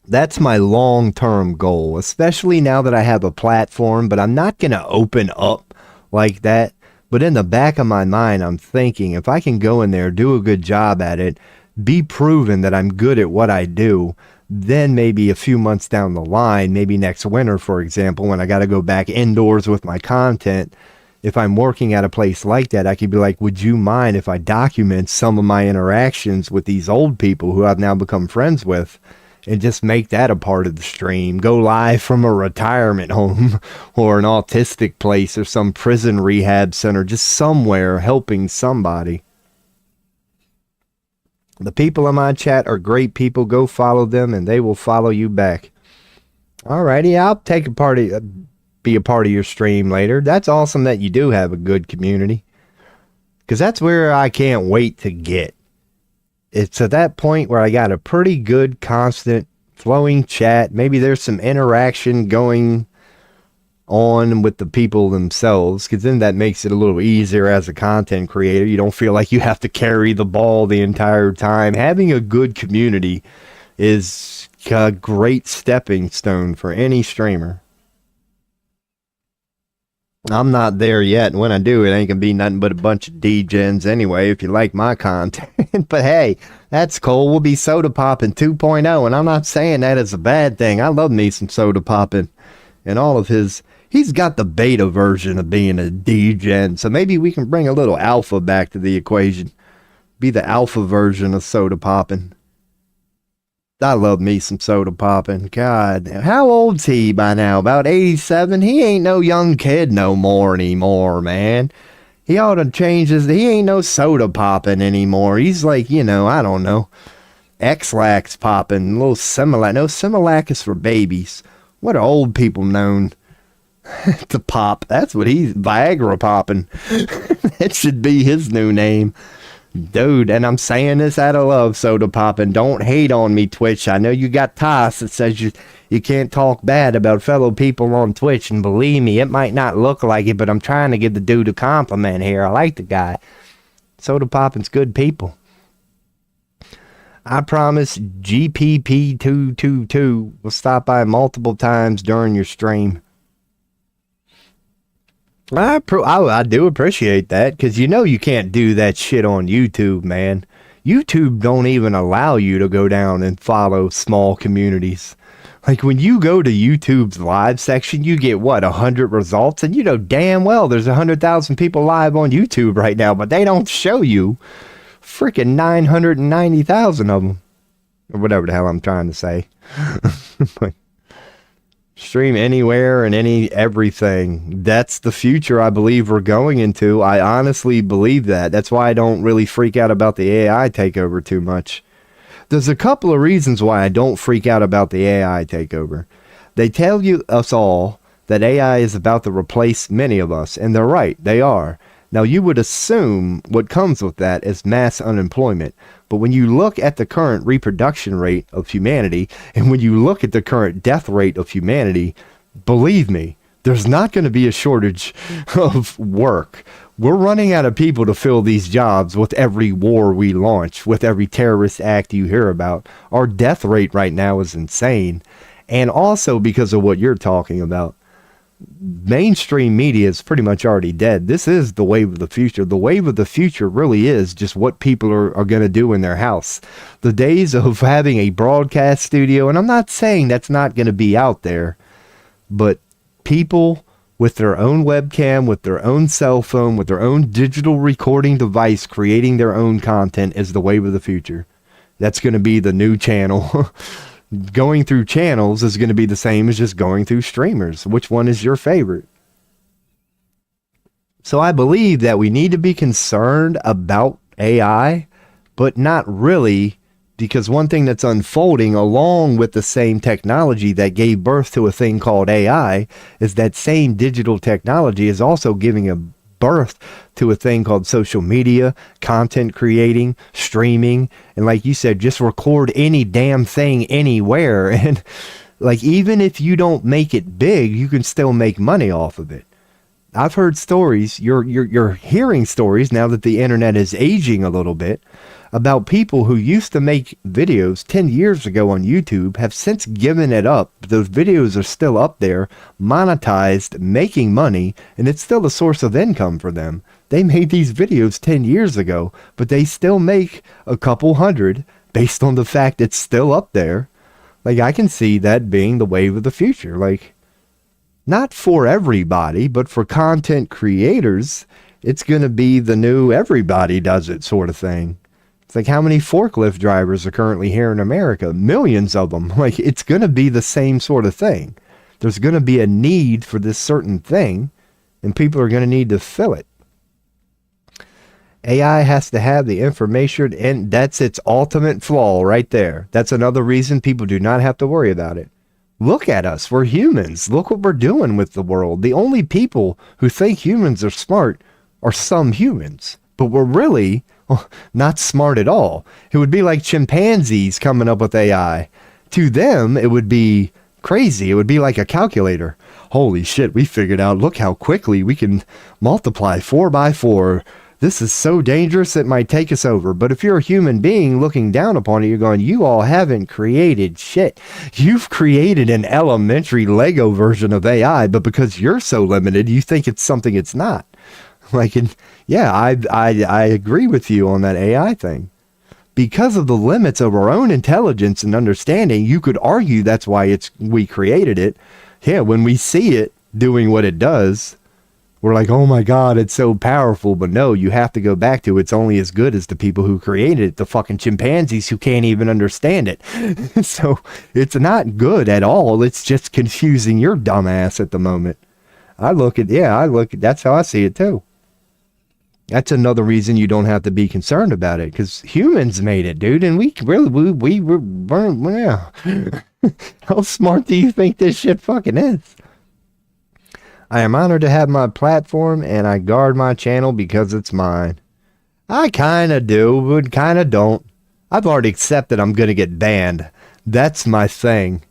That's my long-term goal, especially now that I have a platform, but I'm not going to open up like that. But in the back of my mind, I'm thinking if I can go in there, do a good job at it, be proven that I'm good at what I do, then maybe a few months down the line, maybe next winter, for example, when I got to go back indoors with my content, if I'm working at a place like that, I could be like, would you mind if I document some of my interactions with these old people who I've now become friends with and just make that a part of the stream? Go live from a retirement home or an autistic place or some prison rehab center, just somewhere helping somebody. The people in my chat are great people. Go follow them and they will follow you back. Alrighty, I'll be a part of your stream later. That's awesome that you do have a good community. Because that's where I can't wait to get. It's at that point where I got a pretty good, constant, flowing chat. Maybe there's some interaction going on with the people themselves, because then that makes it a little easier as a content creator. You don't feel like you have to carry the ball the entire time. Having a good community is a great stepping stone for any streamer. I'm not there yet. When I do, it ain't gonna be nothing but a bunch of degens anyway, if you like my content. But hey, that's cool. We'll be Soda Poppin' 2.0, and I'm not saying that as a bad thing. I love me some Soda Poppin' and all of his. He's got the beta version of being a degen, so maybe we can bring a little alpha back to the equation. Be the alpha version of Soda Poppin'. I love me some Soda Poppin'. God, how old's he by now? About 87? He ain't no young kid no more anymore, man. He ought to change his... He ain't no Soda Poppin' anymore. He's like, I don't know, X-Lax poppin', a little Similac. No, Similac is for babies. What are old people known to pop? That's what he's... Viagra poppin'. That should be his new name. Dude, and I'm saying this out of love, Soda Poppin'. Don't hate on me, Twitch. I know you got Toss that says you can't talk bad about fellow people on Twitch, and believe me, it might not look like it, but I'm trying to give the dude a compliment here. I like the guy. Soda Poppin's good people. I promise GPP222 will stop by multiple times during your stream. I do appreciate that, because you can't do that shit on YouTube, man. YouTube don't even allow you to go down and follow small communities. Like, when you go to YouTube's live section, you get, 100 results? And damn well there's 100,000 people live on YouTube right now, but they don't show you freaking 990,000 of them. Or whatever the hell I'm trying to say. Stream anywhere and everything. That's the future I believe we're going into. I honestly believe that. That's why I don't really freak out about the AI takeover too much. There's a couple of reasons why I don't freak out about the AI takeover. They tell us all that AI is about to replace many of us, and they're right, they are. Now, you would assume what comes with that is mass unemployment. But when you look at the current reproduction rate of humanity, and when you look at the current death rate of humanity, believe me, there's not going to be a shortage of work. We're running out of people to fill these jobs with every war we launch, with every terrorist act you hear about. Our death rate right now is insane. And also because of what you're talking about. Mainstream media is pretty much already dead. This is the wave of the future. The wave of the future really is just what people are going to do in their house. The days of having a broadcast studio, and I'm not saying that's not going to be out there, but people with their own webcam, with their own cell phone, with their own digital recording device, creating their own content is the wave of the future. That's going to be the new channel. Going through channels is going to be the same as just going through streamers. Which one is your favorite? So I believe that we need to be concerned about AI, but not really, because one thing that's unfolding along with the same technology that gave birth to a thing called AI is that same digital technology is also giving a birth to a thing called social media, content creating, streaming, and like you said, just record any damn thing anywhere. And like, even if you don't make it big, you can still make money off of it. I've heard stories, you're hearing stories now that the internet is aging a little bit, about people who used to make videos 10 years ago on YouTube, have since given it up. Those videos are still up there, monetized, making money, and it's still a source of income for them. They made these videos 10 years ago, but they still make a couple hundred based on the fact it's still up there. Like, I can see that being the wave of the future. Like, not for everybody, but for content creators, it's going to be the new everybody does it sort of thing. It's like, how many forklift drivers are currently here in America? Millions of them. Like, it's going to be the same sort of thing. There's going to be a need for this certain thing, and people are going to need to fill it. AI has to have the information, and that's its ultimate flaw right there. That's another reason people do not have to worry about it. Look at us. We're humans. Look what we're doing with the world. The only people who think humans are smart are some humans, but we're really not smart at all. It would be like chimpanzees coming up with AI. To them, it would be crazy. It would be like a calculator. Holy shit, we figured out, look how quickly we can multiply 4 by 4. This is so dangerous it might take us over. But if you're a human being looking down upon it, you're going, you all haven't created shit. You've created an elementary Lego version of AI, but because you're so limited, you think it's something it's not. Like, yeah, I agree with you on that AI thing. Because of the limits of our own intelligence and understanding, you could argue that's why we created it. Yeah, when we see it doing what it does, we're like, oh my God, it's so powerful. But no, you have to go back to it's only as good as the people who created it, the fucking chimpanzees who can't even understand it. So it's not good at all. It's just confusing your dumb ass at the moment. That's how I see it too. That's another reason you don't have to be concerned about it, because humans made it, dude, and we weren't. Yeah. How smart do you think this shit fucking is? I am honored to have my platform, and I guard my channel because it's mine. I kind of do, but kind of don't. I've already accepted I'm going to get banned. That's my thing.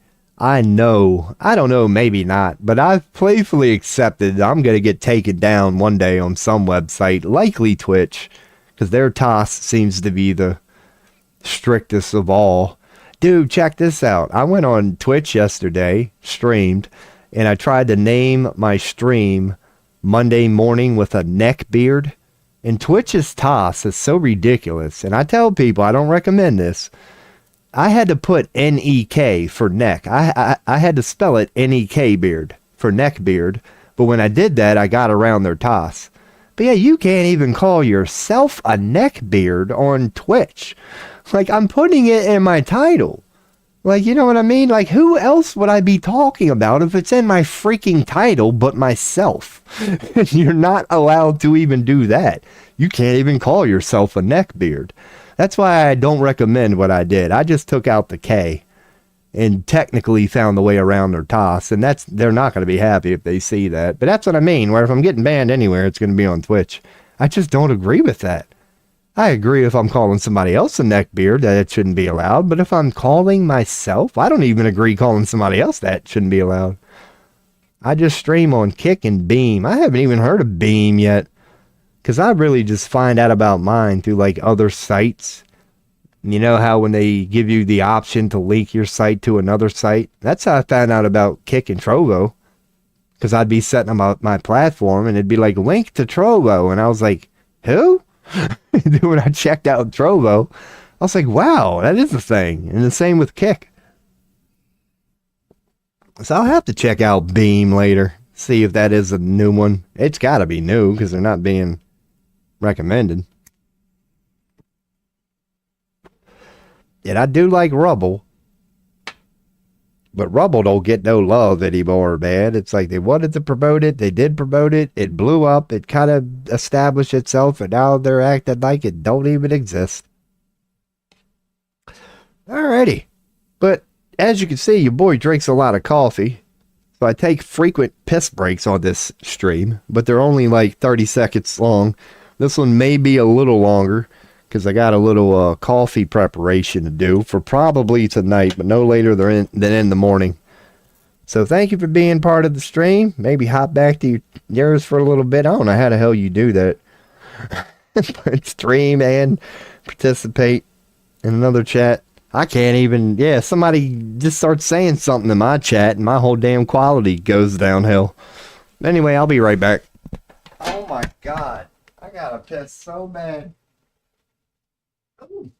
I know. I don't know, maybe not, but I've playfully accepted I'm going to get taken down one day on some website, likely Twitch, because their TOS seems to be the strictest of all. Dude, check this out. I went on Twitch yesterday, streamed, and I tried to name my stream Monday morning with a neck beard. And Twitch's TOS is so ridiculous. And I tell people I don't recommend this. I had to put N-E-K for neck. I had to spell it N-E-K beard for neck beard. But when I did that, I got around their TOS. But yeah, you can't even call yourself a neck beard on Twitch. Like, I'm putting it in my title. Like, you know what I mean? Like, who else would I be talking about if it's in my freaking title but myself? You're not allowed to even do that. You can't even call yourself a neckbeard. That's why I don't recommend what I did. I just took out the K and technically found the way around their toss, and they're not going to be happy if they see that. But that's what I mean, where if I'm getting banned anywhere, it's going to be on Twitch. I just don't agree with that. I agree if I'm calling somebody else a neckbeard that it shouldn't be allowed, but if I'm calling myself, I don't even agree calling somebody else that shouldn't be allowed. I just stream on Kick and Beam. I haven't even heard of Beam yet, because I really just find out about mine through like other sites. You know how when they give you the option to link your site to another site? That's how I found out about Kick and Trovo, because I'd be setting up my platform and it'd be like, link to Trovo, and I was like, who? Then when I checked out Trovo, I was like, wow, that is a thing. And the same with Kick. So I'll have to check out Beam later, see if that is a new one. It's got to be new because they're not being recommended. And I do like Rubble, but Rubble don't get no love anymore, man. It's like they wanted to promote it, they did promote it, it blew up, it kind of established itself, and now they're acting like it don't even exist. Alrighty, but as you can see, your boy drinks a lot of coffee, so I take frequent piss breaks on this stream, but they're only like 30 seconds long. This one may be a little longer, because I got a little coffee preparation to do for probably tonight, but no later than in the morning. So thank you for being part of the stream. Maybe hop back to yours for a little bit. I don't know how the hell you do that. But stream and participate in another chat. I can't even, yeah, somebody just starts saying something in my chat and my whole damn quality goes downhill. Anyway, I'll be right back. Oh my God. I gotta piss so bad. Ooh.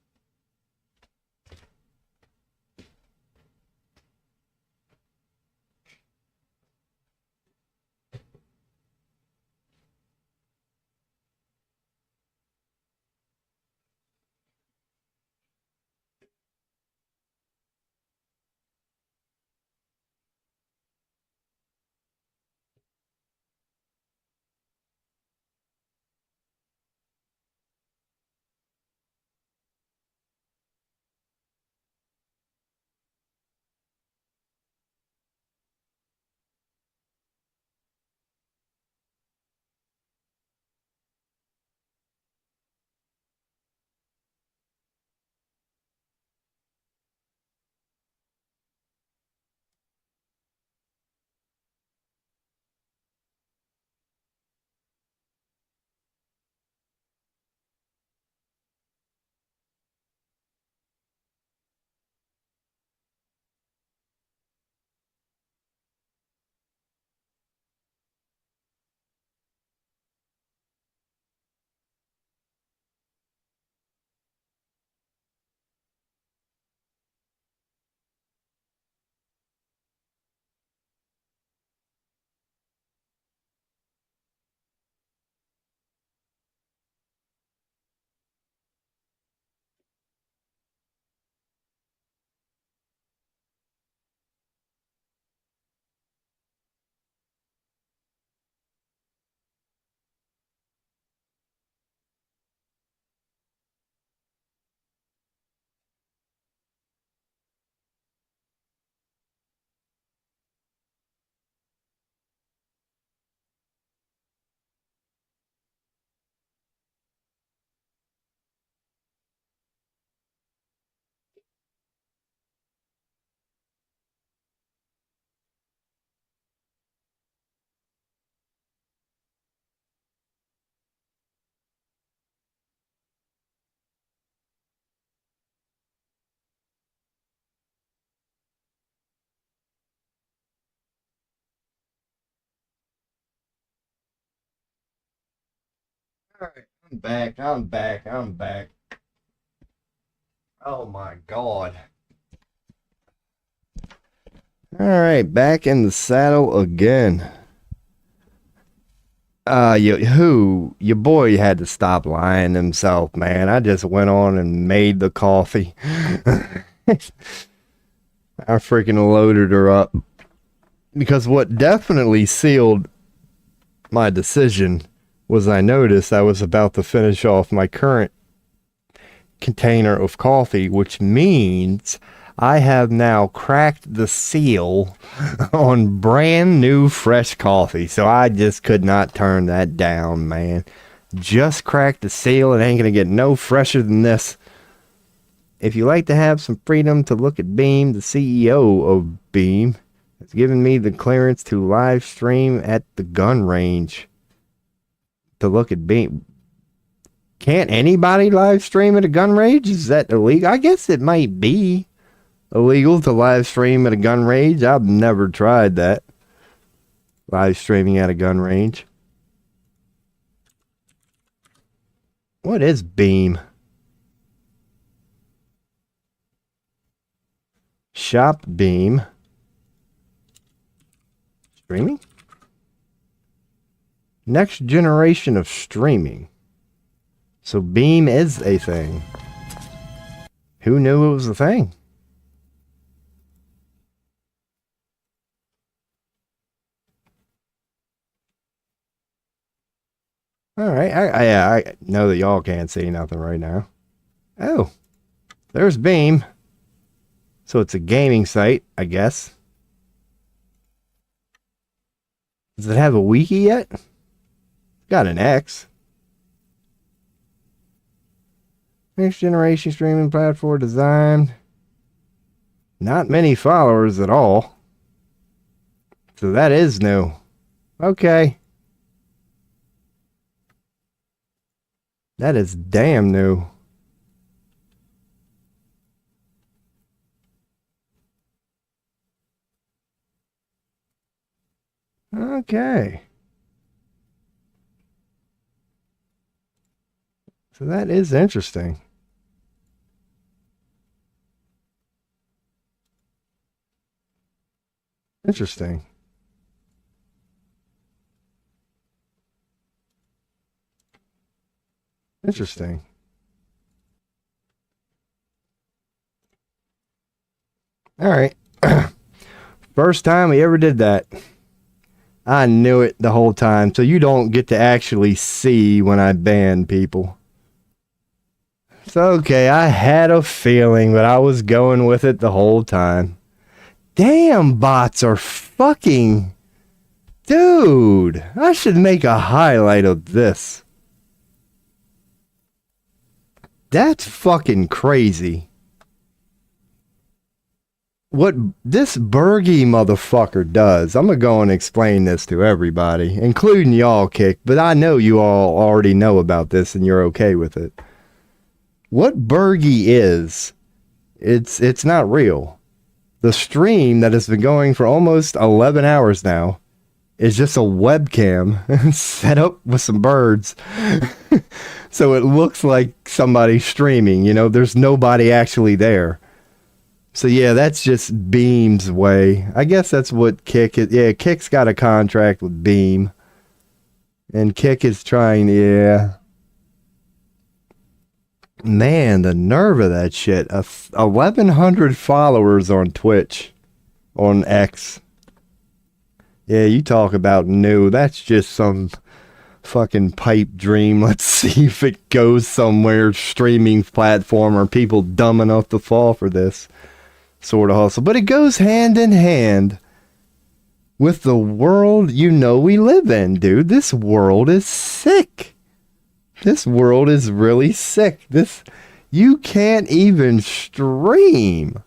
Alright, I'm back. Oh my God. Alright, back in the saddle again. Your boy had to stop lying himself, man. I just went on and made the coffee. I freaking loaded her up. Because what definitely sealed my decision was I noticed I was about to finish off my current container of coffee, which means I have now cracked the seal on brand new fresh coffee. So I just could not turn that down, man. Just cracked the seal. It ain't gonna get no fresher than this. If you like to have some freedom to look at Beam, the CEO of Beam has given me the clearance to live stream at the gun range. To look at Beam. Can't anybody live stream at a gun range? Is that illegal? I guess it might be illegal to live stream at a gun range. I've never tried that. Live streaming at a gun range. What is Beam? Shop Beam. Streaming? Next generation of streaming. So Beam is a thing. Who knew it was a thing? Alright, I know that y'all can't see nothing right now. Oh, there's Beam. So it's a gaming site, I guess. Does it have a wiki yet? It's got an X. Next generation streaming platform design. Not many followers at all. So that is new. Okay. That is damn new. Okay. So that is interesting. Interesting. Interesting. All right. First time we ever did that. I knew it the whole time. So you don't get to actually see when I ban people. It's okay. I had a feeling, but I was going with it the whole time. Damn, bots are fucking... Dude, I should make a highlight of this. That's fucking crazy. What this Bergie motherfucker does, I'm gonna go and explain this to everybody, including y'all, Kick, but I know you all already know about this and you're okay with it. What Bergie is, it's not real. The stream that has been going for almost 11 hours now is just a webcam set up with some birds. So it looks like somebody streaming, you know, there's nobody actually there. So yeah, that's just Beam's way. I guess that's what Kick is. Yeah, Kick's got a contract with Beam. And Kick is trying, yeah. Man, the nerve of that shit. 1,100 followers on Twitch. On X. Yeah, you talk about new. That's just some fucking pipe dream. Let's see if it goes somewhere. Streaming platform. Or people dumb enough to fall for this sort of hustle. But it goes hand in hand with the world you know we live in, dude. This world is sick. This world is really sick. You can't even stream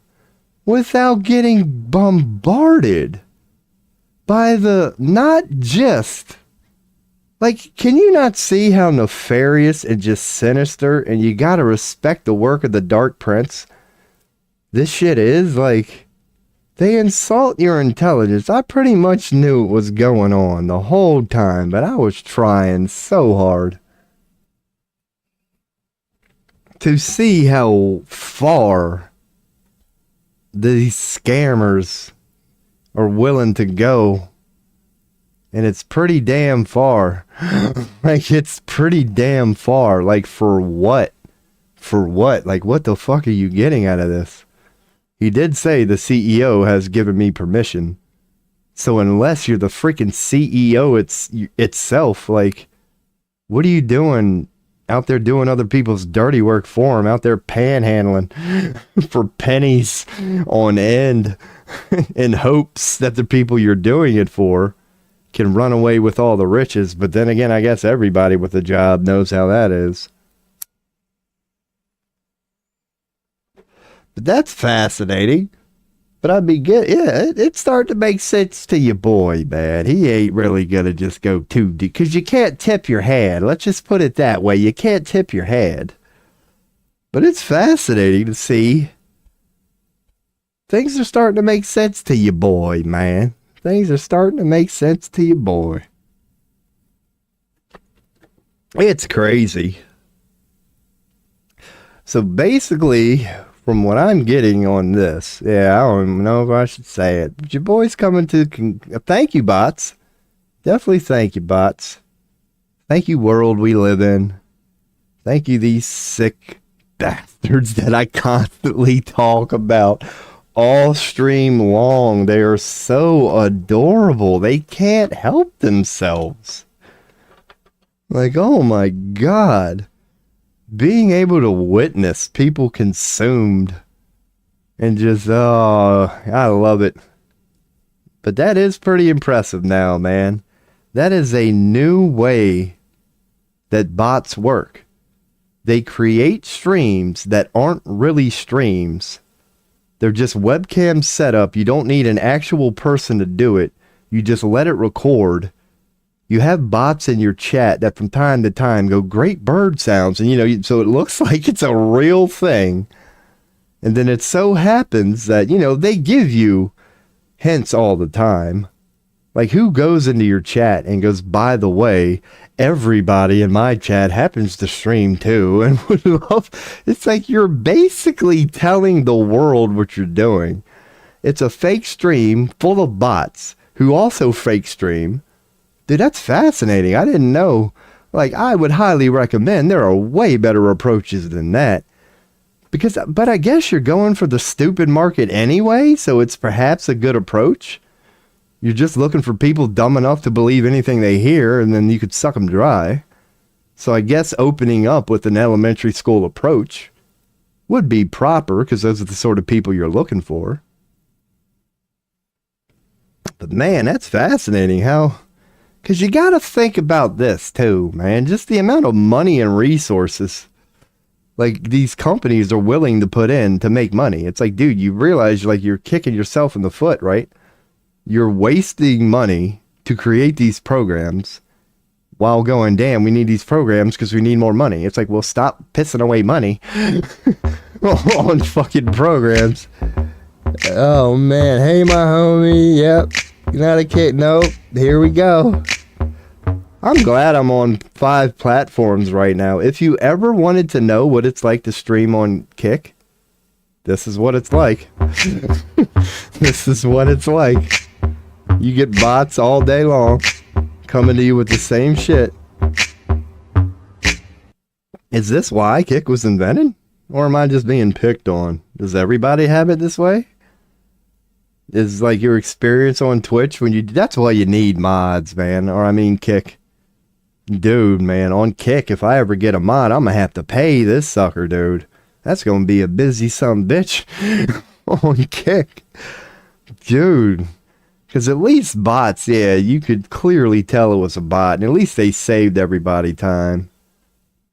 without getting bombarded by the, not just, like, can you not see how nefarious and just sinister, and you gotta respect the work of the Dark Prince this shit is? Like, they insult your intelligence. I pretty much knew what was going on the whole time, but I was trying so hard to see how far these scammers are willing to go. And it's pretty damn far. Like, it's pretty damn far. Like, for what? For what? Like, what the fuck are you getting out of this? He did say the CEO has given me permission. So unless you're the freaking CEO itself, like, what are you doing out there doing other people's dirty work for them, out there panhandling for pennies on end in hopes that the people you're doing it for can run away with all the riches. But then again, I guess everybody with a job knows how that is. But that's fascinating. But I'd be good. Yeah, it's starting to make sense to your boy, man. He ain't really going to just go too deep. Because you can't tip your hand. Let's just put it that way. You can't tip your hand. But it's fascinating to see. Things are starting to make sense to your boy, man. Things are starting to make sense to your boy. It's crazy. So basically, from what I'm getting on this, yeah, I don't even know if I should say it, but your boy's coming to, thank you, bots. Definitely thank you, bots. Thank you, world we live in. Thank you, these sick bastards that I constantly talk about all stream long. They are so adorable. They can't help themselves. Like, oh my God. Being able to witness people consumed and just, oh, I love it. But that is pretty impressive now, man. That is a new way that bots work. They create streams that aren't really streams. They're just webcam setup. You don't need an actual person to do it. You just let it record. You have bots in your chat that from time to time go, great bird sounds. And, you know, so it looks like it's a real thing. And then it so happens that, you know, they give you hints all the time. Like, who goes into your chat and goes, by the way, everybody in my chat happens to stream too. And would love, it's like you're basically telling the world what you're doing. It's a fake stream full of bots who also fake stream. Dude, that's fascinating. I didn't know. Like, I would highly recommend. There are way better approaches than that. But I guess you're going for the stupid market anyway, so it's perhaps a good approach. You're just looking for people dumb enough to believe anything they hear, and then you could suck them dry. So I guess opening up with an elementary school approach would be proper, because those are the sort of people you're looking for. But man, that's fascinating how... Because you got to think about this too, man. Just the amount of money and resources like these companies are willing to put in to make money. It's like, dude, you realize like you're kicking yourself in the foot, right? You're wasting money to create these programs while going, damn, we need these programs because we need more money. It's like, well, stop pissing away money on fucking programs. Oh, man. Hey, my homie. Yep. Not a kid. Nope. Here we go. I'm glad I'm on 5 platforms right now. If you ever wanted to know what it's like to stream on Kick, this is what it's like. This is what it's like. You get bots all day long coming to you with the same shit. Is this why Kick was invented? Or am I just being picked on? Does everybody have it this way? Is like your experience on Twitch when you... That's why you need mods, man. Or I mean Kick. Dude, man, on Kick, if I ever get a mod, I'm gonna have to pay this sucker, dude. That's gonna be a busy some bitch on Kick. Dude. Because at least bots, yeah, you could clearly tell it was a bot. And at least they saved everybody time.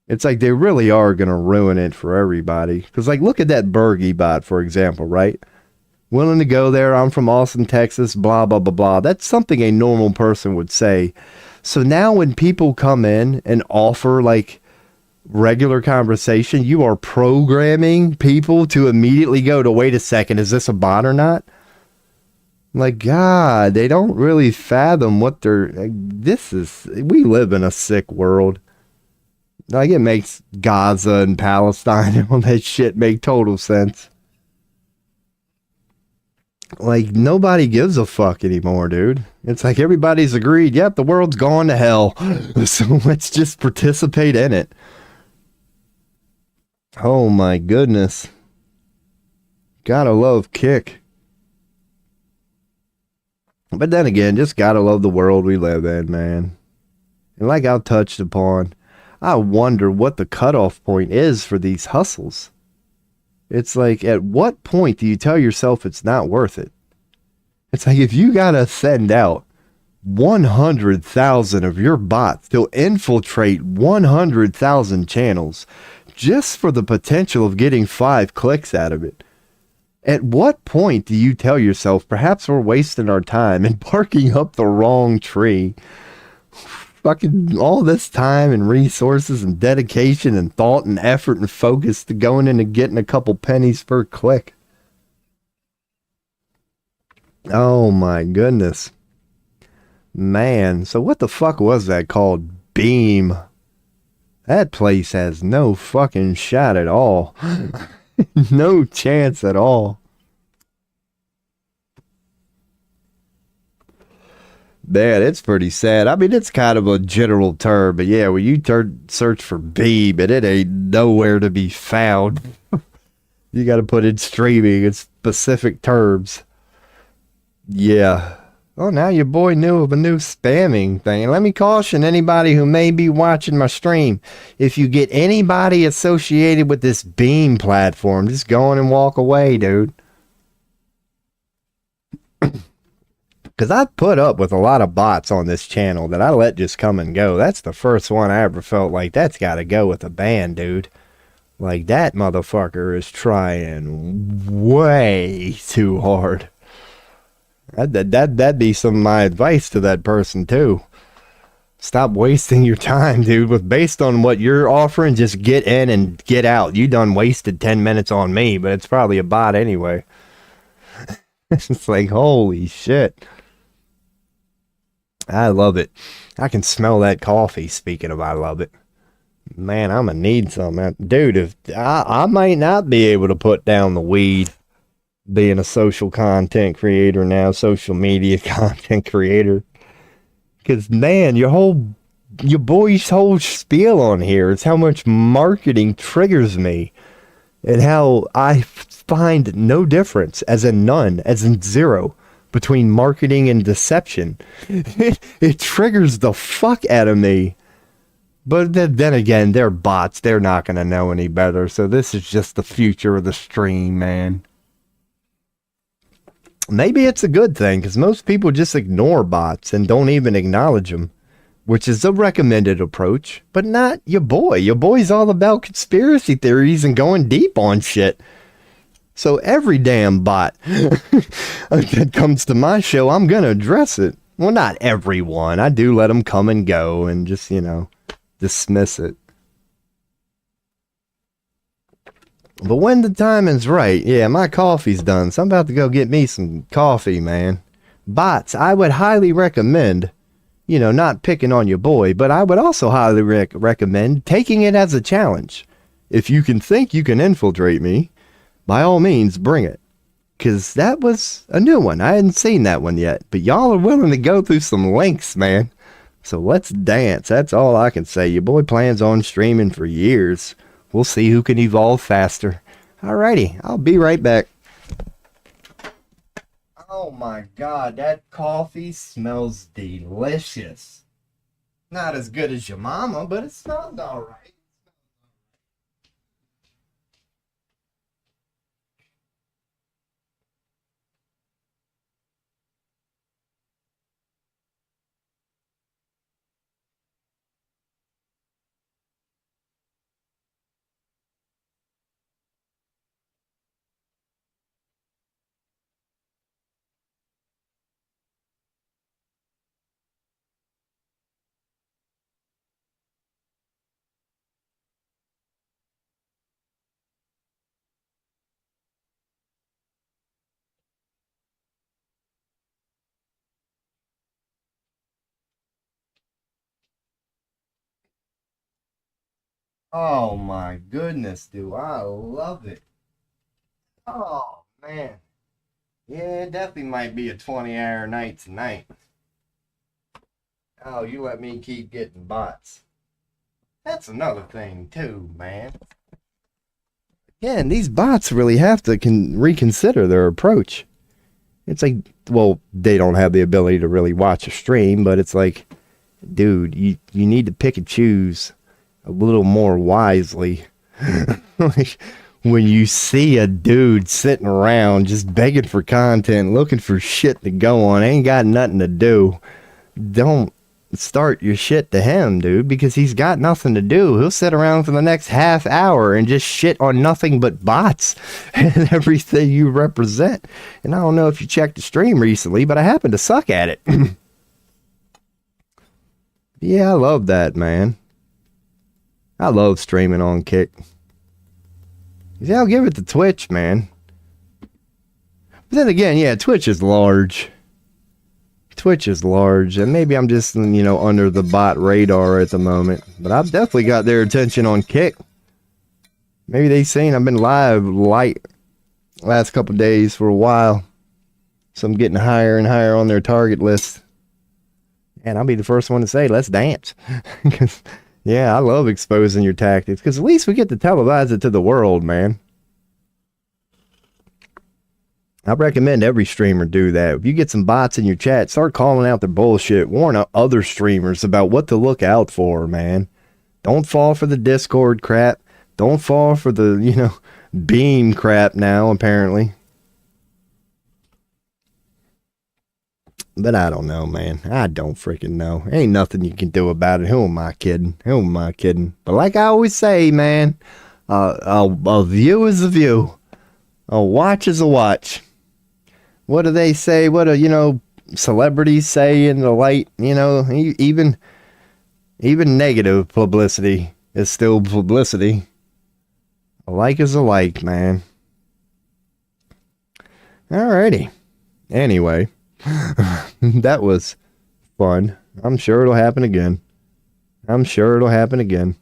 It's like they really are gonna ruin it for everybody. Because like, look at that Bergie bot, for example, right? Willing to go there, I'm from Austin, Texas, blah, blah, blah, blah. That's something a normal person would say. So now when people come in and offer like regular conversation, you are programming people to immediately go to, wait a second, is this a bot or not? Like, God, they don't really fathom what they're... Like, we live in a sick world. Like, it makes Gaza and Palestine and all that shit make total sense. Like, nobody gives a fuck anymore, dude. It's like everybody's agreed, yep, the world's gone to hell. So let's just participate in it. Oh my goodness. Gotta love Kick. But then again, just gotta love the world we live in, man. And like I touched upon, I wonder what the cutoff point is for these hustles. It's like, at what point do you tell yourself it's not worth it? It's like, if you gotta send out 100,000 of your bots to infiltrate 100,000 channels just for the potential of getting 5 clicks out of it. At what point do you tell yourself, perhaps we're wasting our time and barking up the wrong tree? Fucking all this time and resources and dedication and thought and effort and focus to going into getting a couple pennies per click. Oh my goodness. Man, so what the fuck was that called? Beam. That place has no fucking shot at all. No chance at all. Man, it's pretty sad. I mean, it's kind of a general term, but yeah, when you search for Beam, and it ain't nowhere to be found. You got to put in streaming in specific terms. Yeah. Oh, now your boy knew of a new spamming thing. Let me caution anybody who may be watching my stream. If you get anybody associated with this Beam platform, just go on and walk away, dude. Because I put up with a lot of bots on this channel that I let just come and go. That's the first one I ever felt like that's got to go with a ban, dude. Like, that motherfucker is trying way too hard. That'd be some of my advice to that person too. Stop wasting your time, dude. With based on what you're offering, just get in and get out. You done wasted 10 minutes on me, but it's probably a bot anyway. It's like, holy shit. I love it. I can smell that coffee. Speaking of I love it. Man, I'm gonna need some. Dude, if I might not be able to put down the weed being a social content creator now, social media content creator. Because, man, your boy's whole spiel on here is how much marketing triggers me and how I find no difference, as in none, as in zero, between marketing and deception. It triggers the fuck out of me. But then again, they're bots. They're not going to know any better. So this is just the future of the stream, man. Maybe it's a good thing, because most people just ignore bots and don't even acknowledge them, which is a recommended approach, but not your boy. Your boy's all about conspiracy theories and going deep on shit. So every damn bot that comes to my show, I'm going to address it. Well, not everyone. I do let them come and go and just, dismiss it. But when the timing's right, yeah, my coffee's done, so I'm about to go get me some coffee, man. Bots, I would highly recommend, not picking on your boy, but I would also highly recommend taking it as a challenge. If you can think you can infiltrate me, by all means, bring it. Because that was a new one. I hadn't seen that one yet, but y'all are willing to go through some links, man. So let's dance. That's all I can say. Your boy plans on streaming for years. We'll see who can evolve faster. Alrighty, I'll be right back. Oh my god, that coffee smells delicious. Not as good as your mama, but it smells alright. Oh my goodness, do I love it. Oh man. Yeah, it definitely might be a 20-hour night tonight. Oh, you let me keep getting bots. That's another thing too, man. Yeah, and these bots really have to reconsider their approach. It's like, well, they don't have the ability to really watch a stream, but it's like, dude, you need to pick and choose a little more wisely. Like, when you see a dude sitting around just begging for content, looking for shit to go on, ain't got nothing to do, don't start your shit to him, dude, because he's got nothing to do. He'll sit around for the next half hour and just shit on nothing but bots and everything you represent. And I don't know if you checked the stream recently, but I happen to suck at it. Yeah, I love that, man. I love streaming on Kick. Yeah, I'll give it to Twitch, man. But then again, yeah, Twitch is large. Twitch is large, and maybe I'm just, you know, under the bot radar at the moment. But I've definitely got their attention on Kick. Maybe they seen I've been live light last couple days for a while. So I'm getting higher and higher on their target list. And I'll be the first one to say, let's dance. Because, yeah, I love exposing your tactics. Because at least we get to televise it to the world, man. I recommend every streamer do that. If you get some bots in your chat, start calling out their bullshit. Warn other streamers about what to look out for, man. Don't fall for the Discord crap. Don't fall for the, you know, Beam crap now, apparently. But I don't know, man. I don't freaking know. Ain't nothing you can do about it. Who am I kidding? Who am I kidding? But like I always say, man, a view is a view. A watch is a watch. What do they say? What do, you know, celebrities say in the light? You know, even negative publicity is still publicity. A like is a like, man. Alrighty. Anyway. That was fun. I'm sure it'll happen again. I'm sure it'll happen again.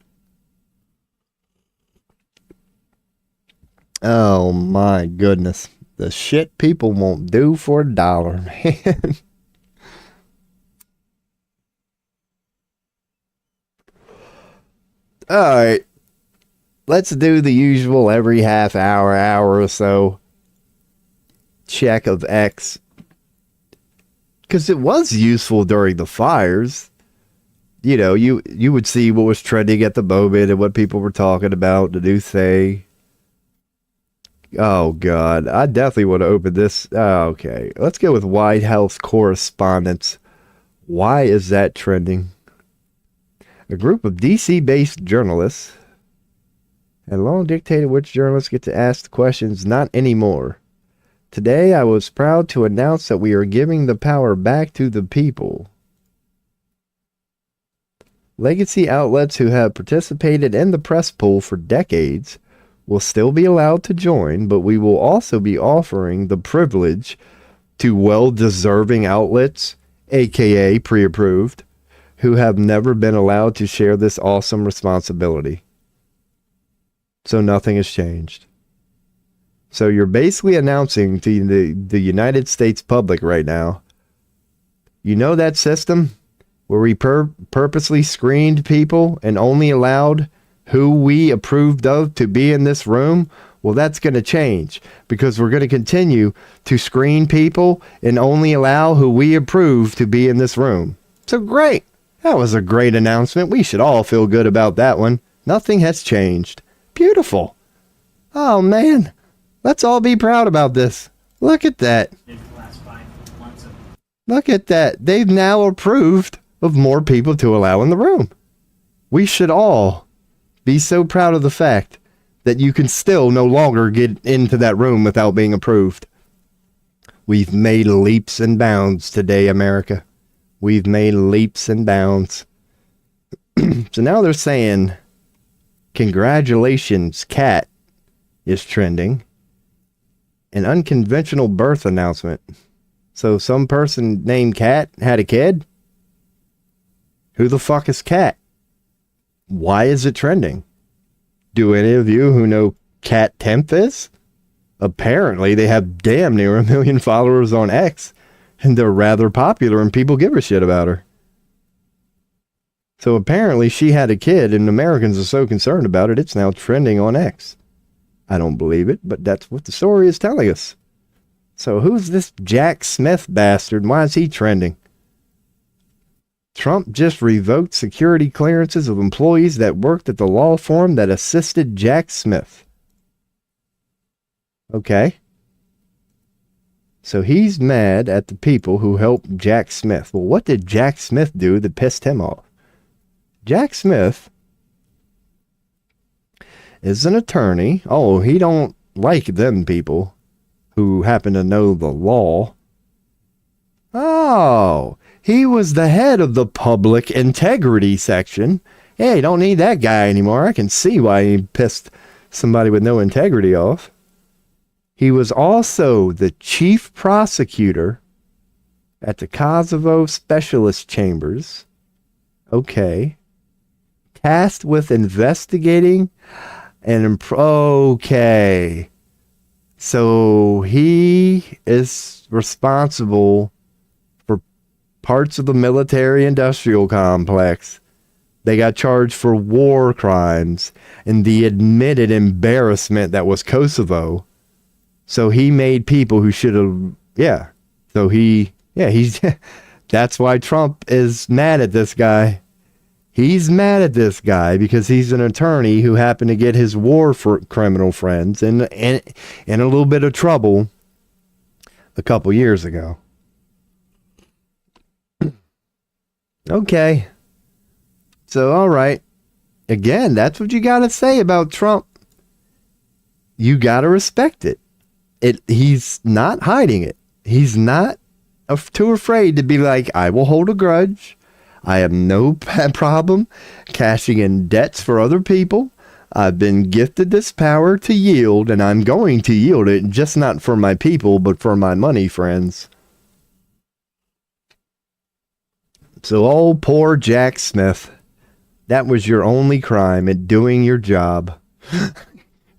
Oh my goodness. The shit people won't do for $1, man. Alright. Let's do the usual every half hour, hour or so check of X. Because it was useful during the fires. You know, you would see what was trending at the moment and what people were talking about, the new thing. Oh, God. I definitely want to open this. Oh, okay. Let's go with White House correspondence. Why is that trending? A group of DC-based journalists had long dictated which journalists get to ask the questions. Not anymore. Today, I was proud to announce that we are giving the power back to the people. Legacy outlets who have participated in the press pool for decades will still be allowed to join, but we will also be offering the privilege to well-deserving outlets, aka pre-approved, who have never been allowed to share this awesome responsibility. So nothing has changed. So you're basically announcing to the United States public right now, you know that system where we purposely screened people and only allowed who we approved of to be in this room? Well, that's going to change because we're going to continue to screen people and only allow who we approve to be in this room. So great. That was a great announcement. We should all feel good about that one. Nothing has changed. Beautiful. Oh, man. Let's all be proud about this. Look at that. Look at that. They've now approved of more people to allow in the room. We should all be so proud of the fact that you can still no longer get into that room without being approved. We've made leaps and bounds today, America. We've made leaps and bounds. So now they're saying, congratulations, Cat is trending. An unconventional birth announcement. So some person named Cat had a kid? Who the fuck is Cat? Why is it trending? Do any of you who know Cat Temp is? Apparently they have damn near 1 million followers on X, and they're rather popular and people give a shit about her. So apparently she had a kid and Americans are so concerned about it, it's now trending on X. I don't believe it, but that's what the story is telling us. So who's this Jack Smith bastard? Why is he trending? Trump just revoked security clearances of employees that worked at the law firm that assisted Jack Smith. Okay. So he's mad at the people who helped Jack Smith. Well, what did Jack Smith do that pissed him off? Jack Smith is an attorney. Oh, he don't like them people who happen to know the law. Oh, he was the head of the public integrity section. Hey, don't need that guy anymore. I can see why he pissed somebody with no integrity off. He was also the chief prosecutor at the Kosovo Specialist Chambers. Okay. Tasked with investigating and okay. So he is responsible for parts of the military-industrial complex. They got charged for war crimes and the admitted embarrassment that was Kosovo. So he made people who should have, yeah. So he's, that's why Trump is mad at this guy. He's mad at this guy because he's an attorney who happened to get his war for criminal friends in a little bit of trouble a couple years ago. Okay. So, all right. Again, that's what you got to say about Trump. You got to respect it. He's not hiding it. He's not too afraid to be like, I will hold a grudge. I have no problem cashing in debts for other people. I've been gifted this power to yield, and I'm going to yield it, just not for my people, but for my money, friends. So, oh, poor Jack Smith. That was your only crime at doing your job.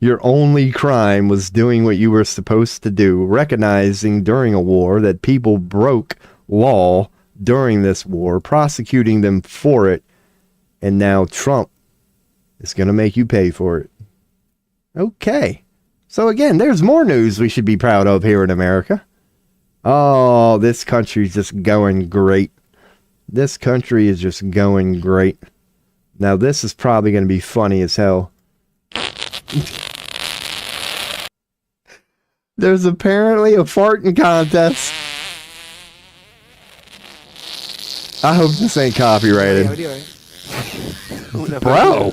Your only crime was doing what you were supposed to do, recognizing during a war that people broke law during this war, prosecuting them for it, and now Trump is going to make you pay for it. Okay. So again, there's more news we should be proud of here in America. Oh, this country's just going great. This country is just going great. Now, this is probably going to be funny as hell. There's apparently a farting contest. I hope this ain't copyrighted. Bro.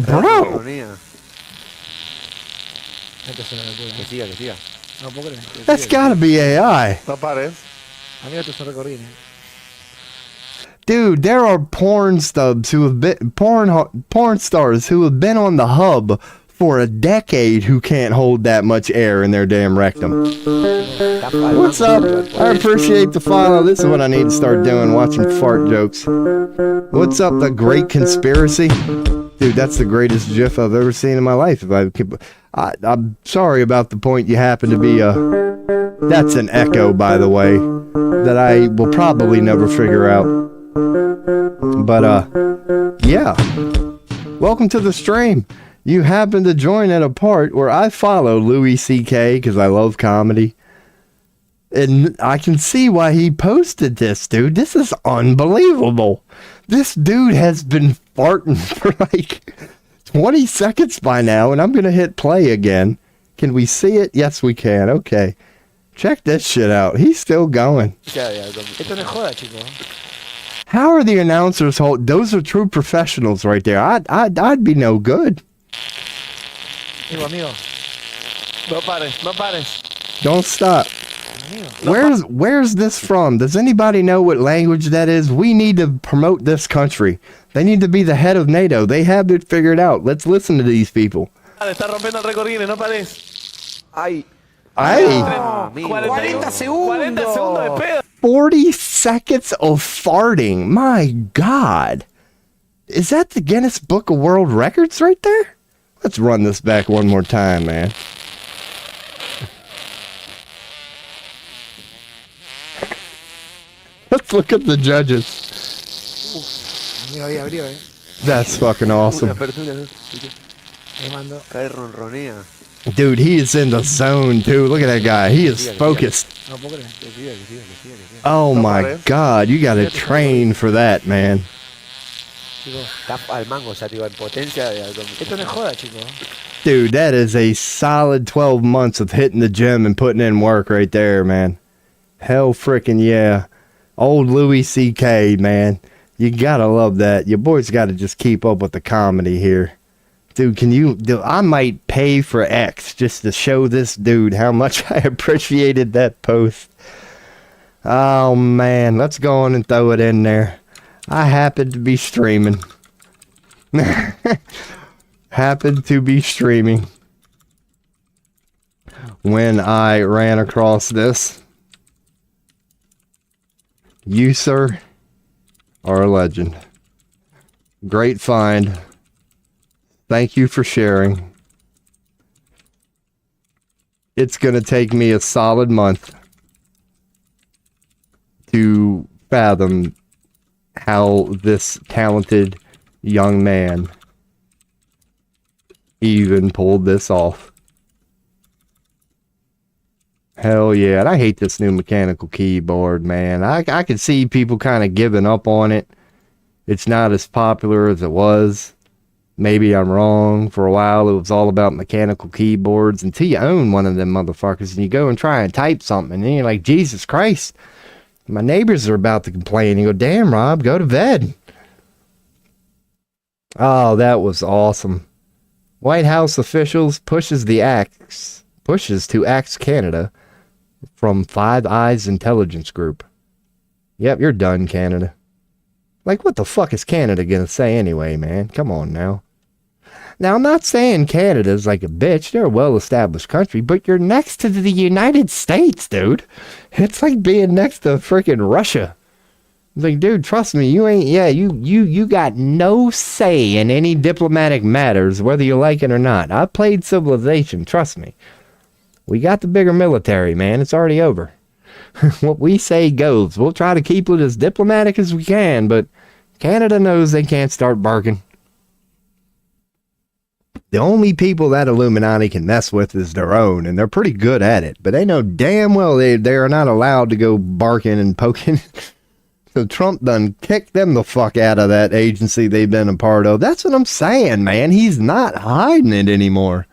Bro. That's gotta be AI. Dude, there are porn stars who have been porn stars who have been on the hub for a decade who can't hold that much air in their damn rectum. What's up? I appreciate the follow. This is what I need to start doing, watching fart jokes. What's up, the Great Conspiracy? Dude, that's the greatest GIF I've ever seen in my life. I'm sorry about the point you happen to be. That's an echo, by the way, that I will probably never figure out. But, yeah. Welcome to the stream. You happen to join at a part where I follow Louis C.K. because I love comedy. And I can see why he posted this, dude. This is unbelievable. This dude has been farting for like 20 seconds by now, and I'm going to hit play again. Can we see it? Yes, we can. Okay. Check this shit out. He's still going. How are the announcers hold? Those are true professionals right there. I'd be no good. Amigo. No pares. Don't stop. Where's this from? Does anybody know what language that is? We need to promote this country. They need to be the head of NATO. They have it figured out. Let's listen to these people. Está rompiendo el récord Guinness, no pares. Ay. 40 segundos de pedo. 40 seconds of farting. My God. Is that the Guinness Book of World Records right there? Let's run this back one more time, man. Let's look at the judges. That's fucking awesome. Dude, he is in the zone, too. Look at that guy. He is focused. No puedo creer. Que siga, que siga, que siga, que siga. Oh No my pares. God, you gotta train for that, man. Chico, está al mango, o sea, tío, en potencia. Esto no es joda, chico. Dude, that is a solid 12 months of hitting the gym and putting in work right there, man. Hell frickin' yeah. Old Louis C.K., man. You gotta love that. Your boys gotta just keep up with the comedy here. Dude, I might pay for X just to show this dude how much I appreciated that post. Oh, man. Let's go on and throw it in there. I happened to be streaming. Happened to be streaming when I ran across this. You, sir, are a legend. Great find. Thank you for sharing. It's going to take me a solid month to fathom how this talented young man even pulled this off. Hell yeah. And I hate this new mechanical keyboard, man. I can see people kind of giving up on it. It's not as popular as it was. Maybe I'm wrong. For a while, it was all about mechanical keyboards until you own one of them motherfuckers and you go and try and type something and you're like, Jesus Christ, my neighbors are about to complain. You go, damn, Rob, go to bed. Oh, that was awesome. White House officials pushes to axe Canada from Five Eyes intelligence group. Yep, you're done, Canada. Like, what the fuck is Canada gonna say anyway, man? Come on now. Now, I'm not saying Canada's like a bitch. They're a well-established country, but you're next to the United States, dude. It's like being next to freaking Russia. It's like, dude, trust me, you got no say in any diplomatic matters, whether you like it or not. I played Civilization, trust me. We got the bigger military, man. It's already over. What we say goes. We'll try to keep it as diplomatic as we can, but Canada knows they can't start barking. The only people that Illuminati can mess with is their own, and they're pretty good at it. But they know damn well they are not allowed to go barking and poking. So Trump done kicked them the fuck out of that agency they've been a part of. That's what I'm saying, man. He's not hiding it anymore.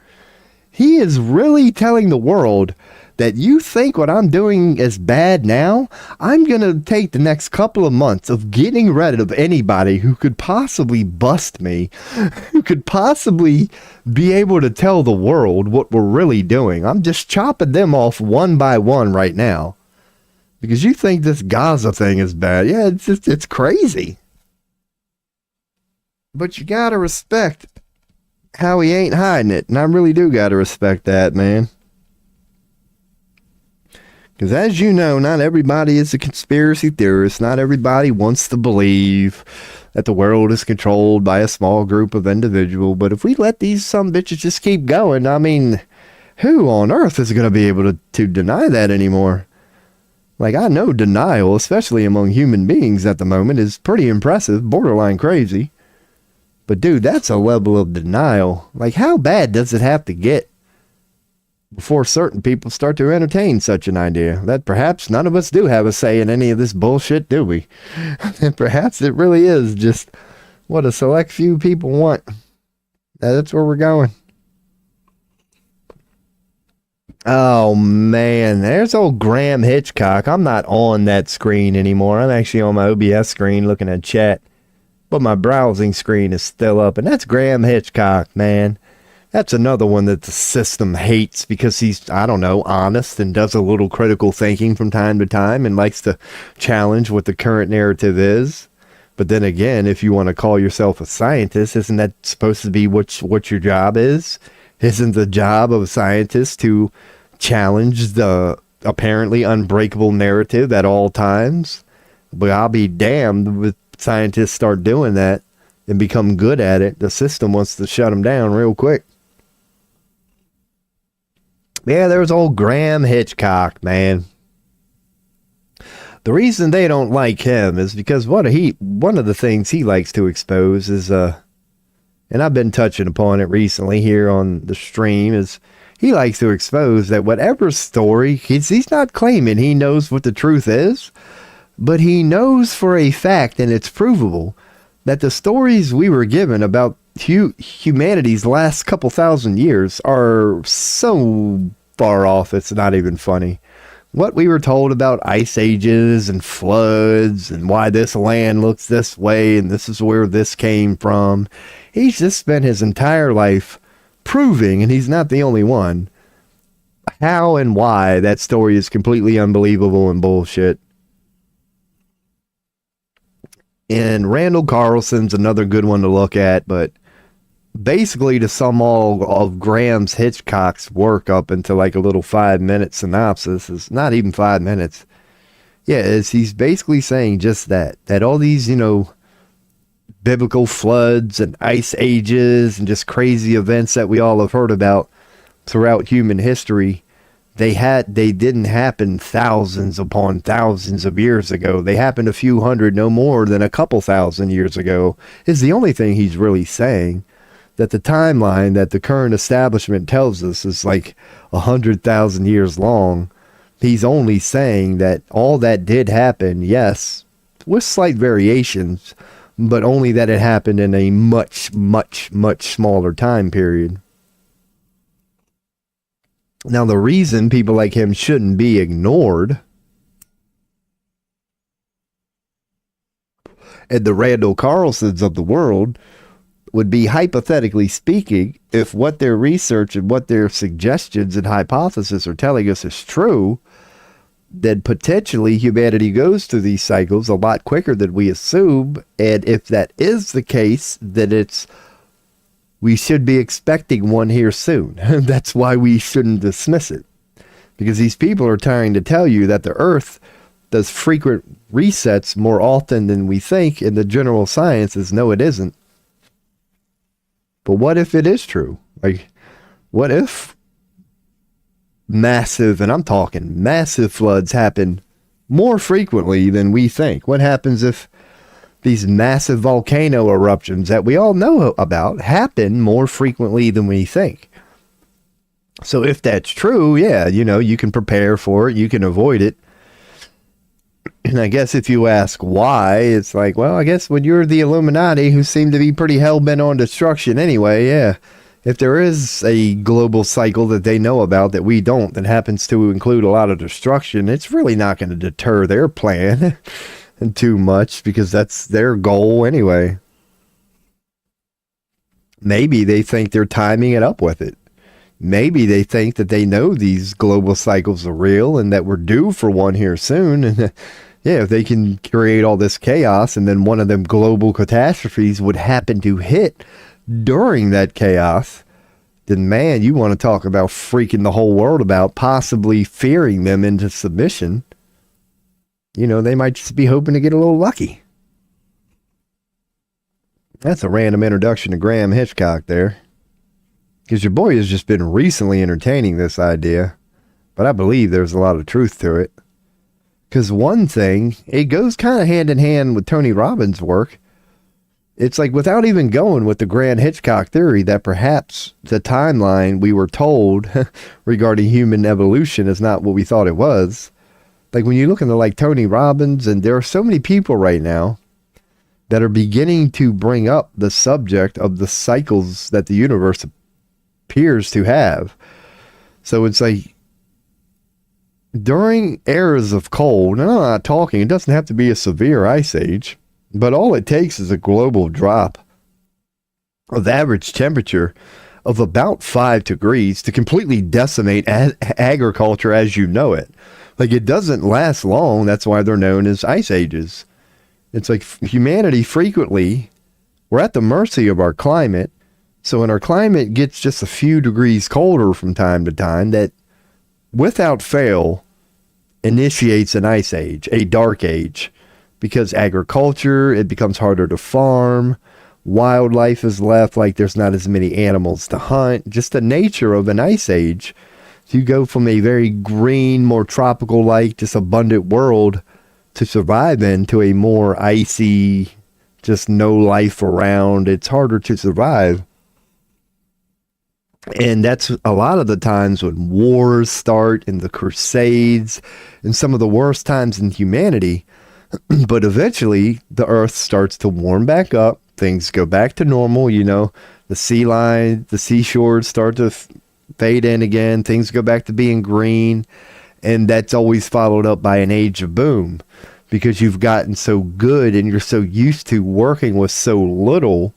He is really telling the world that you think what I'm doing is bad now. I'm going to take the next couple of months of getting rid of anybody who could possibly bust me, who could possibly be able to tell the world what we're really doing. I'm just chopping them off one by one right now. Because you think this Gaza thing is bad. Yeah, it's crazy. But you got to respect how he ain't hiding it. And I really do got to respect that, man. Because as you know, not everybody is a conspiracy theorist. Not everybody wants to believe that the world is controlled by a small group of individuals. But if we let these some bitches just keep going, I mean, who on earth is going to be able to deny that anymore? Like, I know denial, especially among human beings at the moment, is pretty impressive, borderline crazy. But dude, that's a level of denial. Like, how bad does it have to get before certain people start to entertain such an idea? That perhaps none of us do have a say in any of this bullshit, do we? And perhaps it really is just what a select few people want. That's where we're going. Oh man, there's old Graham Hitchcock. I'm not on that screen anymore. I'm actually on my OBS screen looking at chat. But my browsing screen is still up. And that's Graham Hitchcock, man. That's another one that the system hates because he's, I don't know, honest and does a little critical thinking from time to time and likes to challenge what the current narrative is. But then again, if you want to call yourself a scientist, isn't that supposed to be what your job is? Isn't the job of a scientist to challenge the apparently unbreakable narrative at all times? But I'll be damned if scientists start doing that and become good at it. The system wants to shut them down real quick. Yeah, there's old Graham Hitchcock, man. The reason they don't like him is because one of the things he likes to expose is and I've been touching upon it recently here on the stream, is he likes to expose that whatever story, he's not claiming he knows what the truth is, but he knows for a fact, and it's provable, that the stories we were given about humanity's last couple thousand years are so far off it's not even funny. What we were told about ice ages and floods and why this land looks this way and this is where this came from, he's just spent his entire life proving, and he's not the only one, how and why that story is completely unbelievable and bullshit. And Randall Carlson's another good one to look at, but basically to sum all of Graham's Hitchcock's work up into like a little 5-minute synopsis, is not even 5 minutes. Yeah, he's basically saying just that all these, biblical floods and ice ages and just crazy events that we all have heard about throughout human history, they didn't happen thousands upon thousands of years ago. They happened a few hundred, no more than a couple thousand years ago, is the only thing he's really saying. That the timeline that the current establishment tells us is like 100,000 years long. He's only saying that all that did happen, yes, with slight variations, but only that it happened in a much, much, much smaller time period. Now, the reason people like him shouldn't be ignored, and the Randall Carlsons of the world, would be, hypothetically speaking, if what their research and what their suggestions and hypotheses are telling us is true, then potentially humanity goes through these cycles a lot quicker than we assume. And if that is the case, then we should be expecting one here soon. That's why we shouldn't dismiss it. Because these people are trying to tell you that the Earth does frequent resets more often than we think, and the general science is no, it isn't. But what if it is true? Like, what if massive, and I'm talking massive floods happen more frequently than we think? What happens if these massive volcano eruptions that we all know about happen more frequently than we think? So if that's true, yeah, you can prepare for it, you can avoid it. And I guess if you ask why, it's like, well, I guess when you're the Illuminati, who seem to be pretty hell-bent on destruction anyway, yeah. If there is a global cycle that they know about that we don't, that happens to include a lot of destruction, it's really not going to deter their plan too much, because that's their goal anyway. Maybe they think they're timing it up with it. Maybe they think that they know these global cycles are real and that we're due for one here soon. And yeah, if they can create all this chaos and then one of them global catastrophes would happen to hit during that chaos, then man, you want to talk about freaking the whole world about possibly fearing them into submission. They might just be hoping to get a little lucky. That's a random introduction to Graham Hitchcock there. Because your boy has just been recently entertaining this idea, but I believe there's a lot of truth to it. Because one thing, it goes kind of hand in hand with Tony Robbins' work. It's like, without even going with the grand Hitchcock theory that perhaps the timeline we were told regarding human evolution is not what we thought it was. Like when you look into like Tony Robbins, and there are so many people right now that are beginning to bring up the subject of the cycles that the universe appears to have. So it's like, during eras of cold, and I'm not talking, it doesn't have to be a severe ice age, but all it takes is a global drop of average temperature of about 5 degrees to completely decimate agriculture as you know it. Like, it doesn't last long. That's why they're known as ice ages. It's like humanity frequently, we're at the mercy of our climate. So when our climate gets just a few degrees colder from time to time, that without fail initiates an ice age, a dark age, because agriculture, it becomes harder to farm. Wildlife is left, like there's not as many animals to hunt. Just the nature of an ice age. So you go from a very green, more tropical-like, just abundant world to survive in to a more icy, just no life around. It's harder to survive. And that's a lot of the times when wars start and the crusades and some of the worst times in humanity. But eventually the earth starts to warm back up. Things go back to normal. You know, the sea line, the seashores start to fade in again. Things go back to being green. And that's always followed up by an age of boom, because you've gotten so good and you're so used to working with so little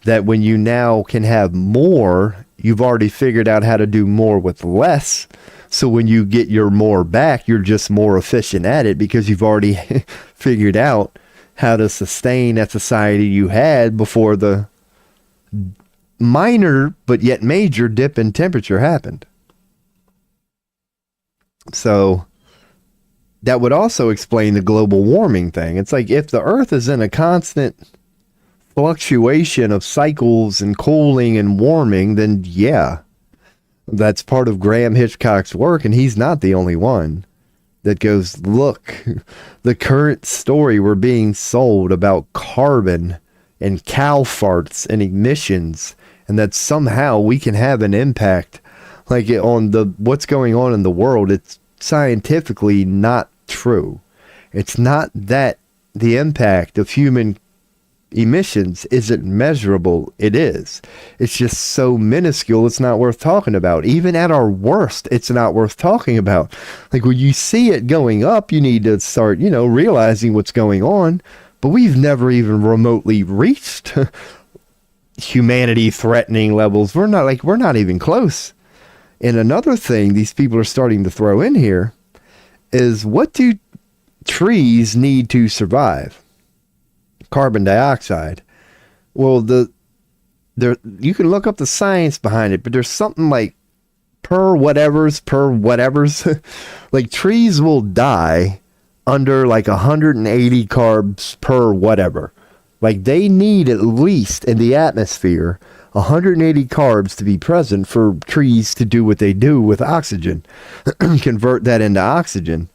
that when you now can have more, you've already figured out how to do more with less. So when you get your more back, you're just more efficient at it because you've already figured out how to sustain that society you had before the minor but yet major dip in temperature happened. So that would also explain the global warming thing. It's like if the earth is in a constant fluctuation of cycles and cooling and warming, then yeah, that's part of Graham Hitchcock's work, and he's not the only one that goes, look, the current story we're being sold about carbon and cow farts and emissions, and that somehow we can have an impact like on the what's going on in the world. It's scientifically not true. It's not that the impact of human emissions isn't measurable. It is. It's just so minuscule it's not worth talking about. Even at our worst, it's not worth talking about. Like when you see it going up, you need to start, you know, realizing what's going on. But we've never even remotely reached humanity threatening levels. We're not even close. And another thing these people are starting to throw in here is, what do trees need to survive? Carbon dioxide. Well, you can look up the science behind it, but there's something like per whatevers. Like trees will die under like 180 carbs per whatever. Like they need at least in the atmosphere 180 carbs to be present for trees to do what they do with oxygen, convert that into oxygen.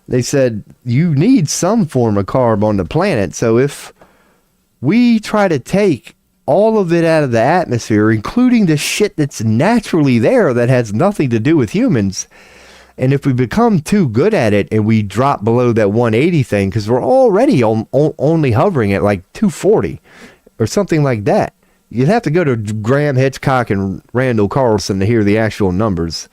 They said you need some form of carb on the planet. So if we try to take all of it out of the atmosphere, including the shit that's naturally there that has nothing to do with humans, and if we become too good at it and we drop below that 180 thing, because we're already only hovering at like 240 or something like that. You'd have to go to Graham Hitchcock and Randall Carlson to hear the actual numbers.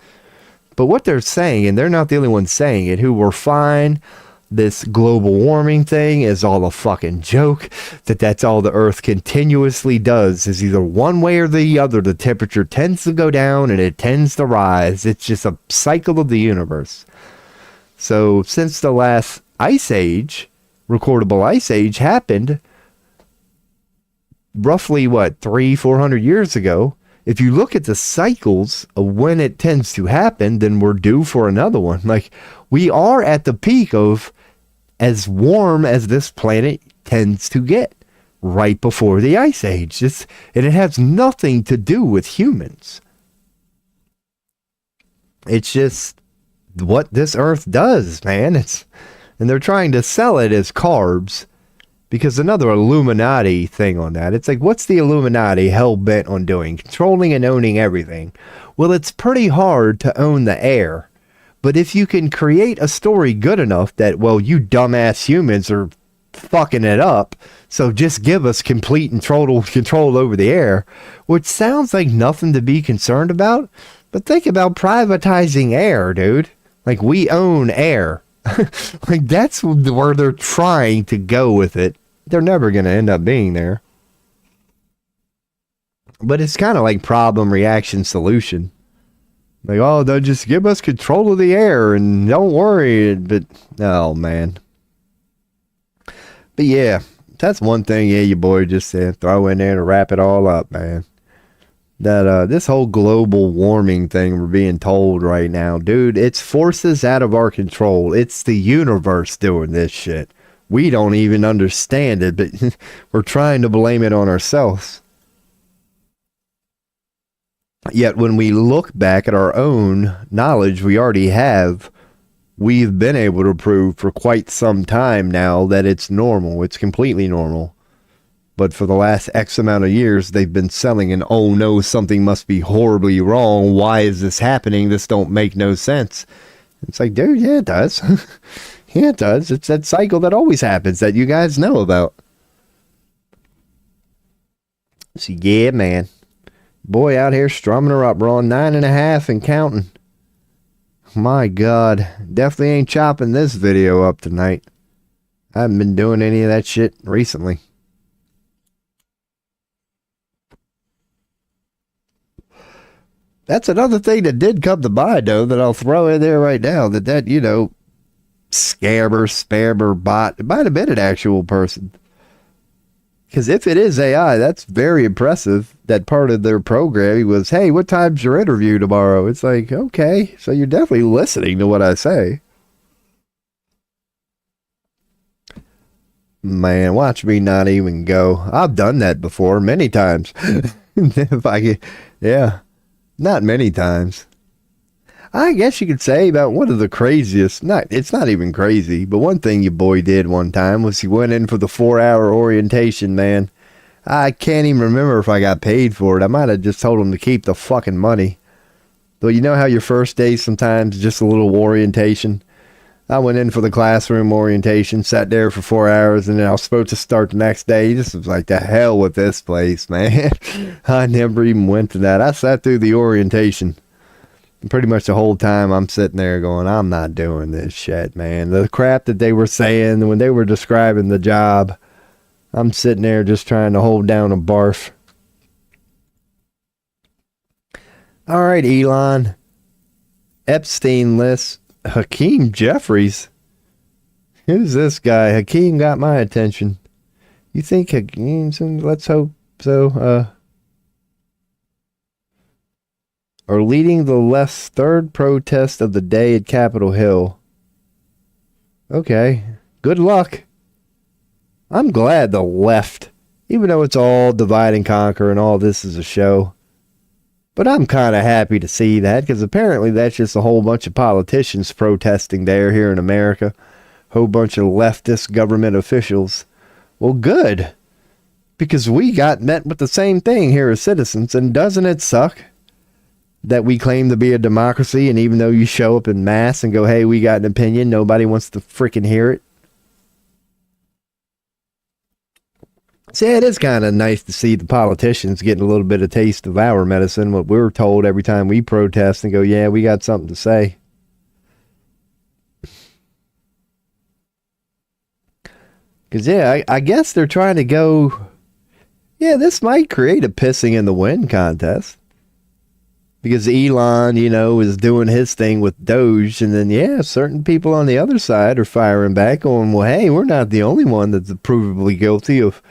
But what they're saying, and they're not the only ones saying it, who were fine, this global warming thing is all a fucking joke, that's all the earth continuously does, is either one way or the other. The temperature tends to go down and it tends to rise. It's just a cycle of the universe. So since the last ice age, recordable ice age, happened roughly 300-400 years ago, if you look at the cycles of when it tends to happen, then we're due for another one. Like we are at the peak of as warm as this planet tends to get right before the ice age. And it has nothing to do with humans. It's just what this earth does, man. And they're trying to sell it as carbs. Because another Illuminati thing on that, it's like, what's the Illuminati hell-bent on doing? Controlling and owning everything. Well, it's pretty hard to own the air. But if you can create a story good enough that, well, you dumbass humans are fucking it up, so just give us complete and total control over the air, which sounds like nothing to be concerned about. But think about privatizing air, dude. Like, we own air. Like, that's where they're trying to go with it. They're never going to end up being there. But it's kind of like problem, reaction, solution. Like, oh, they'll just give us control of the air and don't worry. But, oh, man. But yeah, that's one thing, yeah, your boy just said, throw in there to wrap it all up, man. That this whole global warming thing we're being told right now, dude, it's forces out of our control. It's the universe doing this shit. We don't even understand it, but we're trying to blame it on ourselves. Yet when we look back at our own knowledge we already have, we've been able to prove for quite some time now that it's normal. It's completely normal. but for the last X amount of years, they've been selling an, oh no, something must be horribly wrong. Why is this happening? This don't make no sense. It's like, dude, yeah, it does. Yeah, it does. It's that cycle that always happens that you guys know about. So, yeah, man. Boy out here strumming her up. We're on 9.5 and counting. My God. Definitely ain't chopping this video up tonight. I haven't been doing any of that shit recently. That's another thing that did come to mind, though, that I'll throw in there right now. That you know, scammer, spammer, bot. It might have been an actual person. Because if it is AI, that's very impressive. That part of their programming was, hey, what time's your interview tomorrow? It's like, okay, so you're definitely listening to what I say. Man, watch me not even go. I've done that before many times. If I get, yeah. Not many times. I guess you could say about one of the craziest, it's not even crazy, but one thing your boy did one time was he went in for the 4-hour orientation, man. I can't even remember if I got paid for it. I might have just told him to keep the fucking money. But you know how your first day sometimes is just a little orientation? I went in for the classroom orientation, sat there for 4 hours, and then I was supposed to start the next day. Just was like, the hell with this place, man. I never even went to that. I sat through the orientation. And pretty much the whole time I'm sitting there going, I'm not doing this shit, man. The crap that they were saying when they were describing the job, I'm sitting there just trying to hold down a barf. All right, Elon. Epstein list. Hakeem Jeffries? Who's this guy? Hakeem got my attention. You think Hakeem? Let's hope so. Are leading the left's third protest of the day at Capitol Hill. Okay. Good luck. I'm glad the left, even though it's all divide and conquer and all this is a show. But I'm kind of happy to see that, because apparently that's just a whole bunch of politicians protesting here in America. Whole bunch of leftist government officials. Well, good. Because we got met with the same thing here as citizens, and doesn't it suck that we claim to be a democracy, and even though you show up in mass and go, hey, we got an opinion, nobody wants to freaking hear it? So yeah, it is kind of nice to see the politicians getting a little bit of taste of our medicine, what we're told every time we protest and go, yeah, we got something to say. Because, yeah, I guess they're trying to go, yeah, this might create a pissing in the wind contest. Because Elon, you know, is doing his thing with Doge, and then, yeah, certain people on the other side are firing back going, well, hey, we're not the only one that's provably guilty of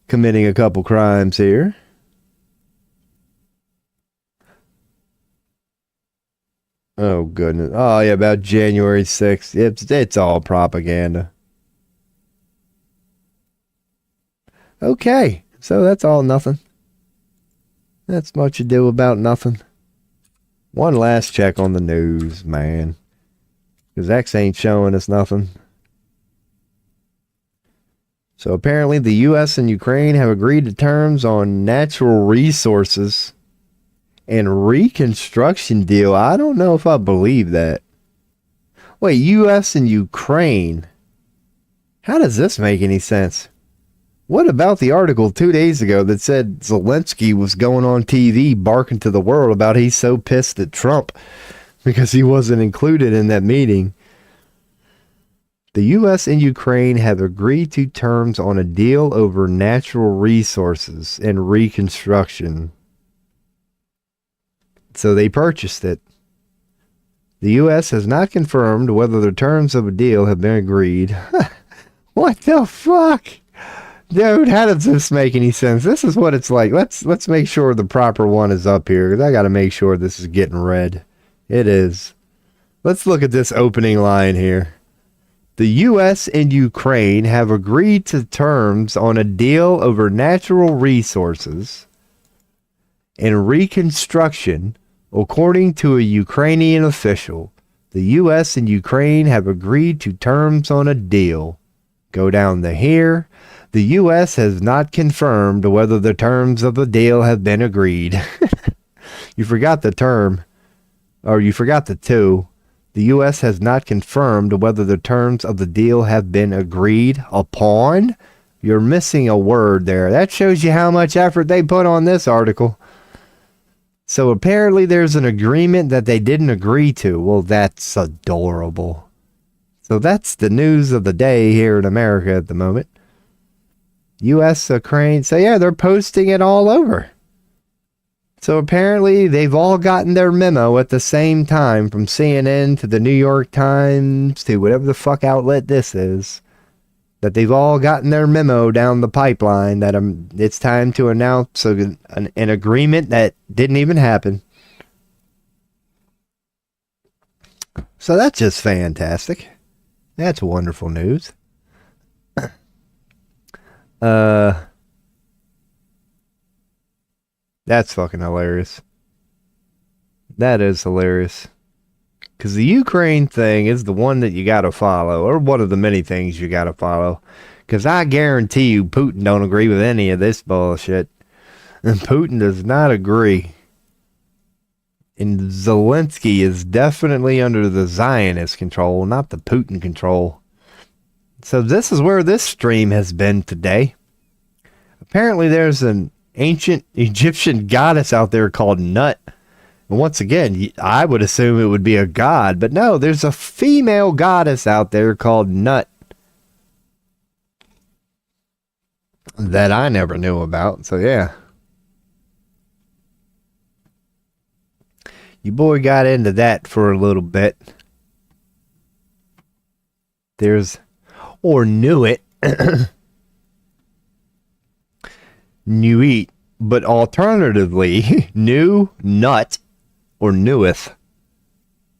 committing a couple crimes here. Oh, goodness. Oh, yeah, about January 6th. It's all propaganda. Okay, so that's all nothing. That's much ado about nothing. One last check on the news, man. Because X ain't showing us nothing. So apparently the U.S. and Ukraine have agreed to terms on natural resources and reconstruction deal. I don't know if I believe that. Wait, U.S. and Ukraine? How does this make any sense? What about the article 2 days ago that said Zelensky was going on TV barking to the world about he's so pissed at Trump because he wasn't included in that meeting? The U.S. and Ukraine have agreed to terms on a deal over natural resources and reconstruction. So they purchased it. The U.S. has not confirmed whether the terms of a deal have been agreed. What the fuck? Dude, how does this make any sense? This is what it's like. Let's make sure the proper one is up here, because I got to make sure this is getting read. It is. Let's look at this opening line here. The U.S. and Ukraine have agreed to terms on a deal over natural resources and reconstruction, according to a Ukrainian official. The U.S. and Ukraine have agreed to terms on a deal. Go down to here. The U.S. has not confirmed whether the terms of the deal have been agreed. You forgot the term, or you forgot the two. The U.S. has not confirmed whether the terms of the deal have been agreed upon. You're missing a word there. That shows you how much effort they put on this article. So apparently there's an agreement that they didn't agree to. Well, that's adorable. So that's the news of the day here in America at the moment. U.S. Ukraine. So yeah, they're posting it all over. So apparently they've all gotten their memo at the same time, from CNN to the New York Times to whatever the fuck outlet this is, that they've all gotten their memo down the pipeline that it's time to announce an agreement that didn't even happen. So that's just fantastic. That's wonderful news. That's fucking hilarious. That is hilarious. Because the Ukraine thing is the one that you gotta follow, or one of the many things you gotta follow. Because I guarantee you Putin don't agree with any of this bullshit. And Putin does not agree. And Zelensky is definitely under the Zionist control, not the Putin control. So this is where this stream has been today. Apparently there's an ancient Egyptian goddess out there called Nut. And once again, I would assume it would be a god, but no, there's a female goddess out there called Nut that I never knew about. So yeah, your boy got into that for a little bit. Knew it. New eat, but alternatively, new nut or neweth.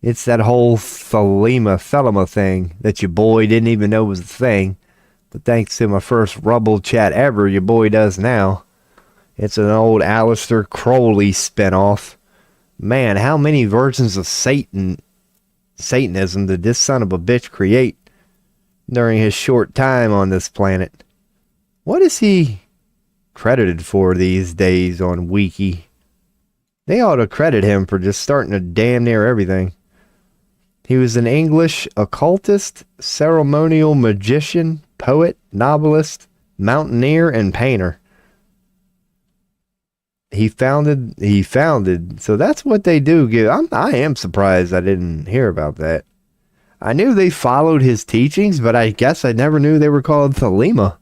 It's that whole thelema thing that your boy didn't even know was a thing, but thanks to my first Rubble chat ever, your boy does now. It's an old Aleister Crowley spinoff. Man, how many versions of Satanism did this son of a bitch create during his short time on this planet? What is he credited for these days on Wiki? They ought to credit him for just starting to damn near everything. He was an English occultist, ceremonial magician, poet, novelist, mountaineer, and painter. He founded, so that's what they do give. I am surprised I didn't hear about that. I knew they followed his teachings, but I guess I never knew they were called Thelema.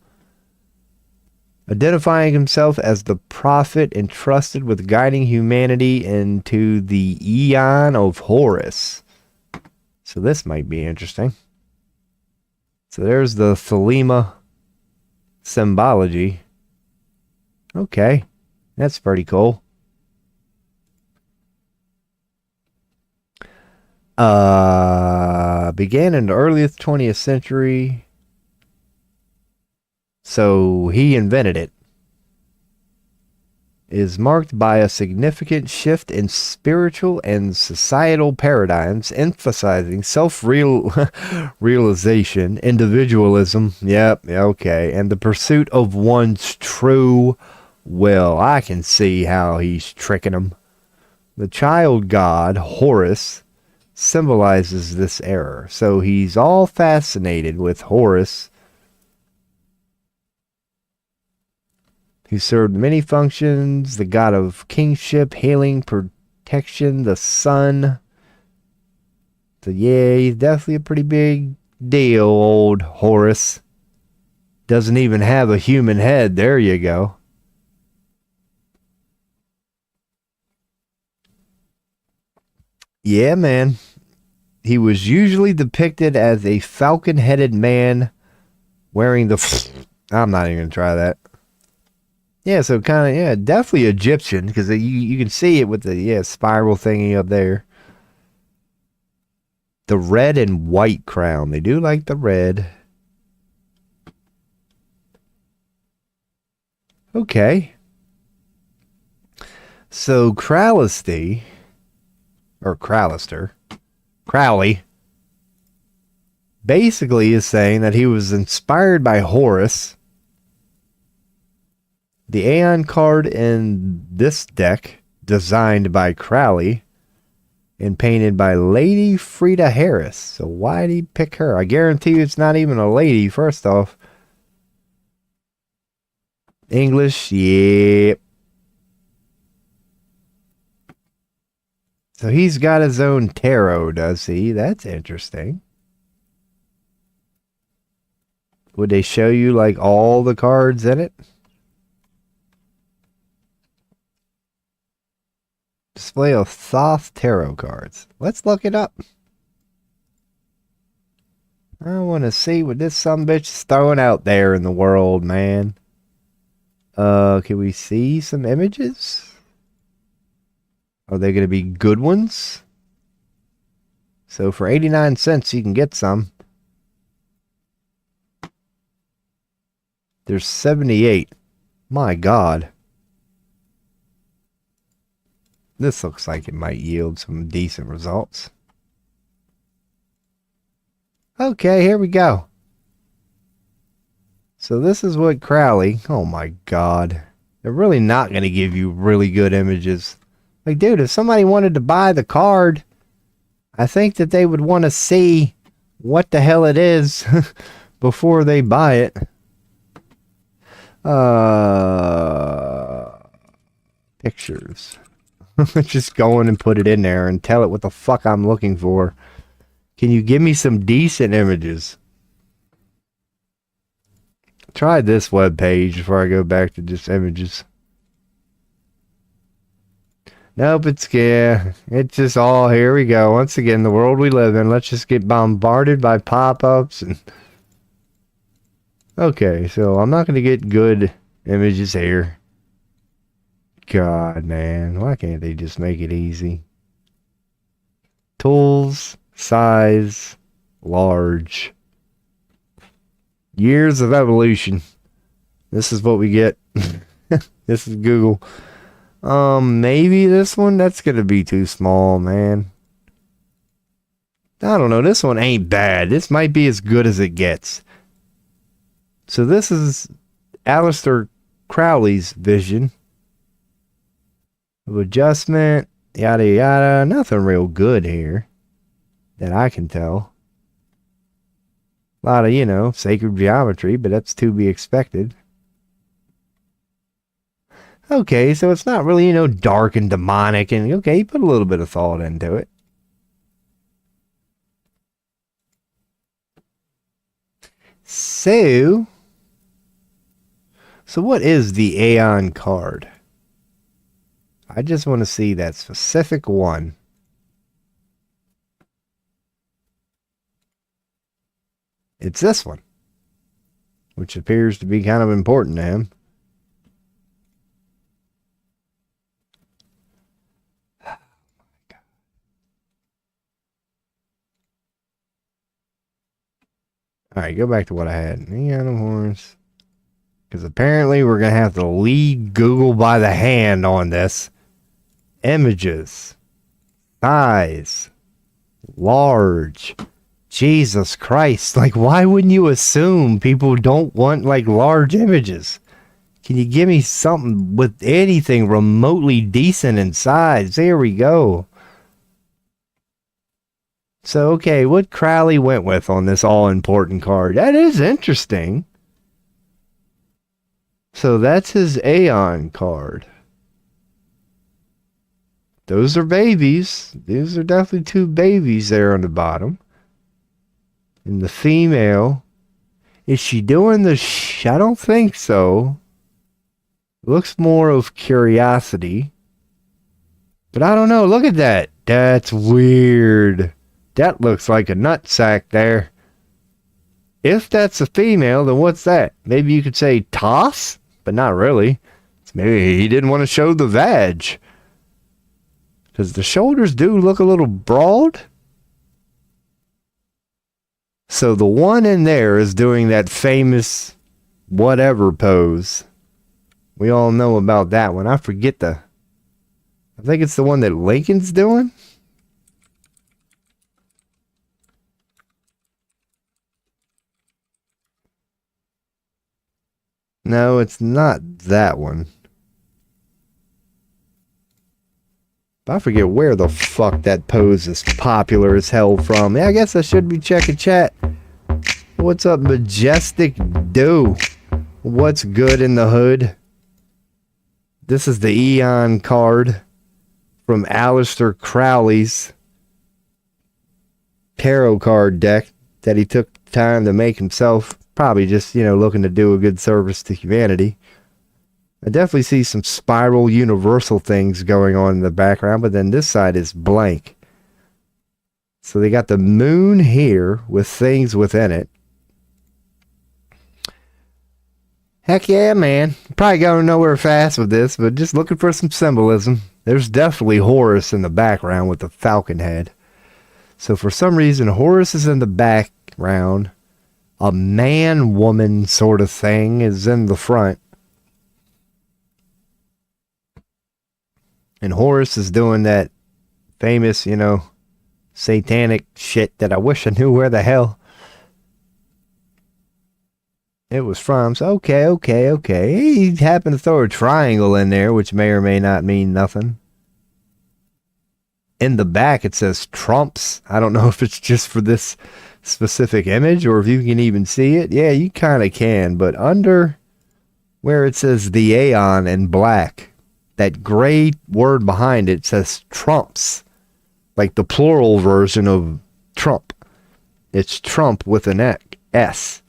Identifying himself as the prophet entrusted with guiding humanity into the Aeon of Horus. So this might be interesting. So there's the Thelema symbology. Okay, that's pretty cool. Began in the earliest 20th century. So he invented it. Is marked by a significant shift in spiritual and societal paradigms, emphasizing self-realization, individualism, okay, and the pursuit of one's true will. I can see how he's tricking them. The child god, Horus, symbolizes this error. So he's all fascinated with Horus, who served many functions, the god of kingship, healing, protection, the sun. So yeah, he's definitely a pretty big deal, old Horus. Doesn't even have a human head. There you go. Yeah, man. He was usually depicted as a falcon-headed man wearing the... I'm not even going to try that. Yeah, so kind of, definitely Egyptian, because you can see it with the, spiral thingy up there. The red and white crown. They do like the red. Okay. So Crowley, basically is saying that he was inspired by Horus The Aeon card in this deck, designed by Crowley and painted by Lady Frida Harris. So why did he pick her? I guarantee you it's not even a lady, first off. English, yep. So he's got his own tarot, does he? That's interesting. Would they show you like all the cards in it? Display of Thoth tarot cards. Let's look it up. I want to see what this sumbitch is throwing out there in the world, man. Can we see some images? Are they going to be good ones? So for 89 cents, you can get some. There's 78. My God. This looks like it might yield some decent results. Okay, here we go. So this is what Crowley... Oh my God. They're really not going to give you really good images. Like, dude, if somebody wanted to buy the card, I think that they would want to see what the hell it is before they buy it. Pictures. Just go in and put it in there and tell it what the fuck I'm looking for. Can you give me some decent images? Try this web page before I go back to just images. Nope, it's just all, here we go. Once again, the world we live in. Let's just get bombarded by pop-ups. And okay, so I'm not going to get good images here. God, man. Why can't they just make it easy? Tools, size, large. Years of evolution. This is what we get. This is Google. Maybe this one? That's gonna be too small, man. I don't know. This one ain't bad. This might be as good as it gets. So this is Aleister Crowley's vision of adjustment, yada yada. Nothing real good here that I can tell. A lot of, you know, sacred geometry, but that's to be expected. Okay, so it's not really, you know, dark and demonic, and okay, you put a little bit of thought into it. So what is the Aeon card? I just want to see that specific one. It's this one, which appears to be kind of important to him. Alright, go back to what I had. Neon of Horns. Because apparently we're going to have to lead Google by the hand on this. Images. Size. Large. Jesus Christ. Like, why wouldn't you assume people don't want, like, large images? Can you give me something with anything remotely decent in size? There we go. So, okay, what Crowley went with on this all-important card. That is interesting. So that's his Aeon card. Those are babies. These are definitely two babies there on the bottom. And the female. Is she doing the I don't think so. Looks more of curiosity. But I don't know. Look at that. That's weird. That looks like a nutsack there. If that's a female, then what's that? Maybe you could say toss, but not really. Maybe he didn't want to show the vag. Because the shoulders do look a little broad. So the one in there is doing that famous whatever pose. We all know about that one. I forget I think it's the one that Lincoln's doing. No, it's not that one. I forget where the fuck that pose is popular as hell from. Yeah, I guess I should be checking chat. What's up, Majestic Do? What's good in the hood? This is the Eon card from Aleister Crowley's tarot card deck that he took time to make himself. Probably just, looking to do a good service to humanity. I definitely see some spiral universal things going on in the background, but then this side is blank. So they got the moon here with things within it. Heck yeah, man. Probably going nowhere fast with this, but just looking for some symbolism. There's definitely Horus in the background with the falcon head. So for some reason, Horus is in the background. A man-woman sort of thing is in the front. And Horus is doing that famous, satanic shit that I wish I knew where the hell it was from. So, okay. He happened to throw a triangle in there, which may or may not mean nothing. In the back, it says Trumps. I don't know if it's just for this specific image or if you can even see it. Yeah, you kind of can. But under where it says the Aeon in black, that gray word behind it says Trumps. Like the plural version of Trump. It's Trump with an S.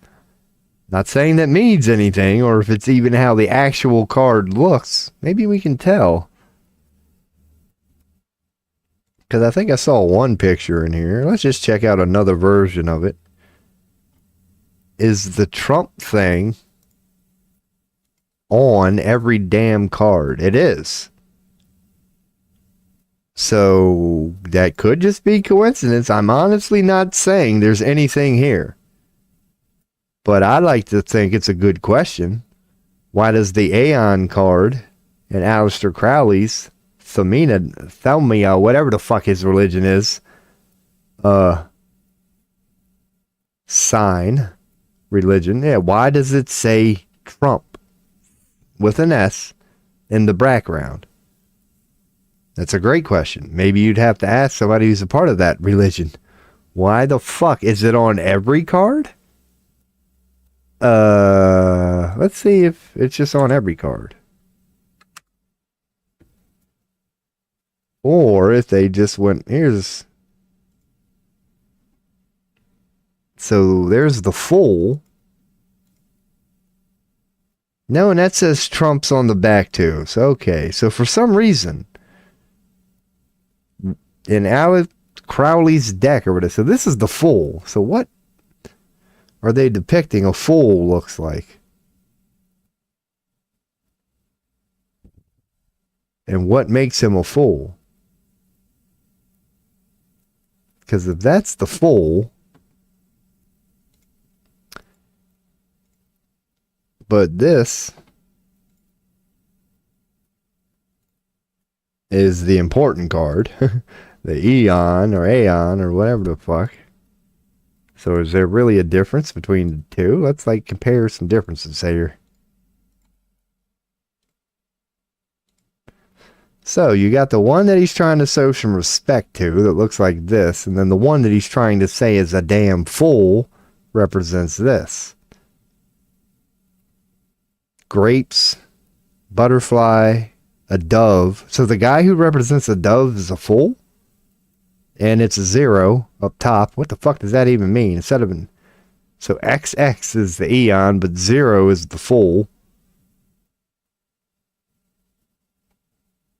Not saying that means anything or if it's even how the actual card looks. Maybe we can tell. Because I think I saw one picture in here. Let's just check out another version of it. Is the Trump thing on every damn card? It is. So that could just be coincidence. I'm honestly not saying there's anything here. But I like to think it's a good question. Why does the Aeon card and Aleister Crowley's Thelmia, whatever the fuck his religion is, sign, religion, yeah, why does it say Trump with an S in the background? That's a great question. Maybe you'd have to ask somebody who's a part of that religion. Why the fuck? Is it on every card? Let's see if it's just on every card. Or if they just went, so there's the full. No, and that says Trump's on the back too. So, okay. So for some reason, in Alex Crowley's deck or whatever, so this is the full. So what are they depicting a fool looks like? And what makes him a fool? Because if that's the fool, but this is the important card, the Eon or Aeon or whatever the fuck. So is there really a difference between the two? Let's compare some differences here. So you got the one that he's trying to show some respect to that looks like this, and then the one that he's trying to say is a damn fool represents this. Grapes, butterfly, a dove. So the guy who represents a dove is a fool? And it's a 0 up top. What the fuck does that even mean? Instead of so XX is the Eon, but 0 is the fool.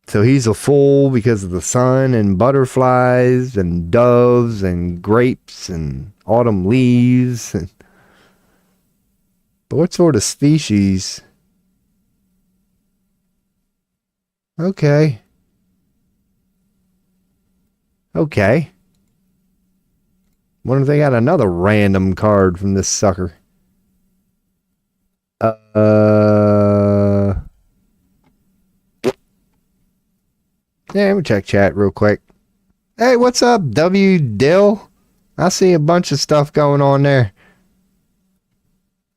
So he's a fool because of the sun and butterflies and doves and grapes and autumn leaves. But what sort of species? Okay. Okay. Wonder if they got another random card from this sucker. Yeah, let me check chat real quick. Hey, what's up, W. Dill? I see a bunch of stuff going on there.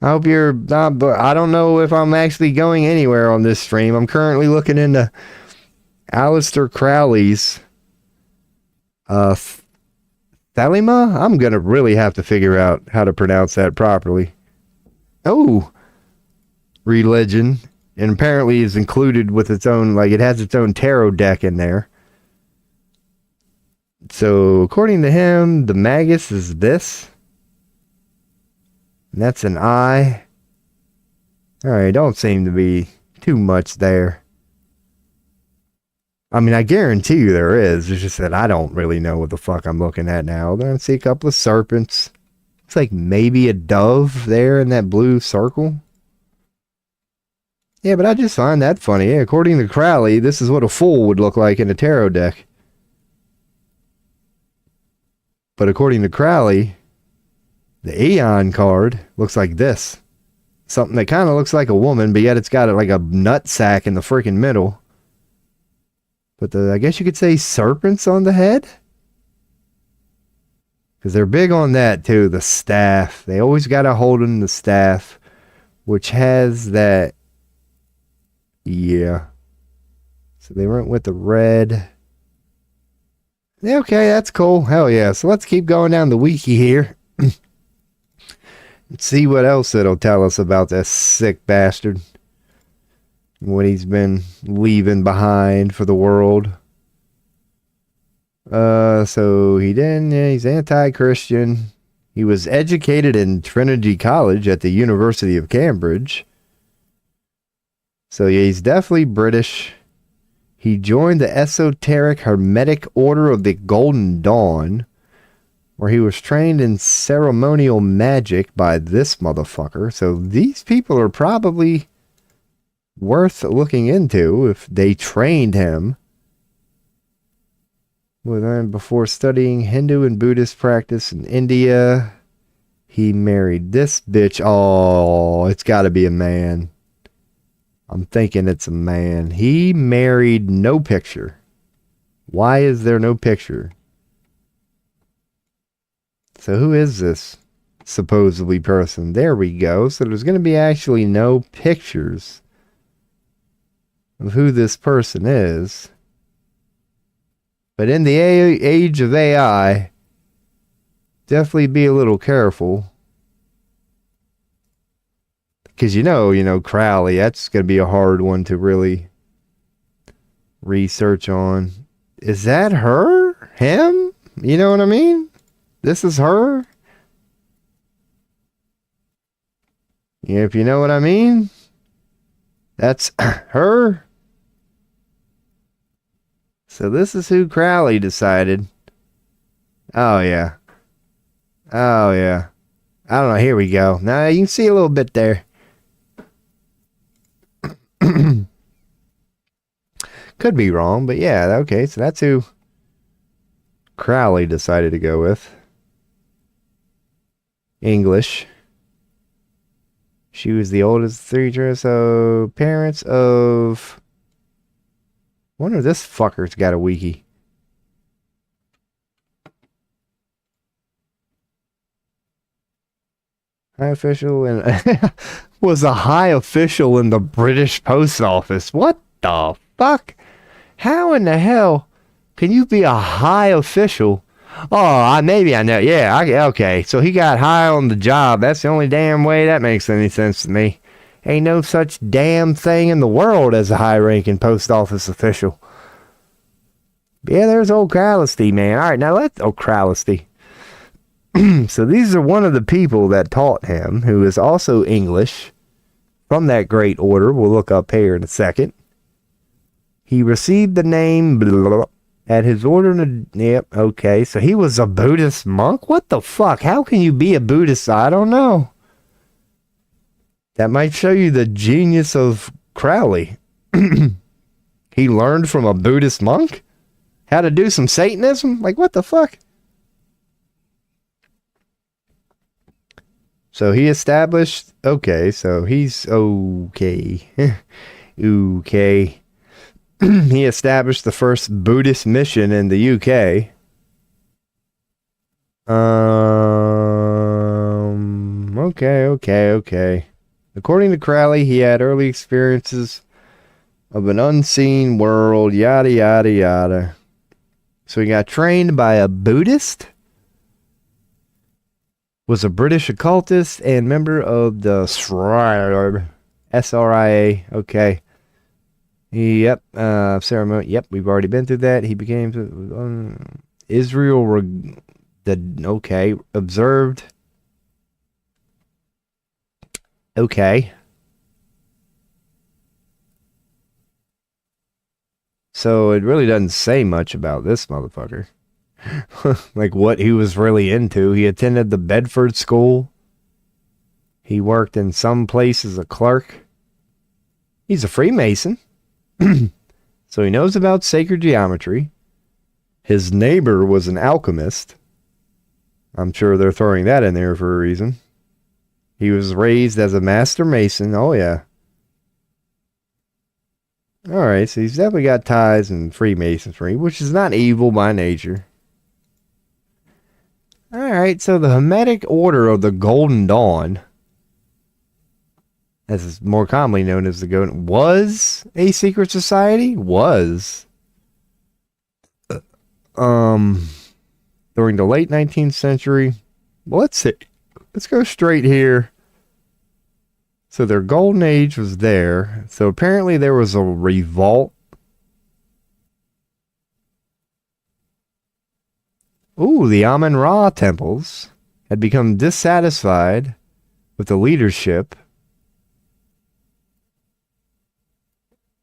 I hope you're not, but I don't know if I'm actually going anywhere on this stream. I'm currently looking into Aleister Crowley's Thelema? I'm gonna really have to figure out how to pronounce that properly. Oh, religion. And apparently is included with its own, like it has its own tarot deck in there. So according to him, the Magus is this. And that's an eye. Alright, don't seem to be too much there. I mean, I guarantee you there is. It's just that I don't really know what the fuck I'm looking at now. Then I see a couple of serpents. Looks like maybe a dove there in that blue circle. Yeah, but I just find that funny. Yeah, according to Crowley, this is what a fool would look like in a tarot deck. But according to Crowley, the Maaaaaan card looks like this. Something that kind of looks like a woman, but yet it's got like a nut sack in the freaking middle. But I guess you could say serpents on the head? Because they're big on that too, the staff. They always got to hold in the staff, which has that. Yeah. So they went with the red. Yeah, okay, that's cool. Hell yeah. So let's keep going down the wiki here. And see what else it'll tell us about this sick bastard. What he's been leaving behind for the world. So he's anti-Christian. He was educated in Trinity College at the University of Cambridge. So yeah, he's definitely British. He joined the esoteric Hermetic Order of the Golden Dawn, where he was trained in ceremonial magic by this motherfucker. So these people are probably worth looking into if they trained him. Well, then before studying Hindu and Buddhist practice in India, he married this bitch. Oh, it's got to be a man. I'm thinking it's a man. He married no picture. Why is there no picture? So who is this supposedly person? There we go. So there's going to be actually no pictures of who this person is. But in the age of AI, definitely be a little careful. Because you know, Crowley, that's going to be a hard one to really research on. Is that her? Him? You know what I mean? This is her? Yeah, if you know what I mean. That's her. So this is who Crowley decided. Oh, yeah. Oh, yeah. I don't know. Here we go. Now, you can see a little bit there. Could be wrong, but yeah, okay. So that's who Crowley decided to go with. English. She was the oldest of three children, so parents of... I wonder if this fucker's got a wiki. High official and was a high official in the British Post Office. What the fuck? How in the hell can you be a high official? Oh, maybe I know. Yeah, okay. So he got high on the job. That's the only damn way that makes any sense to me. Ain't no such damn thing in the world as a high-ranking post office official. Yeah, there's old Crowley, man. All right, now let's... Oh, Crowley. So these are one of the people that taught him, who is also English, from that great order. We'll look up here in a second. He received the name blah, blah, at his order. Yep, okay. So he was a Buddhist monk? What the fuck? How can you be a Buddhist? I don't know. That might show you the genius of Crowley. He learned from a Buddhist monk how to do some Satanism? Like, what the fuck? So he established... Okay, so he's okay. Okay. He established the first Buddhist mission in the UK. Okay. According to Crowley, he had early experiences of an unseen world, yada, yada, yada. So he got trained by a Buddhist, was a British occultist, and member of the SRIA. Okay. Yep. Ceremony. Yep, we've already been through that. He became Israel. Okay. Observed. Okay. So it really doesn't say much about this motherfucker. Like what he was really into. He attended the Bedford School. He worked in some place as a clerk. He's a Freemason. So he knows about sacred geometry. His neighbor was an alchemist. I'm sure they're throwing that in there for a reason. He was raised as a master mason. Oh, yeah. Alright, so he's definitely got ties in Freemasonry, which is not evil by nature. Alright, so the Hermetic Order of the Golden Dawn, as is more commonly known as the Golden, was a secret society? Was. During the late 19th century. Well, let's see. Let's go straight here. So their golden age was there. So apparently there was a revolt. Ooh, the Amun-Ra temples had become dissatisfied with the leadership.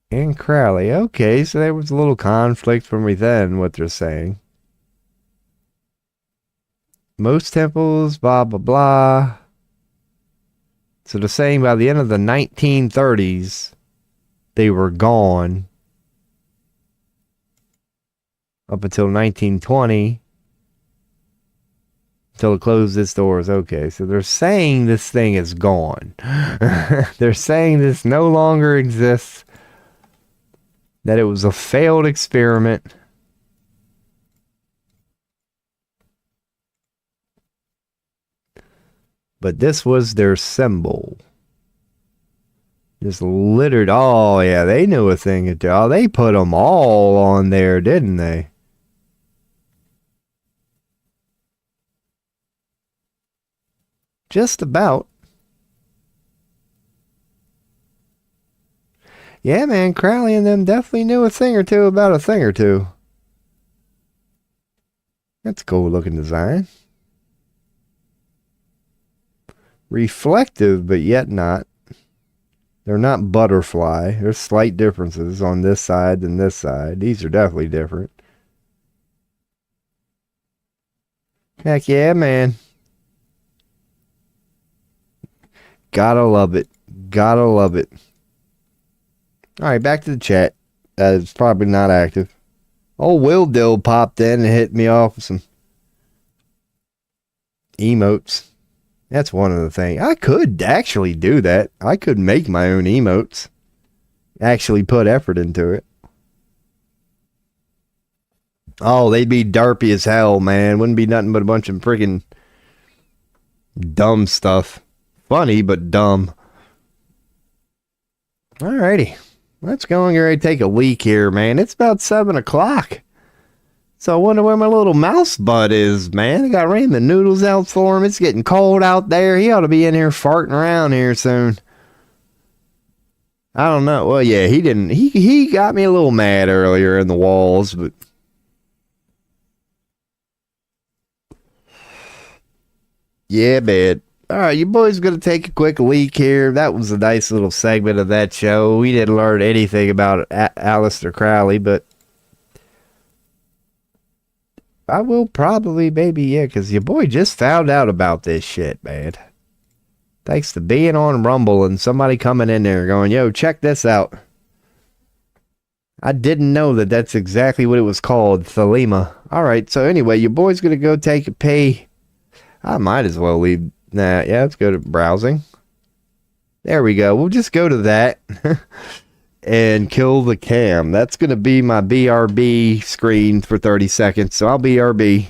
And Crowley. Okay, so there was a little conflict from within, what they're saying. Most temples, blah, blah, blah. So they're saying by the end of the 1930s, they were gone. Up until 1920. Until it closed its doors. Okay, so they're saying this thing is gone. They're saying this no longer exists. That it was a failed experiment. But this was their symbol. Just littered. Oh, yeah, they knew a thing or two. Oh, they put them all on there, didn't they? Just about. Yeah, man, Crowley and them definitely knew a thing or two about a thing or two. That's a cool looking design. Reflective, but yet not. They're not butterfly. There's slight differences on this side and this side. These are definitely different. Heck yeah, man. Gotta love it. Gotta love it. Alright, back to the chat. It's probably not active. Old Will Dill popped in and hit me off with some emotes. That's one of the things. I could actually do that. I could make my own emotes. Actually put effort into it. Oh, they'd be derpy as hell, man. Wouldn't be nothing but a bunch of freaking dumb stuff. Funny, but dumb. Alrighty. Let's go and get ready to take a leak here, man. It's about 7 o'clock. So I wonder where my little mouse butt is, man. I got ramen noodles out for him. It's getting cold out there. He ought to be in here farting around here soon. I don't know. Well, yeah, he didn't. He got me a little mad earlier in the walls, but... yeah, man. Alright, you boys going to take a quick leak here. That was a nice little segment of that show. We didn't learn anything about Aleister Crowley, but I will probably, maybe, yeah, because your boy just found out about this shit, man. Thanks to being on Rumble and somebody coming in there going, yo, check this out. I didn't know that that's exactly what it was called, Thelema. Alright, so anyway, your boy's going to go take a pay. I might as well leave. Nah, yeah, let's go to browsing. There we go. We'll just go to that and kill the cam. That's going to be my BRB screen for 30 seconds. So I'll BRB.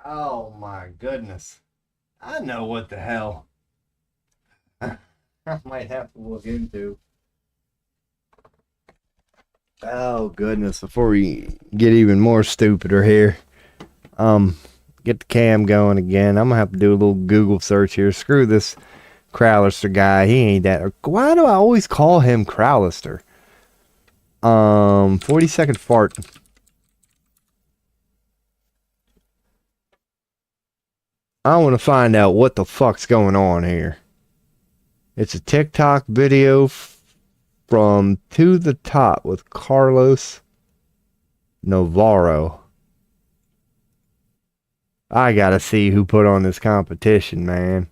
Oh my goodness. I know what the hell I might have to look into. Oh goodness, before we get even more stupider here. Get the cam going again. I'm gonna have to do a little Google search here. Screw this Crowlister guy. He ain't that. Why do I always call him Crowlister? 40-second fart. I want to find out what the fuck's going on here. It's a TikTok video from To the Top with Carlos Navarro. I gotta see who put on this competition, man.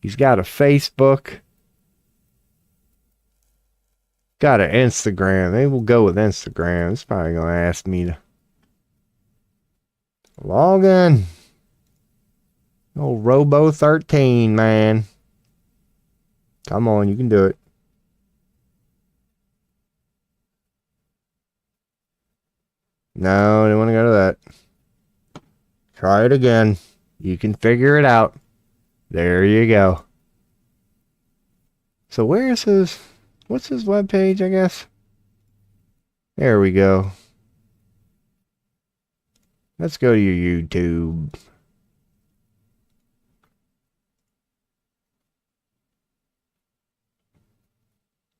He's got a Facebook. Got an Instagram. Maybe we'll go with Instagram. It's probably gonna ask me to log in. Old Robo13, man. Come on, you can do it. No, I didn't want to go to that. Try it again. You can figure it out. There you go. So where's his... What's his webpage, I guess? There we go. Let's go to your YouTube.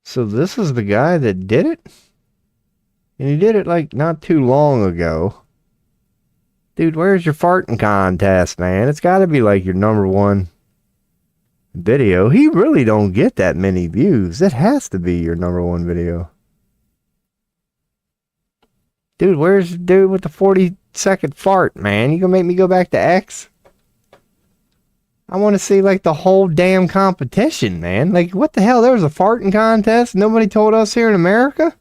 So this is the guy that did it? And he did it like not too long ago. Dude, where's your farting contest, man? It's got to be like your #1 video. He really don't get that many views. It has to be your #1 video. Dude, where's the dude with the 40-second fart, man? You gonna make me go back to X? I want to see like the whole damn competition, man. Like, what the hell? There was a farting contest. Nobody told us here in America.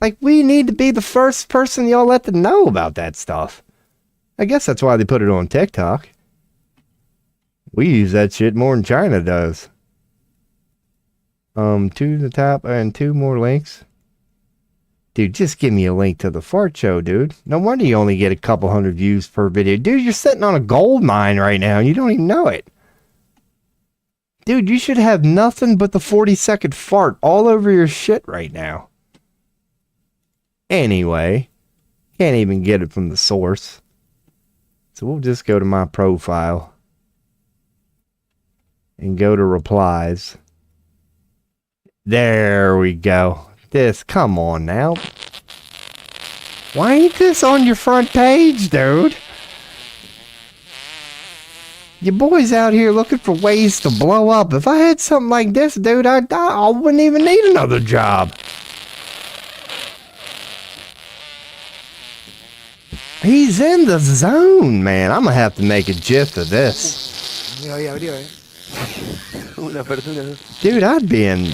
Like, we need to be the first person y'all let to know about that stuff. I guess that's why they put it on TikTok. We use that shit more than China does. To the top and 2 more links. Dude, just give me a link to the fart show, dude. No wonder you only get a couple hundred views per video. Dude, you're sitting on a gold mine right now and you don't even know it. Dude, you should have nothing but the 40-second fart all over your shit right now. Anyway, can't even get it from the source. So we'll just go to my profile and go to replies. There we go. Come on now. Why ain't this on your front page, dude? Your boy's out here looking for ways to blow up. If I had something like this, dude, I wouldn't even need another job. He's in the zone, man. I'm gonna have to make a gif of this. Dude, I'd be in...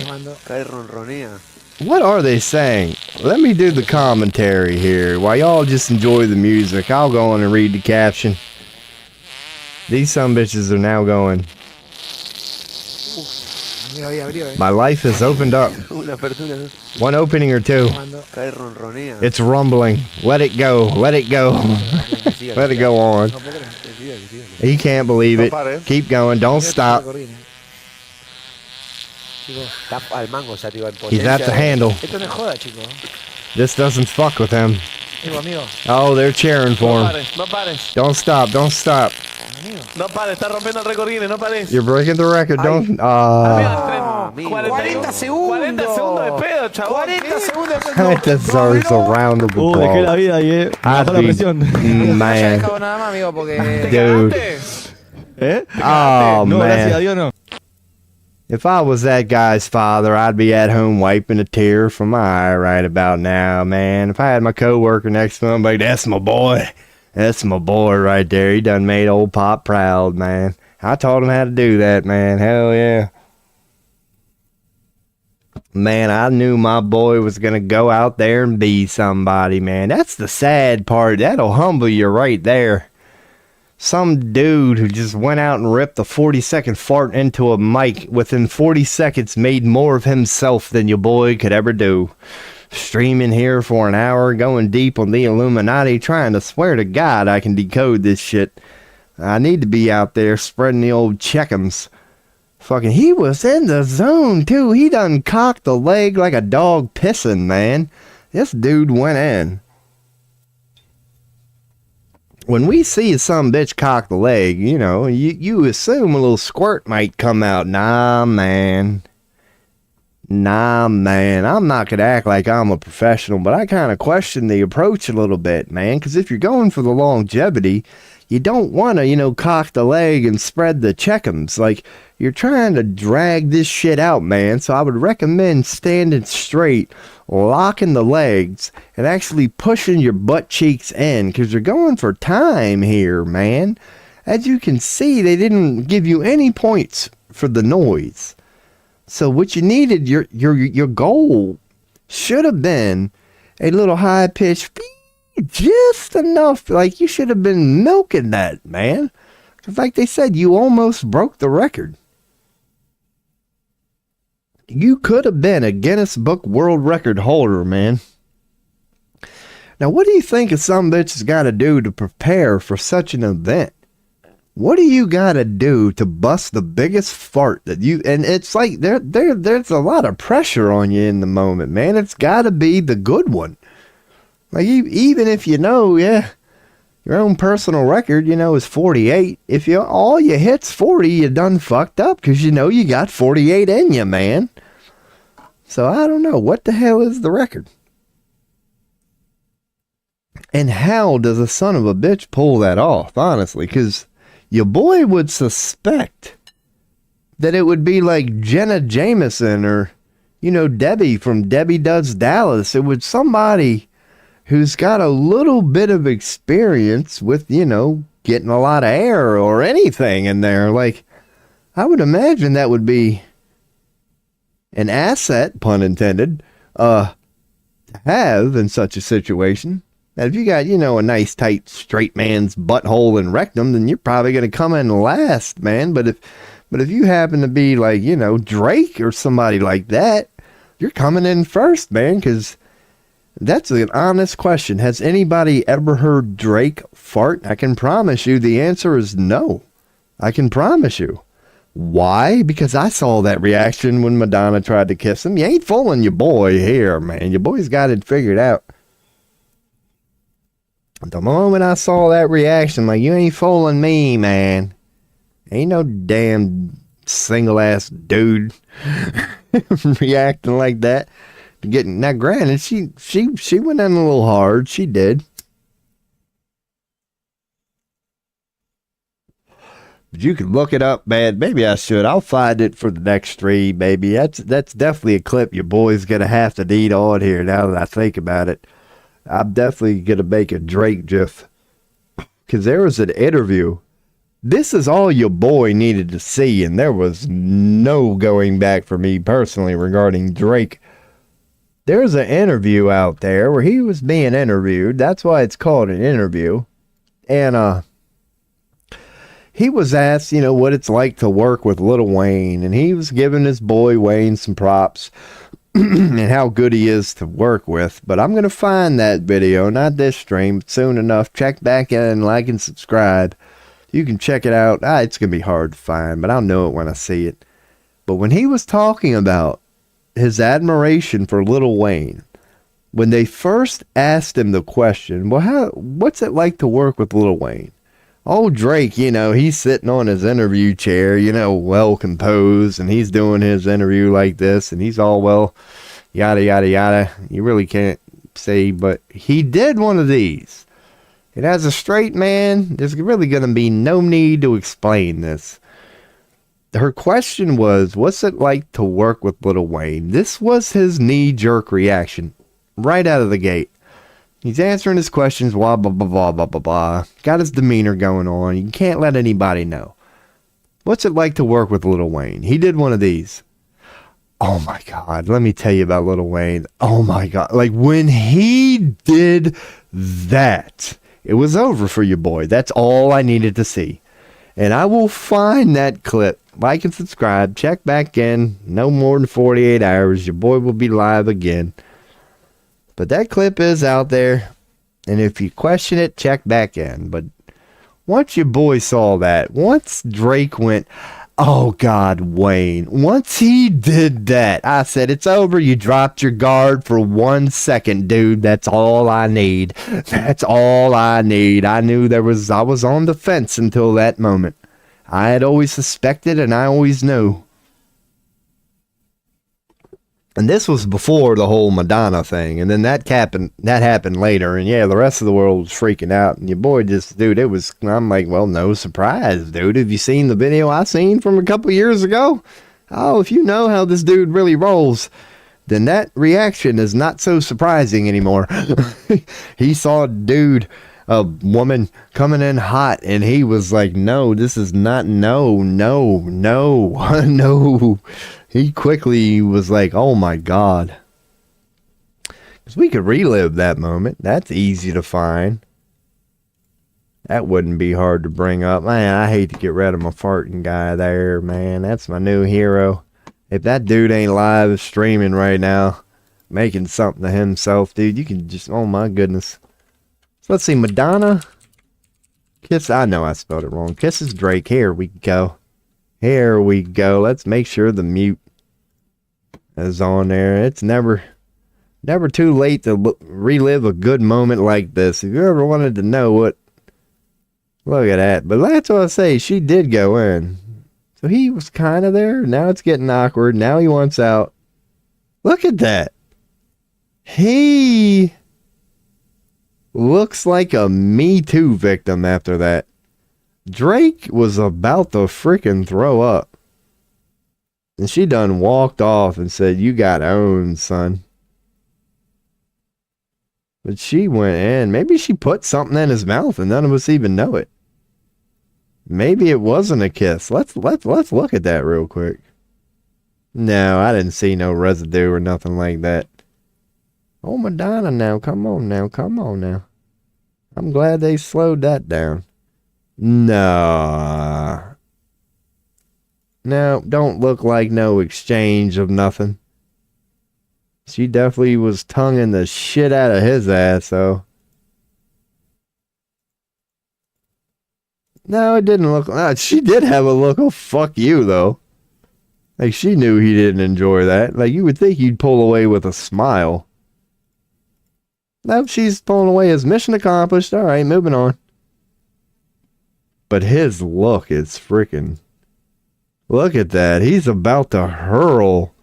What are they saying? Let me do the commentary here. While y'all just enjoy the music, I'll go on and read the caption. These sumbitches are now going... My life has opened up. One opening or 2. It's rumbling. Let it go. Let it go. Let it go on. He can't believe it. Keep going. Don't stop. He's at the handle. This doesn't fuck with him. Oh, they're cheering for him. Don't stop. Don't stop. No pares, está rompiendo el récord, no pares. You're breaking the record. Don't. 40 segundos de pedo, chaval. 40 segundos. That deserves a round of applause. Dejé la vida ahí, bajo la presión. Man. Nada más, amigo, porque... Dude. Oh, No, gracias a man. Dios no. If I was that guy's father, I'd be at home wiping a tear from my eye right about now, man. If I had my coworker next to him, I'd be like, that's my boy. That's my boy right there. He done made old Pop proud, man. I taught him how to do that, man. Hell yeah. Man, I knew my boy was going to go out there and be somebody, man. That's the sad part. That'll humble you right there. Some dude who just went out and ripped a 40-second fart into a mic within 40 seconds made more of himself than your boy could ever do. Streaming here for an hour, going deep on the Illuminati, trying to swear to God I can decode this shit. I need to be out there spreading the old check'ems. Fucking, he was in the zone, too. He done cocked the leg like a dog pissing, man. This dude went in. When we see some bitch cock the leg, you know, you assume a little squirt might come out. Nah, man. I'm not going to act like I'm a professional, but I kind of question the approach a little bit, man. Because if you're going for the longevity, you don't want to, you know, cock the leg and spread the check'ems. Like, you're trying to drag this shit out, man. So I would recommend standing straight, locking the legs, and actually pushing your butt cheeks in, because you're going for time here, man. As you can see, they didn't give you any points for the noise. So what you needed, your goal should have been a little high-pitched beep, just enough. Like, you should have been milking that, man. Because like they said, you almost broke the record. You could have been a Guinness Book World Record holder, man. Now, what do you think some bitch has got to do to prepare for such an event? What do you got to do to bust the biggest fart that you... And it's like there's a lot of pressure on you in the moment, man. It's got to be the good one. Like, even if you know, yeah, your own personal record, you know, is 48. If all you hit's 40, you done fucked up, because you know you got 48 in you, man. So I don't know. What the hell is the record? And how does a son of a bitch pull that off, honestly? Because your boy would suspect that it would be like Jenna Jameson or, you know, Debbie from Debbie Does Dallas. It would somebody who's got a little bit of experience with, you know, getting a lot of air or anything in there. Like, I would imagine that would be an asset, pun intended, to have in such a situation. Now, if you got, you know, a nice tight straight man's butthole and rectum, then you're probably going to come in last, man. But if you happen to be like, you know, Drake or somebody like that, you're coming in first, man, because that's an honest question. Has anybody ever heard Drake fart? I can promise you the answer is no. I can promise you. Why? Because I saw that reaction when Madonna tried to kiss him. You ain't fooling your boy here, man. Your boy's got it figured out. The moment I saw that reaction, like, you ain't fooling me, man. Ain't no damn single-ass dude reacting like that. Now, granted, she went in a little hard. She did. But you can look it up, man. Maybe I should. I'll find it for the next stream, maybe. That's definitely a clip your boy's going to have to need on here now that I think about it. I'm definitely going to make a Drake gif. Because there was an interview. This is all your boy needed to see, and there was no going back for me personally regarding Drake. There's an interview out there where he was being interviewed. That's why it's called an interview. And he was asked, you know, what it's like to work with Lil Wayne. And he was giving his boy Wayne some props and how good he is to work with. But I'm going to find that video, not this stream, but soon enough. Check back in, like and subscribe. You can check it out. It's going to be hard to find, but I'll know it when I see it. But when he was talking about his admiration for Lil Wayne, when they first asked him the question, well, what's it like to work with Lil Wayne? Oh, Drake, you know, he's sitting on his interview chair, you know, well composed, and he's doing his interview like this, and he's all, well, yada, yada, yada. You really can't say, but he did one of these. And as a straight man, there's really going to be no need to explain this. Her question was, what's it like to work with Lil Wayne? This was his knee-jerk reaction right out of the gate. He's answering his questions, blah, blah, blah, blah, blah, blah, blah. Got his demeanor going on. You can't let anybody know. What's it like to work with Lil Wayne? He did one of these. Oh, my God. Let me tell you about Lil Wayne. Oh, my God. Like, when he did that, it was over for your boy. That's all I needed to see. And I will find that clip. Like and subscribe. Check back in. No more than 48 hours. Your boy will be live again. But that clip is out there. And if you question it, check back in. But once your boy saw that, once Drake went, oh God, Wayne, once he did that, I said, it's over. You dropped your guard for 1 second, dude. That's all I need. That's all I need. I knew I was on the fence until that moment. I had always suspected and I always knew. And this was before the whole Madonna thing. And then that happened later. And yeah, the rest of the world was freaking out. And your boy just, dude, I'm like, well, no surprise, dude. Have you seen the video I seen from a couple years ago? Oh, if you know how this dude really rolls, then that reaction is not so surprising anymore. He saw a woman coming in hot, and he was like, no, this is not, no. He quickly was like, oh my God. Because we could relive that moment. That's easy to find. That wouldn't be hard to bring up. Man, I hate to get rid of my farting guy there, man. That's my new hero. If that dude ain't live streaming right now, making something of himself, dude, you can just, oh my goodness. So let's see, Madonna. Kiss, I know I spelled it wrong. Kisses Drake. Here we go. Here we go. Let's make sure the mute is on there. It's never too late to relive a good moment like this. If you ever wanted to know what, look at that. But that's what I say. She did go in. So he was kind of there. Now it's getting awkward. Now he wants out. Look at that. He looks like a Me Too victim after that. Drake was about to freaking throw up. And she done walked off and said, you got owned, son. But she went in. Maybe she put something in his mouth and none of us even know it. Maybe it wasn't a kiss. Let's look at that real quick. No, I didn't see no residue or nothing like that. Oh, Madonna now. Come on now. I'm glad they slowed that down. No, don't look like no exchange of nothing. She definitely was tonguing the shit out of his ass, though. No, it didn't look. She did have a look of fuck you, though. Like, she knew he didn't enjoy that. Like, you would think you'd pull away with a smile. No, she's pulling away as mission accomplished. All right, moving on. But his look is freaking... Look at that. He's about to hurl.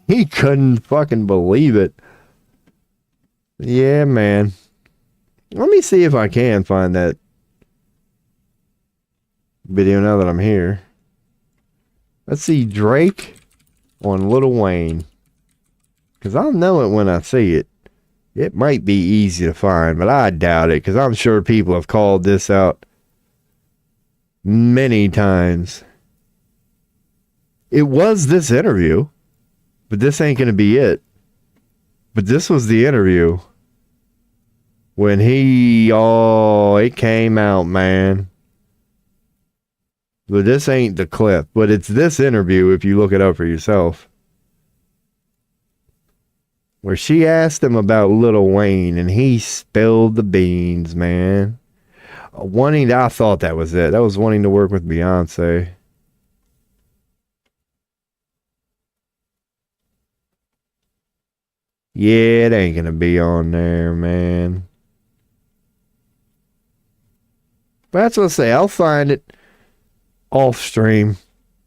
He couldn't fucking believe it. Yeah, man. Let me see if I can find that video now that I'm here. Let's see Drake on Lil Wayne. Because I'll know it when I see it. It might be easy to find, but I doubt it. Because I'm sure people have called this out many times. It was this interview, but this ain't going to be it. But this was the interview when it came out, man. But this ain't the clip, but it's this interview if you look it up for yourself. Where she asked him about Lil Wayne and he spilled the beans, man. I thought that was it. That was wanting to work with Beyonce. Yeah, it ain't gonna be on there, man. But that's what I say. I'll find it off stream.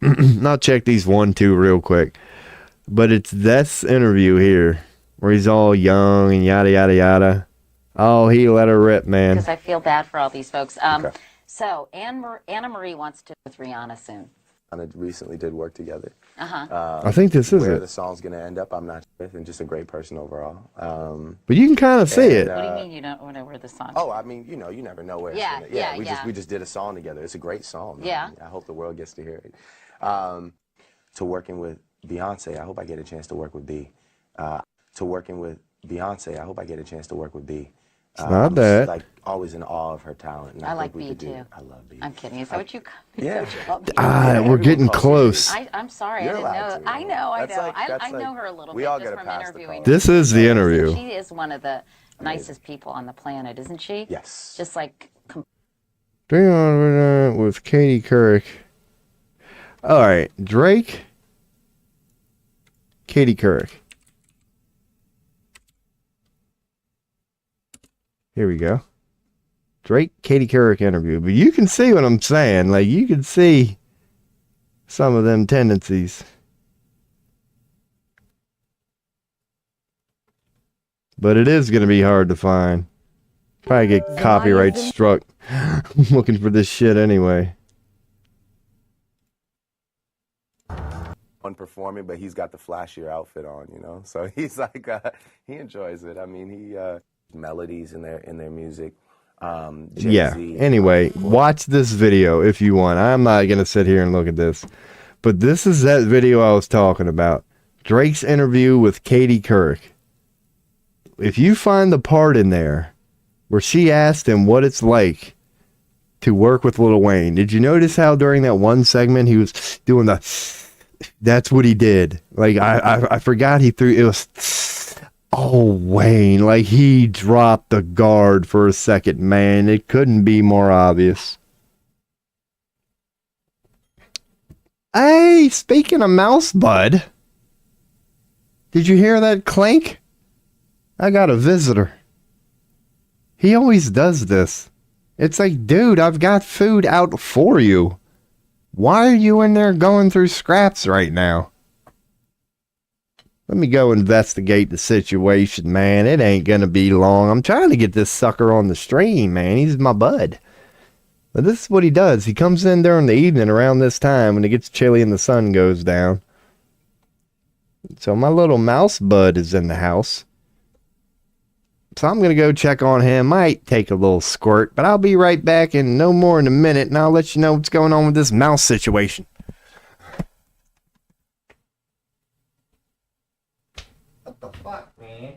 I'll check these 1, 2 real quick. But it's this interview here where he's all young and yada, yada, yada. Oh, he let her rip, man. Because I feel bad for all these folks. Okay. So, Anna Marie wants to with Rihanna soon. Recently did work together. I think this is where it. the song's going to end up, I'm not sure. And just a great person overall. But you can kind of see it. What do you mean you don't know where the song? Oh, I mean, you never know where it's going to. Yeah, we just did a song together. It's a great song. Man. Yeah. I hope the world gets to hear it. To working with Beyonce, I hope I get a chance to work with B. To working with Beyonce, I hope I get a chance to work with B. It's not I'm that. like always in awe of her talent. And I like think we B could do- too. I love B. I'm kidding. Is that what you? Yeah. Is that what you call B? Ah, we're everyone getting calls me close. I'm sorry. You're I didn't know. allowed to, I know. I That's know. like- I that's know like- her a little we bit all just gotta from pass the interviewing call. her. This is the interview. She is one of the nicest people on the planet, isn't she? Yes. Just like. With Katie Couric. All right, Drake, Katie Couric. Here we go. Drake, Katie Couric interview. But you can see what I'm saying. Like, you can see some of them tendencies. But it is going to be hard to find. Probably get copyright struck looking for this shit anyway. One performing, but he's got the flashier outfit on, you know. So he's like, he enjoys it. I mean, he melodies in their music. Yeah. Jay-Z, Anyway, watch this video if you want. I'm not gonna sit here and look at this, but this is that video I was talking about. Drake's interview with Katie Couric. If you find the part in there where she asked him what it's like to work with Lil Wayne, did you notice how during that one segment he was doing the? That's what he did. Like I forgot he threw it was. Oh, Wayne, like he dropped the guard for a second, man. It couldn't be more obvious. Hey, speaking of mouse bud, did you hear that clink? I got a visitor. He always does this. It's like, dude, I've got food out for you. Why are you in there going through scraps right now? Let me go investigate the situation, man. It ain't gonna be long. I'm trying to get this sucker on the stream, man. He's my bud. But this is what he does. He comes in during the evening around this time when it gets chilly and the sun goes down. So my little mouse bud is in the house. So I'm gonna go check on him. Might take a little squirt, but I'll be right back in no more than a minute, and I'll let you know what's going on with this mouse situation. What the fuck, man?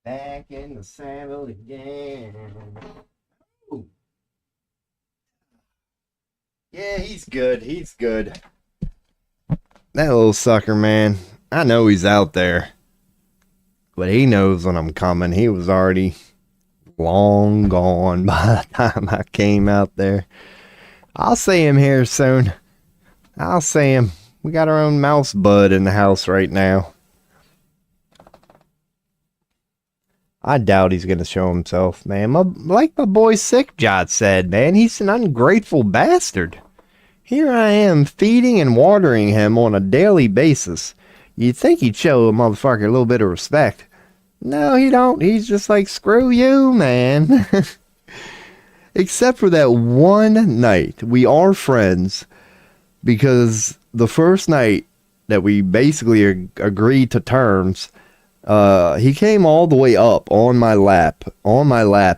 Back in the saddle again. Ooh. Yeah, he's good. He's good. That little sucker, man. I know he's out there. But he knows when I'm coming. He was already long gone by the time I came out there. I'll see him here soon. I'll see him. We got our own mouse bud in the house right now. I doubt he's going to show himself, man. Like my boy Sick Jot said, man, he's an ungrateful bastard. Here I am feeding and watering him on a daily basis. You'd think he'd show a motherfucker a little bit of respect. No, he don't. He's just like, screw you, man. Except for that one night. We are friends because the first night that we basically agreed to terms, he came all the way up on my lap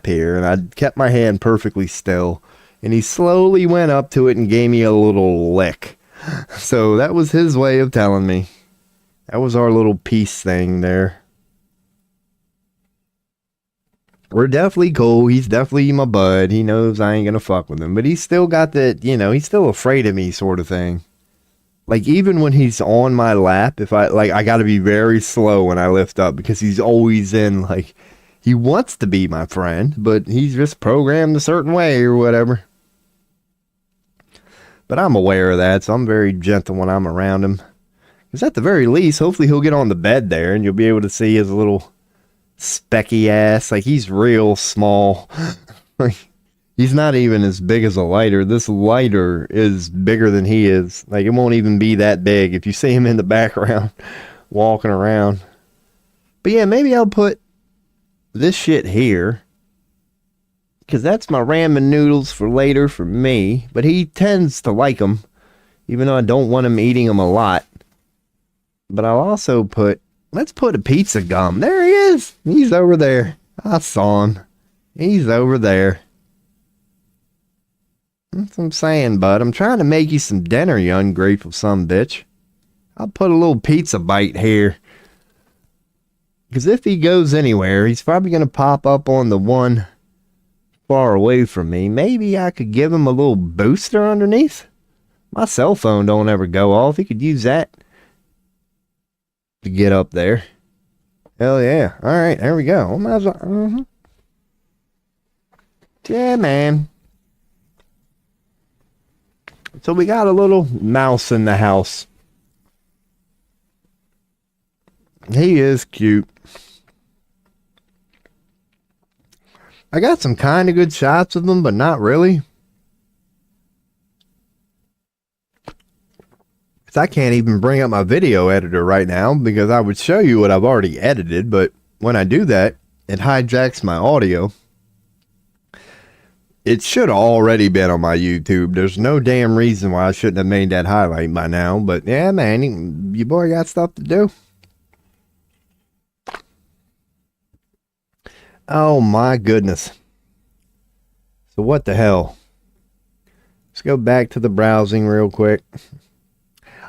here, and I kept my hand perfectly still, and he slowly went up to it and gave me a little lick. So that was his way of telling me. That was our little peace thing there. We're definitely cool. He's definitely my bud. He knows I ain't gonna fuck with him. But he's still got that, he's still afraid of me sort of thing. Like, even when he's on my lap, if I gotta be very slow when I lift up because he's always in, like, he wants to be my friend, but he's just programmed a certain way or whatever. But I'm aware of that, so I'm very gentle when I'm around him. Because at the very least, hopefully he'll get on the bed there and you'll be able to see his little specky ass. Like, he's real small. He's not even as big as a lighter. This lighter is bigger than he is. Like, it won't even be that big if you see him in the background walking around. But yeah, maybe I'll put this shit here, because that's my ramen noodles for later for me. But he tends to like them, even though I don't want him eating them a lot. But I'll also put, let's put a pizza gum. There he is. He's over there. I saw him. He's over there. That's what I'm saying, bud. I'm trying to make you some dinner, you ungrateful son bitch. I'll put a little pizza bite here. Because if he goes anywhere, he's probably going to pop up on the one far away from me. Maybe I could give him a little booster underneath. My cell phone don't ever go off. He could use that to get up there. Hell yeah. Alright, there we go. Yeah, man. So we got a little mouse in the house. He is cute. I got some kind of good shots of them, but not really. Because I can't even bring up my video editor right now because I would show you what I've already edited, but when I do that, it hijacks my audio. It should have already been on my YouTube. There's no damn reason why I shouldn't have made that highlight by now. But yeah, man, your boy got stuff to do. Oh my goodness. So what the hell? Let's go back to the browsing real quick.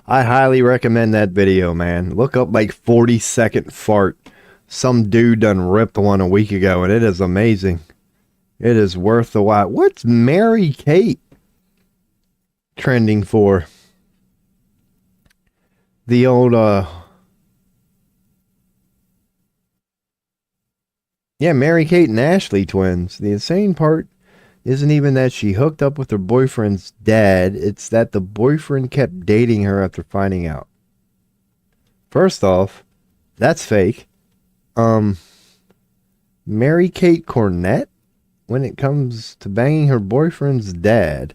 I highly recommend that video, man. Look up like 40-second fart. Some dude done ripped one a week ago, and it is amazing. It is worth the while. What's Mary Kate trending for? The old, yeah, Mary Kate and Ashley twins. The insane part isn't even that she hooked up with her boyfriend's dad. It's that the boyfriend kept dating her after finding out. First off, that's fake. Mary Kate Cornett? When it comes to banging her boyfriend's dad.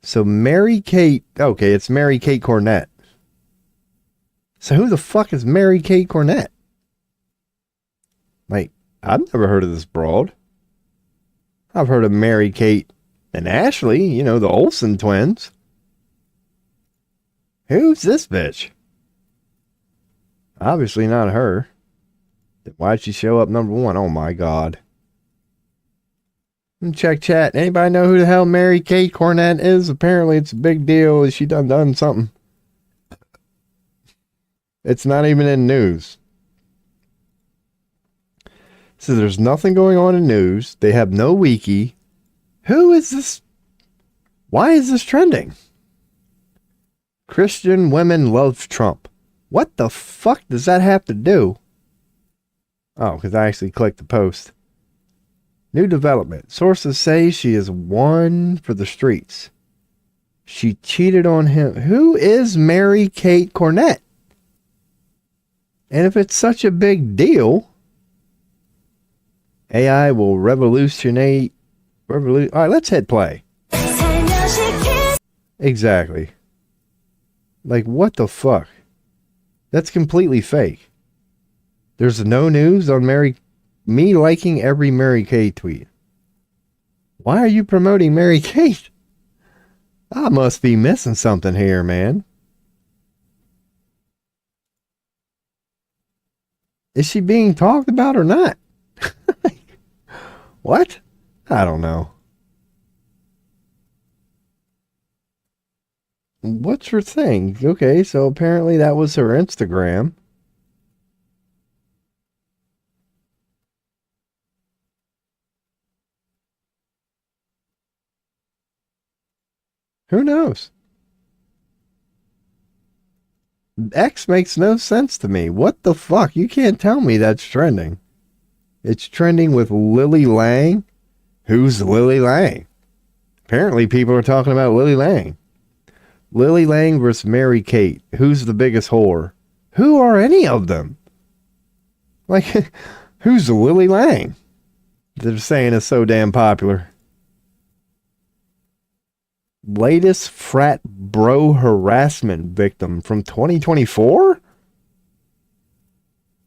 So Mary Kate, okay, it's Mary Kate Cornett. So who the fuck is Mary Kate Cornett? Like, I've never heard of this broad. I've heard of Mary Kate and Ashley, you know, the Olsen twins. Who's this bitch? Obviously not her. Why'd she show up number one? Oh my god. Check chat. Anybody know who the hell Mary Kate Cornett is? Apparently it's a big deal. She done something. It's not even in news. So there's nothing going on in news. They have no wiki. Who is this? Why is this trending? Christian women love Trump. What the fuck does that have to do? Oh, because I actually clicked the post. New development. Sources say she is one for the streets. She cheated on him. Who is Mary Kate Cornett? And if it's such a big deal, AI will revolutionate. All right, let's hit play. Exactly. Like, what the fuck? That's completely fake. There's no news on me liking every Mary Kate tweet. Why are you promoting Mary Kate? I must be missing something here, man. Is she being talked about or not? What? I don't know. What's her thing? Okay, so apparently that was her Instagram. Who knows? X makes no sense to me. What the fuck? You can't tell me that's trending. It's trending with Lily Lang. Who's Lily Lang? Apparently people are talking about Lily Lang. Lily Lang versus Mary Kate. Who's the biggest whore? Who are any of them? Like, who's Lily Lang? They're saying it's so damn popular. Latest frat bro harassment victim from 2024?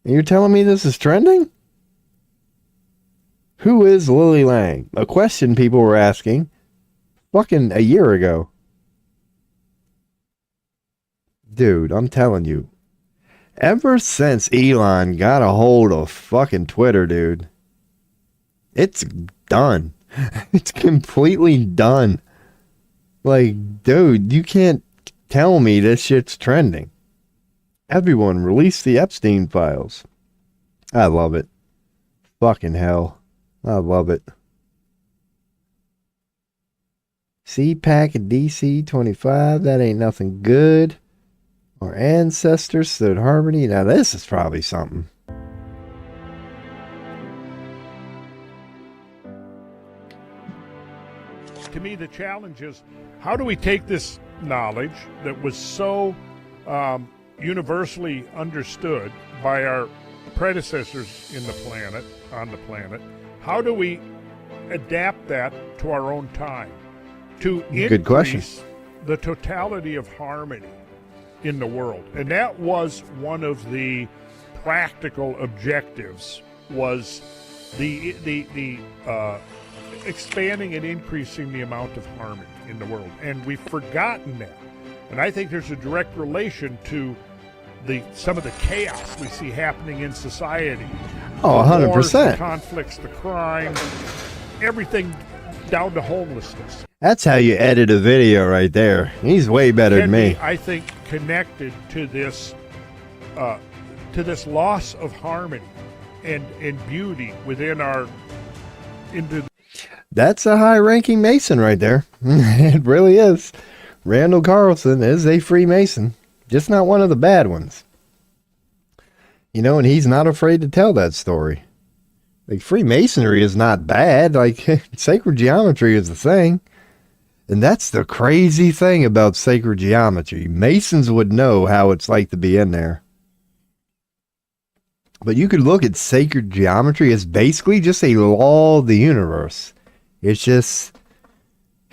And you're telling me this is trending? Who is Lily Lang? A question people were asking fucking a year ago. Dude, I'm telling you. Ever since Elon got a hold of fucking Twitter, dude, it's done. It's completely done. Like, dude, you can't tell me this shit's trending. Everyone release the Epstein files. I love it. Fucking hell. I love it. CPAC and DC 25, that ain't nothing good. Our ancestors stood harmony. Now this is probably something. To me, the challenge is, how do we take this knowledge that was so universally understood by our predecessors on the planet, how do we adapt that to our own time to increase the totality of harmony in the world? And that was one of the practical objectives, was the expanding and increasing the amount of harmony in the world. And we've forgotten that. And I think there's a direct relation to some of the chaos we see happening in society. Oh, 100%. Wars, the conflicts, the crime, everything down to homelessness. That's how you edit a video right there. He's way better than me. I think connected to this loss of harmony and beauty within our That's a high-ranking Mason right there. It really is. Randall Carlson is a Freemason, just not one of the bad ones. You know, and he's not afraid to tell that story. Like, Freemasonry is not bad. Like, sacred geometry is the thing. And that's the crazy thing about sacred geometry. Masons would know how it's like to be in there. But you could look at sacred geometry as basically just a law of the universe. It's just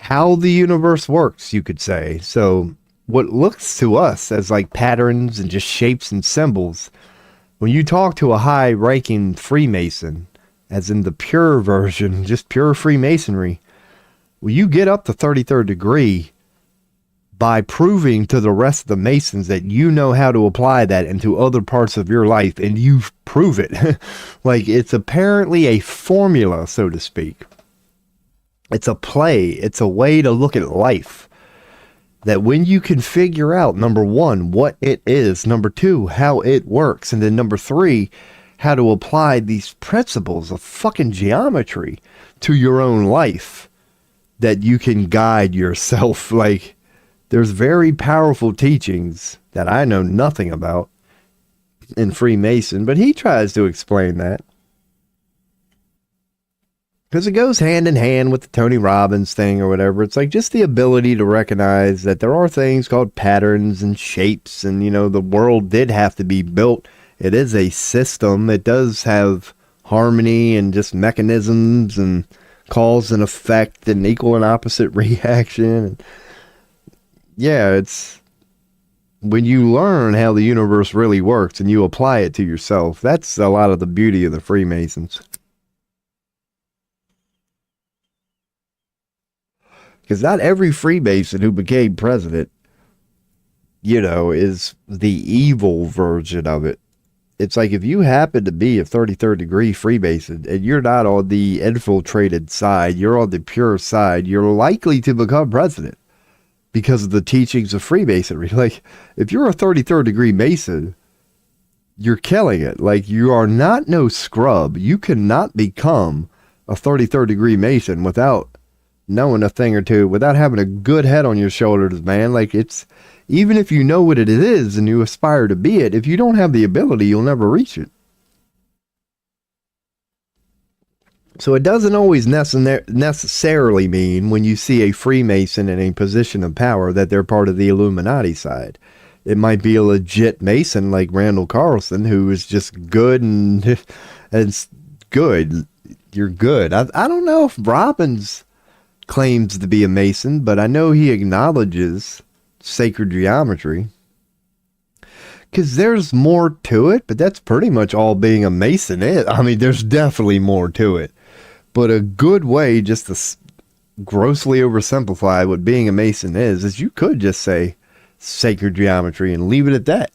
how the universe works, you could say. So what looks to us as like patterns and just shapes and symbols, when you talk to a high-ranking Freemason, as in the pure version, just pure Freemasonry, well, you get up to 33rd degree by proving to the rest of the Masons that you know how to apply that into other parts of your life, and you prove it. Like, it's apparently a formula, so to speak. It's a play. It's a way to look at life. That when you can figure out, number one, what it is, number two, how it works, and then number three, how to apply these principles of fucking geometry to your own life, that you can guide yourself. Like, there's very powerful teachings that I know nothing about in Freemason, but he tries to explain that. Because it goes hand in hand with the Tony Robbins thing or whatever. It's like just the ability to recognize that there are things called patterns and shapes, and, you know, the world did have to be built. It is a system. It does have harmony and just mechanisms and cause and effect and equal and opposite reaction. Yeah, it's when you learn how the universe really works and you apply it to yourself, that's a lot of the beauty of the Freemasons. Because not every Freemason who became president, you know, is the evil version of it. It's like if you happen to be a 33rd degree Freemason and you're not on the infiltrated side, you're on the pure side, you're likely to become president because of the teachings of Freemasonry. Like, if you're a 33rd degree Mason, you're killing it. Like, you are not no scrub. You cannot become a 33rd degree Mason without knowing a thing or two, without having a good head on your shoulders, man. Like, it's, even if you know what it is and you aspire to be it, if you don't have the ability, you'll never reach it. So it doesn't always necessarily mean when you see a Freemason in a position of power that they're part of the Illuminati side. It might be a legit Mason like Randall Carlson, who is just good and it's good. You're good. I don't know if Robbins claims to be a Mason, but I know he acknowledges sacred geometry. Because there's more to it, but that's pretty much all being a Mason is. I mean, there's definitely more to it. But a good way just to grossly oversimplify what being a Mason is you could just say sacred geometry and leave it at that.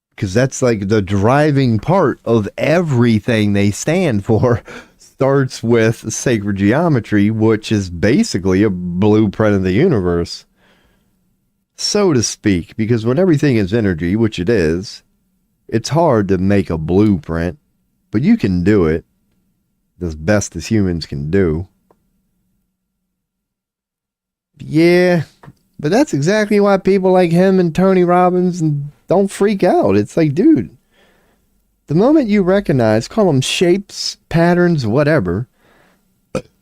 Because that's like the driving part of everything they stand for. Starts with sacred geometry, which is basically a blueprint of the universe, so to speak. Because when everything is energy, which it is, it's hard to make a blueprint, but you can do it as best as humans can do. Yeah, but that's exactly why people like him and Tony Robbins don't freak out. It's like, dude, the moment you recognize, call them shapes, patterns, whatever,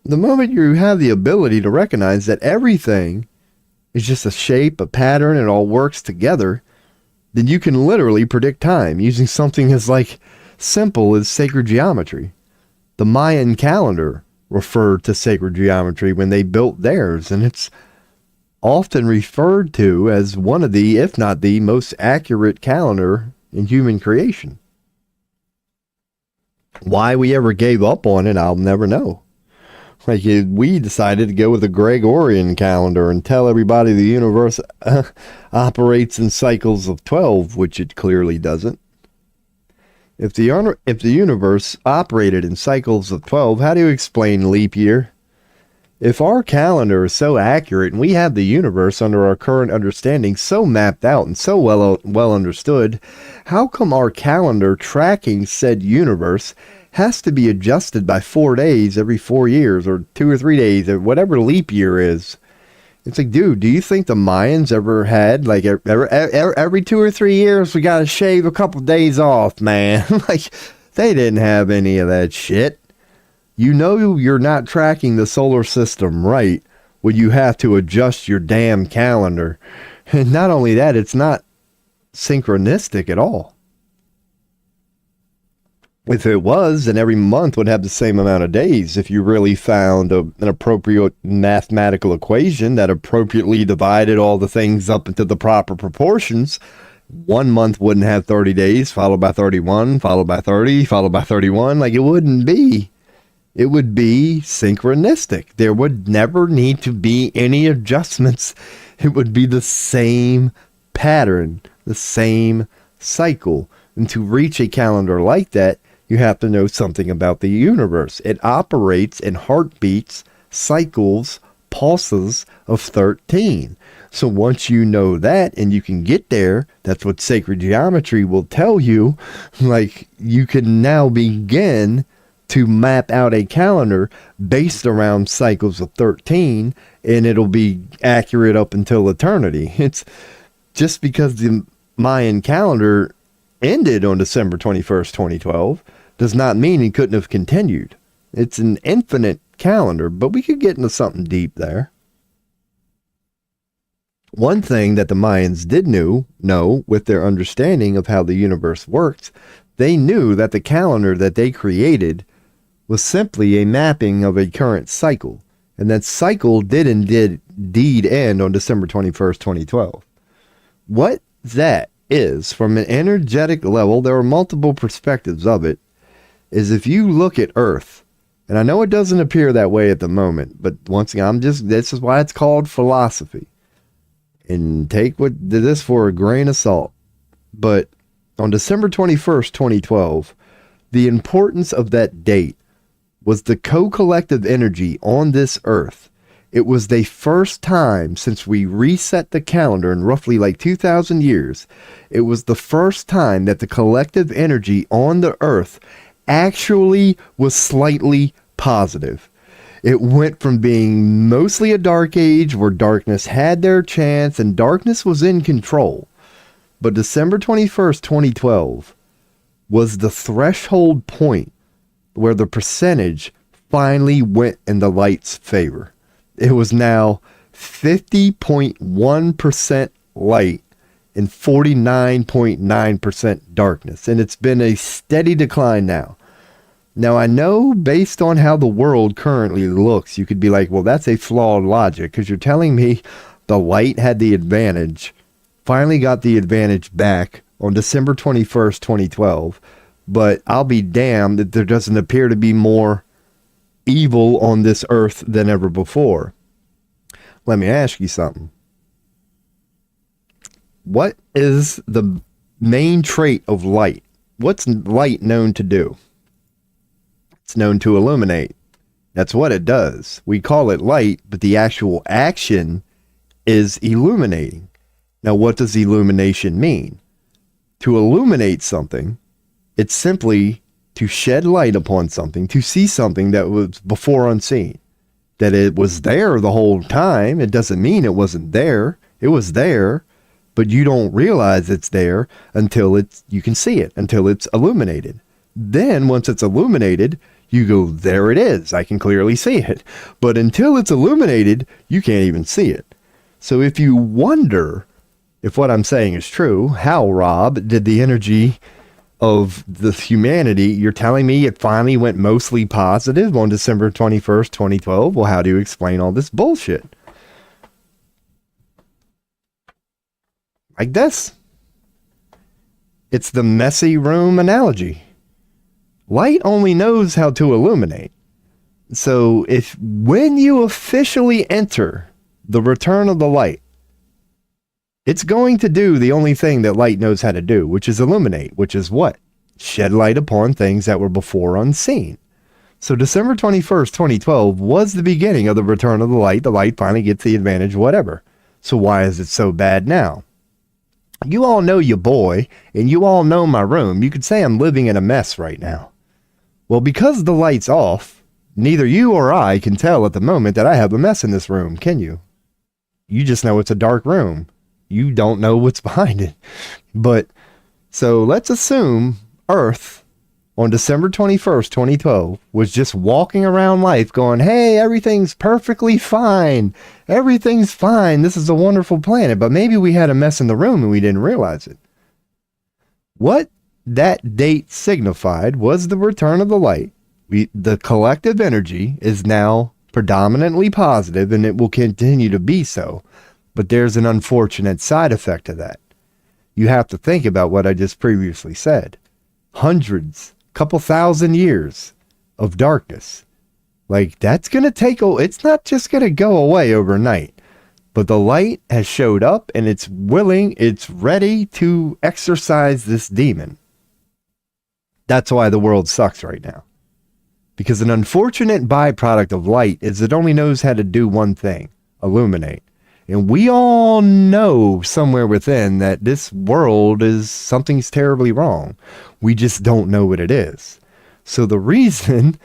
the moment you have the ability to recognize that everything is just a shape, a pattern, it all works together, then you can literally predict time using something as like simple as sacred geometry. The Mayan calendar referred to sacred geometry when they built theirs, and it's often referred to as one of the, if not the most accurate calendar in human creation. Why we ever gave up on it, I'll never know. Like, we decided to go with the Gregorian calendar and tell everybody the universe operates in cycles of 12, which it clearly doesn't. If the universe operated in cycles of 12, how do you explain leap year? If our calendar is so accurate and we have the universe under our current understanding so mapped out and so well understood, how come our calendar tracking said universe has to be adjusted by 4 days every 4 years, or 2 or 3 days, or whatever leap year is? It's like, dude, do you think the Mayans ever had, like, every 2 or 3 years we got to shave a couple days off, man? Like, they didn't have any of that shit. You know you're not tracking the solar system right when you have to adjust your damn calendar. And not only that, it's not synchronistic at all. If it was, then every month would have the same amount of days. If you really found an appropriate mathematical equation that appropriately divided all the things up into the proper proportions, 1 month wouldn't have 30 days, followed by 31, followed by 30, followed by 31. Like, it wouldn't be. It would be synchronistic. There would never need to be any adjustments. It would be the same pattern, the same cycle. And to reach a calendar like that, you have to know something about the universe. It operates in heartbeats, cycles, pulses of 13. So once you know that and you can get there, that's what sacred geometry will tell you. Like, you can now begin to map out a calendar based around cycles of 13, and it'll be accurate up until eternity. It's just because the Mayan calendar ended on December 21st, 2012, does not mean he couldn't have continued. It's an infinite calendar, but we could get into something deep there. One thing that the Mayans did know with their understanding of how the universe works, they knew that the calendar that they created was simply a mapping of a current cycle, and that cycle did indeed end on December 21st, 2012. What that is, from an energetic level, there are multiple perspectives of it, is if you look at Earth, and I know it doesn't appear that way at the moment, but once again, this is why it's called philosophy, and take this for a grain of salt. But on December 21st, 2012, the importance of that date was the co-collective energy on this Earth. It was the first time since we reset the calendar in roughly like 2,000 years, it was the first time that the collective energy on the Earth actually was slightly positive. It went from being mostly a dark age where darkness had their chance and darkness was in control. But December 21st, 2012 was the threshold point where the percentage finally went in the light's favor. It was now 50.1% light and 49.9% darkness. And it's been a steady decline now. Now, I know based on how the world currently looks, you could be like, well, that's a flawed logic because you're telling me the light had the advantage, finally got the advantage back on December 21st, 2012. But I'll be damned that there doesn't appear to be more evil on this earth than ever before. Let me ask you something. What is the main trait of light? What's light known to do? It's known to illuminate. That's what it does. We call it light, but the actual action is illuminating. Now, what does illumination mean? To illuminate something, it's simply to shed light upon something, to see something that was before unseen. That it was there the whole time. It doesn't mean it wasn't there. It was there, but you don't realize it's there until you can see it, until it's illuminated. Then once it's illuminated, you go, there it is. I can clearly see it. But until it's illuminated, you can't even see it. So if you wonder if what I'm saying is true, how, Rob, did the energy of the humanity, you're telling me it finally went mostly positive on December 21st, 2012? Well, how do you explain all this bullshit? Like this. It's the messy room analogy. Light only knows how to illuminate. So when you officially enter the return of the light, it's going to do the only thing that light knows how to do, which is illuminate, which is what? Shed light upon things that were before unseen. So December 21st, 2012 was the beginning of the return of the light. The light finally gets the advantage, whatever. So why is it so bad now? You all know your boy, and you all know my room. You could say I'm living in a mess right now. Well, because the light's off, neither you or I can tell at the moment that I have a mess in this room, can you? You just know it's a dark room. You don't know what's behind it. But, so let's assume Earth on December 21st, 2012 was just walking around life going, hey, everything's perfectly fine. Everything's fine. This is a wonderful planet. But maybe we had a mess in the room and we didn't realize it. What that date signified was the return of the light. The collective energy is now predominantly positive and it will continue to be so. But there's an unfortunate side effect to that. You have to think about what I just previously said. Hundreds, couple thousand years of darkness. Like, that's going to it's not just going to go away overnight. But the light has showed up and it's ready to exorcise this demon. That's why the world sucks right now. Because an unfortunate byproduct of light is it only knows how to do one thing, illuminate. And we all know somewhere within that this world something's terribly wrong. We just don't know what it is. So the reason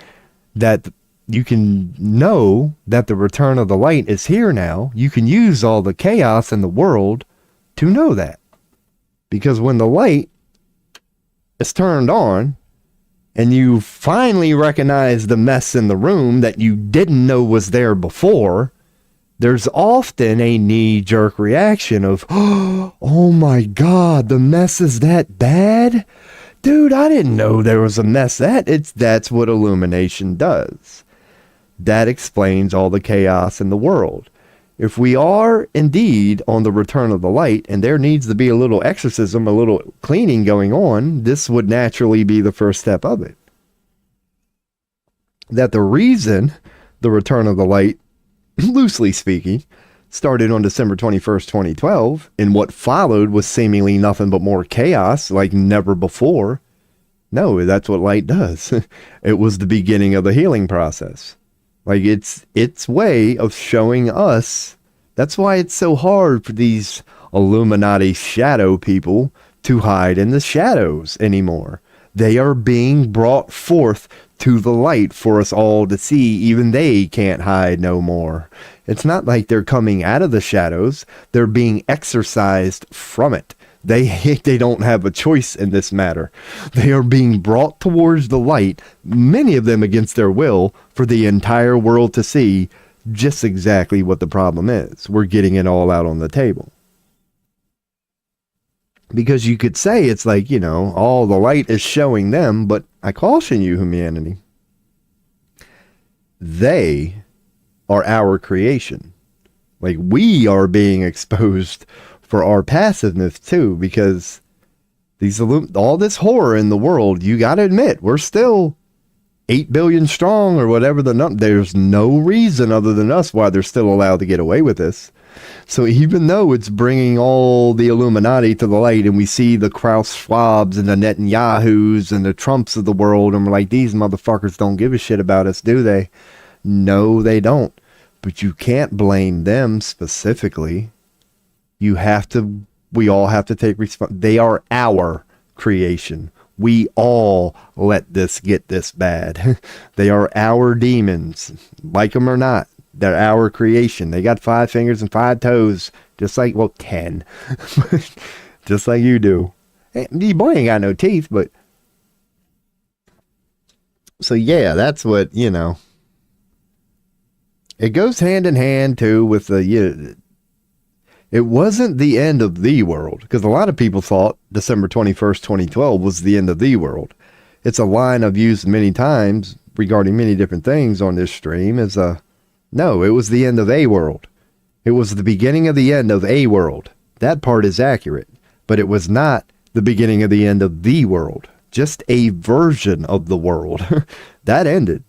that you can know that the return of the light is here now, you can use all the chaos in the world to know that. Because when the light is turned on and you finally recognize the mess in the room that you didn't know was there before, there's often a knee-jerk reaction of, oh my God, the mess is that bad? Dude, I didn't know there was a mess. That's what illumination does. That explains all the chaos in the world. If we are indeed on the return of the light and there needs to be a little exorcism, a little cleaning going on, this would naturally be the first step of it. That the reason the return of the light, loosely speaking, started on December 21st, 2012, and what followed was seemingly nothing but more chaos like never before. No, that's what light does. It was the beginning of the healing process. Like its way of showing us. That's why it's so hard for these Illuminati shadow people to hide in the shadows anymore. They are being brought forth to the light for us all to see. Even they can't hide no more. It's not like they're coming out of the shadows. They're being exorcised from it. They don't have a choice in this matter. They are being brought towards the light, many of them against their will, for the entire world to see just exactly what the problem is. We're getting it all out on the table. Because you could say it's like, you know, all the light is showing them, but I caution you, humanity. They are our creation. Like, we are being exposed for our passiveness too, because all this horror in the world, you got to admit, we're still 8 billion strong or whatever the number. There's no reason other than us why they're still allowed to get away with this. So even though it's bringing all the Illuminati to the light, and we see the Klaus Schwabs and the Netanyahus and the Trumps of the world, and we're like, these motherfuckers don't give a shit about us, do they? No, they don't. But you can't blame them specifically. We all have to take responsibility. They are our creation. We all let this get this bad. They are our demons. Like them or not, they're our creation. They got 5 fingers and 5 toes. Just like, well, 10. Just like you do. Hey, your boy ain't got no teeth, but... So yeah, that's what, you know... It goes hand in hand, too, with the... It wasn't the end of the world, because a lot of people thought December 21st, 2012 was the end of the world. It's a line I've used many times regarding many different things on this stream as no, it was the end of a world. It was the beginning of the end of a world. That part is accurate, but it was not the beginning of the end of the world. Just a version of the world. That ended.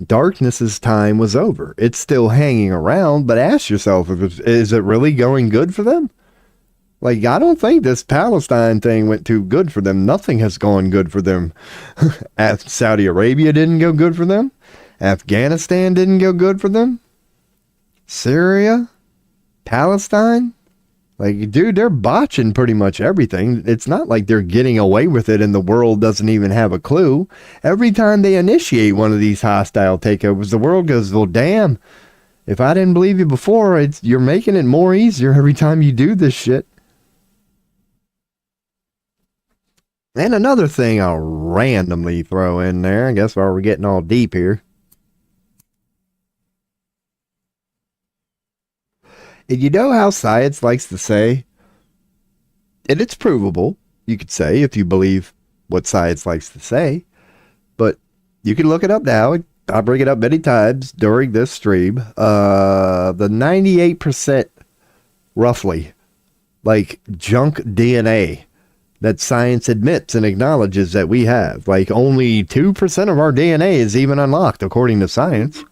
Darkness's time was over. It's still hanging around, but ask yourself, is it really going good for them? Like, I don't think this Palestine thing went too good for them. Nothing has gone good for them. Saudi Arabia didn't go good for them. Afghanistan didn't go good for them. Syria? Palestine? Like, dude, they're botching pretty much everything. It's not like they're getting away with it and the world doesn't even have a clue. Every time they initiate one of these hostile takeovers, the world goes, well, damn, if I didn't believe you before, you're making it more easier every time you do this shit. And another thing I'll randomly throw in there, I guess while we're getting all deep here. And you know how science likes to say, and it's provable, you could say, if you believe what science likes to say, but you can look it up now. I'll bring it up many times during this stream. The 98%, roughly, like junk DNA that science admits and acknowledges that we have. Like only 2% of our DNA is even unlocked, according to science.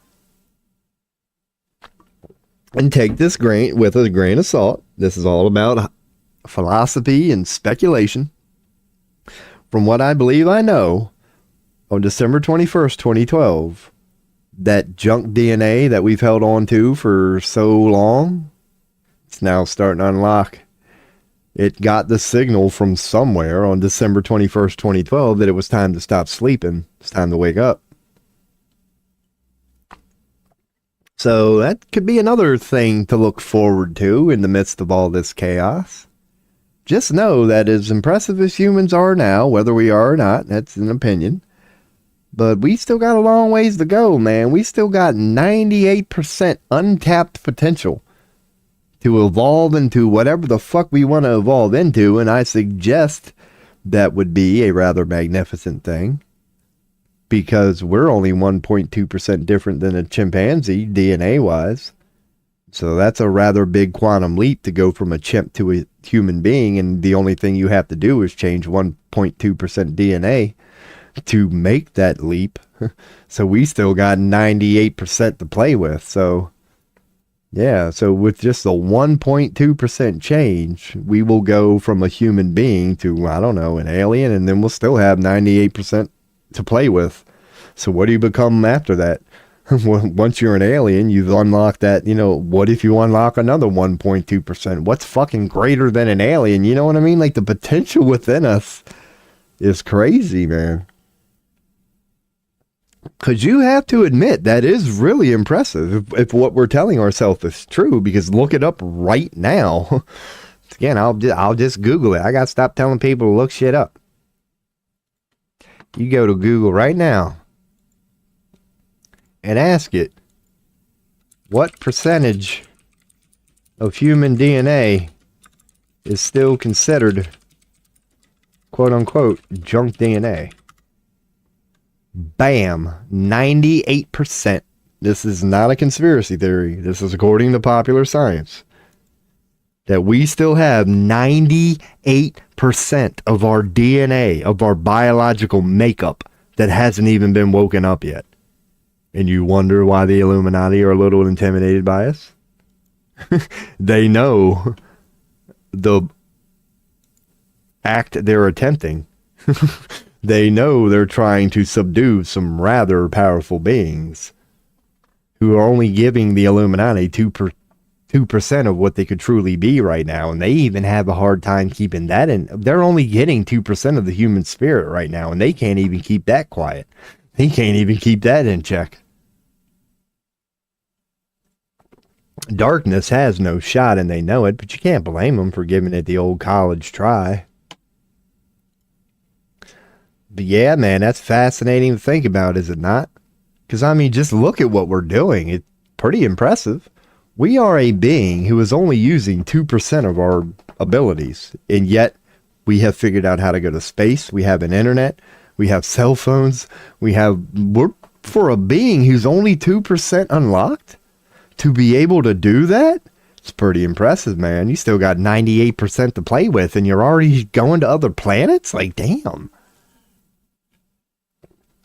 And take this with a grain of salt. This is all about philosophy and speculation. From what I believe I know, on December 21st, 2012, that junk DNA that we've held on to for so long, it's now starting to unlock. It got the signal from somewhere on December 21st, 2012 that it was time to stop sleeping. It's time to wake up. So that could be another thing to look forward to in the midst of all this chaos. Just know that as impressive as humans are now, whether we are or not, that's an opinion, but we still got a long ways to go, man. We still got 98% untapped potential to evolve into whatever the fuck we want to evolve into, and I suggest that would be a rather magnificent thing. Because we're only 1.2% different than a chimpanzee, DNA-wise. So that's a rather big quantum leap to go from a chimp to a human being, and the only thing you have to do is change 1.2% DNA to make that leap. So we still got 98% to play with. So, yeah, so with just a 1.2% change, we will go from a human being to, I don't know, an alien, and then we'll still have 98% to play with. So what do you become after that? Once you're an alien, you've unlocked that, you know, what if you unlock another 1.2%? What's fucking greater than an alien? You know what I mean? Like, the potential within us is crazy, man. Because you have to admit that is really impressive if what we're telling ourselves is true. Because look it up right now. Again, I'll just Google it. I got to stop telling people to look shit up. You go to Google right now and ask it, what percentage of human DNA is still considered, quote unquote, junk DNA? Bam, 98%. This is not a conspiracy theory. This is according to popular science. That we still have 98% of our DNA, of our biological makeup, that hasn't even been woken up yet. And you wonder why the Illuminati are a little intimidated by us? They know the act they're attempting. They know they're trying to subdue some rather powerful beings who are only giving the Illuminati 2% of what they could truly be right now, and they even have a hard time keeping that in. They're only getting 2% of the human spirit right now, and they can't even keep that quiet. They can't even keep that in check. Darkness has no shot, and they know it, but you can't blame them for giving it the old college try. But yeah, man, that's fascinating to think about, is it not? Because, I mean, just look at what we're doing. It's pretty impressive. We are a being who is only using 2% of our abilities, and yet we have figured out how to go to space. We have an internet. We have cell phones. We're for a being who's only 2% unlocked, to be able to do that, it's pretty impressive, man. You still got 98% to play with, and you're already going to other planets? Like, damn.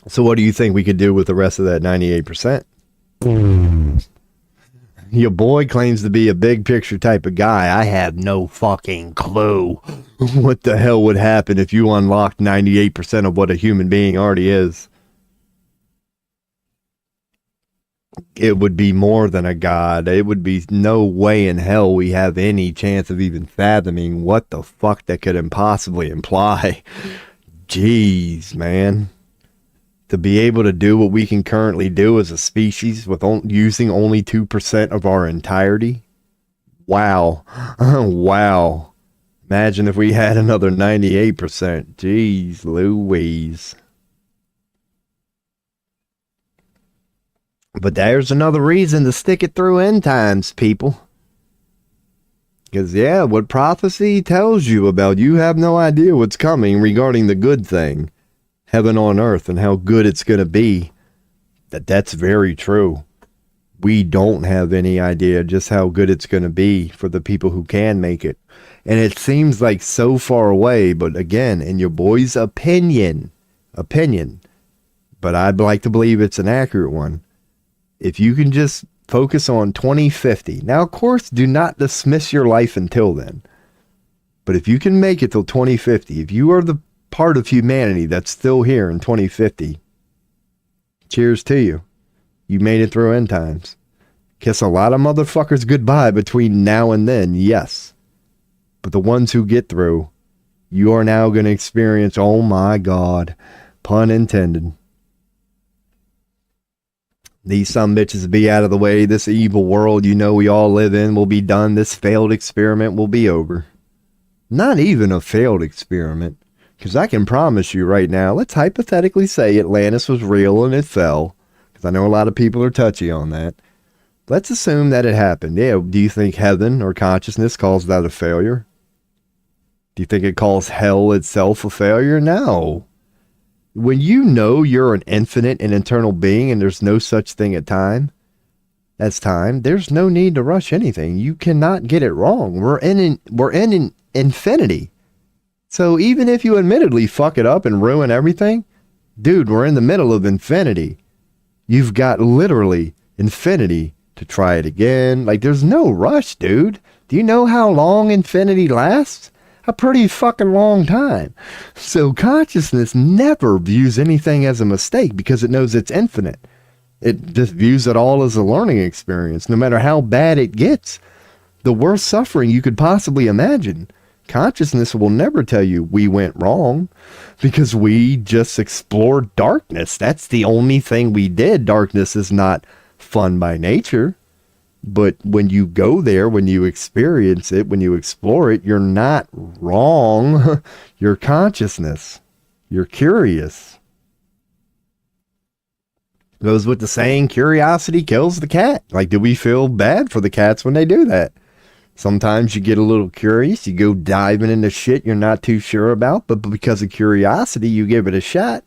So what do you think we could do with the rest of that 98%? Your boy claims to be a big picture type of guy. I have no fucking clue what the hell would happen if you unlocked 98% of what a human being already is. It would be more than a god. It would be no way in hell we have any chance of even fathoming what the fuck that could impossibly imply. Jeez, man. To be able to do what we can currently do as a species with using only 2% of our entirety. Wow. Wow. Imagine if we had another 98%. Jeez Louise. But there's another reason to stick it through end times, people. Because, yeah, what prophecy tells you about, you have no idea what's coming regarding the good thing. Heaven on earth, and how good it's going to be. That's very true. We don't have any idea just how good it's going to be for the people who can make it. And it seems like so far away, but again, in your boy's opinion, but I'd like to believe it's an accurate one. If you can just focus on 2050. Now, of course, do not dismiss your life until then. But if you can make it till 2050, if you are the part of humanity that's still here in 2050, cheers to you. You made it through end times. Kiss a lot of motherfuckers goodbye between now and then, yes. But the ones who get through, you are now going to experience, oh my God, pun intended. These sumbitches will be out of the way. This evil world you know we all live in will be done. This failed experiment will be over. Not even a failed experiment. Because I can promise you right now, let's hypothetically say Atlantis was real and it fell. Because I know a lot of people are touchy on that. Let's assume that it happened. Yeah, do you think heaven or consciousness calls that a failure? Do you think it calls hell itself a failure? No. When you know you're an infinite and eternal being and there's no such thing as time, there's no need to rush anything. You cannot get it wrong. We're in infinity. So even if you admittedly fuck it up and ruin everything, dude, we're in the middle of infinity. You've got literally infinity to try it again. Like, there's no rush, dude. Do you know how long infinity lasts? A pretty fucking long time. So consciousness never views anything as a mistake because it knows it's infinite. It just views it all as a learning experience, no matter how bad it gets. The worst suffering you could possibly imagine Consciousness will never tell you we went wrong, because we just explored darkness. That's the only thing we did. Darkness is not fun by nature. But when you go there, when you experience it, when you explore it, you're not wrong. You're consciousness. You're curious. Goes with the saying, curiosity kills the cat. Like, do we feel bad for the cats when they do that? Sometimes you get a little curious. You go diving into shit you're not too sure about, but because of curiosity, you give it a shot.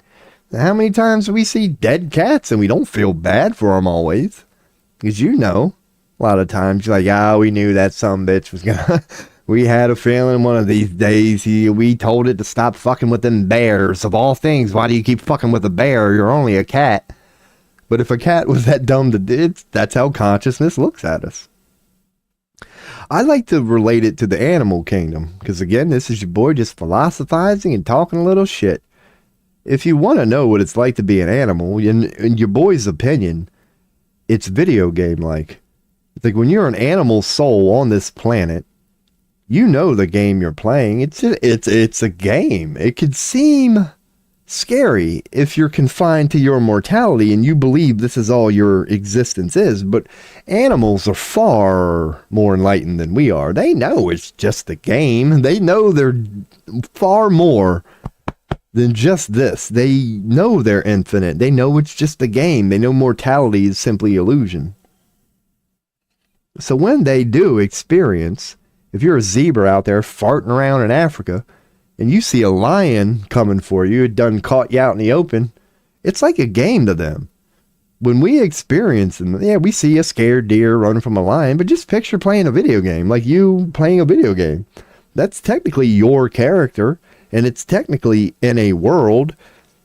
How many times do we see dead cats and we don't feel bad for them always? Because a lot of times you're like, we knew that sumbitch was gonna... We had a feeling one of these days we told it to stop fucking with them bears. Of all things, why do you keep fucking with a bear? You're only a cat. But if a cat was that dumb to do it, that's how consciousness looks at us. I like to relate it to the animal kingdom, because again, this is your boy just philosophizing and talking a little shit. If you want to know what it's like to be an animal, in your boy's opinion, it's video game like. It's like when you're an animal soul on this planet, you know the game you're playing. It's a game. It could seem scary if you're confined to your mortality and you believe this is all your existence is, but animals are far more enlightened than we are. They know it's just a game. They know they're far more than just this. They know they're infinite. They know it's just a game. They know mortality is simply illusion. So when they do experience, if you're a zebra out there farting around in Africa, and you see a lion coming for you, it done caught you out in the open, it's like a game to them. When we experience them, we see a scared deer running from a lion, but just picture playing a video game, like you playing a video game. That's technically your character, and it's technically in a world,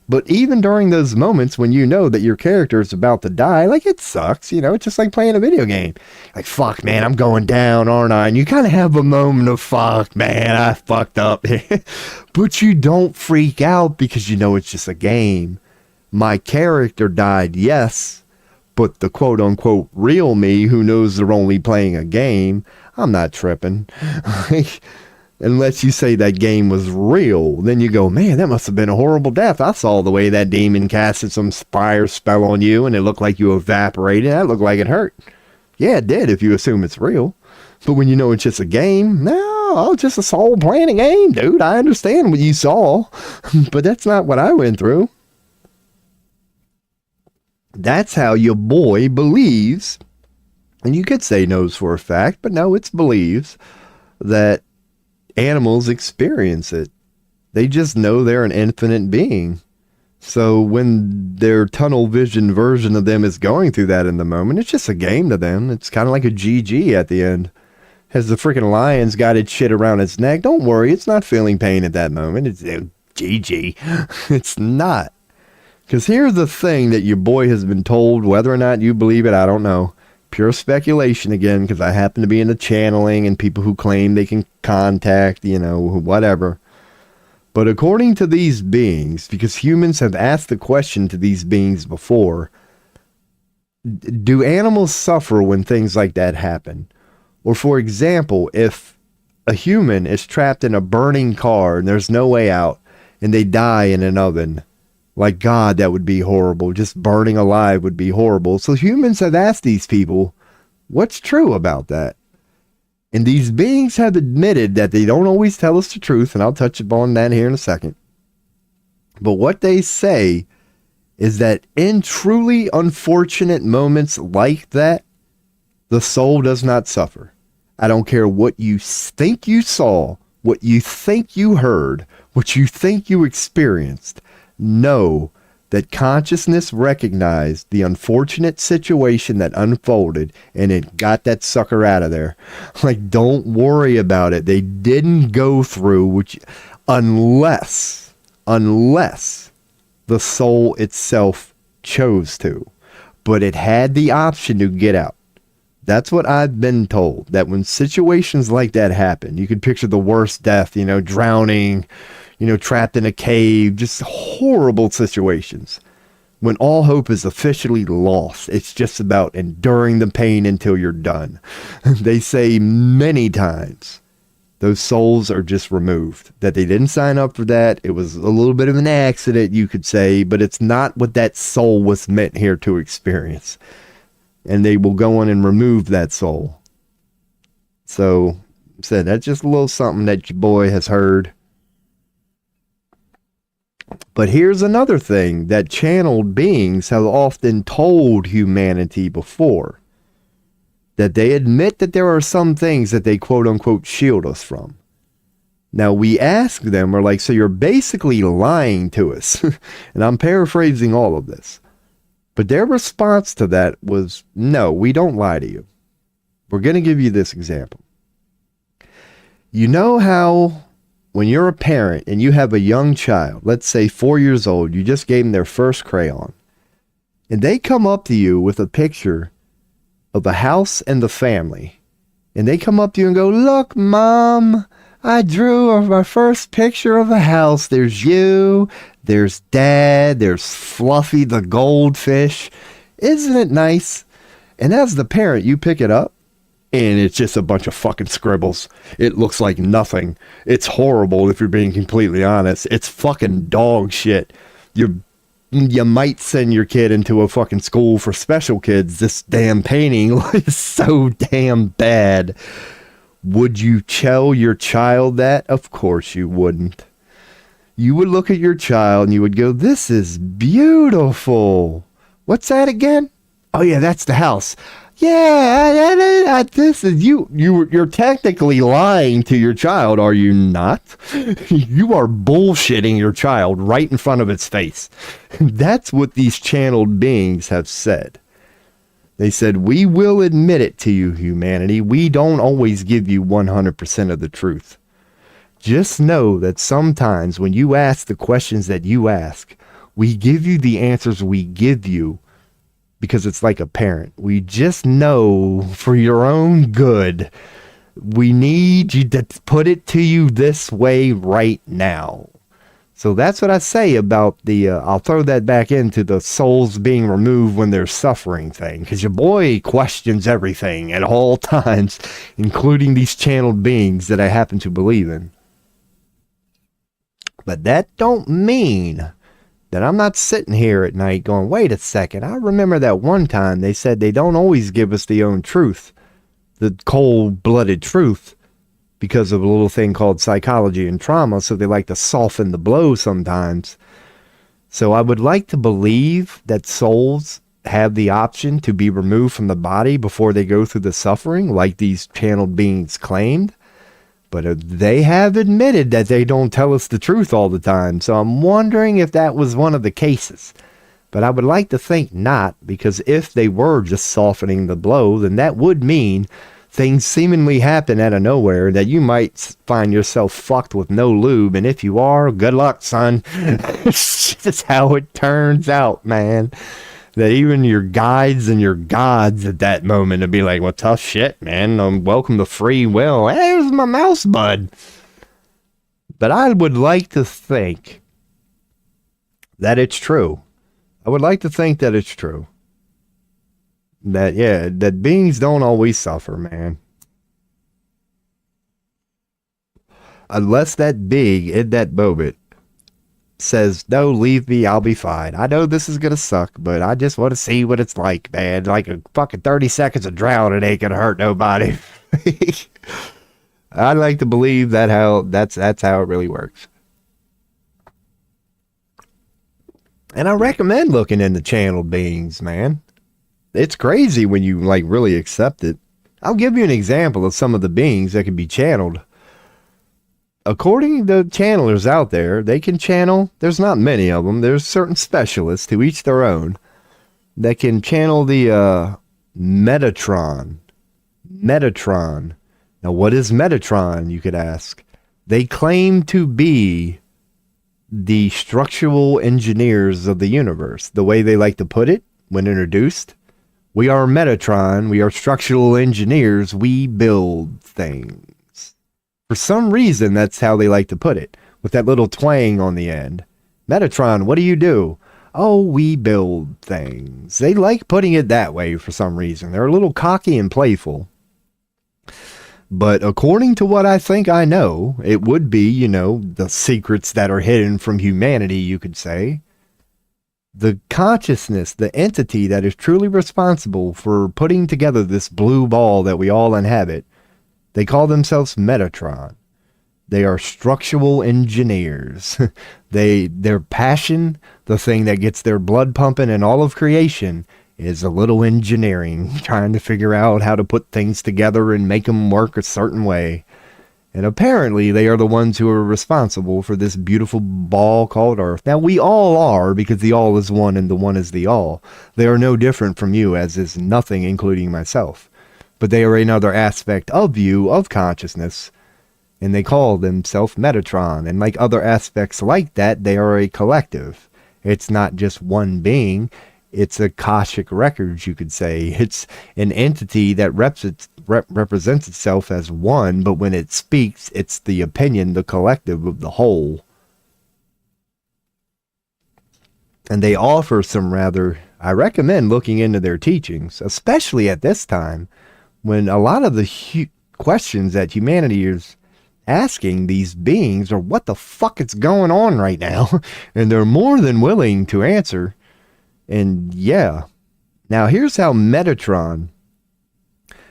but even during those moments when you know that your character is about to die, like it sucks, it's just like playing a video game. Like, fuck, man, I'm going down, aren't I? And you kind of have a moment of, fuck, man, I fucked up. But you don't freak out because you know it's just a game. My character died, yes, but the quote-unquote real me who knows they're only playing a game, I'm not tripping. Unless you say that game was real, then you go, man, that must have been a horrible death. I saw the way that demon casted some fire spell on you and it looked like you evaporated. That looked like it hurt. Yeah, it did if you assume it's real. But when you know it's just a game, no, just a soul playing a game, dude. I understand what you saw, but that's not what I went through. That's how your boy believes, and you could say knows for a fact, but no, it's believes that animals experience it. They just know they're an infinite being. So when their tunnel vision version of them is going through that in the moment, it's just a game to them. It's kind of like a GG at the end. Has the freaking lion's got its shit around its neck, don't worry, it's not feeling pain at that moment. It's GG. It's not. Because here's the thing that your boy has been told, whether or not you believe it, I don't know. Pure speculation again, because I happen to be into channeling and people who claim they can contact, whatever. But according to these beings, because humans have asked the question to these beings before, do animals suffer when things like that happen? Or for example, if a human is trapped in a burning car and there's no way out and they die in an oven, like, God, that would be horrible. Just burning alive would be horrible. So humans have asked these people, what's true about that? And these beings have admitted that they don't always tell us the truth, and I'll touch upon that here in a second. But what they say is that in truly unfortunate moments like that, the soul does not suffer. I don't care what you think you saw, what you think you heard, what you think you experienced. Know that consciousness recognized the unfortunate situation that unfolded and it got that sucker out of there. Like, don't worry about it. They didn't go through unless the soul itself chose to, but it had the option to get out. That's what I've been told, that when situations like that happen, you could picture the worst death, drowning, trapped in a cave, just horrible situations. When all hope is officially lost, it's just about enduring the pain until you're done. They say many times Those souls are just removed. That they didn't sign up for that. It was a little bit of an accident, you could say, but it's not what that soul was meant here to experience. And they will go on and remove that soul. So, said that's just a little something that your boy has heard. But here's another thing that channeled beings have often told humanity before. That they admit that there are some things that they quote unquote shield us from. Now we ask them, we're like, so you're basically lying to us. And I'm paraphrasing all of this. But their response to that was, no, we don't lie to you. We're going to give you this example. You know how when you're a parent and you have a young child, let's say 4 years old, you just gave them their first crayon, and they come up to you with a picture of a house and the family, and they come up to you and go, look, Mom, I drew my first picture of a house. There's you, there's Dad, there's Fluffy the goldfish. Isn't it nice? And as the parent, you pick it up, and it's just a bunch of fucking scribbles. It looks like nothing. It's horrible if you're being completely honest. It's fucking dog shit. You might send your kid into a fucking school for special kids. This damn painting is so damn bad. Would you tell your child that? Of course you wouldn't. You would look at your child and you would go, this is beautiful. What's that again? Oh yeah, that's the house. Yeah, this is you're technically lying to your child, are you not? You are bullshitting your child right in front of its face. That's what these channeled beings have said. They said, we will admit it to you, humanity. We don't always give you 100% of the truth. Just know that sometimes when you ask the questions that you ask, we give you the answers we give you because it's like a parent. We just know for your own good, we need you to put it to you this way right now. So that's what I say about the, I'll throw that back into the souls being removed when they're suffering thing. Because your boy questions everything at all times, including these channeled beings that I happen to believe in. But that don't mean that I'm not sitting here at night going, wait a second, I remember that one time they said they don't always give us the own truth, the cold-blooded truth, because of a little thing called psychology and trauma, so they like to soften the blow sometimes. So I would like to believe that souls have the option to be removed from the body before they go through the suffering, like these channeled beings claimed. But they have admitted that they don't tell us the truth all the time. So I'm wondering if that was one of the cases. But I would like to think not, because if they were just softening the blow, then that would mean things seemingly happen out of nowhere that you might find yourself fucked with no lube. And if you are, good luck, son. It's just how it turns out, man. That even your guides and your gods at that moment would be like, well, tough shit, man. Welcome to free will. Hey, there's my mouse bud. But I would like to think that it's true. I would like to think that it's true. That, yeah, that beings don't always suffer, man. Unless that big in that moment says, no, leave me, I'll be fine. I know this is gonna suck, but I just want to see what it's like, man. Like a fucking 30 seconds of drowning ain't gonna hurt nobody. I'd like to believe that that's how it really works. And I recommend looking into channeled beings, man. It's crazy when you like really accept it. I'll give you an example of some of the beings that can be channeled. According to channelers out there, they can channel, there's not many of them, there's certain specialists, to each their own, that can channel the Metatron. Metatron. Now what is Metatron, you could ask? They claim to be the structural engineers of the universe. The way they like to put it when introduced, we are Metatron, we are structural engineers, we build things. For some reason, that's how they like to put it, with that little twang on the end. Metatron, what do you do? Oh, we build things. They like putting it that way for some reason. They're a little cocky and playful. But according to what I think I know, it would be, you know, the secrets that are hidden from humanity, you could say. The consciousness, the entity that is truly responsible for putting together this blue ball that we all inhabit, they call themselves Metatron. They are structural engineers. Their passion, the thing that gets their blood pumping in all of creation, is a little engineering, trying to figure out how to put things together and make them work a certain way. And apparently they are the ones who are responsible for this beautiful ball called Earth. Now we all are, because the all is one and the one is the all. They are no different from you, as is nothing, including myself. But they are another aspect of you, of consciousness, and they call themselves Metatron. And like other aspects like that, they are a collective. It's not just one being. It's a Akashic records, you could say. It's an entity that represents itself as one, but when it speaks, it's the opinion, the collective of the whole. And they offer some rather, I recommend looking into their teachings, especially at this time, when a lot of the questions that humanity is asking these beings are what the fuck is going on right now, and they're more than willing to answer. And yeah, now here's how Metatron,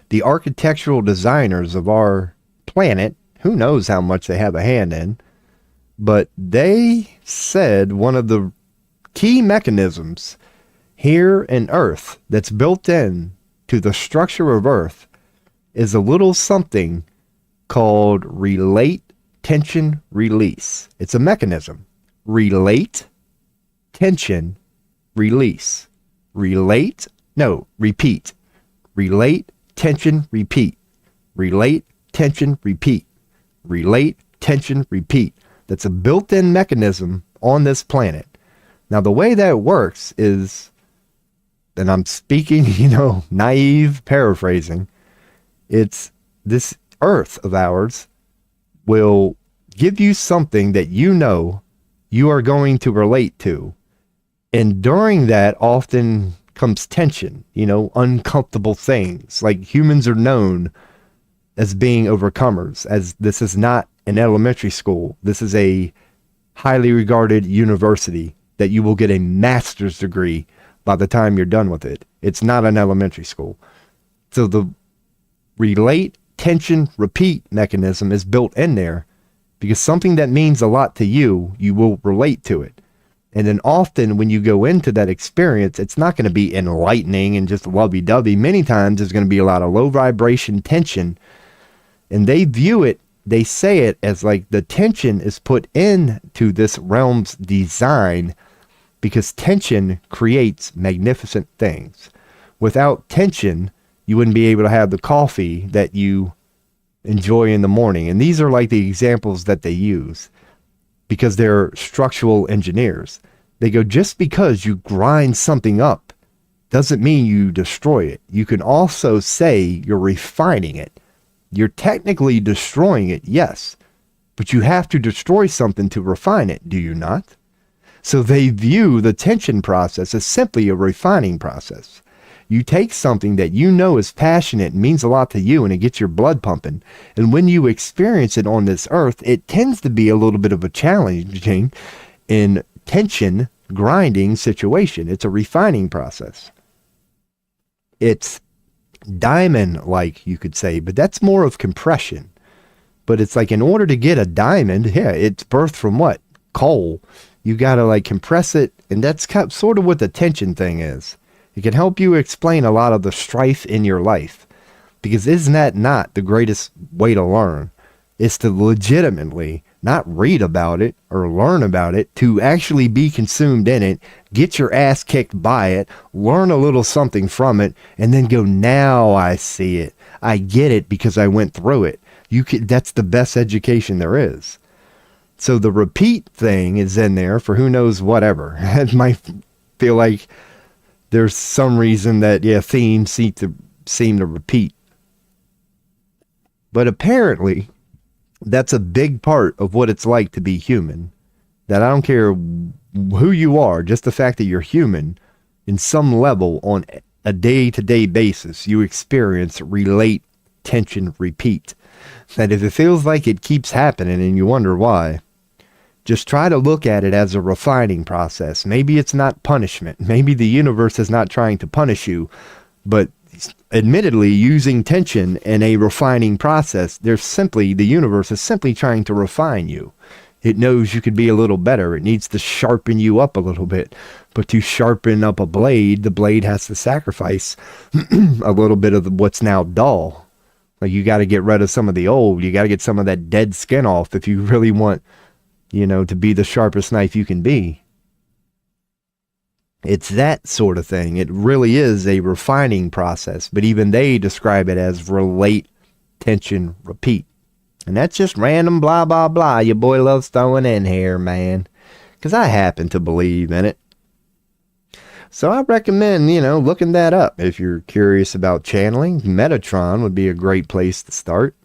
the architectural designers of our planet, who knows how much they have a hand in, but they said one of the key mechanisms here in Earth that's built in to the structure of Earth is a little something called relate, tension, release. It's a mechanism. Relate, tension, release. Relate, no, repeat. Relate, tension, repeat. Relate, tension, repeat. Relate, tension, repeat. That's a built-in mechanism on this planet. Now, the way that works is, and I'm speaking, naive paraphrasing, it's this Earth of ours will give you something that you know you are going to relate to. And during that often comes tension, uncomfortable things. Like humans are known as being overcomers, as this is not an elementary school. This is a highly regarded university that you will get a master's degree by the time you're done with it. It's not an elementary school. So the relate, tension, repeat mechanism is built in there because something that means a lot to you, you will relate to it. And then often when you go into that experience, it's not going to be enlightening and just lovey-dovey. Many times there's going to be a lot of low vibration tension. And they view it, they say it as like the tension is put into this realm's design because tension creates magnificent things. Without tension, you wouldn't be able to have the coffee that you enjoy in the morning. And these are like the examples that they use. Because they're structural engineers. They go, just because you grind something up doesn't mean you destroy it. You can also say you're refining it. You're technically destroying it, yes, but you have to destroy something to refine it, do you not? So they view the tension process as simply a refining process. You take something that you know is passionate and means a lot to you, and it gets your blood pumping. And when you experience it on this earth, it tends to be a little bit of a challenging in tension grinding situation. It's a refining process. It's diamond-like, you could say, but that's more of compression. But it's like in order to get a diamond, it's birthed from what? Coal. You got to compress it, and that's sort of what the tension thing is. It can help you explain a lot of the strife in your life. Because isn't that not the greatest way to learn? It's to legitimately not read about it or learn about it, to actually be consumed in it, get your ass kicked by it, learn a little something from it, and then go, now I see it. I get it because I went through it. That's the best education there is. So the repeat thing is in there for who knows whatever. It might feel like there's some reason that, themes seem to repeat. But apparently, that's a big part of what it's like to be human. That I don't care who you are, just the fact that you're human, in some level, on a day-to-day basis, you experience relate, tension, repeat. that if it feels like it keeps happening and you wonder why, just try to look at it as a refining process. Maybe it's not punishment. Maybe the universe is not trying to punish you, but admittedly, using tension in a refining process, the universe is simply trying to refine you. It knows you could be a little better. It needs to sharpen you up a little bit. But to sharpen up a blade, the blade has to sacrifice a little bit of what's now dull. Like, you got to get rid of some of the old. You got to get some of that dead skin off if you really want, to be the sharpest knife you can be. It's that sort of thing. It really is a refining process. But even they describe it as relate, tension, repeat. And that's just random blah, blah, blah. Your boy loves throwing in here, man. Because I happen to believe in it. So I recommend, looking that up. If you're curious about channeling, Metatron would be a great place to start.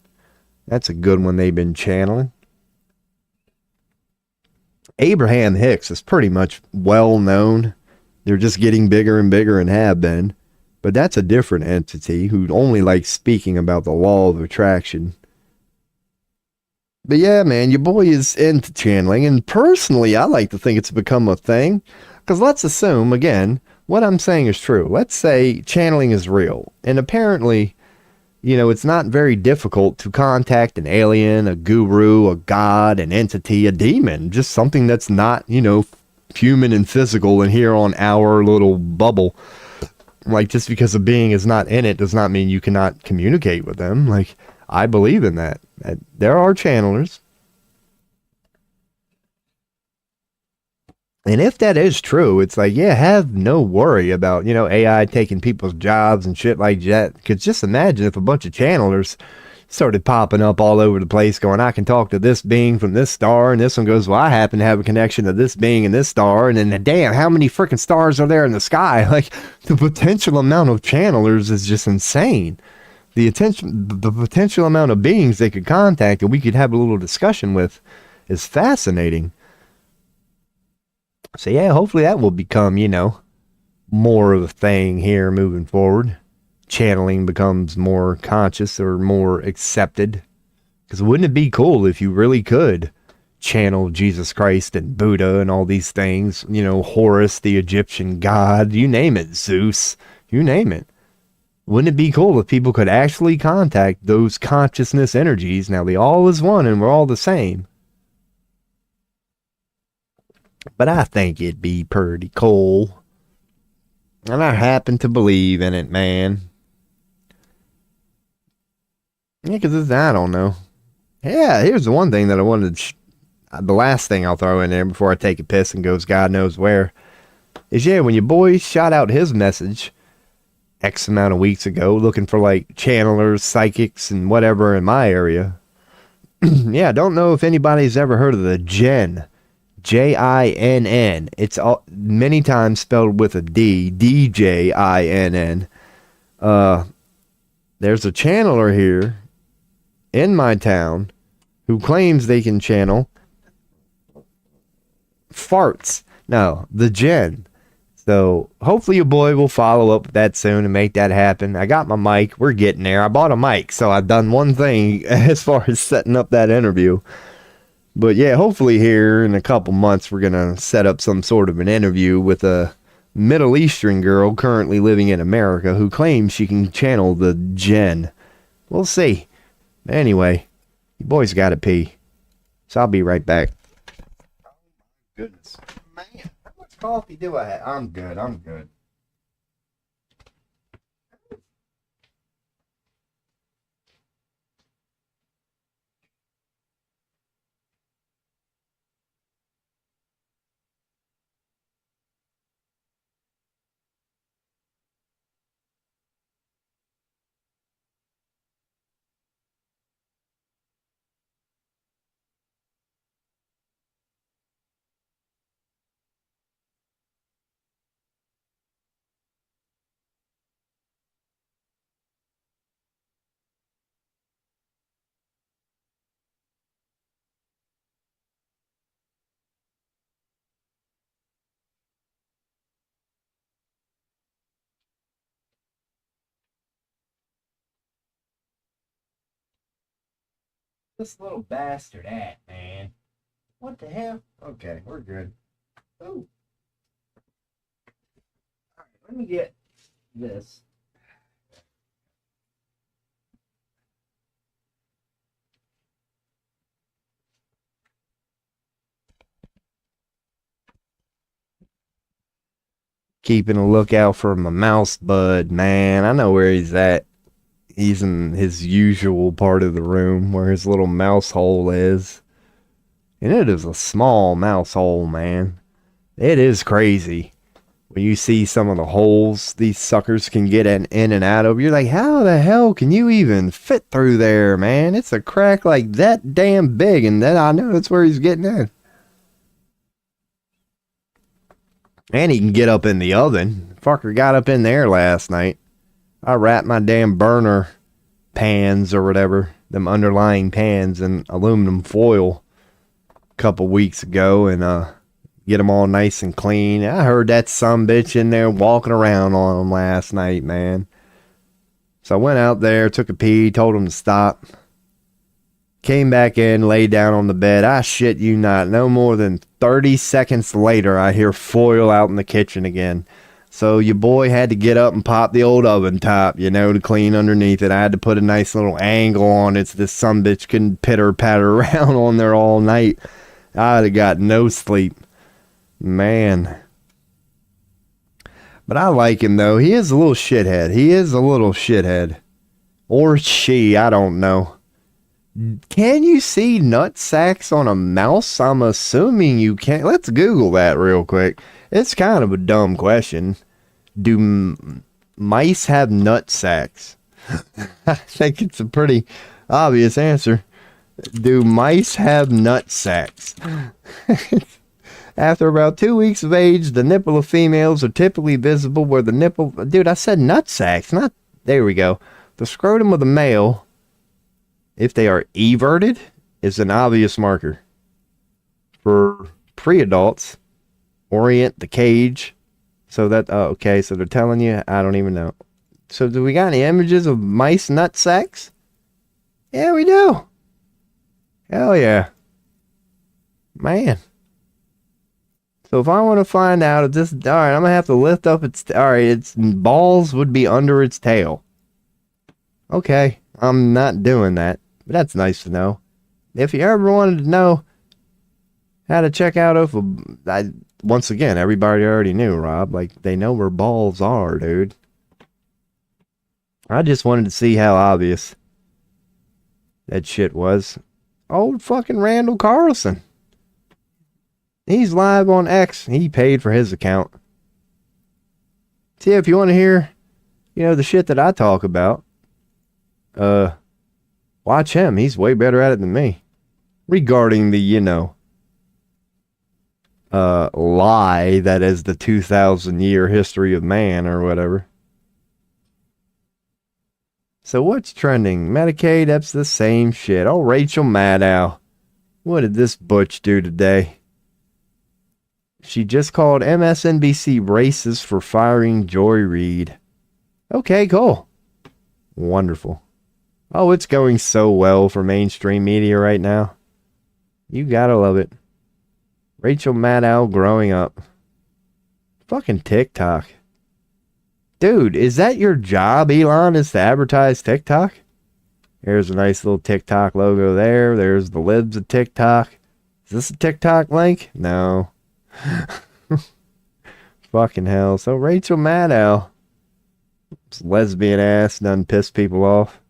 That's a good one they've been channeling. Abraham Hicks is pretty much well known. They're just getting bigger and bigger and have been. But that's a different entity who only likes speaking about the law of attraction. But yeah, man, your boy is into channeling. And personally, I like to think it's become a thing. Because let's assume, again, what I'm saying is true. Let's say channeling is real. And apparently, it's not very difficult to contact an alien, a guru, a god, an entity, a demon. Just something that's not, human and physical and here on our little bubble. Like, just because a being is not in it does not mean you cannot communicate with them. Like, I believe in that. There are channelers. And if that is true, it's like, yeah, have no worry about, AI taking people's jobs and shit like that. Because just imagine if a bunch of channelers started popping up all over the place going, I can talk to this being from this star, and this one goes, well, I happen to have a connection to this being and this star, and then damn, how many freaking stars are there in the sky? Like, the potential amount of channelers is just insane. The potential amount of beings they could contact and we could have a little discussion with is fascinating. So yeah, hopefully that will become, more of a thing here moving forward. Channeling becomes more conscious or more accepted. Because wouldn't it be cool if you really could channel Jesus Christ and Buddha and all these things? Horus, the Egyptian god, you name it, Zeus, you name it. Wouldn't it be cool if people could actually contact those consciousness energies? Now, they all is one and we're all the same. But I think it'd be pretty cool. And I happen to believe in it, man. Yeah, because I don't know. Yeah, here's the one thing that I wanted to... the last thing I'll throw in there before I take a piss and goes God knows where. Is, when your boy shot out his message X amount of weeks ago, looking for like channelers, psychics, and whatever in my area. Yeah, I don't know if anybody's ever heard of the Jinn. Jinn. It's all, many times spelled with a D. DJINN. There's a channeler here in my town who claims they can channel farts. No, the Jinn. So hopefully your boy will follow up with that soon and make that happen. I got my mic. We're getting there. I bought a mic, so I've done one thing as far as setting up that interview. But yeah, hopefully here in a couple months, we're going to set up some sort of an interview with a Middle Eastern girl currently living in America who claims she can channel the Jinn. We'll see. Anyway, your boy's got to pee. So I'll be right back. Oh, my goodness. Man, how much coffee do I have? I'm good. this little bastard at, man? What the hell? Okay, we're good. Ooh. Alright, let me get this. Keeping a lookout for my mouse bud, man. I know where he's at. He's in his usual part of the room where his little mouse hole is. And it is a small mouse hole, man. It is crazy. When you see some of the holes these suckers can get in and out of, you're like, how the hell can you even fit through there, man? It's a crack like that damn big, and then I know that's where he's getting in. And he can get up in the oven. Fucker got up in there last night. I wrapped my damn burner pans or whatever, them underlying pans, in aluminum foil a couple weeks ago, and get them all nice and clean. I heard that sumbitch in there walking around on them last night, man. So I went out there, took a pee, told him to stop. Came back in, laid down on the bed. I shit you not, no more than 30 seconds later, I hear foil out in the kitchen again. So your boy had to get up and pop the old oven top, you know, to clean underneath it. I had to put a nice little angle on it so this sumbitch couldn't pitter-patter around on there all night. I'd have got no sleep. Man. But I like him, though. He is a little shithead. He is a little shithead. Or she, I don't know. Can you see nut sacks on a mouse? I'm assuming you can. Let's Google that real quick. It's kind of a dumb question. Do mice have nut sacks? I think it's a pretty obvious answer. Do mice have nut sacks? After about 2 weeks of age, the nipple of females are typically visible where the nipple... Dude, I said nut sacks, not... There we go. The scrotum of the male, if they are everted, is an obvious marker. For pre-adults, orient the cage so that... Oh, okay, so they're telling you... I don't even know. So do we got any images of mice nut sacks? Yeah, we do. Hell yeah. Man. So if I want to find out if this... Alright, I'm going to have to lift up its... Alright, its balls would be under its tail. Okay, I'm not doing that. But that's nice to know. If you ever wanted to know how to check out if once again, everybody already knew, Rob. Like, they know where balls are, dude. I just wanted to see how obvious that shit was. Old fucking Randall Carlson. He's live on X. He paid for his account. See, if you want to hear, you know, the shit that I talk about, watch him. He's way better at it than me. Regarding the, you know, lie that is the 2,000-year history of man or whatever. So what's trending? Medicaid, that's the same shit. Oh, Rachel Maddow. What did this butch do today? She just called MSNBC racist for firing Joy Reid. Okay, cool. Wonderful. Oh, it's going so well for mainstream media right now. You gotta love it. Rachel Maddow growing up. Fucking TikTok. Dude, is that your job, Elon, is to advertise TikTok? Here's a nice little TikTok logo there. There's the libs of TikTok. Is this a TikTok link? No. Fucking hell. So Rachel Maddow, this lesbian ass, done piss people off.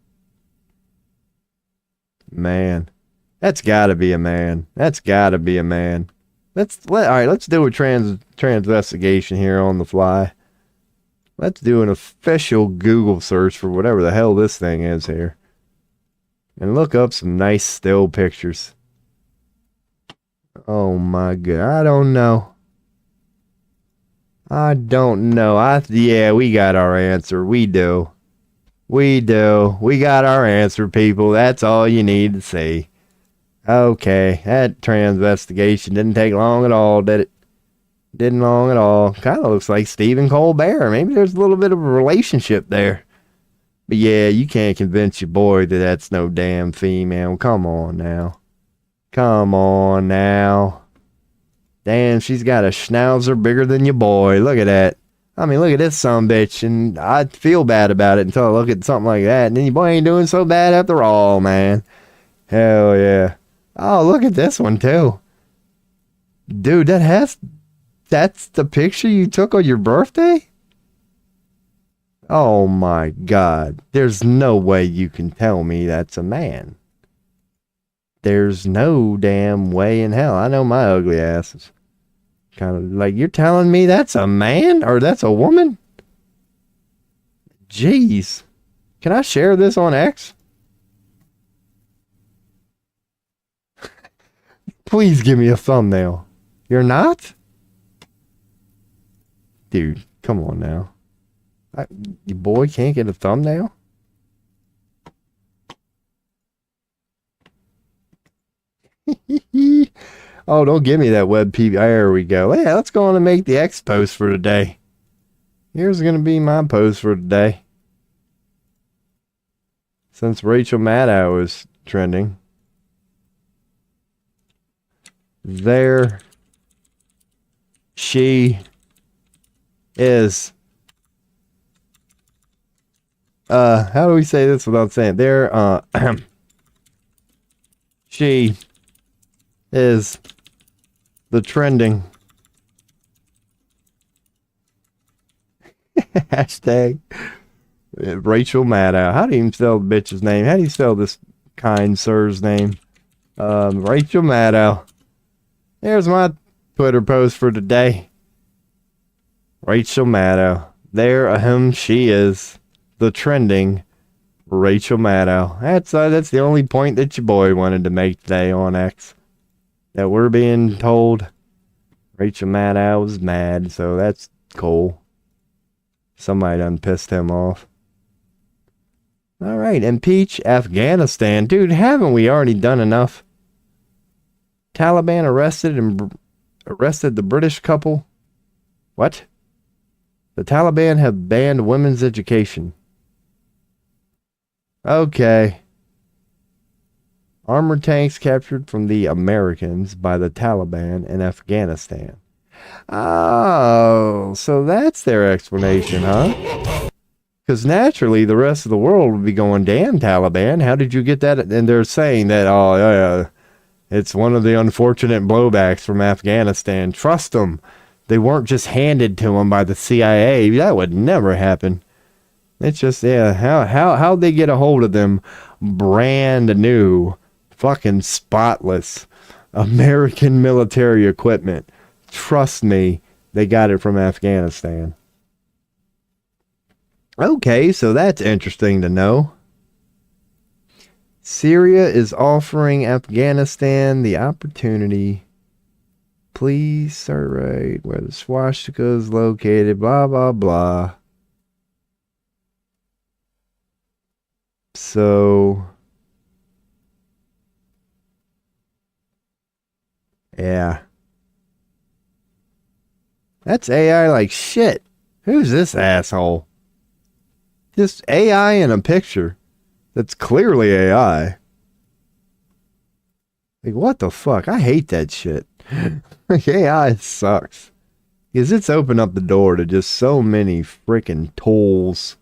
Man. That's gotta be a man. That's gotta be a man. Alright, let's do a transvestigation here on the fly. Let's do an official Google search for whatever the hell this thing is here. And look up some nice still pictures. Oh my god, I don't know. Yeah, we got our answer. We do. We got our answer, people. That's all you need to see. Okay, that transvestigation didn't take long at all, did it? Didn't long at all. Kind of looks like Stephen Colbert. Maybe there's a little bit of a relationship there. But yeah, you can't convince your boy that that's no damn female. Come on now. Come on now. Damn, she's got a schnauzer bigger than your boy. Look at that. I mean, look at this sumbitch, and I feel bad about it until I look at something like that, and then your boy ain't doing so bad after all, man. Hell yeah. Oh, look at this one, too. Dude, that's the picture you took on your birthday? Oh my God. There's no way you can tell me that's a man. There's no damn way in hell. I know my ugly ass is kind of like, you're telling me that's a man or that's a woman? Jeez. Can I share this on X? Please give me a thumbnail. You're not? Dude, come on now. Your boy can't get a thumbnail? Oh, don't give me that web PB. There we go. Yeah, let's go on and make the X post for today. Here's going to be my post for today. Since Rachel Maddow is trending. There she is. How do we say this without saying there? She is the trending hashtag Rachel Maddow. How do you even spell the bitch's name? How do you spell this kind sir's name? Rachel Maddow. There's my Twitter post for today. Rachel Maddow. There, she is the trending Rachel Maddow. That's the only point that your boy wanted to make today on X. That we're being told Rachel Maddow was mad, so that's cool. Somebody done pissed him off. All right, impeach Afghanistan. Dude, haven't we already done enough? Taliban arrested the British couple. What? The Taliban have banned women's education. Okay. Armored tanks captured from the Americans by the Taliban in Afghanistan. Oh, so that's their explanation, huh? Because naturally, the rest of the world would be going, damn, Taliban, how did you get that? And they're saying that, oh, yeah, it's one of the unfortunate blowbacks from Afghanistan. Trust them. They weren't just handed to them by the CIA. That would never happen. It's just, yeah, how'd they get a hold of them brand new, fucking spotless American military equipment? Trust me, they got it from Afghanistan. Okay, so that's interesting to know. Syria is offering Afghanistan the opportunity. Please survey where the swastika is located, blah, blah, blah. So, yeah. That's AI like shit. Who's this asshole? Just AI in a picture that's clearly AI. Like, what the fuck? I hate that shit. Like, AI sucks. Because it's opened up the door to just so many freaking tools.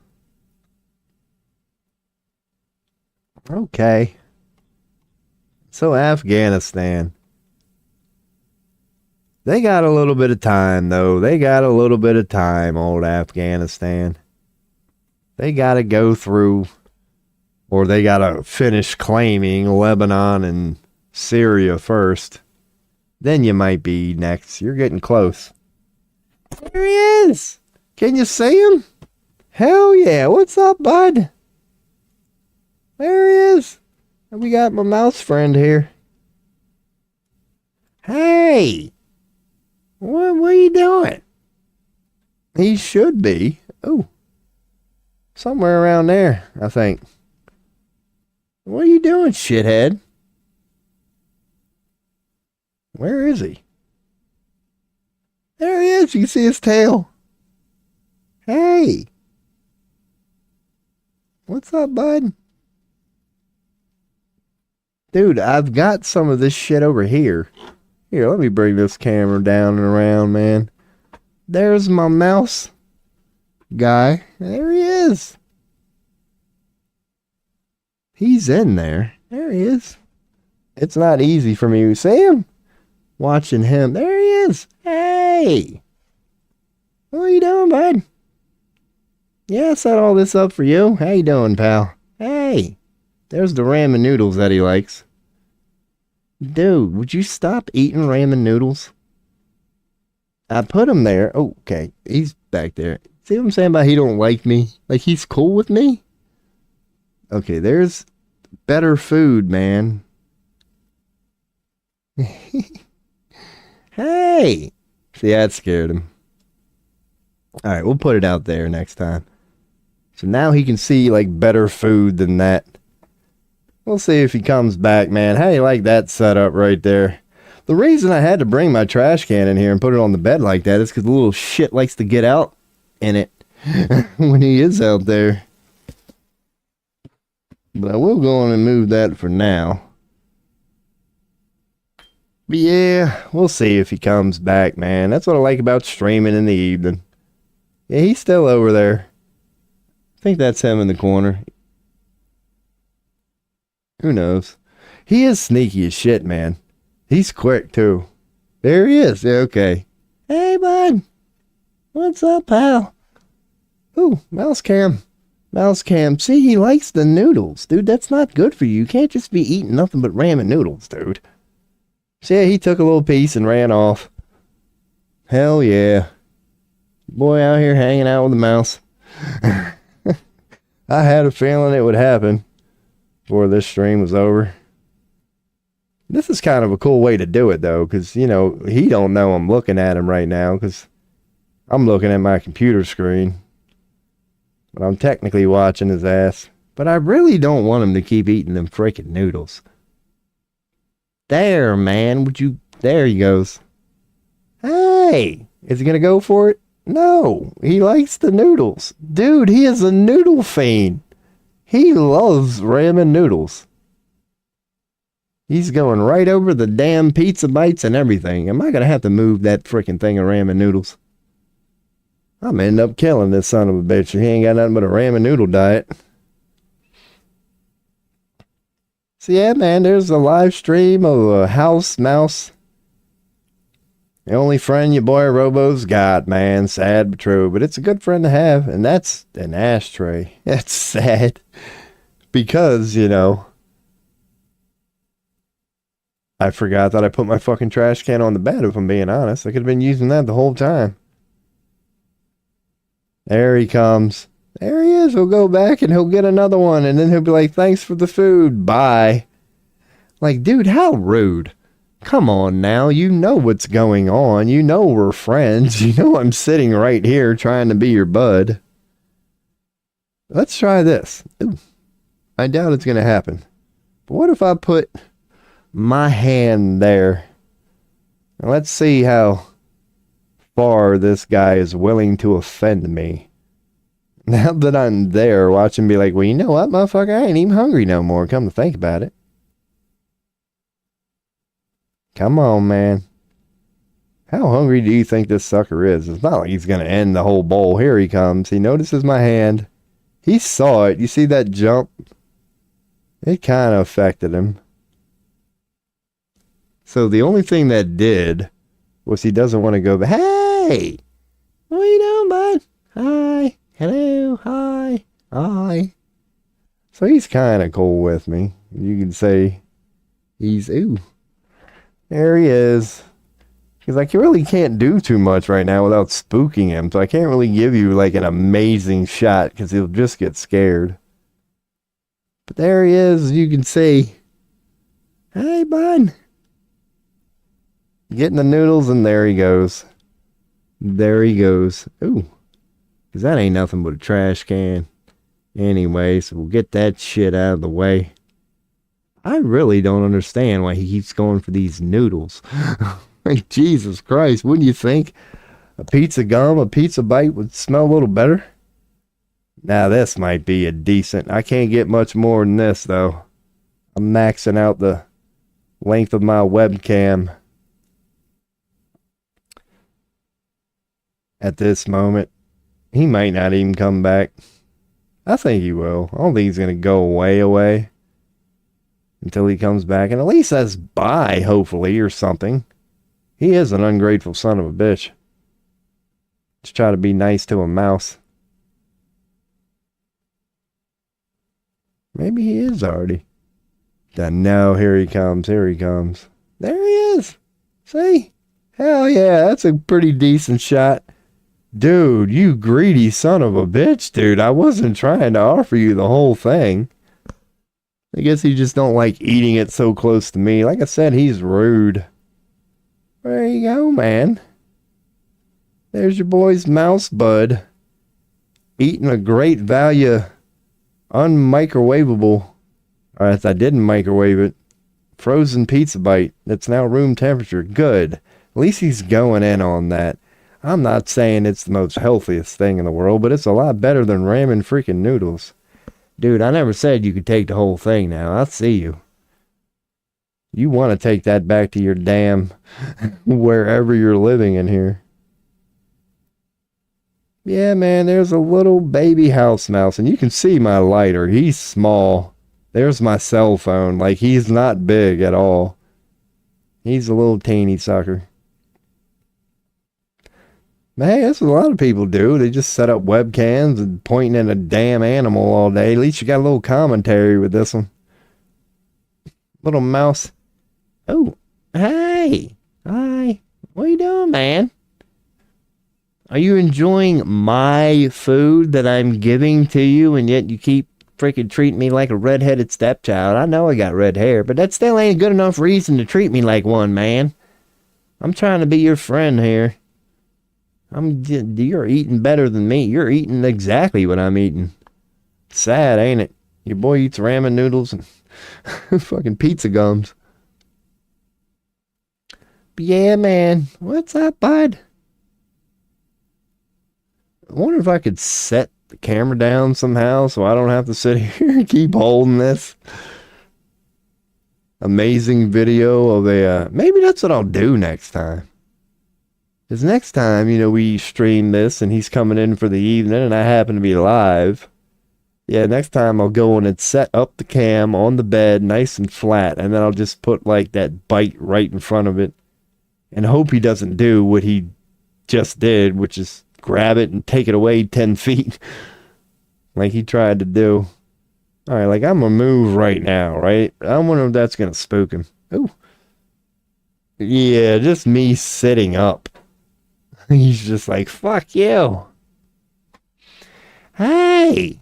Okay. So, Afghanistan. They got a little bit of time, though. They got a little bit of time, old Afghanistan. They got to go through, or they got to finish claiming Lebanon and Syria first. Then you might be next. You're getting close. There he is. Can you see him? Hell yeah. What's up, bud? There he is. We got my mouse friend here. Hey. What are you doing? He should be. Oh. Somewhere around there, I think. What are you doing, shithead? Where is he? There he is. You can see his tail. Hey. What's up, bud? Dude, I've got some of this shit over here. Here, let me bring this camera down and around, man. There's my mouse guy. There he is. He's in there. There he is. It's not easy for me to see him. Watching him. There he is. Hey. What are you doing, bud? Yeah, I set all this up for you. How you doing, pal? Hey. There's the ramen noodles that he likes. Dude, would you stop eating ramen noodles? I put him there. Oh, okay. He's back there. See what I'm saying about he don't like me? Like he's cool with me? Okay, there's better food, man. Hey! See, that scared him. Alright, we'll put it out there next time. So now he can see, like, better food than that. We'll see if he comes back, man. How do you like that setup right there? The reason I had to bring my trash can in here and put it on the bed like that is because the little shit likes to get out in it when he is out there. But I will go on and move that for now. But yeah, we'll see if he comes back, man. That's what I like about streaming in the evening. Yeah, he's still over there. I think that's him in the corner. Who knows? He is sneaky as shit, man. He's quick, too. There he is. Yeah, okay. Hey, bud. What's up, pal? Ooh, mouse cam. Mouse cam. See, he likes the noodles. Dude, that's not good for you. You can't just be eating nothing but ramen noodles, dude. So yeah, he took a little piece and ran off. Hell yeah. Boy out here hanging out with the mouse. I had a feeling it would happen before this stream was over. This is kind of a cool way to do it, though, because, you know, he don't know I'm looking at him right now, because I'm looking at my computer screen. But I'm technically watching his ass. But I really don't want him to keep eating them freaking noodles. There, man. Would you... There he goes. Hey! Is he gonna go for it? No. He likes the noodles. Dude, he is a noodle fiend. He loves ramen noodles. He's going right over the damn pizza bites and everything. Am I gonna have to move that freaking thing of ramen noodles? I'm gonna end up killing this son of a bitch. He ain't got nothing but a ramen noodle diet. So yeah, man, there's a live stream of a house mouse. The only friend your boy Robo's got, man. Sad but true. But it's a good friend to have. And that's an ashtray. That's sad. Because, you know, I forgot that I put my fucking trash can on the bed, if I'm being honest. I could have been using that the whole time. There he comes. There he is. He'll go back and he'll get another one. And then he'll be like, thanks for the food. Bye. Like, dude, how rude. Come on now. You know what's going on. You know we're friends. You know I'm sitting right here trying to be your bud. Let's try this. Ooh, I doubt it's going to happen. But what if I put my hand there? Now let's see how far this guy is willing to offend me. Now that I'm there, watch him be like, well, you know what, motherfucker? I ain't even hungry no more. Come to think about it. Come on, man. How hungry do you think this sucker is? It's not like he's going to end the whole bowl. Here he comes. He notices my hand. He saw it. You see that jump? It kind of affected him. So the only thing that did was he doesn't want to go, hey! What are you doing, bud? Hi. Hello. Hi. Hi. So he's kind of cool with me. You can say he's, ooh. There he is. He's like, you really can't do too much right now without spooking him. So I can't really give you like an amazing shot because he'll just get scared. But there he is. You can see. Hey, bud. Getting the noodles, and there he goes. There he goes. Ooh. Because that ain't nothing but a trash can. Anyway, so we'll get that shit out of the way. I really don't understand why he keeps going for these noodles. Like, Jesus Christ, wouldn't you think a pizza gum, a pizza bite would smell a little better? Now this might be a decent. I can't get much more than this though. I'm maxing out the length of my webcam at this moment. He might not even come back. I think he will. I don't think he's gonna go away until he comes back, and at least says bye, hopefully, or something. He is an ungrateful son of a bitch. Just try to be nice to a mouse. Maybe he is already. No, here he comes. Here he comes. There he is. See? Hell yeah, that's a pretty decent shot. Dude, you greedy son of a bitch, dude. I wasn't trying to offer you the whole thing. I guess you just don't like eating it so close to me. Like I said, he's rude. There you go, man. There's your boy's mouse bud. Eating a great value, unmicrowavable, or if I didn't microwave it, frozen pizza bite that's now room temperature. Good. At least he's going in on that. I'm not saying it's the most healthiest thing in the world, but it's a lot better than ramen freaking noodles. Dude, I never said you could take the whole thing now. I see you. You want to take that back to your damn wherever you're living in here. Yeah, man, there's a little baby house mouse, and you can see my lighter. He's small. There's my cell phone. Like, he's not big at all. He's a little teeny sucker. But hey, that's what a lot of people do. They just set up webcams and pointing at a damn animal all day. At least you got a little commentary with this one. Little mouse. Oh, hey. Hi. What are you doing, man? Are you enjoying my food that I'm giving to you, and yet you keep freaking treating me like a redheaded stepchild? I know I got red hair, but that still ain't a good enough reason to treat me like one, man. I'm trying to be your friend here. You're eating better than me. You're eating exactly what I'm eating. Sad, ain't it? Your boy eats ramen noodles and fucking pizza gums. But yeah, man. What's up, bud? I wonder if I could set the camera down somehow so I don't have to sit here and keep holding this amazing video of a... maybe that's what I'll do next time. Because next time, you know, we stream this and he's coming in for the evening and I happen to be live. Yeah, next time I'll go in and set up the cam on the bed nice and flat, and then I'll just put like that bite right in front of it and hope he doesn't do what he just did, which is grab it and take it away 10 feet like he tried to do. All right, like I'm gonna move right now, right? I wonder if that's gonna spook him. Ooh. Yeah, just me sitting up. He's just like, fuck you. Hey.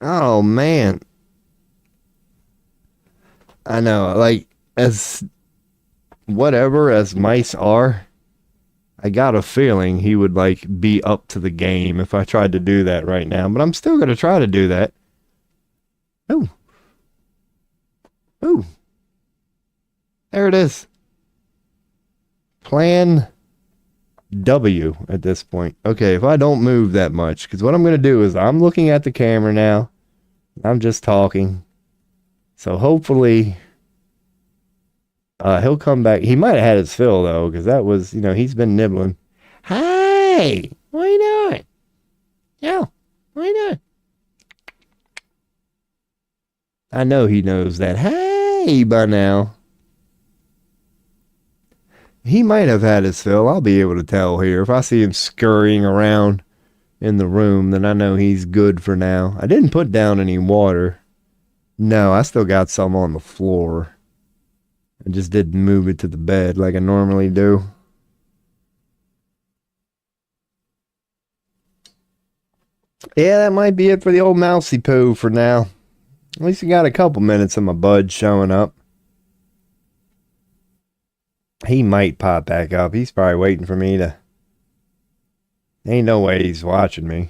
Oh, man. I know, like, as whatever as mice are, I got a feeling he would, like, be up to the game if I tried to do that right now. But I'm still going to try to do that. Ooh. Ooh. There it is. Plan W at this point. Okay, if I don't move that much, because what I'm going to do is I'm looking at the camera now. I'm just talking. So hopefully he'll come back. He might have had his fill, though, because that was, you know, he's been nibbling. Hey, what are you doing? Yo, what are you doing? I know he knows that. Hey, by now. He might have had his fill. I'll be able to tell here. If I see him scurrying around in the room, then I know he's good for now. I didn't put down any water. No, I still got some on the floor. I just didn't move it to the bed like I normally do. Yeah, that might be it for the old mousy poo for now. At least I got a couple minutes of my bud showing up. He might pop back up. He's probably waiting for me to... Ain't no way he's watching me.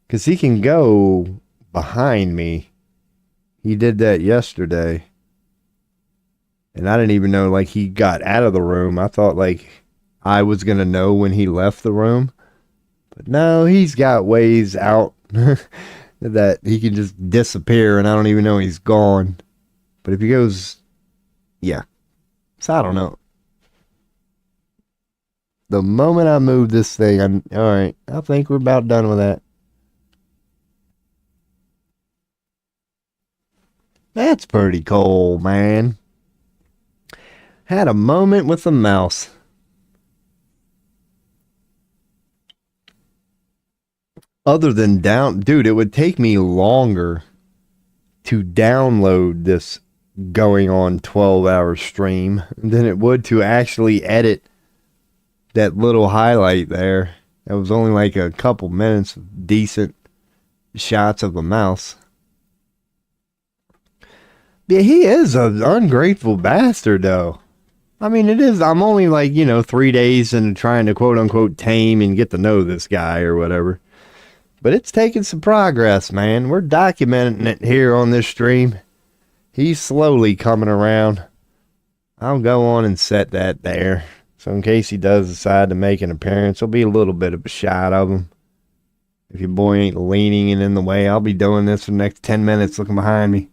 Because he can go behind me. He did that yesterday. And I didn't even know, like, he got out of the room. I thought, like, I was going to know when he left the room. But no, he's got ways out that he can just disappear and I don't even know he's gone. But if he goes, yeah. So I don't know. The moment I move this thing, all right, I think we're about done with that. That's pretty cool, man. Had a moment with the mouse. Other than dude, it would take me longer to download this going on 12-hour stream than it would to actually edit that little highlight there. That was only like a couple minutes of decent shots of a mouse. Yeah, he is an ungrateful bastard, though. I mean, it is. I'm only like, 3 days into trying to quote unquote tame and get to know this guy or whatever. But it's taking some progress, man. We're documenting it here on this stream. He's slowly coming around. I'll go on and set that there. So in case he does decide to make an appearance, there'll be a little bit of a shot of him. If your boy ain't leaning and in the way, I'll be doing this for the next 10 minutes looking behind me.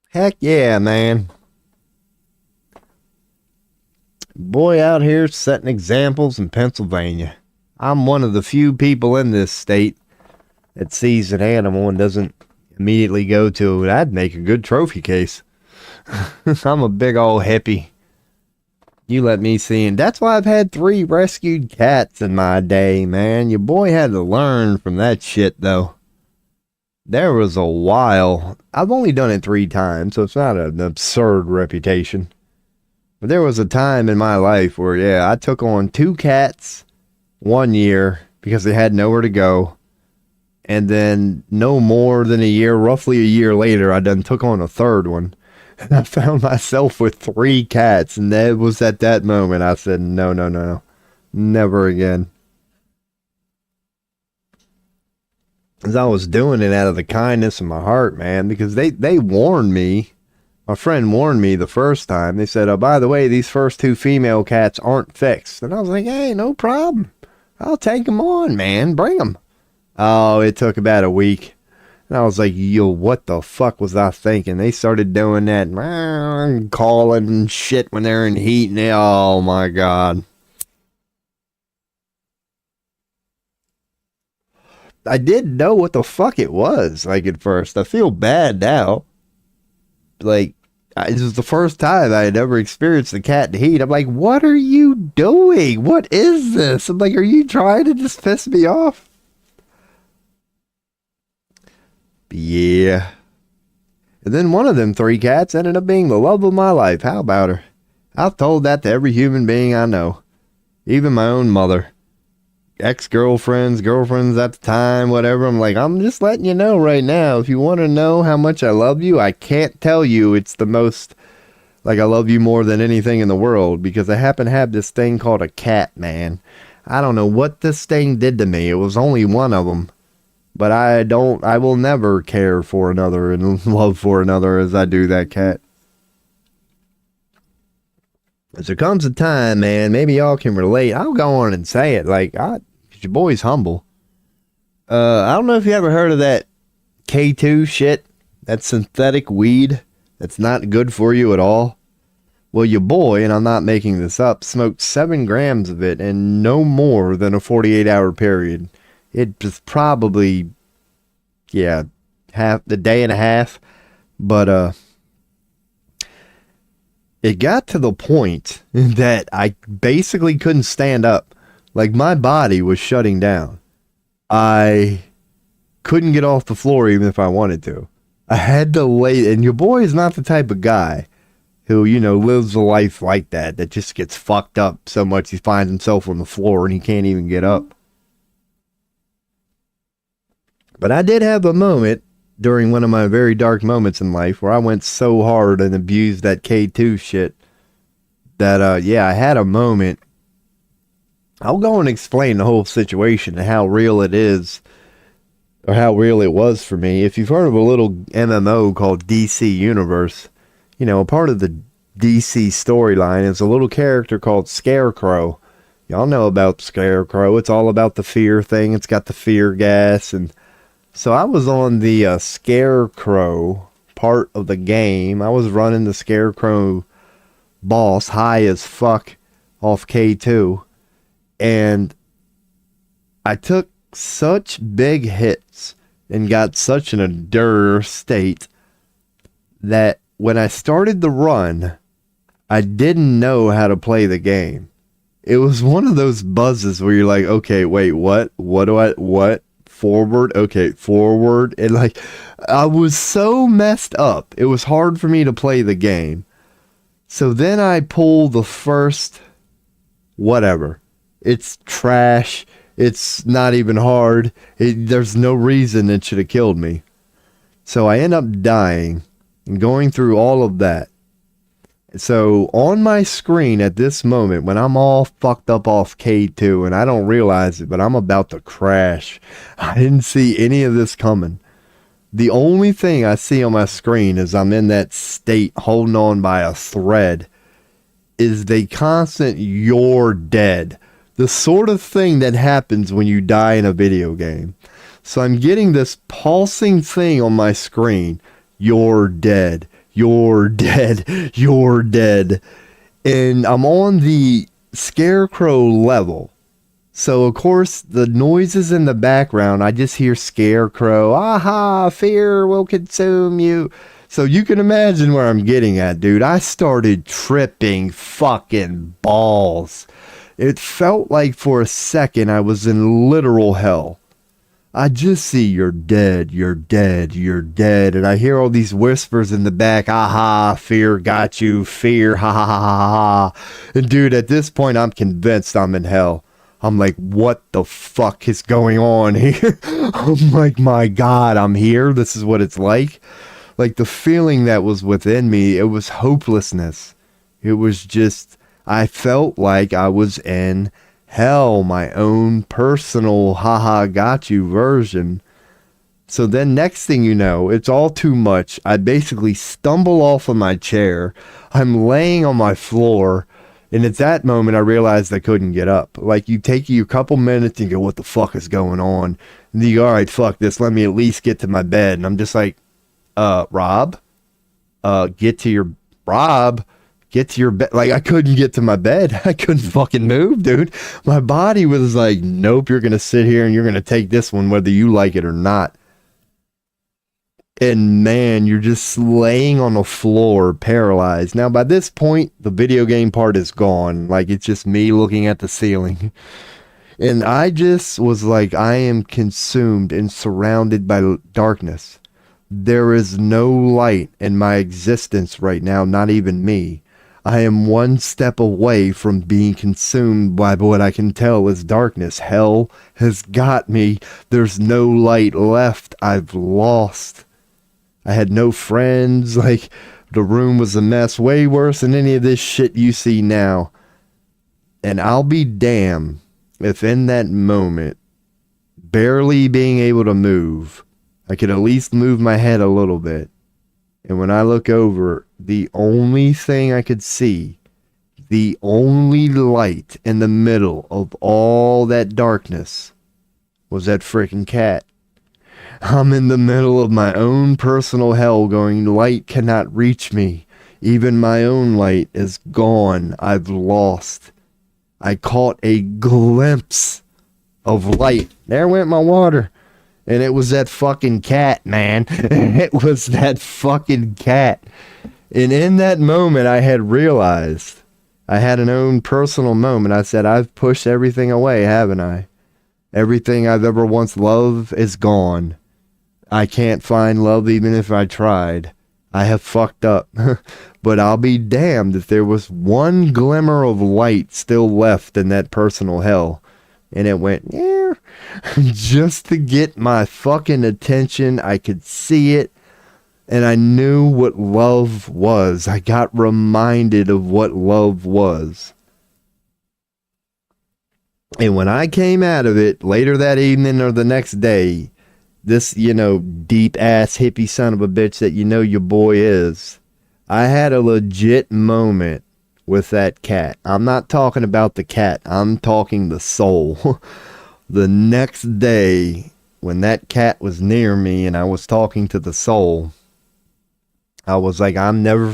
Heck yeah, man. Boy out here setting examples in Pennsylvania. I'm one of the few people in this state that sees an animal and doesn't immediately go to it. I'd make a good trophy case. I'm a big old hippie. You let me see. And that's why I've had 3 rescued cats in my day, man. Your boy had to learn from that shit, though. There was a while. I've only done it 3 times, so it's not an absurd reputation. But there was a time in my life where, yeah, I took on 2 cats 1 year because they had nowhere to go. And then no more than a year, roughly a year later, I done took on a 3rd one. And I found myself with 3 cats. And that was at that moment I said, no. Never again. As I was doing it out of the kindness of my heart, man, because they warned me. My friend warned me the first time. They said, oh, by the way, these first 2 female cats aren't fixed. And I was like, hey, no problem. I'll take them on, man. Bring them. Oh, it took about a week. And I was like, yo, what the fuck was I thinking? They started doing that, calling and shit when they're in heat. And oh, my God. I didn't know what the fuck it was, like, at first. I feel bad now. Like, this was the first time I had ever experienced the cat in heat. I'm like, what are you doing? What is this? I'm like, are you trying to just piss me off? Yeah. And then one of them 3 cats ended up being the love of my life. How about her? I've told that to every human being I know. Even my own mother. Ex-girlfriends, girlfriends at the time, whatever. I'm like, I'm just letting you know right now. If you want to know how much I love you, I can't tell you it's the most, like, I love you more than anything in the world, because I happen to have this thing called a cat, man. I don't know what this thing did to me. It was only one of them. But I will never care for another and love for another as I do that cat. As there comes a time, man, maybe y'all can relate. I'll go on and say it. Like, your boy's humble. I don't know if you ever heard of that K2 shit. That synthetic weed that's not good for you at all. Well, your boy, and I'm not making this up, smoked 7 grams of it in no more than a 48-hour period. It was probably, yeah, half the day and a half. But it got to the point that I basically couldn't stand up. Like, my body was shutting down. I couldn't get off the floor even if I wanted to. I had to lay, and your boy is not the type of guy who, lives a life like that just gets fucked up so much he finds himself on the floor and he can't even get up. But I did have a moment during one of my very dark moments in life where I went so hard and abused that K2 shit that, I had a moment. I'll go and explain the whole situation and how real it is, or how real it was for me. If you've heard of a little MMO called DC Universe, a part of the DC storyline. It's a little character called Scarecrow. Y'all know about Scarecrow. It's all about the fear thing. It's got the fear gas. And so I was on the Scarecrow part of the game. I was running the Scarecrow boss high as fuck off K2. And I took such big hits and got such an endure state that when I started the run, I didn't know how to play the game. It was one of those buzzes where you're like, okay, wait, what? What? Forward? Okay, forward. And like, I was so messed up. It was hard for me to play the game. So then I pulled the first, whatever. It's trash. It's not even hard. There's no reason it should have killed me. So I end up dying and going through all of that. So on my screen at this moment, when I'm all fucked up off K2 and I don't realize it, but I'm about to crash. I didn't see any of this coming. The only thing I see on my screen as I'm in that state holding on by a thread is the constant "you're dead." The sort of thing that happens when you die in a video game. So I'm getting this pulsing thing on my screen. You're dead. You're dead. You're dead. And I'm on the Scarecrow level. So, of course, the noises in the background, I just hear Scarecrow. Aha, fear will consume you. So you can imagine where I'm getting at, dude. I started tripping fucking balls. It felt like for a second I was in literal hell. I just see "you're dead, you're dead, you're dead," and I hear all these whispers in the back. Aha, fear got you, fear, ha ha ha ha ha. And dude, at this point I'm convinced I'm in hell. I'm like, what the fuck is going on here? I'm like, my God, I'm here. This is what it's like. Like the feeling that was within me, it was hopelessness. It was just, I felt like I was in hell, my own personal haha got you version. So then next thing you know, it's all too much. I basically stumble off of my chair. I'm laying on my floor. And at that moment, I realized I couldn't get up. Like, you take you a couple minutes and go, what the fuck is going on? And you go, all right, fuck this. Let me at least get to my bed. And I'm just like, Rob, get to your bed. Like, I couldn't get to my bed. I couldn't fucking move, dude. My body was like, nope, you're going to sit here and you're going to take this one whether you like it or not. And man, you're just laying on the floor, paralyzed. Now, by this point, the video game part is gone. Like, it's just me looking at the ceiling. And I just was like, I am consumed and surrounded by darkness. There is no light in my existence right now, not even me. I am one step away from being consumed by what I can tell is darkness. Hell has got me. There's no light left. I've lost. I had no friends. Like, the room was a mess. Way worse than any of this shit you see now. And I'll be damned if in that moment, barely being able to move, I could at least move my head a little bit. And when I look over, the only thing I could see, the only light in the middle of all that darkness, was that freaking cat. I'm in the middle of my own personal hell going, light cannot reach me. Even my own light is gone. I've lost. I caught a glimpse of light. There went my water. And it was that fucking cat, man. It was that fucking cat. And in that moment, I had realized, I had an own personal moment. I said, I've pushed everything away, haven't I? Everything I've ever once loved is gone. I can't find love even if I tried. I have fucked up. But I'll be damned if there was one glimmer of light still left in that personal hell. And it went, yeah, just to get my fucking attention. I could see it. And I knew what love was. I got reminded of what love was. And when I came out of it later that evening or the next day, this, deep ass hippie son of a bitch that your boy is, I had a legit moment with that cat. I'm not talking about the cat. I'm talking the soul. The next day, when that cat was near me and I was talking to the soul, I was like, I'm never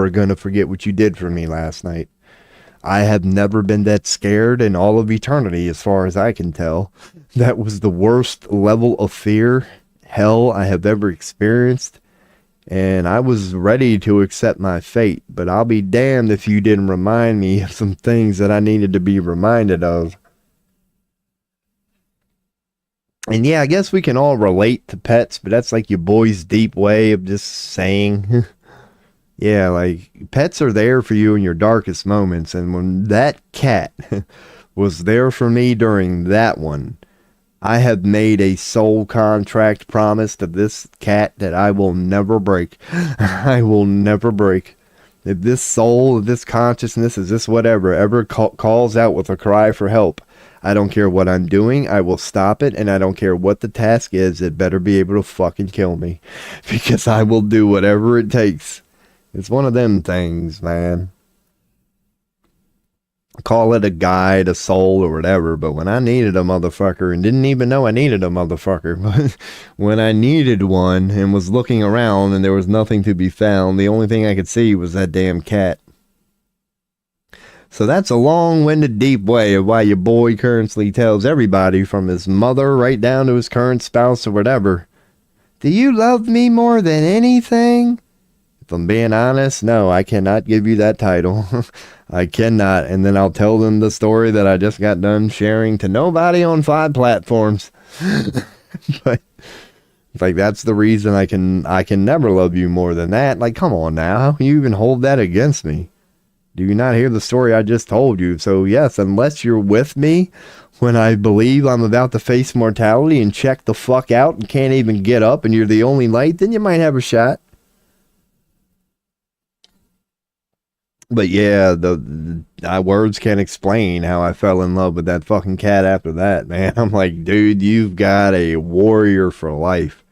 gonna forget what you did for me last night. I have never been that scared in all of eternity, as far as I can tell. That was the worst level of fear, hell I have ever experienced. And I was ready to accept my fate, but I'll be damned if you didn't remind me of some things that I needed to be reminded of. And yeah, I guess we can all relate to pets, but that's like your boy's deep way of just saying, yeah, like pets are there for you in your darkest moments. And when that cat was there for me during that one, I have made a soul contract promise to this cat that I will never break. I will never break. If this soul, if this consciousness, if this whatever ever calls out with a cry for help, I don't care what I'm doing, I will stop it, and I don't care what the task is, it better be able to fucking kill me. Because I will do whatever it takes. It's one of them things, man. Call it a guide, a soul, or whatever, but when I needed a motherfucker, and didn't even know I needed a motherfucker, but when I needed one, and was looking around, and there was nothing to be found, the only thing I could see was that damn cat. So that's a long-winded, deep way of why your boy currently tells everybody, from his mother right down to his current spouse or whatever, do you love me more than anything? If I'm being honest, no, I cannot give you that title. I cannot. And then I'll tell them the story that I just got done sharing to nobody on 5 platforms. But it's like, that's the reason I can never love you more than that. Like, come on now. How can you even hold that against me? Do you not hear the story I just told you? So yes, unless you're with me when I believe I'm about to face mortality and check the fuck out and can't even get up and you're the only light, then you might have a shot. But yeah, words can't explain how I fell in love with that fucking cat after that, man. I'm like, dude, you've got a warrior for life.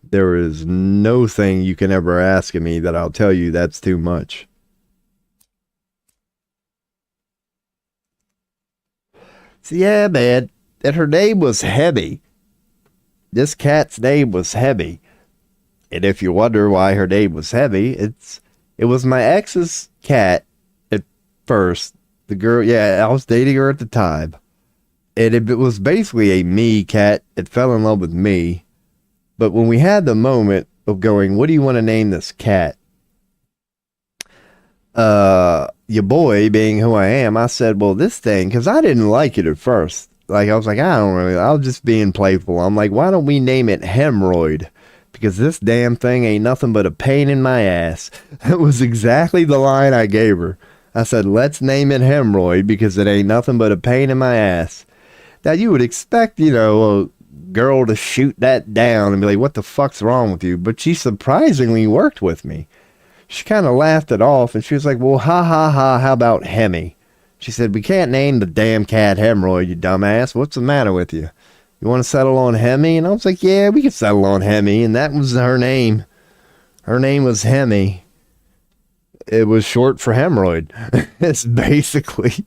There is no thing you can ever ask of me that I'll tell you that's too much. So yeah, man, and her name was Heavy. This cat's name was Heavy. And if you wonder why her name was Heavy, it was my ex's cat at first. The girl, yeah, I was dating her at the time. And it was basically a me cat. It fell in love with me. But when we had the moment of going, what do you want to name this cat? Your boy, being who I am, I said, well, this thing, because I didn't like it at first. Like, I was like, I was just being playful. I'm like, why don't we name it Hemorrhoid? Because this damn thing ain't nothing but a pain in my ass. That was exactly the line I gave her. I said, let's name it Hemorrhoid because it ain't nothing but a pain in my ass. Now, you would expect, a girl to shoot that down and be like, what the fuck's wrong with you? But she surprisingly worked with me. She kind of laughed it off, and she was like, well, ha, ha, ha, how about Hemi? She said, we can't name the damn cat Hemorrhoid, you dumbass. What's the matter with you? You want to settle on Hemi? And I was like, yeah, we could settle on Hemi, and that was her name. Her name was Hemi. It was short for hemorrhoid. It's basically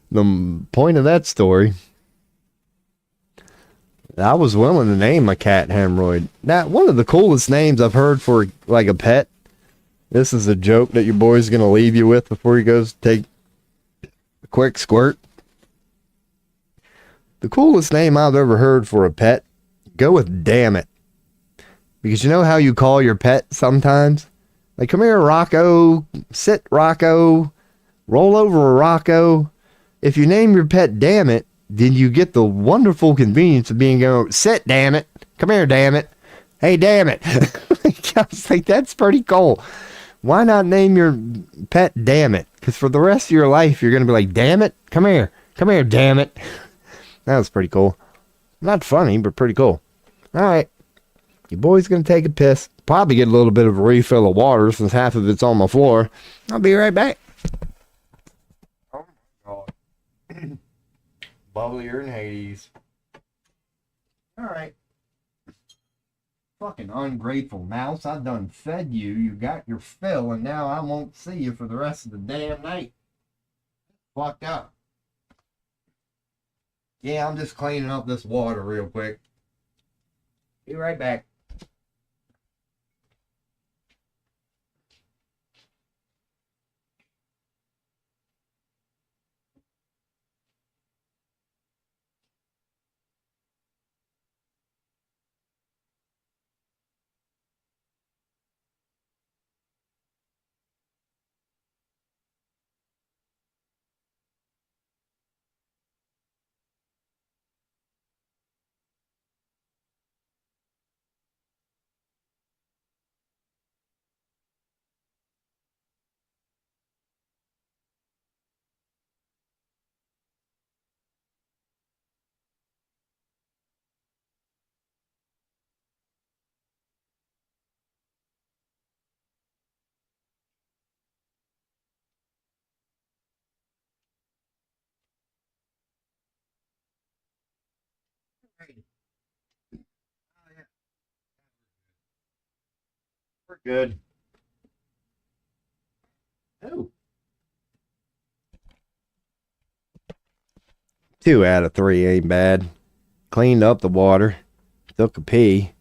the point of that story. I was willing to name my cat Hemorrhoid. Now, one of the coolest names I've heard for, like, a pet. This is a joke that your boy's going to leave you with before he goes to take a quick squirt. The coolest name I've ever heard for a pet, go with Damn It. Because you know how you call your pet sometimes? Like, come here, Rocco. Sit, Rocco. Roll over, Rocco. If you name your pet Damn It, then you get the wonderful convenience of being going, sit, damn it. Come here, damn it. Hey, damn it. I was like, that's pretty cool. Why not name your pet Damn It? Because for the rest of your life, you're going to be like, damn it. Come here. Come here, damn it. That was pretty cool. Not funny, but pretty cool. All right. Your boy's going to take a piss. Probably get a little bit of a refill of water since half of it's on my floor. I'll be right back. Oh my God. Bubblier than Hades. All right. Fucking ungrateful mouse. I done fed you. You got your fill, and now I won't see you for the rest of the damn night. Fucked up. Yeah, I'm just cleaning up this water real quick. Be right back. We're good. Oh. 2 out of 3 ain't bad. Cleaned up the water. Took a pee.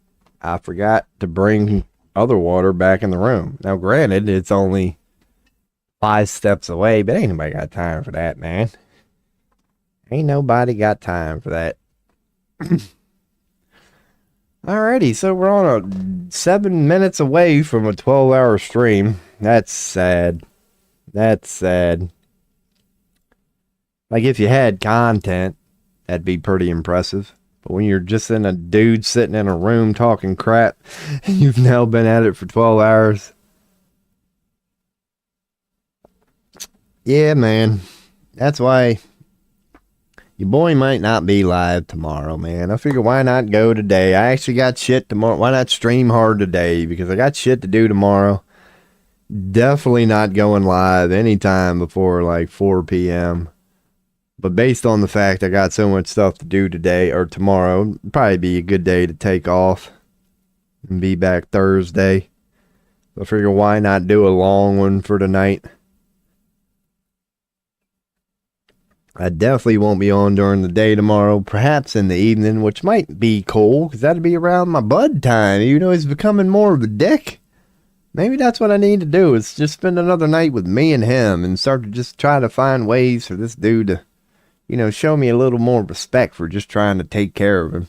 I forgot to bring other water back in the room. Now, granted, it's only 5 steps away, but ain't nobody got time for that, man. Ain't nobody got time for that. Alrighty, so we're on 7 minutes away from a 12-hour stream. That's sad. That's sad. Like, if you had content, that'd be pretty impressive. But when you're just in a dude sitting in a room talking crap, and you've now been at it for 12 hours. Yeah, man. That's why your boy might not be live tomorrow, man. I figure why not go today? I actually got shit tomorrow. Why not stream hard today? Because I got shit to do tomorrow. Definitely not going live anytime before like 4 p.m. But based on the fact I got so much stuff to do today or tomorrow, it'd probably be a good day to take off and be back Thursday. So I figure why not do a long one for tonight? I definitely won't be on during the day tomorrow, perhaps in the evening, which might be cool, because that'd be around my bud time. You know, he's becoming more of a dick. Maybe that's what I need to do, is just spend another night with me and him, and start to just try to find ways for this dude to, you know, show me a little more respect for just trying to take care of him.